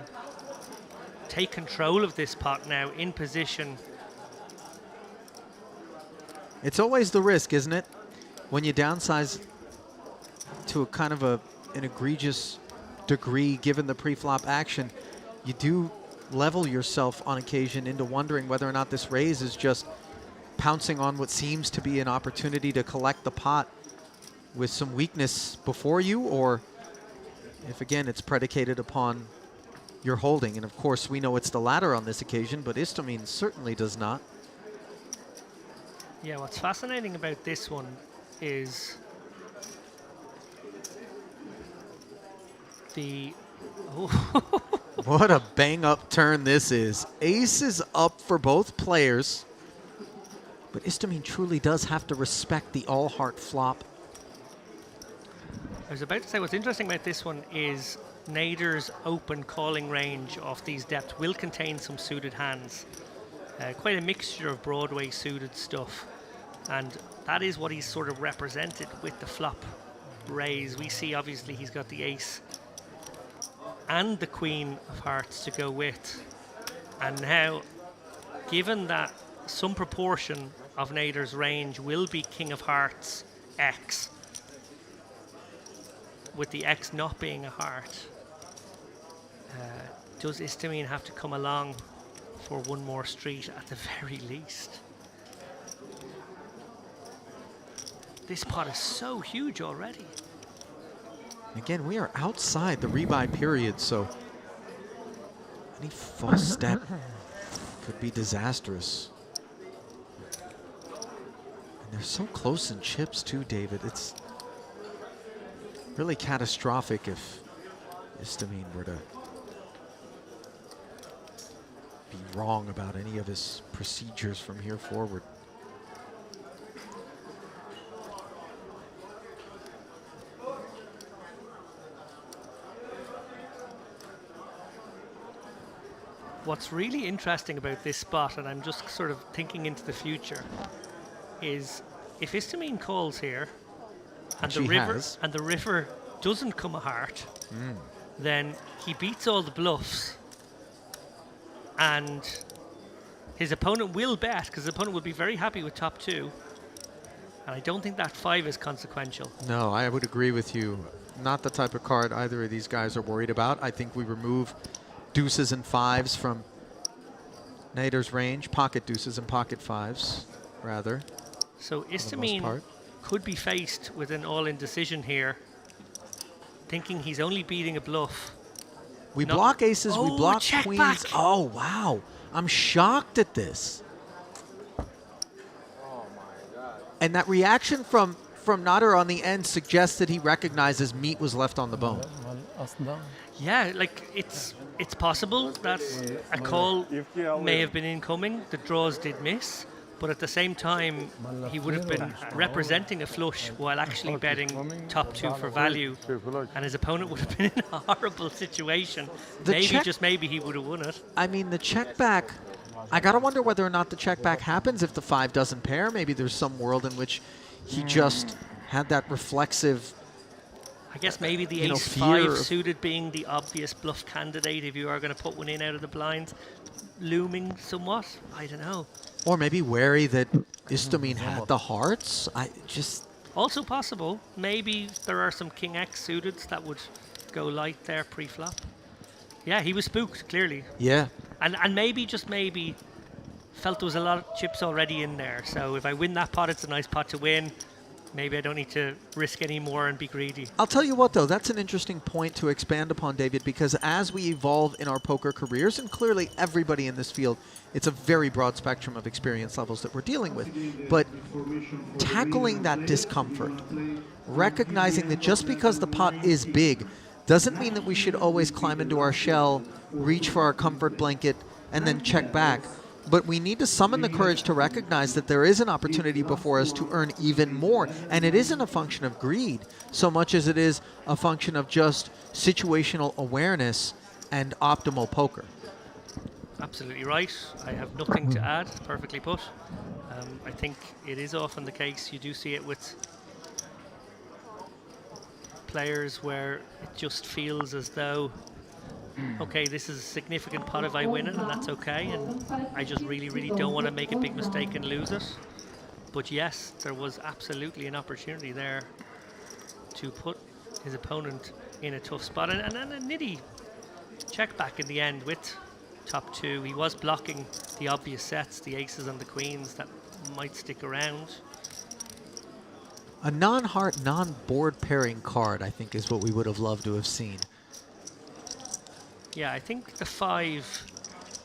take control of this pot now, in position. It's always the risk, isn't it? When you downsize to a kind of an egregious degree, given the pre-flop action, you do level yourself on occasion into wondering whether or not this raise is just pouncing on what seems to be an opportunity to collect the pot with some weakness before you, or if again it's predicated upon your holding. And of course we know it's the latter on this occasion, but Istomin certainly does not. Yeah, what's fascinating about this one is the... Oh. What a bang-up turn this is. Ace is up for both players, but Istomin truly does have to respect the all-heart flop. I was about to say what's interesting about this one is Nader's open calling range of these depths will contain some suited hands. Quite a mixture of Broadway suited stuff. And that is what he's sort of represented with the flop raise. We see obviously he's got the ace and the queen of hearts to go with. And now, given that some proportion of Nader's range will be king of hearts X, with the X not being a heart, does Istomin have to come along for one more street at the very least? This pot is so huge already. Again, we are outside the rebuy period, so any false step could be disastrous. And they're so close in chips too, David. It's really catastrophic if Istomin were to be wrong about any of his procedures from here forward. What's really interesting about this spot, and I'm just sort of thinking into the future, is if Istomin calls here and the river doesn't come a heart, then he beats all the bluffs and his opponent will bet, because his opponent will be very happy with top two, and I don't think that 5 is consequential. No, I would agree with you. Not the type of card either of these guys are worried about. I think we remove deuces and 5s from Nader's range, pocket deuces and pocket 5s, rather. So Istomin could be faced with an all-in decision here, thinking he's only beating a bluff. We block aces, we block queens. Back. Oh, wow. I'm shocked at this. Oh my God. And that reaction from Nader on the end suggests that he recognizes meat was left on the bone. Yeah, like it's possible that a call may have been incoming. The draws did miss, But at the same time, he would have been representing a flush while actually betting top 2 for value, and his opponent would have been in a horrible situation. Maybe he would have won it. I mean, the check back, I gotta wonder whether or not the check back happens if the 5 doesn't pair. Maybe there's some world in which he just had that reflexive, I guess maybe the ace 5 suited being the obvious bluff candidate if you are going to put one in out of the blinds, looming somewhat. I don't know. Or maybe wary that Istomin had the hearts. Also possible. Maybe there are some King X suited that would go light there pre-flop. Yeah, he was spooked, clearly. Yeah. And maybe, just maybe, felt there was a lot of chips already in there. So if I win that pot, it's a nice pot to win. Maybe I don't need to risk any more and be greedy. I'll tell you what, though, that's an interesting point to expand upon, David, because as we evolve in our poker careers, and clearly everybody in this field, it's a very broad spectrum of experience levels that we're dealing with, but tackling that discomfort, recognizing that just because the pot is big doesn't mean that we should always climb into our shell, reach for our comfort blanket, and then check back. But we need to summon the courage to recognize that there is an opportunity before us to earn even more. And it isn't a function of greed so much as it is a function of just situational awareness and optimal poker. Absolutely right. I have nothing to add. Perfectly put. I think it is often the case. You do see it with players where it just feels as though, okay, this is a significant pot if I win it, and that's okay, and I just really, really don't want to make a big mistake and lose it. But yes, there was absolutely an opportunity there to put his opponent in a tough spot. And a nitty check back in the end with top 2. He was blocking the obvious sets, the aces and the queens that might stick around. A non-heart, non-board pairing card, I think, is what we would have loved to have seen. Yeah, I think the 5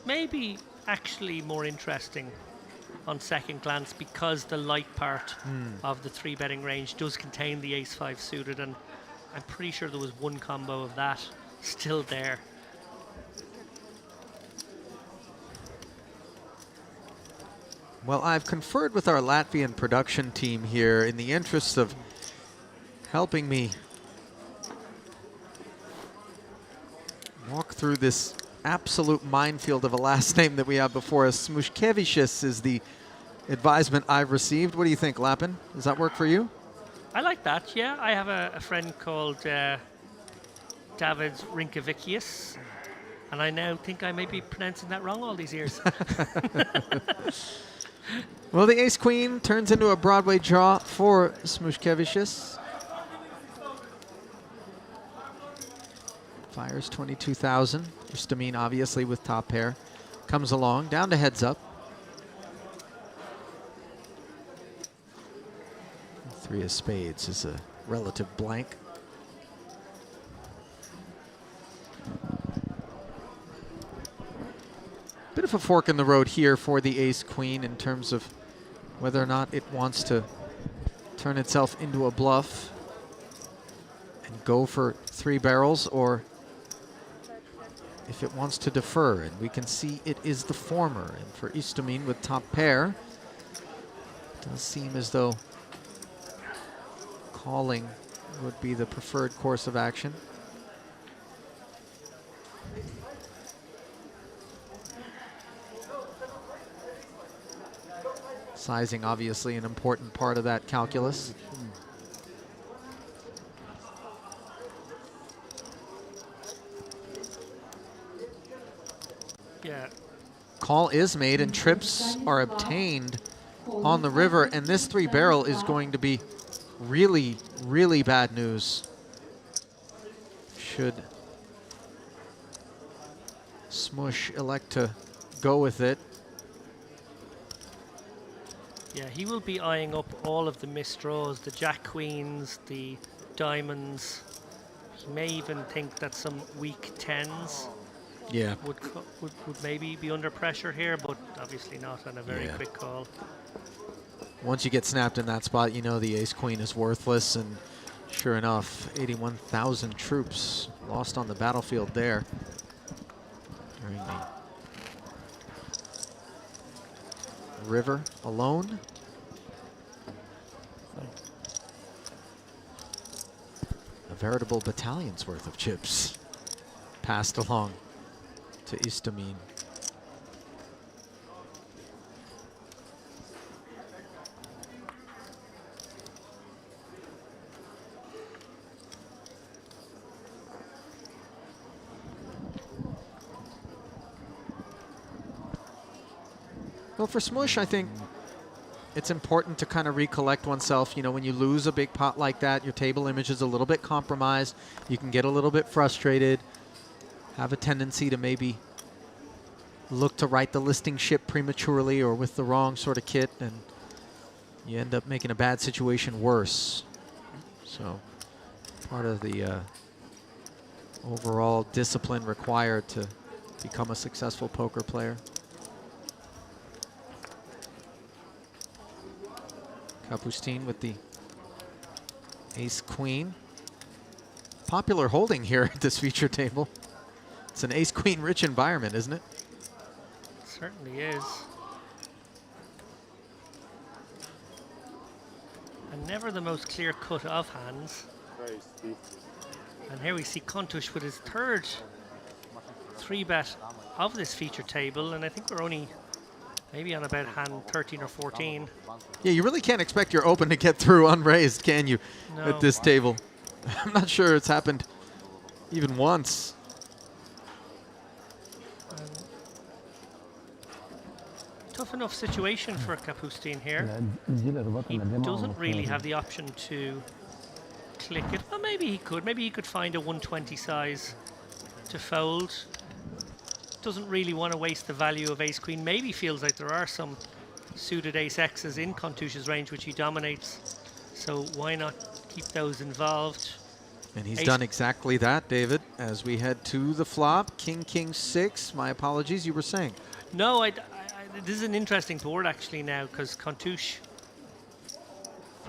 may be actually more interesting on second glance because the light part of the 3 betting range does contain the ace 5 suited, and I'm pretty sure there was one combo of that still there. Well, I've conferred with our Latvian production team here in the interest of helping me walk through this absolute minefield of a last name that we have before us. Smushkevicius is the advisement I've received. What do you think, Lapin? Does that work for you? I like that, yeah. I have a friend called David Rinkevicius, and I now think I may be pronouncing that wrong all these years. Well, the ace-queen turns into a Broadway draw for Smushkevicius. Fires 22,000. Istomin, obviously, with top pair. Comes along, down to heads up. 3 of spades is a relative blank. Bit of a fork in the road here for the ace-queen in terms of whether or not it wants to turn itself into a bluff and go for 3 barrels, or if it wants to defer. And we can see it is the former. And for Istomin with top pair, it does seem as though calling would be the preferred course of action. Sizing, obviously, an important part of that calculus. Yeah. Call is made and trips are obtained on the river, and this 3 barrel is going to be really, really bad news should Smush elect to go with it. Yeah, he will be eyeing up all of the missed draws, the jack queens, the diamonds. He may even think that some weak 10s would maybe be under pressure here, but obviously not, on a very quick call. Once you get snapped in that spot, you know the ace-queen is worthless, and sure enough, 81,000 troops lost on the battlefield there during the River alone. A veritable battalion's worth of chips passed along to Istomin. Well, for Smush, I think it's important to kind of recollect oneself. You know, when you lose a big pot like that, your table image is a little bit compromised. You can get a little bit frustrated, have a tendency to maybe look to right the listing ship prematurely or with the wrong sort of kit, and you end up making a bad situation worse. So part of the overall discipline required to become a successful poker player. Kapustin with the ace-queen. Popular holding here at this feature table. It's an ace-queen rich environment, isn't it? Certainly is. And never the most clear-cut of hands. Very steep. And here we see Kontush with his third 3-bet of this feature table, and I think we're only maybe on about hand 13 or 14. Yeah, you really can't expect your open to get through unraised, can you, No. at this table? I'm not sure it's happened even once. Tough enough situation for Kapustin here. He doesn't really have the option to click it. Well, maybe he could. Maybe he could find a 120 size to fold. Doesn't really want to waste the value of ace-queen. Maybe feels like there are some suited ace-x's in Kontush's range, which he dominates. So why not keep those involved? And he's done exactly that, David, as we head to the flop. King, king, 6. My apologies, you were saying. No, this is an interesting board actually now, because Kontush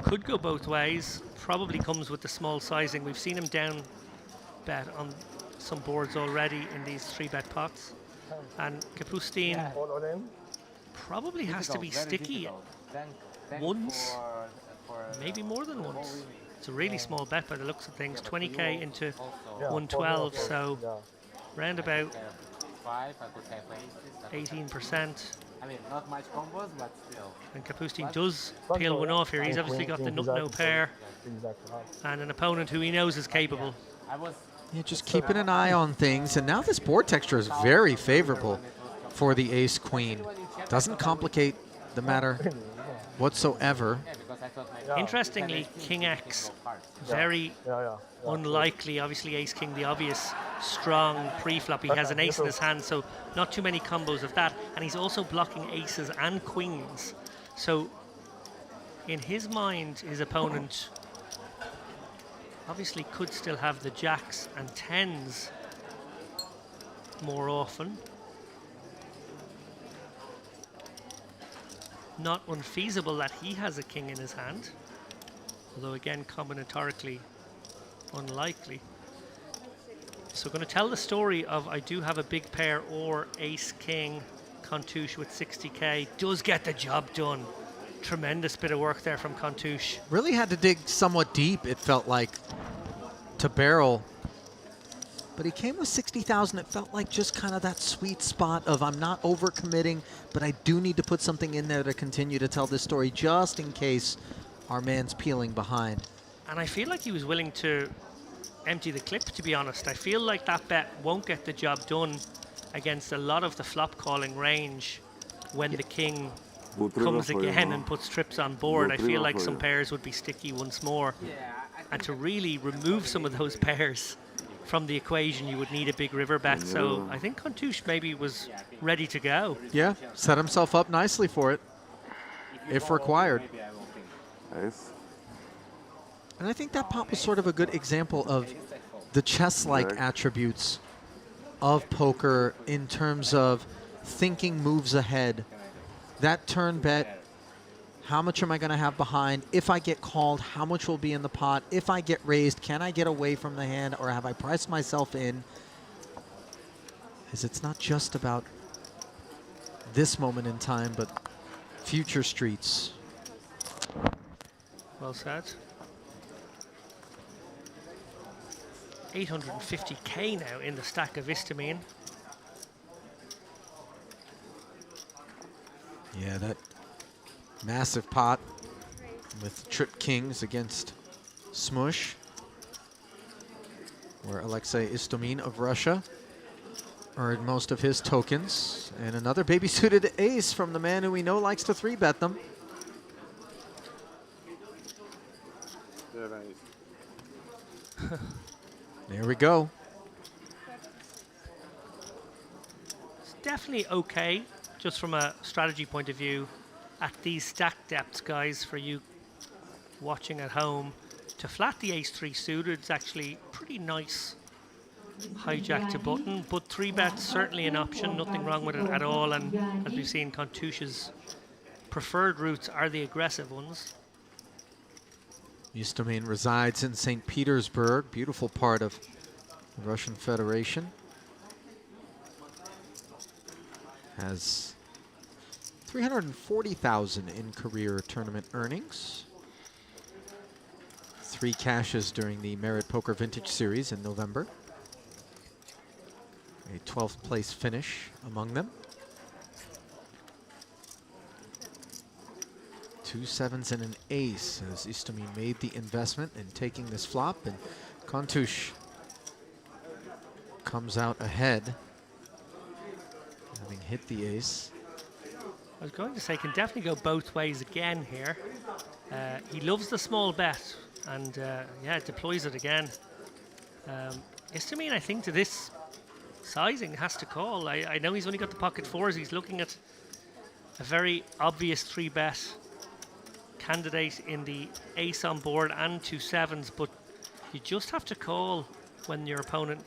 could go both ways. Probably comes with the small sizing. We've seen him down bet on some boards already in these 3-bet pots. And Kapustin probably has to be sticky once, maybe more than once. It's a really small bet by the looks of things, 20k into 112, so round about 18%. I mean, not much combos, but still. And Kapustin does peel one off here. He's obviously got the nut-no pair and an opponent who he knows is capable. Yeah, just keeping an eye on things. And now this board texture is very favorable for the ace-queen. Doesn't complicate the matter whatsoever. Interestingly, King X, very unlikely. Obviously, Ace King, the obvious strong pre-flop. He has an ace in his hand, so not too many combos of that. And he's also blocking aces and queens. So in his mind, his opponent obviously could still have the jacks and 10s more often. Not unfeasible that he has a king in his hand, although again combinatorically unlikely. So going to tell the story of I do have a big pair or ace king. Kontush with 60k does get the job done. Tremendous bit of work there from Kontush. Really had to dig somewhat deep, it felt like, to barrel. But he came with 60,000. It felt like just kind of that sweet spot of I'm not overcommitting, but I do need to put something in there to continue to tell this story just in case our man's peeling behind. And I feel like he was willing to empty the clip, to be honest. I feel like that bet won't get the job done against a lot of the flop calling range when the king comes again and puts trips on board. I feel like some pairs would be sticky once more. And to really remove some of those pairs from the equation, you would need a big river bet. So I think Kontush maybe was ready to go. Yeah, set himself up nicely for it, if required. Nice. And I think that pot was sort of a good example of the chess-like attributes of poker in terms of thinking moves ahead. That turn bet, how much am I going to have behind? If I get called, how much will be in the pot? If I get raised, can I get away from the hand, or have I priced myself in? Because it's not just about this moment in time, but future streets. Well said. 850k now in the stack of Istamine. Yeah, that massive pot with Trip Kings against Smush, where Alexei Istomin of Russia earned most of his tokens. And another baby-suited ace from the man who we know likes to 3-bet them. There we go. It's definitely okay, just from a strategy point of view, at these stack depths, guys, for you watching at home. To flat the ace-3 suited is actually pretty nice hijack to button, but 3-bet's certainly an option, nothing wrong with it at all, and as we've seen, Kontouch's preferred routes are the aggressive ones. Istomin resides in St. Petersburg, beautiful part of the Russian Federation. Has 340,000 in career tournament earnings. 3 cashes during the Merit Poker Vintage Series in November. A 12th place finish among them. 2 sevens and an ace as Istomin made the investment in taking this flop, and Kontouch comes out ahead, having hit the ace. I was going to say, can definitely go both ways again here. He loves the small bet, and yeah, deploys it again. Istomin, I think, to this sizing has to call. I know he's only got the pocket fours. He's looking at a very obvious 3-bet candidate in the ace on board and 2 sevens, but you just have to call when your opponent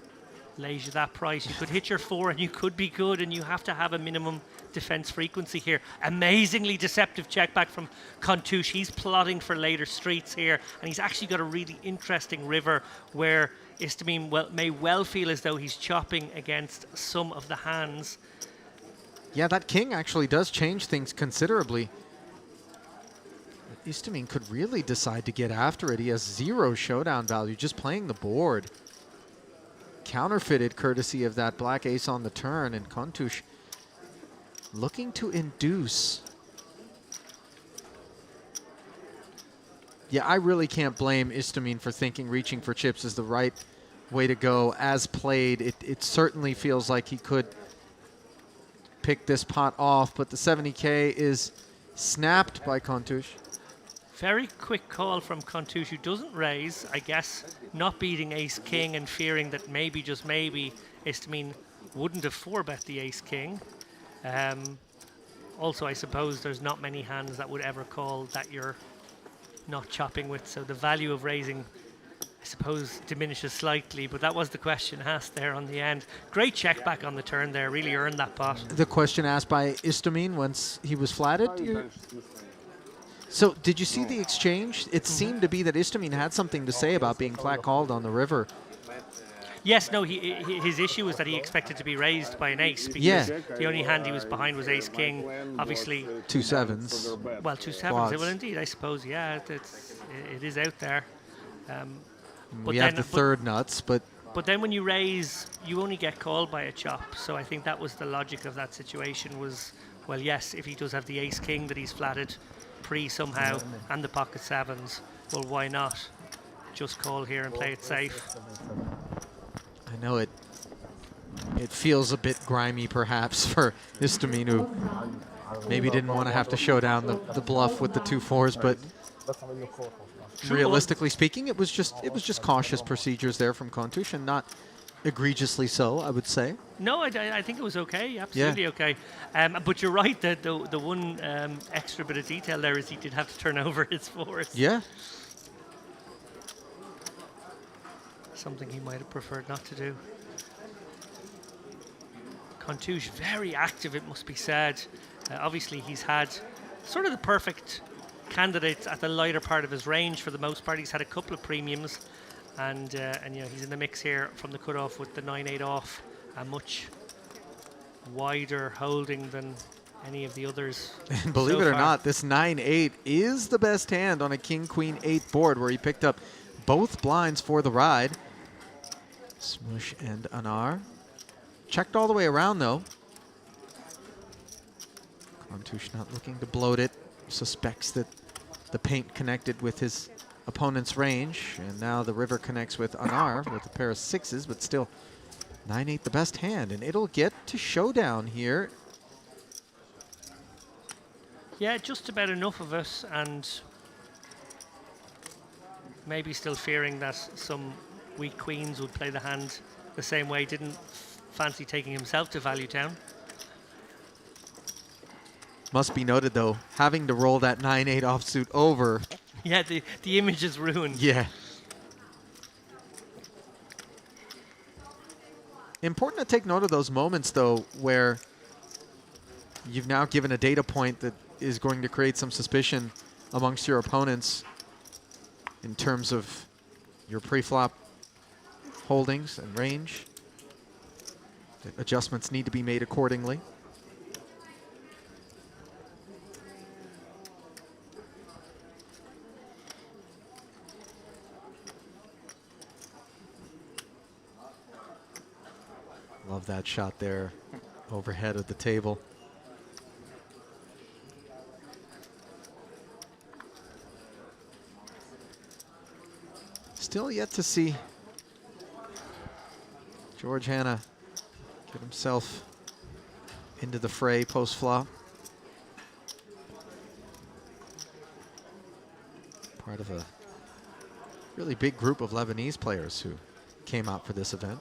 lays you that price. You could hit your 4 and you could be good, and you have to have a minimum defense frequency here. Amazingly deceptive check back from Kontouch. He's plotting for later streets here, and he's actually got a really interesting river where Istomin may well feel as though he's chopping against some of the hands. Yeah, that king actually does change things considerably. Istomin could really decide to get after it. He has 0 showdown value, just playing the board. Counterfeited courtesy of that black ace on the turn, and Kontouch looking to induce. Yeah, I really can't blame Istomin for thinking reaching for chips is the right way to go. As played, it certainly feels like he could pick this pot off, but the 70k is snapped by Kontouch. Very quick call from Kontouch, who doesn't raise, I guess, not beating ace-king and fearing that maybe, just maybe, Istomin wouldn't have 4-bet the ace-king. Also, I suppose there's not many hands that would ever call that you're not chopping with, so the value of raising, I suppose, diminishes slightly, but that was the question asked there on the end. Great check back on the turn there, really earned that pot. The question asked by Istomin once he was flatted. So did you see the exchange? It seemed to be that Istomin had something to say about being flat called on the river. Yes, no, his issue was that he expected to be raised by an ace, because the only hand he was behind was ace-king, obviously. 2 sevens. Well, 2 sevens, Quads. well, indeed, I suppose, yeah, it is out there. We have the third nuts, but then when you raise, you only get called by a chop, so I think that was the logic of that situation was, well, yes, if he does have the ace-king that he's flatted pre somehow, and the pocket sevens, well, why not just call here and play it safe? I know it feels a bit grimy perhaps for Istomin, who maybe didn't want to have to show down the bluff with the 2 4s, but realistically speaking, it was just cautious procedures there from Kontouch, and not egregiously so, I would say. No, I think it was okay, absolutely okay. But you're right, that the one extra bit of detail there is he did have to turn over his 4s. Yeah. Something he might have preferred not to do. Kontouch, very active, it must be said. Obviously, he's had sort of the perfect candidates at the lighter part of his range for the most part. He's had a couple of premiums, and you know, he's in the mix here from the cutoff with the 9-8 off, a much wider holding than any of the others. And believe so it or far. not, this 9-8 is the best hand on a King Queen 8 board, where he picked up both blinds for the ride. Smush and Anar. Checked all the way around, though. Karntouche not looking to bloat it. Suspects that the paint connected with his opponent's range. And now the river connects with Anar with a pair of 6s, but still 9-8 the best hand. And it'll get to showdown here. Yeah, just about enough of us, and maybe still fearing that some weak queens would play the hand the same way. Didn't fancy taking himself to Value Town. Must be noted, though, having to roll that 9-8 offsuit over. Yeah, the image is ruined. Yeah. Important to take note of those moments, though, where you've now given a data point that is going to create some suspicion amongst your opponents in terms of your pre-flop holdings and range. The adjustments need to be made accordingly. Love that shot there overhead of the table. Still yet to see George Hanna get himself into the fray post-flop. Part of a really big group of Lebanese players who came out for this event.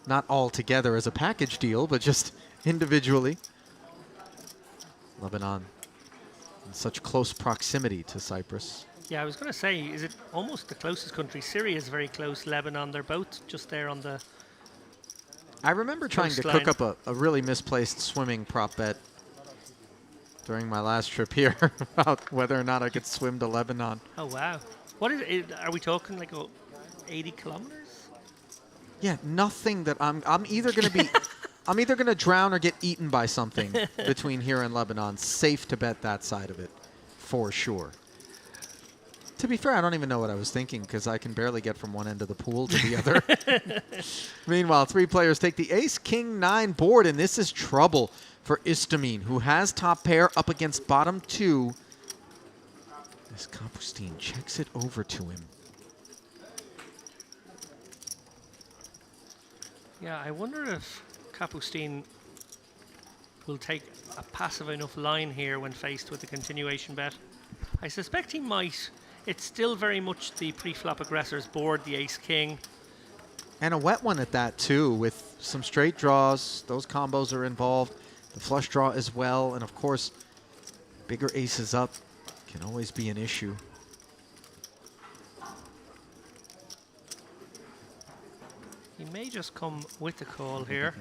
Not all together as a package deal, but just individually. Lebanon in such close proximity to Cyprus. Yeah, I was going to say, is it almost the closest country? Syria is very close. Lebanon, they're both just there on the I remember trying to coastline. cook up a really misplaced swimming prop bet during my last trip here about whether or not I could swim to Lebanon. Oh, wow. What is it? Are we talking like 80 kilometers? Yeah, nothing that I'm either going to be I'm either going to drown or get eaten by something between here and Lebanon. Safe to bet that side of it for sure. To be fair, I don't even know what I was thinking because I can barely get from one end of the pool to the other. Meanwhile, 3 players take the ace-king-9 board, and this is trouble for Istamine, who has top pair up against bottom 2. As Kapustin checks it over to him. Yeah, I wonder if Kapustin will take a passive enough line here when faced with a continuation bet. I suspect he might. It's still very much the pre-flop aggressor's board, the ace-king. And a wet one at that, too, with some straight draws. Those combos are involved. The flush draw as well. And, of course, bigger aces up can always be an issue. He may just come with the call here.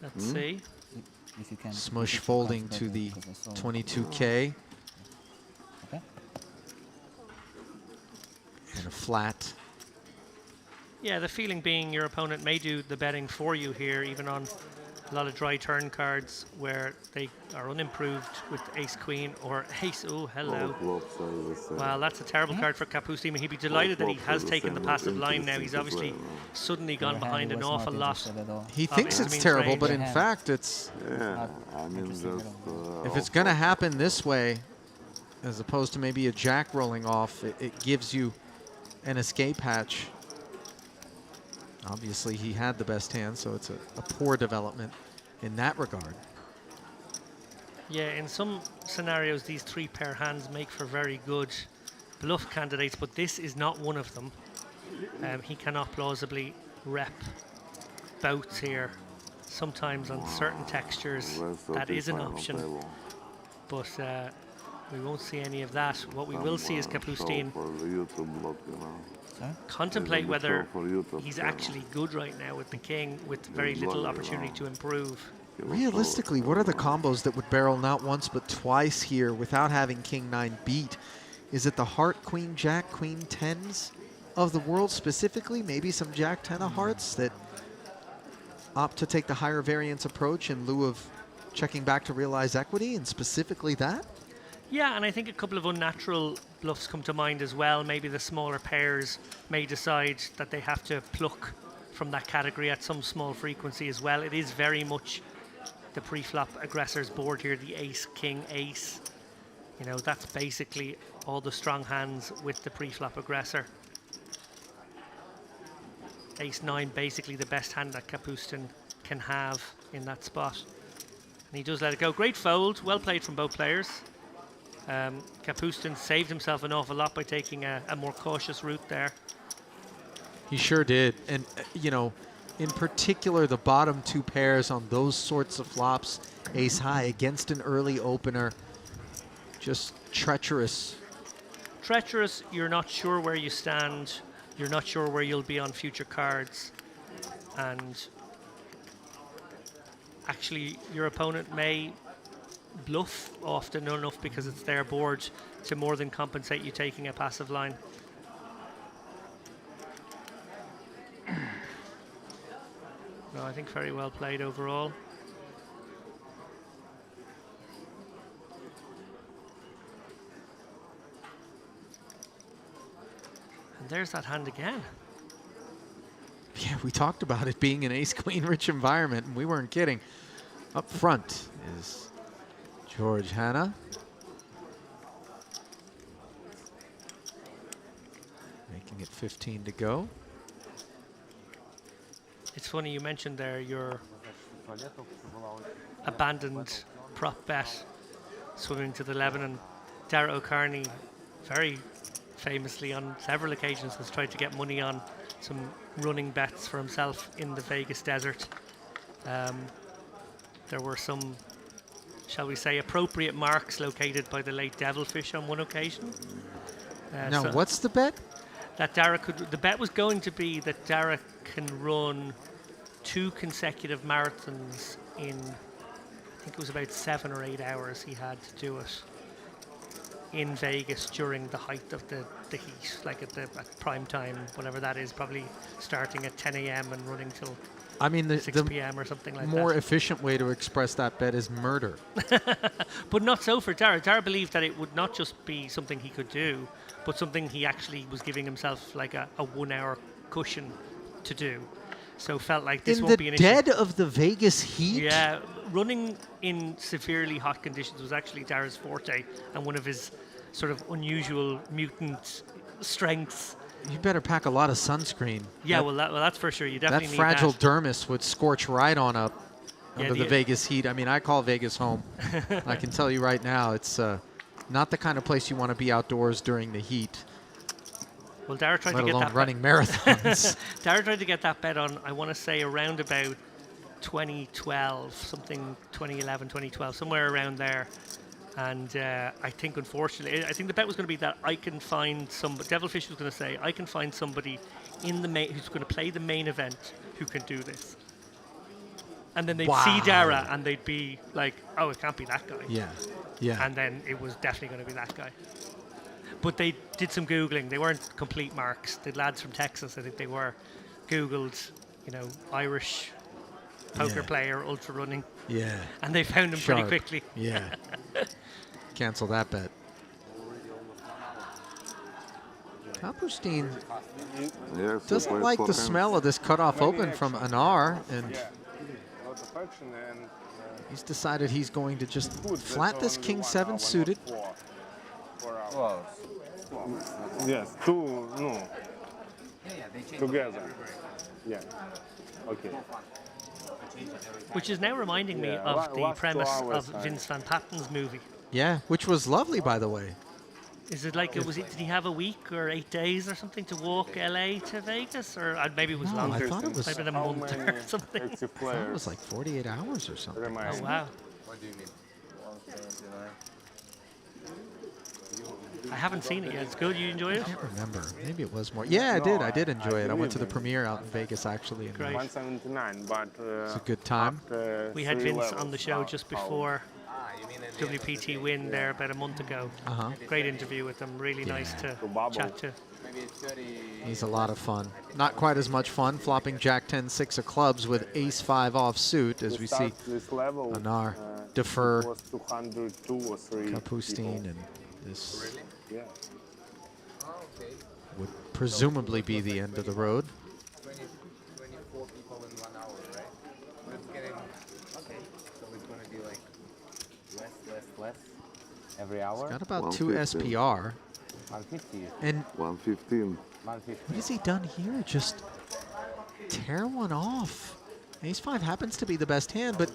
Let's see. If you can. Smush folding to the 22K. And a flat. Yeah, the feeling being your opponent may do the betting for you here, even on a lot of dry turn cards where they are unimproved with ace-queen or ace. Oh, hello. Well, that's a terrible card for Kapustin. He'd be delighted that he has taken the passive line now. He's obviously suddenly gone behind an awful lot. He thinks it's terrible, but in fact, it's... if it's going to happen this way, as opposed to maybe a jack rolling off, it gives you an escape hatch. Obviously, he had the best hand, so it's a poor development in that regard. Yeah, in some scenarios, these 3-pair hands make for very good bluff candidates, but this is not one of them. He cannot plausibly rep boats here. Sometimes on certain textures, that is an option, but we won't see any of that. What we will see is Kapustin contemplate whether he's actually good right now with the king, with very little opportunity to improve. Realistically, what are the combos that would barrel not once but twice here without having King 9 beat? Is it the heart, Queen Jack, Queen 10s of the world specifically? Maybe some Jack 10 of hearts that opt to take the higher variance approach in lieu of checking back to realize equity, and specifically that? Yeah, and I think a couple of unnatural bluffs come to mind as well. Maybe the smaller pairs may decide that they have to pluck from that category at some small frequency as well. It is very much the pre-flop aggressor's board here, the ace, king, ace. You know, that's basically all the strong hands with the pre-flop aggressor. Ace 9, basically the best hand that Kapustin can have in that spot. And he does let it go. Great fold, well played from both players. Kapustin saved himself an awful lot by taking a more cautious route there. He sure did. And, you know, in particular, the bottom two pairs on those sorts of flops, ace high against an early opener, just treacherous. Treacherous, you're not sure where you stand, you're not sure where you'll be on future cards, and actually your opponent may bluff often enough because it's their board to more than compensate you taking a passive line. No, I think very well played overall. And there's that hand again. Yeah, we talked about it being an ace-queen rich environment, and we weren't kidding. Up front is George Hanna. Making it 15 to go. It's funny you mentioned there your abandoned prop bet swimming to the 11, and Dara O'Carney very famously on several occasions has tried to get money on some running bets for himself in the Vegas desert. There were some, shall we say, appropriate marks located by the late Devilfish on one occasion. Now, so what's the bet? that Dara could, the bet was going to be that Dara can run 2 consecutive marathons in, I think it was about 7 or 8 hours he had to do it in Vegas during the height of the heat, like at prime time, whatever that is, probably starting at 10 a.m. and running till I mean, the 6 p.m. or something like that. more efficient way to express that bet is murder. But not so for Dara. Dara believed that it would not just be something he could do, but something he actually was giving himself like a 1 hour cushion to do. So felt like this won't be an issue. In the dead of the Vegas heat? Yeah, running in severely hot conditions was actually Dara's forte and one of his sort of unusual mutant strengths. You better pack a lot of sunscreen. Yeah, well, that's for sure. You definitely that need fragile that. dermis would scorch right on up Yeah, under the Vegas heat. I mean, I call Vegas home. I can tell you right now, it's not the kind of place you want to be outdoors during the heat. Well, Dara tried let to get alone that running marathons. Dara tried to get that bet on, I want to say, around about 2012, something 2011, 2012, somewhere around there. And I think, unfortunately, I think the bet was going to be that I can find somebody, Devilfish was going to say, I can find somebody in the main, who's going to play the main event who can do this. And then they'd see Dara and they'd be like, oh, it can't be that guy. Yeah, yeah. And then it was definitely going to be that guy. But they did some Googling. They weren't complete marks. The lads from Texas, I think they were, Googled, you know, Irish poker player, ultra running. Yeah. And they found him pretty quickly. Yeah. Cancel that bet. Kapustin doesn't like the smell of this cutoff open from Anar, and he's decided he's going to just flat this King 7 suited. Yes, two, no. Together. Yeah. Okay. Which is now reminding me of the premise of Vince Van Patten's movie. Yeah, which was lovely, by the way. Is it like, did he have a week or 8 days or something to walk LA to Vegas? Or maybe it was longer. I thought it was maybe a month or something. I thought it was like 48 hours or something. Oh, wow. What do you need? 179. I haven't seen it yet. It's good. You enjoy it? I can't remember. Maybe it was more. Yeah, I did. I did enjoy it. I went to the premiere out in Vegas, actually. And Great. 179, but it's a good time. We had Vince on the show just before WPT win there about a month ago. Uh-huh. Great interview with him. Really nice to chat to. He's a lot of fun. Not quite as much fun flopping Jack 10 6 of clubs with Ace 5 offsuit as we see This level, Anar defer it was 202 or 3 Kapustin, people. and this Yeah. would presumably be the end of the road. 24 people in 1 hour, right? We're getting, okay, so it's going to be like less every hour. Got about 2 SPR. 150. And 115. 150. what has he done here? Just tear one off. Ace 5 happens to be the best hand, but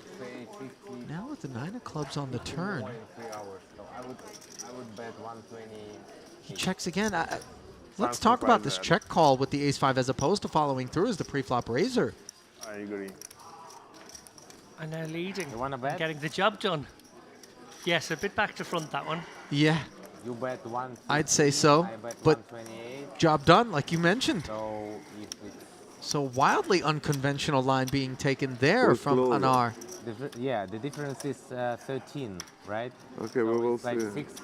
now with the 9 of clubs on the turn, 3 hours. So I would bet 120. he checks again. Let's talk about this check call with the Ace 5 as opposed to following through as the pre-flop raiser. I agree. And now leading. You want to bet? Getting the job done. Yes, a bit back to front, that one. Yeah, You bet 150. I'd say so, I bet but 128. job done, like you mentioned. So if it's So wildly unconventional line being taken there from Anar. yeah, the difference is 13, right? Okay, So we will it's like see. 6.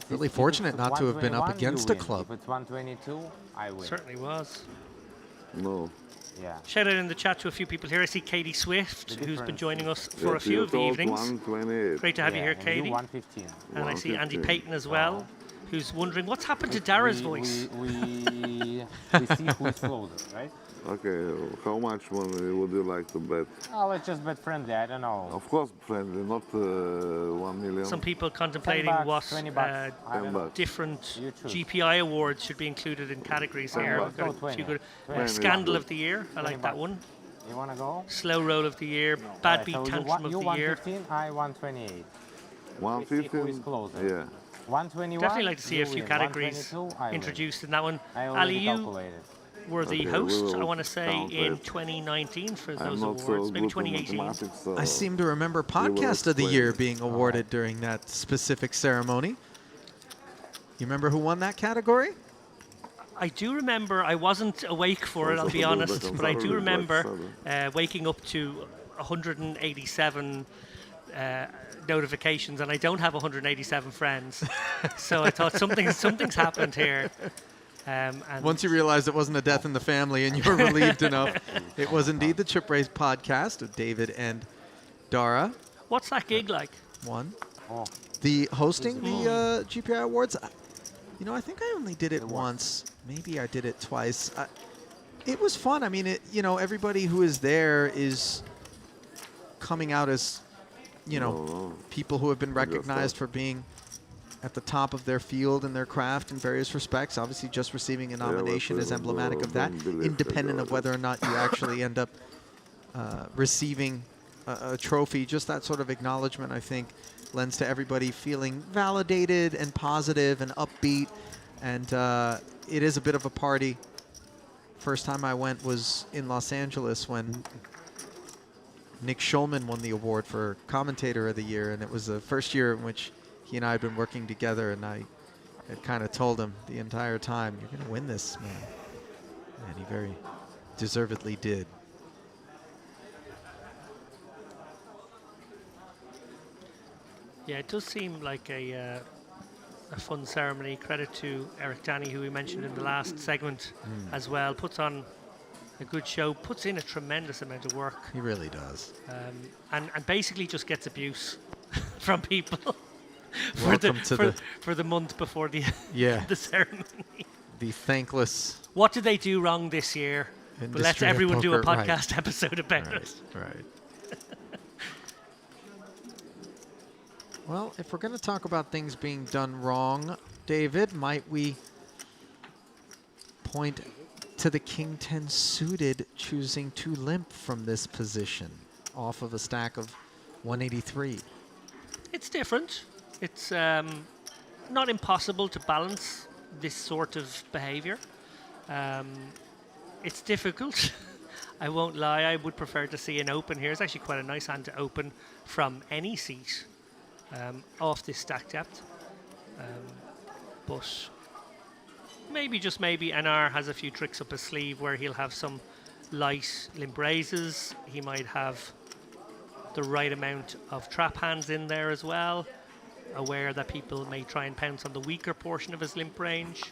Really fortunate not to have been up 121, against you a win. club. If it's 122, I win. Certainly was. No. Yeah. Shout out in the chat to a few people here. I see Katie Swift, The who's been difference joining us Yes, for a few you of the told evenings. 128. Great to have you Yeah, here, and Katie. 115. And I see Andy 115. Payton as well, who's wondering what's happened to Dara's voice. We see who is closer, right? Okay, how much money would you like to bet? Oh, let's just bet friendly. I don't know. Of course, friendly, not 1 million. Some people contemplating 10 bucks, what 20 bucks. I don't know. different You choose. GPI awards should be included in categories here. bucks. We've got Go a few 20. good 20 Scandal bucks. of the Year. I 20 like that bucks. one. You want to go? Slow Roll of the Year. Bad Alright, Beat so Tantrum you of the Year. 115, I 128. 115? Who is closer? Yeah. 121. Definitely like to see you a few win. categories 122, I win. introduced in that one. I Ali, already you calculated. were the Okay, we host, I will want to say, count in it. 2019 for I'm those not so awards. Maybe good at 2018. mathematics, so I seem to remember will Podcast of the explain Year it. being awarded during that specific ceremony. You remember who won that category? I do remember, I wasn't awake for it, I'll be honest, but I do remember waking up to 187 notifications, and I don't have 187 friends. So I thought something's happened here. And Once you realized it wasn't a death in the family and you were relieved enough, it was indeed the Chip Race podcast of David and Dara. what's that gig like? One. Oh. The hosting the GPI Awards, you know, I think I only did it once. Maybe I did it twice. It was fun. I mean, everybody who is there is coming out as, people who have been recognized for being at the top of their field and their craft in various respects. Obviously, just receiving a nomination is emblematic of that, independent of whether or not you actually end up receiving a trophy. Just that sort of acknowledgement, I think, lends to everybody feeling validated and positive and upbeat. And it is a bit of a party. First time I went was in Los Angeles when Nick Schulman won the award for Commentator of the Year, and it was the first year in which he and I had been working together, and I had kind of told him the entire time, "You're going to win this, man." And he very deservedly did. Yeah, it does seem like a fun ceremony. Credit to Eric Danny, who we mentioned in the last segment as well. Puts on a good show, puts in a tremendous amount of work. He really does. And basically just gets abuse from people Welcome to for the month before the, Yeah. the ceremony. The thankless What did they do wrong this year? But let's industry of everyone do a poker, right. podcast episode about Right, it. right. Well, if we're going to talk about things being done wrong, David, might we point to the King 10 suited choosing to limp from this position off of a stack of 183? It's different. It's not impossible to balance this sort of behavior. It's difficult. I won't lie, I would prefer to see an open here. It's actually quite a nice hand to open from any seat off this stack depth. But maybe, just maybe, Anar has a few tricks up his sleeve where he'll have some light limp raises. He might have the right amount of trap hands in there as well, aware that people may try and pounce on the weaker portion of his limp range.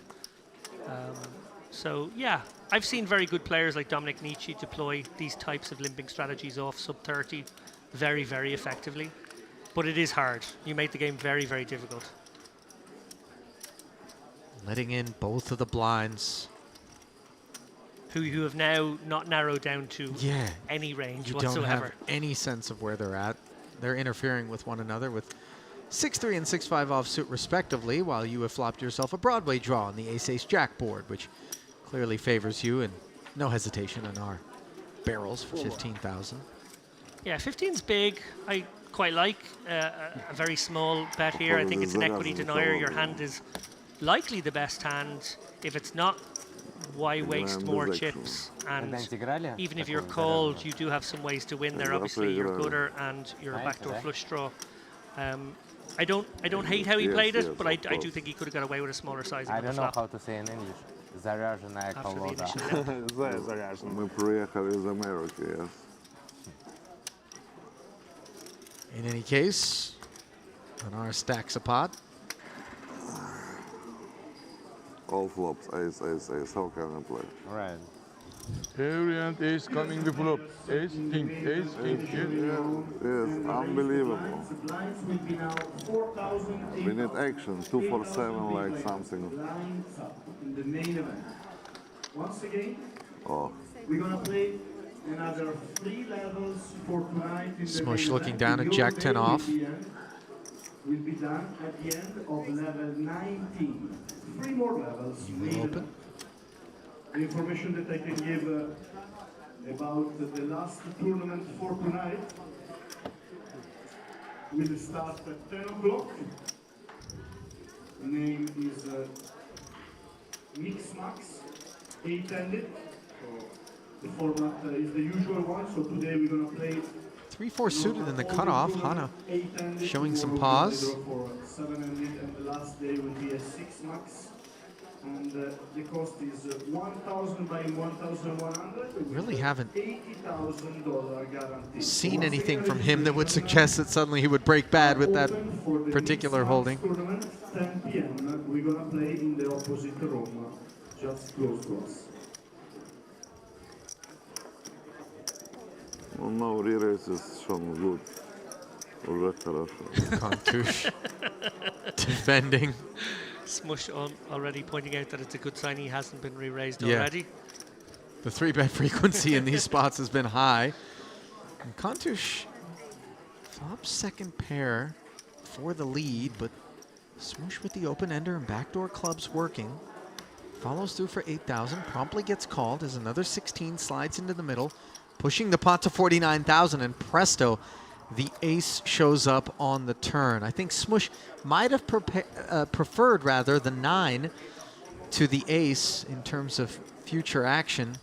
So yeah, I've seen very good players like Dominic Nietzsche deploy these types of limping strategies off sub 30 very, very effectively. But it is hard. You make the game very, very difficult. Letting in both of the blinds. Who have now not narrowed down to any range You whatsoever. don't have any sense of where they're at. They're interfering with one another with 6-3 and 6-5 offsuit respectively, while you have flopped yourself a Broadway draw on the ace-ace-jack board, which clearly favors you, and no hesitation on our barrels for 15,000. Yeah, 15's big. I quite like a very small bet here. I think it's an equity denier. Your hand is likely the best hand. If it's not, why waste more chips? And even if you're called, you do have some ways to win there. Obviously, your gutter and your backdoor flush draw. I don't hate how he played it, but I do think he could have got away with a smaller sizing. I don't know how to say in English. Заряженная колода. Мы приехали из Америки, yes. In any case, on our stacks a pot. All flops, ace, ace, ace. How can I play? Right. Every hand ace coming the flop. Ace, king, ace, king. Yes, unbelievable. We need action. 2 for 7, like something. In the main event. Once again, Oh. we're gonna play another 3 levels for tonight. In the Smush main looking event. down at Your Jack 10 day off. will be done at the end of level 19. 3 more levels. will open. The information that I can give about the last tournament for tonight will start at 10 o'clock. The name is Mix Max, 8-handed. So the format is the usual one. So today we're going to play 3-4 suited in the cutoff. Hana 8-handed. showing some Tomorrow pause. we'll draw for 7-handed, and the last day will be a 6 max. And the cost is 1,000 by 1,100. Really haven't $80,000 guarantee. seen anything from him that would suggest that suddenly he would break bad with that particular holding. Tournament, 10 p.m. We're gonna play in the opposite room, just close to us. Ну, no, re-raise is shown good. Уже хорошо. Kontouche defending. Smush already pointing out that it's a good sign he hasn't been re-raised Yeah. already. The 3-bet frequency in these spots has been high. And Kontouche flops second pair for the lead, but Smush with the open ender and backdoor clubs working. Follows through for 8,000, promptly gets called as another 16 slides into the middle, pushing the pot to 49,000, and presto, the ace shows up on the turn. I think Smush might have preferred rather the 9 to the ace in terms of future action,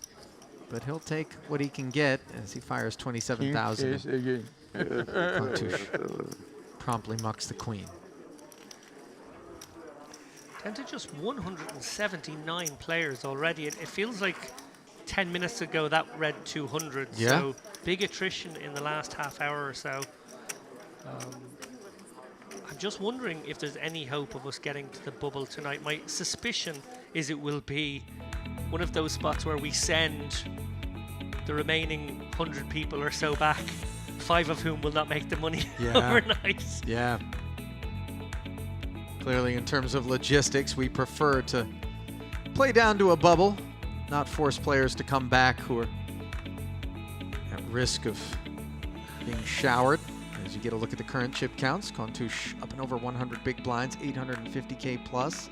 but he'll take what he can get as he fires 27,000. Ace again. Kontouche promptly mucks the queen. Down to just 179 players already. It feels like 10 minutes ago that read 200. Yeah. So big attrition in the last half hour or so. I'm just wondering if there's any hope of us getting to the bubble tonight. My suspicion is it will be one of those spots where we send the remaining 100 people or so back, 5 of whom will not make the money overnight. Yeah. Clearly, in terms of logistics, we prefer to play down to a bubble, not force players to come back who are at risk of being showered. As you get a look at the current chip counts, Kontouche up and over 100 big blinds, 850K plus.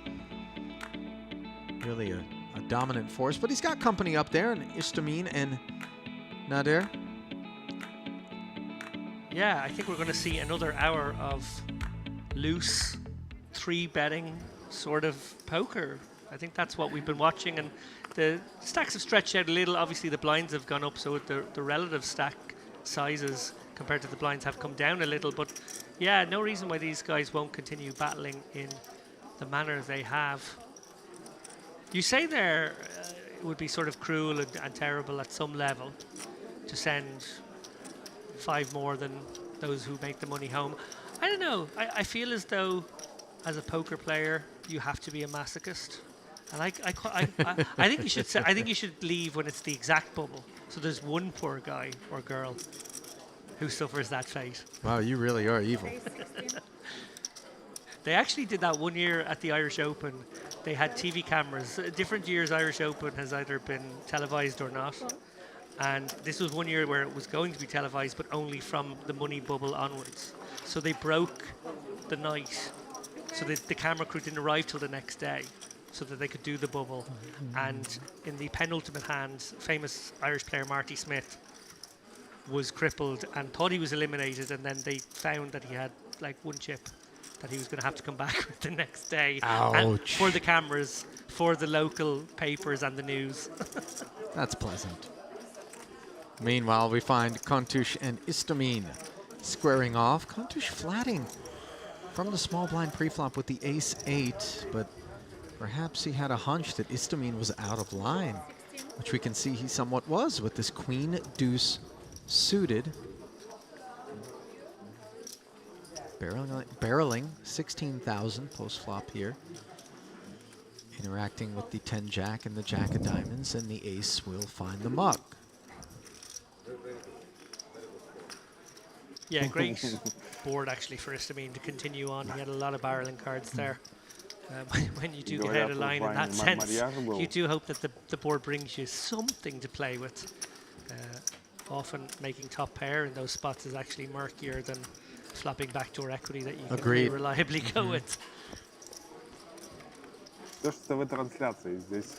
Really a dominant force, but he's got company up there, and Istomin and Nader. Yeah, I think we're going to see another hour of loose 3-betting sort of poker. I think that's what we've been watching, and the stacks have stretched out a little. Obviously, the blinds have gone up, so the relative stack sizes compared to the blinds have come down a little. But yeah, no reason why these guys won't continue battling in the manner they have. You say there it would be sort of cruel and terrible at some level to send 5 more than those who make the money home. I don't know. I feel as though, as a poker player, you have to be a masochist. And I think you should say, I think you should leave when it's the exact bubble. So there's one poor guy or girl who suffers that fate. Wow, you really are evil. They actually did that one year at the Irish Open. They had TV cameras. Different years Irish Open has either been televised or not. And this was one year where it was going to be televised, but only from the money bubble onwards. So they broke the night. So the camera crew didn't arrive till the next day, so that they could do the bubble. And in the penultimate hand, famous Irish player Marty Smith was crippled and thought he was eliminated, and then they found that he had like 1 chip that he was going to have to come back with the next day. And Ouch. for the cameras, for the local papers and the news. That's pleasant. Meanwhile, we find Kontush and Istomin squaring off. Kontush flatting from the small blind preflop with the ace-8, but perhaps he had a hunch that Istomin was out of line, which we can see he somewhat was with this queen-deuce suited. Barreling 16,000 post-flop here. Interacting with the 10-jack and the jack of diamonds, and the ace will find the muck. Yeah, great board actually for Istomin to continue on. He had a lot of barreling cards there. When you do get out of line in that sense, you do hope that the board brings you something to play with. Often making top pair in those spots is actually murkier than flopping backdoor equity that you can really reliably go with. Тоже ТВ-трансляции здесь.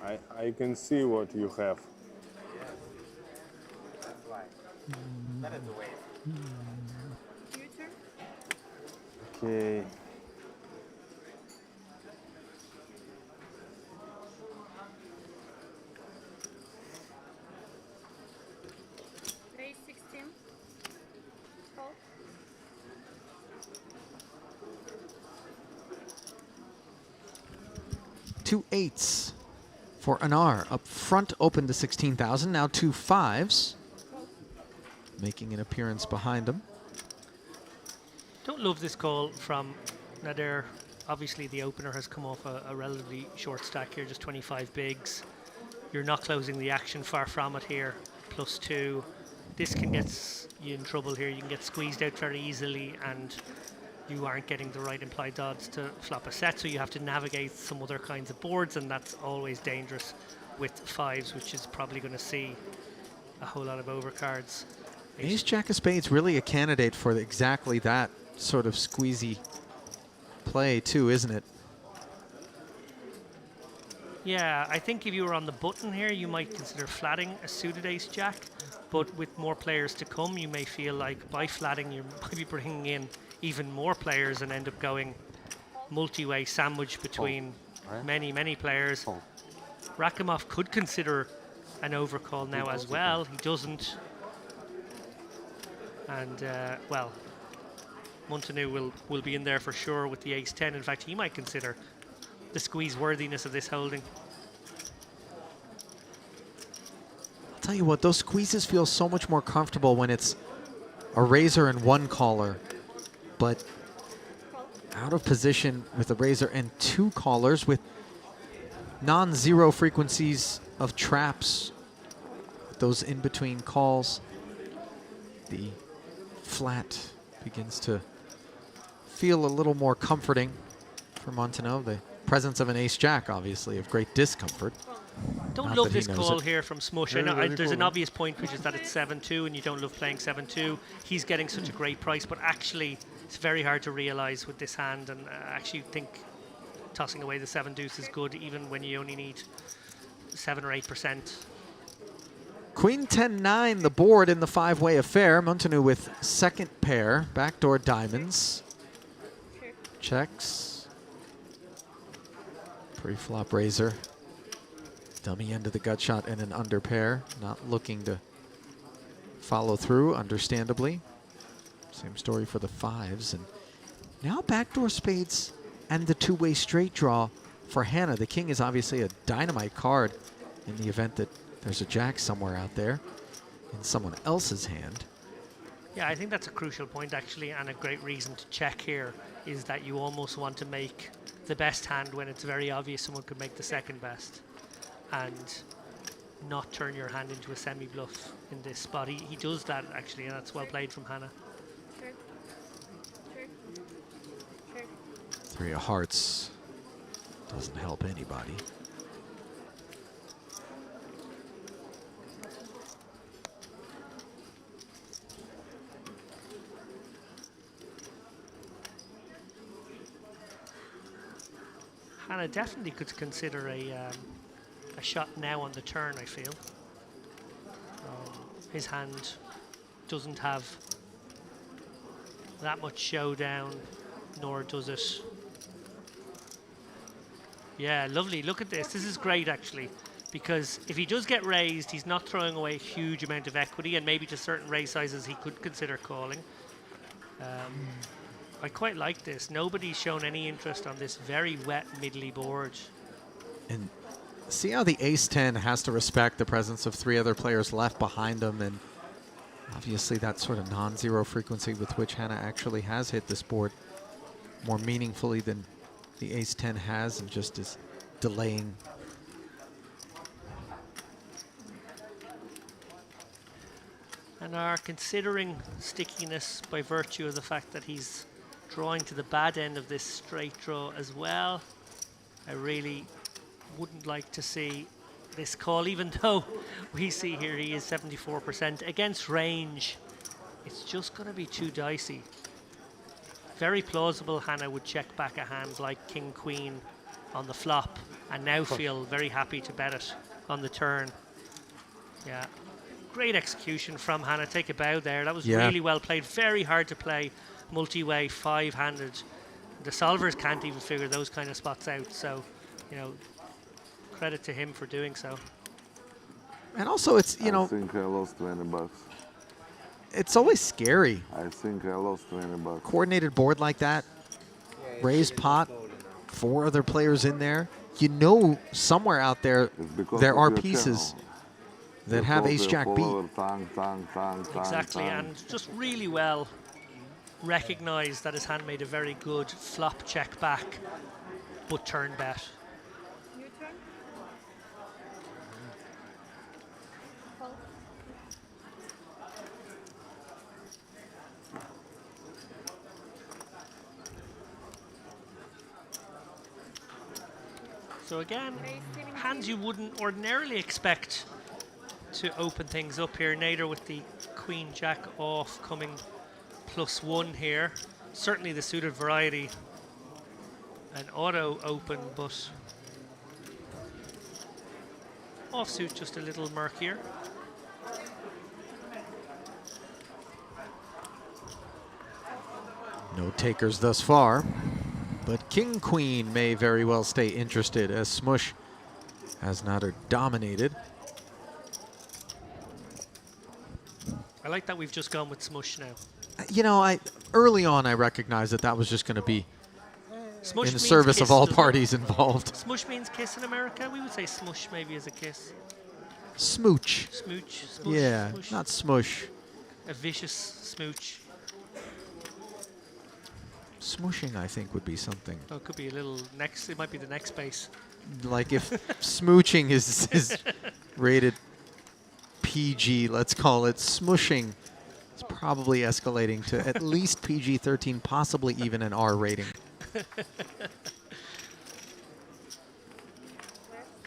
I can see what you have. That's why. That is the way. Okay. Raise 16. Call. Two 8s for Anar. Up front, open to 16,000. Now 2 5s. Making an appearance behind him. Don't love this call from Nader. Obviously, the opener has come off a relatively short stack here, just 25 bigs. You're not closing the action, far from it here. +2. This can get you in trouble here. You can get squeezed out very easily, and you aren't getting the right implied odds to flop a set, so you have to navigate some other kinds of boards, and that's always dangerous with 5s, which is probably going to see a whole lot of overcards. Ace-jack of spades really a candidate for exactly that sort of squeezy play too, isn't it? Yeah, I think if you were on the button here, you might consider flatting a suited ace-jack, but with more players to come, you may feel like by flatting, you might be bringing in even more players and end up going multi-way sandwich between many players. Rakimov could consider an overcall now as well. He doesn't. And, well, Montanu will be in there for sure with the ace-10. In fact, he might consider the squeeze worthiness of this holding. I'll tell you what, those squeezes feel so much more comfortable when it's a razor and 1 caller, but out of position with a razor and 2 callers with non-zero frequencies of traps, those in-between calls. The flat begins to feel a little more comforting for Montanu. The presence of an ace-jack, obviously, of great discomfort. Don't love this call here from Smush. I know there's an obvious point, which is that it's 7-2, and you don't love playing 7-2. He's getting such a great price, but actually, it's very hard to realize with this hand, and I actually think tossing away the 7 deuce is good, even when you only need 7 or 8%. Queen 10-9, the board in the 5-way affair. Montanu with second pair, backdoor diamonds. Checks. Pre-flop razor. Dummy end of the gut shot and an under pair. Not looking to follow through, understandably. Same story for the 5s. And now backdoor spades and the 2-way straight draw for Hannah. The king is obviously a dynamite card in the event that There's a jack somewhere out there in someone else's hand. Yeah, I think that's a crucial point actually, and a great reason to check here is that you almost want to make the best hand when it's very obvious someone could make the second best, and not turn your hand into a semi-bluff in this spot. He does that actually, and that's well played from Hannah. Three of hearts doesn't help anybody. Hannah definitely could consider a shot now on the turn, I feel. His hand doesn't have that much showdown, nor does it. Yeah, lovely. Look at this. This is great, actually, because if he does get raised, he's not throwing away a huge amount of equity, and maybe to certain raise sizes he could consider calling. I quite like this. Nobody's shown any interest on this very wet middly board. And see how the ace-10 has to respect the presence of three other players left behind him, and obviously that sort of non-zero frequency with which Hannah actually has hit this board more meaningfully than the ace-10 has, and just is delaying. And are considering stickiness by virtue of the fact that he's drawing to the bad end of this straight draw as well. I really wouldn't like to see this call, even though we see here he is 74% against range. It's just going to be too dicey. Very plausible Hannah would check back a hand like King Queen on the flop and now feel very happy to bet it on the turn. Yeah, great execution from Hannah. Take a bow there. That was really well played. Very hard to play multi-way, five-handed. The solvers can't even figure those kind of spots out. So, you know, credit to him for doing so. And also, it's, you know, I think I lost 20 bucks. It's always scary. I think I lost 20 bucks. Coordinated board like that, raised pot, four other players in there. You know, somewhere out there, there are pieces that have ace-jack beat. Exactly, and just really well recognized that his hand made a very good flop check back, but turn bet. So again, hands you wouldn't ordinarily expect to open things up here. Nader with the Queen Jack off coming +1 here. Certainly the suited variety, an auto open, but offsuit just a little murkier. No takers thus far, but King Queen may very well stay interested as Smush has Nader dominated. I like that we've just gone with Smush now. You know, early on I recognized that that was just going to be Smush in means service kiss, of all doesn't it? parties involved. Smush means kiss in America. We would say smush maybe as a kiss. Smooch. Smooch. Yeah, smush. not smush. A vicious smooch. Smooshing, I think, would be something. Oh, it could be a little next. It might be the next base. Like if smooching is rated PG, let's call it, smushing is probably escalating to at least PG-13, possibly even an R rating.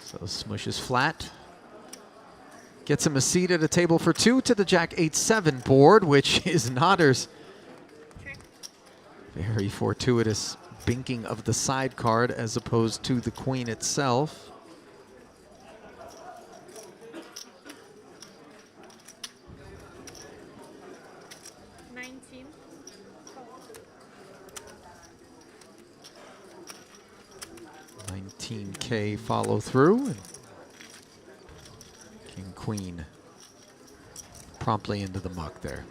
So Smush is flat. Gets him a seat at a table for two to the Jack 8-7 board, which is Nader's very fortuitous binking of the side card as opposed to the Queen itself. $19K follow through. And King Queen promptly into the muck there.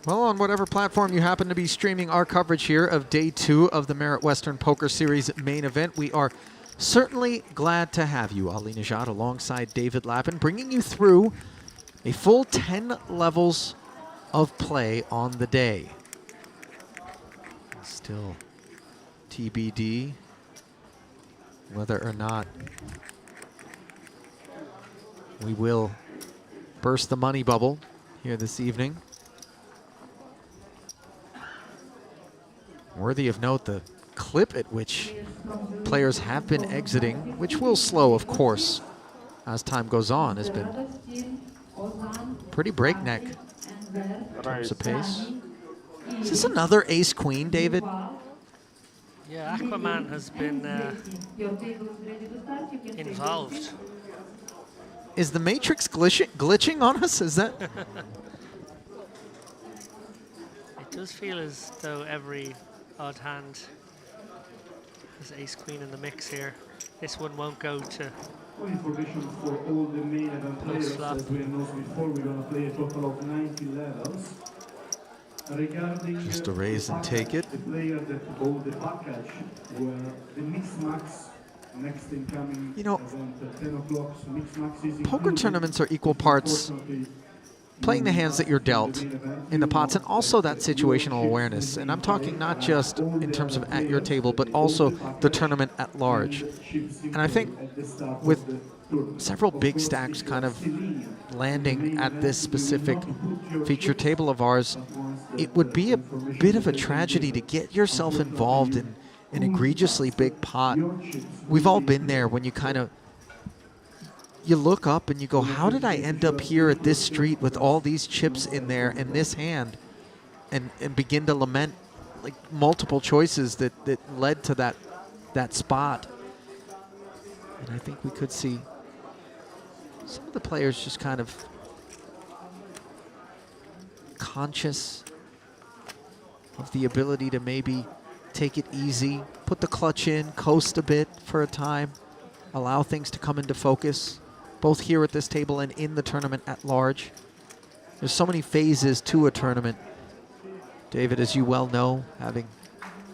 Well, on whatever platform you happen to be streaming our coverage here of day 2 of the Merit Western Poker Series main event, we are certainly glad to have you, Ali Nejad, alongside David Lappin, bringing you through a full 10 levels of play on the day. Still TBD whether or not we will burst the money bubble here this evening. Worthy of note, the clip at which players have been exiting, which will slow, of course, as time goes on, has been pretty breakneck in terms of pace. Is this another ace-queen, David? Yeah, Aquaman has been involved. Is the Matrix glitching on us? Is that? It does feel as though every odd hand has ace-queen in the mix here. This one won't go to Information for all the main event players, post-flop. as we announced before, we're going to play a total of 90 levels. Regarding Just a raise and take it. the player that bought the package, where the Mix Max next incoming You know, event at 10 o'clock, so Mix Max is Poker included. tournaments are equal parts playing the hands that you're dealt in the pots, and also that situational awareness. And I'm talking not just in terms of at your table, but also the tournament at large. And I think with several big stacks kind of landing at this specific feature table of ours, it would be a bit of a tragedy to get yourself involved in an egregiously big pot. We've all been there when you kind of you look up and you go, how did I end up here at this street with all these chips in there and this hand, and begin to lament like multiple choices that led to that spot. And I think we could see some of the players just kind of conscious of the ability to maybe take it easy, put the clutch in, coast a bit for a time, allow things to come into focus, both here at this table and in the tournament at large. There's so many phases to a tournament, David, as you well know, having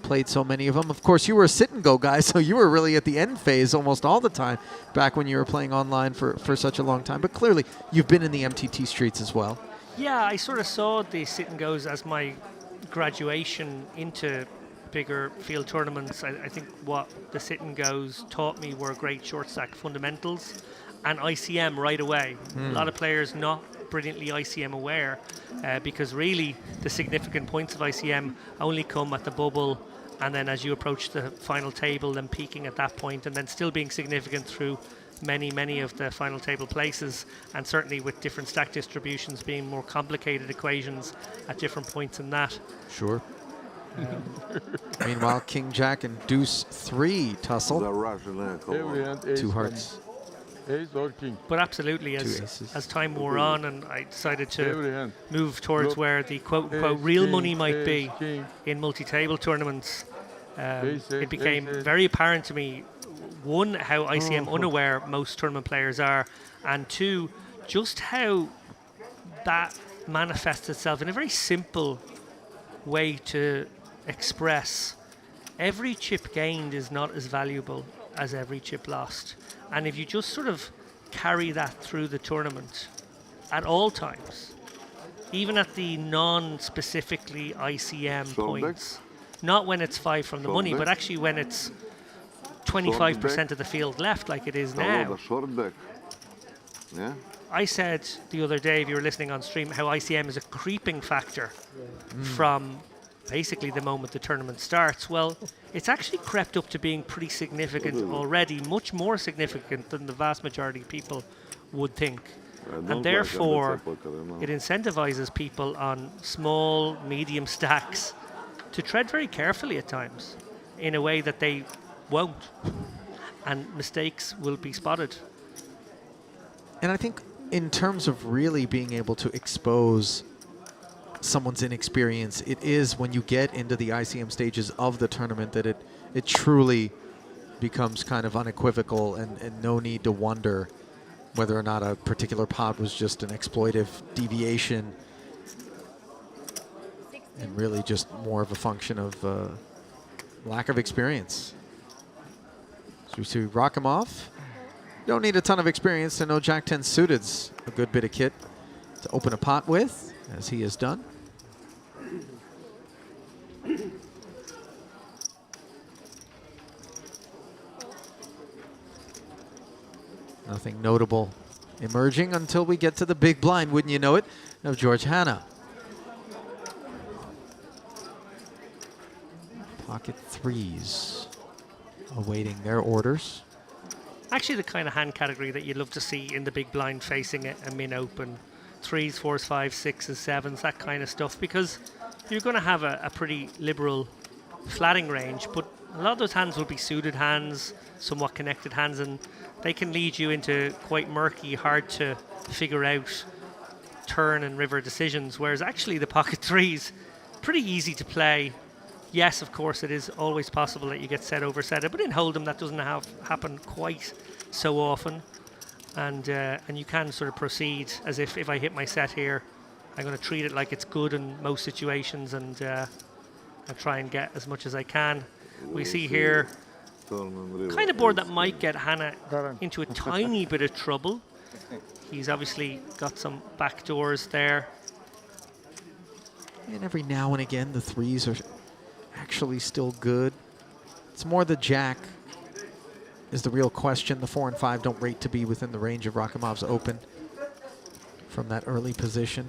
played so many of them. Of course, you were a sit-and-go guy, so you were really at the end phase almost all the time back when you were playing online for such a long time. But clearly, you've been in the MTT streets as well. Yeah, I sort of saw the sit-and-goes as my graduation into bigger field tournaments. I think what the sit-and-goes taught me were great short stack fundamentals and ICM right away. A lot of players not brilliantly ICM aware because really the significant points of ICM only come at the bubble, and then as you approach the final table, then peaking at that point, and then still being significant through many of the final table places, and certainly with different stack distributions being more complicated equations at different points in that. Sure. Meanwhile, King Jack and Deuce 3 tussle. Every hand ace 2 hearts. Ace or king. But absolutely, as time wore on and I decided to move towards where the quote-unquote real money might be in multi-table tournaments, it became very apparent to me, one, how ICM unaware most tournament players are, and two, just how that manifests itself in a very simple way to express every chip gained is not as valuable as every chip lost. And if you just sort of carry that through the tournament at all times, even at the non-specifically ICM points, not when it's 5 from the money, but actually when it's 25% of the field left like it is now. Yeah. I said the other day, if you were listening on stream, how ICM is a creeping factor from basically the moment the tournament starts. Well, it's actually crept up to being pretty significant already, much more significant than the vast majority of people would think. And therefore, it incentivizes people on small, medium stacks to tread very carefully at times in a way that they won't. And mistakes will be spotted. And I think in terms of really being able to expose someone's inexperience, it is when you get into the ICM stages of the tournament that it truly becomes kind of unequivocal, and no need to wonder whether or not a particular pot was just an exploitive deviation. and really just more of a function of lack of experience. So we see Rakhimov. Don't need a ton of experience to know Jack 10 suited's a good bit of kit to open a pot with, as he has done. Nothing notable emerging until we get to the big blind, wouldn't you know it, of George Hanna. Pocket threes awaiting their orders. Actually the kind of hand category that you'd love to see in the big blind facing a min open. 3s, 4s, 5s, 6s, 7s, that kind of stuff, because you're going to have a pretty liberal flatting range, but a lot of those hands will be suited hands, somewhat connected hands, and they can lead you into quite murky, hard to figure out turn and river decisions, whereas actually the pocket threes, pretty easy to play. Yes, of course, it is always possible that you get set over set, but in Hold'em that doesn't happen quite so often, and you can sort of proceed as if I hit my set here, I'm going to treat it like it's good in most situations, and I'll try and get as much as I can. We see here kind of board that might get Hanna into a tiny bit of trouble. He's obviously got some back doors there. And every now and again, the threes are actually still good. It's more the jack is the real question. The 4 and 5 don't rate to be within the range of Rakhimov's open from that early position.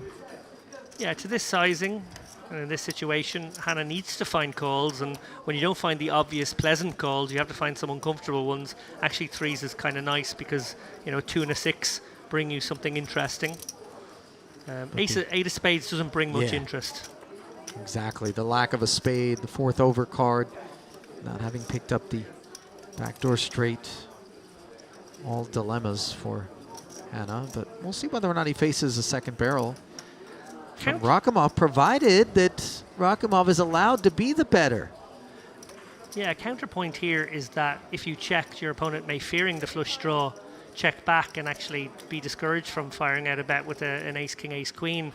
Yeah, to this sizing and in this situation, Hanna needs to find calls, and when you don't find the obvious pleasant calls, you have to find some uncomfortable ones. Actually, threes is kind of nice because, you know, 2 and a 6 bring you something interesting. Eight of spades doesn't bring much interest. Exactly. The lack of a spade, the 4th over card, not having picked up the backdoor straight. All dilemmas for Hanna, but we'll see whether or not he faces a second barrel from Rakhimov, provided that Rakhimov is allowed to be the better. Yeah, a counterpoint here is that if you checked, your opponent may, fearing the flush draw, check back and actually be discouraged from firing out a bet with an ace, king, ace, queen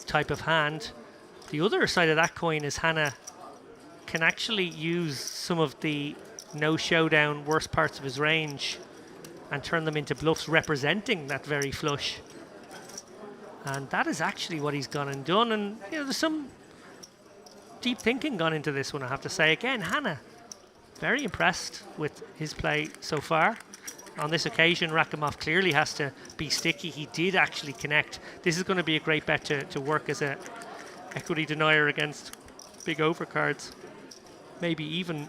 type of hand. The other side of that coin is Hanna can actually use some of the no showdown worst parts of his range and turn them into bluffs representing that very flush. And that is actually what he's gone and done. And you know, there's some deep thinking gone into this one, I have to say. Again, Hanna, very impressed with his play so far. On this occasion, Rakhimov clearly has to be sticky. He did actually connect. This is going to be a great bet to work as a equity denier against big overcards. Maybe even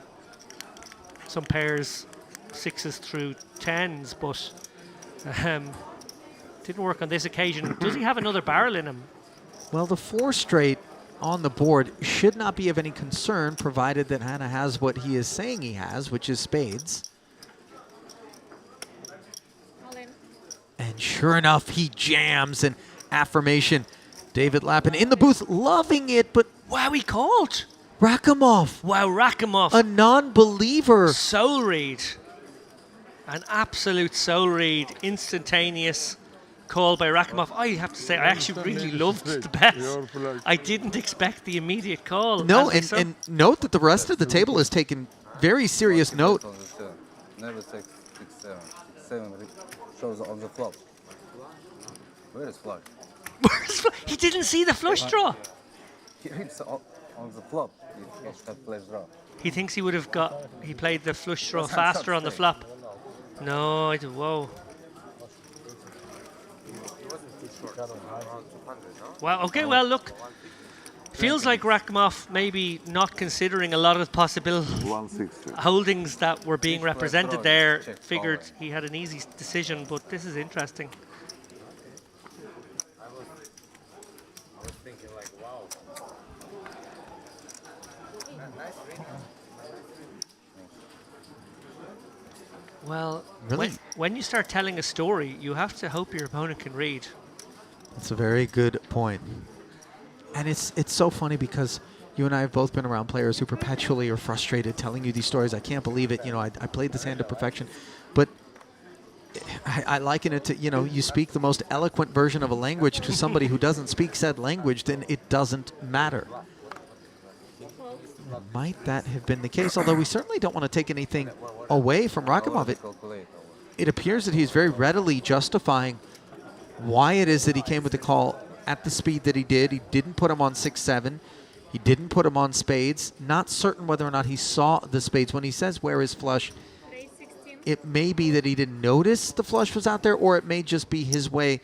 some pairs 6s through 10s, but didn't work on this occasion. Does he have another barrel in him? Well, the 4 straight on the board should not be of any concern, provided that Hanna has what he is saying he has, which is spades. And sure enough, he jams an affirmation. David Lappin in the booth, loving it, but wow, he called. Rakhimov. Wow, Rakhimov. A non-believer. Soul read. An absolute soul read. Instantaneous call by Rakhimov. I have to say, I actually really loved the bet. I didn't expect the immediate call. No, and note that the rest of the table has taken very serious note. Never 6, 7. 7 shows on the flop. Where is flush? He didn't see the flush draw. It's on the flop. You have flush draw. He thinks he would have got. He played the flush draw faster on the flop. No, I did. Whoa. Wow. Okay. Well, look. Feels like Rakhimov maybe not considering a lot of possible holdings that were being represented there. Figured he had an easy decision, but this is interesting. I was thinking like, wow. Nice reading. Well, Really? when you start telling a story, you have to hope your opponent can read. That's a very good point. And it's so funny because you and I have both been around players who perpetually are frustrated telling you these stories. I can't believe it. You know, I played this hand to perfection. But I liken it to, you know, you speak the most eloquent version of a language to somebody who doesn't speak said language, then it doesn't matter. Might that have been the case? Although we certainly don't want to take anything away from Rakimov. It appears that he's very readily justifying why it is that he came with the call at the speed that he did. He didn't put him on 6-7. He didn't put him on spades. Not certain whether or not he saw the spades. When he says where is flush, it may be that he didn't notice the flush was out there, or it may just be his way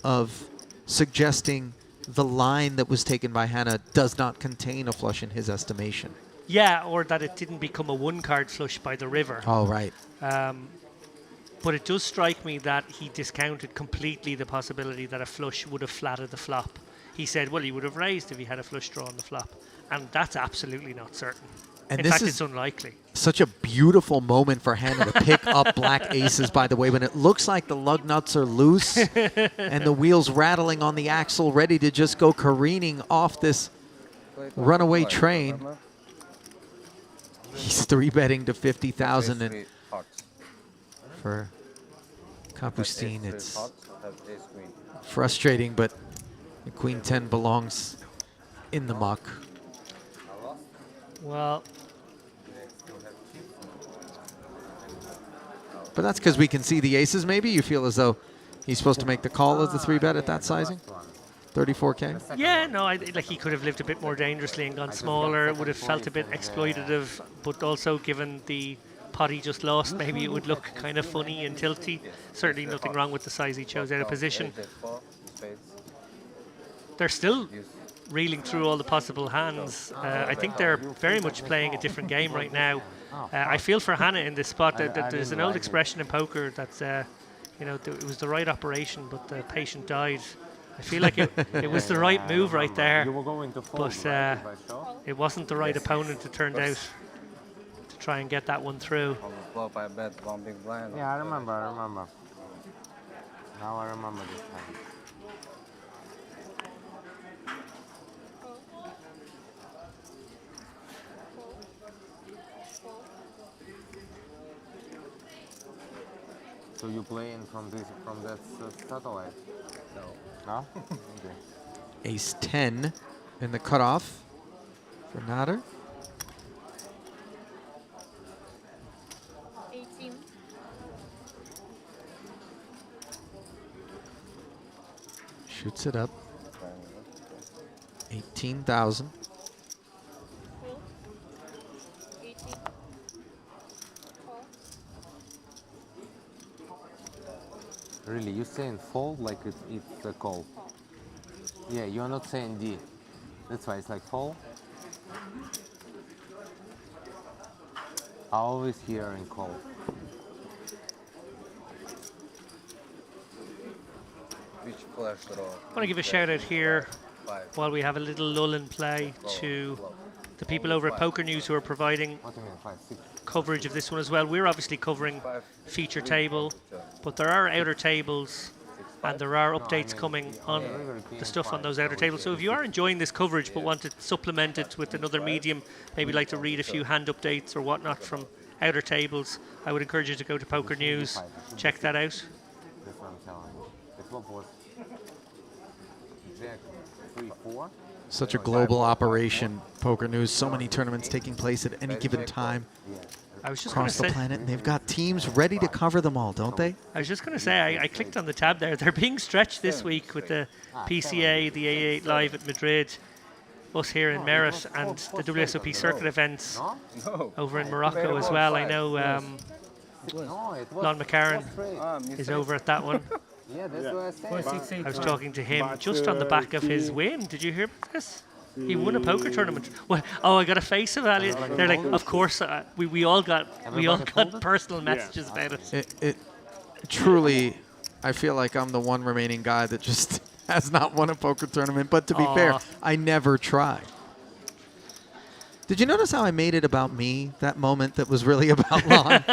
of suggesting the line that was taken by Hannah does not contain a flush in his estimation. Yeah, or that it didn't become a one-card flush by the river. Oh, right. But it does strike me that he discounted completely the possibility that a flush would have flattered the flop. He said, well, he would have raised if he had a flush draw on the flop. And that's absolutely not certain. And in this fact, is it's unlikely. Such a beautiful moment for Hannah to pick up black aces, by the way, when it looks like the lug nuts are loose and the wheels rattling on the axle, ready to just go careening off this runaway train. He's 3-betting to 50,000, and for Kapustin, it's frustrating, but the Queen 10 belongs in the muck. Well, but that's because we can see the aces. Maybe you feel as though he's supposed to make the call as the 3-bet at that sizing. 34K. yeah, no, like he could have lived a bit more dangerously and gone smaller. It would have felt a bit exploitative, but also given the pot he just lost, maybe it would look kind of funny and tilty. Certainly nothing wrong with the size he chose out of position. They're still reeling through all the possible hands. I think they're very much playing a different game right now. I feel for Hannah in this spot. That there's an old expression in poker that's, you know, it was the right operation, but the patient died. I feel like it was the right move right there, but it wasn't the right opponent, it turned out, to try and get that one through. Yeah, I remember. Now I remember this time. So you playing from that satellite? No. No? Okay. Ace 10 in the cutoff for Nader. 18. Shoots it up. 18,000. 18. Really, you saying fold like it's a call? Yeah, you're not saying D. That's why it's like fold. I always hear in call. Which flash draw? I want to give a shout out here while we have a little lull in play to the people over at Poker News who are providing coverage of this one as well. We're obviously covering feature table, but there are outer tables and there are updates coming on the stuff on those outer tables. So if you are enjoying this coverage but want to supplement it with another medium, maybe like to read a few hand updates or whatnot from outer tables, I would encourage you to go to Poker News, check that out. That's what I'm telling you. That's what was Jack 3-4. Such a global operation, Poker News. So many tournaments taking place at any given time I was just across the planet, and they've got teams ready to cover them all, don't they? I was just going to say, I clicked on the tab there. They're being stretched this week with the PCA, the A8 Live at Madrid, us here in Merit, and the WSOP circuit events over in Morocco as well. I know Lon McCarran is over at that one. Yeah, that's what I said. I was talking to him just on the back of his win. Did you hear about this? He won a poker tournament. Well, oh, I got a face of Elliot. They're like, of course, we all got personal messages about it. It truly, I feel like I'm the one remaining guy that just has not won a poker tournament. But to be fair, I never try. Did you notice how I made it about me, that moment that was really about Lon?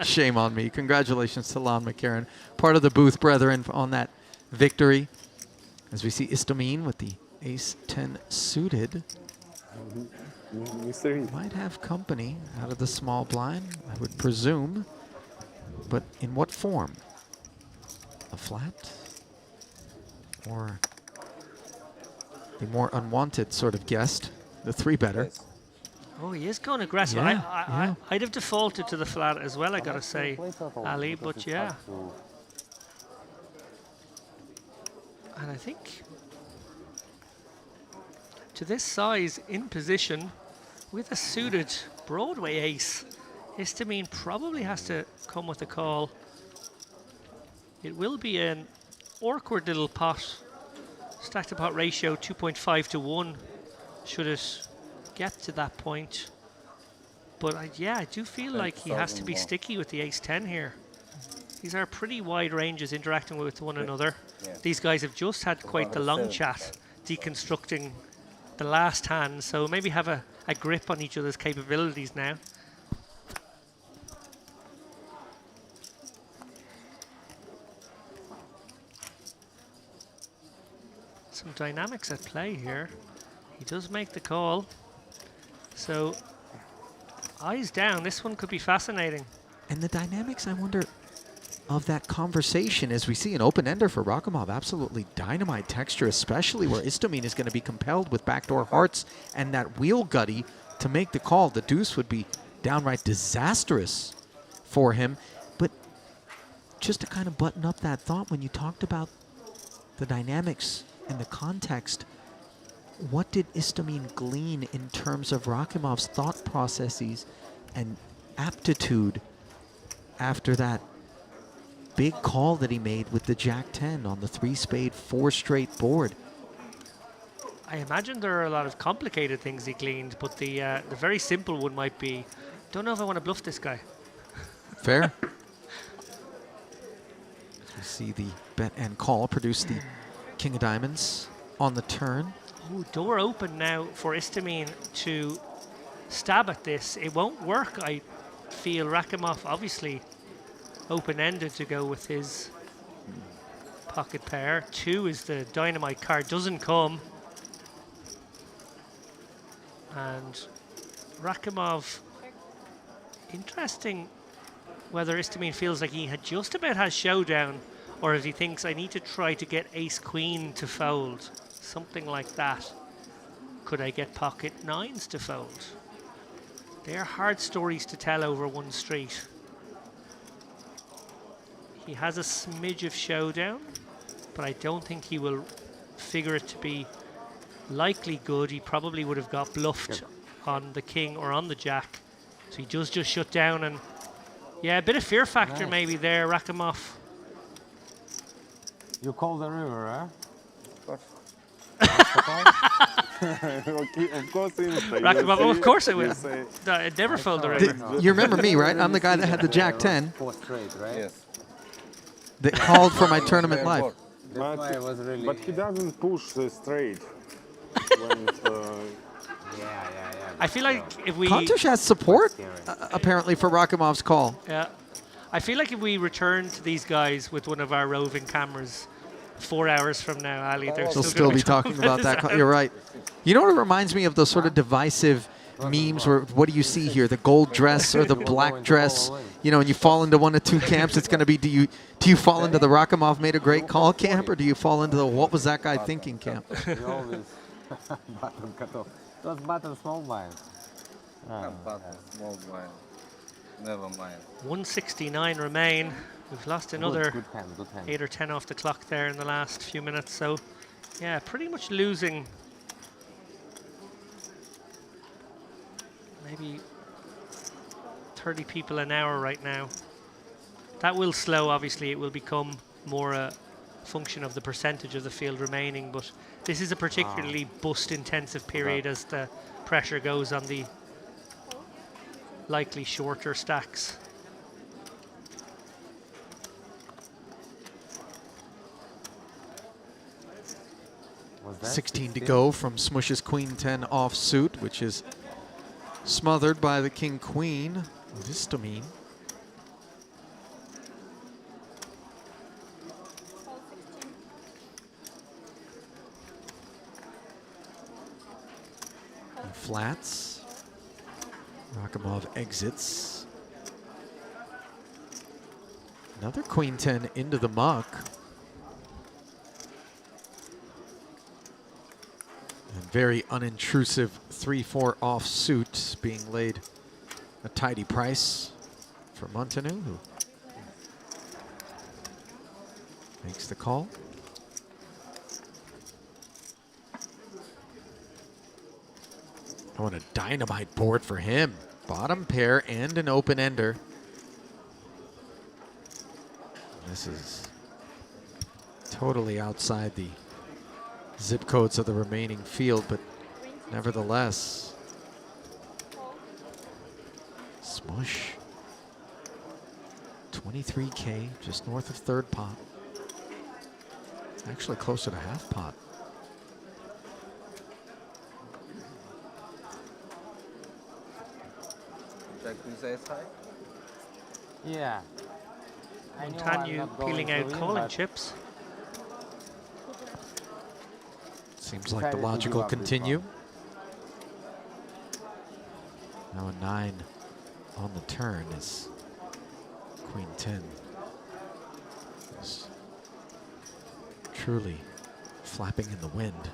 Shame on me. Congratulations to Lon McCarran, part of the Booth brethren on that victory. As we see Istomine with the Ace 10 suited. Might have company out of the small blind, I would presume. But in what form? A flat? Or the more unwanted sort of guest, the 3-better? Oh, he is going aggressive. Yeah, I'd have defaulted to the flat as well, I gotta say, Ali, but yeah. And I think to this size in position with a suited Broadway ace, Histamine probably has to come with a call. It will be an awkward little pot. Stack to pot ratio 2.5 to 1 should it get to that point. But I do feel like he has to be sticky with the ace-10 here. These are pretty wide ranges interacting with one another. These guys have just had quite the long chat deconstructing the last hand, so maybe have a grip on each other's capabilities now. Some dynamics at play here. He does make the call. So, eyes down. This one could be fascinating. And the dynamics, I wonder, of that conversation as we see an open-ender for Rakimov. Absolutely dynamite texture, especially where Histamine is going to be compelled with backdoor hearts and that wheel gutty to make the call. The deuce would be downright disastrous for him. But just to kind of button up that thought, when you talked about the dynamics and the context, what did Histamine glean in terms of Rakimov's thought processes and aptitude after that big call that he made with the Jack-10 on the 3-spade 4-straight board? I imagine there are a lot of complicated things he gleaned, but the very simple one might be, don't know if I want to bluff this guy. Fair. As we see the bet and call produce the King of Diamonds on the turn. Ooh, door open now for Histamine to stab at this. It won't work, I feel. Rakimov obviously open-ended to go with his pocket pair. 2 is the dynamite card, doesn't come. And Rakimov, interesting whether Histamine feels like he had just about has showdown, or if he thinks I need to try to get ace-queen to fold. Something like that. Could I get pocket 9s to fold? They're hard stories to tell over one street. He has a smidge of showdown, but I don't think he will figure it to be likely good. He probably would have got bluffed on the king or on the jack. So he does just shut down, and yeah, a bit of fear factor maybe there, Rakimov. You call the river, huh? Of course, Rakimov, of course I will. I never fold the river. You remember me, right? I'm the guy that had the Jack-10 4 straight, right? Yes. that called for my tournament live. But he doesn't push the straight. When I feel like if we... Kontush has support, apparently, for Rakimov's call. Yeah. I feel like if we return to these guys with one of our roving cameras 4 hours from now, Ali, they're They'll still be talking about that. You're right. You know what it reminds me of? Those sort of divisive memes where, what do you see here? The gold dress or the black dress? You know, and you fall into one of two camps. It's going to be, do you fall into the Rakimov made a great call camp, or do you fall into the what was that guy thinking camp? Button cut off. It was button small blind. Button small blind. Never mind. 169 remain. We've lost another Good hand, good hand. 8 or 10 off the clock there in the last few minutes. So, yeah, pretty much losing maybe 30 people an hour right now. That will slow, obviously. It will become more a function of the percentage of the field remaining, but this is a particularly bust-intensive period as the pressure goes on the likely shorter stacks. Was that 16 to go from Smush's Queen 10 offsuit, which is smothered by the King Queen. Histamine. And flats. Rakimov exits. Another Queen 10 into the muck. And very unintrusive 3-4 offsuit being laid a tidy price for Montanu, who makes the call. Oh, and a dynamite board for him. Bottom pair and an open ender. This is totally outside the zip codes of the remaining field, but nevertheless, smush. 23K, just north of third pot. Actually closer to half pot. Jack, you say it's high? Yeah. I knew I'm Montanu not going peeling to out win, calling but chips. Seems like the decided to logical give up this continue. Now a 9 on the turn is Queen 10. Is truly flapping in the wind.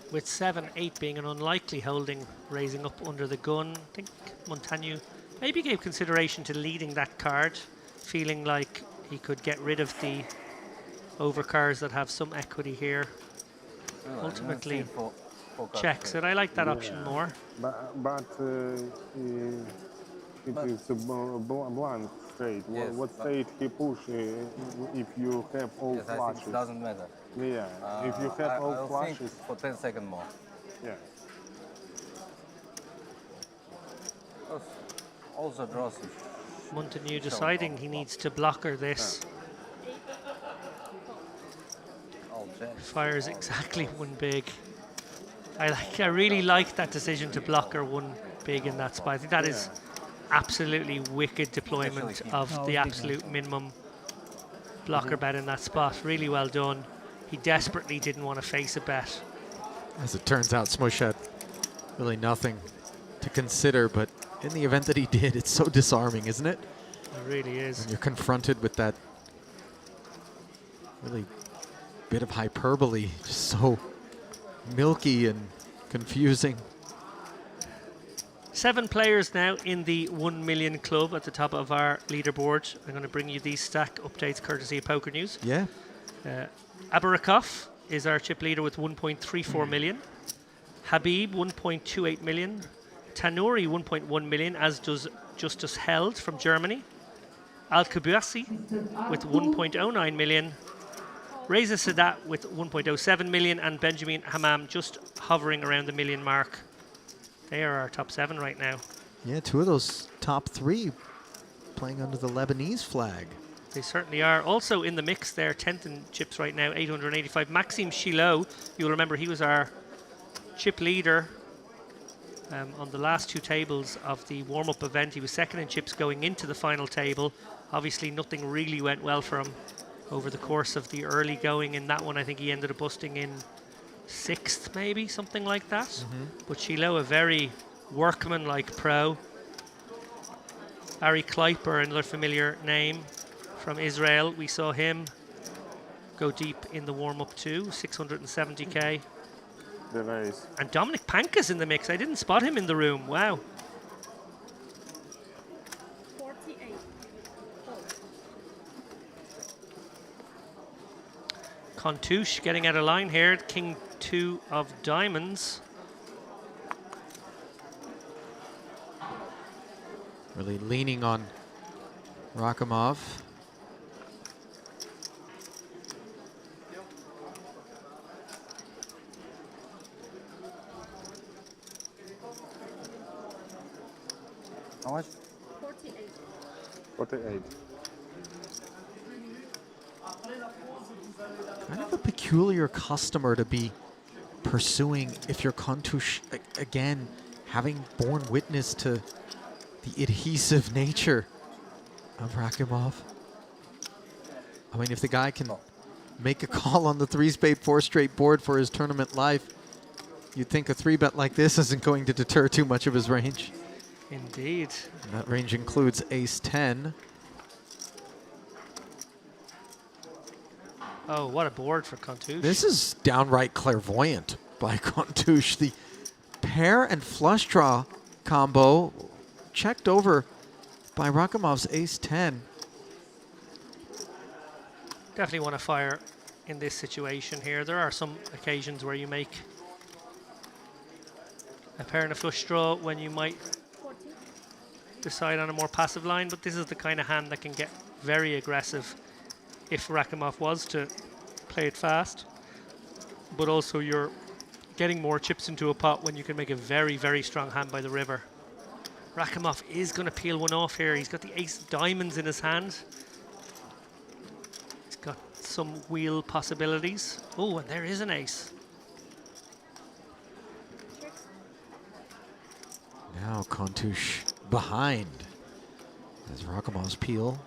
With 7-8 being an unlikely holding, raising up under the gun. I think Montanu maybe gave consideration to leading that card, feeling like he could get rid of the overcards that have some equity here. Ultimately checks it. I like that option more. But it is a blunt straight. Yes, What but- straight he push if you have all Yes, I think flushes? it doesn't matter. Yeah, if you have all I'll think flushes. for 10 seconds more. Yeah. Also draws. Montanu deciding he needs to blocker this. All jacks. Fires exactly one big. I really like that decision to blocker one big in that spot. I think that is absolutely wicked deployment of the absolute minimum blocker bet in that spot. Really well done. He desperately didn't want to face a bet. As it turns out, Smush had really nothing to consider, but in the event that he did, it's so disarming, isn't it? It really is. When you're confronted with that really bit of hyperbole, just so milky and confusing. 7 players now in the 1 million club at the top of our leaderboard. I'm going to bring you these stack updates courtesy of Poker News. Yeah. Abarakov is our chip leader with 1.34 million. Habib 1.28 million. Tanuri 1.1 million, as does Justus Held from Germany. Al-Kabasi with 1.09 million. Reza Sadat with 1.07 million, and Benjamin Hammam just hovering around the million mark. They are our top 7 right now. Yeah, 2 of those top 3 playing under the Lebanese flag. They certainly are. Also in the mix there, 10th in chips right now, 885. Maxime Chilot, you'll remember he was our chip leader on the last 2 tables of the warm-up event. He was 2nd in chips going into the final table. Obviously nothing really went well for him over the course of the early going in that one. I think he ended up busting in 6th, maybe, something like that. But Chilot, a very workman-like pro. Ari Kleiper, another familiar name from Israel. We saw him go deep in the warm-up too, 670k. The race. And Dominic Panka's in the mix. I didn't spot him in the room. Wow. 48. Kontouche getting out of line here. King 2 of diamonds. Really leaning on Rakhimov. How much? 48. 48. Kind of a peculiar customer to be pursuing if you're Kontouche, again, having borne witness to the adhesive nature of Rakhimov. I mean, if the guy can make a call on the 3-spade 4 straight board for his tournament life, You'd think a 3-bet like this isn't going to deter too much of his range. Indeed. And that range includes ace-10. Oh, what a board for Kontouche. This is downright clairvoyant by Kontouche. The pair and flush draw combo checked over by Rakimov's ace-10. Definitely want to fire in this situation here. There are some occasions where you make a pair and a flush draw when you might decide on a more passive line, but this is the kind of hand that can get very aggressive if Rakimov was to play it fast. But also you're getting more chips into a pot when you can make a very, very strong hand by the river. Rakimov is going to peel one off here. He's got the ace diamonds in his hand. He's got some wheel possibilities. Oh, and there is an ace. Now Kontouche behind as Rakimov's peel.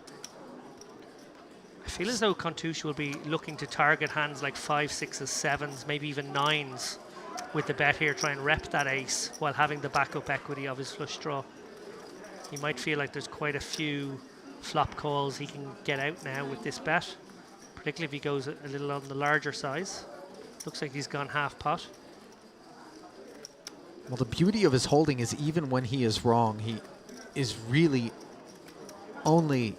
I feel as though Kontouche will be looking to target hands like 5s, 6s, 7s, maybe even 9s with the bet here, try and rep that ace while having the backup equity of his flush draw. He might feel like there's quite a few flop calls he can get out now with this bet, particularly if he goes a little on the larger size. Looks like he's gone half pot. Well, the beauty of his holding is even when he is wrong, he is really only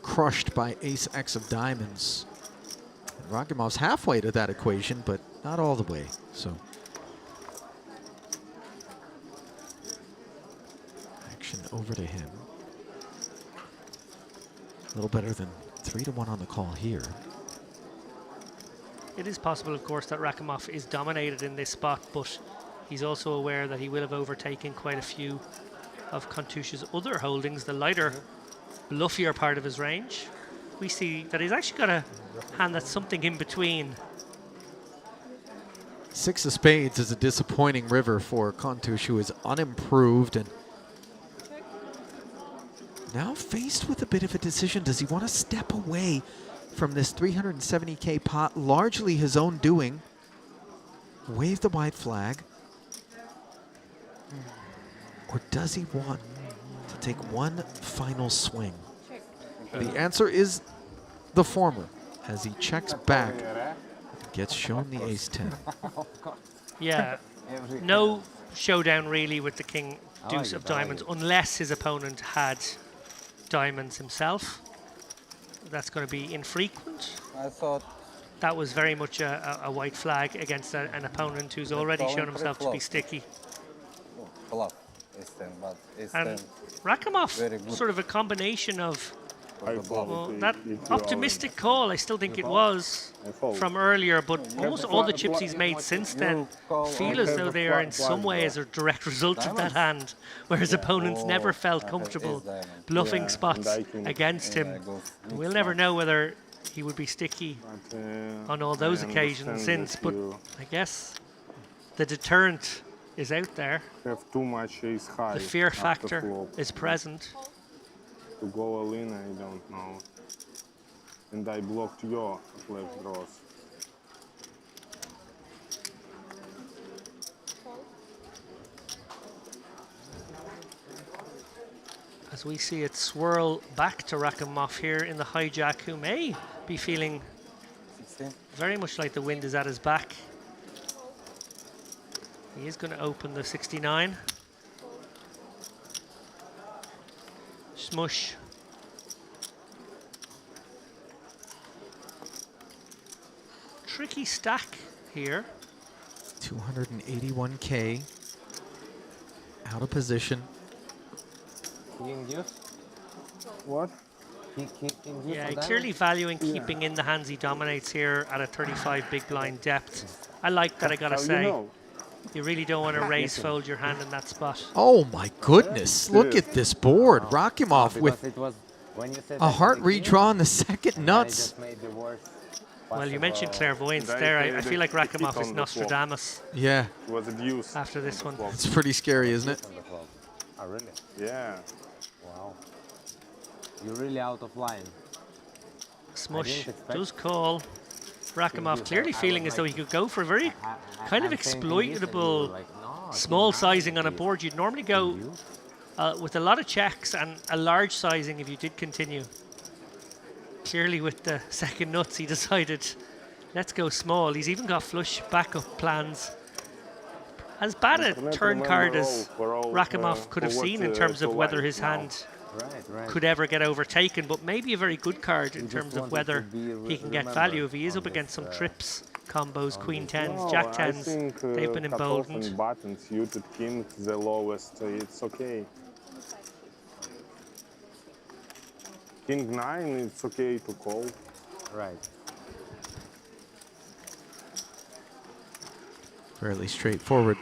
crushed by ace-x of diamonds. And Rakimov's halfway to that equation, but not all the way. So action over to him. A little better than 3-1 on the call here. It is possible, of course, that Rakimov is dominated in this spot, but he's also aware that he will have overtaken quite a few of Kontouche's other holdings, the lighter, bluffier part of his range. We see that he's actually got a hand that's something in between. 6 of spades is a disappointing river for Kontouche, who is unimproved and now faced with a bit of a decision. Does he want to step away from this 370K pot, largely his own doing, wave the white flag, or does he want to take one final swing? The answer is the former, as he checks back, gets shown the ace-10. Yeah, no showdown really with the king deuce of diamonds, unless his opponent had diamonds himself. That's going to be infrequent. I thought that was very much a white flag against an opponent who's already shown himself to be sticky. flop is 10, but it's And 10. Rakimov, Very good. sort of a combination of I fold. well, If that you optimistic call, I still think it was I fold. from earlier, but almost all the chips he's made since then feel as though they are in some ways a direct result of that hand, where his opponents never felt comfortable bluffing Yeah, spots and I can- against him. And we'll never know whether he would be sticky on all those occasions since, but I guess the deterrent is out there. Have too much ace high. The fear after factor flop. is present. To go all in, I don't know. And I blocked your flash draws. As we see it swirl back to Rakimov here in the hijack, who may be feeling very much like the wind is at his back. He is going to open the 69. Smush. Tricky stack here. 281K. Out of position. King deuce? What? King deuce Yeah, on diamond? clearly valuing keeping in the hands he dominates here at a 35 big blind depth. I like that, I gotta How you say. know? You really don't want to raise fold your hand in that spot. Oh my goodness, look at this board. Rakimov with Because it was when you said a heart redraw on the second I nuts. just made the worst Well, you mentioned possible- clairvoyance They there. played I feel like the hit Rakimov is on the flop. Nostradamus Yeah, It was a deuce. after this one. it's pretty scary, isn't it? on the flop. Oh, really? Yeah. Wow. You're really out of line. Smush didn't expect- does call. Rakhimov clearly feeling as though he could go for a very kind of I'm thinking this and you were exploitable like, no, small keep sizing on a it. board. You'd normally go with a lot of checks and a large sizing if you did continue. Clearly with the second nuts he decided, let's go small. He's even got flush backup plans. As bad a turn card as Rakhimov could have seen in terms of whether his hand could ever get overtaken, but maybe a very good card in terms of whether he can get value if he is up against some trips, combos, queen tens, jack tens. They've been emboldened. Button suited king, the lowest. It's okay. King 9, it's okay to call. Right. Fairly straightforward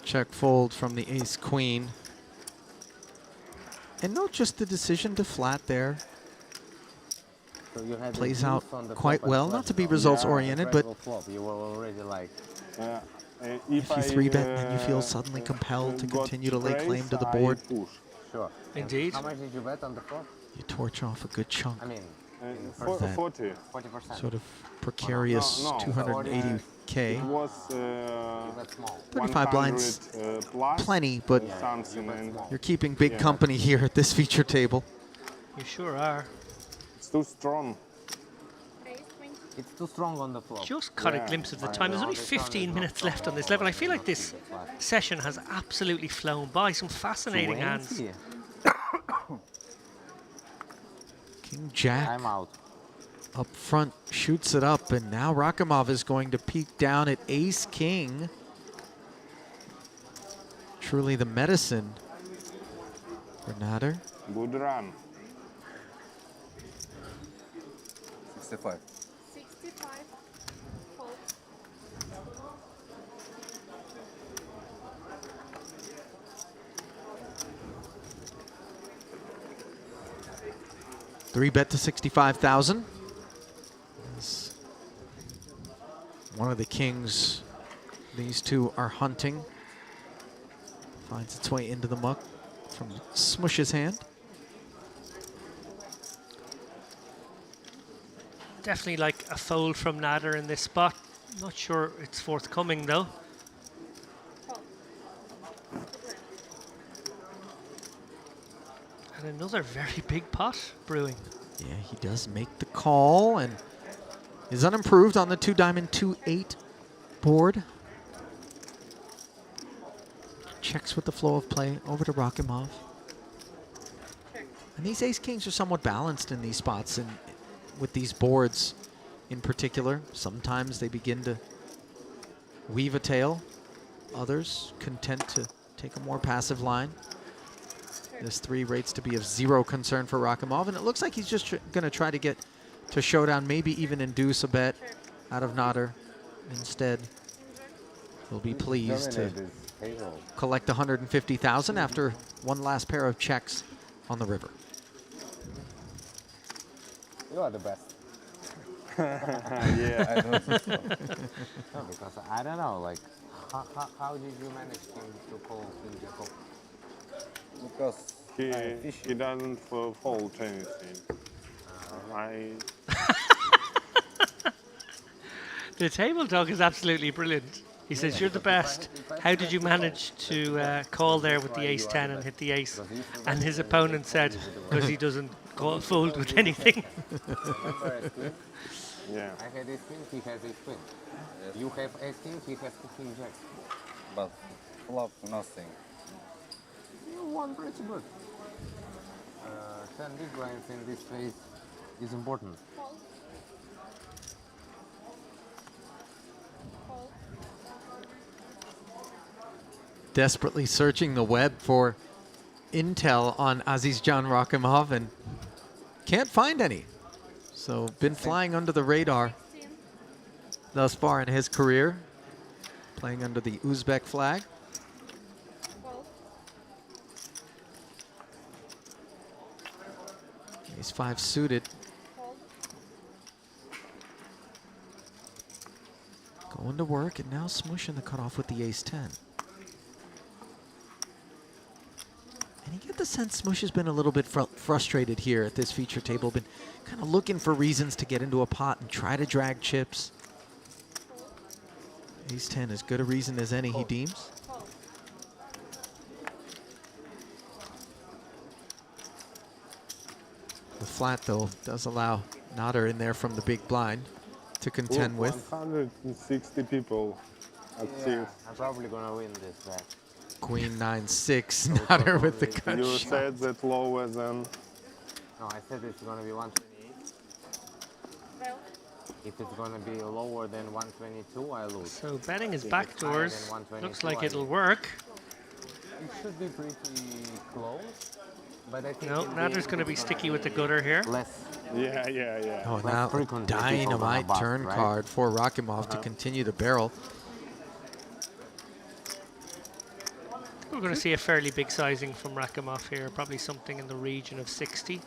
check fold from the ace queen. And not just the decision to flat there. So you had Plays the out deuce on the quite flop and well, flush not to be draw. results Yeah, oriented, the but treble flop, you were already like. if you 3-bet and then you feel suddenly compelled to continue to lay claim to the board, Sure. Indeed. How much did you bet on the flop? you torch off a good chunk. I mean, For that 40%. sort of precarious No, no, 280K. It was 35 blinds, plus plenty, but something, and you're keeping big yeah. company here at this feature table. You sure are. It's too strong. It's too strong on the flop. Just caught a glimpse of the time. There's only 15 minutes left on this level. I feel like this session has absolutely flown by. Some fascinating hands. King Jack I'm out. up front shoots it up, and now Rakhimov is going to peek down at ace king. Truly the medicine for Nader. Good run. 65. 65. Fold. Three bet to 65,000. One of the kings these two are hunting. Finds its way into the muck from Smush's hand. Definitely like a fold from Nader in this spot. Not sure it's forthcoming though. And another very big pot brewing. Yeah, he does make the call and is unimproved on the 2-diamond 2-8 board. Checks with the flow of play over to Rakhimov. And these ace-kings are somewhat balanced in these spots and with these boards in particular. Sometimes they begin to weave a tail. Others content to take a more passive line. This 3 rates to be of 0 concern for Rakhimov, and it looks like he's just going to try to get to showdown, maybe even induce a bet out of Nader. Instead, he'll be pleased to collect 150,000 after one last pair of checks on the river. You are the best. Yeah, I know. No, because I don't know, like, how did you manage to call King Jacob? Because He doesn't fold anything. The table talk is absolutely brilliant. He says, you're the best. How did you manage to call there with the ace-10 and hit the ace? And his opponent said, because he doesn't fold with anything. Yeah. I had ace king, he has ace queen. You have ace king, he has king jack. But flop, nothing. You won pretty good. 10 big blinds in this phase is important. Desperately searching the web for intel on Azizjan Rakhimov and can't find any. So been flying under the radar thus far in his career, playing under the Uzbek flag. Ace 5 suited. Going to work, and now Smush in the cutoff with the ace 10. And you get the sense Smush has been a little bit frustrated here at this feature table, been kind of looking for reasons to get into a pot and try to drag chips. Ace 10, as good a reason as any, he deems. The flat, though, does allow Nader in there from the big blind to contend with. 160 people at Yeah, I'm probably gonna win this bet. Queen 9-6, Nader with the cut You shot. said that lower than... No, I said it's gonna be 128. If it's gonna be lower than 122, I lose. So betting his If it's back higher doors. than 122, Looks like I it'll lose. work. It should be pretty close, but I think No, Nader's going to be sticky with the gutter here. less. Yeah. Oh, Less now a frequently people gonna dynamite bust, turn right? card for Rakimov to continue the barrel. We're going to see a fairly big sizing from Rakimov here, probably something in the region of 60.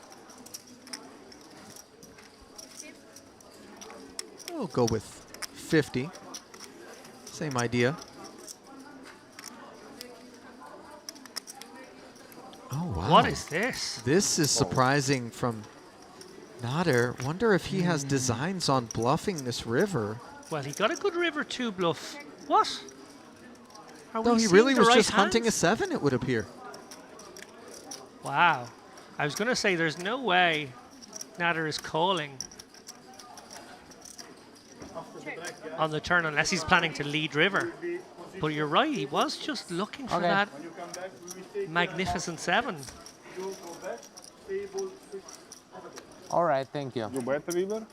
We'll go with 50. Same idea. Oh, wow. What is this? This is surprising from Nader. Wonder if he has designs on bluffing this river. Well, he got a good river 2 bluff. What? Are No, we he seeing really the was right just hunting a hands? 7, it would appear. Wow. I was going to say there's no way Nader is calling on the turn unless he's planning to lead river. But you're right, he was just looking for Okay. that magnificent 7. All right, thank you. You bet river?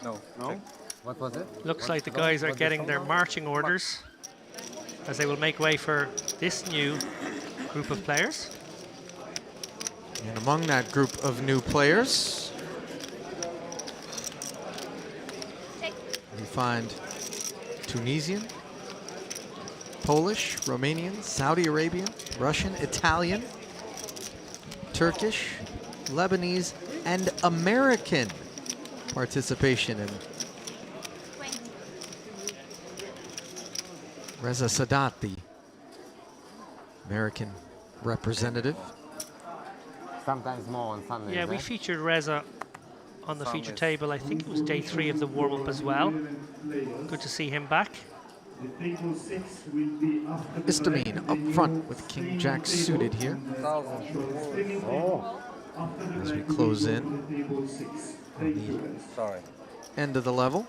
No. No? What was it? Looks like the guys are getting their marching orders as they will make way for this new group of players. And among that group of new players, we find Tunisian, Polish, Romanian, Saudi Arabian, Russian, Italian, Turkish, Lebanese, and American participation in Reza Sadat, the American representative. Sometimes more on Sundays. Yeah, we right? featured Reza on the feature table. I think it was day 3 of the warm-up as well. Good to see him back. The table 6 will be after the Istamine black up and front the with King yellow Jack table suited here. streaming table after the As we black will close be in on the table 6. Thank you, guys. Sorry. End of the level.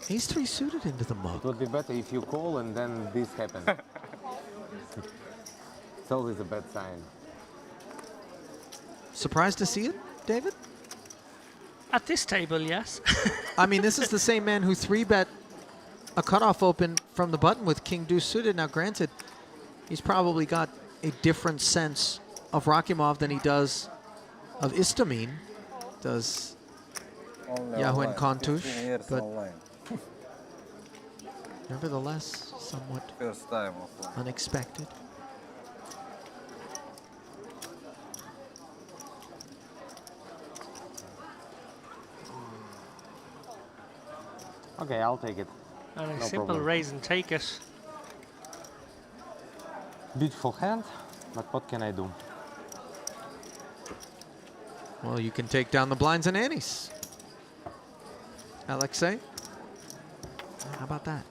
Ace 3 suited into the It mug. would be better if you call and then this happens. It's always a bad sign. Surprised to see it, David? At this table, yes. I mean, this is the same man who 3-bet a cutoff open from the button with King Deuce suited. Now, granted, he's probably got a different sense of Rakimov than he does of Istamine, does Only Yahuan online. 15 Kontouche, years but online. nevertheless, somewhat First time offline. unexpected. Okay, I'll take it. And a No simple problem. raise and take it. Beautiful hand, but what can I do? Well, you can take down the blinds and antes. Alexei? How about that?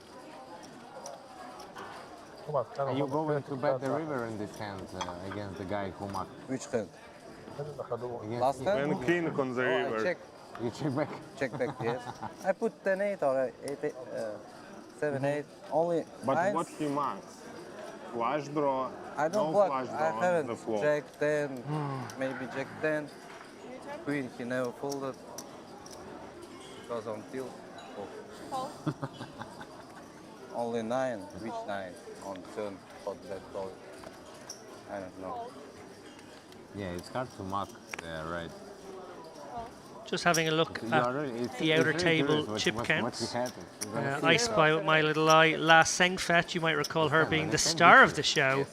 Are you going to bet the river in this hand against the guy who marked? Which hand? Against Last hand? When king on the Oh, I river. check. You check back. Check back, yes. I put 10-8 or 7-8. Only But nines. what he marks? Flush draw. I don't no block. flush I draw on the haven't. floor. Jack 10, maybe Jack 10. Queen, he never folded. Because on tilt. Oh. Only 9. Which 9? On turn. Hot that call. I don't know. Yeah, it's hard to mark there, right? Just having a look You at are really- it's- the it's outer really table curious what chip we counts. had. We're gonna see. I spy with my little eye La Sengfet. You might recall her being the star of the show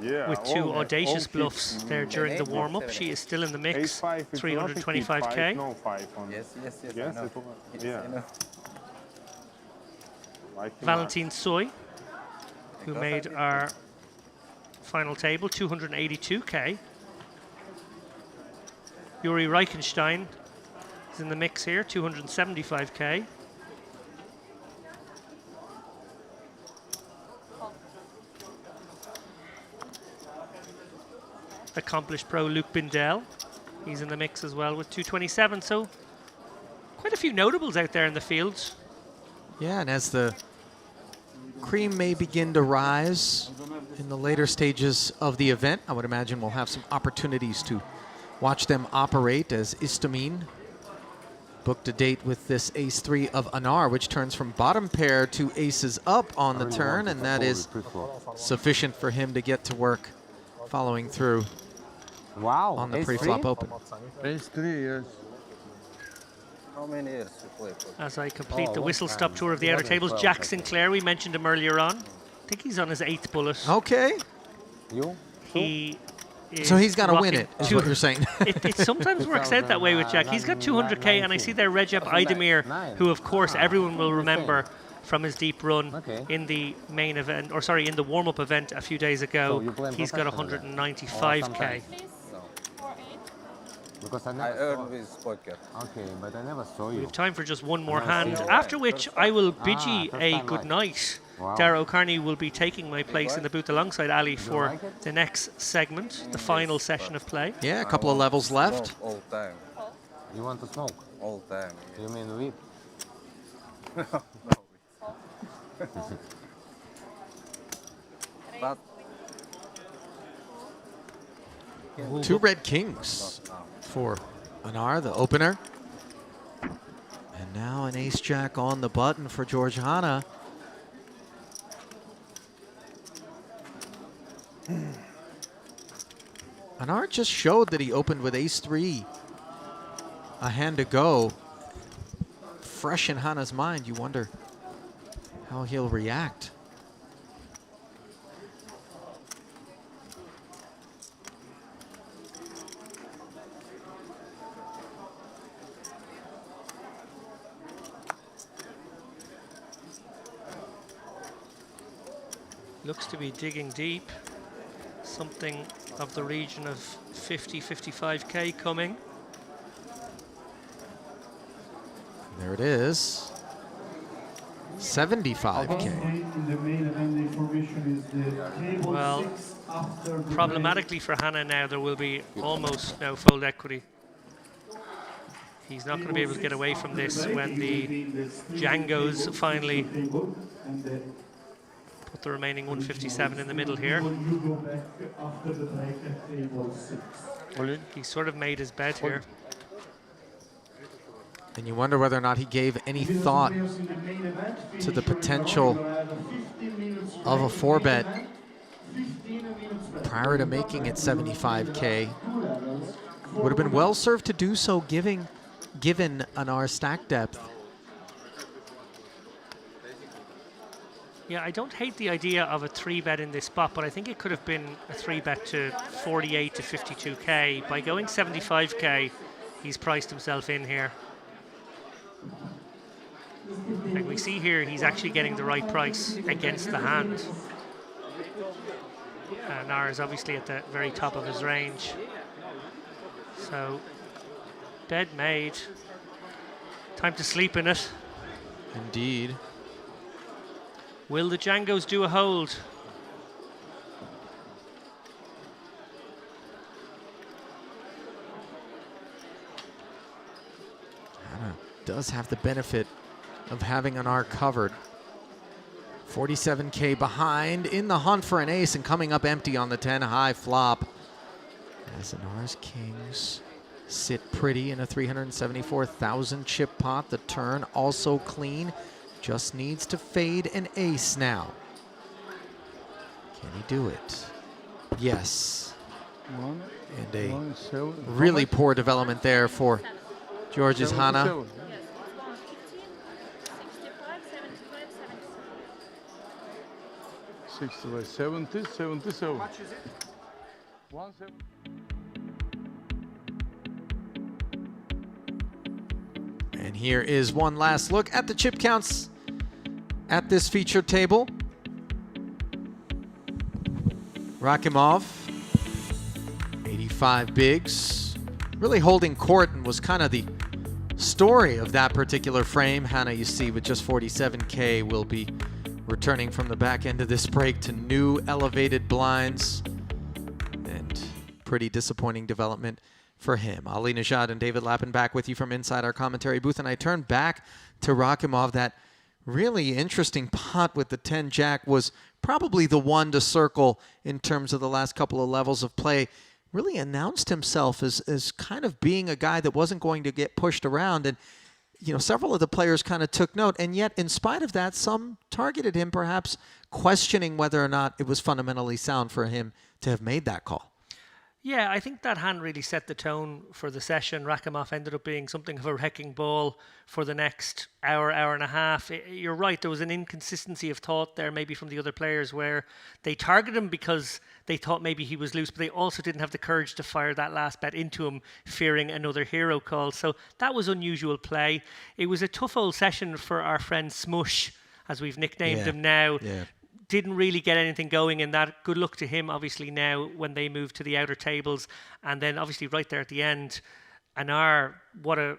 Yeah, with 2 all audacious keep- bluffs there during the warm-up. She is still in the mix. Ace 5 is not a keep 325k. 5, no 5 on Yes, yes, yes. Yes, I know. it was. Yes, Yeah. I know. Like he Valentine Soy, who made our final table, 282k. Yuri Reichenstein is in the mix here, 275k. Accomplished pro Luke Bindel, he's in the mix as well with 227. So quite a few notables out there in the field. Yeah, and as the cream may begin to rise in the later stages of the event, I would imagine we'll have some opportunities to watch them operate, as Istomin booked a date with this ace-3 of Anar, which turns from bottom pair to aces up on the turn, and that is sufficient for him to get to work following through on the pre-flop open. Ace-3, yes. How many years you play? As I complete the whistle-stop tour of the outer tables, Jack Sinclair, we mentioned him earlier on. I think he's on his 8th bullet. Okay. He So he's got to win rocking it, is what you're saying. It sometimes works out that way with Jack. He's got 200k, and I see there Recep Aydemir, who of course everyone will remember from his deep run in the main event, or sorry, in the warm-up event a few days ago. He's got 195k. Because I earned with poker. Okay, but I never saw We you. have time for just one more hand, after which I will bid ye a good night. Wow. Dara O'Carney will be taking my place in the booth alongside Ali for the next segment, the final session of play. Yeah, a couple of levels left. All time. You want to smoke? All time. You mean weed? But Two red kings for Anar, the opener. And now an ace-jack on the button for George Hanna. Anar just showed that he opened with ace-3 a hand to go. Fresh in Hana's mind, you wonder how he'll react. Looks to be digging deep. Something of the region of 50, 55k coming. There it is. 75k. In the main event, the information is the table Well, 6 after the problematically for Hanna now, there will be almost no fold equity. He's not going to be able to get away from this when the Django's finally put the remaining 157 in the middle here. You go back after the break at table 6. He sort of made his bet here. And you wonder whether or not he gave any thought to the potential of a 4-bet prior to making it 75k. Would have been well served to do so given Anar stack depth. Yeah, I don't hate the idea of a 3-bet in this spot, but I think it could have been a 3-bet to 48 to 52k. By going 75k, he's priced himself in here. Like we see here, he's actually getting the right price against the hand. Nar is obviously at the very top of his range. So, bed made. Time to sleep in it. Indeed. Will the Djangos do a hold? Hanna does have the benefit of having Anar covered. 47k behind in the hunt for an ace and coming up empty on the 10 high flop. As Anar's kings sit pretty in a 374,000 chip pot. The turn also clean. Just needs to fade an ace now. Can he do it? Yes. And a really poor development there for George's Hanna. 65, 70, 77. How much is it? 170. And here is one last look at the chip counts at this feature table. Rakimov, 85 bigs, really holding court and was kind of the story of that particular frame. Hannah, you see, with just 47K, will be returning from the back end of this break to new elevated blinds, and pretty disappointing development for him. Ali Nejad and David Lappin back with you from inside our commentary booth, and I turn back to Rakimov. That really interesting pot with the 10-jack was probably the one to circle in terms of the last couple of levels of play. Really announced himself as kind of being a guy that wasn't going to get pushed around, and you know, several of the players kind of took note, and yet in spite of that, some targeted him, perhaps questioning whether or not it was fundamentally sound for him to have made that call. Yeah, I think that hand really set the tone for the session. Rakimov ended up being something of a wrecking ball for the next hour, hour and a half. You're right, there was an inconsistency of thought there maybe from the other players where they targeted him because they thought maybe he was loose, but they also didn't have the courage to fire that last bet into him, fearing another hero call. So that was unusual play. It was a tough old session for our friend Smush, as we've nicknamed him now. Yeah. Didn't really get anything going in that. Good luck to him, obviously, now when they move to the outer tables. And then, obviously, right there at the end, Anar, what a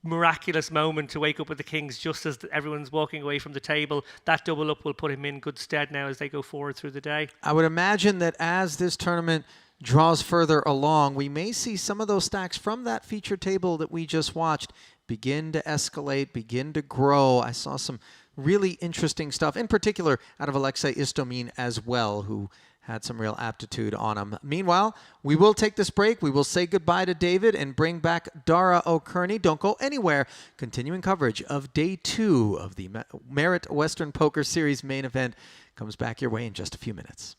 miraculous moment to wake up with the Kings just as everyone's walking away from the table. That double up will put him in good stead now as they go forward through the day. I would imagine that as this tournament draws further along, we may see some of those stacks from that feature table that we just watched begin to escalate, begin to grow. I saw some really interesting stuff, in particular out of Alexei Istomin as well, who had some real aptitude on him. Meanwhile, we will take this break. We will say goodbye to David and bring back Dara O'Kearney. Don't go anywhere. Continuing coverage of Day 2 of the Merit Western Poker Series main event comes back your way in just a few minutes.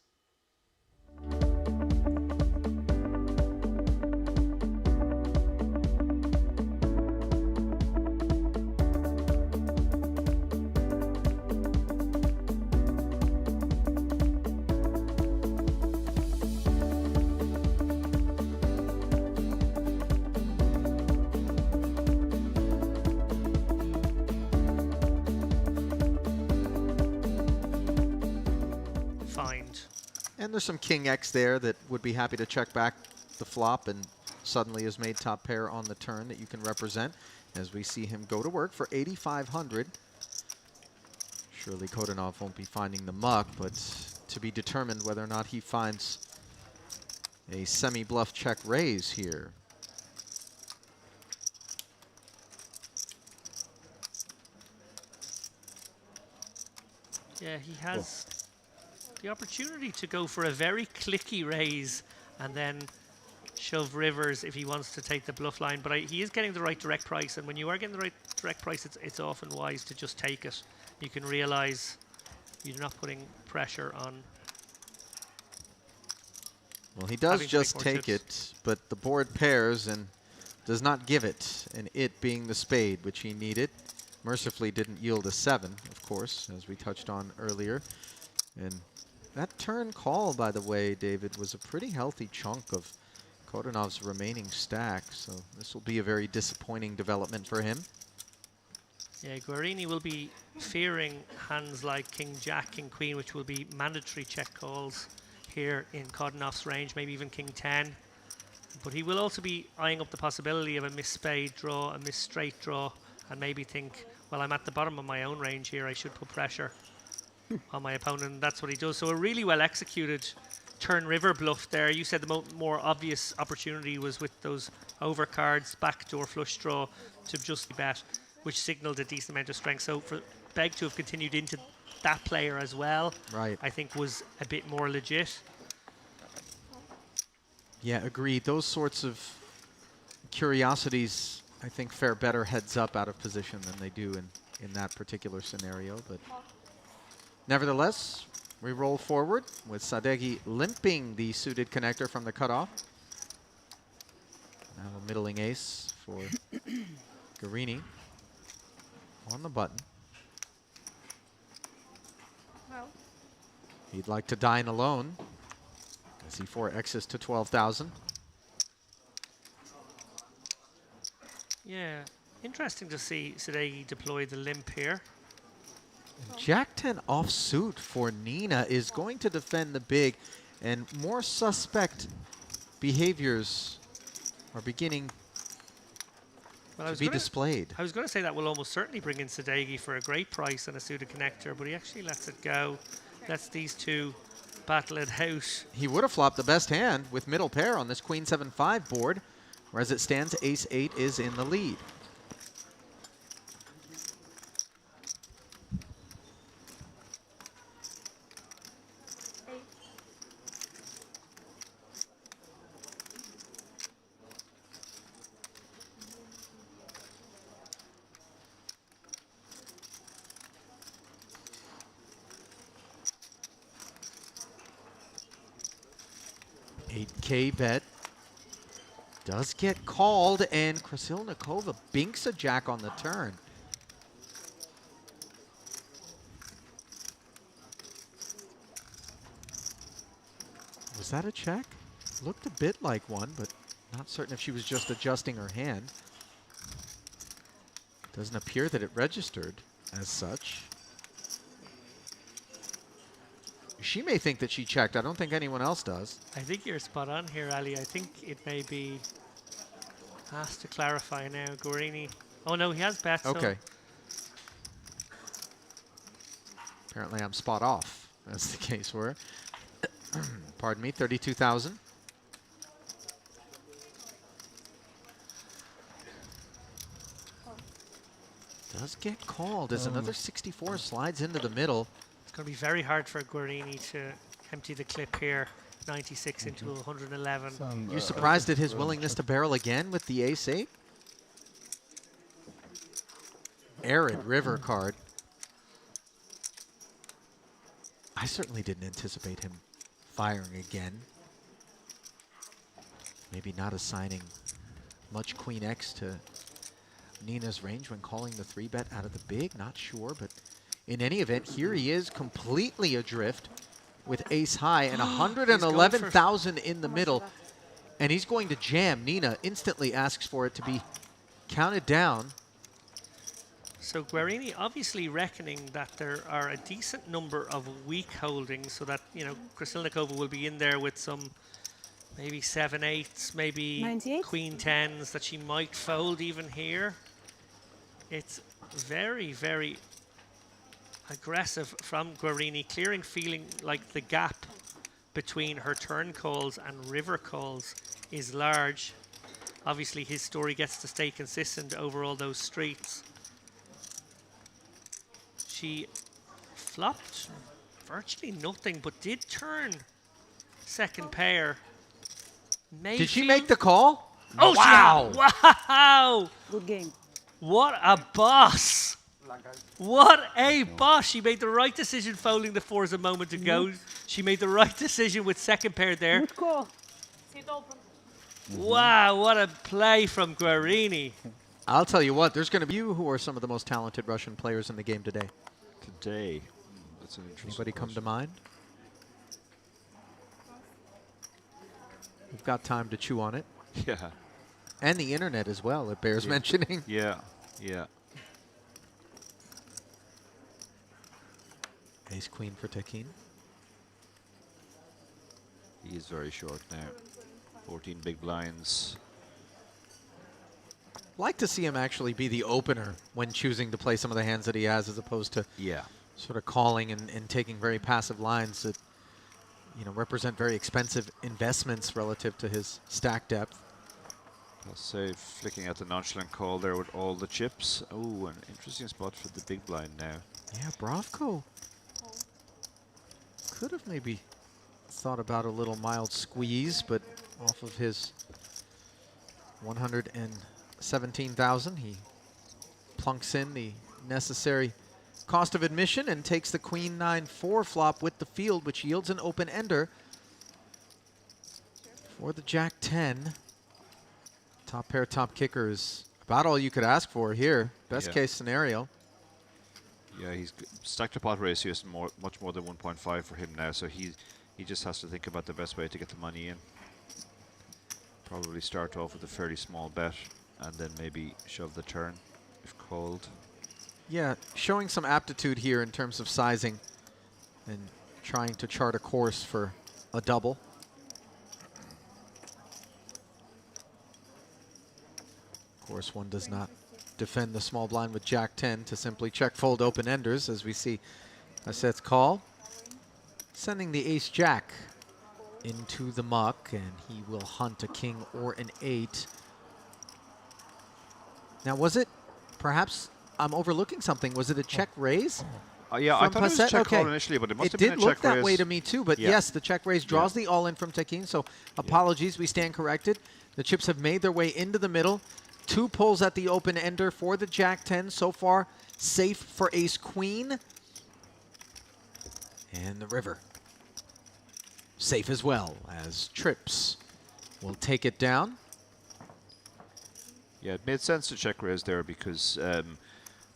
And there's some King X there that would be happy to check back the flop and suddenly has made top pair on the turn that you can represent as we see him go to work for 8,500. Surely Kodanov won't be finding the muck, but to be determined whether or not he finds a semi-bluff check raise here. Yeah, he has the opportunity to go for a very clicky raise and then shove rivers if he wants to take the bluff line. But he is getting the right direct price, and when you are getting the right direct price, it's often wise to just take it. You can realize you're not putting pressure on. Well, he does just take it, but the board pairs and does not give it, and it being the spade, which he needed. Mercifully didn't yield a 7, of course, as we touched on earlier. And that turn call, by the way, David, was a pretty healthy chunk of Kodanov's remaining stack, so this will be a very disappointing development for him. Yeah, Guarini will be fearing hands like King Jack, King Queen, which will be mandatory check calls here in Kodanov's range, maybe even King 10. But he will also be eyeing up the possibility of a missed spade draw, a missed straight draw, and maybe think, well, I'm at the bottom of my own range here, I should put pressure on my opponent, and that's what he does. So a really well executed turn river bluff there. You said the more obvious opportunity was with those overcards, backdoor flush draw to just bet, which signaled a decent amount of strength. So for Beg to have continued into that player as well, right, I think was a bit more legit. Yeah, agreed. Those sorts of curiosities, I think, fare better heads up out of position than they do in that particular scenario. But nevertheless, we roll forward with Sadeghi limping the suited connector from the cutoff. Now a middling ace for Guarini on the button. Well, he'd like to dine alone as he 4Xs to 12,000. Yeah, interesting to see Sadeghi deploy the limp here. Jack 10 offsuit for Nina is going to defend the big, And more suspect behaviors are beginning to be displayed. I was going to say that will almost certainly bring in Sadeghi for a great price and a suited connector, but he actually lets it go. Lets these two battle it out. He would have flopped the best hand with middle pair on this Queen 7-5 board, where as it stands, Ace 8 is in the lead. K bet does get called, and Krasilnikova binks a jack on the turn. Was that a check? Looked a bit like one, but not certain if she was just adjusting her hand. Doesn't appear that it registered as such. She may think that she checked. I don't think anyone else does. I think you're spot on here, Ali. I think it may be asked to clarify now. Guarini. Oh no, he has bet. Okay. Apparently I'm spot off, as the case were. Pardon me, 32,000. Does get called as another 64 slides into the middle. It's going to be very hard for Guarini to empty the clip here. 96 into 111. You surprised at his willingness to barrel again with the Ace 8? Arid river card. I certainly didn't anticipate him firing again. Maybe not assigning much Queen X to Nina's range when calling the 3-bet out of the big, not sure, but in any event, here he is completely adrift with ace high and 111,000 in the middle, and he's going to jam. Nina instantly asks for it to be counted down. So Guarini obviously reckoning that there are a decent number of weak holdings, so that, you know, Krasilnikova will be in there with some maybe 7/8s, maybe 98? Queen 10s that she might fold even here. It's very, very aggressive from Guarini, clearing feeling like the gap between her turn calls and river calls is large. Obviously his story gets to stay consistent over all those streets. She flopped virtually nothing, but did turn second pair. Did she make the call? Oh, wow! Wow! Good game. What a boss! What a boss! She made the right decision folding the 4s a moment ago. She made the right decision with second pair there. Good call. Sit open. Wow, what a play from Guarini. I'll tell you what, there's going to be you who are some of the most talented Russian players in the game today. Today? That's an interesting Anybody come to question. mind? We've got time to chew on it. Yeah. And the internet as well, it bears mentioning. Yeah, yeah. Ace Queen for Tekin. He is very short now. 14 big blinds. Like to see him actually be the opener when choosing to play some of the hands that he has, as opposed to sort of calling and taking very passive lines that, you know, represent very expensive investments relative to his stack depth. I'll say flicking out the nonchalant call there with all the chips. Oh, an interesting spot for the big blind now. Yeah, Bravko could have maybe thought about a little mild squeeze, but off of his 117,000, he plunks in the necessary cost of admission and takes the Queen 9-4 flop with the field, which yields an open ender for the Jack 10. Top pair, top kicker is about all you could ask for here. Best case scenario. Yeah, he's stack to pot ratio is much more than 1.5 for him now, so he just has to think about the best way to get the money in. Probably start off with a fairly small bet and then maybe shove the turn if called. Yeah, showing some aptitude here in terms of sizing and trying to chart a course for a double. Of course, one does not defend the small blind with Jack 10 to simply check fold open enders, as we see Aset's call. Sending the ace jack into the muck, and he will hunt a king or an 8. Now, was it perhaps I'm overlooking something? Was it a check raise? Yeah, I from thought it was Passet? check call Okay. initially, but it must have It been did a look check that raise. way to me too, but Yeah. yes, the check raise draws the all in from Tekin, so apologies, we stand corrected. The chips have made their way into the middle. 2 pulls at the open ender for the Jack 10. So far, safe for ace queen. And the river. Safe as well, as Trips will take it down. Yeah, it made sense to check raise there because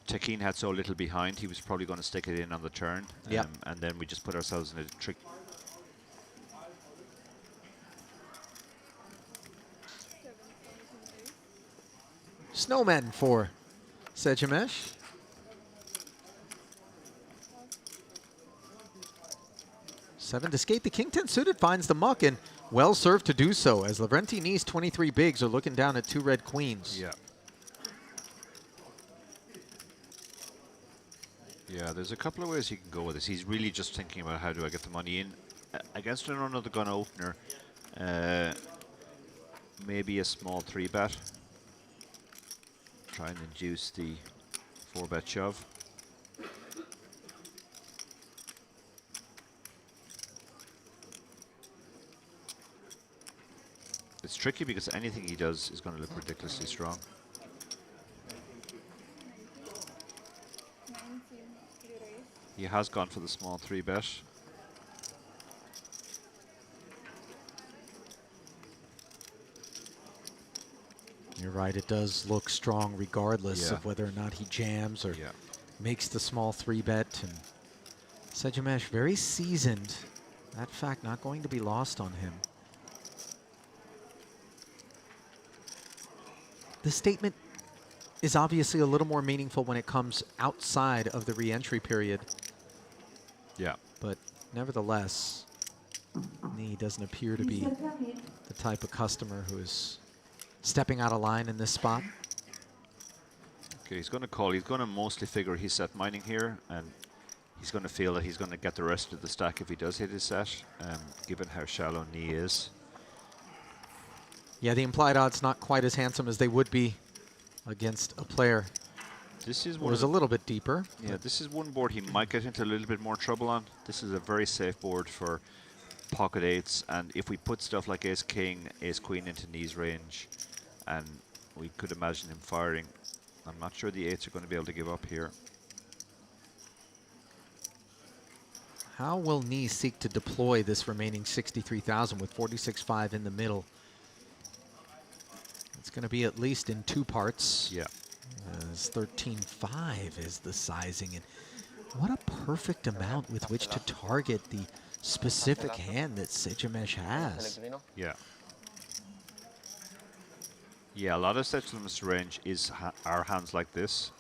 Tekin had so little behind. He was probably going to stick it in on the turn. Yep. And then we just put ourselves in a trick. Snowmen for Sejimesh. Seven to skate. The king 10 suited finds the muck, and well served to do so, as Lavrentiny's 23 bigs are looking down at 2 red queens. Yeah. Yeah, there's a couple of ways he can go with this. He's really just thinking about how do I get the money in. Against another gun opener, maybe a small 3-bet. Try and induce the 4-bet shove. It's tricky because anything he does is going to look ridiculously strong. He has gone for the small 3-bet. You're right, it does look strong regardless of whether or not he jams or makes the small 3-bet. And Sejimesh, very seasoned. That fact not going to be lost on him. The statement is obviously a little more meaningful when it comes outside of the re-entry period. Yeah. But nevertheless, he doesn't appear to be the type of customer who is stepping out of line in this spot. Okay, he's going to call. He's going to mostly figure he's set mining here, and he's going to feel that he's going to get the rest of the stack if he does hit his set, given how shallow knee is. Yeah, the implied odds not quite as handsome as they would be against a player This is who one was of a little bit deeper. Yeah, this is one board he might get into a little bit more trouble on. This is a very safe board for pocket 8s, and if we put stuff like ace king, ace queen into knees range, and we could imagine him firing, I'm not sure the 8s are going to be able to give up here. How will Nee seek to deploy this remaining 63,000 with 46.5 in the middle? It's going to be at least in 2 parts. Yeah. As 13.5 is the sizing, and what a perfect amount with which to target the specific hand that Sejimesh has. Yeah. Yeah, a lot of settlements range is are hands like this,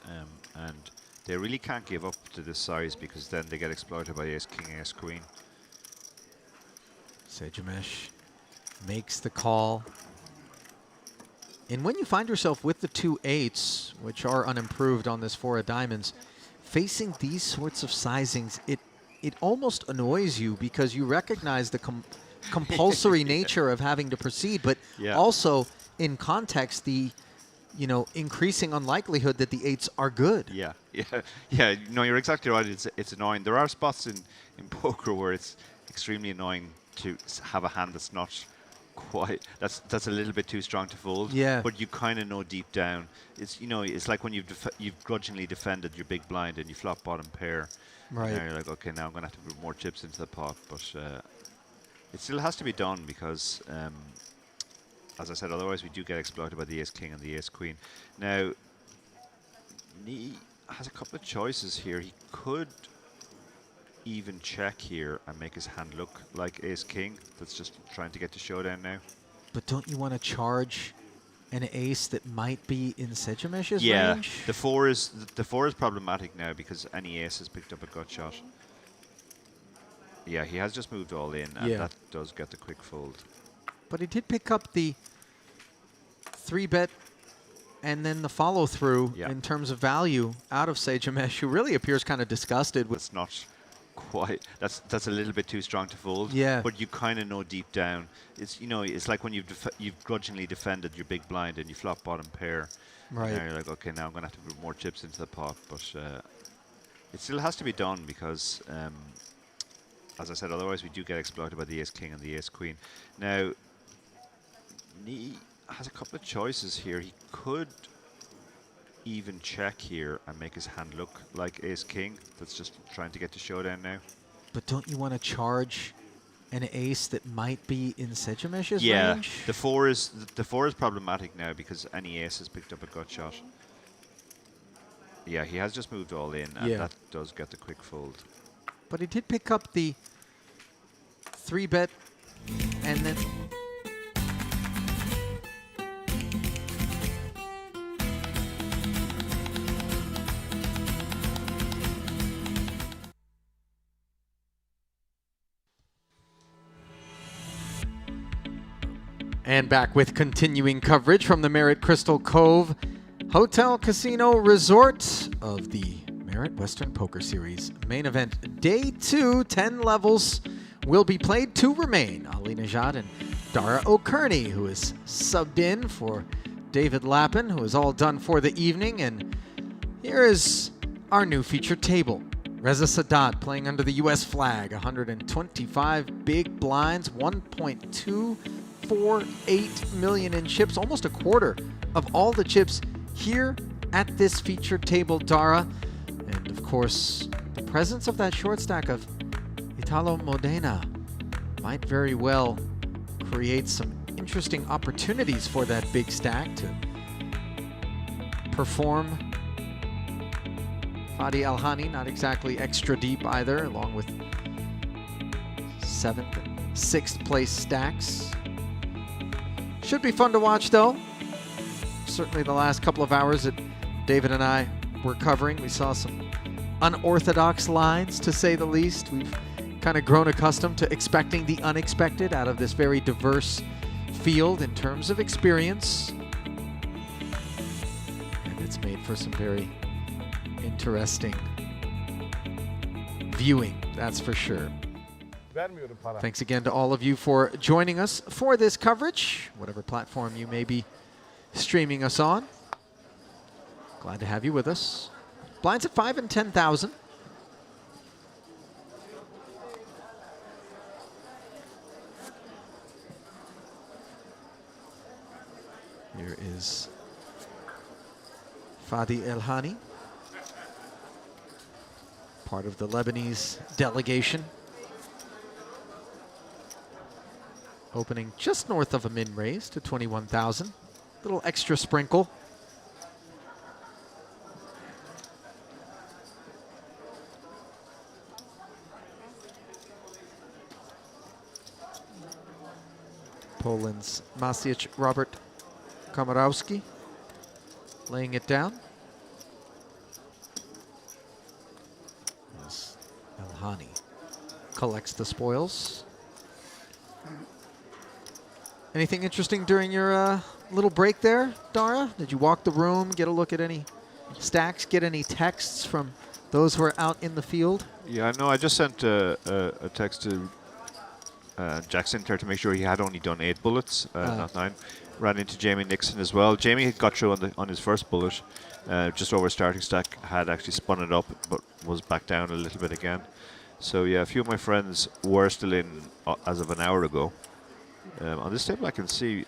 and they really can't give up to this size because then they get exploited by ace king, ace queen. Sejimesh makes the call. And when you find yourself with the 2 8s, which are unimproved on this 4 of diamonds, facing these sorts of sizings, it almost annoys you because you recognize the compulsory nature of having to proceed, but also in context, the increasing unlikelihood that the 8s are good. Yeah, yeah, yeah. No, you're exactly right. It's annoying. There are spots in poker where it's extremely annoying to have a hand that's not quite, that's a little bit too strong to fold. Yeah. But you kind of know deep down, it's like when you've grudgingly defended your big blind and you flop bottom pair. Right. And you're like, okay, now I'm gonna have to put more chips into the pot, but it still has to be done because, as I said, otherwise we do get exploited by the ace king and the ace queen. Now, Nee has a couple of choices here. He could even check here and make his hand look like ace king. That's just trying to get to showdown now. But don't you want to charge an ace that might be in Sejimesh's Yeah, range? the four is problematic now because any ace has picked up a gut shot. Yeah, he has just moved all in, and Yeah. that does get the quick fold. But he did pick up the 3-bet and then the follow-through in terms of value out of Sagemesh, who really appears kind of disgusted with. It's not quite. That's a little bit too strong to fold. Yeah. But you kind of know deep down. It's it's like when you've grudgingly defended your big blind and you flop bottom pair. Right. Now you're like, okay, now I'm gonna have to put more chips into the pot, but it still has to be done because, as I said, otherwise we do get exploited by the ace king and the ace queen. Now, he has a couple of choices here. He could even check here and make his hand look like ace king. That's just trying to get to showdown now. But don't you want to charge an ace that might be in Sejamesh's Yeah, range? the four is problematic now because any ace has picked up a gut shot. Yeah, he has just moved all in, and that does get the quick fold. But he did pick up the 3-bet and then. And back with continuing coverage from the Marriott Crystal Cove Hotel Casino Resort of the Marriott Western Poker Series main event. Day 2, 10 levels will be played. 2 remain. Ali Najad and Dara O'Kearney, who is subbed in for David Lappin, who is all done for the evening. And here is our new featured table. Reza Sadat playing under the U.S. flag, 125 big blinds, 1.248 million in chips, almost a quarter of all the chips here at this featured table, Dara. And of course, the presence of that short stack of Italo Modena might very well create some interesting opportunities for that big stack to perform. Fadi Al-Hani, not exactly extra deep either, along with 7th and 6th place stacks. Should be fun to watch, though. Certainly the last couple of hours that David and I were covering, we saw some unorthodox lines, to say the least. We've kind of grown accustomed to expecting the unexpected out of this very diverse field in terms of experience. And it's made for some very interesting viewing, that's for sure. Thanks again to all of you for joining us for this coverage, whatever platform you may be streaming us on. Glad to have you with us. Blinds at 5 and 10,000. Here is Fadi El-Hani, part of the Lebanese delegation. Opening just north of a min raise to 21,000. Little extra sprinkle. Poland's Maciej Robert Komorowski laying it down. As El-Hani collects the spoils. Anything interesting during your little break there, Dara? Did you walk the room, get a look at any stacks, get any texts from those who are out in the field? Yeah, no, I just sent a text to Jack Sinclair to make sure he had only done 8 bullets, not 9. Ran into Jamie Nixon as well. Jamie had got through on his first bullet, just over starting stack, had actually spun it up, but was back down a little bit again. So yeah, a few of my friends were still in as of an hour ago. On this table I can see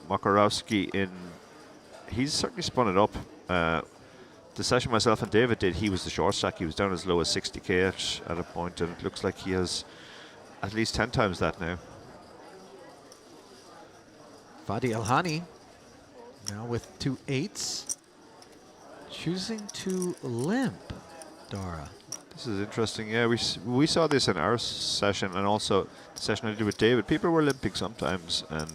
Makarowski in, he's certainly spun it up. The session myself and David did, he was the short stack. He was down as low as 60k at a point, and it looks like he has at least 10 times that now. Fadi El-Hani now with 2 8s, choosing to limp, Dara. This is interesting. Yeah, we saw this in our session, and also the session I did with David. People were limping sometimes, and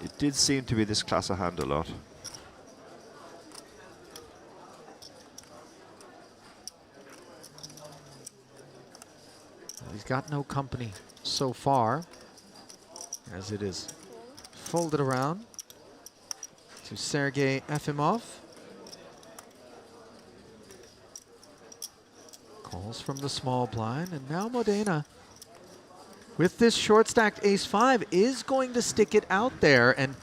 it did seem to be this class of hand a lot. he's got no company so far, as it is folded around to Sergei Efimov. Calls from the small blind, and now Modena, with this short stacked ace-5, is going to stick it out there. And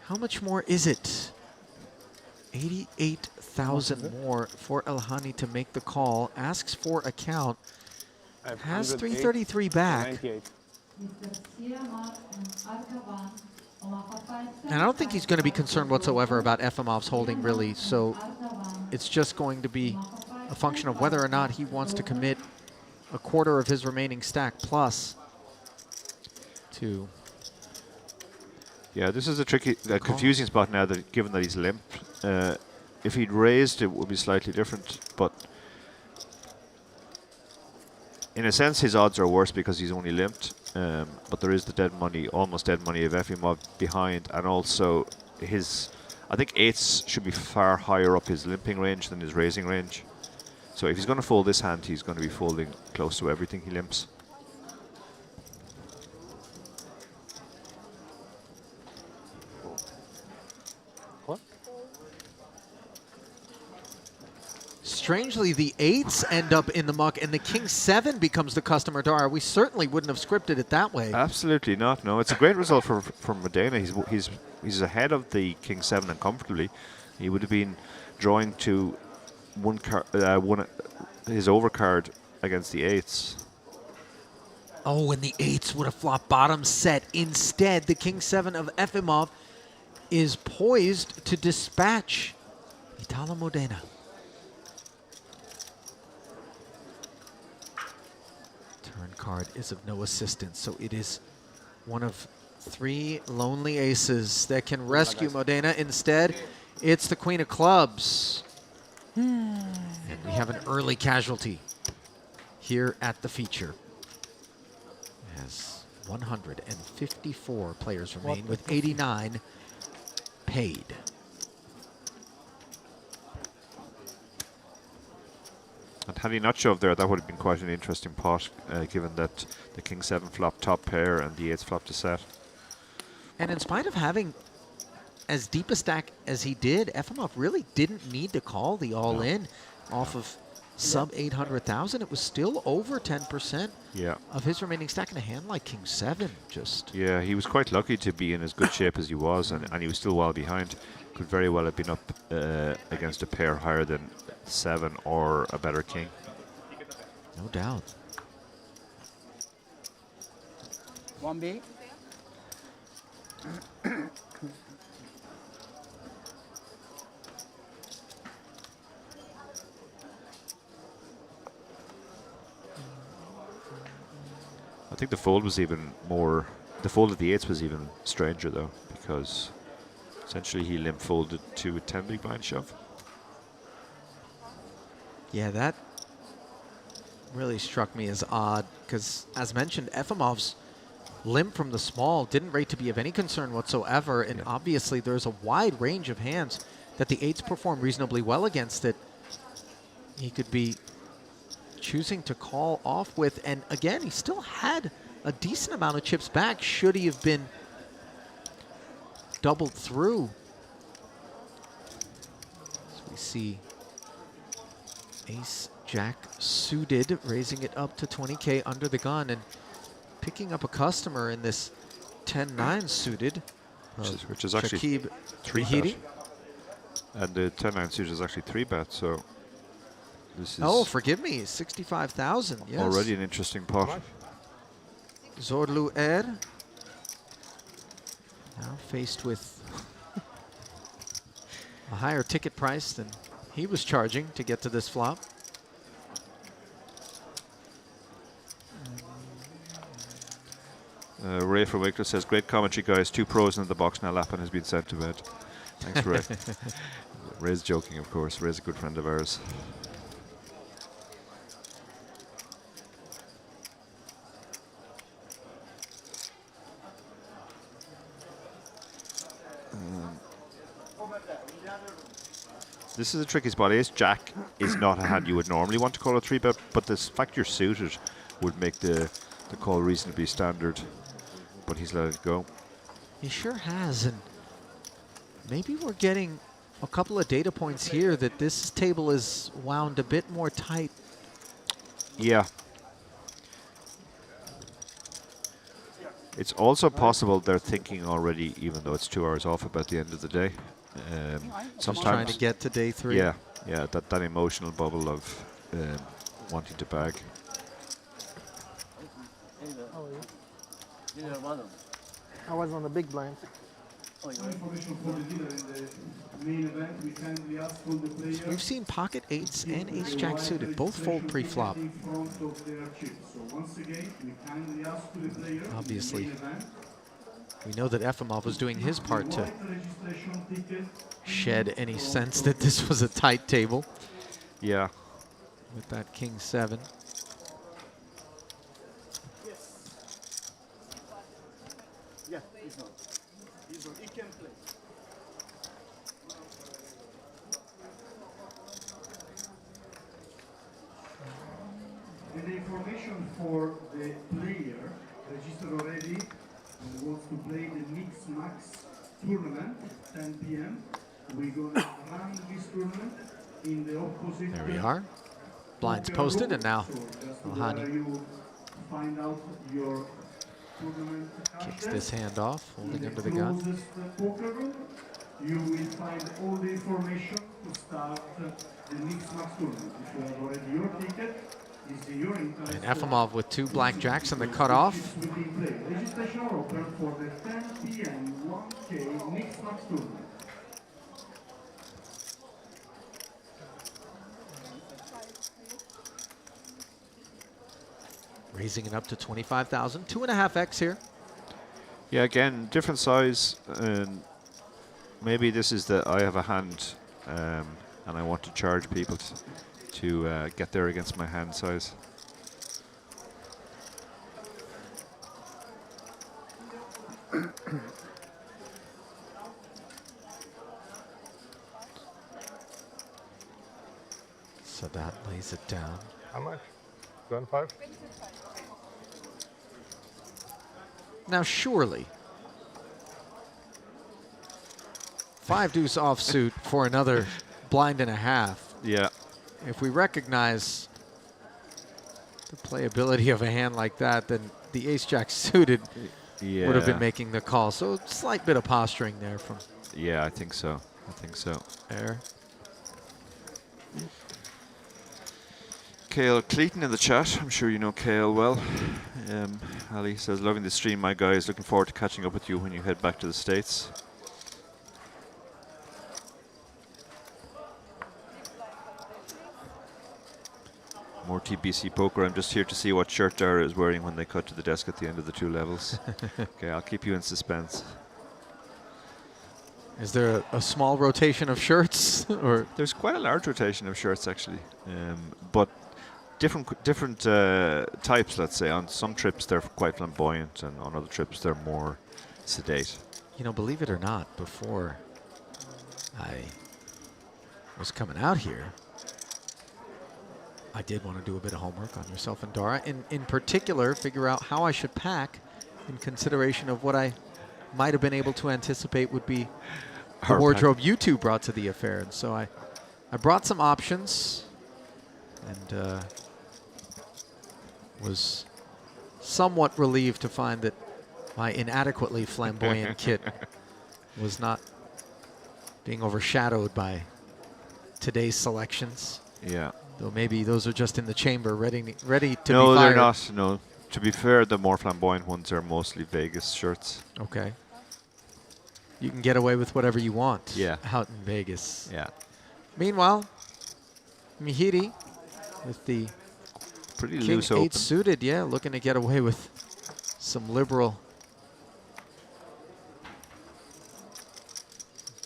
how much more is it? 88,000 more for Elhani to make the call. Asks for a count. Has 333 back. And I don't think he's going to be concerned whatsoever about Efimov's holding, really. So it's just going to be a function of whether or not he wants to commit a quarter of his remaining stack plus to. Yeah, this is a tricky, confusing spot now, that given that he's limp. If he'd raised, it would be slightly different, but in a sense, his odds are worse because he's only limped. But there is the dead money, almost dead money of Efimov behind, and also his, I think eights should be far higher up his limping range than his raising range. So if he's going to fold this hand, he's going to be folding close to everything he limps. Strangely, the eights end up in the muck, and the king 7 becomes the customer Dara. We certainly wouldn't have scripted it that way. Absolutely not. No, it's a great result for Modena. He's ahead of the king 7 and comfortably. He would have been drawing to his overcard against the eights. Oh, and the eights would have flopped bottom set. Instead, the king 7 of Efimov is poised to dispatch Italo Modena. Turn card is of no assistance, so it is one of 3 lonely aces that can rescue Modena. Instead, it's the queen of clubs. And we have an early casualty here at the feature, as 154 players remain with 89 paid. And had he not shoved there, that would have been quite an interesting pot, given that the king 7 flopped top pair and the eights flopped a set. And in spite of having as deep a stack as he did, Efimov really didn't need to call the all-in off of sub 800,000. It was still over 10% of his remaining stack in a hand like king 7. Yeah, he was quite lucky to be in as good shape as he was, and he was still well behind. Could very well have been up against a pair higher than 7 or a better king. No doubt. 1B. I think the fold was even more, the fold of the eights was even stranger though, because essentially he limp folded to a 10 big blind shove. Yeah, that really struck me as odd, because as mentioned, Efimov's limp from the small didn't rate to be of any concern whatsoever, and obviously there's a wide range of hands that the eights perform reasonably well against that he could be choosing to call off with. And again, he still had a decent amount of chips back should he have been doubled through. So we see ace jack suited, raising it up to 20K under the gun and picking up a customer in this 10-9 suited, which is actually Shakib 3-bet. And the 10-9 suited is actually 3-bet, so this is... Oh, forgive me, 65,000, yes. Already an interesting pot. Zorlu Er, now faced with a higher ticket price than he was charging to get to this flop. Ray from Wickler says, great commentary, guys. 2 pros in the box now. Lappin has been sent to bed. Thanks, Ray. Ray's joking, of course. Ray's a good friend of ours. This is a tricky spot. Ace Jack is not a hand you would normally want to call a 3-bet, but the fact you're suited would make the call reasonably standard, but he's let it go. He sure has, and maybe we're getting a couple of data points here that this table is wound a bit more tight. Yeah. It's also possible they're thinking already, even though it's 2 hours off, about the end of the day. Just trying to get to day 3. Yeah, yeah, that emotional bubble of wanting to bag. I was on the big blind. Information for the dealer in the main event. We kindly ask all the players. We've seen pocket 8s and ace-jack suited, both fold pre-flop. In front of their chips. So once again, we kindly ask to the player. Obviously, in the main event, we know that Efimov was doing his part to white registration ticket. shed any sense that this was a tight table. Yeah. With that king 7. Yeah, he's not. He's not. He can play. And the information for the player registered already and wants to play the Mix Max tournament, 10 p.m. We're going to run this tournament in the opposite. There we are. Blinds posted, and now So that's Elhani where you find out your tournament kicks card. this hand off, holding In under the gun. closest poker room, you will find all the information to start the Mix Max tournament. If you have already your ticket, is your interest. And Efimov with 2 blackjacks in the cutoff. Registration are open for the 10 p.m. 1K Mix Max tournament. Raising it up to 25,000. 2.5x here. Yeah, again, different size. And maybe this is the I have a hand, and I want to charge people to get there against my hand size. So that lays it down. How much? 25? Now surely 5 deuce offsuit for another blind and a half. Yeah. If we recognize the playability of a hand like that, then the ace-jack suited would have been Yeah. making the call. So slight bit of posturing there from Yeah, I think so. I think so. Air. Kale Cleaton in the chat. I'm sure you know Kale well. Ali says, loving the stream, my guys. Looking forward to catching up with you when you head back to the States. More TBC poker. I'm just here to see what shirt Dara is wearing when they cut to the desk at the end of the 2 levels. Okay, I'll keep you in suspense. Is there a small rotation of shirts? Or there's quite a large rotation of shirts actually, but different types. Let's say on some trips they're quite flamboyant, and on other trips they're more sedate. You know, believe it or not, before I was coming out here, I did want to do a bit of homework on yourself and Dara. In particular, figure out how I should pack in consideration of what I might have been able to anticipate would be the Our wardrobe you two brought to the affair. And so I brought some options and was somewhat relieved to find that my inadequately flamboyant kit was not being overshadowed by today's selections. Yeah. Though maybe those are just in the chamber, ready to No, be fired. they're not. No. To be fair, the more flamboyant ones are mostly Vegas shirts. Okay. You can get away with whatever you want Yeah. out in Vegas. Yeah. Meanwhile, Mihiri with the Pretty King loose 8 open. suited, yeah, looking to get away with some liberal.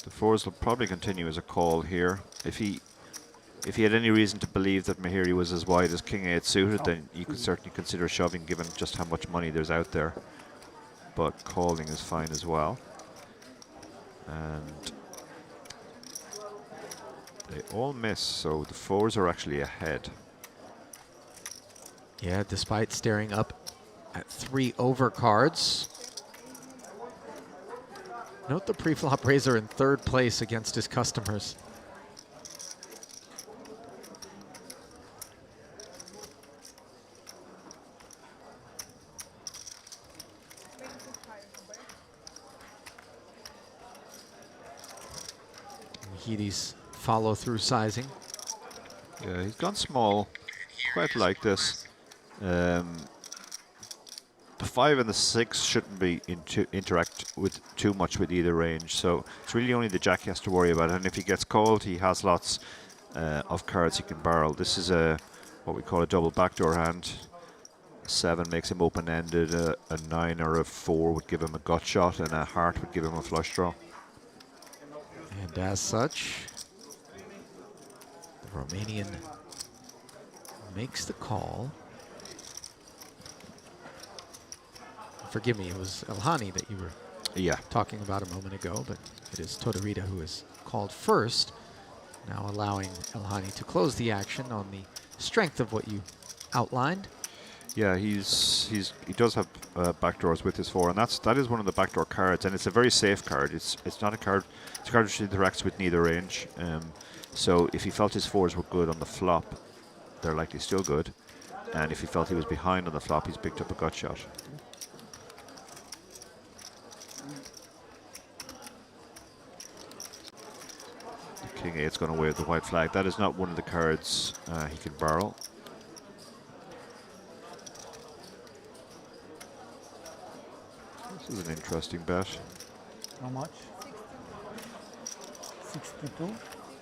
The 4s will probably continue as a call here. If he had any reason to believe that Mahiri was as wide as King 8 suited, then you could certainly consider shoving, given just how much money there's out there. But calling is fine as well. And they all miss, so the 4s are actually ahead. Yeah, despite staring up at 3 over cards. Note the pre-flop raiser in 3rd place against his customers. Mehidi's follow-through sizing. Yeah, he's gone small. Quite like this. The 5 and the 6 shouldn't be interact with too much with either range, so it's really only the jack he has to worry about. And if he gets called, he has lots of cards he can barrel. This is what we call a double backdoor hand. A 7 makes him open-ended. A 9 or a 4 would give him a gut shot, and a heart would give him a flush draw. And as such, the Romanian makes the call. Forgive me, it was Elhani that you were talking about a moment ago, but it is Tortorida who is called first, now allowing Elhani to close the action on the strength of what you outlined. Yeah, he does have backdoors with his 4, and that is one of the backdoor cards, and it's a very safe card. It's not a card. It's a card which interacts with neither range. So if he felt his 4s were good on the flop, they're likely still good, and if he felt he was behind on the flop, he's picked up a gut shot. The King 8's going to wave the white flag. That is not one of the cards he can barrel. This is an interesting bet. How much? 62?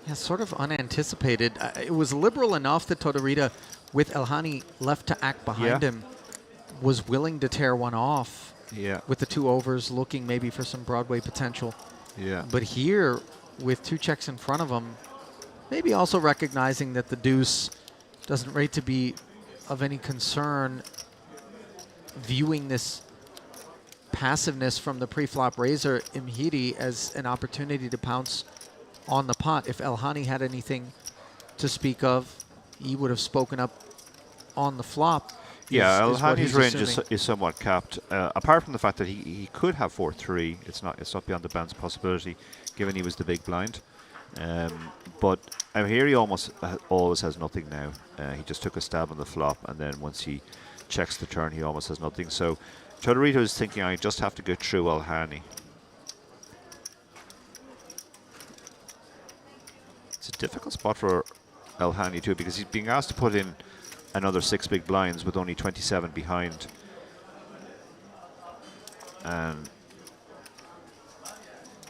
Yeah, sort of unanticipated. It was liberal enough that Tortorida, with Elhani left to act behind him, was willing to tear one off. Yeah. With the 2 overs, looking maybe for some Broadway potential. Yeah. But here, with 2 checks in front of him, maybe also recognizing that the deuce doesn't rate to be of any concern, viewing this passiveness from the pre-flop raiser Mehidi as an opportunity to pounce on the pot. If Elhani had anything to speak of, he would have spoken up on the flop. Yeah, Elhani's range is somewhat capped. Apart from the fact that he could have 4-3, it's not beyond the bounds of possibility, given he was the big blind. But here he almost always has nothing now. He just took a stab on the flop, and then once he checks the turn, he almost has nothing. So Tortorida is thinking, I just have to get through Elhani. It's a difficult spot for Elhani too, because he's being asked to put in another 6 big blinds with only 27 behind. And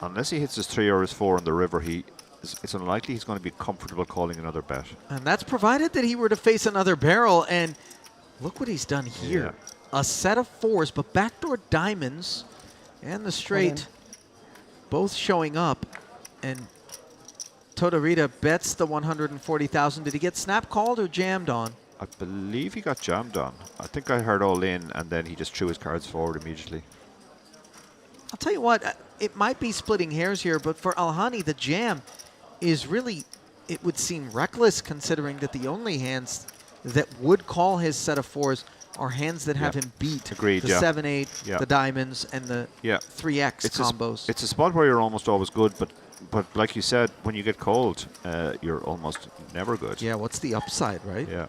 unless he hits his 3 or his 4 on the river, it's unlikely he's going to be comfortable calling another bet. And that's provided that he were to face another barrel. And look what he's done here. Yeah. A set of 4s, but backdoor diamonds and the straight both showing up. And Tortorida bets the 140,000. Did he get snap called or jammed on? I believe he got jammed on. I think I heard all in, and then he just threw his cards forward immediately. I'll tell you what, it might be splitting hairs here, but for Elhani, the jam is really, it would seem reckless, considering that the only hands that would call his set of 4s are hands that have him beat. Agreed, the 7-8, the diamonds, and the 3x combos. It's a spot where you're almost always good, but like you said, when you get called, you're almost never good. Yeah, what's the upside, right? Yeah.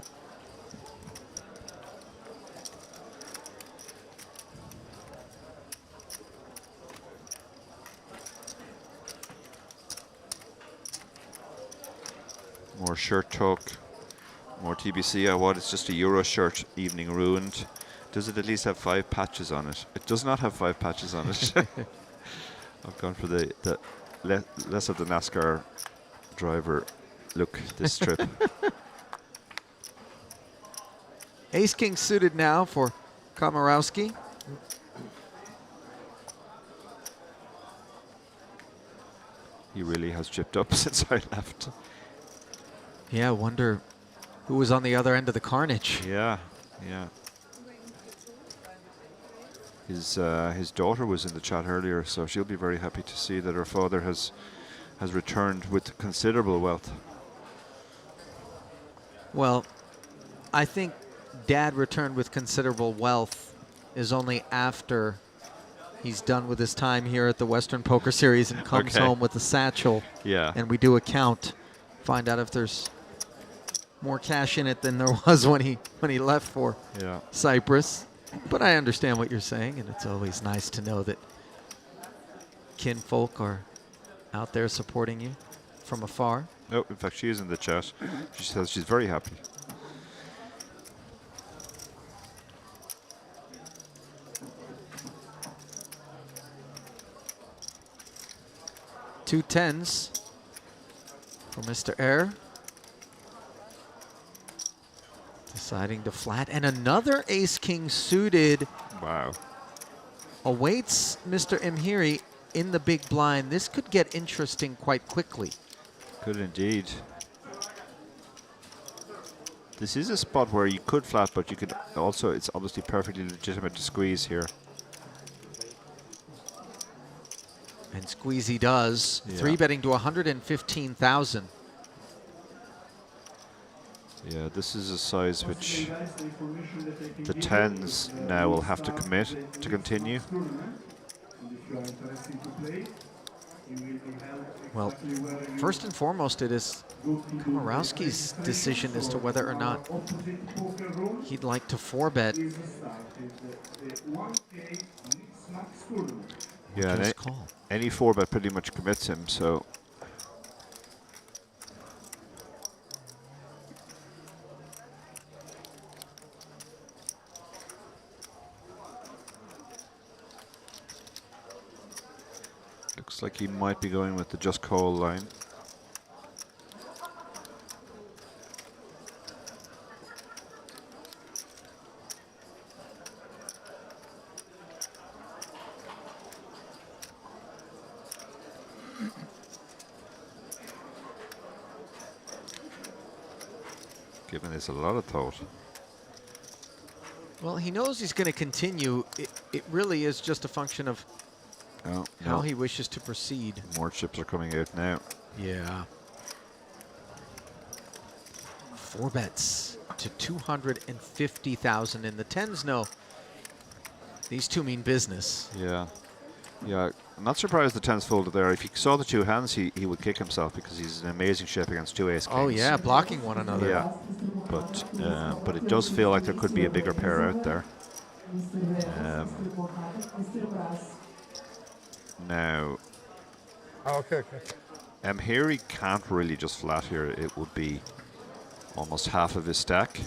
More shirt talk, more TBC. What? It's just a Euro shirt. Evening ruined. Does it at least have 5 patches on it? It does not have 5 patches on it. I've gone for the less of the NASCAR driver look this trip. Ace King suited now for Komorowski. He really has chipped up since I left. Yeah, I wonder who was on the other end of the carnage. Yeah, yeah. His daughter was in the chat earlier, so she'll be very happy to see that her father has returned with considerable wealth. Well, I think dad returned with considerable wealth is only after he's done with his time here at the Western Poker Series and comes Okay. home with a satchel. Yeah. And we do a count, find out if there's more cash in it than there was when he left for Yeah. Cyprus. But I understand what you're saying, and it's always nice to know that kinfolk are out there supporting you from afar. No, in fact, she is in the chat. She says she's very happy. Two tens for Mr. Air. Deciding to flat, and another ace-king suited. Wow. Awaits Mr. Mhiri in the big blind. This could get interesting quite quickly. Could indeed. This is a spot where you could flat, but you could also, it's obviously perfectly legitimate to squeeze here. And squeezy does. Yeah. 3-betting to 115,000. Yeah, this is a size which the tens now will have to commit to continue. Well, first and foremost, it is Komorowski's decision as to whether or not he'd like to 4-bet. Yeah, and Just call. any 4-bet pretty much commits him, so. Looks like he might be going with the just call line. Giving this a lot of thought. Well, he knows he's going to continue. It really is just a function of Oh, how no. he wishes to proceed. More chips are coming out now. Yeah. 4-bets to 250,000 in the tens. No, these two mean business. Yeah. Yeah, I'm not surprised the tens folded there. If he saw the two hands, he would kick himself because he's an amazing shape against two ace kings. Oh yeah, blocking one another. Yeah, but it does feel like there could be a bigger pair out there. Now, Okay. Mhiri can't really just flat here. It would be almost half of his stack.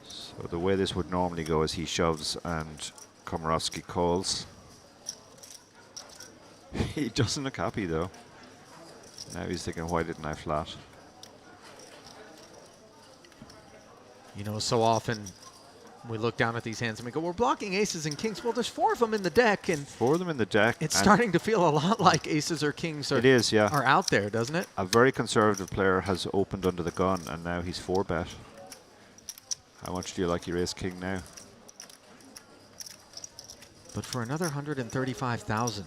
So the way this would normally go is he shoves and Komorowski calls. He doesn't look happy though. Now he's thinking, why didn't I flat? You know, so often we look down at these hands and we go, we're blocking aces and kings. Well, there's 4 of them in the deck, and 4 of them in the deck. it's and starting to feel a lot like aces or kings it is, yeah. are out there, doesn't it? A very conservative player has opened under the gun, and now he's 4-bet. How much do you like your ace king now? But for another 135,000,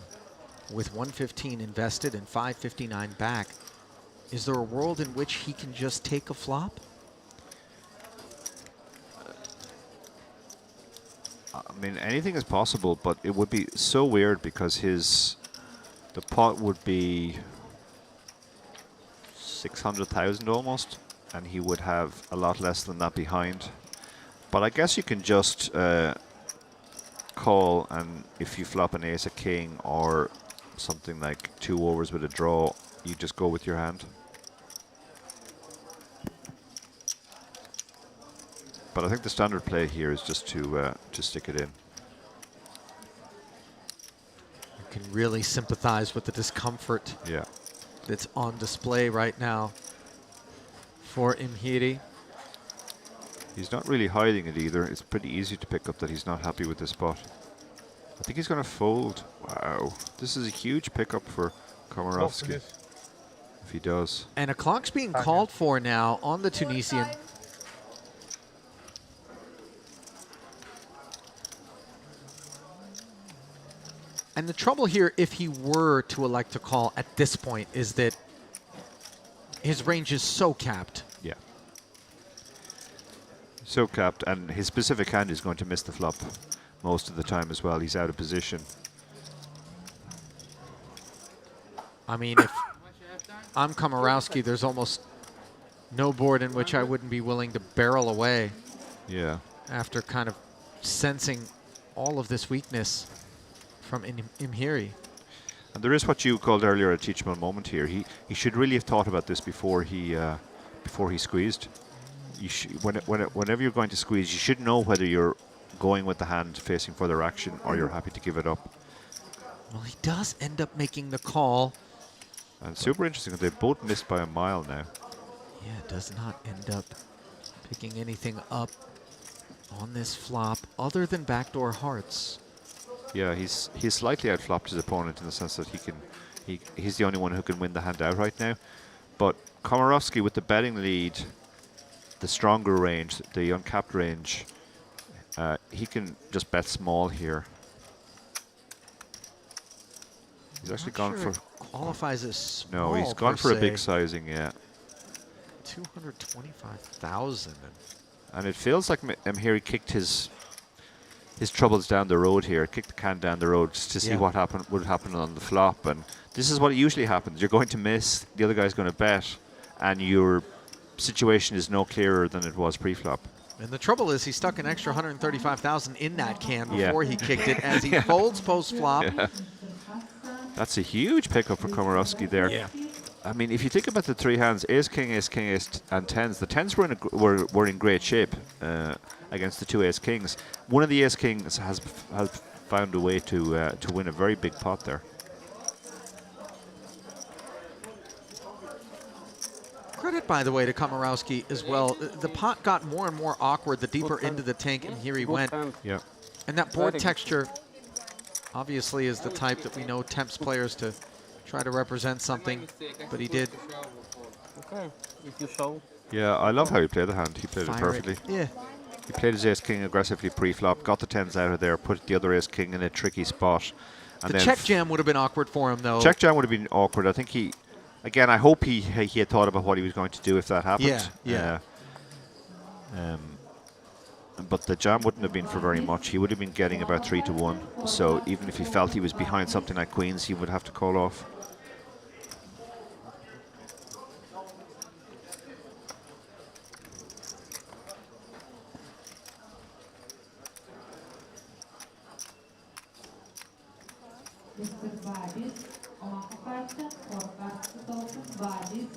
with 115 invested and 559 back, is there a world in which he can just take a flop? I mean, anything is possible, but it would be so weird because the pot would be 600,000 almost, and he would have a lot less than that behind. But I guess you can just call, and if you flop an ace, a king, or something like 2 overs with a draw, you just go with your hand. But I think the standard play here is just to stick it in. You can really sympathize with the discomfort Yeah. that's on display right now for Mhiri. He's not really hiding it either. It's pretty easy to pick up that he's not happy with this spot. I think he's going to fold. Wow. This is a huge pickup for Komorowski. If he does. And a clock's being called for now on the Tunisian. And the trouble here, if he were to elect to call at this point, is that his range is so capped. Yeah. So capped, and his specific hand is going to miss the flop most of the time as well. He's out of position. I mean, if I'm Komorowski, there's almost no board in which I wouldn't be willing to barrel away. Yeah. After kind of sensing all of this weakness from Imhiri. And there is what you called earlier a teachable moment here. He should really have thought about this before he squeezed. You whenever you're going to squeeze, you should know whether you're going with the hand facing further action or you're happy to give it up. Well, he does end up making the call. And super interesting, they both missed by a mile now. Yeah, does not end up picking anything up on this flop other than backdoor hearts. Yeah, he's slightly outflopped his opponent in the sense that he's the only one who can win the hand outright now. But Komorowski with the betting lead, the stronger range, the uncapped range, he can just bet small here. He's actually gone for... qualifies as small. No, he's gone for a big sizing, yeah. 225,000. And it feels like Imhiri kicked his troubles down the road here, kicked the can down the road just to see what would happen on the flop. And this is what usually happens. You're going to miss, the other guy's going to bet, and your situation is no clearer than it was pre-flop. And the trouble is he stuck an extra 135,000 in that can before he kicked it as he folds post-flop. Yeah. That's a huge pickup for Komorowski there. Yeah. I mean, if you think about the three hands, ace, king, and tens, the tens were in great shape against the two ace kings. One of the ace kings has found a way to win a very big pot there. Credit, by the way, to Komorowski as well. The pot got more and more awkward the deeper into the tank and here he went. Yeah. And that board texture obviously is the type that we know tempts players to try to represent something, but he did. Okay, if you show. Yeah, I love how he played the hand. He played it Fire perfectly. Yeah. He played his ace king aggressively pre-flop, got the tens out of there, put the other ace king in a tricky spot. And The then check jam would have been awkward for him, though. check jam would have been awkward. I think he, again, I hope he had thought about what he was going to do if that happened. Yeah, but the jam wouldn't have been for very much. He would have been getting about 3 to 1. So even if he felt he was behind something like queens, he would have to call off. Mr. Babis, on question for Carsten Babis.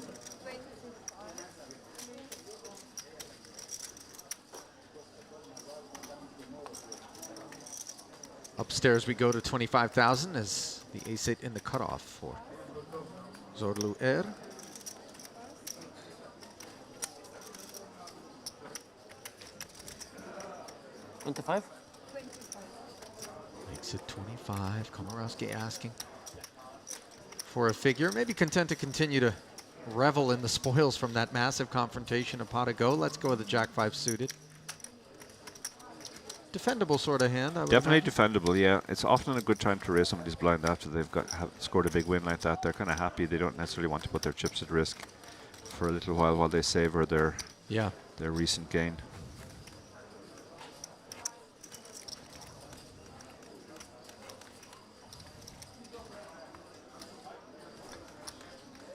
Upstairs we go to 25,000 as the ace-8 in the cutoff for Zorlu Er. $25? Makes it 25. Komorowski asking for a figure. Maybe content to continue to revel in the spoils from that massive confrontation a pot ago. Let's go with the Jack-5 suited. Defendable sort of hand, I would Definitely imagine. defendable, yeah. It's often a good time to raise somebody's blind after they've scored a big win like that. They're kind of happy. They don't necessarily want to put their chips at risk for a little while they savor their recent gain.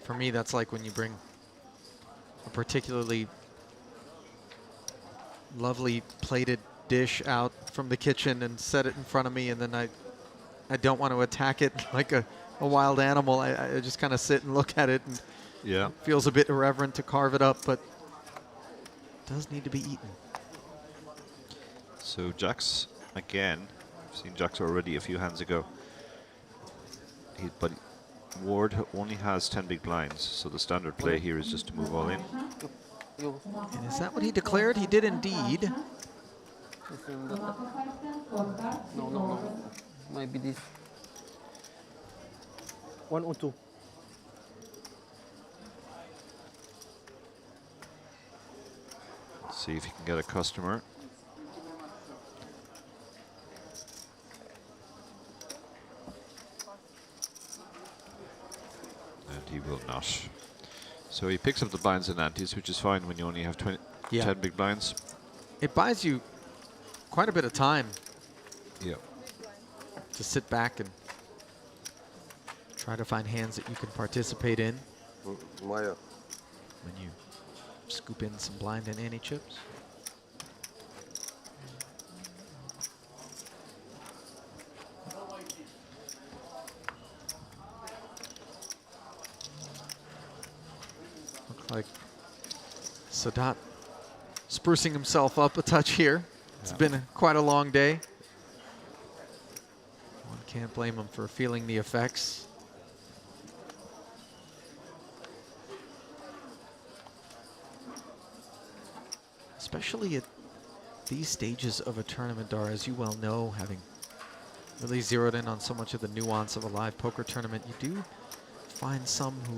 For me, that's like when you bring a particularly lovely plated dish out from the kitchen and set it in front of me, and then I don't want to attack it like a wild animal. I just kind of sit and look at it, and yeah, it feels a bit irreverent to carve it up, but it does need to be eaten. So Jacks again. I've seen Jacks already a few hands ago. But Ward only has 10 big blinds, so the standard play here is just to move all in. And is that what he declared? He did indeed. No. Maybe this. 1 or 2. Let's see if he can get a customer. And he will not. So he picks up the blinds and antes, which is fine when you only have 10 big blinds. it buys you quite a bit of time Yeah. to sit back and try to find hands that you can participate in Maya. when you scoop in some blind and ante chips. Look like Sadat sprucing himself up a touch here. It's been quite a long day. One can't blame him for feeling the effects. Especially at these stages of a tournament, Dara, as you well know, having really zeroed in on so much of the nuance of a live poker tournament, you do find some who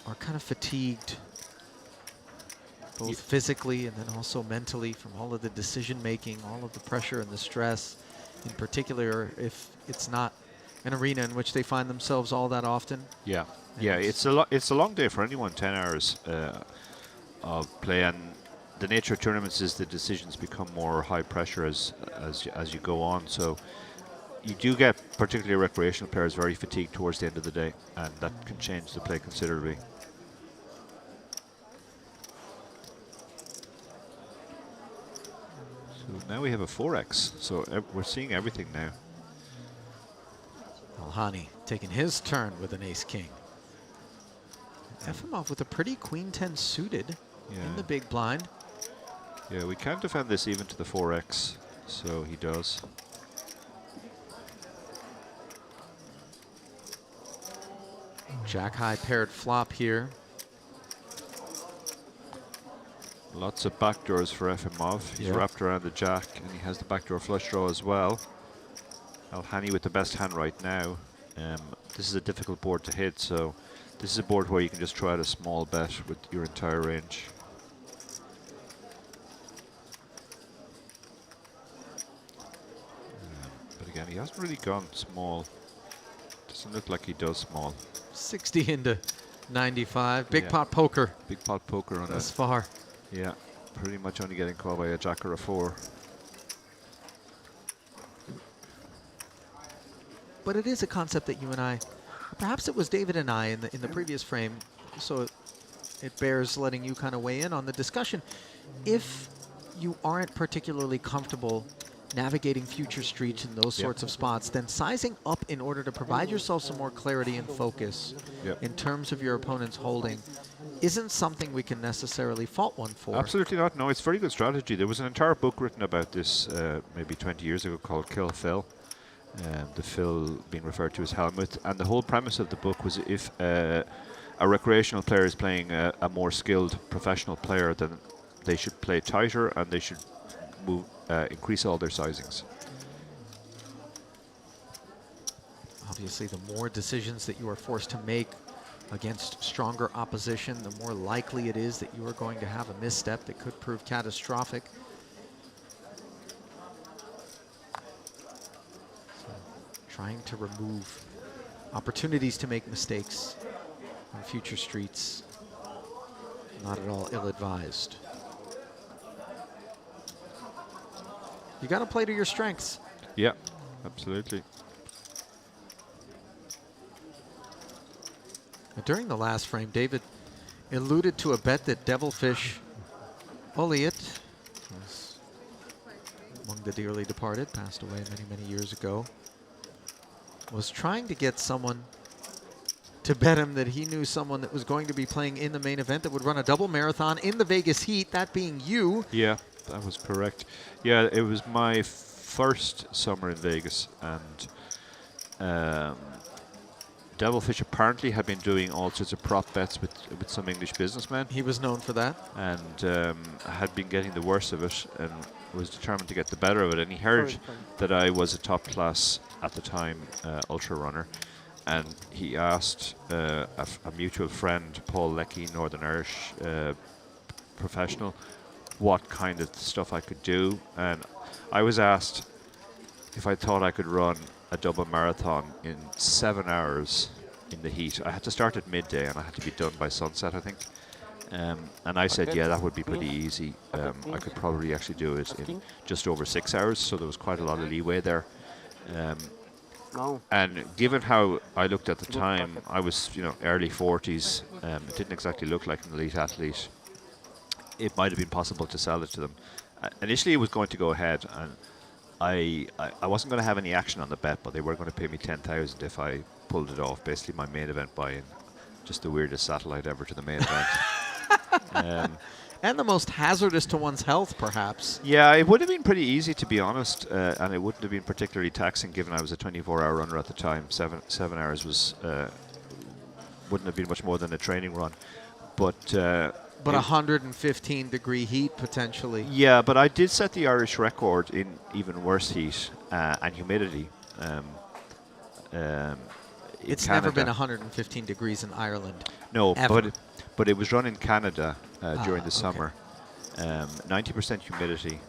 are kind of fatigued, both physically and then also mentally, from all of the decision making, all of the pressure and the stress, in particular if it's not an arena in which they find themselves all that often. Yeah, yeah, it's a long day for anyone. 10 hours of play, and the nature of tournaments is the decisions become more high pressure as you go on. So you do get, particularly recreational players, very fatigued towards the end of the day, and that can change the play considerably. So now we have a 4x. So we're seeing everything now. Alhani taking his turn with an ace-king. Efimov with a pretty queen-10 suited in the big blind. Yeah, we can't defend this even to the 4x, so he does. Jack-high paired flop here. Lots of backdoors for Efimov. He's wrapped around the jack, and he has the backdoor flush draw as well. Alhani with the best hand right now. This is a difficult board to hit, so this is a board where you can just try out a small bet with your entire range. But again, he hasn't really gone small. Doesn't look like he does small. 60 into 95. Big Yeah. pot poker. Big pot poker on thus it. far. Yeah, pretty much only getting called by a jack or a 4. But it is a concept that you and I, perhaps it was David and I in the previous frame, so it bears letting you kind of weigh in on the discussion. If you aren't particularly comfortable navigating future streets in those sorts of spots, then sizing up in order to provide yourself some more clarity and focus in terms of your opponent's holding isn't something we can necessarily fault one for. Absolutely not. No, it's very good strategy. There was an entire book written about this maybe 20 years ago called Kill Phil. The Phil being referred to as Helmut. And the whole premise of the book was if a recreational player is playing a more skilled professional player, then they should play tighter and they should move, increase all their sizings. Obviously, the more decisions that you are forced to make against stronger opposition, the more likely it is that you are going to have a misstep that could prove catastrophic. So, trying to remove opportunities to make mistakes on future streets, not at all ill-advised. You got to play to your strengths. Yeah, absolutely. During the last frame, David alluded to a bet that Devilfish Olliott, was among the dearly departed, passed away many, many years ago, was trying to get someone to bet him that he knew someone that was going to be playing in the main event that would run a double marathon in the Vegas heat, that being you. Yeah, that was correct. Yeah, it was my first summer in Vegas, and Devilfish apparently had been doing all sorts of prop bets with some English businessmen. He was known for that. And had been getting the worst of it and was determined to get the better of it. And he heard that I was a top class, at the time, ultra runner. And he asked a mutual friend, Paul Leckie, Northern Irish professional, what kind of stuff I could do. And I was asked if I thought I could run a double marathon in 7 hours in the heat. I had to start at midday and I had to be done by sunset, I think. And I said, yeah, that would be pretty easy. I could probably actually do it in just over 6 hours, so there was quite a lot of leeway there. And given how I looked at the time, I was, early 40s. It didn't exactly look like an elite athlete. It might have been possible to sell it to them. Initially, it was going to go ahead, and I wasn't going to have any action on the bet, but they were going to pay me 10,000 if I pulled it off. Basically, my main event buy-in, just the weirdest satellite ever to the main event. And the most hazardous to one's health, perhaps. Yeah, it would have been pretty easy, to be honest, and it wouldn't have been particularly taxing, given I was a 24-hour runner at the time. 7 hours wouldn't have been much more than a training run, but 115-degree heat potentially. Yeah, but I did set the Irish record in even worse heat and humidity. It's never been 115 degrees in Ireland. No, ever. but it was run in Canada during the summer. 90% humidity.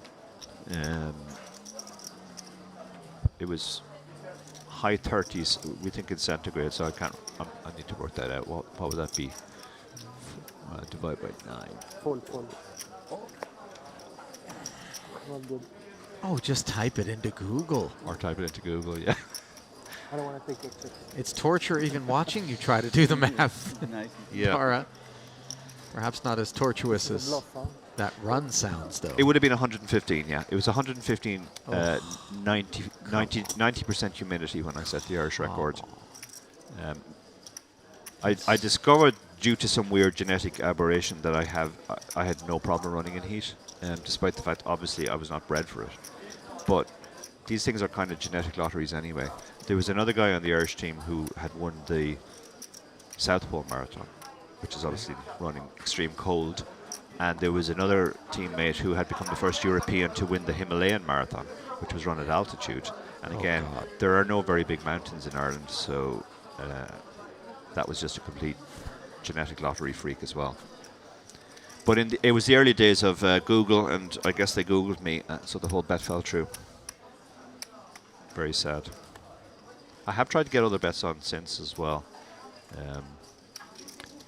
It was high 30s, we think, in centigrade, so I need to work that out. What would that be? Divide by 9. Fold. Not good. Oh, just type it into Google. Or type it into Google, yeah. I don't want to take it. It's torture even watching you try to do the math. Nice. Yeah. Tara. Perhaps not as tortuous as that run sounds, though. It would have been 115, yeah. It was 115, 90% humidity when I set the Irish record. I discovered, due to some weird genetic aberration, that I had no problem running in heat, despite the fact, obviously, I was not bred for it. But these things are kind of genetic lotteries anyway. There was another guy on the Irish team who had won the South Pole Marathon, which is obviously running extreme cold. And there was another teammate who had become the first European to win the Himalayan Marathon, which was run at altitude. And again, there are no very big mountains in Ireland, so that was just a complete genetic lottery freak as well. But it was the early days of Google, and I guess they Googled me, so the whole bet fell through. Very sad. I have tried to get other bets on since as well.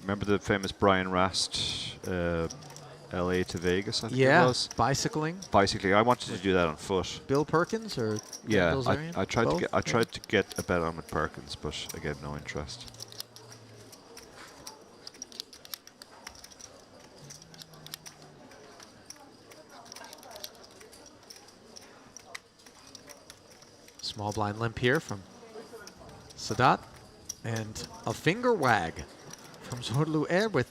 Remember the famous Brian Rast, LA to Vegas, I think it was? Bicycling. Bicycling. I wanted to do that on foot. Bill Perkins or yeah, Bilzerian? I tried to get a bet on with Perkins, but again, no interest. Small blind limp here from Sadat, and a finger wag from Zorlu Air with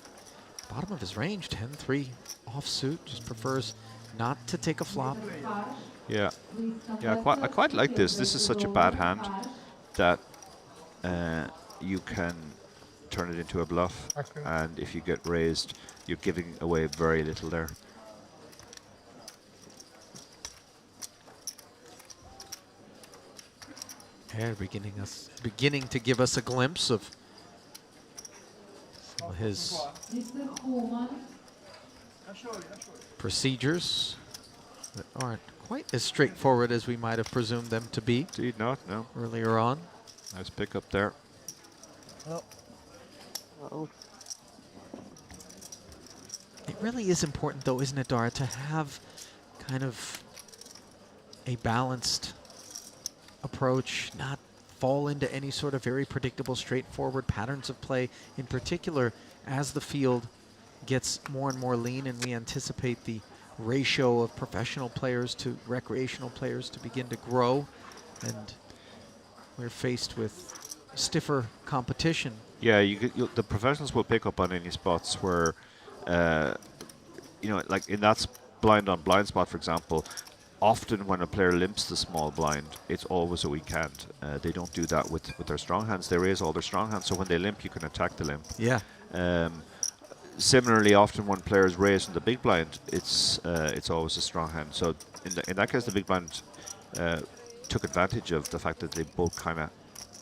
bottom of his range, 10-3 offsuit, just prefers not to take a flop. Yeah, I quite like this. This is such a bad hand that you can turn it into a bluff, and if you get raised, you're giving away very little there. Air beginning to give us a glimpse of some of his procedures that aren't quite as straightforward as we might have presumed them to be. Indeed not, no. Earlier on. Nice pick up there. It really is important, though, isn't it, Dara, to have kind of a balanced approach, not fall into any sort of very predictable, straightforward patterns of play, in particular as the field gets more and more lean and we anticipate the ratio of professional players to recreational players to begin to grow, and we're faced with stiffer competition. Yeah, the professionals will pick up on any spots where, like in that blind on blind spot, for example, often when a player limps the small blind, it's always a weak hand. They don't do that with their strong hands. They raise all their strong hands, so when they limp, you can attack the limp. Yeah. Similarly, often when players raise in the big blind, it's always a strong hand. So in that case, the big blind took advantage of the fact that they both kind of,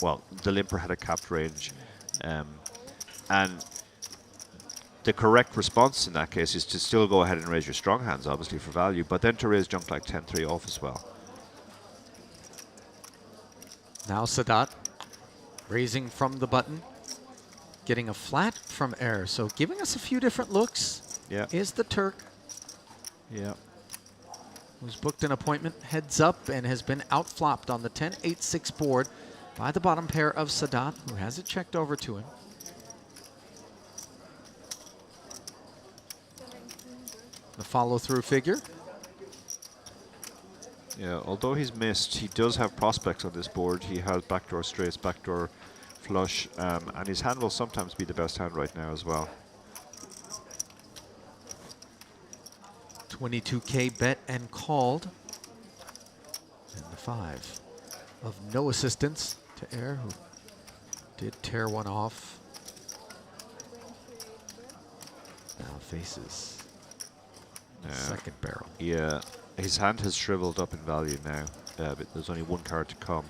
well, the limper had a capped range, and the correct response in that case is to still go ahead and raise your strong hands, obviously, for value, but then to raise junk like 10-3 off as well. Now Sadat raising from the button. getting a flat from Air. So giving us a few different looks. Yeah. Is the Turk. Yeah. Who's booked an appointment heads up and has been outflopped on the 10-8-6 board by the bottom pair of Sadat, who has it checked over to him. The follow-through figure. Yeah, although he's missed, he does have prospects on this board. He has backdoor straights, backdoor flush, and his hand will sometimes be the best hand right now as well. 22K bet and called. And the 5 of no assistance to Air, who did tear one off. Now faces second barrel. Yeah, his hand has shriveled up in value now, but there's only one card to come.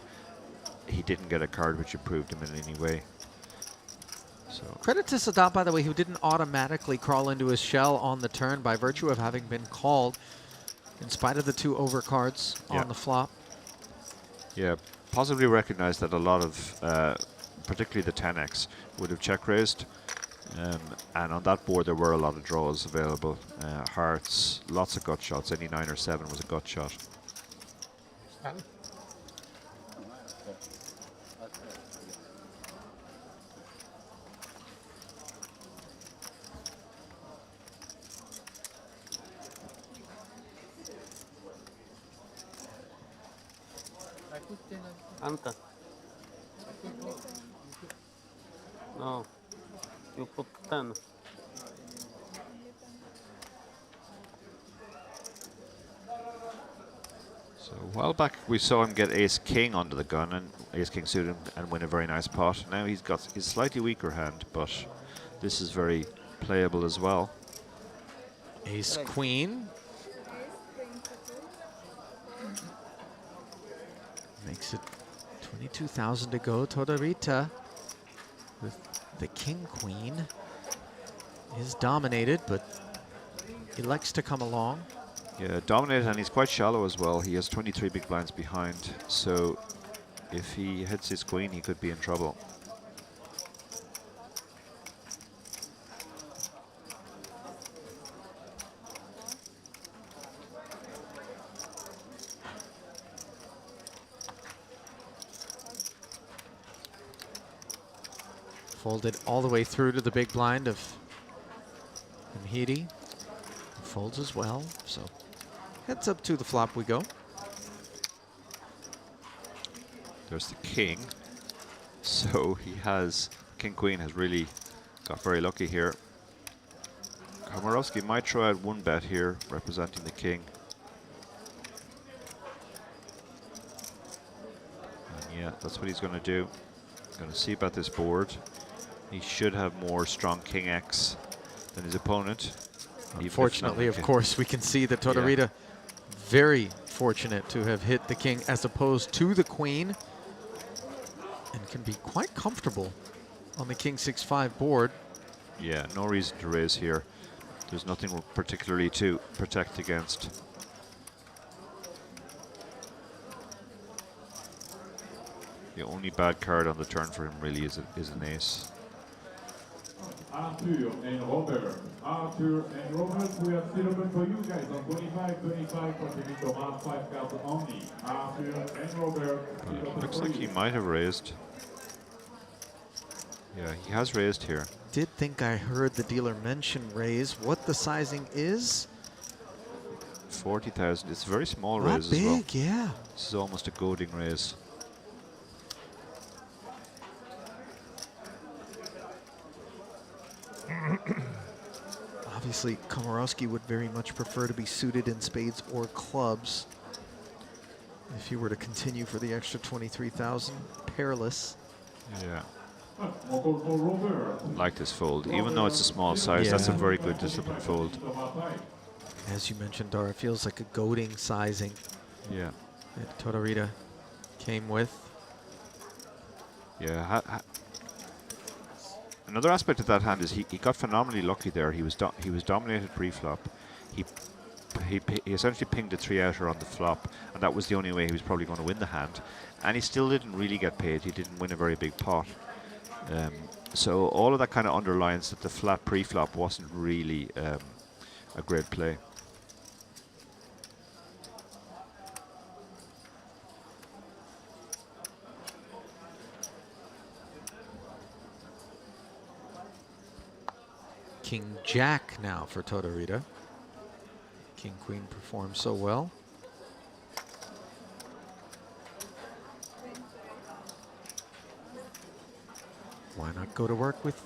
He didn't get a card which improved him in any way. So Credit to Sadat, by the way, who didn't automatically crawl into his shell on the turn by virtue of having been called, in spite of the 2 overcards on the flop. Yeah, possibly recognized that a lot of, particularly the 10x, would have check raised. And on that board there were a lot of draws available. Hearts, lots of gut shots. Any 9 or 7 was a gut shot. Anta. No, you put 10. So a while back we saw him get ace king under the gun and ace king suited and win a very nice pot. Now he's got his slightly weaker hand, but this is very playable as well. Ace queen. Makes it 22,000 to go. Tortorita with the king queen is dominated, but elects to come along. Yeah, dominated, and he's quite shallow as well. He has 23 big blinds behind, so if he hits his queen, he could be in trouble. Folded all the way through to the big blind of Mhidi. Folds as well, so heads up to the flop we go. There's the king. So he has, king queen has really got very lucky here. Komorowski might throw out one bet here, representing the king. And yeah, that's what he's going to do. Going to see about this board. He should have more strong king X than his opponent. Unfortunately, of course, we can see that Tortorita very fortunate to have hit the king as opposed to the queen, and can be quite comfortable on the king 6-5 board. Yeah, no reason to raise here. There's nothing particularly to protect against. The only bad card on the turn for him really is an ace. Arthur and Robert. Arthur and Robert, we have still open for you guys on 25-25 for David Thomas, 5 cards only. Arthur and Robert. Looks like he might have raised. Yeah, he has raised here. Did think I heard the dealer mention raise. What the sizing is? 40,000. It's a very small Not raise as well. big, yeah. This is almost a goading raise. Obviously, Komorowski would very much prefer to be suited in spades or clubs if he were to continue for the extra 23,000. Perilous. Yeah. Like this fold. Even though it's a small size, that's a very good disciplined fold. As you mentioned, Dara, feels like a goading sizing. Yeah. That Tortorita came with. Yeah. Another aspect of that hand is he got phenomenally lucky there. He was dominated pre-flop. He essentially pinged a 3-outer on the flop, and that was the only way he was probably going to win the hand. And he still didn't really get paid. He didn't win a very big pot. So all of that kind of underlines that the flat pre-flop wasn't really a great play. King Jack now for Todorita. King Queen performed so well. Why not go to work with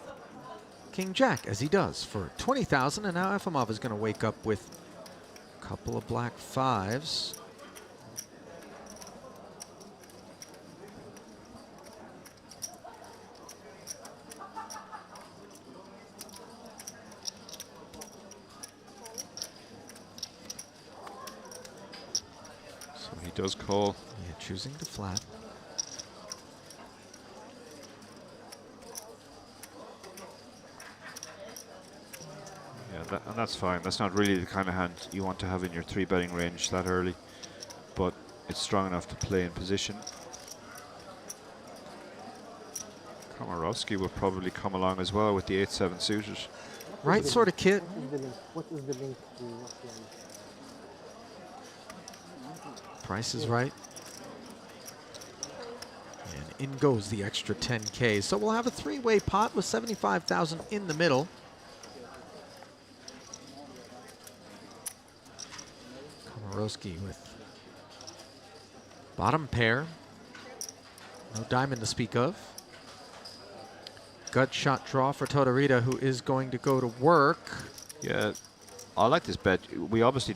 King Jack, as he does, for 20,000, and now Efimov is going to wake up with a couple of black fives. So he does call. Yeah, choosing to flat. And that's fine. That's not really the kind of hand you want to have in your 3-betting range that early, but it's strong enough to play in position. Komorowski will probably come along as well with the 8-7 suited. Right sort of kit. What is the link to Price is right. And in goes the extra 10K. So we'll have a 3-way pot with 75,000 in the middle. Komorowski with bottom pair. No diamond to speak of. Gut shot draw for Todorita, who is going to go to work. Yeah, I like this bet. We obviously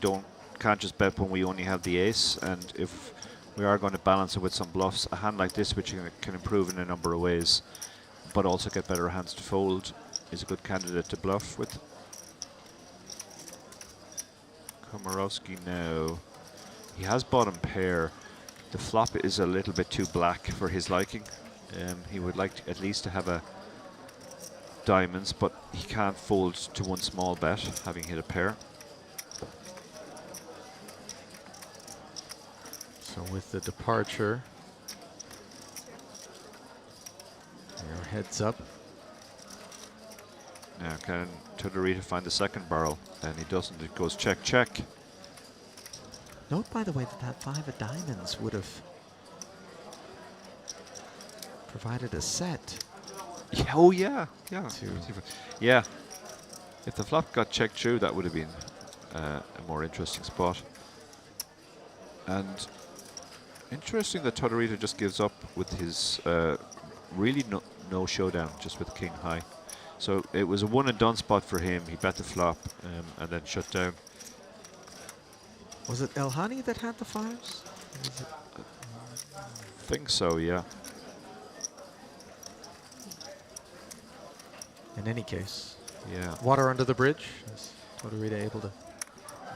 can't just bet when we only have the ace, and if we are going to balance it with some bluffs, a hand like this, which can improve in a number of ways, but also get better hands to fold, is a good candidate to bluff with. Komorowski now. He has bottom pair. The flop is a little bit too black for his liking. He would like at least to have a diamonds, but he can't fold to one small bet, having hit a pair. So with the departure, your heads up. Now can Todorita find the second barrel? And he doesn't. It goes check, check. Note, by the way, that 5 of diamonds would have provided a set. Yeah, oh yeah, yeah. Yeah. If the flop got checked through, that would have been a more interesting spot. And interesting that Todorita just gives up with his really no showdown, just with king high. So it was a one and done spot for him. He bet the flop and then shut down. Was it Elhani that had the 5s? I think so, yeah. In any case, yeah. Water under the bridge. Is Todorita able to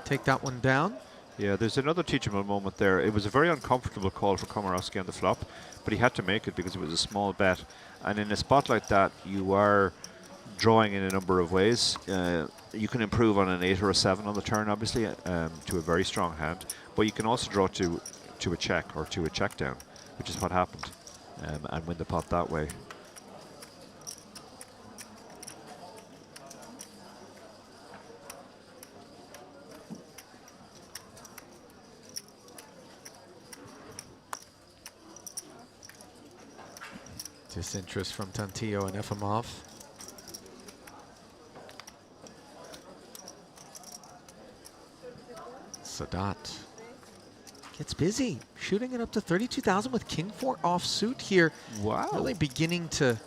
take that one down? Yeah, there's another teachable moment there. It was a very uncomfortable call for Komorowski on the flop, but he had to make it because it was a small bet. And in a spot like that, you are drawing in a number of ways. You can improve on an 8 or a 7 on the turn, obviously, to a very strong hand. But you can also draw to a check or to a check down, which is what happened, and win the pot that way. Disinterest from Tantillo and Efimov. Sadat gets busy, shooting it up to 32,000 with King 4 offsuit here. Wow. Really beginning to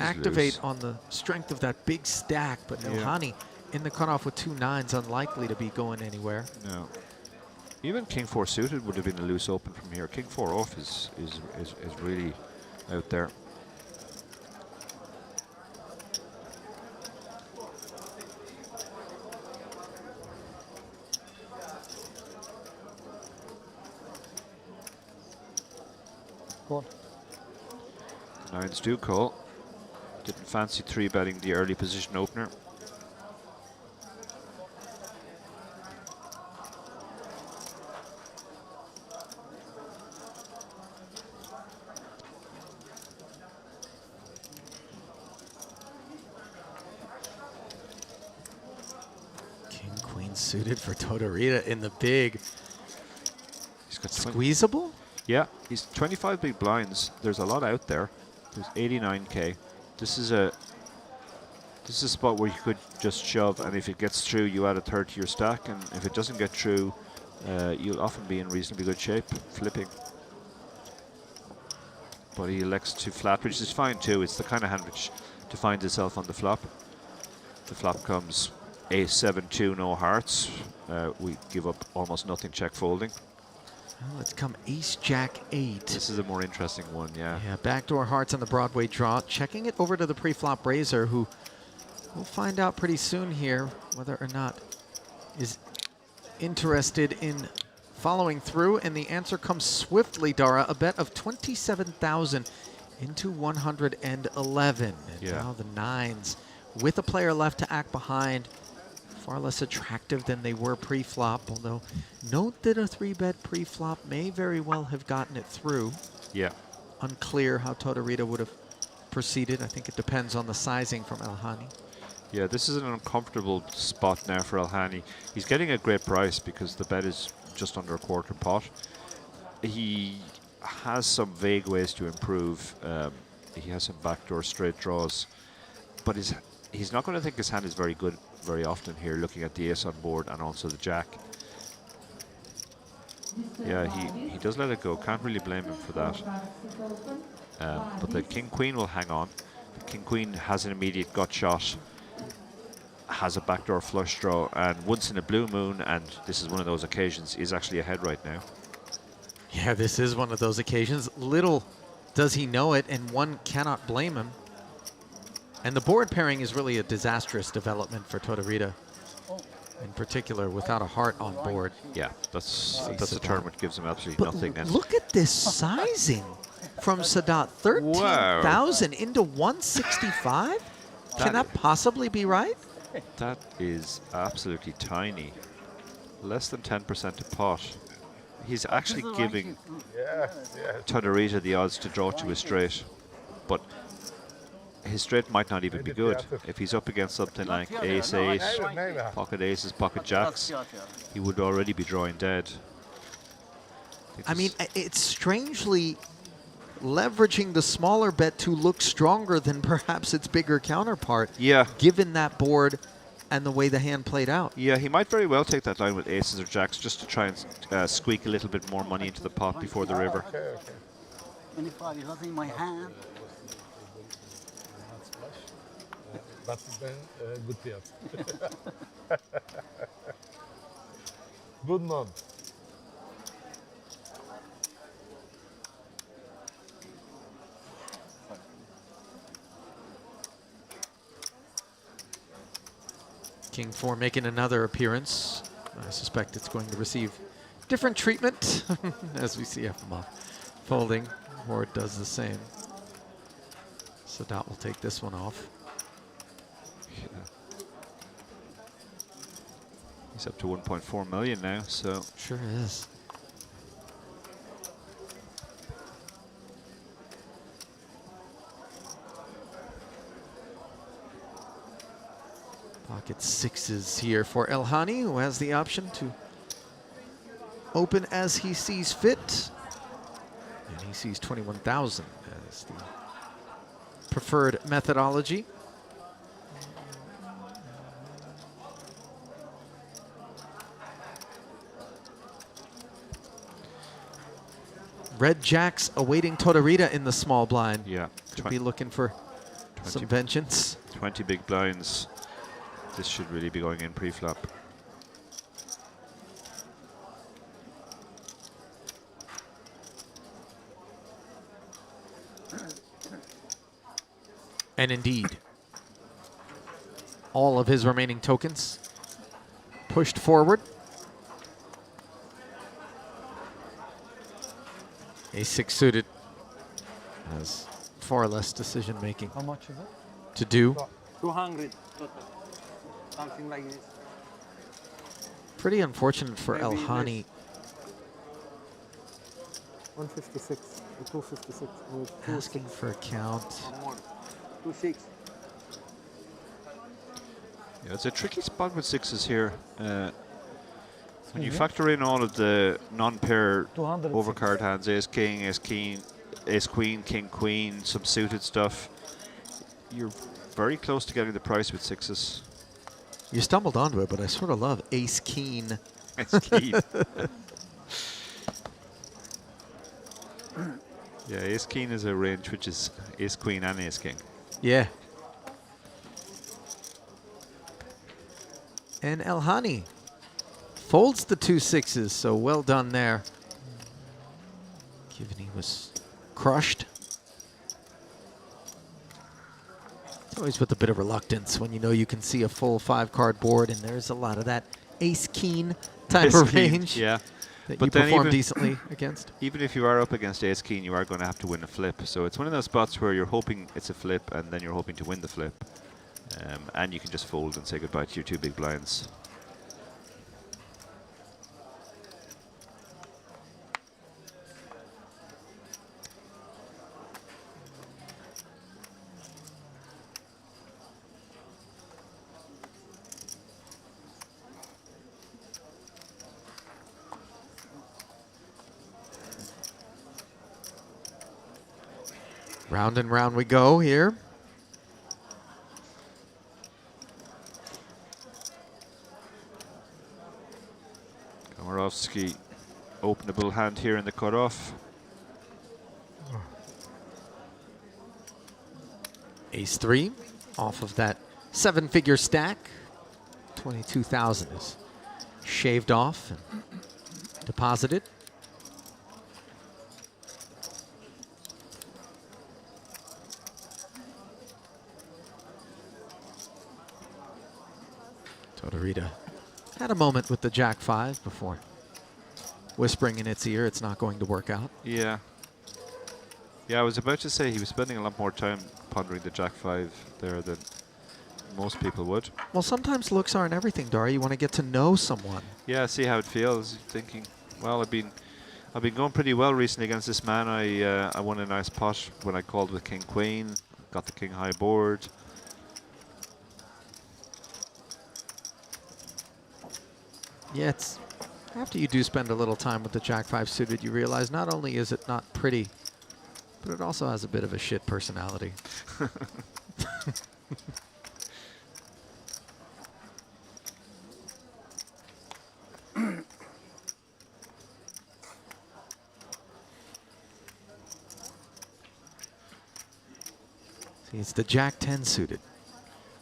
activate on the strength of that big stack, but Yeah. Elhani in the cutoff with 2 9s, unlikely to be going anywhere. No. Even King 4 suited would have been a loose open from here. King 4 off is really out there. Call. Nines do call. Didn't fancy 3-betting the early position opener. suited for Todorita in the big. He's got Squeezable? Yeah, he's 25 big blinds. There's a lot out there. There's 89k. This is a spot where you could just shove, and if it gets through, you add a third to your stack, and if it doesn't get through, you'll often be in reasonably good shape flipping. But he elects to flat, which is fine too. It's the kind of hand which defines itself on the flop. The flop comes ace 7 2 no hearts. We give up almost nothing check folding. Well, it's come ace jack 8. This is a more interesting one, yeah. Yeah, backdoor hearts on the Broadway draw. Checking it over to the pre-flop raiser, who we'll find out pretty soon here whether or not is interested in following through. And the answer comes swiftly, Dara. A bet of 27,000 into 111. And Yeah. now the nines with a player left to act behind. Far less attractive than they were pre-flop, although note that a 3-bet pre-flop may very well have gotten it through. Yeah. Unclear how Todorita would have proceeded. I think it depends on the sizing from Elhani. Yeah, this is an uncomfortable spot now for Elhani. He's getting a great price because the bet is just under a quarter pot. He has some vague ways to improve. He has some backdoor straight draws, but he's not going to think his hand is very good very often here, looking at the ace on board and also the jack. Yeah, he does let it go. Can't really blame him for that. But the king-queen will hang on. The king-queen has an immediate gut shot, has a backdoor flush draw, and once in a blue moon, and this is one of those occasions, is actually ahead right now. Yeah, this is one of those occasions. Little does he know it, and one cannot blame him. And the board pairing is really a disastrous development for Todorita, in particular, without a heart on board. Yeah, that's a turn which gives him absolutely nothing. And Look at this sizing from Sadat. 13,000 into 165? Can that possibly be right? that is absolutely tiny. Less than 10% a pot. He's actually giving Todorita the odds to draw to a straight, but his straight might not even be good. If he's up against something like ace 8, pocket aces, pocket jacks, he would already be drawing dead. I mean, it's strangely leveraging the smaller bet to look stronger than perhaps its bigger counterpart. Yeah. Given that board and the way the hand played out. Yeah, he might very well take that line with aces or jacks just to try and squeak a little bit more money into the pot before the river. 25 is not in my hand. That's good tip. Good man. King 4 making another appearance. I suspect it's going to receive different treatment as we see FMoff folding. Ward does the same. Sadat will take this one off. Yeah. He's up to 1.4 million now, so. Sure is. Pocket sixes here for Elhani, who has the option to open as he sees fit. And he sees 21,000 as the preferred methodology. Red Jacks awaiting Todorita in the small blind. Yeah. Could be looking for some vengeance. 20 big blinds. This should really be going in pre-flop. And indeed, all of his remaining tokens pushed forward. Ace-6 suited has far less decision making. How much is it? To do. 200 total. Something like this. Pretty unfortunate for Maybe Elhani. 156, 256. Asking for a count. 26. Yeah, it's a tricky spot with sixes here. When you factor in all of the non-pair 200 overcard hands, ace king, ace queen, king queen, some suited stuff, you're very close to getting the price with sixes. You stumbled onto it, but I sort of love ace keen. Ace keen. Yeah, ace king is a range which is ace queen and ace king. Yeah. And Elhani folds the 2 sixes, so well done there. Given he was crushed. It's always with a bit of reluctance when you know you can see a full 5-card board, and there's a lot of that ace keen type Ace of king, range yeah. that But you then perform even- decently against. Even if you are up against ace king, you are going to have to win a flip. So it's one of those spots where you're hoping it's a flip, and then you're hoping to win the flip. And you can just fold and say goodbye to your 2 big blinds. Round and round we go here. Komarovsky, openable hand here in the cutoff. Ace 3 off of that 7-figure stack. 22,000 is shaved off and deposited. Tortorita had a moment with the Jack 5 before whispering in its ear it's not going to work out. Yeah. Yeah, I was about to say he was spending a lot more time pondering the Jack 5 there than most people would. Well, sometimes looks aren't everything, Dara. You want to get to know someone. Yeah, see how it feels. Thinking, well, I've been going pretty well recently against this man. I won a nice pot when I called with king queen, got the king high board. Yeah, it's after you do spend a little time with the Jack 5 suited, you realize not only is it not pretty, but it also has a bit of a shit personality. See, it's the Jack 10 suited.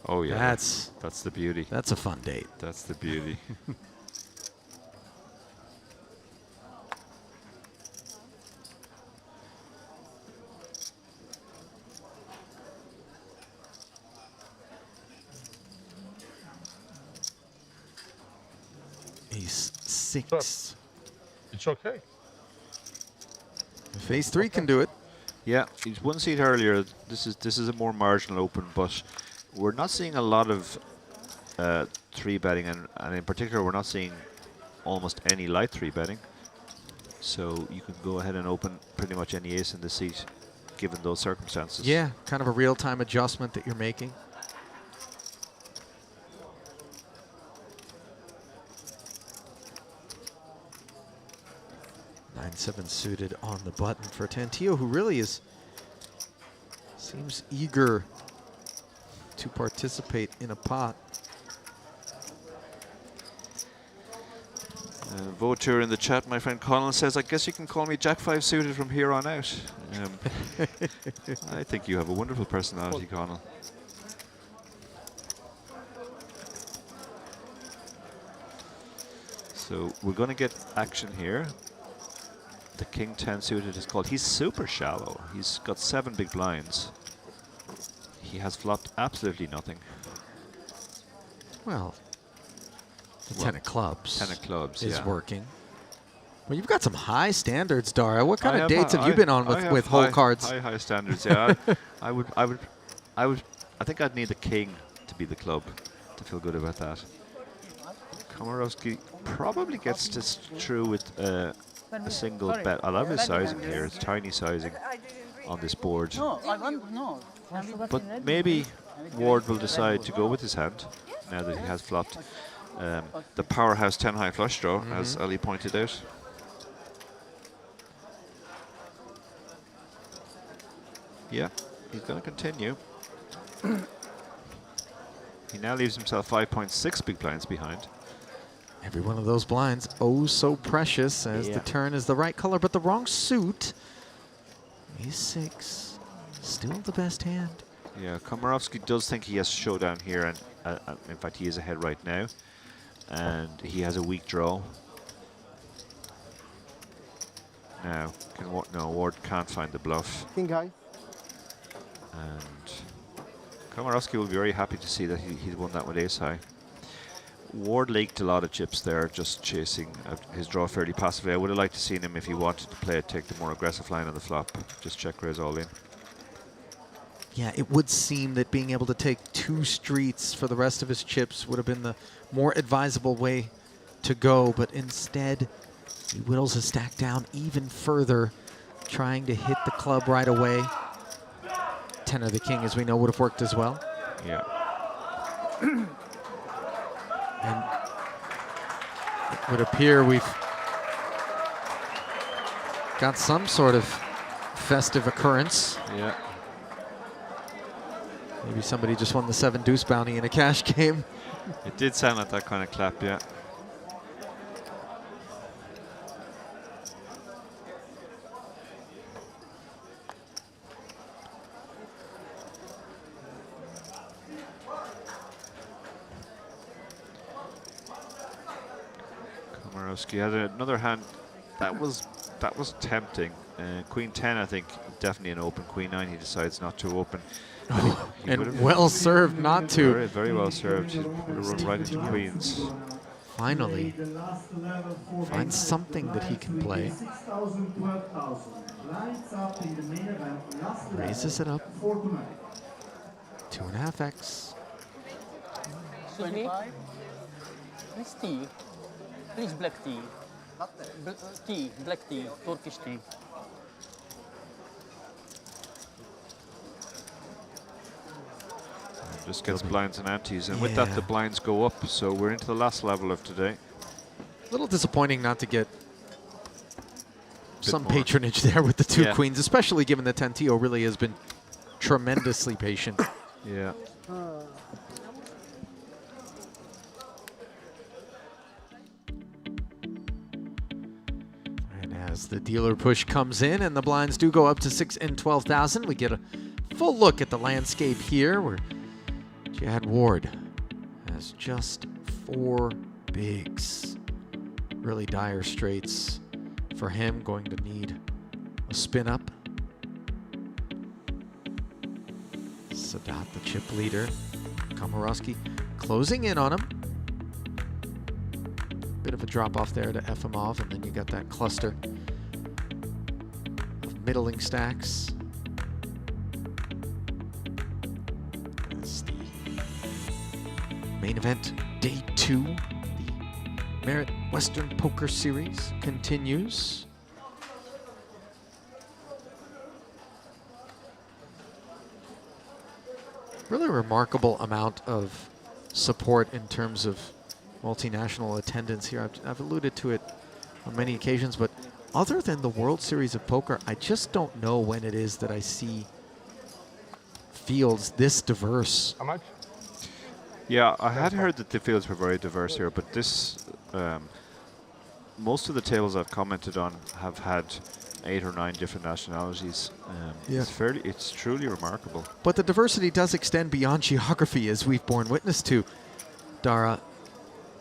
Oh yeah, That's the beauty. That's a fun date. That's the beauty. Ace 6. It's okay. If Ace 3 can do it. Yeah, he's one seat earlier. This is a more marginal open, but we're not seeing a lot of 3 betting, and in particular, we're not seeing almost any light 3 betting. So you can go ahead and open pretty much any ace in the seat, given those circumstances. Yeah, kind of a real-time adjustment that you're making. Nine seven suited on the button for Tantillo, who really seems eager to participate in a pot. Voter in the chat, my friend Colin says, I guess you can call me Jack 5 suited from here on out. I think you have a wonderful personality, Colin. So we're going to get action here. The King 10 suited is called. He's super shallow. He's got 7 big blinds. He has flopped absolutely nothing. Well, the 10 of clubs. 10 of clubs, is yeah. working. Well, you've got some high standards, Dara. What kind I of dates have you been on with high, whole cards? High standards, yeah. I think I'd need the king to be the club to feel good about that. Komarovsky probably gets this through with a single bet. I love his sizing here. It's tiny sizing on this board. No, I want no. But maybe Ward will decide to go with his hand now that he has flopped. the powerhouse 10 high flush draw, as Ali pointed out. Yeah, he's going to continue. He now leaves himself 5.6 big blinds behind. Every one of those blinds, oh so precious, as the turn is the right color, but the wrong suit. Ace 6, still the best hand. Yeah, Komorowski does think he has showdown here, and in fact he is ahead right now. And he has a weak draw. Now, no, Ward can't find the bluff. King high. And Komorowski will be very happy to see that he's won that with ace high. Ward leaked a lot of chips there, just chasing his draw fairly passively. I would have liked to seen him, if he wanted to play it, take the more aggressive line on the flop. Just check raise all in. Yeah, it would seem that being able to take 2 streets for the rest of his chips would have been the more advisable way to go, but instead he whittles his stack down even further, trying to hit the club right away. 10 of the king, as we know, would have worked as well. Yeah. And it would appear we've got some sort of festive occurrence. Yeah. Maybe somebody just won the 7 deuce bounty in a cash game. It did sound like that kind of clap, yeah. Komorowski had another hand that was tempting. Queen 10, I think, definitely an open. Queen 9, he decides not to open. And well served not to. Very, very well served. He would have run right into queens. Finally, find something that he can play. Raises it up. 2.5x. Excuse me? Please tea. Please black tea. Tea, black tea, Turkish tea. Just gets blinds and antes, and with that the blinds go up, so we're into the last level of today. A little disappointing not to get some more patronage there with the 2 Yeah. queens, especially given that Tantillo really has been tremendously patient. Yeah. And as the dealer push comes in and the blinds do go up to 6 and 12,000, we get a full look at the landscape here, where Jad Ward has just 4 bigs. Really dire straits for him, going to need a spin up. Sadat, the chip leader. Komorowski closing in on him. Bit of a drop off there to Efimov, and then you got that cluster of middling stacks. That's the main event, day 2. The Merit Western Poker Series continues. Really remarkable amount of support in terms of multinational attendance here. I've alluded to it on many occasions, but other than the World Series of Poker, I just don't know when it is that I see fields this diverse. How much? Yeah, I had heard that the fields were very diverse here, but this, most of the tables I've commented on have had 8 or 9 different nationalities. Yeah. It's truly remarkable. But the diversity does extend beyond geography, as we've borne witness to, Dara.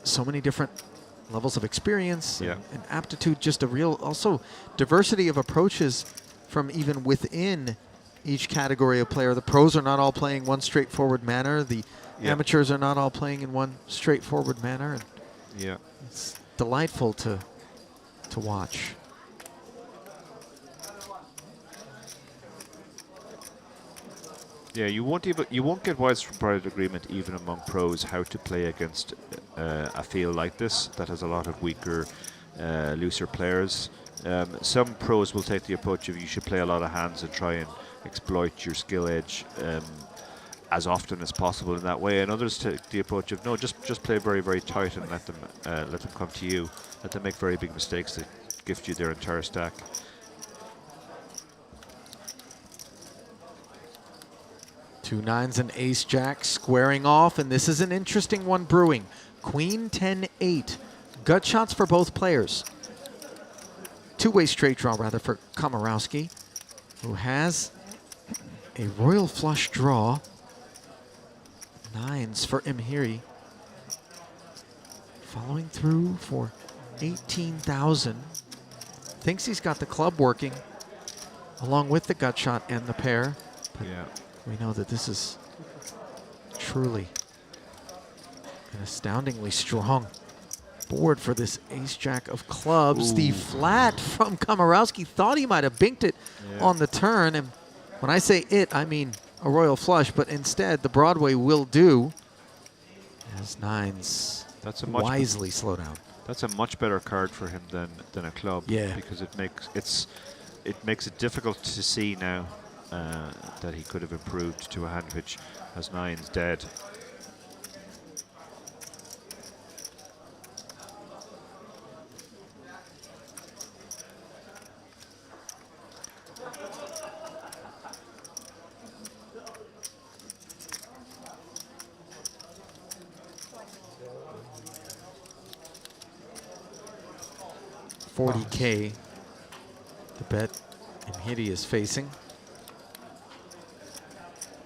So many different levels of experience and aptitude, just a real, also diversity of approaches from even within each category of player. The pros are not all playing one straightforward manner. The amateurs are not all playing in one straightforward manner. And yeah, it's delightful to watch. Yeah, you won't get widespread agreement even among pros how to play against a field like this that has a lot of weaker, looser players. Some pros will take the approach of you should play a lot of hands and try and exploit your skill edge. as often as possible in that way, and others take the approach of no, just play very, very tight and let them come to you. Let them make very big mistakes that gift you their entire stack. Two nines and ace jack squaring off, and this is an interesting one brewing. Queen 10-8. Gut shots for both players. Two-way straight draw, rather, for Komorowski, who has a royal flush draw. Nines for Imhiri. Following through for 18,000. Thinks he's got the club working, along with the gut shot and the pair. But yeah. We know that this is truly an astoundingly strong board for this ace-jack of clubs. Ooh. The flat from Komorowski, thought he might have binked it on the turn. And when I say it, I mean a royal flush, but instead the Broadway will do as nines wisely slow down. That's a much better card for him than a club. Yeah. Because it makes it difficult to see now that he could have improved to a hand which has nines dead. $40K, the bet Imhiri is facing.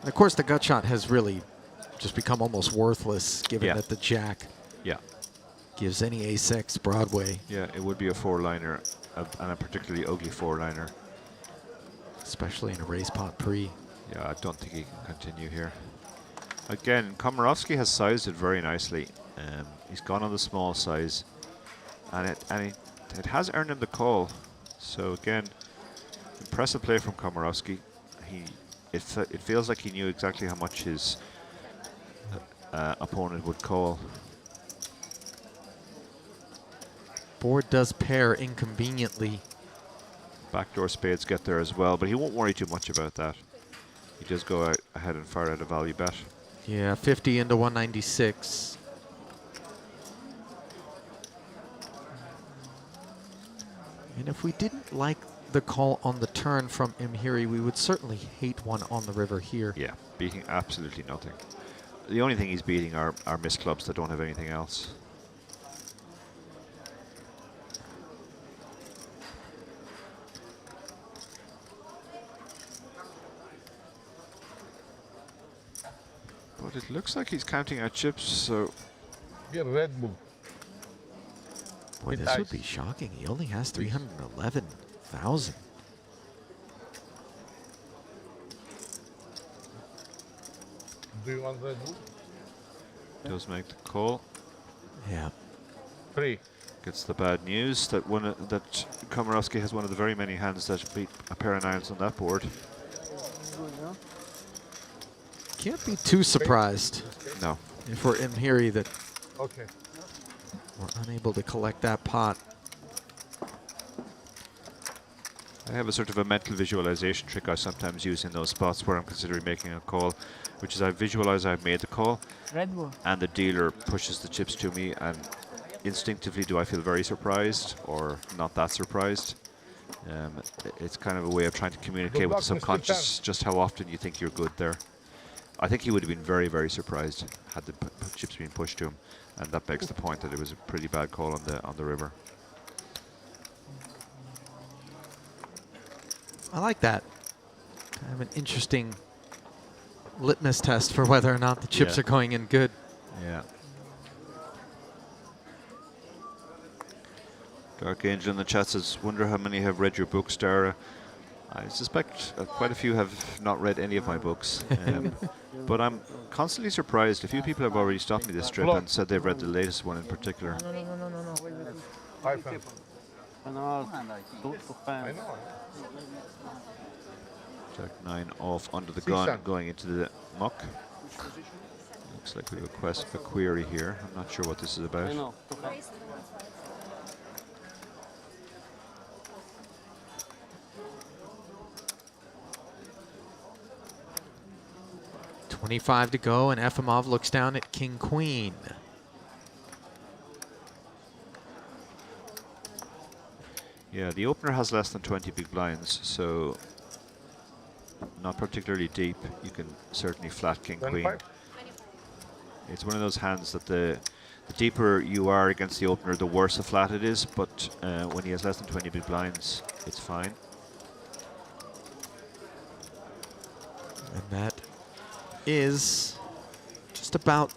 And of course, the gut shot has really just become almost worthless, given that the jack gives any ace-x Broadway. Yeah, it would be a four-liner, and a particularly ugly four-liner. Especially in a race pot pre. Yeah, I don't think he can continue here. Again, Komorowski has sized it very nicely. He's gone on the small size, and it has earned him the call. So again, impressive play from Komorowski. It feels like he knew exactly how much his opponent would call. Board does pair inconveniently. Backdoor spades get there as well, but he won't worry too much about that. He does go ahead and fire out a value bet. Yeah, 50 into 196. And if we didn't like the call on the turn from Imhiri, we would certainly hate one on the river here. Yeah, beating absolutely nothing. The only thing he's beating are missed clubs that don't have anything else. But it looks like he's counting out chips, so... Get Red Bull. Boy, this would be shocking. He only has 311,000. Do you want Red Bull? Does make the call. Yeah. 3. Gets the bad news that that Komorowski has one of the very many hands that beat a pair of nines on that board. Can't be too surprised. No. If we're Imhiri that Okay. we're unable to collect that pot. I have a sort of a mental visualization trick I sometimes use in those spots where I'm considering making a call, which is I visualize I've made the call, Red Bull. and the dealer pushes the chips to me, and instinctively do I feel very surprised or not that surprised. It's kind of a way of trying to communicate with the subconscious just how often you think you're good there. I think he would have been very, very surprised had the chips been pushed to him, and that begs the point that it was a pretty bad call on the river. I like that. Kind of an interesting litmus test for whether or not the chips are going in good. Yeah. Dark Angel in the chat says, wonder how many have read your books, Dara. I suspect quite a few have not read any of my books. But I'm constantly surprised. A few people have already stopped me this trip and said they've read the latest one in particular. No. Jack 9 off under the gun, going into the muck. Looks like we have a query here. I'm not sure what this is about. 25 to go, and Efimov looks down at King Queen. Yeah, the opener has less than 20 big blinds, so not particularly deep. You can certainly flat King Queen. It's one of those hands that the deeper you are against the opener, the worse a flat it is, but when he has less than 20 big blinds, it's fine. And that is just about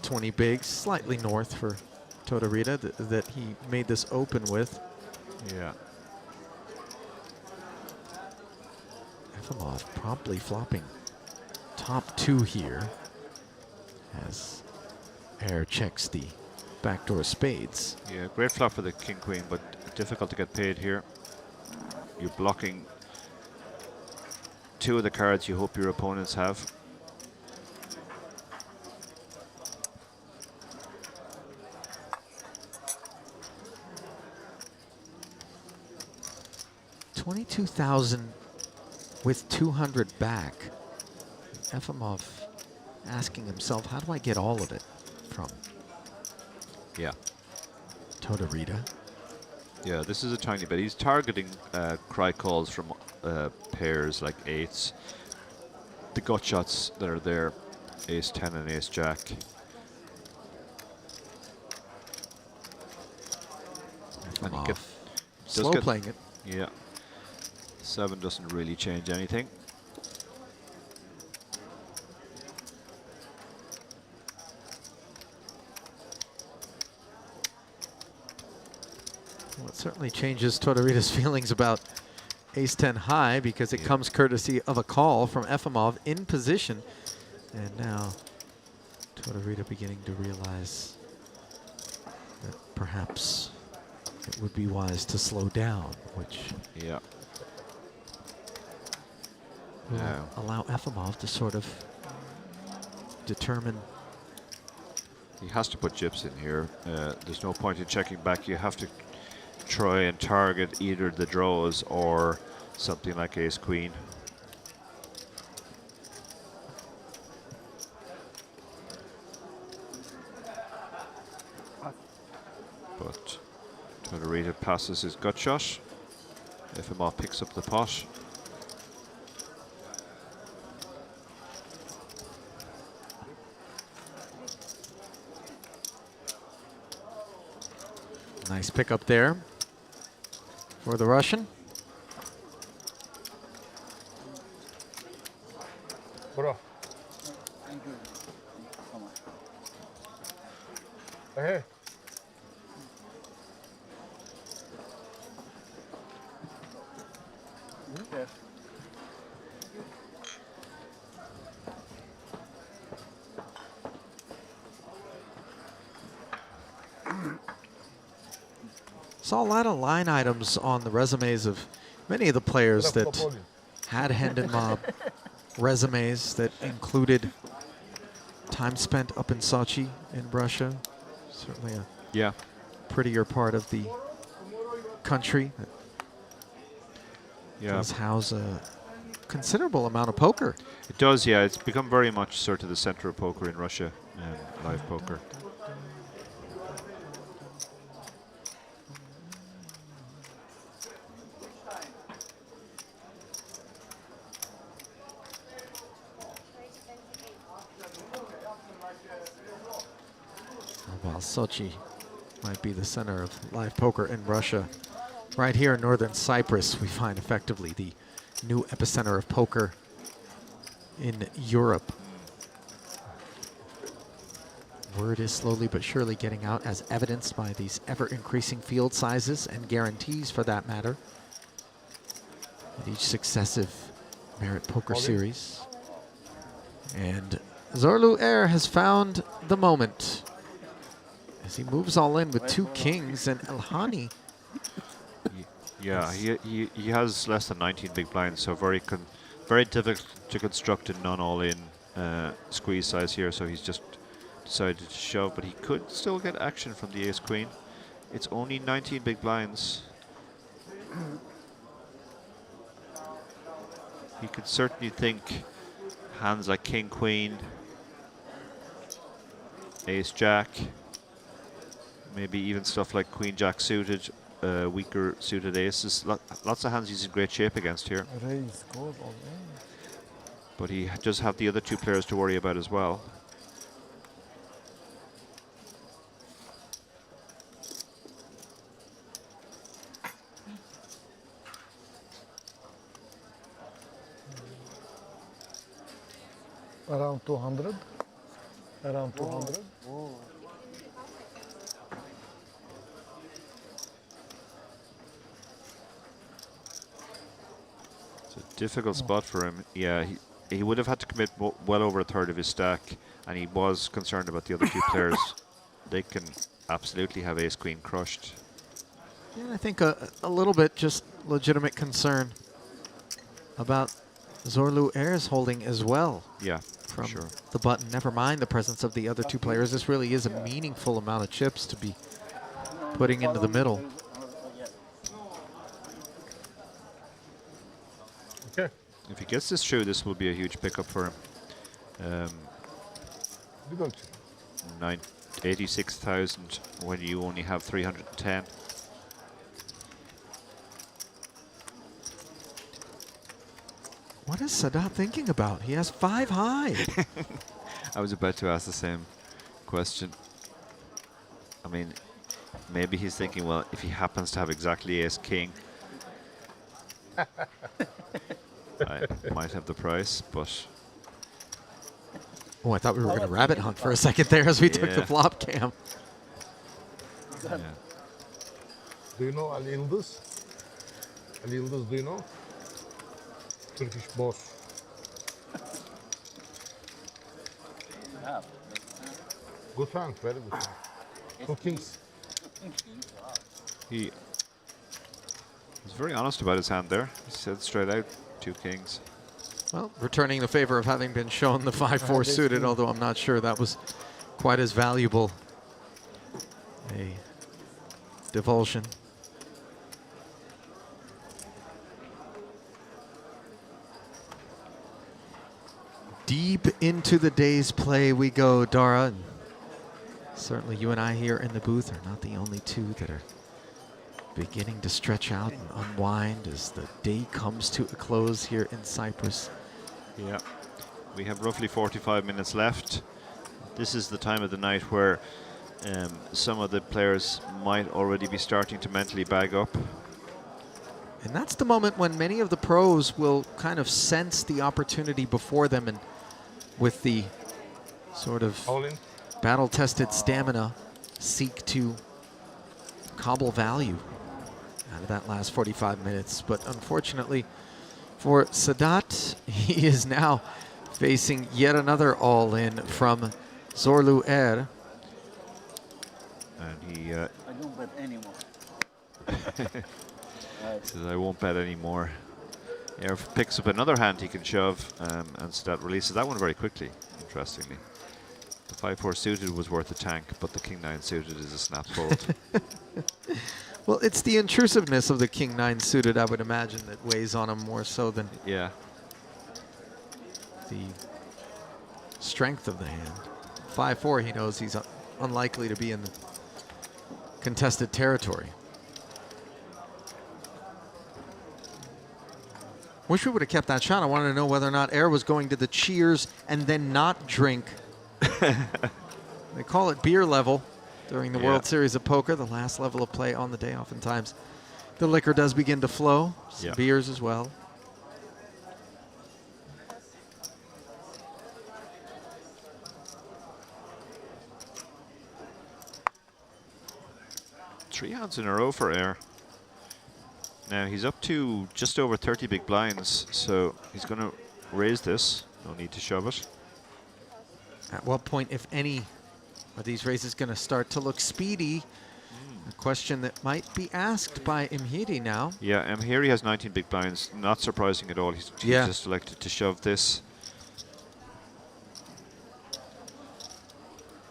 20 bigs, slightly north for Totorita that he made this open with. Yeah. Efimov promptly flopping top 2 here as Air checks the backdoor spades. Yeah, great flop for the King Queen, but difficult to get paid here. You're blocking 2 of the cards you hope your opponents have. $22,000 with 200 back. Efimov asking himself, how do I get all of it from Totorita? Yeah, this is a tiny bit. He's targeting cry calls from pairs like 8s. The gut shots that are there, Ace 10 and Ace Jack. And he slow playing it. Yeah. 7 doesn't really change anything. Well, it certainly changes Totorita's feelings about Ace-10 high because it comes courtesy of a call from Efimov in position. And now Totorita beginning to realize that perhaps it would be wise to slow down, which will allow Efimov to sort of determine. He has to put chips in here. There's no point in checking back. You have to try and target either the draws or something like Ace Queen. But Totorita passes his gut shot. Efimov picks up the pot. Nice pickup there for the Russian. Bro. Hey. Yes. Saw a lot of line items on the resumes of many of the players that had Hendon Mob resumes that included time spent up in Sochi in Russia. Certainly a prettier part of the country that does house a considerable amount of poker. It does, yeah. It's become very much sort of the center of poker in Russia, live poker. While Sochi might be the center of live poker in Russia, right here in northern Cyprus, we find effectively the new epicenter of poker in Europe. Word is slowly but surely getting out, as evidenced by these ever-increasing field sizes and guarantees, for that matter, at each successive Merit Poker Series. And Zorlu Air has found the moment as he moves all in with 2 kings, and Elhani. Yeah, he has less than 19 big blinds, so very difficult to construct a non-all-in squeeze size here. So he's just decided to shove, but he could still get action from the Ace Queen. It's only 19 big blinds. He could certainly think hands like king, queen, ace, jack, maybe even stuff like queen, jack suited, weaker suited aces. Lots of hands he's in great shape against here. Raise, goes all in. But he does have the other two players to worry about as well. Around 200. Around 200. It's a difficult spot for him. Yeah, he would have had to commit well over a third of his stack, and he was concerned about the other two players. They can absolutely have ace queen crushed. Yeah, I think a little bit just legitimate concern about Zorlu Air's holding as well. Yeah, from sure. the button. Never mind the presence of the other two players. This really is a meaningful amount of chips to be putting into the middle. Okay. If he gets this through, this will be a huge pickup for him. 86,000 when you only have 310. What is Sadat thinking about? He has 5 high. I was about to ask the same question. I mean, maybe he's thinking, well, if he happens to have exactly ace king, I might have the price, but... Oh, I thought we were going to rabbit hunt for a second there as we took the Yeah. flop cam. Yeah. Do you know Ali Yıldız? Ali Yıldız, do you know? Turkish boss. Good hand, very good hand. Two kings. He was very honest about his hand there. He said straight out, 2 kings. Well, returning the favor of having been shown the 5-4 suited, although I'm not sure that was quite as valuable a divulsion. Deep into the day's play we go, Dara. And certainly you and I here in the booth are not the only two that are beginning to stretch out and unwind as the day comes to a close here in Cyprus. Yeah, we have roughly 45 minutes left. This is the time of the night where some of the players might already be starting to mentally bag up. And that's the moment when many of the pros will kind of sense the opportunity before them, and with the sort of battle-tested stamina, seek to cobble value out of that last 45 minutes. But unfortunately for Sadat, he is now facing yet another all-in from Zorlu Air. And he I don't bet anymore. says, I won't bet anymore. Air picks up another hand he can shove, and Sadat releases that one very quickly, interestingly. The 5-4 suited was worth a tank, but the King-9 suited is a snap fold. Well, it's the intrusiveness of the King-9 suited, I would imagine, that weighs on him more so than yeah, the strength of the hand. 5-4, he knows he's unlikely to be in the contested territory. Wish we would have kept that shot. I wanted to know whether or not Air was going to the cheers and then not drink. They call it beer level during the World Series of Poker, the last level of play on the day. Oftentimes the liquor does begin to flow, some beers as well. Three hands in a row for Air. Now he's up to just over 30 big blinds, so he's going to raise this. No need to shove it. At what point, if any, are these raises going to start to look speedy? A question that might be asked by Imhiri now. Yeah, here he has 19 big blinds. Not surprising at all. He's just elected to shove this.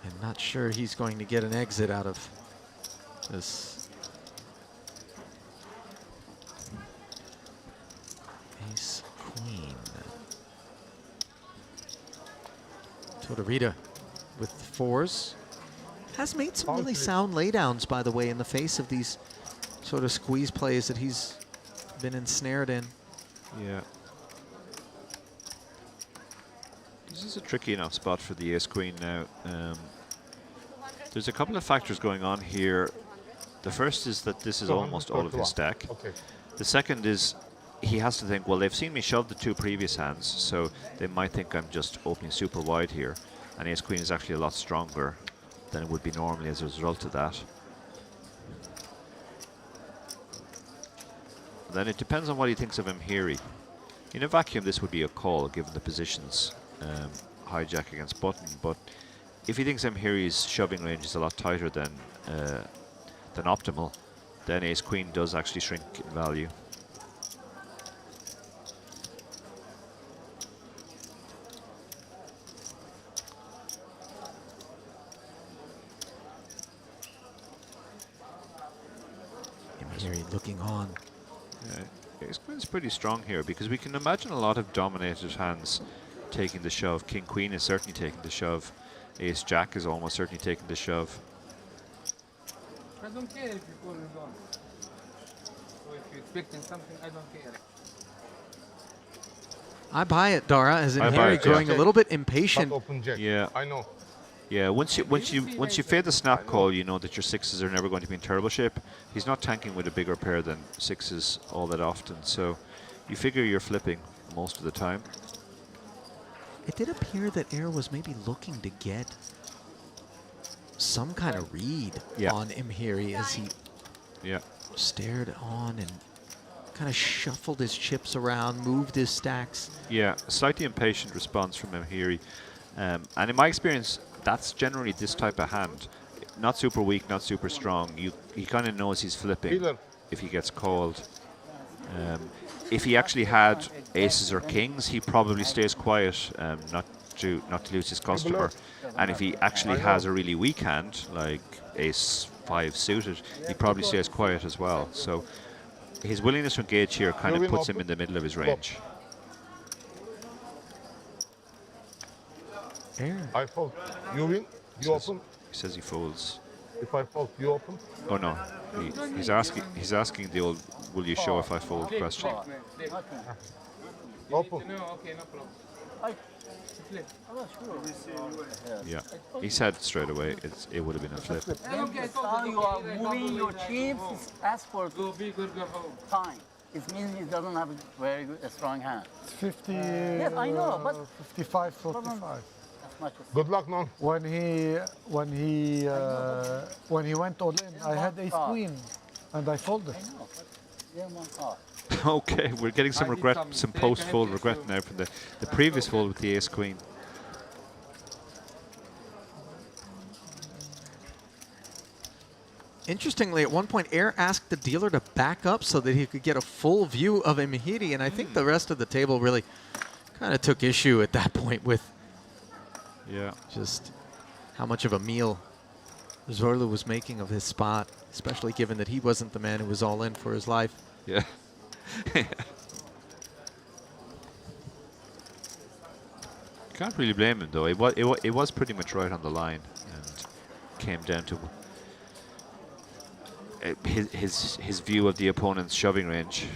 I'm not sure he's going to get an exit out of this. Ace, queen. Tortorita with 4s. Has made some really sound laydowns, by the way, in the face of these sort of squeeze plays that he's been ensnared in. Yeah. This is a tricky enough spot for the ace-queen now. There's a couple of factors going on here. The first is that this is almost all of his stack. Okay. The second is he has to think, well, they've seen me shove the 2 previous hands, so they might think I'm just opening super wide here. And ace-queen is actually a lot stronger than it would be normally as a result of that. Then it depends on what he thinks of Mhiri. In a vacuum, this would be a call, given the positions. Hijack against button, but if he thinks Mhiri's shoving range is a lot tighter than optimal, then ace-queen does actually shrink in value. Mhiri looking on. Ace-queen's pretty strong here because we can imagine a lot of dominated hands taking the shove. King-queen is certainly taking the shove. Ace-jack is almost certainly taking the shove. I don't care if you call it on. So if you're expecting something, I don't care. I buy it, Dara, as I buy Mhiri it, growing yeah. a little bit impatient. Yeah, I know. Yeah, once you fade the snap call, you know that your 6s are never going to be in terrible shape. He's not tanking with a bigger pair than 6s all that often, so you figure you're flipping most of the time. It did appear that Air was maybe looking to get some kind of read on Mhiri as he stared on and kind of shuffled his chips around, moved his stacks. Yeah, a slightly impatient response from Mhiri. And in my experience, that's generally this type of hand. Not super weak, not super strong. He kind of knows he's flipping if he gets called. If he actually had aces or kings, he probably stays quiet, not to lose his customer. And if he actually has a really weak hand, like ace-5 suited, he probably stays quiet as well. So his willingness to engage here kind of puts him in the middle of his range. I fold. You win. You open. He says he folds. If I fold, you open. Oh no, he's asking the old "Will you show if I fold?" question. Open. Okay, no problem. Yeah, he said straight away it would have been a flip. How you are moving your chips is passport time. It means he doesn't have a very good, a strong hand. It's 50. Yes, I know, but 55, 45. much Good luck, man. When he went all in, I had ace queen, and I folded. Okay, we're getting some regret, some post-fold regret now from the previous fold with the ace queen. Interestingly, at one point, Air asked the dealer to back up so that he could get a full view of Mhiri, and I think the rest of the table really kind of took issue at that point with just how much of a meal Zorlu was making of his spot, especially given that he wasn't the man who was all in for his life. Yeah. Can't really blame him though. It was pretty much right on the line, and came down to his view of the opponent's shoving range.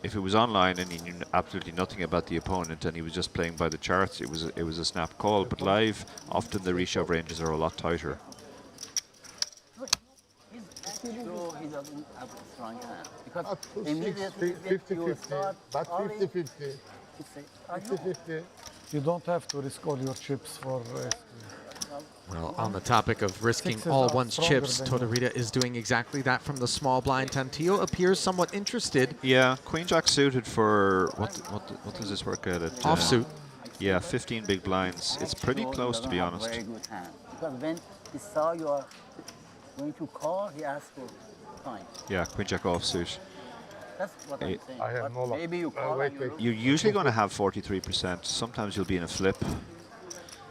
If it was online and he knew absolutely nothing about the opponent and he was just playing by the charts, it was a snap call. But live, often the reshove ranges are a lot tighter. So he doesn't have a strong hand. Because immediately 50-50, but 50-50. 50-50. You don't have to risk all your chips for Well, on the topic of risking Sixes all are one's stronger chips, than Tortorita is doing exactly that from the small blind. Tantillo appears somewhat interested. Yeah, Queen Jack suited for what does this work out at? Offsuit. Yeah, 15 big blinds. It's pretty close, to be honest. Very good hand. Because when he saw you are going to call, he asked for time. Yeah, Queen Jack offsuit. That's what I'm saying. I have no luck. Maybe you call and you You're usually going to have 43%. Sometimes you'll be in a flip.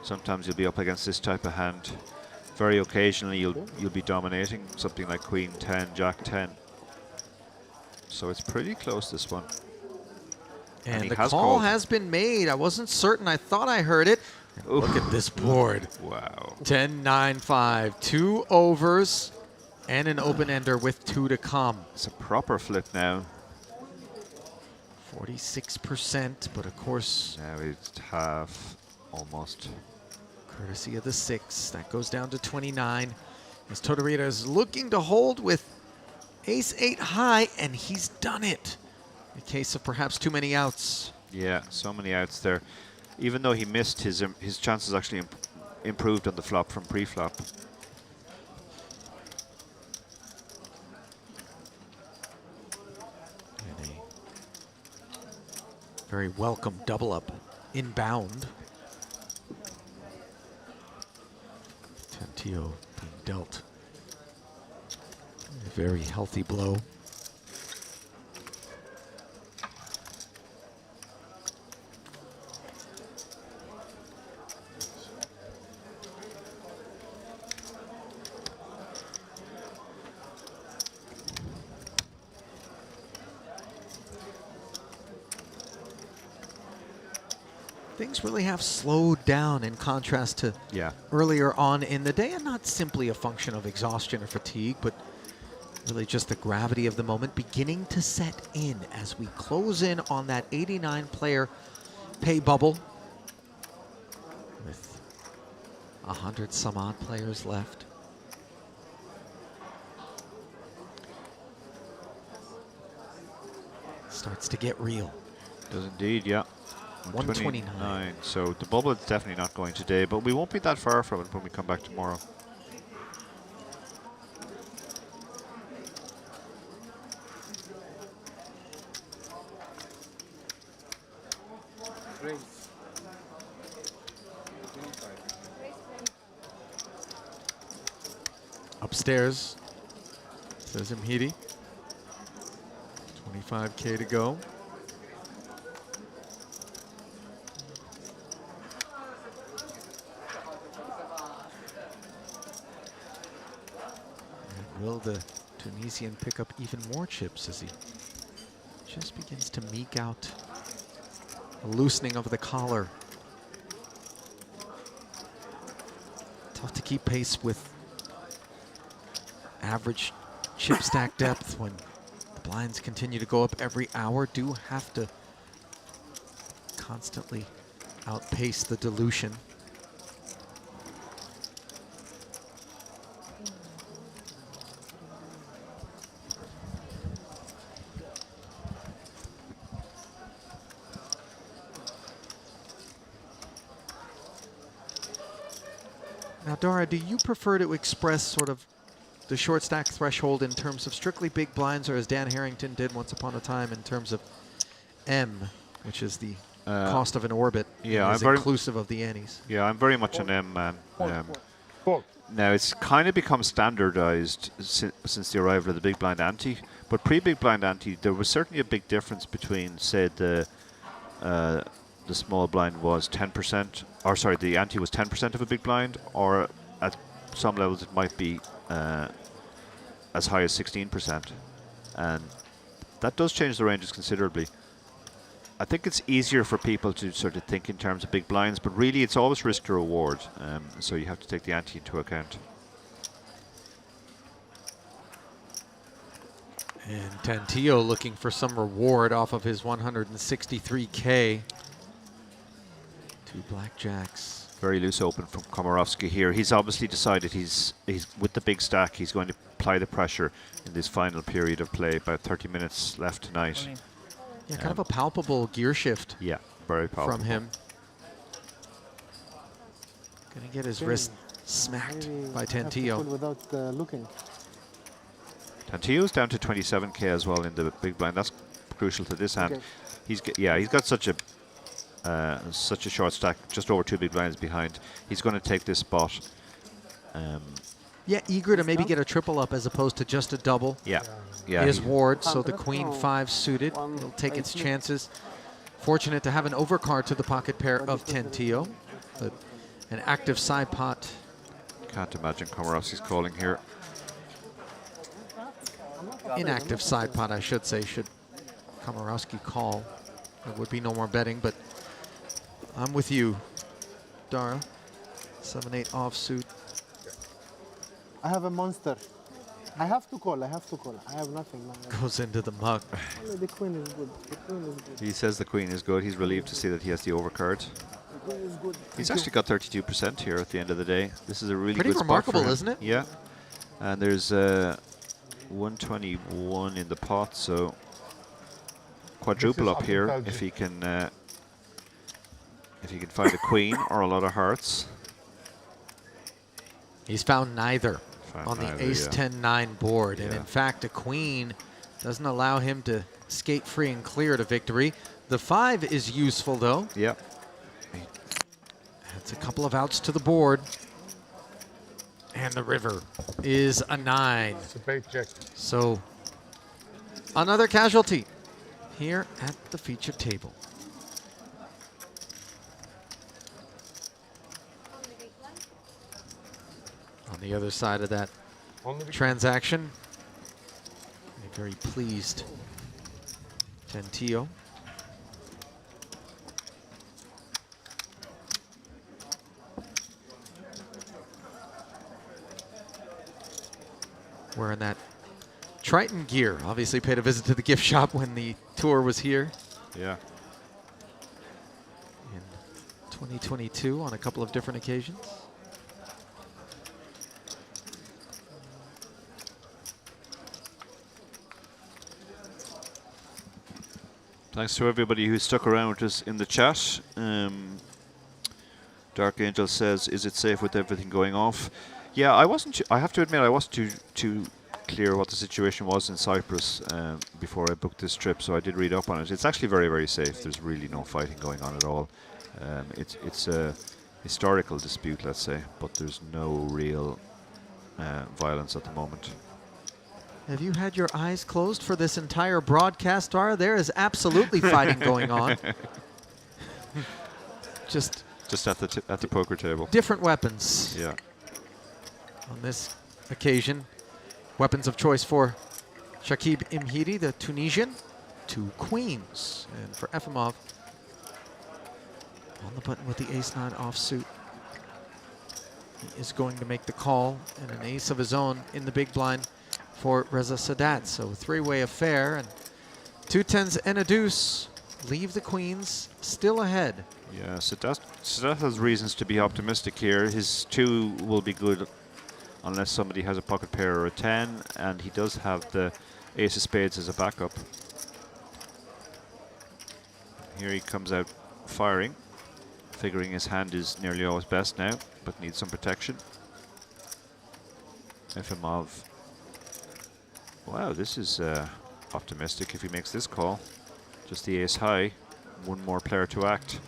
Sometimes you'll be up against this type of hand. Very occasionally you'll be dominating something like Queen 10, Jack 10. So it's pretty close, this one. And he the has call called. has been made. I wasn't certain. I thought I heard it. Look at this board. Wow. 10-9-5. 2 overs and an open-ender with 2 to come. It's a proper flip now. 46%, but of course... Now it's half, almost. Courtesy of the 6. That goes down to 29. As Tortorita is looking to hold with ace-8 high, and he's done it. In case of perhaps too many outs. Yeah, so many outs there. Even though he missed, his chances actually improved on the flop from pre-flop. And a very welcome double up inbound. Tantillo being dealt a very healthy blow. Things really have slowed down in contrast to earlier on in the day, and not simply a function of exhaustion or fatigue, but really just the gravity of the moment beginning to set in as we close in on that 89-player pay bubble with 100 some odd players left. Starts to get real. Does indeed, yeah. 129. So the bubble is definitely not going today, but we won't be that far from it when we come back tomorrow. Upstairs, says Mhidi. 25K to go. And will the Tunisian pick up even more chips as he just begins to meek out a loosening of the collar? Tough to keep pace with average chip stack depth when the blinds continue to go up every hour. Do have to constantly outpace the dilution. Now, Dara, do you prefer to express sort of the short stack threshold in terms of strictly big blinds, or as Dan Harrington did once upon a time in terms of M, which is the cost of an orbit, yeah, is inclusive of the antes? Yeah, I'm very much an M man. Now it's kind of become standardized since the arrival of the big blind ante, but pre-big blind ante there was certainly a big difference between, say, the small blind was 10%, or sorry, the ante was 10% of a big blind, or at some levels it might be as high as 16%, and that does change the ranges considerably. I think it's easier for people to sort of think in terms of big blinds, but really it's always risk to reward, so you have to take the ante into account. And Tantillo looking for some reward off of his 163K. 2 blackjacks. Very loose open from Komorowski here. He's obviously decided he's with the big stack, he's going to apply the pressure in this final period of play. About 30 minutes left tonight. Yeah, kind of a palpable gear shift. Yeah, very powerful. From him. Gonna get his wrist smacked by Tantillo. Without looking. Tantillo's down to 27K as well in the big blind. That's crucial to this hand. Okay. He's got such a short stack, just over 2 big blinds behind. He's going to take this spot. Yeah, eager to maybe get a triple up as opposed to just a double. Yeah. His ward, so the queen 5 suited. He'll take its chances. Fortunate to have an overcard to the pocket pair of Tantillo, but an active side pot. Can't imagine Komorowski's calling here. Inactive side pot, I should say, should Komorowski call. there would be no more betting, but I'm with you, Dara. 7-8 offsuit. I have a monster. I have to call. I have nothing. Goes into the mug. Only the queen is good. The queen is good. He says the queen is good. He's relieved to see that he has the overcard. The queen is good. He's actually got 32% here at the end of the day. This is a really Pretty good spot remarkable, for him. isn't it? Yeah. And there's 121 in the pot, so quadruple up here if he can find a queen or a lot of hearts. He's found neither on the neither, ace-10-9 board. And in fact, a queen doesn't allow him to skate free and clear to victory. The 5 is useful, though. Yep. That's a couple of outs to the board. And the river is a 9. It's a bait check. So another casualty here at the feature table. On the other side of that transaction, a very pleased Gentile. Wearing that Triton gear. Obviously paid a visit to the gift shop when the tour was here. Yeah. In 2022 on a couple of different occasions. Thanks to everybody who stuck around with us in the chat. Dark Angel says, "Is it safe with everything going off?" Yeah, I have to admit, I wasn't too clear what the situation was in Cyprus before I booked this trip, so I did read up on it. It's actually very, very safe. There's really no fighting going on at all. It's a historical dispute, let's say, but there's no real violence at the moment. Have you had your eyes closed for this entire broadcast, Dara? There is absolutely fighting going on. Just at the poker table. Different weapons. Yeah. On this occasion, weapons of choice for Shakib Imhiri, the Tunisian, 2 queens. And for Efimov, on the button with the ace-9 offsuit. He is going to make the call, and an ace of his own in the big blind for Reza Sadat. So 3-way affair, and 2 10s and a deuce leave the queens still ahead. Yeah, Sadat has reasons to be optimistic here. His 2 will be good unless somebody has a pocket pair or a 10, and he does have the ace of spades as a backup. Here he comes out firing, figuring his hand is nearly always best now, but needs some protection. Efimov. Wow, this is optimistic if he makes this call. Just the ace high, 1 more player to act.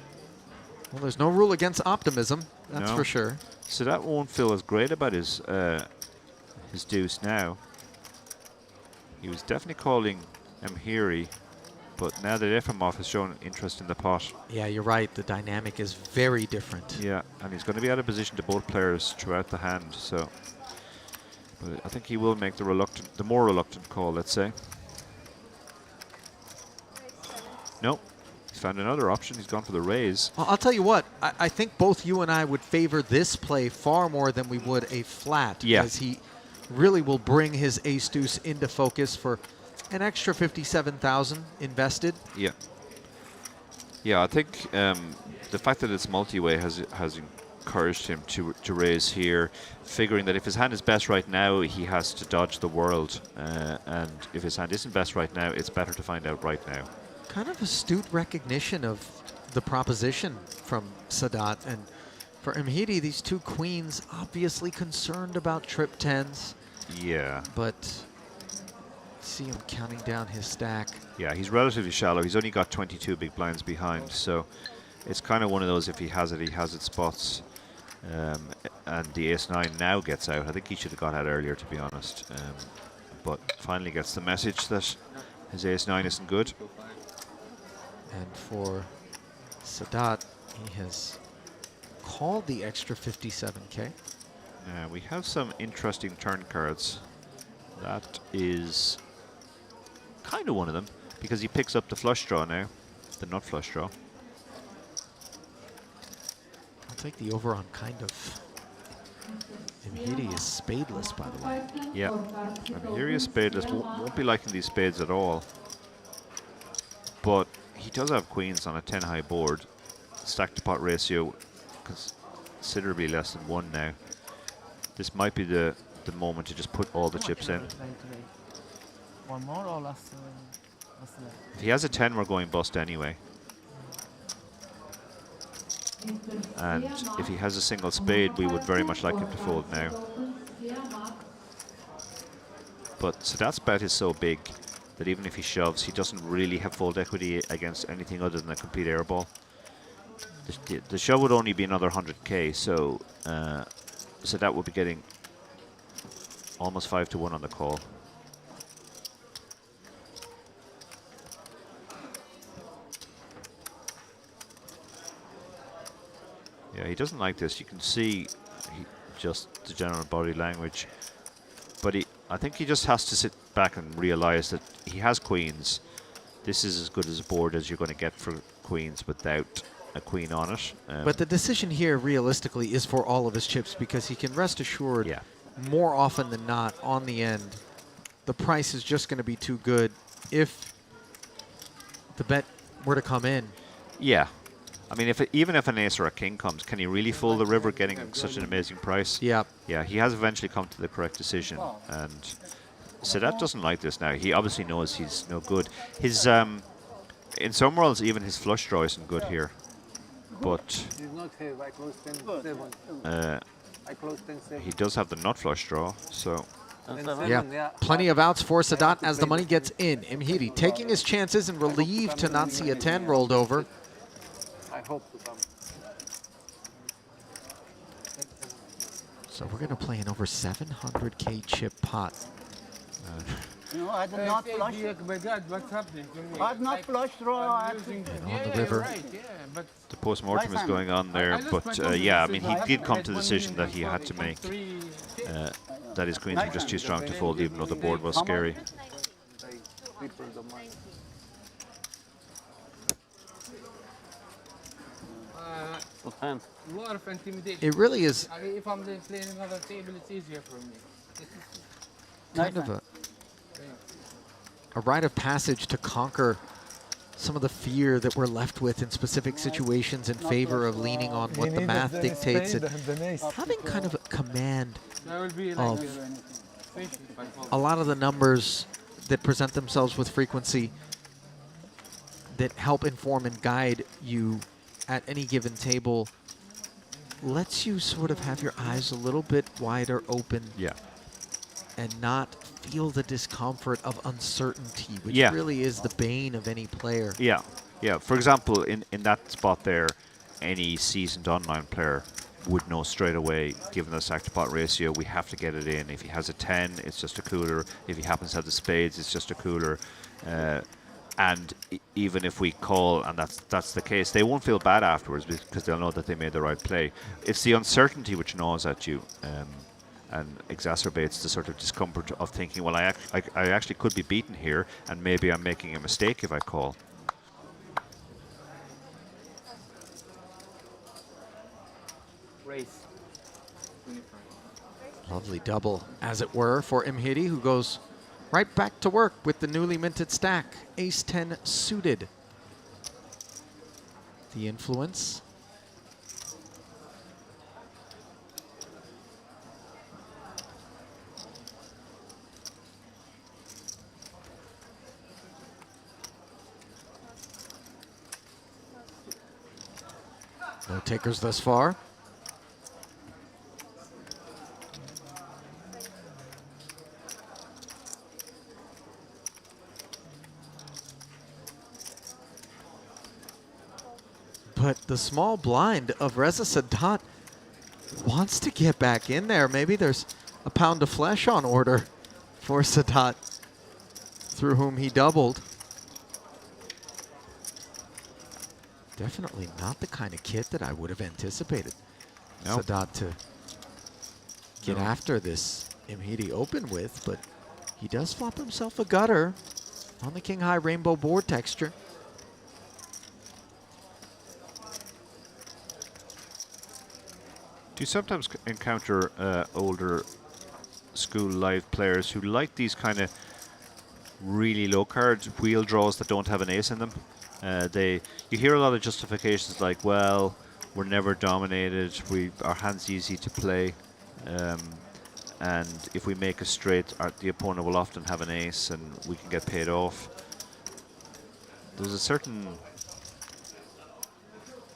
Well, there's no rule against optimism, that's for sure. So that won't feel as great about his deuce now. He was definitely calling Imhiri, but now that Efimov has shown interest in the pot. Yeah, you're right. The dynamic is very different. Yeah, and he's going to be out of position to both players throughout the hand. So, but I think he will make the more reluctant call, let's say. Nope. He's found another option. He's gone for the raise. Well, I'll tell you what. I think both you and I would favor this play far more than we would a flat. Yeah. Because he really will bring his ace-deuce into focus for an extra 57,000 invested. Yeah. Yeah, I think the fact that it's multi-way has encouraged him to raise here, figuring that if his hand is best right now, he has to dodge the world. And if his hand isn't best right now, it's better to find out right now. Kind of astute recognition of the proposition from Sadat. And for Imhiri, these 2 queens obviously concerned about trip 10s. Yeah. But see him counting down his stack. Yeah, he's relatively shallow. He's only got 22 big blinds behind, so it's kind of one of those, if he has it spots. And the ace-9 now gets out. I think he should have got out earlier, to be honest. But finally gets the message that his ace-9 isn't good. And for Sadat, he has called the extra 57K. We have some interesting turn cards. That is kind of one of them, because he picks up the flush draw now. the nut flush draw. I'll take the over on kind of. Imhidi is spadeless, by the way. Yeah, and here he is spadeless. Won't be liking these spades at all. But he does have queens on a 10 high board. Stack to pot ratio considerably less than 1 now. This might be the moment to just put all the chips in. One more or last? If he has a 10, we're going bust anyway. And if he has a single spade, we would very much like him to fold now. But Sadat's bet is so big that even if he shoves, he doesn't really have fold equity against anything other than a complete airball. The shove would only be another 100k, so Sadat would be getting almost 5 to 1 on the call. Yeah, he doesn't like this. You can see just the general body language. But I think he just has to sit back and realize that he has queens. This is as good as a board as you're going to get for queens without a queen on it. But the decision here, realistically, is for all of his chips, because he can rest assured more often than not on the end, the price is just going to be too good if the bet were to come in. Yeah. I mean, even if an ace or a king comes, can he really fold the river getting such an amazing price? Yeah. Yeah, he has eventually come to the correct decision. And Sadat doesn't like this now. He obviously knows he's no good. His in some worlds, even his flush draw isn't good here. But he does have the nut flush draw, so... Yeah, plenty of outs for Sadat as the money gets in. Imhidi taking his chances and relieved to not see a 10 rolled over. I hope to come. So we're going to play an over 700k chip pot. No, I did not flush. What's happening? I did not flush draw. On the river. The post-mortem is going on there, but yeah, I mean, he did come to the decision that he had to make. That his queens were just too strong to fold, even though the board was scary. A lot of intimidation. It really is. I mean, if I'm playing another table, it's easier for me. Kind of a rite of passage to conquer some of the fear that we're left with in specific situations in favor of leaning on what the math dictates. And having kind of a command of a lot of the numbers that present themselves with frequency that help inform and guide you at any given table lets you sort of have your eyes a little bit wider open. Yeah. And not feel the discomfort of uncertainty, which Yeah. really is the bane of any player. Yeah, yeah. For example, in that spot there, any seasoned online player would know straight away, given the stack to pot ratio, we have to get it in. If he has a 10, it's just a cooler. If he happens to have the spades, it's just a cooler. And even if we call, and that's the case, they won't feel bad afterwards because they'll know that they made the right play. It's the uncertainty which gnaws at you. And exacerbates the sort of discomfort of thinking, well, I actually could be beaten here, and maybe I'm making a mistake if I call. Race. Lovely double, as it were, for Imhidi, who goes right back to work with the newly minted stack. Ace-10 suited. The influence. No takers thus far. But the small blind of Reza Sadat wants to get back in there. Maybe there's a pound of flesh on order for Sadat, through whom he doubled. Definitely not the kind of kit that I would have anticipated Sadat to get after this Imhidi open with, but he does flop himself a gutter on the king high rainbow board texture. Do you sometimes encounter older school live players who like these kind of really low card wheel draws that don't have an ace in them? You hear a lot of justifications like, well, we're never dominated, our hand's easy to play, and if we make a straight, the opponent will often have an ace and we can get paid off. There's a certain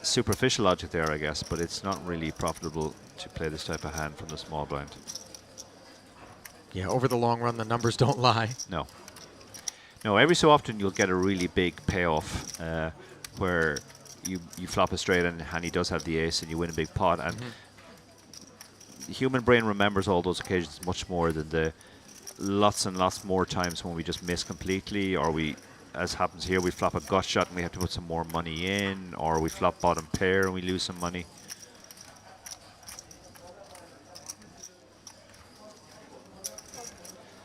superficial logic there, I guess, but it's not really profitable to play this type of hand from the small blind. Yeah, over the long run, the numbers don't lie. No. No, every so often you'll get a really big payoff where you flop a straight and he does have the ace and you win a big pot. And the human brain remembers all those occasions much more than the lots and lots more times when we just miss completely, or we, as happens here, we flop a gut shot and we have to put some more money in, or we flop bottom pair and we lose some money.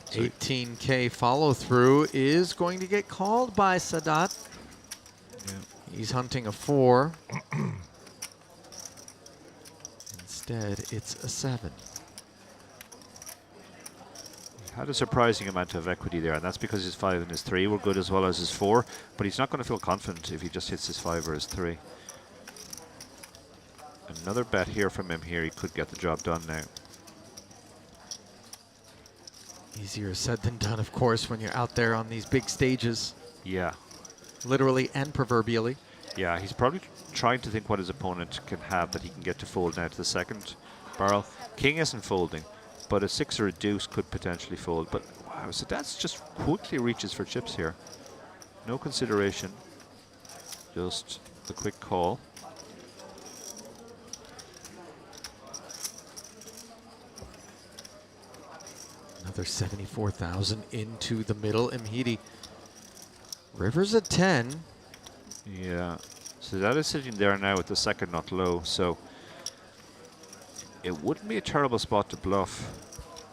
So 18K follow through is going to get called by Sadat. Yeah. He's hunting a 4. Instead, it's a 7. Had a surprising amount of equity there, and that's because his 5 and his 3 were good as well as his 4, but he's not going to feel confident if he just hits his 5 or his 3. Another bet here from him here, he could get the job done now. Easier said than done, of course, when you're out there on these big stages. Yeah. Literally and proverbially. Yeah, he's probably trying to think what his opponent can have that he can get to fold now to the second barrel. King isn't folding, but a 6 or a deuce could potentially fold. But wow, so that's just quickly reaches for chips here. No consideration, just the quick call. Another 74,000 into the middle. Mhidi. River's a 10. Yeah, so that is sitting there now with the second not low, so it wouldn't be a terrible spot to bluff.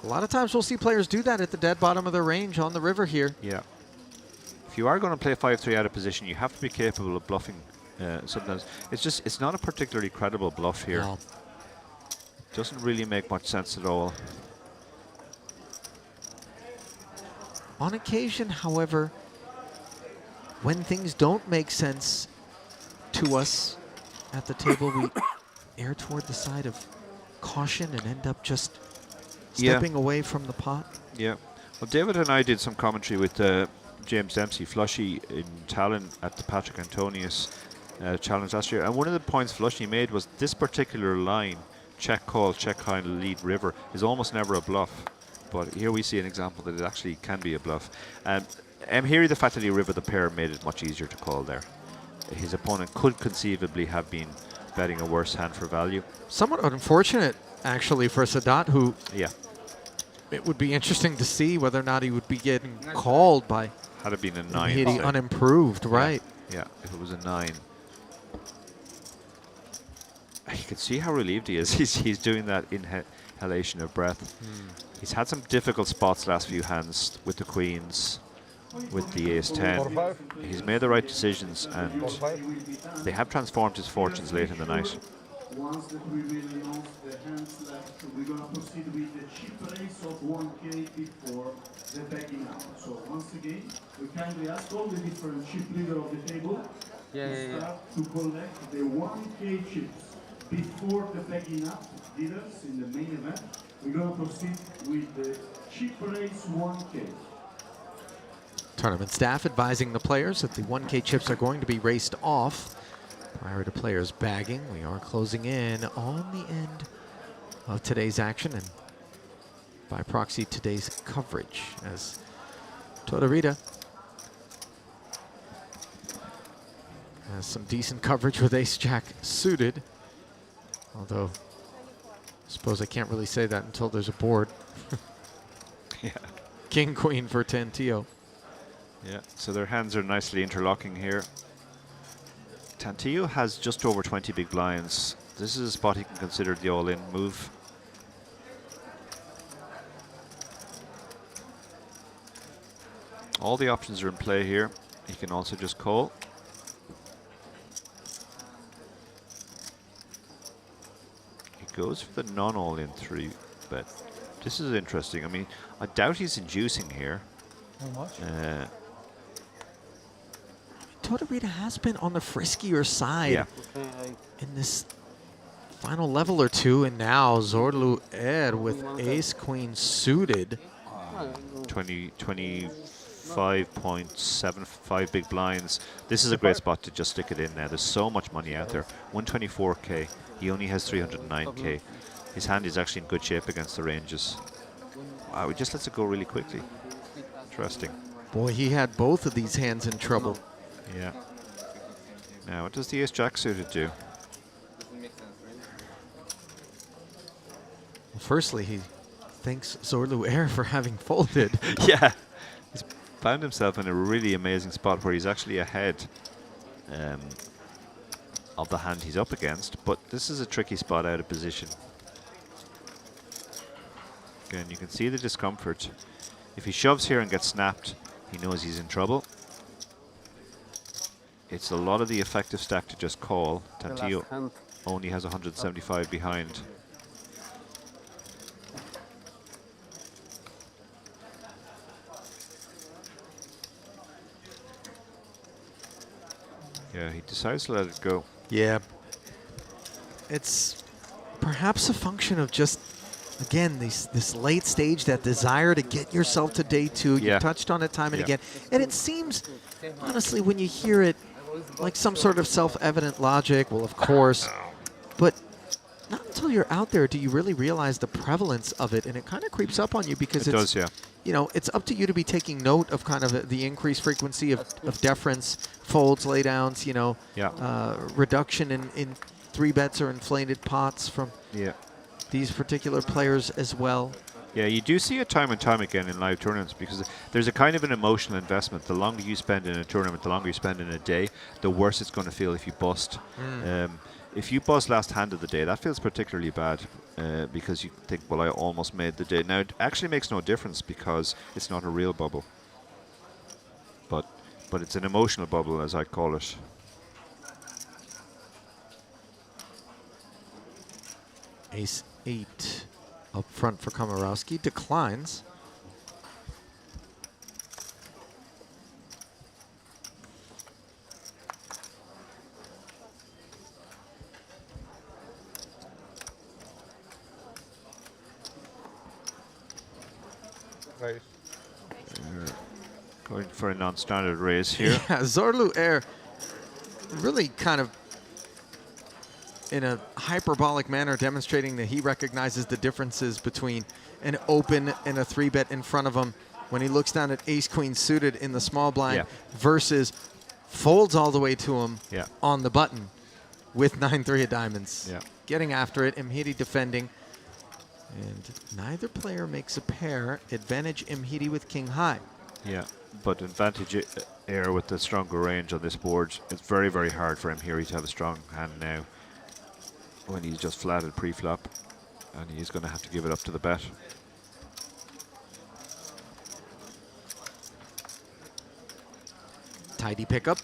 A lot of times we'll see players do that at the dead bottom of their range on the river here. Yeah. If you are going to play 5-3 out of position, you have to be capable of bluffing sometimes. It's not a particularly credible bluff here. No. Doesn't really make much sense at all. On occasion, however, when things don't make sense to us at the table, we err toward the side of caution and end up just stepping away from the pot. Yeah. Well, David and I did some commentary with James Dempsey, Flushy in Tallinn at the Patrick Antonius challenge last year. And one of the points Flushy made was this particular line, check call, check high lead river, is almost never a bluff. But here we see an example that it actually can be a bluff. And here the fact that he river the pair made it much easier to call there. His opponent could conceivably have been betting a worse hand for value. Somewhat unfortunate, actually, for Sadat, who it would be interesting to see whether or not he would be getting called by had it been a 9. Mhidi unimproved, right? Yeah, if it was a 9. You can see how relieved he is. He's doing that inhalation of breath. He's had some difficult spots last few hands with the queens, with the ace-10. He's made the right decisions, and they have transformed his fortunes late in the night. Once that we will announce the hands left, we're going to proceed with the chip raise of 1K before the backing out. So once again, we kindly ask all the different chip leaders of the table to start to collect the 1K chips before the backing up leaders in the main event. We're going to proceed with the chip raise 1K. Tournament staff advising the players that the 1K chips are going to be raced off prior to players bagging. We are closing in on the end of today's action and by proxy today's coverage as Tortorida has some decent coverage with ace-jack suited. Although, I suppose I can't really say that until there's a board. Yeah. King-queen for Tantillo. Yeah, so their hands are nicely interlocking here. Tantillo has just over 20 big blinds. This is a spot he can consider the all-in move. All the options are in play here. He can also just call. He goes for the non-all-in 3-bet. This is interesting. I mean, I doubt he's inducing here. How much? Tortorella has been on the friskier side in this final level or two, and now Zorlu Air with ace queen suited. 25.75 big blinds. This is a great spot to just stick it in now. There's so much money out there. 124k. He only has 309k. His hand is actually in good shape against the ranges. Wow, he just lets it go really quickly. Interesting. Boy, he had both of these hands in trouble. Yeah. Now, what does the ace-jack suited do? Well, firstly, he thanks Zorlu Air for having folded. Yeah. He's found himself in a really amazing spot where he's actually ahead of the hand he's up against, but this is a tricky spot out of position. Again, you can see the discomfort. If he shoves here and gets snapped, he knows he's in trouble. It's a lot of the effective stack to just call. Tantillo only has 175 behind. Yeah, he decides to let it go. Yeah. It's perhaps a function of just, again, this late stage, that desire to get yourself to day two. You touched on it time and again. And it seems, honestly, when you hear it, like some sort of self-evident logic. Well, of course. But not until you're out there do you really realize the prevalence of it. And it kind of creeps up on you because it's, you know, it's up to you to be taking note of kind of the increased frequency of deference, folds, laydowns, you know, reduction in 3-bets or inflated pots from these particular players as well. Yeah, you do see it time and time again in live tournaments because there's a kind of an emotional investment. The longer you spend in a tournament, the longer you spend in a day, the worse it's going to feel if you bust. If you bust last hand of the day, that feels particularly bad because you think, well, I almost made the day. Now, it actually makes no difference because it's not a real bubble. But it's an emotional bubble, as I call it. Ace-8 up front for Komorowski, declines. Right. Going for a non-standard raise here. Yeah, Zorlu Air really kind of in a hyperbolic manner demonstrating that he recognizes the differences between an open and a 3-bet in front of him when he looks down at ace-queen suited in the small blind versus folds all the way to him on the button with 9-3 of diamonds. Getting after it, Imhidi defending. And neither player makes a pair. Advantage Imhidi with king high. Yeah, but advantage Air with the stronger range on this board. It's very, very hard for Imhidi to have a strong hand now when he's just flatted pre-flop, and he's going to have to give it up to the bet. Tidy pickup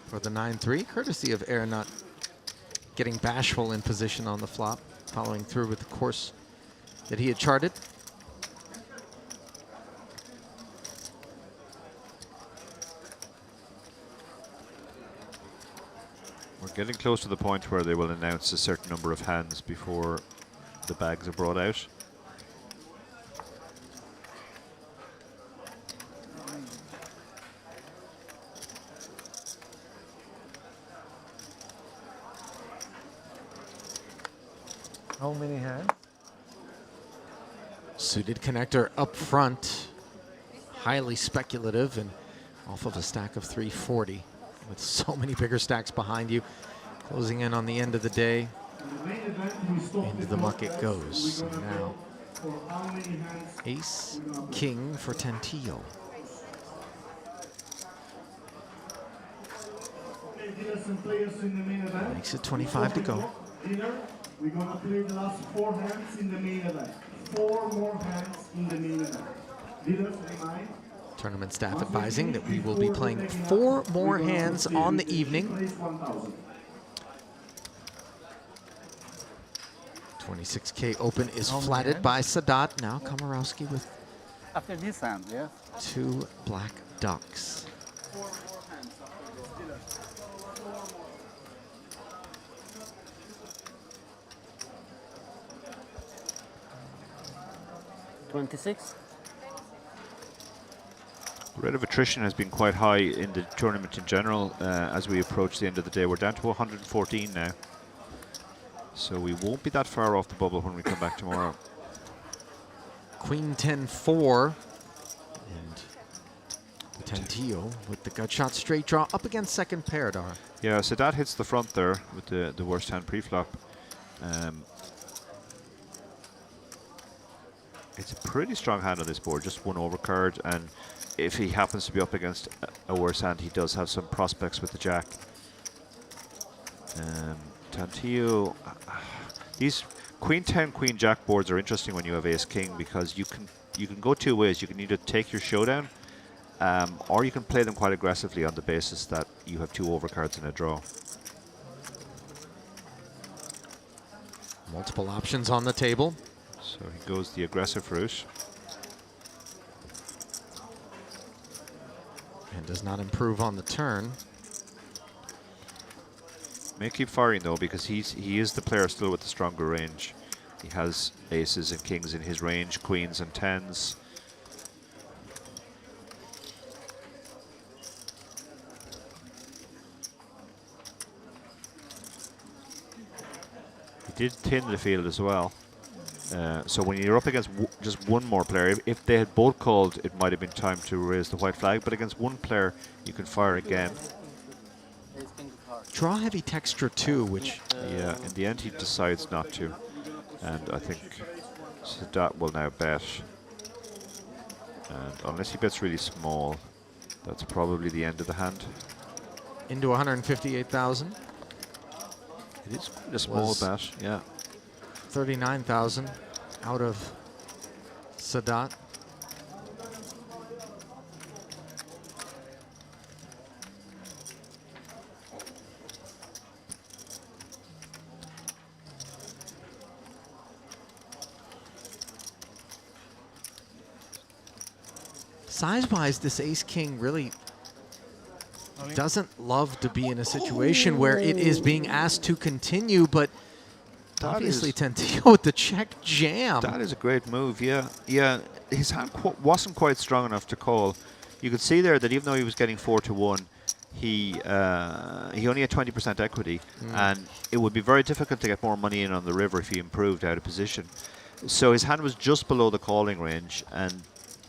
for the 9-3, courtesy of Air not getting bashful in position on the flop, following through with the course that he had charted. We're getting close to the point where they will announce a certain number of hands before the bags are brought out. How many hands? Suited connector up front, highly speculative and off of a stack of 340 with so many bigger stacks behind you. Closing in on the end of the day, into the muck it goes. So now, ace, king for Tantillo. Makes it 25 to go. We're going to play the last 4 hands in the main event. 4 more hands in the main event. Leaders, remind. Tournament staff advising that we will be playing 4 more hands on the evening. 26K open is Oh, flatted yeah. by Sadat. Now Komorowski with After this hand, yeah. 2 black ducks. 26. The rate of attrition has been quite high in the tournament in general as we approach the end of the day. We're down to 114 now. So we won't be that far off the bubble when we come back tomorrow. Queen 10-4. And Tantillo with the gut shot straight draw up against second pair, Dara. Yeah, so that hits the front there with the worst hand pre-flop. It's a pretty strong hand on this board, just one overcard, and if he happens to be up against a worse hand, he does have some prospects with the jack. Tantillo, these Queen 10, Queen Jack boards are interesting when you have Ace King because you can go two ways. You can either take your showdown, or you can play them quite aggressively on the basis that you have two overcards in a draw. Multiple options on the table. So he goes the aggressive route. And does not improve on the turn. May keep firing though, because he is the player still with the stronger range. He has aces and kings in his range, queens and tens. He did thin the field as well. So when you're up against just one more player, if they had both called, it might have been time to raise the white flag, but against one player, you can fire again. Draw heavy texture too, which... Yeah, in the end he decides not to. And I think Sadat will now bet. And unless he bets really small, that's probably the end of the hand. Into 158,000. It is a small bet, yeah. 39,000 out of Sadat. Size-wise, this ace-king really doesn't love to be in a situation where it is being asked to continue, but That obviously is- Tantillo with the check jam. That is a great move, yeah. Yeah, his hand wasn't quite strong enough to call. You could see there that even though he was getting 4-1, he only had 20% equity, and it would be very difficult to get more money in on the river if he improved out of position. So his hand was just below the calling range, and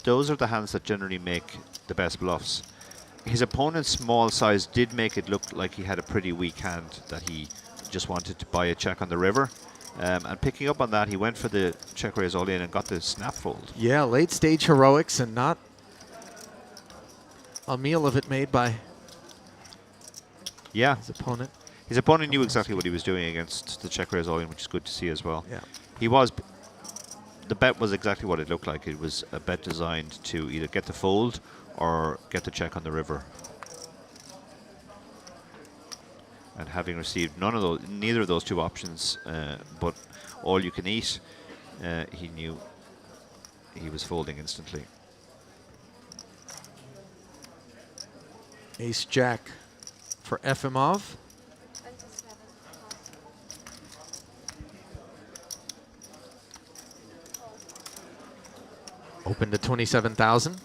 those are the hands that generally make the best bluffs. His opponent's small size did make it look like he had a pretty weak hand, that he just wanted to buy a check on the river. And picking up on that, he went for the check raise all in and got the snap fold. Yeah, late stage heroics and not a meal of it made by Yeah. his opponent. His opponent knew exactly what he was doing against the check raise all in, which is good to see as well. Yeah. The bet was exactly what it looked like. It was a bet designed to either get the fold or get the check on the river. And having received neither of those two options, but all you can eat, he knew he was folding instantly. Ace Jack for Efimov. Open to 27,000.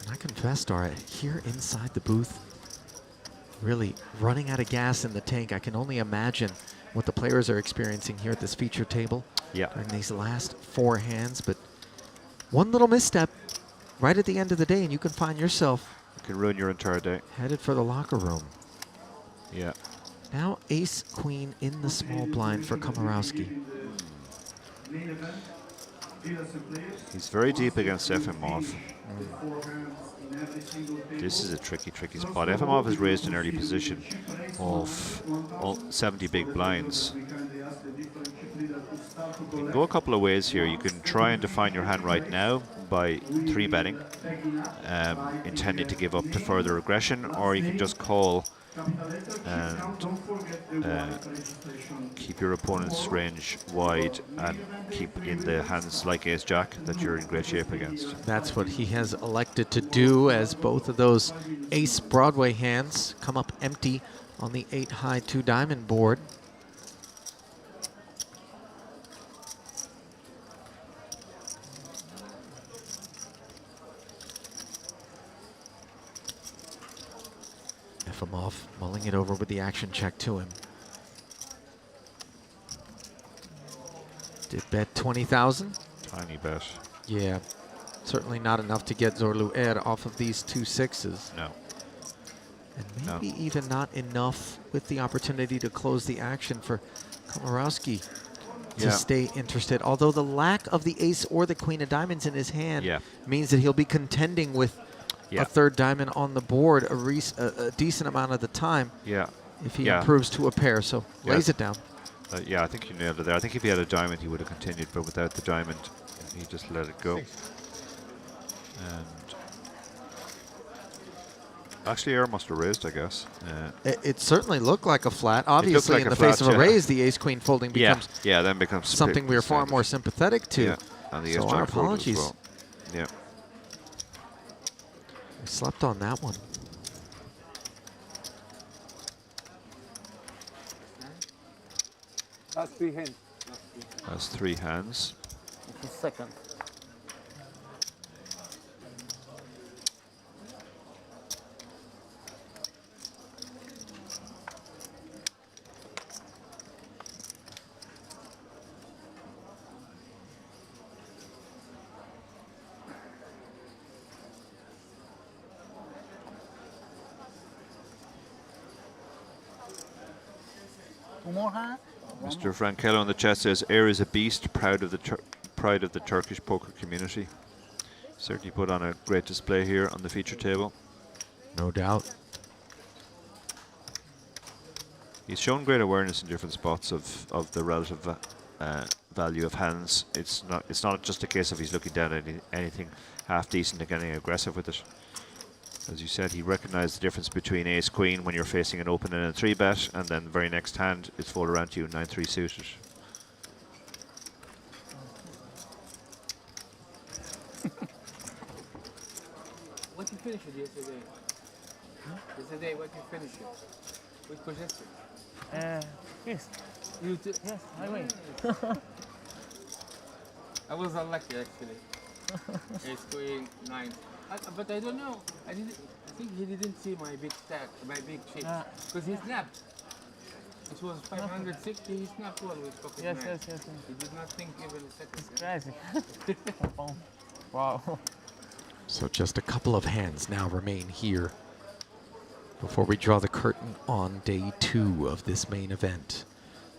And I confess, Dara, here inside the booth, really running out of gas in the tank. I can only imagine what the players are experiencing here at this feature table during these last four hands. But one little misstep right at the end of the day, and you can find yourself It can ruin your entire day. headed for the locker room. Yeah. Now ace queen in the small blind for Komorowski. He's very deep against Efimov. This is a tricky spot. Efimov has raised an early position of 70 big blinds. You can go a couple of ways here. You can try and define your hand right now by 3-betting, intending to give up to further aggression, or you can just call and keep your opponent's range wide and keep in the hands like ace-jack that you're in great shape against. That's what he has elected to do, as both of those ace Broadway hands come up empty on the 8-high 2-diamond board. Efimov mulling it over with the action check to him. Did bet 20,000. Tiny bet. Yeah, certainly not enough to get Zorluer off of these 2 sixes. No. And maybe even not enough with the opportunity to close the action for Komorowski to stay interested. Although the lack of the ace or the queen of diamonds in his hand means that he'll be contending with a third diamond on the board a decent amount of the time if he improves to a pair. So lays it down. Yeah, I think you nailed it there. I think if he had a diamond, he would have continued, but without the diamond, he just let it go. And actually, Air must have raised, I guess. It certainly looked like a flat. Obviously, like in a the face flat, of a raise, the ace-queen folding becomes then becomes something we are far more sympathetic to. And the So our apologies. well. Yeah. We slept on that one. That's 3 hands. That's 3 hands. It's the second. Two more hands? Mr. Frankello in the chat says, Air is a beast, proud of the pride of the Turkish poker community. Certainly put on a great display here on the feature table. No doubt. He's shown great awareness in different spots of the relative value of hands. It's not just a case of he's looking down at anything half decent and getting aggressive with it. As you said, he recognized the difference between ace-queen when you're facing an open and a 3-bet, and then the very next hand, it's fold around to you, 9-3 suited. What you finished it yesterday? Yesterday, what you finished it? Which position? Yes. Yes, I win. I was unlucky actually. Ace queen 9. But I don't know. I think he didn't see my big stack, my big chip, because he snapped. It was 560. He snapped one with pocket Yes, nine. yes. He did not think even a second. It's crazy. Wow. So just a couple of hands now remain here before we draw the curtain on day 2 of this main event.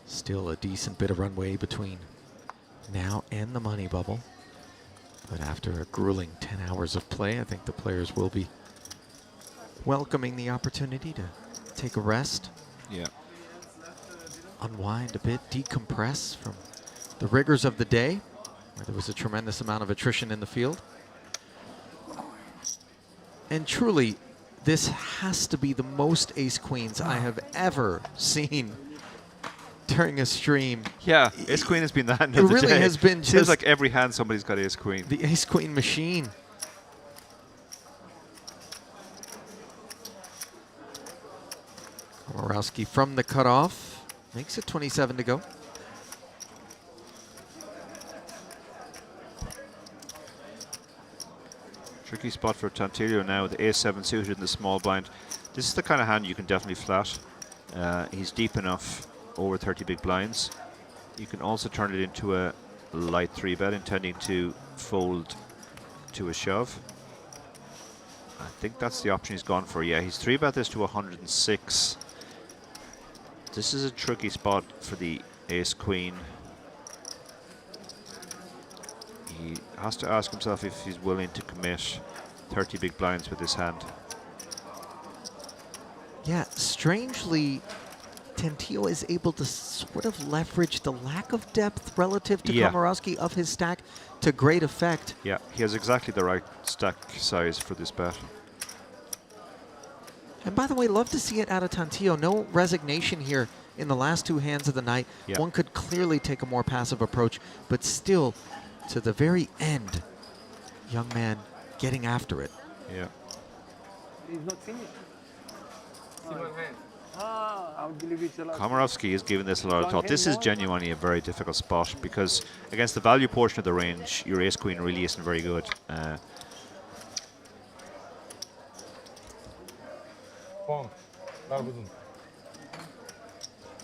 Still a decent bit of runway between now and the money bubble. But after a grueling 10 hours of play, I think the players will be welcoming the opportunity to take a rest. Yeah. Unwind a bit, decompress from the rigors of the day, where there was a tremendous amount of attrition in the field. And truly, this has to be the most ace-queens I have ever seen during a stream. Yeah, ace-queen has been the hand It of the really day. has been Seems just like every hand somebody's got ace-queen. the ace-queen machine. Komorowski from the cutoff makes it 27 to go. Tricky spot for Tantillo now with ace-7 suited in the small blind. This is the kind of hand you can definitely flat. He's deep enough over 30 big blinds. You can also turn it into a light 3-bet, intending to fold to a shove. I think that's the option he's gone for. Yeah, he's 3-bet this to 106. This is a tricky spot for the ace-queen. He has to ask himself if he's willing to commit 30 big blinds with this hand. Yeah, strangely, Tantillo is able to sort of leverage the lack of depth relative to Komorowski of his stack to great effect. Yeah, he has exactly the right stack size for this bet. And by the way, love to see it out of Tantillo. No resignation here in the last two hands of the night. Yeah. One could clearly take a more passive approach, but still, to the very end, young man getting after it. Yeah. He's not finished. Simon hand. I would believe it's a lot. Komarovsky is giving this a lot of thought. This is genuinely a very difficult spot because against the value portion of the range, your ace-queen really isn't very good.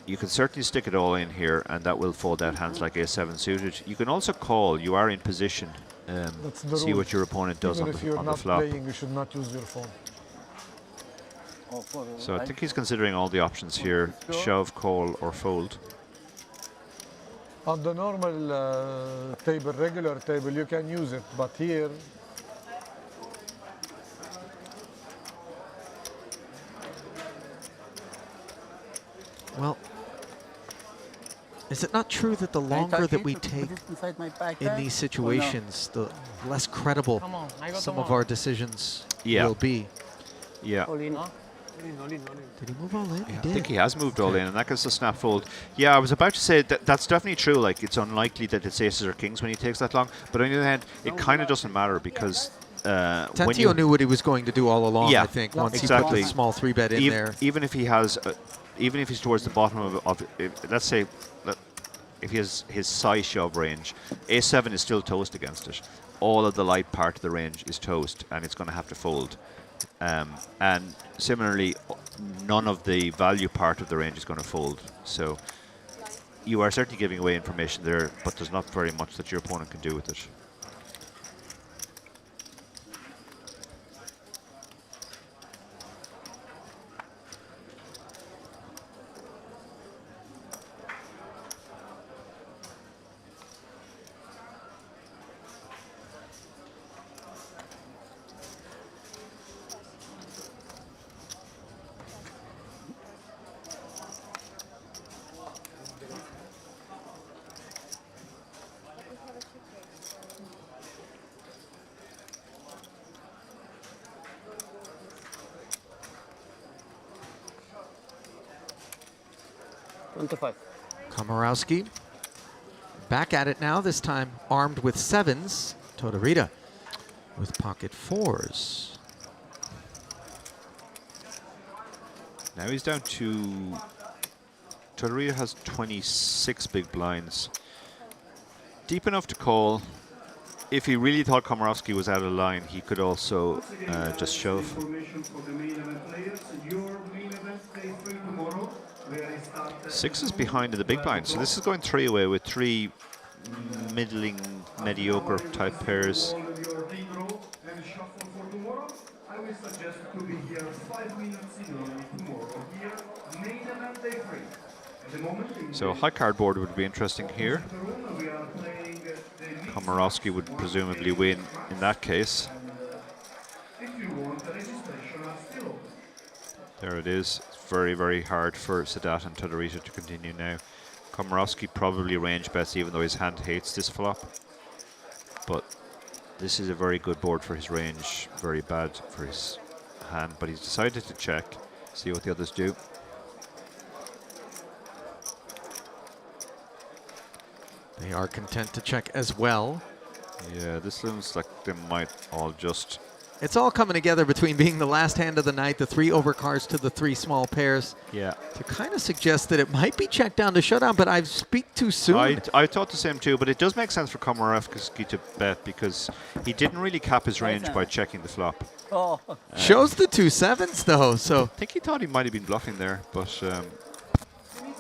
You can certainly stick it all in here, and that will fold out hands like ace-7 suited. You can also call. You are in position. That's the See rule. what your opponent does Even on if the, you're on the not flop. playing, you should not use your phone. So I think he's considering all the options here: shove, call, or fold. On the normal table, regular table, you can use it, but here, Well, is it not true that the longer that we take in these situations, the less credible some of our decisions will be? Yeah. All in. Did he move all in? I think he has moved all in, and that gives a snap fold. Yeah, I was about to say that that's definitely true. Like, it's unlikely that it's aces or kings when he takes that long. But on the other hand, it kind of doesn't matter because when you Tantillo knew what he was going to do all along, yeah, I think, once exactly. he put the small 3-bet in there. Even if he has, even if he's towards the bottom of let's say, if he has his size shove range, a7 is still toast against it. All of the light part of the range is toast, and it's going to have to fold. And similarly, none of the value part of the range is going to fold. So you are certainly giving away information there, but there's not very much that your opponent can do with it. Komorowski back at it now, this time armed with 7s. Tortorita with pocket 4s. Now he's down to... Tortorita has 26 big blinds. Deep enough to call. If he really thought Komorowski was out of line, he could also just shove. Six is behind in the big blind, so this is going 3 away with 3 middling, mediocre type pairs. I will suggest to be here 5 minutes tomorrow. Here, main event day 3. At the moment, So high card board would be interesting here. Komorowski would presumably win in that case. There it is. It's very, very hard for Sadat and Tortorita to continue now. Komorowski probably range bets even though his hand hates this flop. But this is a very good board for his range, very bad for his hand. But he's decided to check, see what the others do. They are content to check as well. Yeah, this looks like they might all just... It's all coming together between being the last hand of the night, the 3 overcards to the 3 small pairs. Yeah. To kind of suggest that it might be checked down to showdown, but I speak too soon. I thought the same too, but it does make sense for Komorowski to bet because he didn't really cap his range by checking the flop. Oh. Shows the 2 7s though, so... I think he thought he might have been bluffing there, but...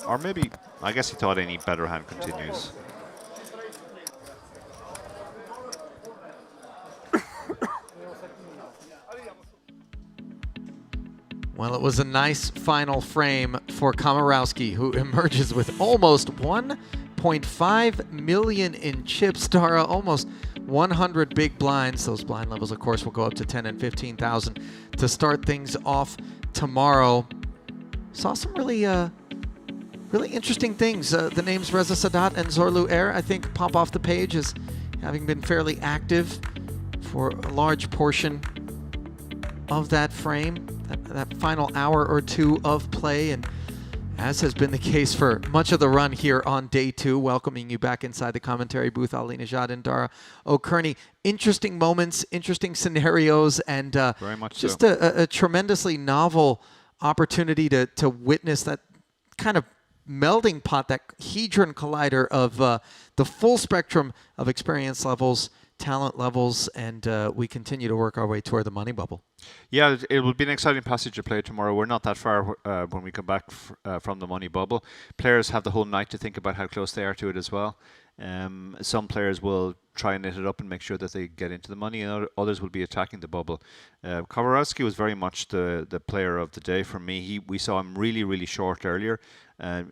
or maybe... I guess he thought any better hand continues. Well, it was a nice final frame for Komorowski, who emerges with almost 1.5 million in chips. Dara, almost 100 big blinds. Those blind levels, of course, will go up to 10 and 15,000 to start things off tomorrow. Saw some really interesting things. The names Reza Sadat and Zorlu Er, I think, pop off the page as having been fairly active for a large portion of that frame. That that final hour or two of play, and as has been the case for much of the run here on day 2, welcoming you back inside the commentary booth, Ali Nejad and Dara O'Kearney. Interesting moments, interesting scenarios, and Very much just so. a tremendously novel opportunity to witness that kind of melding pot, that hedron collider of the full spectrum of experience levels, talent levels, and we continue to work our way toward the money bubble. Yeah, it will be an exciting passage of play tomorrow. We're not that far when we come back from the money bubble. Players have the whole night to think about how close they are to it as well. Some players will try and knit it up and make sure that they get into the money, and others will be attacking the bubble. Kowarowski was very much the player of the day for me. We saw him really short earlier. I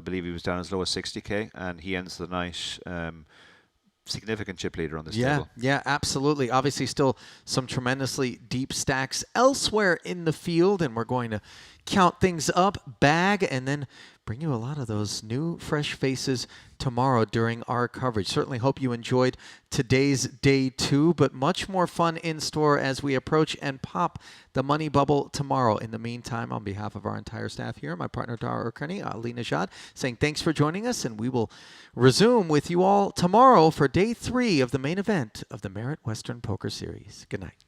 believe he was down as low as 60k, and he ends the night significant chip leader on this table. Yeah, absolutely. Obviously still some tremendously deep stacks elsewhere in the field, and we're going to count things up, bag, and then bring you a lot of those new, fresh faces tomorrow during our coverage. Certainly hope you enjoyed today's day 2, but much more fun in store as we approach and pop the money bubble tomorrow. In the meantime, on behalf of our entire staff here, my partner Dara O'Kearney, Ali Nejad, saying thanks for joining us, and we will resume with you all tomorrow for day 3 of the main event of the Merit Western Poker Series. Good night.